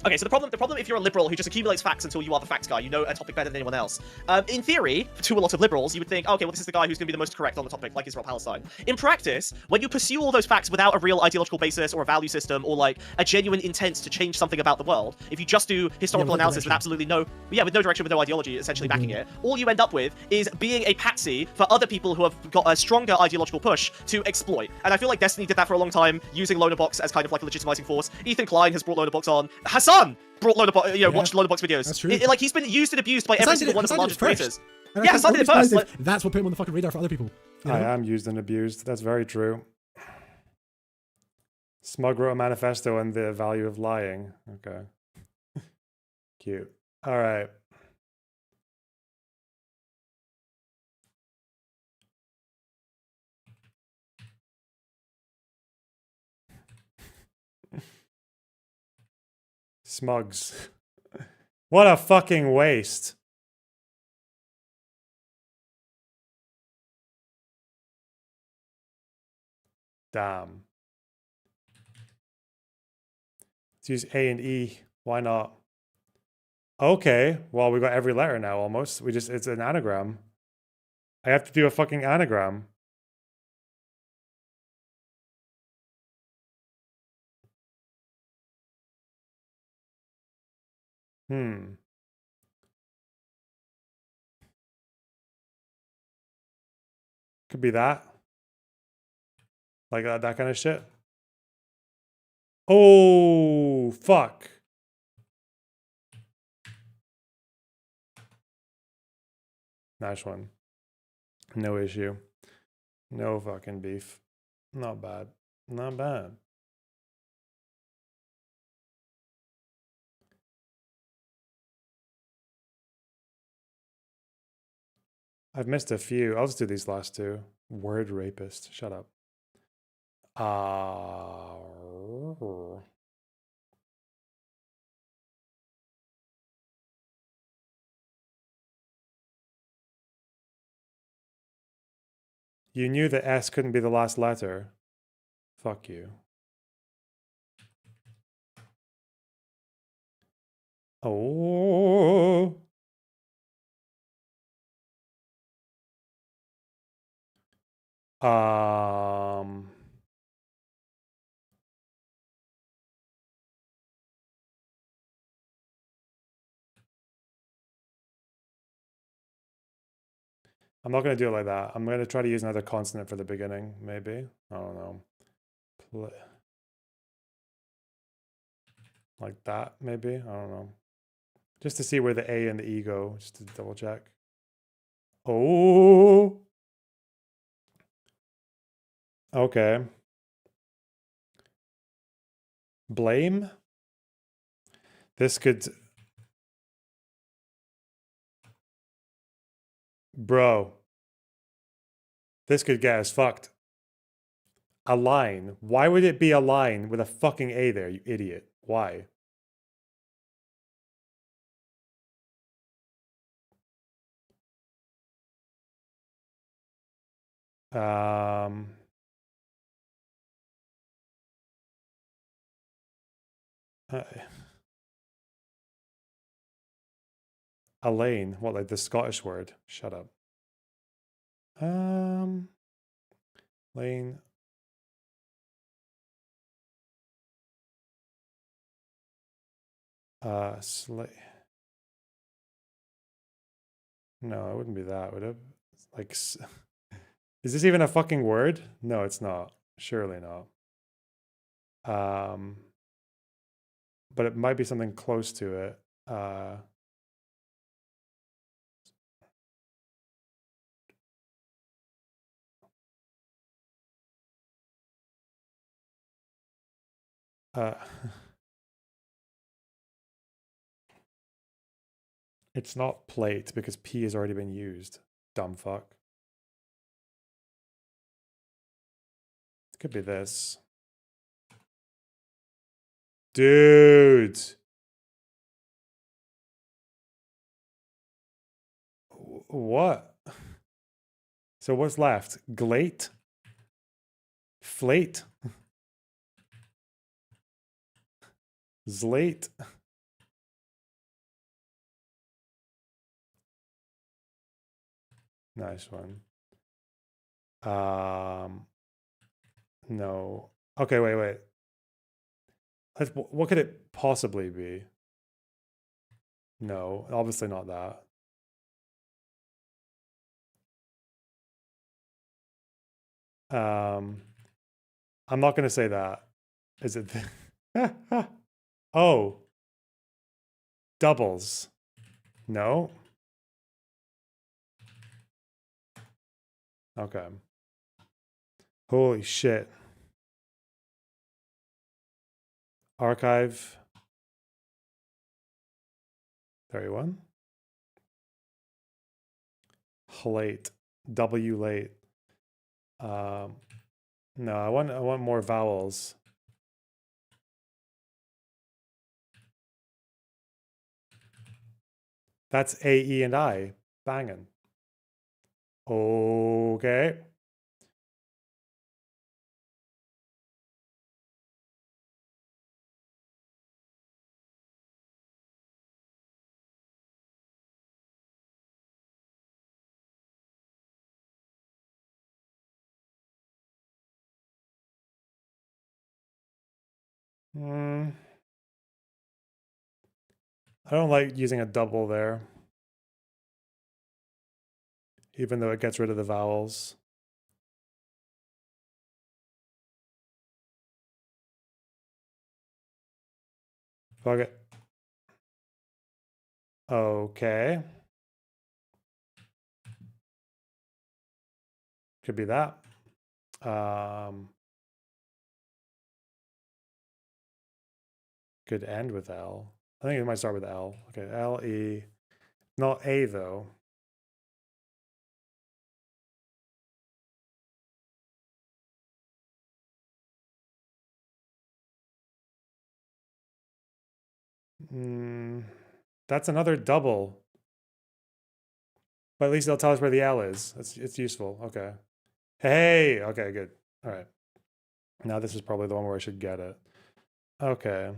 Okay, so the problem if you're a liberal who just accumulates facts until you are the facts guy, you know a topic better than anyone else. In theory, to a lot of liberals, you would think, okay, well, this is the guy who's going to be the most correct on the topic, like Israel-Palestine. In practice, when you pursue all those facts without a real ideological basis or a value system or like a genuine intent to change something about the world, if you just do historical analysis with absolutely with no direction, with no ideology, essentially backing it, all you end up with is being a patsy for other people who have got a stronger ideological push to exploit. And I feel like Destiny did that for a long time, using Loaderbox as kind of like a legitimizing force. Ethan Klein has brought Loaderbox on. Hassan brought watched Loaderbox videos. That's true. Like he's been used and abused by every single one of the largest creators. And Yeah, Hassan did it first. That's what put him on the fucking radar for other people. You know? I am used and abused. That's very true. Smug wrote a manifesto on the value of lying. Okay. Cute. All right. Smugs. What a fucking waste. Damn. Let's use A and E. Why not? Okay. Well, we got every letter now almost. It's an anagram. I have to do a fucking anagram. Could be that. Like that kind of shit. Oh, fuck. Nice one. No issue. No fucking beef. Not bad. Not bad. I've missed a few. I'll just do these last two. Word rapist. Shut up. You knew that S couldn't be the last letter. Fuck you. Oh. I'm not going to do it like that. I'm going to try to use another consonant for the beginning, maybe. I don't know. Like that, maybe. I don't know. Just to see where the A and the E go, just to double check. Oh. Okay. Blame. This could... Bro. This could get us fucked. A line. Why would it be a line with a fucking A there, you idiot? Why? Elaine. What, like the Scottish word? Shut up. Lane. No, it wouldn't be that, would it? Like, is this even a fucking word? No, it's not. Surely not. But it might be something close to it. It's not plate because P has already been used. Dumb fuck. It could be this. Dude. What? So what's left? Glate? Flate? Zlate? Nice one. No. Okay, wait. What could it possibly be? No, obviously not that. I'm not going to say that. Is it? Oh, doubles. No. Okay. Holy shit. Archive. 31. Late. W late. No, I want more vowels. That's A, E, and I. Banging. Okay. I don't like using a double there, even though it gets rid of the vowels. Fuck it. Okay. Could be that. Could end with L. I think it might start with L. Okay, L, E. Not A, though. That's another double. But at least it'll tell us where the L is. It's useful. Okay. Hey, okay, good. All right. Now this is probably the one where I should get it. Okay.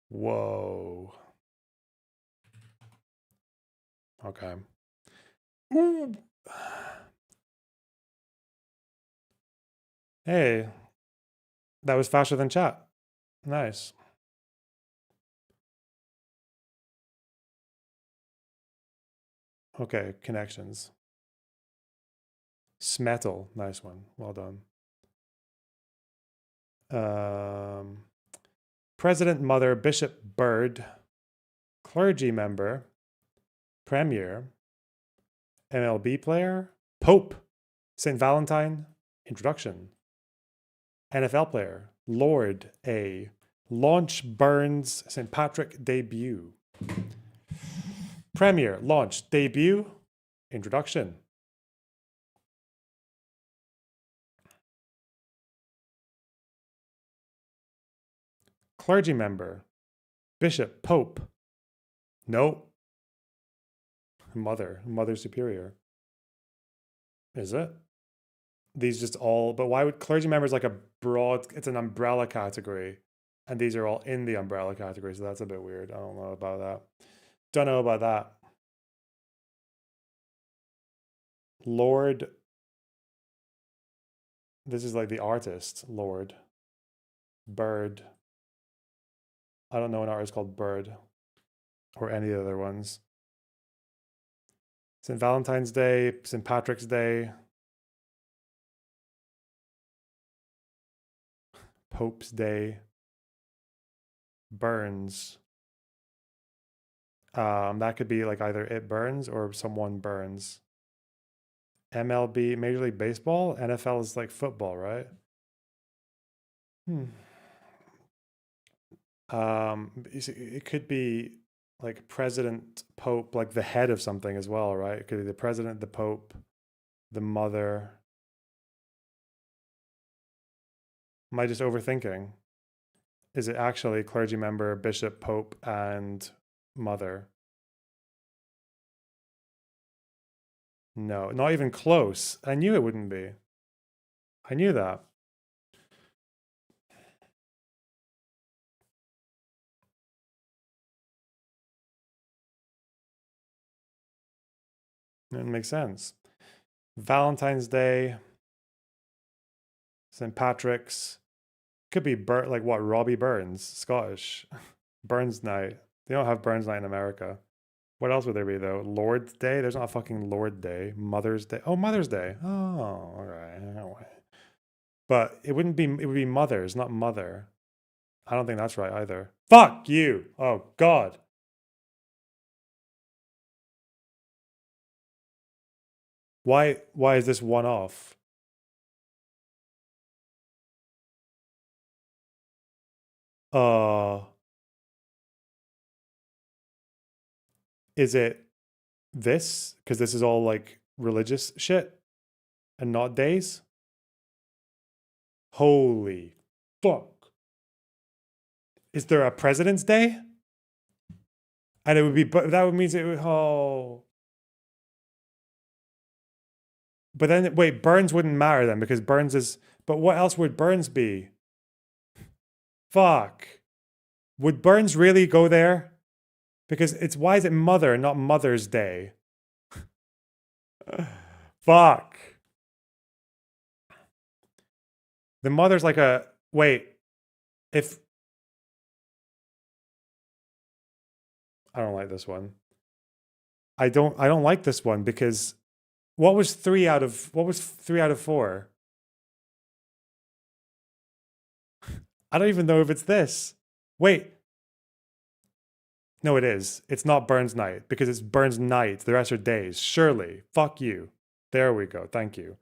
Whoa. Okay. Hey, that was faster than chat. Nice. Okay, connections. Smetal, nice one. Well done. President, mother, bishop, bird, clergy member, premier, MLB player, Pope, St. Valentine, introduction, NFL player, Lord A, launch, Burns, St. Patrick, debut, premier, launch, debut, introduction. Clergy member, bishop, pope, no, mother superior. Is it? These just all, but why would clergy member is like a broad, it's an umbrella category, and these are all in the umbrella category, so that's a bit weird. I don't know about that. Don't know about that. Lord, this is like the artist, Lord. Bird. I don't know an artist called Bird or any other ones. St. Valentine's Day, St. Patrick's Day, Pope's Day, Burns. That could be like either it burns or someone burns. MLB, Major League Baseball, NFL is like football, right? It could be like president, pope, like the head of something as well, right? It could be the president, the pope, the mother. Am I just overthinking? Is it actually clergy member, bishop, pope, and mother? No, not even close. I knew it wouldn't be. I knew that. It makes sense. Valentine's Day, St. Patrick's. Could be like what? Robbie Burns, Scottish. Burns Night. They don't have Burns Night in America. What else would there be though? Lord's Day? There's not a fucking Lord Day. Mother's Day. Oh, Mother's Day. Oh, all right. But it wouldn't be. It would be Mother's, not Mother. I don't think that's right either. Fuck you. Oh God. Why is this one off? Is it this? Because this is all like religious shit and not days? Holy fuck. Is there a President's Day? And it would be, but that would mean it would, oh. But then, wait, Burns wouldn't matter then because Burns is, but what else would Burns be? Fuck. Would Burns really go there? Because it's, why is it Mother and not Mother's Day? Fuck. The mother's like a, wait, if, I don't like this one. I don't like this one because what was 3 out of 4? I don't even know if it's this. Wait. No, it is. It's not Burns Night because it's Burns Night. The rest are days. Surely. Fuck you. There we go. Thank you.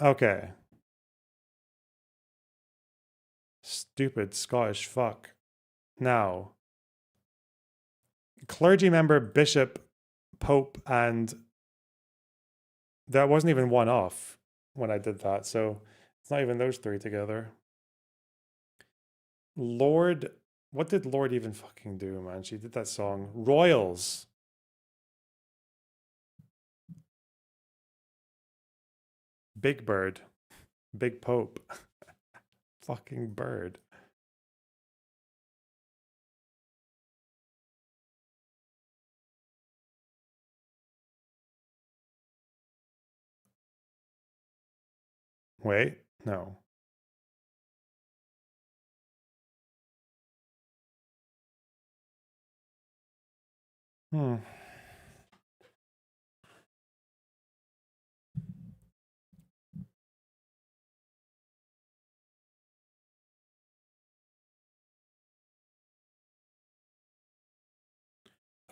Okay. Stupid Scottish fuck. Now, clergy member, bishop, pope, and that wasn't even one off when I did that. So it's not even those 3 together. Lord, what did Lord even fucking do, man? She did that song. Royals. Big Bird. Big Pope. Fucking bird. Wait, no. Hmm.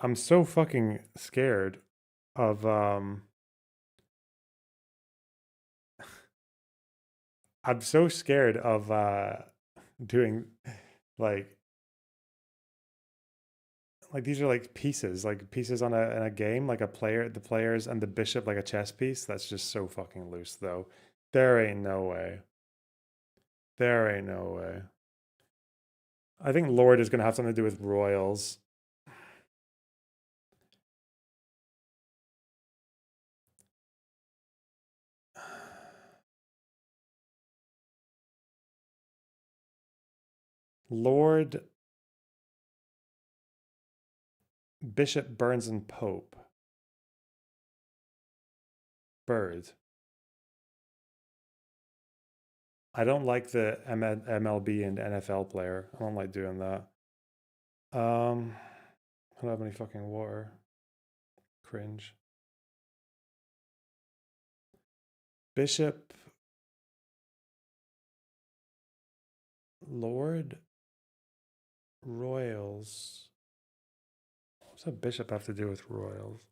I'm so fucking scared of I'm so scared of doing like these are like pieces on a game, like the players and the bishop like a chess piece. That's just so fucking loose though. There ain't no way. There ain't no way. I think Lord is gonna have something to do with royals. Lord, Bishop, Burns, and Pope. Bird. I don't like the MLB and NFL player. I don't like doing that. I don't have any fucking water. Cringe. Bishop. Lord. Royals. What's a bishop have to do with royals?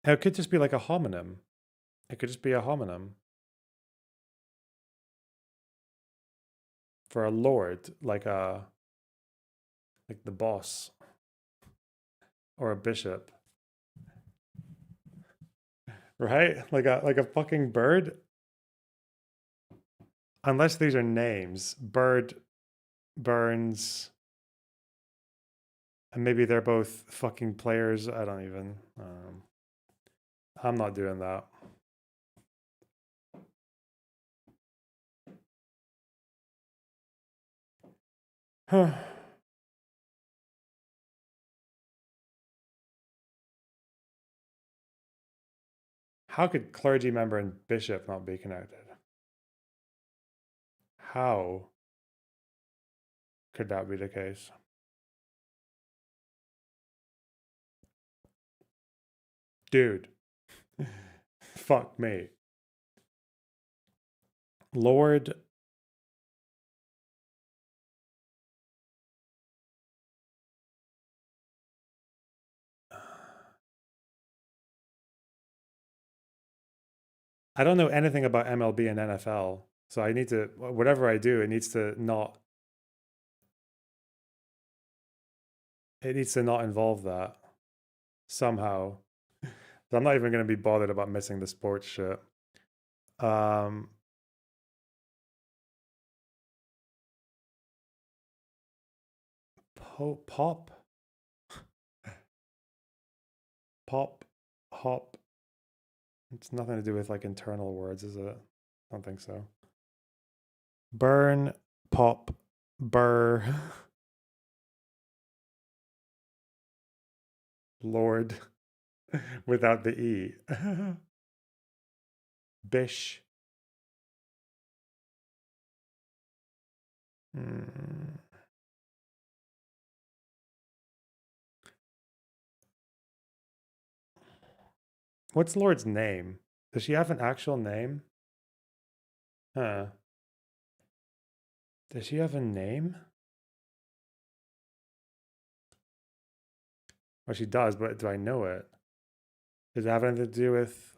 It could just be like a homonym. It could just be a homonym. For a lord, like the boss. Or a bishop. Right? Like a fucking bird. Unless these are names. Bird, Burns. And maybe they're both fucking players. I don't even. I'm not doing that. Huh. How could clergy member and bishop not be connected? How could that be the case? Dude. Fuck me. Lord. I don't know anything about MLB and NFL. So I need to, whatever I do, it needs to not involve that somehow. So I'm not even going to be bothered about missing the sports shit. Pop. Pop. Hop. It's nothing to do with like internal words, is it? I don't think so. Burn. Pop. Burr. Lord. Without the E. Bish. What's Lord's name? Does she have an actual name? Huh. Does she have a name? Well, she does, but do I know it? Does it have anything to do with...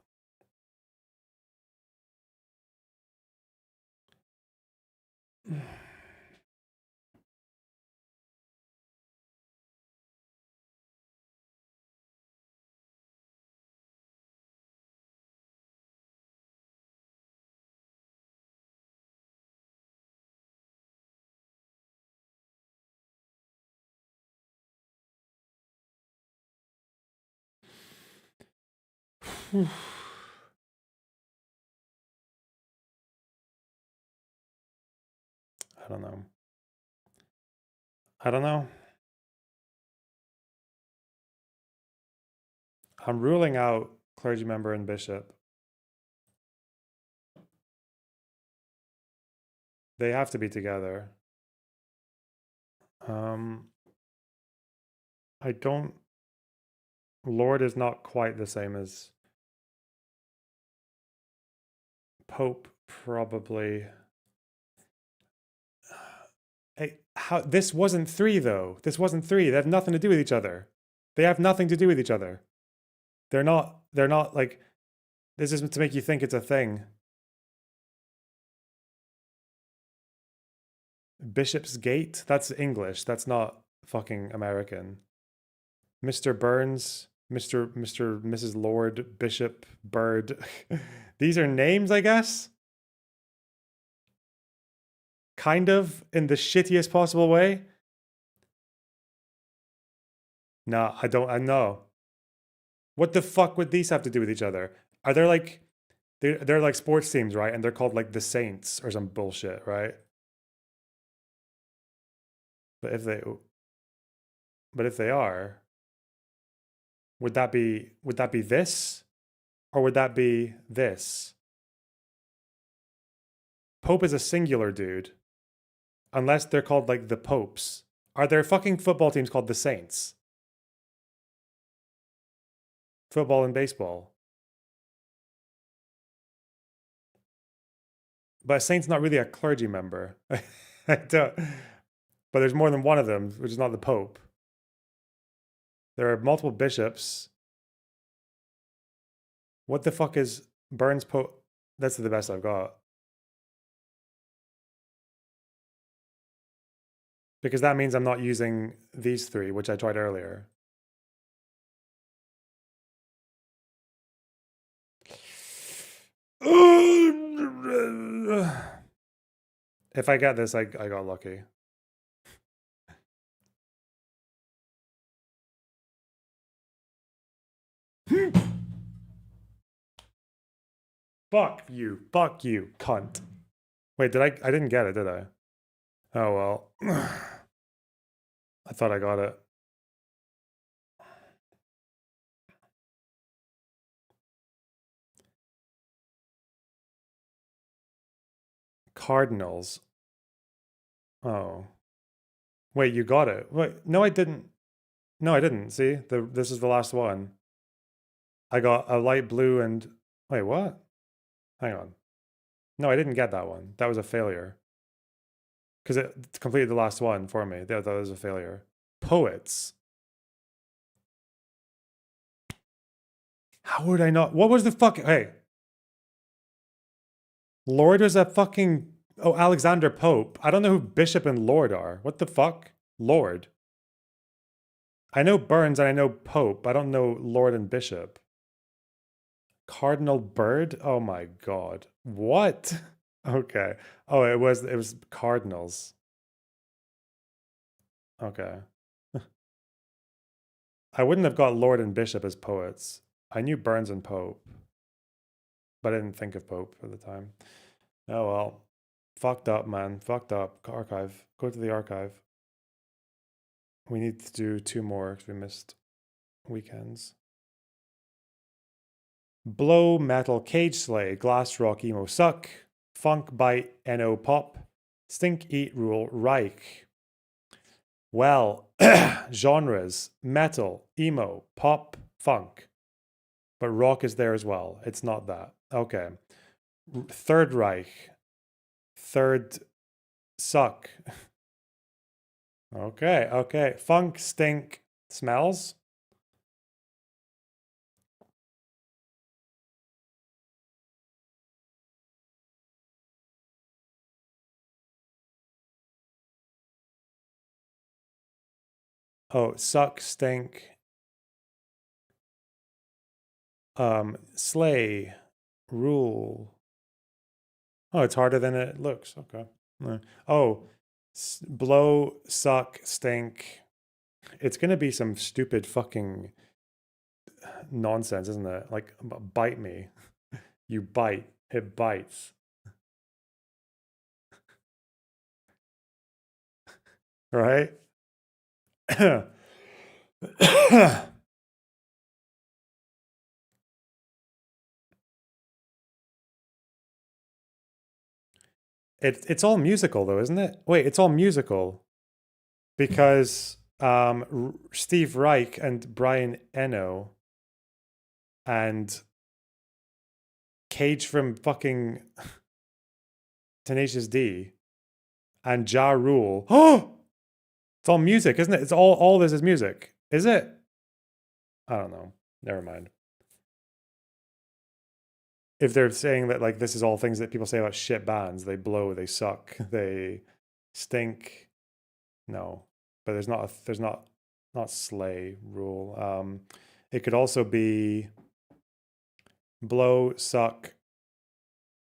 I don't know. I don't know. I'm ruling out clergy member and bishop. They have to be together. I don't... Lord is not quite the same as Pope, probably. Hey, how... This wasn't 3, though. This wasn't 3. They have nothing to do with each other. They have nothing to do with each other. They're not like... This is to make you think it's a thing. Bishop's Gate? That's English. That's not fucking American. Mr. Burns, Mrs. Lord, Bishop, Bird. These are names, I guess? Kind of, in the shittiest possible way? Nah, I know. What the fuck would these have to do with each other? Are there like... They're like sports teams, right? And they're called like the Saints or some bullshit, right? But if they are, would that be this? Or would that be this? Pope is a singular dude. Unless they're called like the Popes. Are there fucking football teams called the Saints? Football and baseball. But a saint's not really a clergy member. I don't... But there's more than one of them, which is not the Pope. There are multiple bishops. What the fuck is Burns Pope? That's the best I've got. Because that means I'm not using these 3, which I tried earlier. If I get this, I got lucky. Fuck you, cunt. Wait, I didn't get it, did I? Oh well. I thought I got it. Cardinals. Oh. Wait, you got it. Wait, no, I didn't. No, I didn't. See? This is the last one. I got a light blue and... Wait, what? Hang on. No, I didn't get that one. That was a failure. Because it completed the last one for me. That was a failure. Poets. How would I not? What was the fucking... Hey. Lord was a fucking... Oh, Alexander Pope. I don't know who Bishop and Lord are. What the fuck? Lord. I know Burns and I know Pope. I don't know Lord and Bishop. Cardinal Bird? Oh my god. What? Okay. Oh, it was Cardinals. Okay. I wouldn't have got Lord and Bishop as poets. I knew Burns and Pope. But I didn't think of Pope at the time. Oh well. Fucked up, man. Fucked up. Archive. Go to the archive. We need to do 2 more because we missed weekends. Blow, Metal, Cage Slay, Glass Rock, Emo Suck, Funk, Bite, NO Pop, Stink, Eat, Rule, Reich. Well, genres, metal, emo, pop, funk. But rock is there as well. It's not that. Okay. Third Reich. Third Suck. Okay, okay. Funk, Stink, Smells. Oh, Suck, Stink. Slay, Rule. Oh, it's harder than it looks. Okay. Oh, Blow, Suck, Stink. It's going to be some stupid fucking nonsense, isn't it? Like, bite me. You bite. It bites. Right? It's all musical though, isn't it? Wait, it's all musical because Steve Reich and Brian Eno and Cage from fucking Tenacious D and Ja Rule. Oh, it's all music, isn't it? It's all this is music, is it? I don't know. Never mind. If they're saying that like this is all things that people say about shit bands, they blow, they suck, they stink. No, but there's not slay rule. It could also be blow, suck,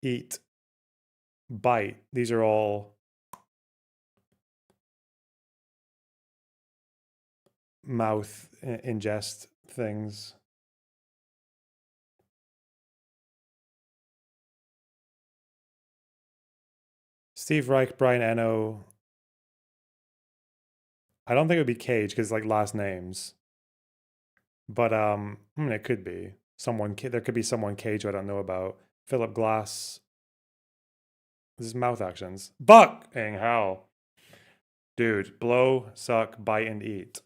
eat, bite. These are all mouth ingest things. Steve Reich, Brian Eno. I don't think it would be Cage because like last names. But it could be someone. There could be someone Cage who I don't know about. Philip Glass. This is mouth actions. Fucking hell, dude! Blow, suck, bite, and eat.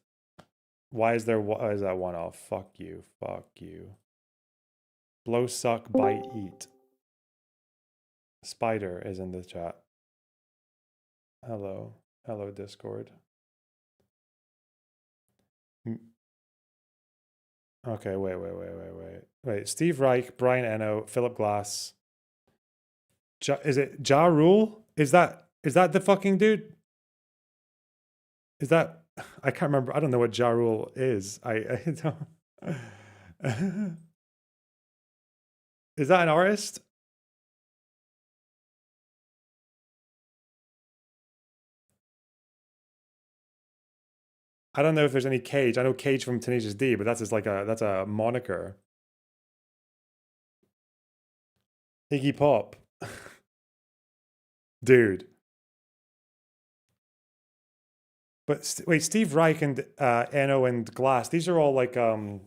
Why is that one off? Fuck you. Fuck you. Blow, suck, bite, eat. Spider is in the chat. Hello. Hello, Discord. Okay, wait. Steve Reich, Brian Eno, Philip Glass. Is it Ja Rule? Is that the fucking dude? Is that... I can't remember. I don't know what Ja Rule is. I don't... Is that an artist? I don't know if there's any Cage. I know Cage from Tenacious D, but that's just like that's a moniker. Iggy Pop. Dude. But wait, Steve Reich and Eno and Glass, these are all like they're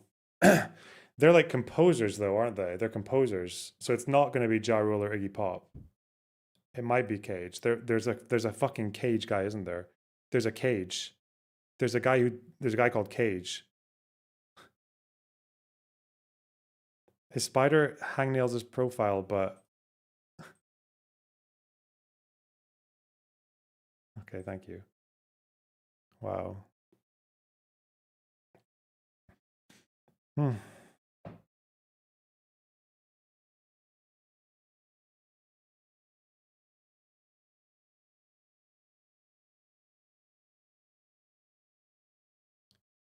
like composers though, aren't they? They're composers. So it's not going to be Ja Rule or Iggy Pop. It might be Cage. There's a fucking Cage guy, isn't there? There's a Cage. There's a guy called Cage. His spider hangnails his profile, but okay, thank you. Wow. Hmm.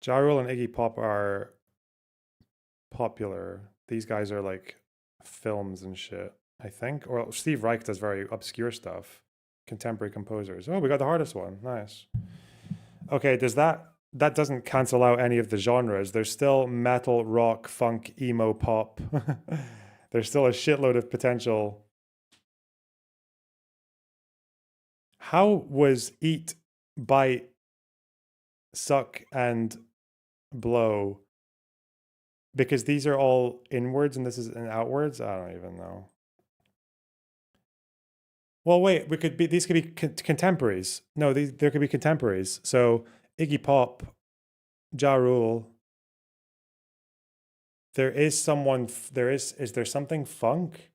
Ja Rule and Iggy Pop are popular. These guys are like films and shit, I think. Or Steve Reich does very obscure stuff. Contemporary composers. Oh, we got the hardest one. Nice. Okay, that doesn't cancel out any of the genres. There's still metal, rock, funk, emo, pop. There's still a shitload of potential. How was eat, bite, suck, and blow? Because these are all inwards and this is an outwards? I don't even know. Well, wait, these could be contemporaries. No, there could be contemporaries. So Iggy Pop, Ja Rule. There is someone, is there something funk?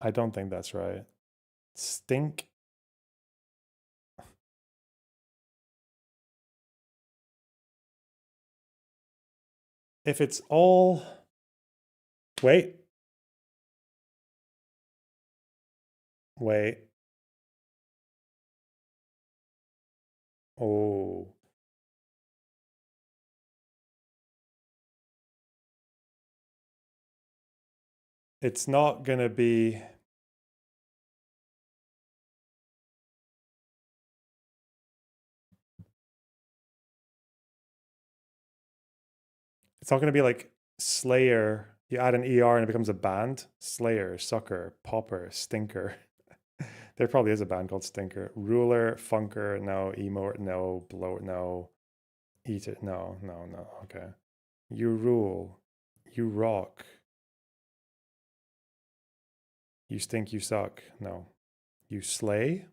I don't think that's right. Stink. If it's all, wait. Oh. It's not gonna be. It's not gonna be like Slayer. You add an ER and it becomes a band. Slayer, Sucker, Popper, Stinker. There probably is a band called Stinker. Ruler, Funker, no. Emo, no. Blow, no. Eat it, no. Okay. You rule. You rock. You stink, you suck. No. You slay?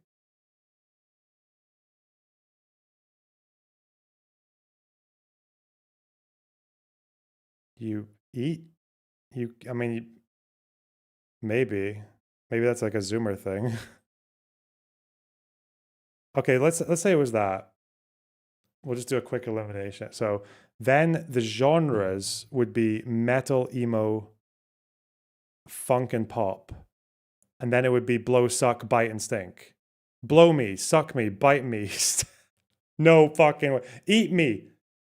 You eat? I mean, maybe that's like a Zoomer thing. Okay, let's say it was that. We'll just do a quick elimination. So then the genres would be metal, emo, funk, and pop. And then it would be blow, suck, bite, and stink. Blow me, suck me, bite me. No fucking way. Eat me.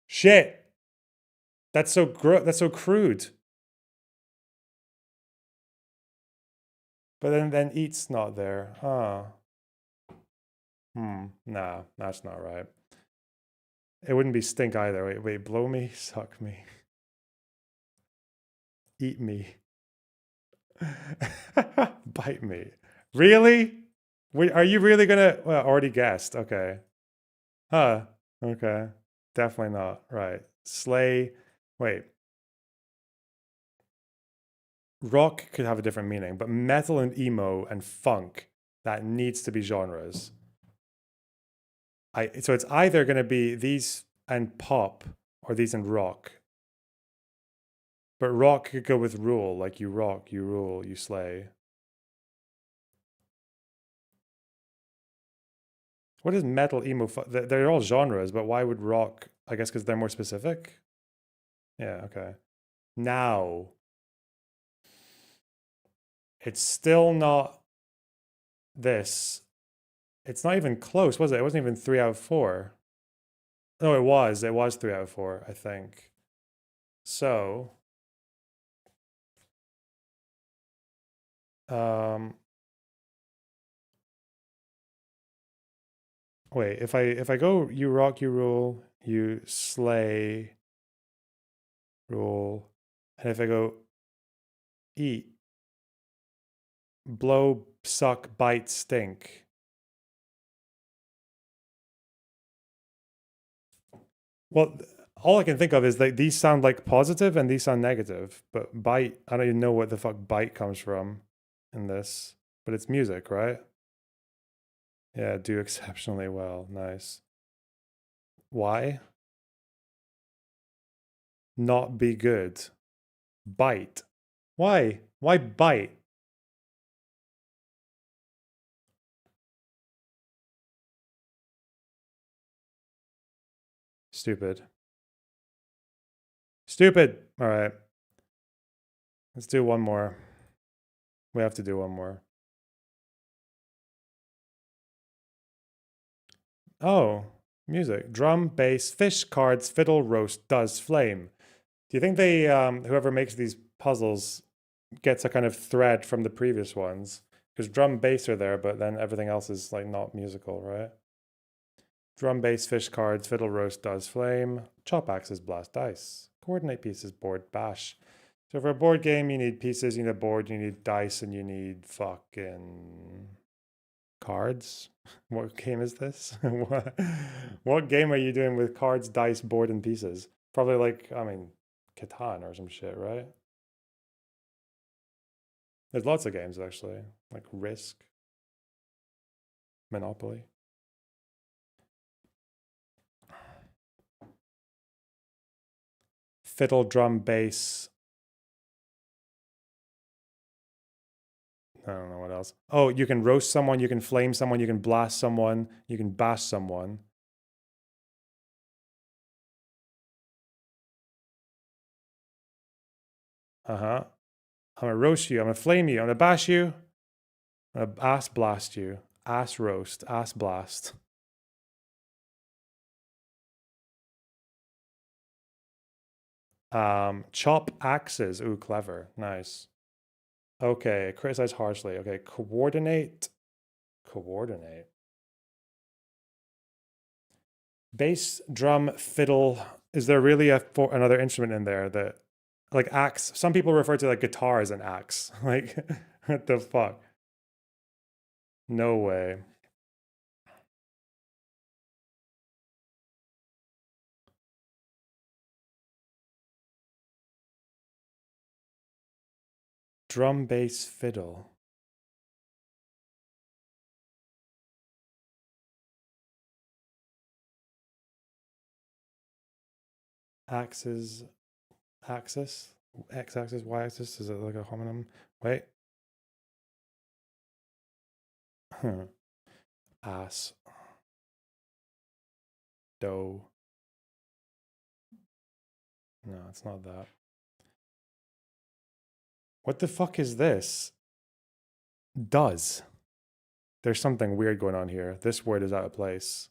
Shit. That's so crude. But then eat's not there. Huh. Nah, that's not right. It wouldn't be stink either. Wait, blow me, suck me. Eat me. Bite me. Really? Wait, are you really gonna? Well, already guessed. Okay. Huh. Okay. Definitely not. Right. Slay. Wait. Rock could have a different meaning, but metal and emo and funk, that needs to be genres. So it's either going to be these and pop or these and rock. But rock could go with rule, like you rock, you rule, you slay. What is metal, emo? They're all genres, but why would rock? I guess because they're more specific. Yeah, okay. Now, it's still not this. It's not even close, was it? It wasn't even 3 out of 4. No, it was. It was 3 out of 4, I think. So, wait, if I go you rock, you rule, you slay, rule, and if I go eat, blow, suck, bite, stink. Well, all I can think of is that these sound like positive and these sound negative, but bite, I don't even know what the fuck bite comes from. in this, but it's music, right? Yeah, do exceptionally well. Nice. Why? Not be good. Bite. Why? Why bite? Stupid. Stupid. All right. Let's do one more. We have to do one more. Oh, music. Drum, bass, fish, cards, fiddle, roast, does, flame. Do you think they, whoever makes these puzzles gets a kind of thread from the previous ones? Because drum, bass are there, but then everything else is like not musical, right? Drum, bass, fish, cards, fiddle, roast, does, flame. Chop, axes, blast, dice. Coordinate pieces, board, bash. So for a board game, you need pieces, you need a board, you need dice, and you need fucking cards. What game is this? What game are you doing with cards, dice, board, and pieces? Probably like, I mean, Catan or some shit, right? There's lots of games actually, like Risk, Monopoly. Fiddle, drum, bass. I don't know what else. Oh, you can roast someone, you can flame someone, you can blast someone, you can bash someone. Uh-huh. I'm gonna roast you, I'm gonna flame you, I'm gonna bash you, I'm gonna ass blast you. Ass roast, ass blast. Chop axes. Ooh, clever. Nice. Okay, criticize harshly. Okay, coordinate. Coordinate. Bass, drum, fiddle. Is there really another instrument in there that, like axe? Some people refer to like guitar as an axe. Like, what the fuck? No way. Drum, bass, fiddle. Axes, axis, x-axis, y-axis. Is it like a homonym? Wait. Ass. Doe. No, it's not that. What the fuck is this? Does. There's something weird going on here. This word is out of place.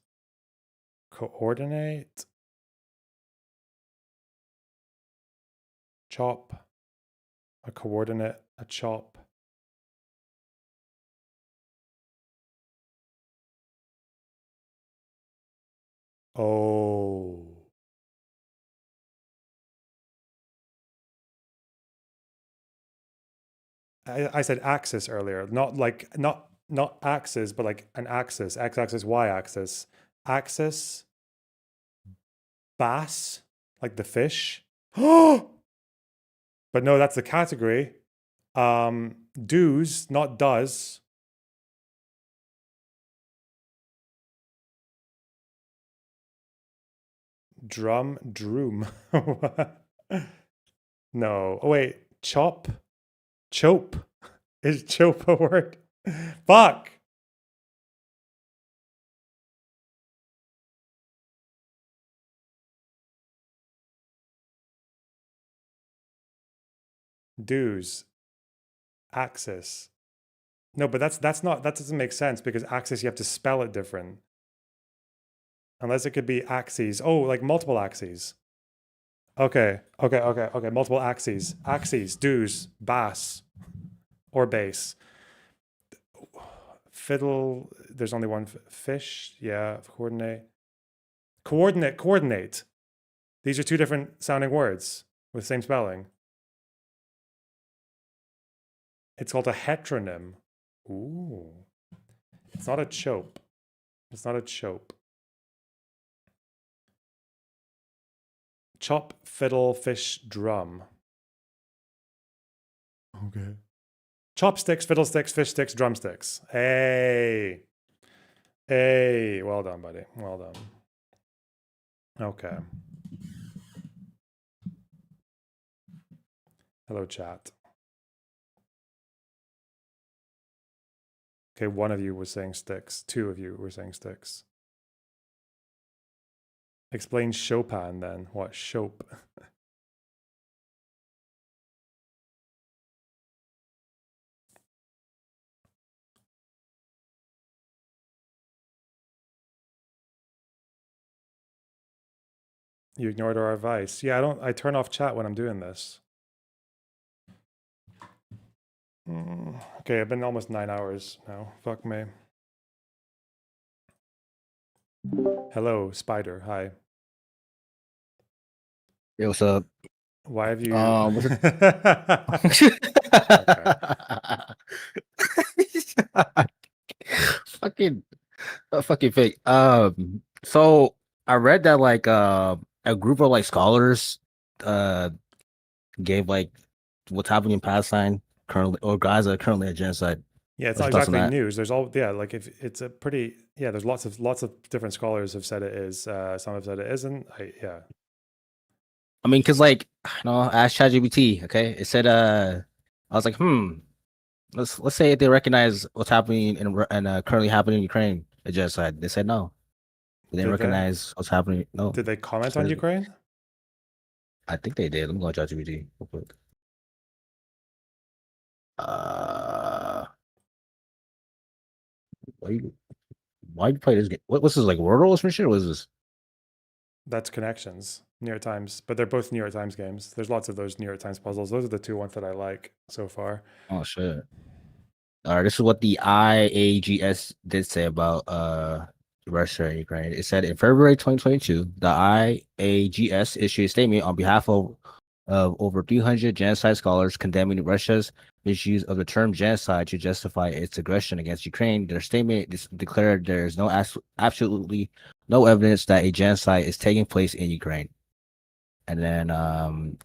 Coordinate. Chop. A coordinate. A chop. Oh. I said axis earlier, not like not axis, but like an axis, x-axis, y-axis. Axis, bass, like the fish. Oh, but no, that's the category. Do's, not does. Drum, droom. No. Oh wait, chop, chope. Is chope a word? Fuck. Dues. Axis. No, but that's not, that doesn't make sense because axis you have to spell it different. Unless it could be axes. Oh, like multiple axes. Okay. Multiple axes. Axes, dues, bass, or bass. Fiddle, there's only one fish. Yeah, coordinate. Coordinate. These are two different sounding words with same spelling. It's called a heteronym. Ooh. It's not a chope. It's not a chope. Chop, fiddle, fish, drum. Okay. Chopsticks, fiddlesticks, fish sticks, drumsticks. Hey. Hey. Well done, buddy. Well done. Okay. Hello, chat. Okay, one of you was saying sticks. Two of you were saying sticks. Explain Chopin then. What? Chop. You ignored our advice. Yeah, I turn off chat when I'm doing this. Okay, I've been almost 9 hours now. Fuck me. Hello, Spider. Hi. Yo, what's up? Why have you? What's fucking, fucking fake. So I read that like a group of like scholars gave like what's happening in Palestine currently, or Gaza currently a genocide. Yeah, it's What's not your thoughts on exactly that? news. There's if it's a pretty there's lots of different scholars have said it is. Some have said it isn't. I mean, cause like I asked ChatGPT, okay, it said I was like, let's say if they recognize what's happening and currently happening in Ukraine, a genocide. They said no. They didn't Did they? recognize what's happening. No. Did they comment on Says- Ukraine? I think they did. Let me go on ChatGPT real quick. Why you play this game? What's this like Wordle or some shit? What is this? That's Connections, New York Times, but they're both New York Times games. There's lots of those New York Times puzzles. Those are the two ones that I like so far. Oh shit. All right, this is what the IAGS did say about Russia and Ukraine. It said in February 2022, the IAGS issued a statement on behalf of over 300 genocide scholars condemning Russia's misuse of the term genocide to justify its aggression against Ukraine. Their statement declared there is absolutely no evidence that a genocide is taking place in Ukraine. And then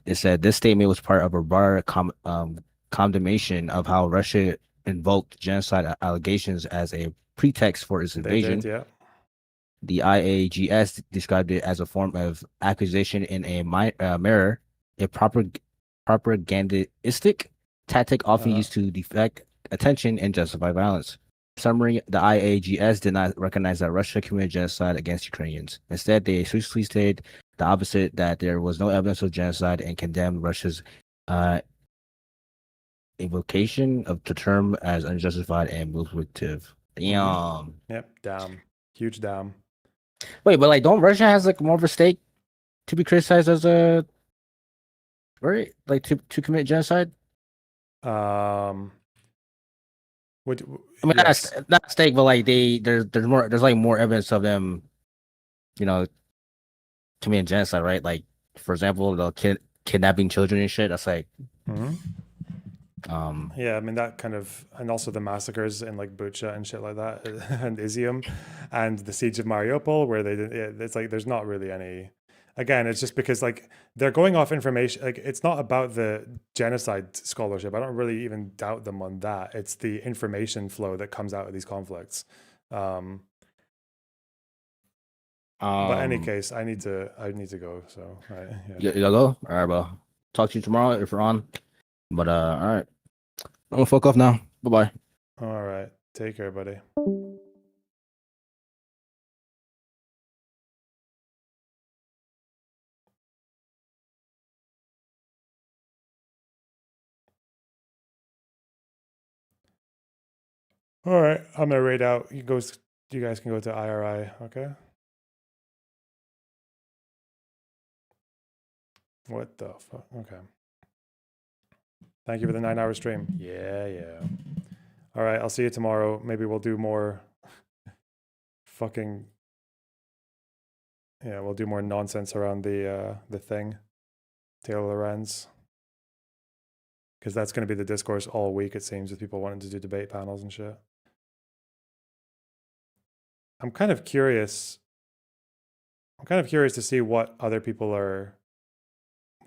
it said this statement was part of a broader condemnation of how Russia invoked genocide allegations as a pretext for its invasion. They did, yeah. The IAGS described it as a form of accusation in a mirror, a propagandistic tactic often used to deflect attention and justify violence. Summary: the IAGS did not recognize that Russia committed genocide against Ukrainians. Instead, they explicitly stated the opposite, that there was no evidence of genocide, and condemned Russia's invocation of the term as unjustified and manipulative. Damn. Yep, damn. Huge damn. Wait, but like, don't Russia has like more of a stake to be criticized as a right, like to commit genocide? What? I mean, Yes. not a stake, but like there's like more evidence of them, committing genocide, right? Like, for example, the kidnapping children and shit. That's like, Yeah, I mean that kind of, and also the massacres in like Bucha and shit like that, and Izium, and the siege of Mariupol, where they did. It's like there's not really any. Again, it's just because like they're going off information. Like it's not about the genocide scholarship. I don't really even doubt them on that. It's the information flow that comes out of these conflicts. But in any case, I need to go. So you gotta go. All right, bro. Talk to you tomorrow if you're on. But all right, I'm gonna fuck off now. Bye bye. All right, take care, buddy. All right, I'm gonna raid out. You guys can go to IRI, okay? What the fuck? Okay. Thank you for the 9-hour stream. Yeah. All right, I'll see you tomorrow. Maybe we'll do more fucking. Yeah, we'll do more nonsense around the thing, Taylor Lorenz. Because that's going to be the discourse all week, it seems, with people wanting to do debate panels and shit. I'm kind of curious to see what other people are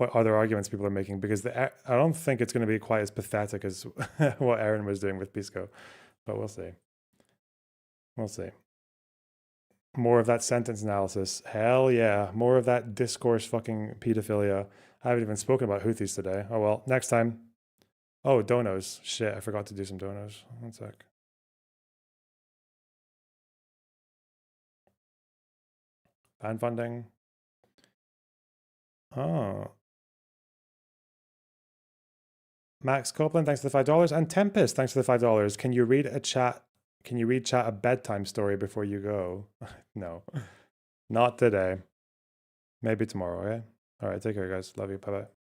what other arguments people are making, because I don't think it's going to be quite as pathetic as what Aaron was doing with Pisco, but we'll see. We'll see. More of that sentence analysis. Hell yeah. More of that discourse fucking pedophilia. I haven't even spoken about Houthis today. Oh well, next time. Oh, donos. Shit, I forgot to do some donos. One sec. Band funding. Oh. Max Copeland, thanks for the $5. And Tempest, thanks for the $5. Can you read chat a bedtime story before you go? No. Not today. Maybe tomorrow, okay? All right, take care, guys. Love you. Bye-bye.